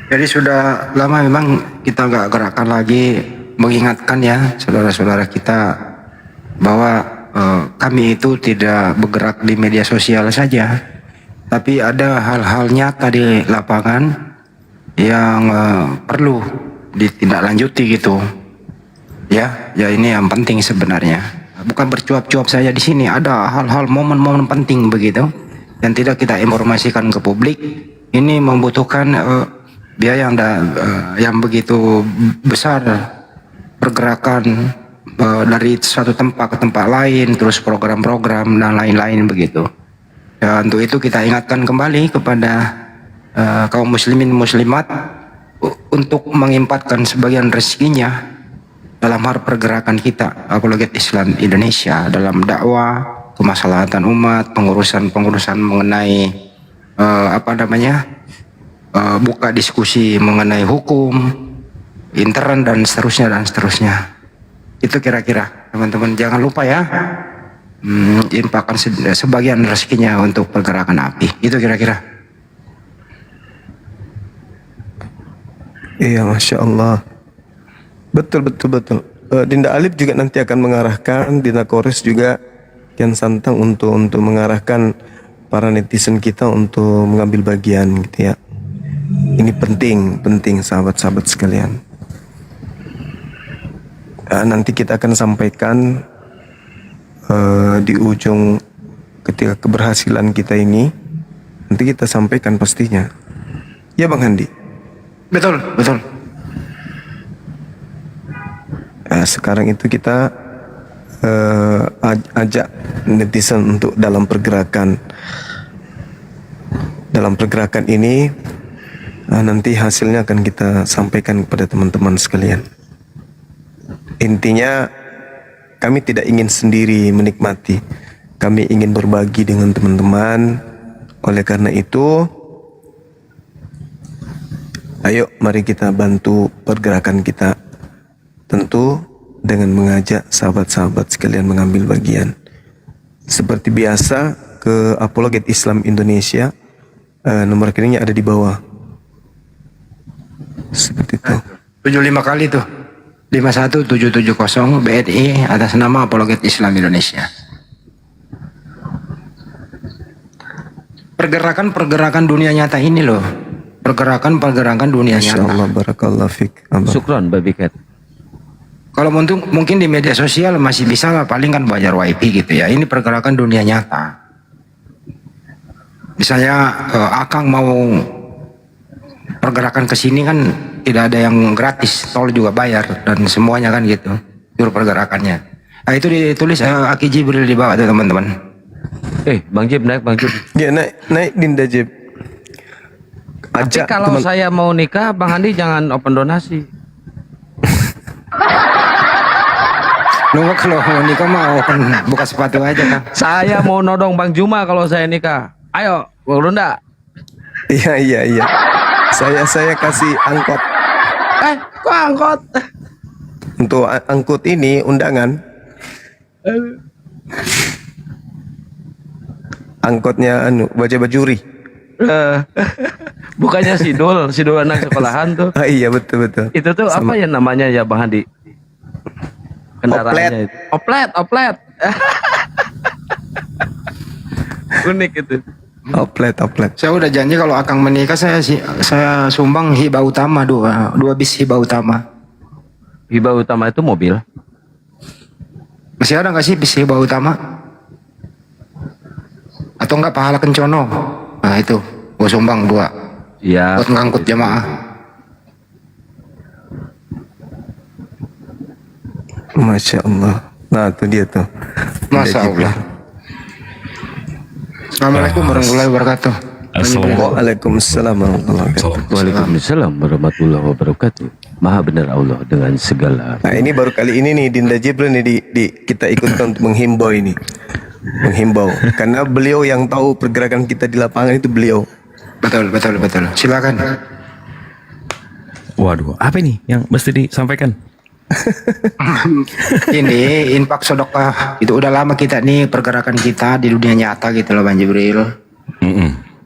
Speaker 12: Jadi sudah lama memang kita nggak gerakan lagi mengingatkan ya saudara-saudara kita bahwa kami itu tidak bergerak di media sosial saja, tapi ada hal-hal nyata di lapangan yang perlu ditindaklanjuti gitu. Ya ini yang penting sebenarnya. Bukan bercuap-cuap saja di sini, ada hal-hal momen-momen penting begitu yang tidak kita informasikan ke publik. Ini membutuhkan biaya yang begitu besar, pergerakan dari satu tempat ke tempat lain, terus program-program dan lain-lain begitu. Ya, untuk itu kita ingatkan kembali kepada kaum muslimin muslimat untuk mengimpatkan sebagian rezekinya dalam hal pergerakan kita Apologet Islam Indonesia dalam dakwah, kemaslahatan umat, pengurusan mengenai buka diskusi mengenai hukum, intern dan seterusnya. Itu kira-kira teman-teman, jangan lupa ya, infakkan sebagian rezekinya untuk pergerakan api. Itu kira-kira.
Speaker 3: Iya, Masya Allah. Betul. Dinda Alif juga nanti akan mengarahkan, Dinda Kores juga Kian Santang untuk mengarahkan para netizen kita untuk mengambil bagian gitu ya. Ini penting sahabat-sahabat sekalian. Nanti kita akan sampaikan di ujung ketika keberhasilan kita ini, nanti kita sampaikan pastinya. Ya Bang Handi.
Speaker 12: Betul.
Speaker 3: Sekarang itu kita ajak netizen untuk dalam pergerakan ini, nanti hasilnya akan kita sampaikan kepada teman-teman sekalian. Intinya kami tidak ingin sendiri menikmati, kami ingin berbagi dengan teman-teman. Oleh karena itu, ayo mari kita bantu pergerakan kita, tentu dengan mengajak sahabat-sahabat sekalian mengambil bagian. Seperti biasa, ke Apologet Islam Indonesia, nomor rekeningnya ada di bawah. Seperti itu.
Speaker 12: 75 kali tuh. 51770 BNI atas nama Apologet Islam Indonesia. Pergerakan dunia nyata ini loh. Pergerakan dunia nyata.
Speaker 3: Insyaallah, barakallah fik.
Speaker 16: Syukron Baby Cat.
Speaker 12: Kalau mungkin di media sosial masih bisa lah, paling kan belajar YP gitu ya. Ini pergerakan dunia nyata. misalnya Akang mau pergerakan ke sini kan tidak ada yang gratis, tol juga bayar dan semuanya kan gitu, seluruh pergerakannya. Nah itu ditulis Aki Jibril di bawah tuh teman-teman.
Speaker 16: Bang Jib naik, Bang Jib.
Speaker 3: Ya naik Dinda Jib.
Speaker 16: Tapi kalau saya mau nikah, Bang Andi jangan open donasi.
Speaker 12: Nunggu kalau mau nikah mau buka sepatu aja kan.
Speaker 16: Saya mau nodong Bang Juma kalau saya nikah. Ayo, Bang Runda.
Speaker 3: Iya. Saya kasih angkot.
Speaker 16: Kok angkot?
Speaker 3: Untuk angkut ini undangan. Angkotnya baca bajuri.
Speaker 16: Bukannya sidul anak sekolahan tuh.
Speaker 3: Iya betul.
Speaker 16: Itu tuh apa ya namanya ya Bang Handi? Kendaraannya itu. Oplet. Unik itu.
Speaker 3: Oplet.
Speaker 12: Saya udah janji kalau Akang menikah saya sumbang hibah utama dua bis hibah utama.
Speaker 16: Hibah utama itu mobil.
Speaker 12: Masih ada nggak sih bis hibah utama? Atau enggak pahala kencono? Nah itu, gua sumbang 2.
Speaker 16: Iya.
Speaker 12: Buat ngangkut jamaah.
Speaker 3: Masya Allah. Nah itu dia tuh.
Speaker 12: Masya Allah. Assalamualaikum warahmatullahi wabarakatuh.
Speaker 3: Waalaikumsalam warahmatullahi wabarakatuh.
Speaker 16: Waalaikumsalam warahmatullahi wabarakatuh. Maha benar Allah dengan segala.
Speaker 3: Nah ini baru kali ini nih Dinda Jibril nih kita ikutkan untuk menghimbau ini. Karena beliau yang tahu pergerakan kita di lapangan itu beliau.
Speaker 12: Betul. Silakan.
Speaker 19: Waduh, apa ini yang mesti disampaikan?
Speaker 12: Ini infak sedekah itu udah lama kita nih pergerakan kita di dunia nyata gitu loh Bang Jibril.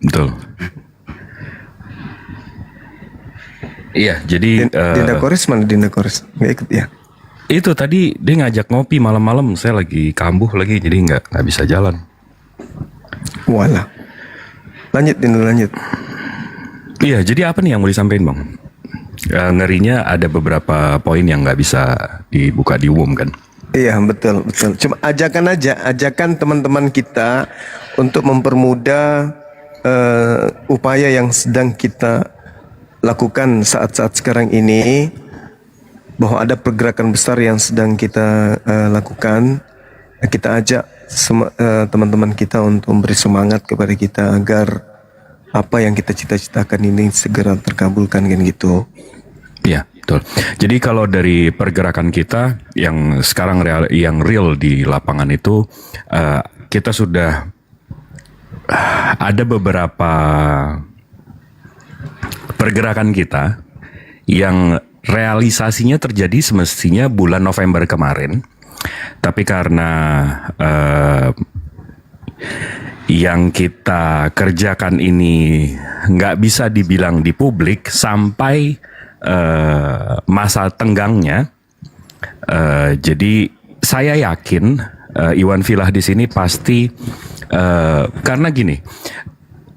Speaker 19: Betul. Iya, jadi
Speaker 3: Dinda Kores mana Dinda Kores? Nggak ikut ya?
Speaker 19: Itu tadi dia ngajak ngopi malam-malam, saya lagi kambuh lagi, jadi nggak bisa jalan.
Speaker 3: Walah. Lanjut.
Speaker 19: Iya, jadi apa nih yang mau disampaikan Bang? Ngerinya ada beberapa poin yang nggak bisa dibuka di umum kan?
Speaker 3: Iya betul. Cuma ajakan teman-teman kita untuk mempermudah upaya yang sedang kita lakukan saat-saat sekarang ini, bahwa ada pergerakan besar yang sedang kita lakukan. Kita ajak teman-teman kita untuk memberi semangat kepada kita agar apa yang kita cita-citakan ini segera terkabulkan kan gitu.
Speaker 19: Iya, betul. Jadi kalau dari pergerakan kita yang sekarang real di lapangan itu, kita sudah ada beberapa pergerakan kita yang realisasinya terjadi semestinya bulan November kemarin, tapi karena yang kita kerjakan ini nggak bisa dibilang di publik sampai masa tenggangnya. Jadi saya yakin Iwan Filah di sini pasti karena gini,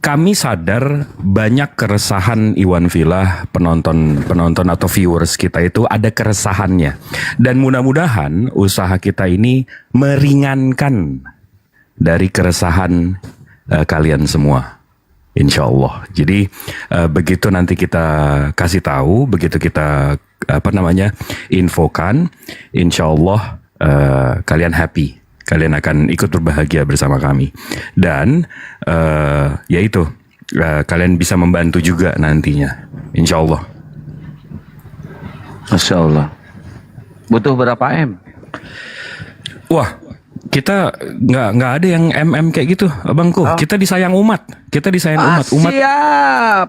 Speaker 19: kami sadar banyak keresahan Iwan Filah, penonton atau viewers kita itu ada keresahannya, dan mudah-mudahan usaha kita ini meringankan dari keresahan kalian semua. Insya Allah. Jadi begitu nanti kita kasih tahu, begitu kita infokan, insya Allah kalian happy, kalian akan ikut berbahagia bersama kami, dan yaitu kalian bisa membantu juga nantinya, insya Allah.
Speaker 16: Masya Allah. Butuh berapa M?
Speaker 19: Wah, kita nggak ada yang kayak gitu, abangku. Kita disayang umat,
Speaker 16: Siap.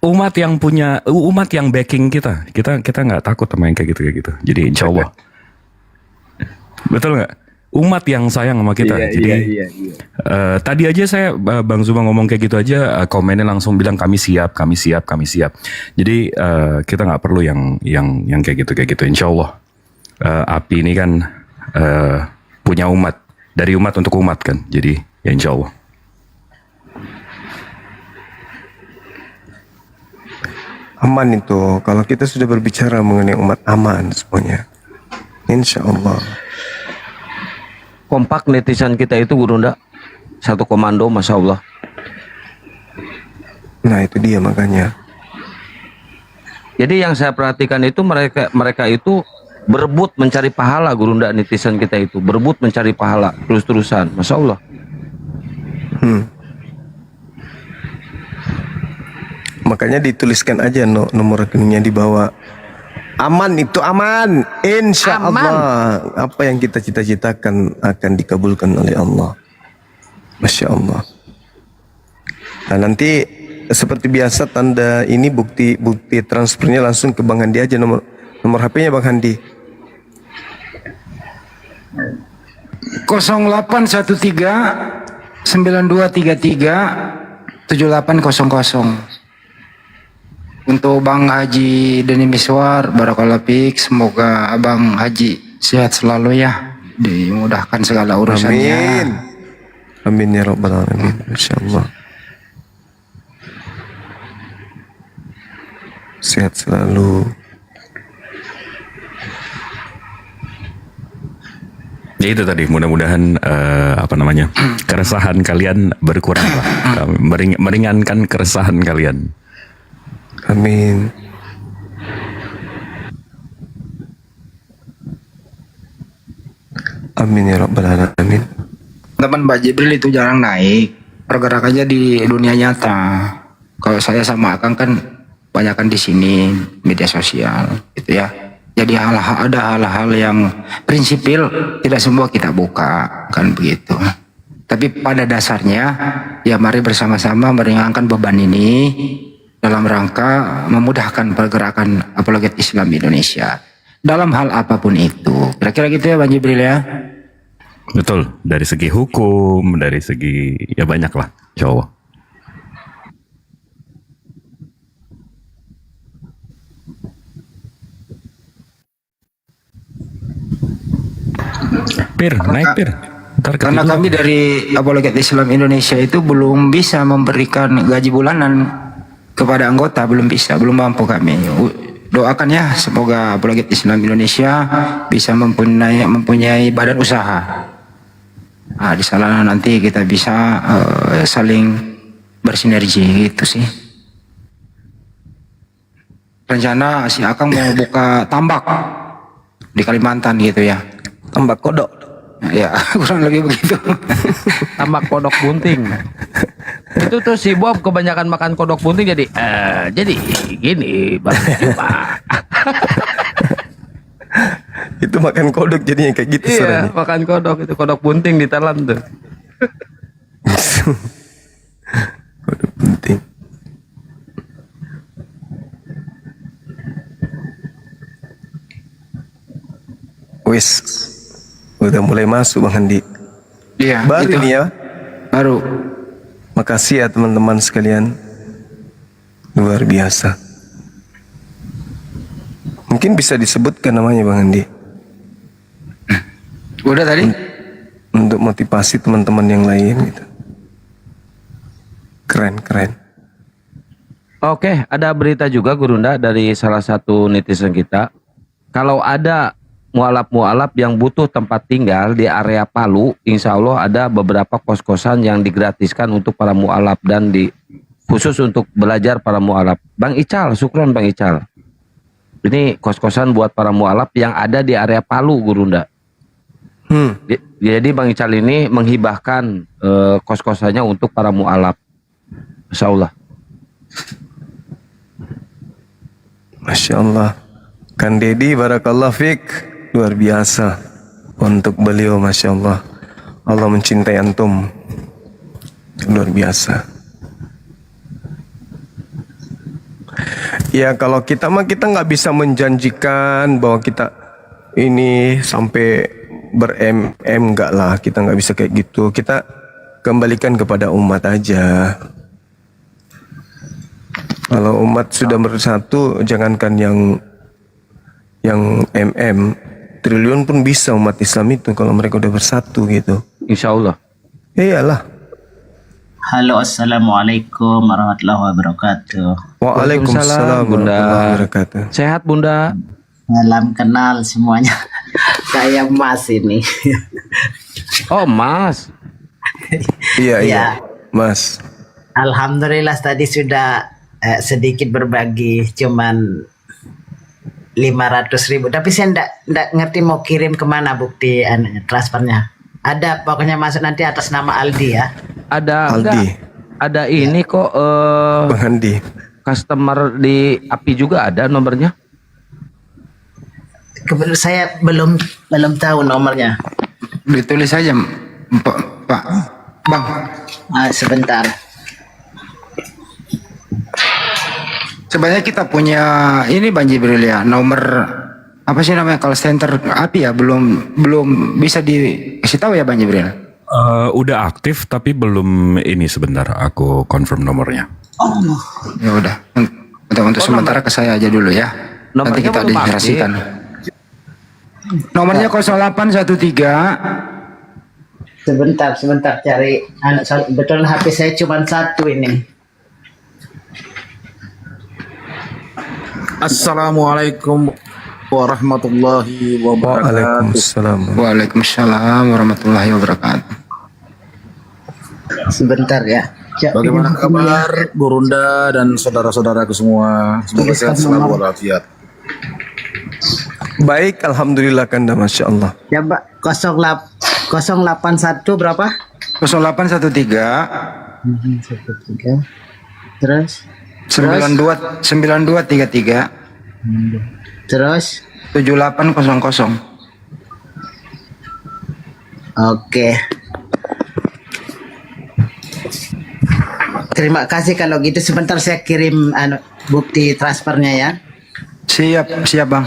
Speaker 19: Umat yang punya, umat yang backing kita nggak takut sama yang kayak gitu. Jadi insya Allah, betul nggak? Umat yang sayang sama kita.
Speaker 4: Iya.
Speaker 19: Tadi aja saya Bang Zuma ngomong kayak gitu aja, komennya langsung bilang kami siap. Jadi kita nggak perlu yang kayak gitu. Insya Allah, api ini kan punya umat, dari umat untuk umat kan. Jadi ya insya Allah.
Speaker 3: Aman itu, kalau kita sudah berbicara mengenai umat, aman semuanya, insya Allah.
Speaker 16: Kompak netizen kita itu Guru Nda, satu komando, Masya Allah.
Speaker 3: Nah itu dia makanya.
Speaker 16: Jadi yang saya perhatikan itu mereka itu berebut mencari pahala, Gurunda, netizen kita itu berebut mencari pahala terus-terusan, Masya Allah.
Speaker 3: Makanya dituliskan aja nomor rekeningnya di bawah. Aman itu aman, insya Allah. Apa yang kita cita-citakan akan dikabulkan oleh Allah. Masya Allah. Nah nanti seperti biasa tanda ini bukti transfernya langsung ke Bang Handi aja, nomor HP-nya Bang Handi.
Speaker 12: 0813 9233 7800. Untuk Bang Haji Deni Miswar, Barakallahu Fik, semoga Abang Haji sehat selalu ya, dimudahkan segala urusannya.
Speaker 3: Amin. Amin ya rabbal alamin. Insyaallah. Sehat selalu.
Speaker 19: Ya itu tadi, mudah-mudahan keresahan kalian berkurang lah, meringankan keresahan kalian.
Speaker 3: Amin. Amin ya rabbal alamin.
Speaker 12: Teman Mbak Jibril itu jarang naik, pergerakannya di dunia nyata. Kalau saya sama Akang kan banyakan di sini media sosial gitu ya. Jadi ada hal-hal yang prinsipil tidak semua kita buka kan begitu. Tapi pada dasarnya ya mari bersama-sama meringankan beban ini dalam rangka memudahkan pergerakan apologet Islam Indonesia dalam hal apapun itu. Kira-kira gitu ya Bang Jibril ya.
Speaker 19: Betul, dari segi hukum, dari segi ya banyak lah, insya Allah. Naik Pir.
Speaker 12: Karena kami dari apologet Islam Indonesia itu belum bisa memberikan gaji bulanan kepada anggota, belum mampu kami. Doakan ya, semoga apologet Islam Indonesia bisa mempunyai badan usaha. Nah, di sana nanti kita bisa saling bersinergi gitu sih. Rencana si Akang mau buka tambak di Kalimantan gitu ya.
Speaker 3: Tambak kodok.
Speaker 12: Ya kurang lebih begitu.
Speaker 16: Tambak kodok bunting. Itu tuh si Bob kebanyakan makan kodok bunting jadi gini Bang Juma.
Speaker 3: Itu makan kodok jadinya kayak gitu.
Speaker 16: Iya, makan kodok, itu kodok bunting ditelan tuh.
Speaker 3: Kodok bunting. Wis, udah mulai masuk Bang Handi.
Speaker 12: Iya.
Speaker 3: Baru
Speaker 12: itu.
Speaker 3: ini ya.
Speaker 12: Baru.
Speaker 3: Makasih ya teman-teman sekalian. Luar biasa. Mungkin bisa disebutkan namanya Bang Handi.
Speaker 12: Udah tadi?
Speaker 3: Untuk motivasi teman-teman yang lain gitu. Keren.
Speaker 16: Oke, ada berita juga Gurunda dari salah satu netizen kita. Kalau ada mualaf-mualaf yang butuh tempat tinggal di area Palu, insya Allah ada beberapa kos-kosan yang digratiskan untuk para mualaf dan khusus untuk belajar para mualaf. Bang Ical, syukron Bang Ical. Ini kos-kosan buat para mualaf yang ada di area Palu, Gurunda. Jadi Bang Ical ini menghibahkan kos-kosannya untuk para mualaf. Masya Allah.
Speaker 3: Masya Allah. Kan Dedi barakallah fik. Luar biasa untuk beliau, Masya Allah. Allah mencintai antum. Luar biasa. Ya kalau kita nggak bisa menjanjikan bahwa kita ini sampai enggak lah. Kita nggak bisa kayak gitu. Kita kembalikan kepada umat aja. Kalau umat sudah bersatu, jangankan yang triliun pun bisa umat Islam itu kalau mereka udah bersatu gitu.
Speaker 16: Insya Allah.
Speaker 3: Iyalah.
Speaker 11: Halo, assalamualaikum warahmatullahi wabarakatuh.
Speaker 3: Waalaikumsalam warahmatullahi wabarakatuh.
Speaker 16: Sehat Bunda.
Speaker 11: Salam kenal semuanya. Saya Mas ini.
Speaker 16: Oh Mas.
Speaker 3: Iya. Mas.
Speaker 11: Alhamdulillah tadi sudah sedikit berbagi, cuman 500.000. Tapi saya ndak ngerti mau kirim kemana bukti transfernya. Ada pokoknya masuk nanti atas nama Aldi ya.
Speaker 16: Ada
Speaker 3: Aldi.
Speaker 16: ada ini kok
Speaker 3: Bang Andi.
Speaker 16: customer di API juga ada nomornya.
Speaker 11: Saya belum tahu nomornya.
Speaker 12: Ditulis saja, Pak. Bang.
Speaker 11: Sebentar.
Speaker 12: Sebenarnya kita punya ini Bang Jibril ya, nomor apa sih namanya call center API ya, belum bisa dikasih tahu ya Bang Jibril.
Speaker 19: Udah aktif tapi belum ini, sebentar aku confirm nomornya.
Speaker 12: Ya udah. Untuk sementara ke saya aja dulu ya. Nanti
Speaker 16: Nomornya
Speaker 12: kita
Speaker 16: belum
Speaker 12: deklarasikan. Nomornya 0813.
Speaker 11: Sebentar cari. Betul HP saya cuma satu ini.
Speaker 2: Assalamualaikum warahmatullahi wabarakatuh.
Speaker 12: Waalaikumsalam warahmatullahi wabarakatuh.
Speaker 11: Sebentar ya.
Speaker 2: Bagaimana kabar Gurunda dan saudara-saudaraku semua? Semoga sehat selalu walafiat.
Speaker 3: Baik, alhamdulillah Kanda, masya Allah.
Speaker 11: Ya Mbak, 081 berapa?
Speaker 12: 0813.
Speaker 11: Terus
Speaker 12: 9233.
Speaker 11: Terus
Speaker 12: 7800.
Speaker 11: Oke. Terima kasih kalau gitu. Sebentar saya kirim bukti transfernya ya.
Speaker 12: Siap Bang.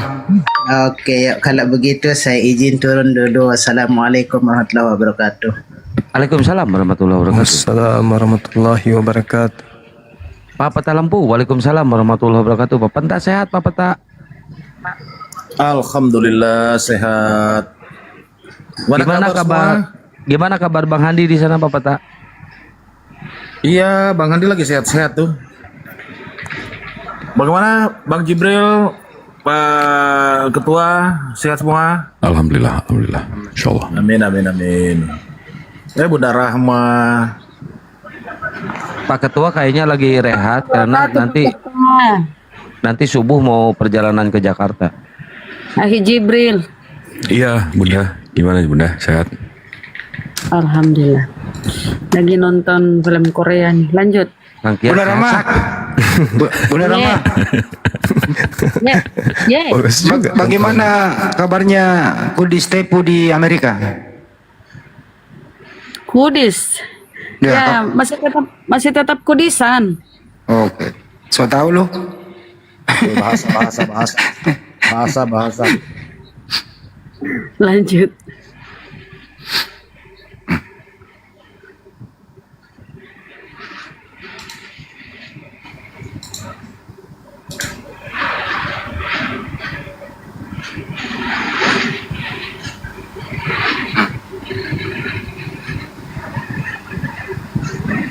Speaker 11: Oke, yuk. Kalau begitu saya izin turun dulu. Assalamualaikum warahmatullahi wabarakatuh.
Speaker 16: Waalaikumsalam warahmatullahi wabarakatuh.
Speaker 3: Assalamualaikum warahmatullahi wabarakatuh.
Speaker 16: Pak Peta Lempu, waalaikumsalam warahmatullahi wabarakatuh. Pak Penta sehat, Pak Peta?
Speaker 2: Alhamdulillah sehat.
Speaker 16: Gimana kabar Bang Handi di sana, Pak Peta?
Speaker 2: Iya, Bang Handi lagi sehat-sehat tuh. Bagaimana Bang Jibril, Pak Ketua, sehat semua?
Speaker 19: Alhamdulillah, insyaallah.
Speaker 2: Amin. Bunda Rahma.
Speaker 16: Pak Ketua kayaknya lagi rehat karena nanti subuh mau perjalanan ke Jakarta.
Speaker 14: Ahi Jibril.
Speaker 19: Iya, Bunda. Gimana Bunda? Sehat?
Speaker 14: Alhamdulillah. Lagi nonton film Korea nih. Lanjut.
Speaker 12: Bunda Rama. Bunda Rama.
Speaker 14: Ya.
Speaker 12: Bagaimana kabarnya Kudis Tepu di Amerika?
Speaker 14: Kudis. Ya, masih tetap kudisan.
Speaker 12: Oke. So tahu lo.
Speaker 2: Bahasa.
Speaker 14: Lanjut.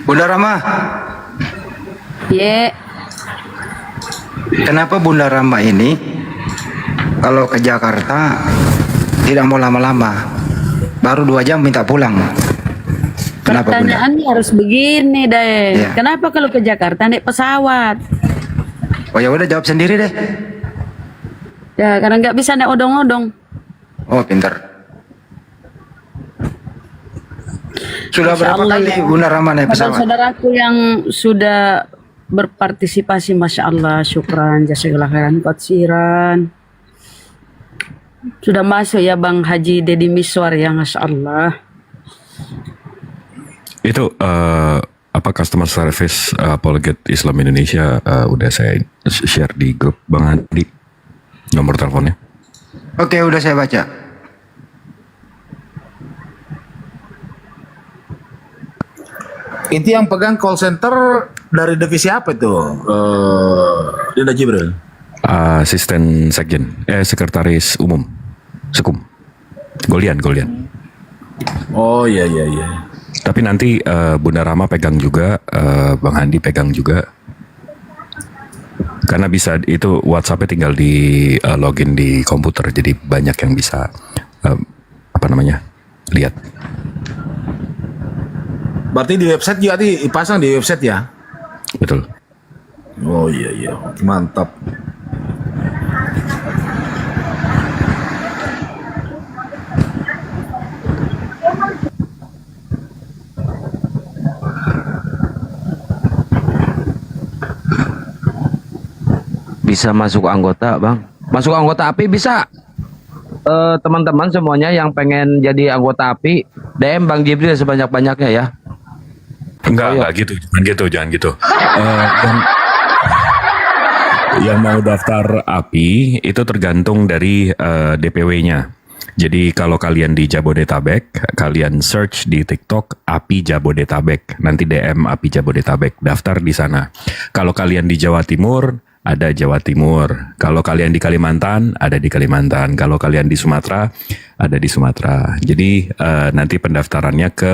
Speaker 12: Bunda Rama.
Speaker 14: Ye.
Speaker 12: Kenapa Bunda Rama ini kalau ke Jakarta tidak mau lama-lama, baru 2 jam minta pulang? Kenapa
Speaker 14: Pertanyaannya harus begini deh.
Speaker 12: Iya.
Speaker 14: Kenapa kalau ke Jakarta naik pesawat?
Speaker 12: Oh ya udah jawab sendiri deh.
Speaker 14: Ya karena nggak bisa naik odong-odong.
Speaker 12: Oh pintar. Sudah
Speaker 14: Masya
Speaker 12: berapa
Speaker 14: Allah,
Speaker 12: kali
Speaker 14: ya.
Speaker 12: Bunda Rama naik pesawat?
Speaker 14: Saudaraku yang sudah berpartisipasi, Masya Allah, syukran, jazakallah khairan, kotsiran. Sudah masuk ya Bang Haji Deddy Miswar ya, Masya Allah.
Speaker 19: Itu apa customer service Apologet Islam Indonesia udah saya share di grup Bang Handi nomor teleponnya.
Speaker 12: Oke, udah saya baca.
Speaker 2: Inti yang pegang call center dari divisi apa itu? Dinda Jibril.
Speaker 19: Asisten Sekjen, Sekretaris Umum, Sekum, Golian.
Speaker 2: Oh iya.
Speaker 19: Tapi nanti Bunda Rama pegang juga, Bang Handi pegang juga. Karena bisa itu WhatsApp-nya tinggal di login di komputer, jadi banyak yang bisa lihat.
Speaker 2: Berarti di website juga dipasang di website ya?
Speaker 19: Betul.
Speaker 2: Oh iya, mantap.
Speaker 16: Bisa masuk anggota, Bang. Masuk anggota API bisa. Teman-teman semuanya yang pengen jadi anggota API, DM Bang Jibril sebanyak-banyaknya ya.
Speaker 19: Enggak gitu, jangan gitu. Yang mau daftar API itu tergantung dari DPW-nya. Jadi kalau kalian di Jabodetabek, kalian search di TikTok API Jabodetabek, nanti DM API Jabodetabek, daftar di sana. Kalau kalian di Jawa Timur, ada Jawa Timur. Kalau kalian di Kalimantan, ada di Kalimantan. Kalau kalian di Sumatera, ada di Sumatera. Jadi nanti pendaftarannya ke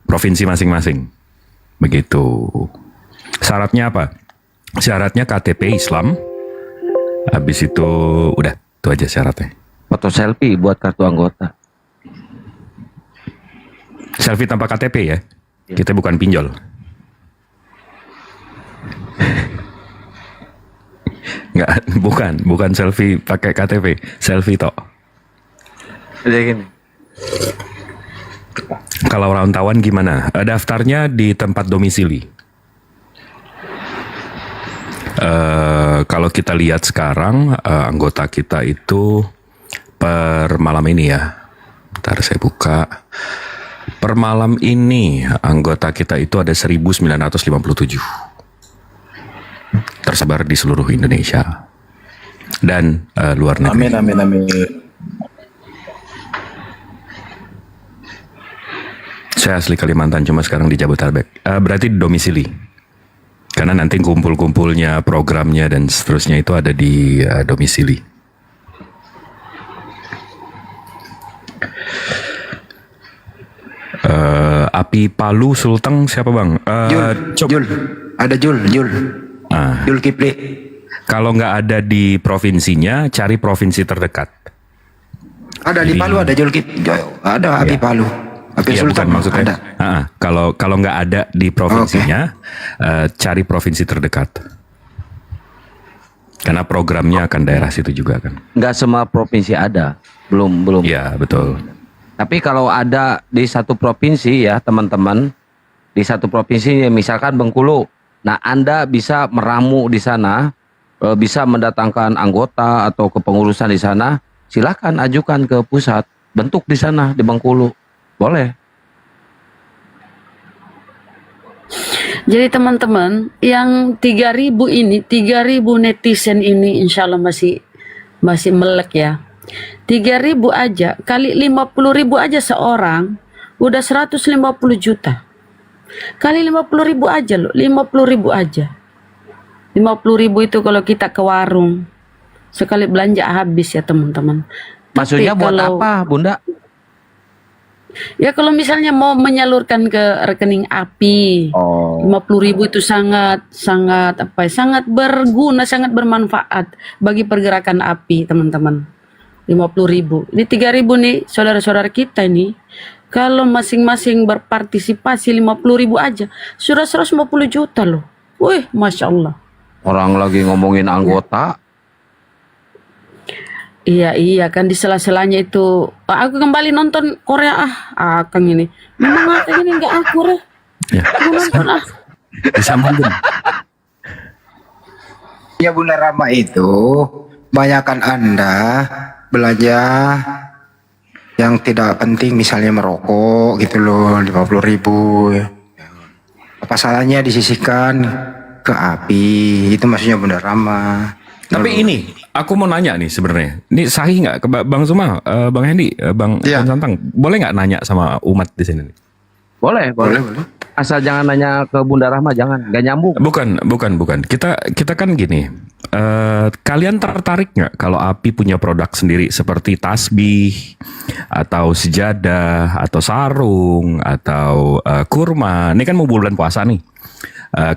Speaker 19: provinsi masing-masing. Begitu. Syaratnya apa? Syaratnya KTP Islam. Habis itu udah, itu aja syaratnya.
Speaker 16: Foto selfie buat kartu anggota.
Speaker 19: Selfie tanpa KTP ya? Kita bukan pinjol. Enggak, bukan selfie pakai KTP, selfie tok.
Speaker 16: Jadi gini.
Speaker 19: Kalau rantauan gimana? Daftarnya di tempat domisili. Kalau kita lihat sekarang anggota kita itu per malam ini ya. Bentar saya buka. Per malam ini anggota kita itu ada 1957. Tersebar di seluruh Indonesia dan luar negeri.
Speaker 2: Amin.
Speaker 19: Saya asli Kalimantan, cuma sekarang di Jabodetabek. Berarti domisili. Karena nanti kumpul-kumpulnya, programnya dan seterusnya itu ada di domisili. Api Palu Sulteng siapa Bang?
Speaker 12: Jul. Ada Jul. Jul Kipli.
Speaker 19: Kalau nggak ada di provinsinya, cari provinsi terdekat.
Speaker 12: Ada di Palu, ada Jul Kipli. Ada Api Palu. Api Sultan
Speaker 19: bukan, maksudnya.
Speaker 12: ada.
Speaker 19: Kalau nggak ada di provinsinya, cari provinsi terdekat. Karena programnya akan daerah situ juga kan.
Speaker 16: Nggak semua provinsi ada, belum.
Speaker 19: Iya betul.
Speaker 16: Tapi kalau ada di satu provinsi ya teman-teman, di satu provinsi misalkan Bengkulu, nah Anda bisa meramu di sana, bisa mendatangkan anggota atau kepengurusan di sana, silakan ajukan ke pusat, bentuk di sana di Bengkulu, boleh.
Speaker 14: Jadi teman-teman, yang 3.000 ini, 3.000 netizen ini insya Allah masih melek ya. 3.000 aja, kali 50.000 aja seorang, udah 150 juta. Kali 50.000 aja loh, 50.000 aja. 50.000 itu kalau kita ke warung, sekali belanja habis ya teman-teman.
Speaker 16: Maksudnya buat apa Bunda?
Speaker 14: Ya kalau misalnya mau menyalurkan ke rekening API, 50.000 itu sangat berguna, sangat bermanfaat bagi pergerakan API teman-teman. 50.000. Ini 3.000 nih saudara-saudara kita nih. Kalau masing-masing berpartisipasi 50.000 aja, sudah 150 juta loh. Wih, Masya Allah.
Speaker 16: Orang lagi ngomongin anggota.
Speaker 14: Iya kan di sela-selanya itu aku kembali nonton Korea Kang ini. Memang Kang ini enggak akur ya. Nonton
Speaker 19: Disambung Bun.
Speaker 12: Ya Bunda Rama itu banyakkan Anda belanja yang tidak penting, misalnya merokok gitu loh, 50.000. Apa salahnya disisihkan ke API? Itu maksudnya Bunda Rama.
Speaker 19: Tapi ini, aku mau nanya nih sebenarnya. Ini sahih nggak ke Bang Zuma, Bang Hendy, Bang Santang? Boleh nggak nanya sama umat di sini?
Speaker 16: Boleh. Asal jangan nanya ke Bunda Rahma, jangan, nggak nyambung.
Speaker 19: Bukan. Kita kan gini. Kalian tertarik nggak kalau API punya produk sendiri seperti tasbih atau sejadah atau sarung atau kurma? Ini kan mau bulan puasa nih.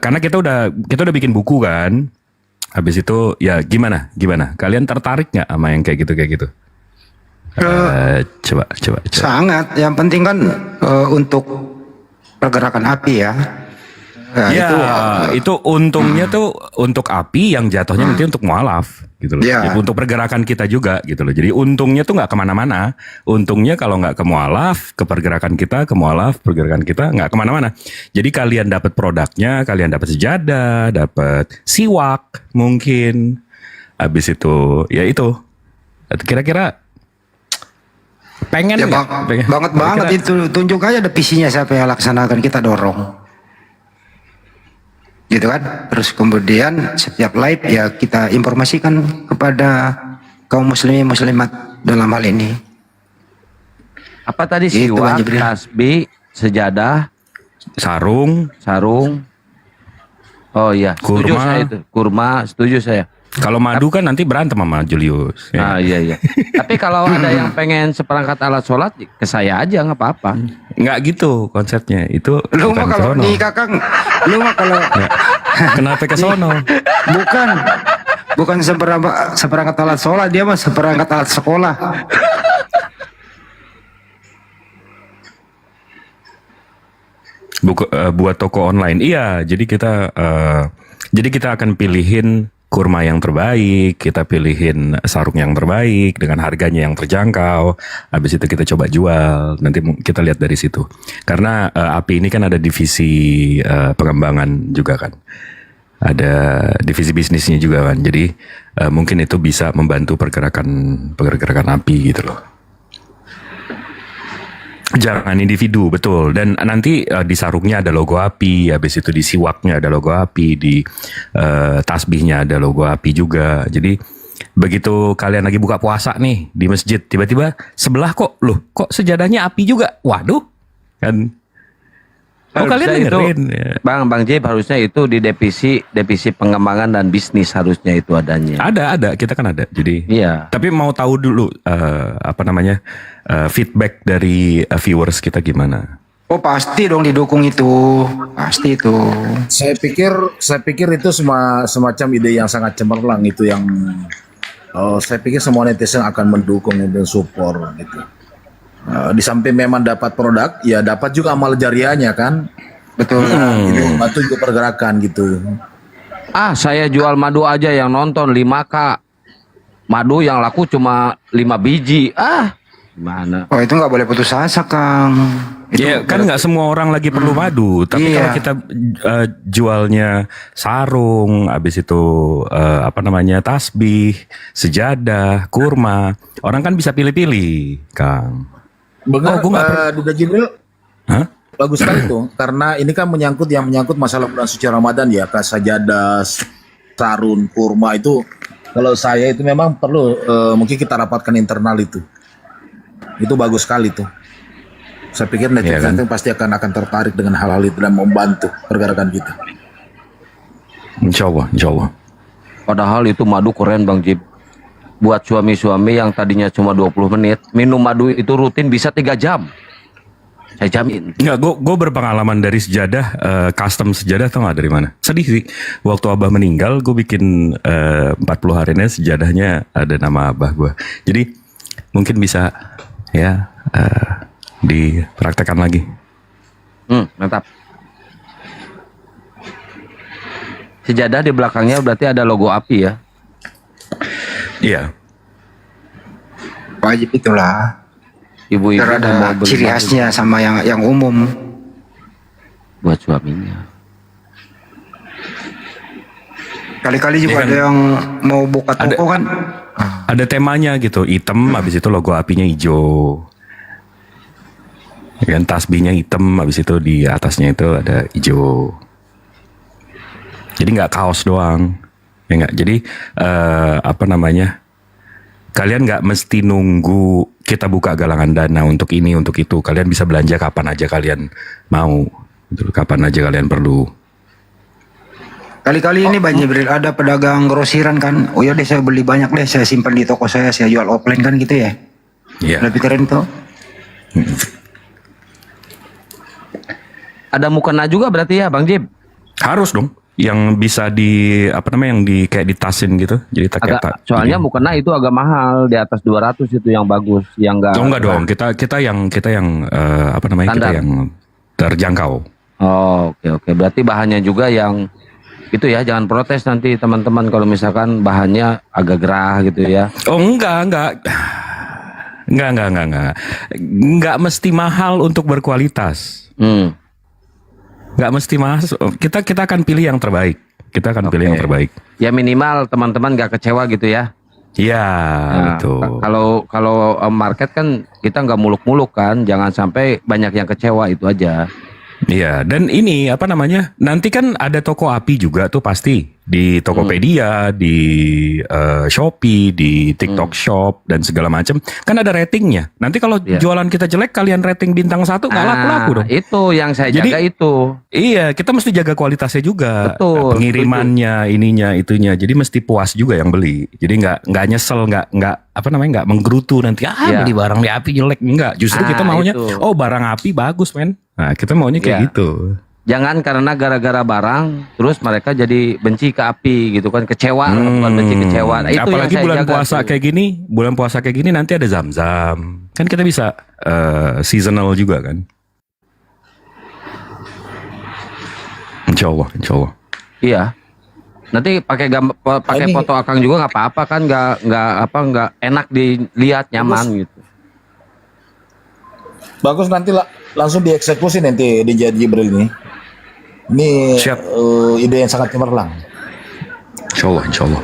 Speaker 19: Karena kita udah bikin buku kan. Habis itu ya gimana? Kalian tertarik nggak sama yang kayak gitu? Coba.
Speaker 12: Sangat. Yang penting kan untuk pergerakan api ya. Nah,
Speaker 19: itu untungnya tuh untuk api yang jatuhnya nanti untuk mualaf gitu loh.
Speaker 12: Ya.
Speaker 19: Untuk pergerakan kita juga gitu loh. Jadi untungnya tuh nggak kemana-mana. Untungnya kalau nggak ke mualaf, ke pergerakan kita, ke mualaf, pergerakan kita nggak kemana-mana. Jadi kalian dapat produknya, kalian dapat sejadah, dapat siwak mungkin. Habis itu, ya itu. Kira-kira pengen
Speaker 12: ya,
Speaker 19: nggak?
Speaker 12: banget itu. Tunjuk aja devisinya siapa yang laksanakan, kita dorong. Gitu kan. Terus kemudian setiap live ya kita informasikan kepada kaum muslimin muslimat dalam hal ini.
Speaker 16: Apa tadi
Speaker 12: Gitu,
Speaker 16: siwak,
Speaker 12: Bang Jibril.
Speaker 16: tasbih, sejadah,
Speaker 19: sarung.
Speaker 16: Oh iya, setuju
Speaker 19: Kurma.
Speaker 16: saya itu. Kurma, setuju saya.
Speaker 19: Kalau madu kan nanti berantem sama Julius. Ya.
Speaker 16: Iya. Tapi kalau ada yang pengen seperangkat alat sholat, ke saya aja nggak apa-apa.
Speaker 19: Nggak gitu konsepnya. Itu
Speaker 12: Lu mah
Speaker 19: bukan
Speaker 12: kalau
Speaker 19: sono.
Speaker 12: nih Kakang, lu mah kalau
Speaker 19: Kenapa ke sono?
Speaker 12: bukan seperangkat alat sholat, dia mah seperangkat alat sekolah.
Speaker 19: Buat toko online. Iya, jadi kita akan pilihin kurma yang terbaik, kita pilihin sarung yang terbaik dengan harganya yang terjangkau. Habis itu kita coba jual. Nanti kita lihat dari situ. Karena API ini kan ada divisi pengembangan juga kan. Ada divisi bisnisnya juga kan. Jadi mungkin itu bisa membantu pergerakan API gitu loh. Jangan individu, betul. Dan nanti di sarungnya ada logo API, habis itu di siwaknya ada logo API, di tasbihnya ada logo API juga. Jadi begitu kalian lagi buka puasa nih di masjid, tiba-tiba sebelah kok sejadahnya API juga. Waduh, kan. Kalian dengerin.
Speaker 16: Bang Jib, harusnya itu di divisi pengembangan dan bisnis harusnya itu adanya.
Speaker 19: Ada, kita kan ada. Jadi,
Speaker 16: iya.
Speaker 19: Tapi mau tahu dulu feedback dari viewers kita gimana?
Speaker 12: Oh pasti dong didukung itu, pasti itu.
Speaker 2: Saya pikir itu semacam ide yang sangat cemerlang itu yang saya pikir semua netizen akan mendukung dan support gitu. Di samping memang dapat produk, ya dapat juga amal jariahnya kan.
Speaker 12: Betul.
Speaker 2: Itu bantu juga pergerakan gitu.
Speaker 16: Saya jual madu aja yang nonton 5K. Madu yang laku cuma 5 biji. Gimana?
Speaker 12: Oh itu nggak boleh putus asa Kang.
Speaker 19: Ya kan nggak semua orang lagi perlu madu. Tapi kalau kita jualnya sarung, habis itu tasbih, sejadah, kurma, orang kan bisa pilih-pilih, Kang.
Speaker 2: Benar, Duda Jibril. Bagus sekali tuh, karena ini kan menyangkut masalah bulan suci Ramadan ya, sajadah, sarung, kurma itu. Kalau saya itu memang perlu mungkin kita rapatkan internal itu bagus sekali tuh. Saya pikir netizen itu pasti akan tertarik dengan hal-hal itu dan membantu pergerakan kita.
Speaker 19: Insya Allah.
Speaker 16: Padahal itu madu keren Bang Jib. Buat suami-suami yang tadinya cuma 20 menit, minum madu itu rutin bisa 3 jam. Saya jamin.
Speaker 19: Enggak, gue berpengalaman dari sejadah, custom sejadah, tau gak dari mana? Sedih sih, waktu abah meninggal gue bikin 40 harinya sejadahnya ada nama abah gue. Jadi mungkin bisa ya dipraktekkan lagi.
Speaker 16: Mantap. Sejadah di belakangnya berarti ada logo API ya?
Speaker 19: Iya.
Speaker 12: Wajib itulah.
Speaker 16: Ibu-ibu
Speaker 12: ada ciri khasnya sama yang umum.
Speaker 16: Buat suaminya.
Speaker 12: Kali-kali juga ada yang mau buka toko kan.
Speaker 19: Ada temanya gitu, hitam, habis itu logo apinya hijau. Kan tasbihnya hitam, habis itu di atasnya itu ada hijau. Jadi nggak kaos doang. Ya enggak. Jadi kalian nggak mesti nunggu kita buka galangan dana untuk ini untuk itu. Kalian bisa belanja kapan aja kalian mau. Kapan aja kalian perlu.
Speaker 12: Kali-kali ini Bang Jibril ada pedagang grosiran kan. Oh ya deh saya beli banyak deh, saya simpan di toko saya jual offline kan gitu ya.
Speaker 19: Iya.
Speaker 12: Lebih keren tuh.
Speaker 16: Ada mukena juga berarti ya Bang Jib?
Speaker 19: Harus dong. yang bisa di apa namanya yang di kayak ditasin gitu. Jadi
Speaker 16: Soalnya mukena itu agak mahal, di atas 200 itu yang bagus, yang
Speaker 19: enggak dong. Kita yang apa namanya?
Speaker 16: Standar.
Speaker 19: Kita yang terjangkau.
Speaker 16: Oh, oke. Berarti bahannya juga yang itu ya, jangan protes nanti teman-teman kalau misalkan bahannya agak gerah gitu ya.
Speaker 19: Oh, enggak. Enggak mesti mahal untuk berkualitas. Nggak mesti masuk. Kita akan pilih yang terbaik. Kita akan pilih yang terbaik.
Speaker 16: Ya minimal teman-teman nggak kecewa gitu ya.
Speaker 19: Iya, betul.
Speaker 16: Kalau market kan kita nggak muluk-muluk kan, jangan sampai banyak yang kecewa, itu aja.
Speaker 19: Iya, dan ini apa namanya? Nanti kan ada toko api juga tuh pasti di Tokopedia, di Shopee, di TikTok Shop dan segala macam. Kan ada ratingnya. Nanti kalau jualan kita jelek, kalian rating bintang 1 nggak laku-laku dong.
Speaker 16: Itu yang saya jaga itu.
Speaker 19: Iya, kita mesti jaga kualitasnya juga.
Speaker 16: Betul.
Speaker 19: Pengirimannya, ininya, itunya. Jadi mesti puas juga yang beli. Jadi nggak nyesel, nggak apa namanya, nggak menggerutu nanti. Beli barang di api jelek, enggak. Justru kita maunya, barang api bagus, men. Nah, kita maunya kayak gitu.
Speaker 16: Jangan karena gara-gara barang terus mereka jadi benci ke api gitu kan, kecewa, bukan benci kecewa. Nah, itu
Speaker 19: apalagi
Speaker 16: yang saya
Speaker 19: bulan
Speaker 16: jaga
Speaker 19: puasa kayak gini, bulan puasa kayak gini nanti ada zam-zam. Kan kita bisa seasonal juga kan. Insya Allah.
Speaker 16: Iya. Nanti pakai foto Akang juga nggak apa-apa kan, nggak enak dilihat, nyaman gitu.
Speaker 2: Bagus, nanti langsung dieksekusi nanti di Jibril ini. Ini ide yang sangat cemerlang.
Speaker 19: Insya Allah.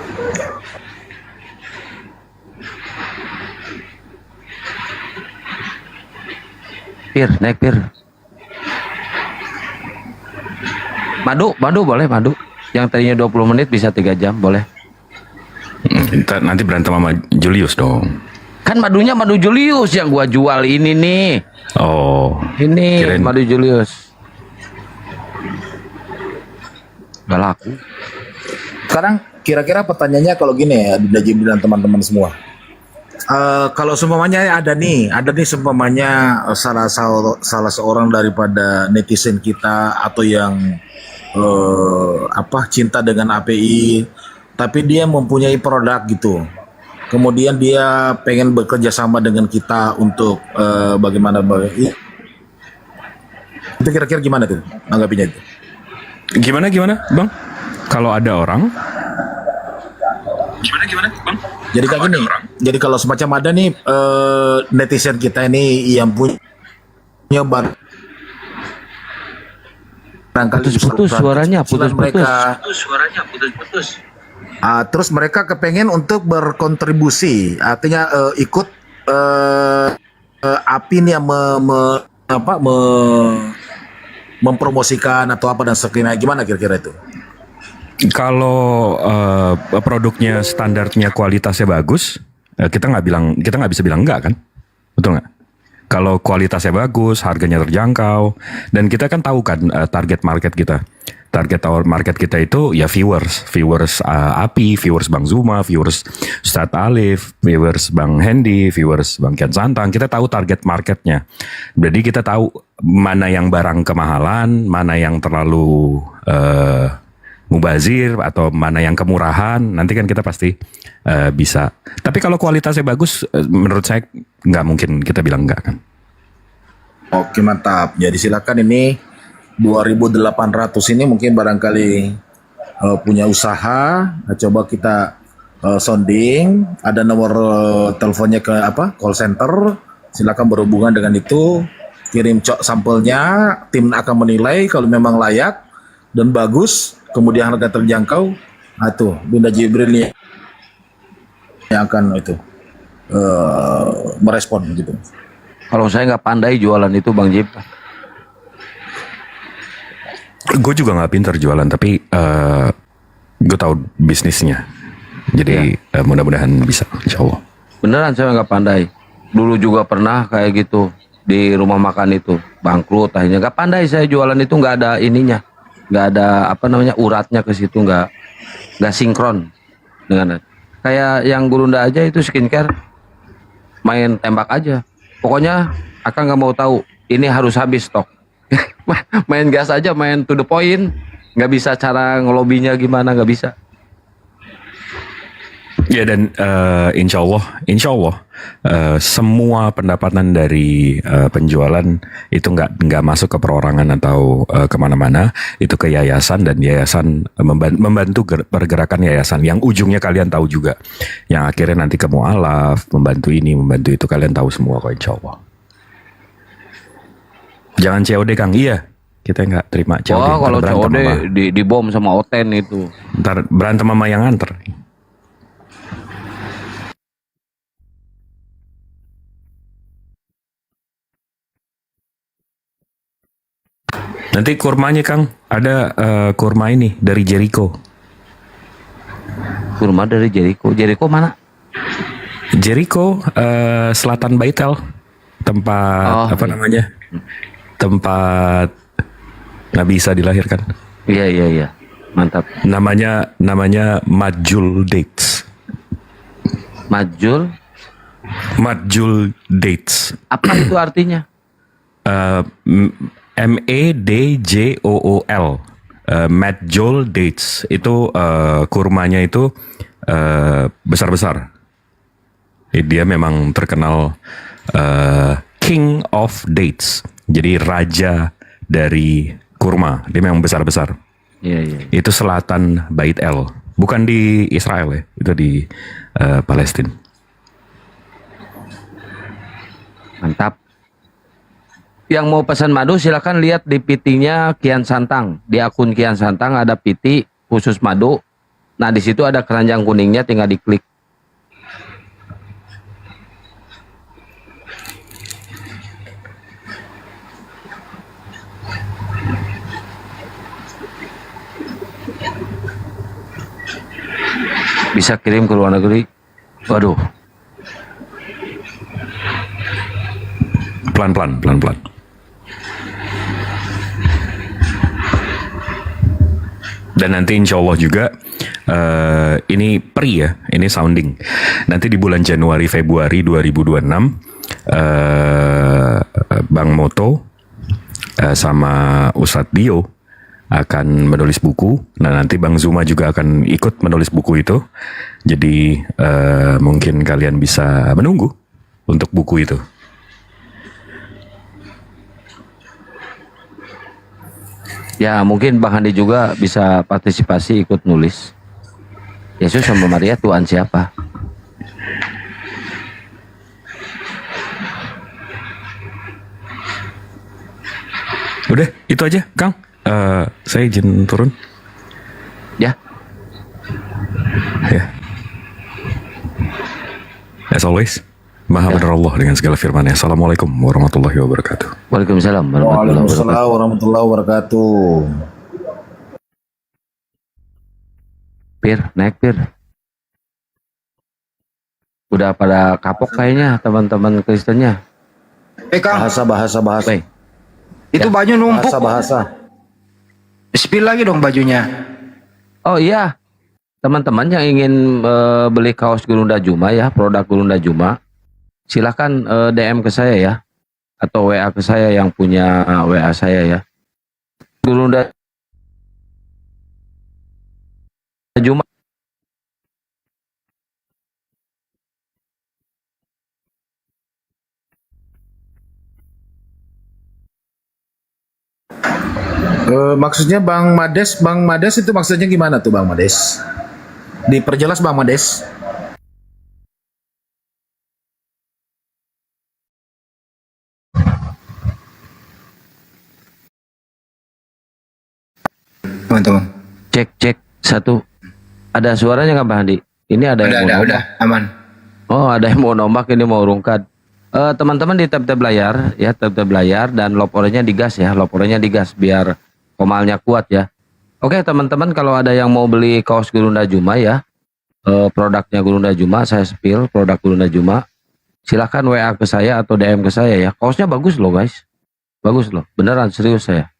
Speaker 16: Naik Pir. Madu boleh, madu. Yang tadinya 20 menit bisa 3 jam, boleh.
Speaker 19: Nanti berantem sama Julius dong.
Speaker 16: Kan madunya madu Julius yang gua jual ini nih.
Speaker 19: Oh.
Speaker 16: Ini madu Julius. Gak laku.
Speaker 2: Sekarang kira-kira pertanyaannya kalau gini ya, Dinda Jibril dan teman-teman semua. Kalau seumpamanya ada nih seumpamanya salah seorang daripada netizen kita atau yang cinta dengan API, tapi dia mempunyai produk gitu. Kemudian dia pengen bekerja sama dengan kita untuk bagaimana itu kira-kira gimana tuh anggapinya itu?
Speaker 19: Gimana Bang? Kalau ada orang gimana Bang?
Speaker 2: Jadi kayak gini. Jadi kalau semacam ada nih netizen kita ini yang punya
Speaker 16: putus suaranya
Speaker 2: putus. Terus mereka kepengen untuk berkontribusi, artinya ikut API nih yang mempromosikan atau apa dan sebagainya. Gimana kira-kira itu?
Speaker 19: Kalau produknya standarnya kualitasnya bagus, kita nggak bisa bilang enggak kan, betul nggak? Kalau kualitasnya bagus, harganya terjangkau, dan kita kan tahu kan target market kita. Target market kita itu ya viewers API, viewers Bang Zuma, viewers Ustadz Alif, viewers Bang Hendy, viewers Bang Kian Santang. Kita tahu target marketnya. Jadi kita tahu mana yang barang kemahalan, mana yang terlalu mubazir, atau mana yang kemurahan. Nanti kan kita pasti bisa. Tapi kalau kualitasnya bagus, menurut saya nggak mungkin kita bilang enggak kan.
Speaker 2: Oke, mantap. Jadi silakan ini 2.800 ini mungkin barangkali punya usaha. Nah, coba kita sounding, ada nomor teleponnya ke call center, silakan berhubungan dengan itu, kirim sampelnya, tim akan menilai kalau memang layak dan bagus, kemudian harga terjangkau. Nah itu Dinda Jibril yang akan merespon gitu.
Speaker 16: Kalau saya nggak pandai jualan itu Bang Jib.
Speaker 19: Gue juga nggak pintar jualan, tapi gue tahu bisnisnya. Jadi mudah-mudahan bisa, insya Allah.
Speaker 16: Beneran saya nggak pandai. Dulu juga pernah kayak gitu di rumah makan itu, bangkrut akhirnya. Nggak pandai saya jualan itu, nggak ada ininya, nggak ada uratnya ke situ, nggak sinkron dengan kayak yang Gurunda aja itu skincare, main tembak aja. Pokoknya Akang nggak mau tahu, ini harus habis stok. Main gas aja, main to the point. Nggak bisa cara ngelobinya gimana, nggak bisa.
Speaker 19: Ya, dan insya Allah semua pendapatan dari penjualan itu nggak masuk ke perorangan atau kemana-mana, itu ke yayasan, dan yayasan membantu pergerakan yayasan yang ujungnya kalian tahu juga, yang akhirnya nanti ke mualaf, membantu ini membantu itu, kalian tahu semua kok, insya Allah. Jangan COD Kang, iya kita nggak terima COD.
Speaker 16: Wah, kalau
Speaker 19: Ntar berantem
Speaker 16: COD di bom sama Oten itu.
Speaker 19: Ntar berantem sama yang nganter. Nanti kurmanya Kang, ada kurma ini dari Jericho.
Speaker 16: Kurma dari Jericho. Jericho mana?
Speaker 19: Jericho selatan Baitel, tempat apa namanya? Tempat Nabi Isa dilahirkan.
Speaker 16: Iya, mantap.
Speaker 19: Namanya Majul Dates. Majul Dates.
Speaker 16: Apa itu artinya?
Speaker 19: MEDJOOL. Majul Dates itu kurmanya itu besar-besar. Dia memang terkenal King of Dates. Jadi raja dari kurma. Dia memang besar-besar.
Speaker 16: Iya.
Speaker 19: Itu selatan Bait El. Bukan di Israel ya. Itu di Palestina.
Speaker 16: Mantap. Yang mau pesan madu silakan lihat di PT-nya Kian Santang. Di akun Kian Santang ada PT khusus madu. Nah, di situ ada keranjang kuningnya, tinggal diklik. Bisa kirim ke luar negeri. Waduh.
Speaker 19: Pelan-pelan. Dan nanti insya Allah juga ini ya, ini sounding. Nanti di bulan Januari Februari 2026 Bang Moto sama Ustadz Dio akan menulis buku. Nah, nanti Bang Zuma juga akan ikut menulis buku itu. Jadi mungkin kalian bisa menunggu untuk buku itu.
Speaker 16: Ya, mungkin Bang Handi juga bisa partisipasi ikut nulis. Yesus sama Maria Tuhan siapa?
Speaker 19: Udah, itu aja, Kang. Saya izin turun.
Speaker 16: Ya.
Speaker 19: As always, Maha benar Allah dengan segala firman-Nya. Assalamualaikum warahmatullahi wabarakatuh.
Speaker 16: Waalaikumsalam
Speaker 2: warahmatullahi wabarakatuh.
Speaker 16: Pir, naik Pir. Udah pada kapok kayaknya teman-teman Kristennya.
Speaker 12: Kang.
Speaker 2: Bahasa.
Speaker 12: Itu baju numpuk.
Speaker 2: Bahasa.
Speaker 12: Spill lagi dong bajunya.
Speaker 16: Oh iya, teman-teman yang ingin beli kaos Gurunda Juma ya, produk Gurunda Juma, silahkan DM ke saya ya, atau WA ke saya yang punya WA saya ya. Gurunda Juma.
Speaker 2: Maksudnya Bang Mades itu maksudnya gimana tuh Bang Mades? Diperjelas Bang Mades.
Speaker 12: Teman-teman.
Speaker 16: Cek satu. Ada suaranya nggak Pak Handi? Ini ada yang mau nombak.
Speaker 12: Udah, aman.
Speaker 16: Oh, ada yang mau nombak, ini mau rungkat. Teman-teman di tab-tab layar ya, tab-tab layar, dan lob oranye digas ya, lob oranye digas biar komalnya kuat ya. Oke teman-teman, kalau ada yang mau beli kaos Gurunda Juma ya, produknya Gurunda Juma, saya spill produk Gurunda Juma, silahkan WA ke saya atau DM ke saya ya. Kaosnya bagus loh guys, bagus loh, beneran serius saya.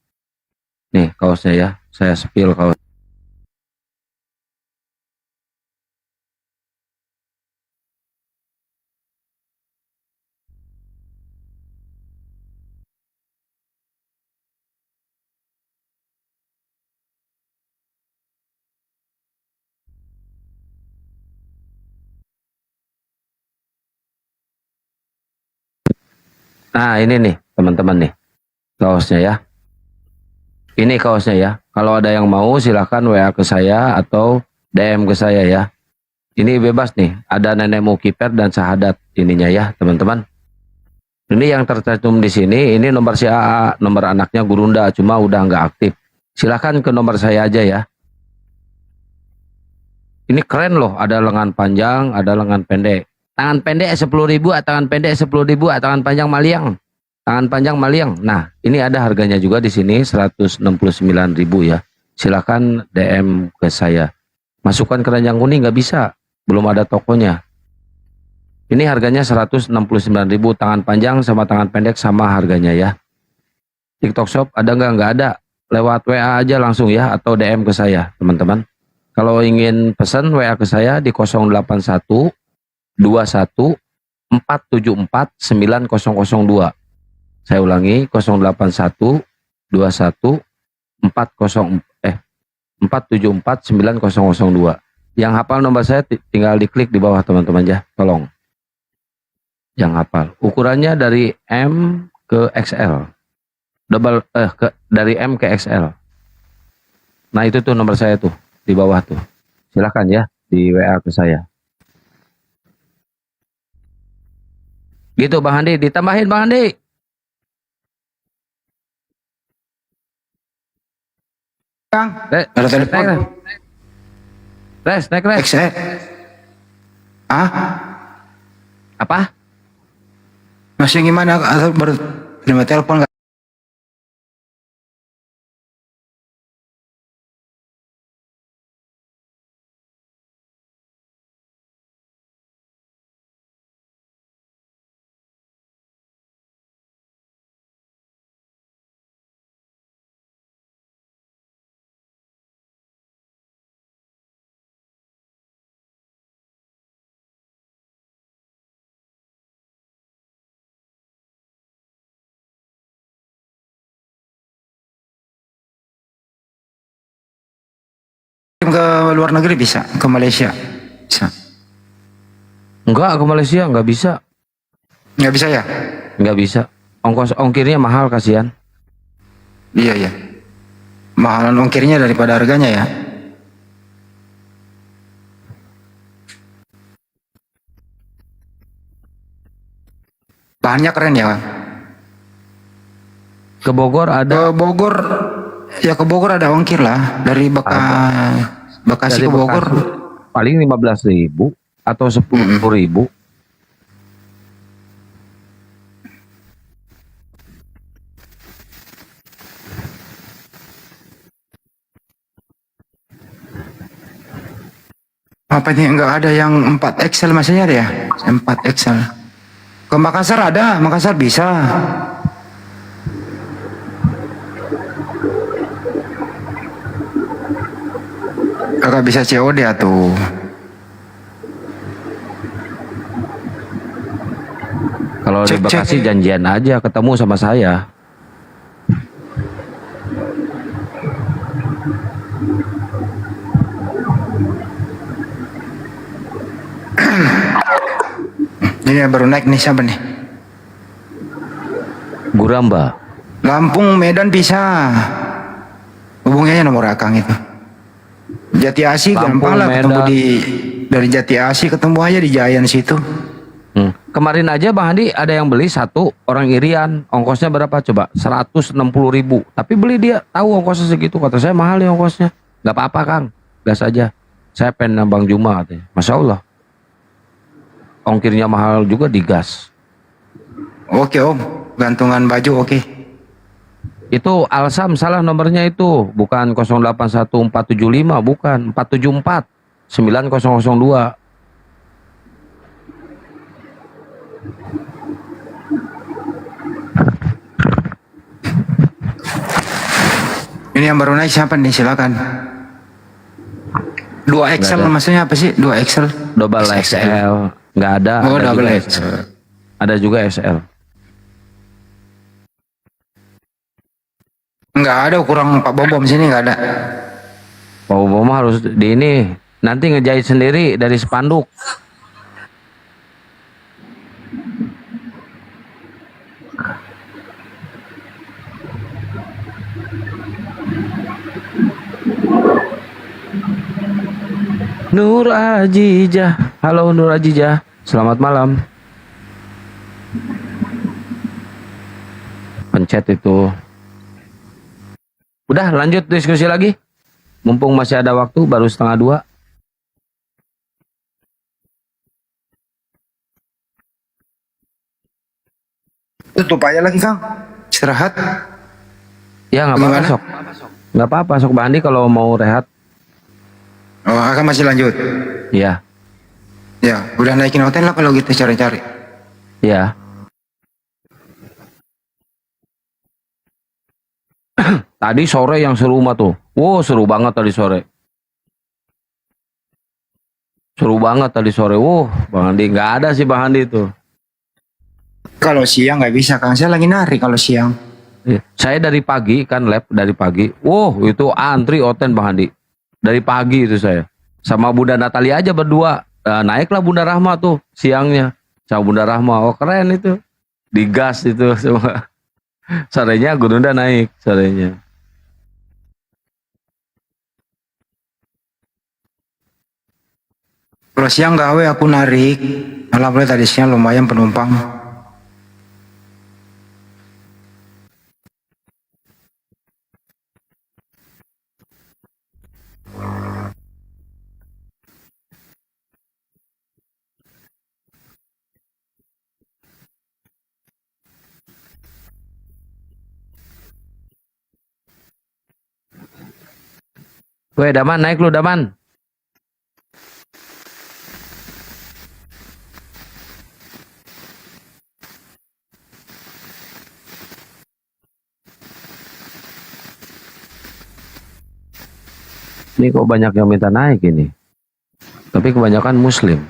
Speaker 16: Nih kaosnya ya, saya spill kaos. Nah ini nih teman-teman nih kaosnya ya. Ini kaosnya ya. Kalau ada yang mau silahkan WA ke saya atau DM ke saya ya. Ini bebas nih. Ada nenek mukiper dan syahadat ininya ya teman-teman. Ini yang tercantum di sini. Ini nomor si AA, nomor anaknya Gurunda, cuma udah nggak aktif. Silahkan ke nomor saya aja ya. Ini keren loh. Ada lengan panjang, ada lengan pendek. Tangan pendek 10.000, tangan pendek 10.000, tangan panjang maliang. Tangan panjang maliang. Nah, ini ada harganya juga di sini 169.000 ya. Silakan DM ke saya. Masukkan keranjang kuning nggak bisa, belum ada tokonya. Ini harganya 169.000, tangan panjang sama tangan pendek sama harganya ya. TikTok Shop ada nggak? Nggak ada. Lewat WA aja langsung ya atau DM ke saya, teman-teman. Kalau ingin pesan WA ke saya di 081 21 474 9002. Saya ulangi 081 21 474 9002. Yang hafal nomor saya tinggal diklik di bawah teman-teman ya, tolong. Yang hafal. Ukurannya dari M ke XL. Dari M ke XL. Nah, itu tuh nomor saya tuh di bawah tuh. Silakan ya di WA ke saya. Gitu Bang Handi, ditambahin Bang Handi.
Speaker 12: Kang, ada telepon.
Speaker 16: Res. Apa?
Speaker 12: Masih gimana? Atau baru terima telepon nggak? Ke luar negeri bisa, ke Malaysia bisa.
Speaker 16: Enggak, ke Malaysia nggak bisa.
Speaker 12: Nggak bisa ya?
Speaker 16: Nggak bisa. Ongkirnya mahal, kasihan.
Speaker 12: Iya. Mahalan ongkirnya daripada harganya ya. Bahannya keren ya, Bang.
Speaker 16: Ke Bogor ada.
Speaker 12: Ke Bogor ada ongkir lah dari Bekasi ke Bogor.
Speaker 16: Paling 15.000 atau 10.000.
Speaker 12: Apa ini enggak ada yang 4 XL masih ada ya? 4 XL. Ke Makassar ada, Makassar bisa. Kakak bisa COD tuh.
Speaker 16: Kalau di Bekasi janjian aja ketemu sama saya.
Speaker 12: Ini baru naik nih, siapa nih?
Speaker 16: Guramba.
Speaker 12: Lampung, Medan bisa. Hubungannya nomor Akang itu. Jati Asih gampang lah ketemu dari Jati Asih ketemu aja di Jayan situ.
Speaker 16: Kemarin aja Bang Handi ada yang beli satu orang irian, ongkosnya berapa coba? 160.000. Tapi beli dia tahu ongkosnya segitu, kata saya mahal nih ongkosnya. Gak apa-apa Kang, gas aja. Saya pengen Bang Juma katanya. Masya Allah. Ongkirnya mahal juga digas.
Speaker 12: Oke Om, gantungan baju oke.
Speaker 16: Itu Alsam salah nomornya itu, bukan 081475, bukan 474 9002.
Speaker 12: Ini yang baru naik siapa nih? Silakan. 2 XL maksudnya apa sih? 2 XL?
Speaker 16: Double XL. Nggak ada.
Speaker 12: Oh,
Speaker 16: ada
Speaker 12: double
Speaker 16: juga
Speaker 12: XL.
Speaker 16: Ada juga XL.
Speaker 12: Nggak ada ukuran Pak Bom sini, nggak ada.
Speaker 16: Pak Bom harus di ini. Nanti ngejahit sendiri dari spanduk. Nur Ajijah. Halo Nur Ajijah. Selamat malam. Pencet itu. Udah lanjut diskusi lagi. Mumpung masih ada waktu, baru 1:30.
Speaker 12: Tutup aja lagi Kang. Istirahat.
Speaker 16: Ya nggak apa-apa sok. Nggak apa-apa sok Bang Andi kalau mau rehat.
Speaker 12: Oh, akan masih lanjut.
Speaker 16: Iya.
Speaker 12: Ya, udah naikin hotel lah kalau kita cari-cari.
Speaker 16: Iya. Tadi sore yang seru mah tuh. Wow, seru banget tadi sore. Seru banget tadi sore. Wow, Bang Andi nggak ada sih Bang Andi tuh.
Speaker 12: Kalau siang nggak bisa Kang, saya lagi nari kalau siang.
Speaker 16: Iya. Saya dari pagi kan lab dari pagi. Wow, itu antri Oten Bang Andi. Dari pagi itu saya. Sama Bunda Natalia aja berdua. Naiklah Bunda Rahma tuh siangnya. Sama Bunda Rahma. Oh keren itu. Digas itu semua. Sorenya Gununda naik sorenya.
Speaker 12: Kalau siang gawe aku narik. Alhamdulillah tadi siang lumayan penumpang.
Speaker 16: Weh Daman naik lu Daman. Ini kok banyak yang minta naik ini. Tapi kebanyakan muslim.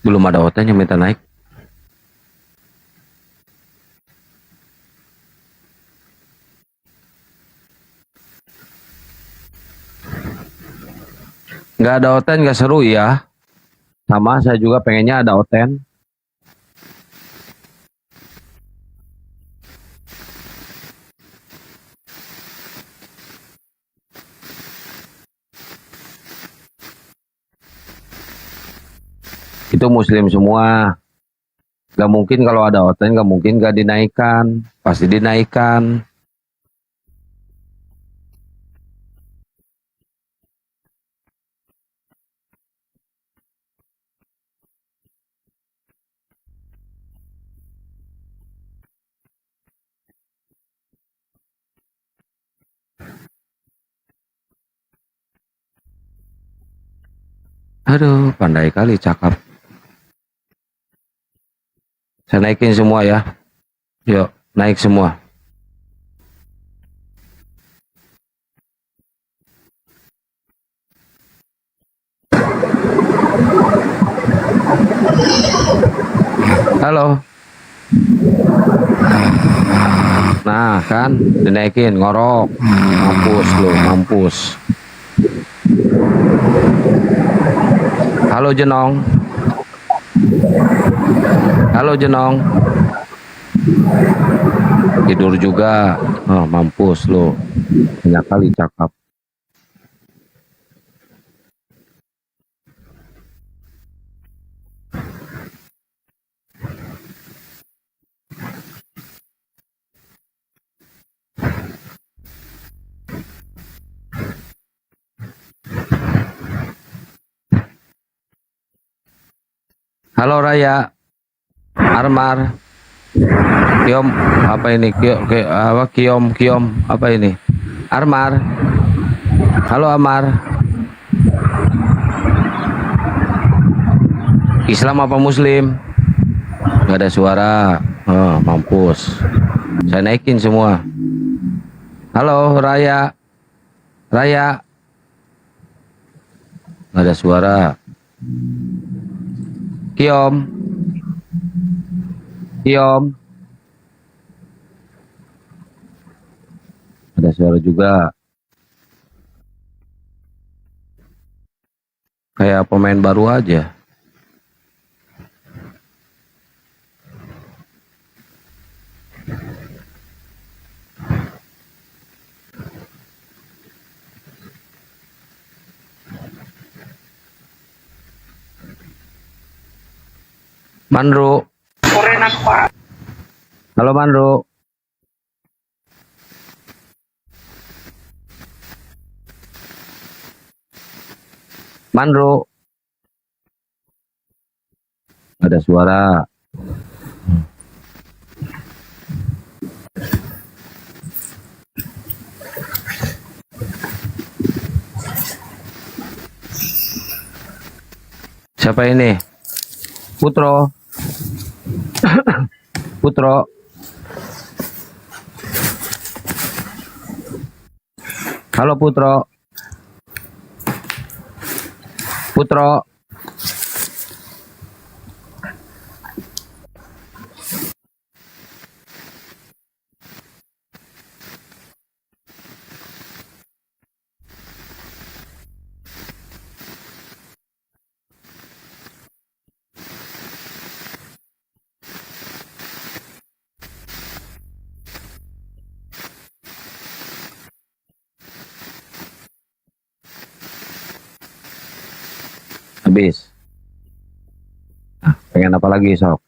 Speaker 16: Belum ada hotel yang minta naik. Nggak ada hotel nggak seru ya. Sama saya juga pengennya ada hotel. Itu muslim semua. Gak mungkin kalau ada hotel, gak mungkin gak dinaikkan. Pasti dinaikkan. Aduh, pandai kali cakap. Saya naikin semua ya. Yuk, naik semua. Halo. Nah, kan dinaikin, ngorok. Mampus lo, mampus. Halo Jenong. Halo Jenong. Tidur juga. Oh, mampus lo. Banyak kali cakap. Halo Raya, Armar, Kiom, apa ini? Kiom, apa ini? Armar, halo Amar. Islam apa Muslim? Gak ada suara. Oh, mampus. Saya naikin semua. Halo Raya, Raya. Nggak ada suara. Kiom. Kiom. Ada suara juga. Kayak pemain baru aja. Mandro. Halo Mandro. Mandro. Ada suara. Siapa ini? Putro. Putro. Halo Putro. Putro. Habis. Nah, pengen apa lagi sok?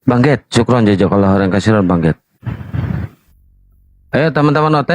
Speaker 16: Bang Get, syukron jazakallah khairan katsiran Bang Get. Ayo teman-teman noten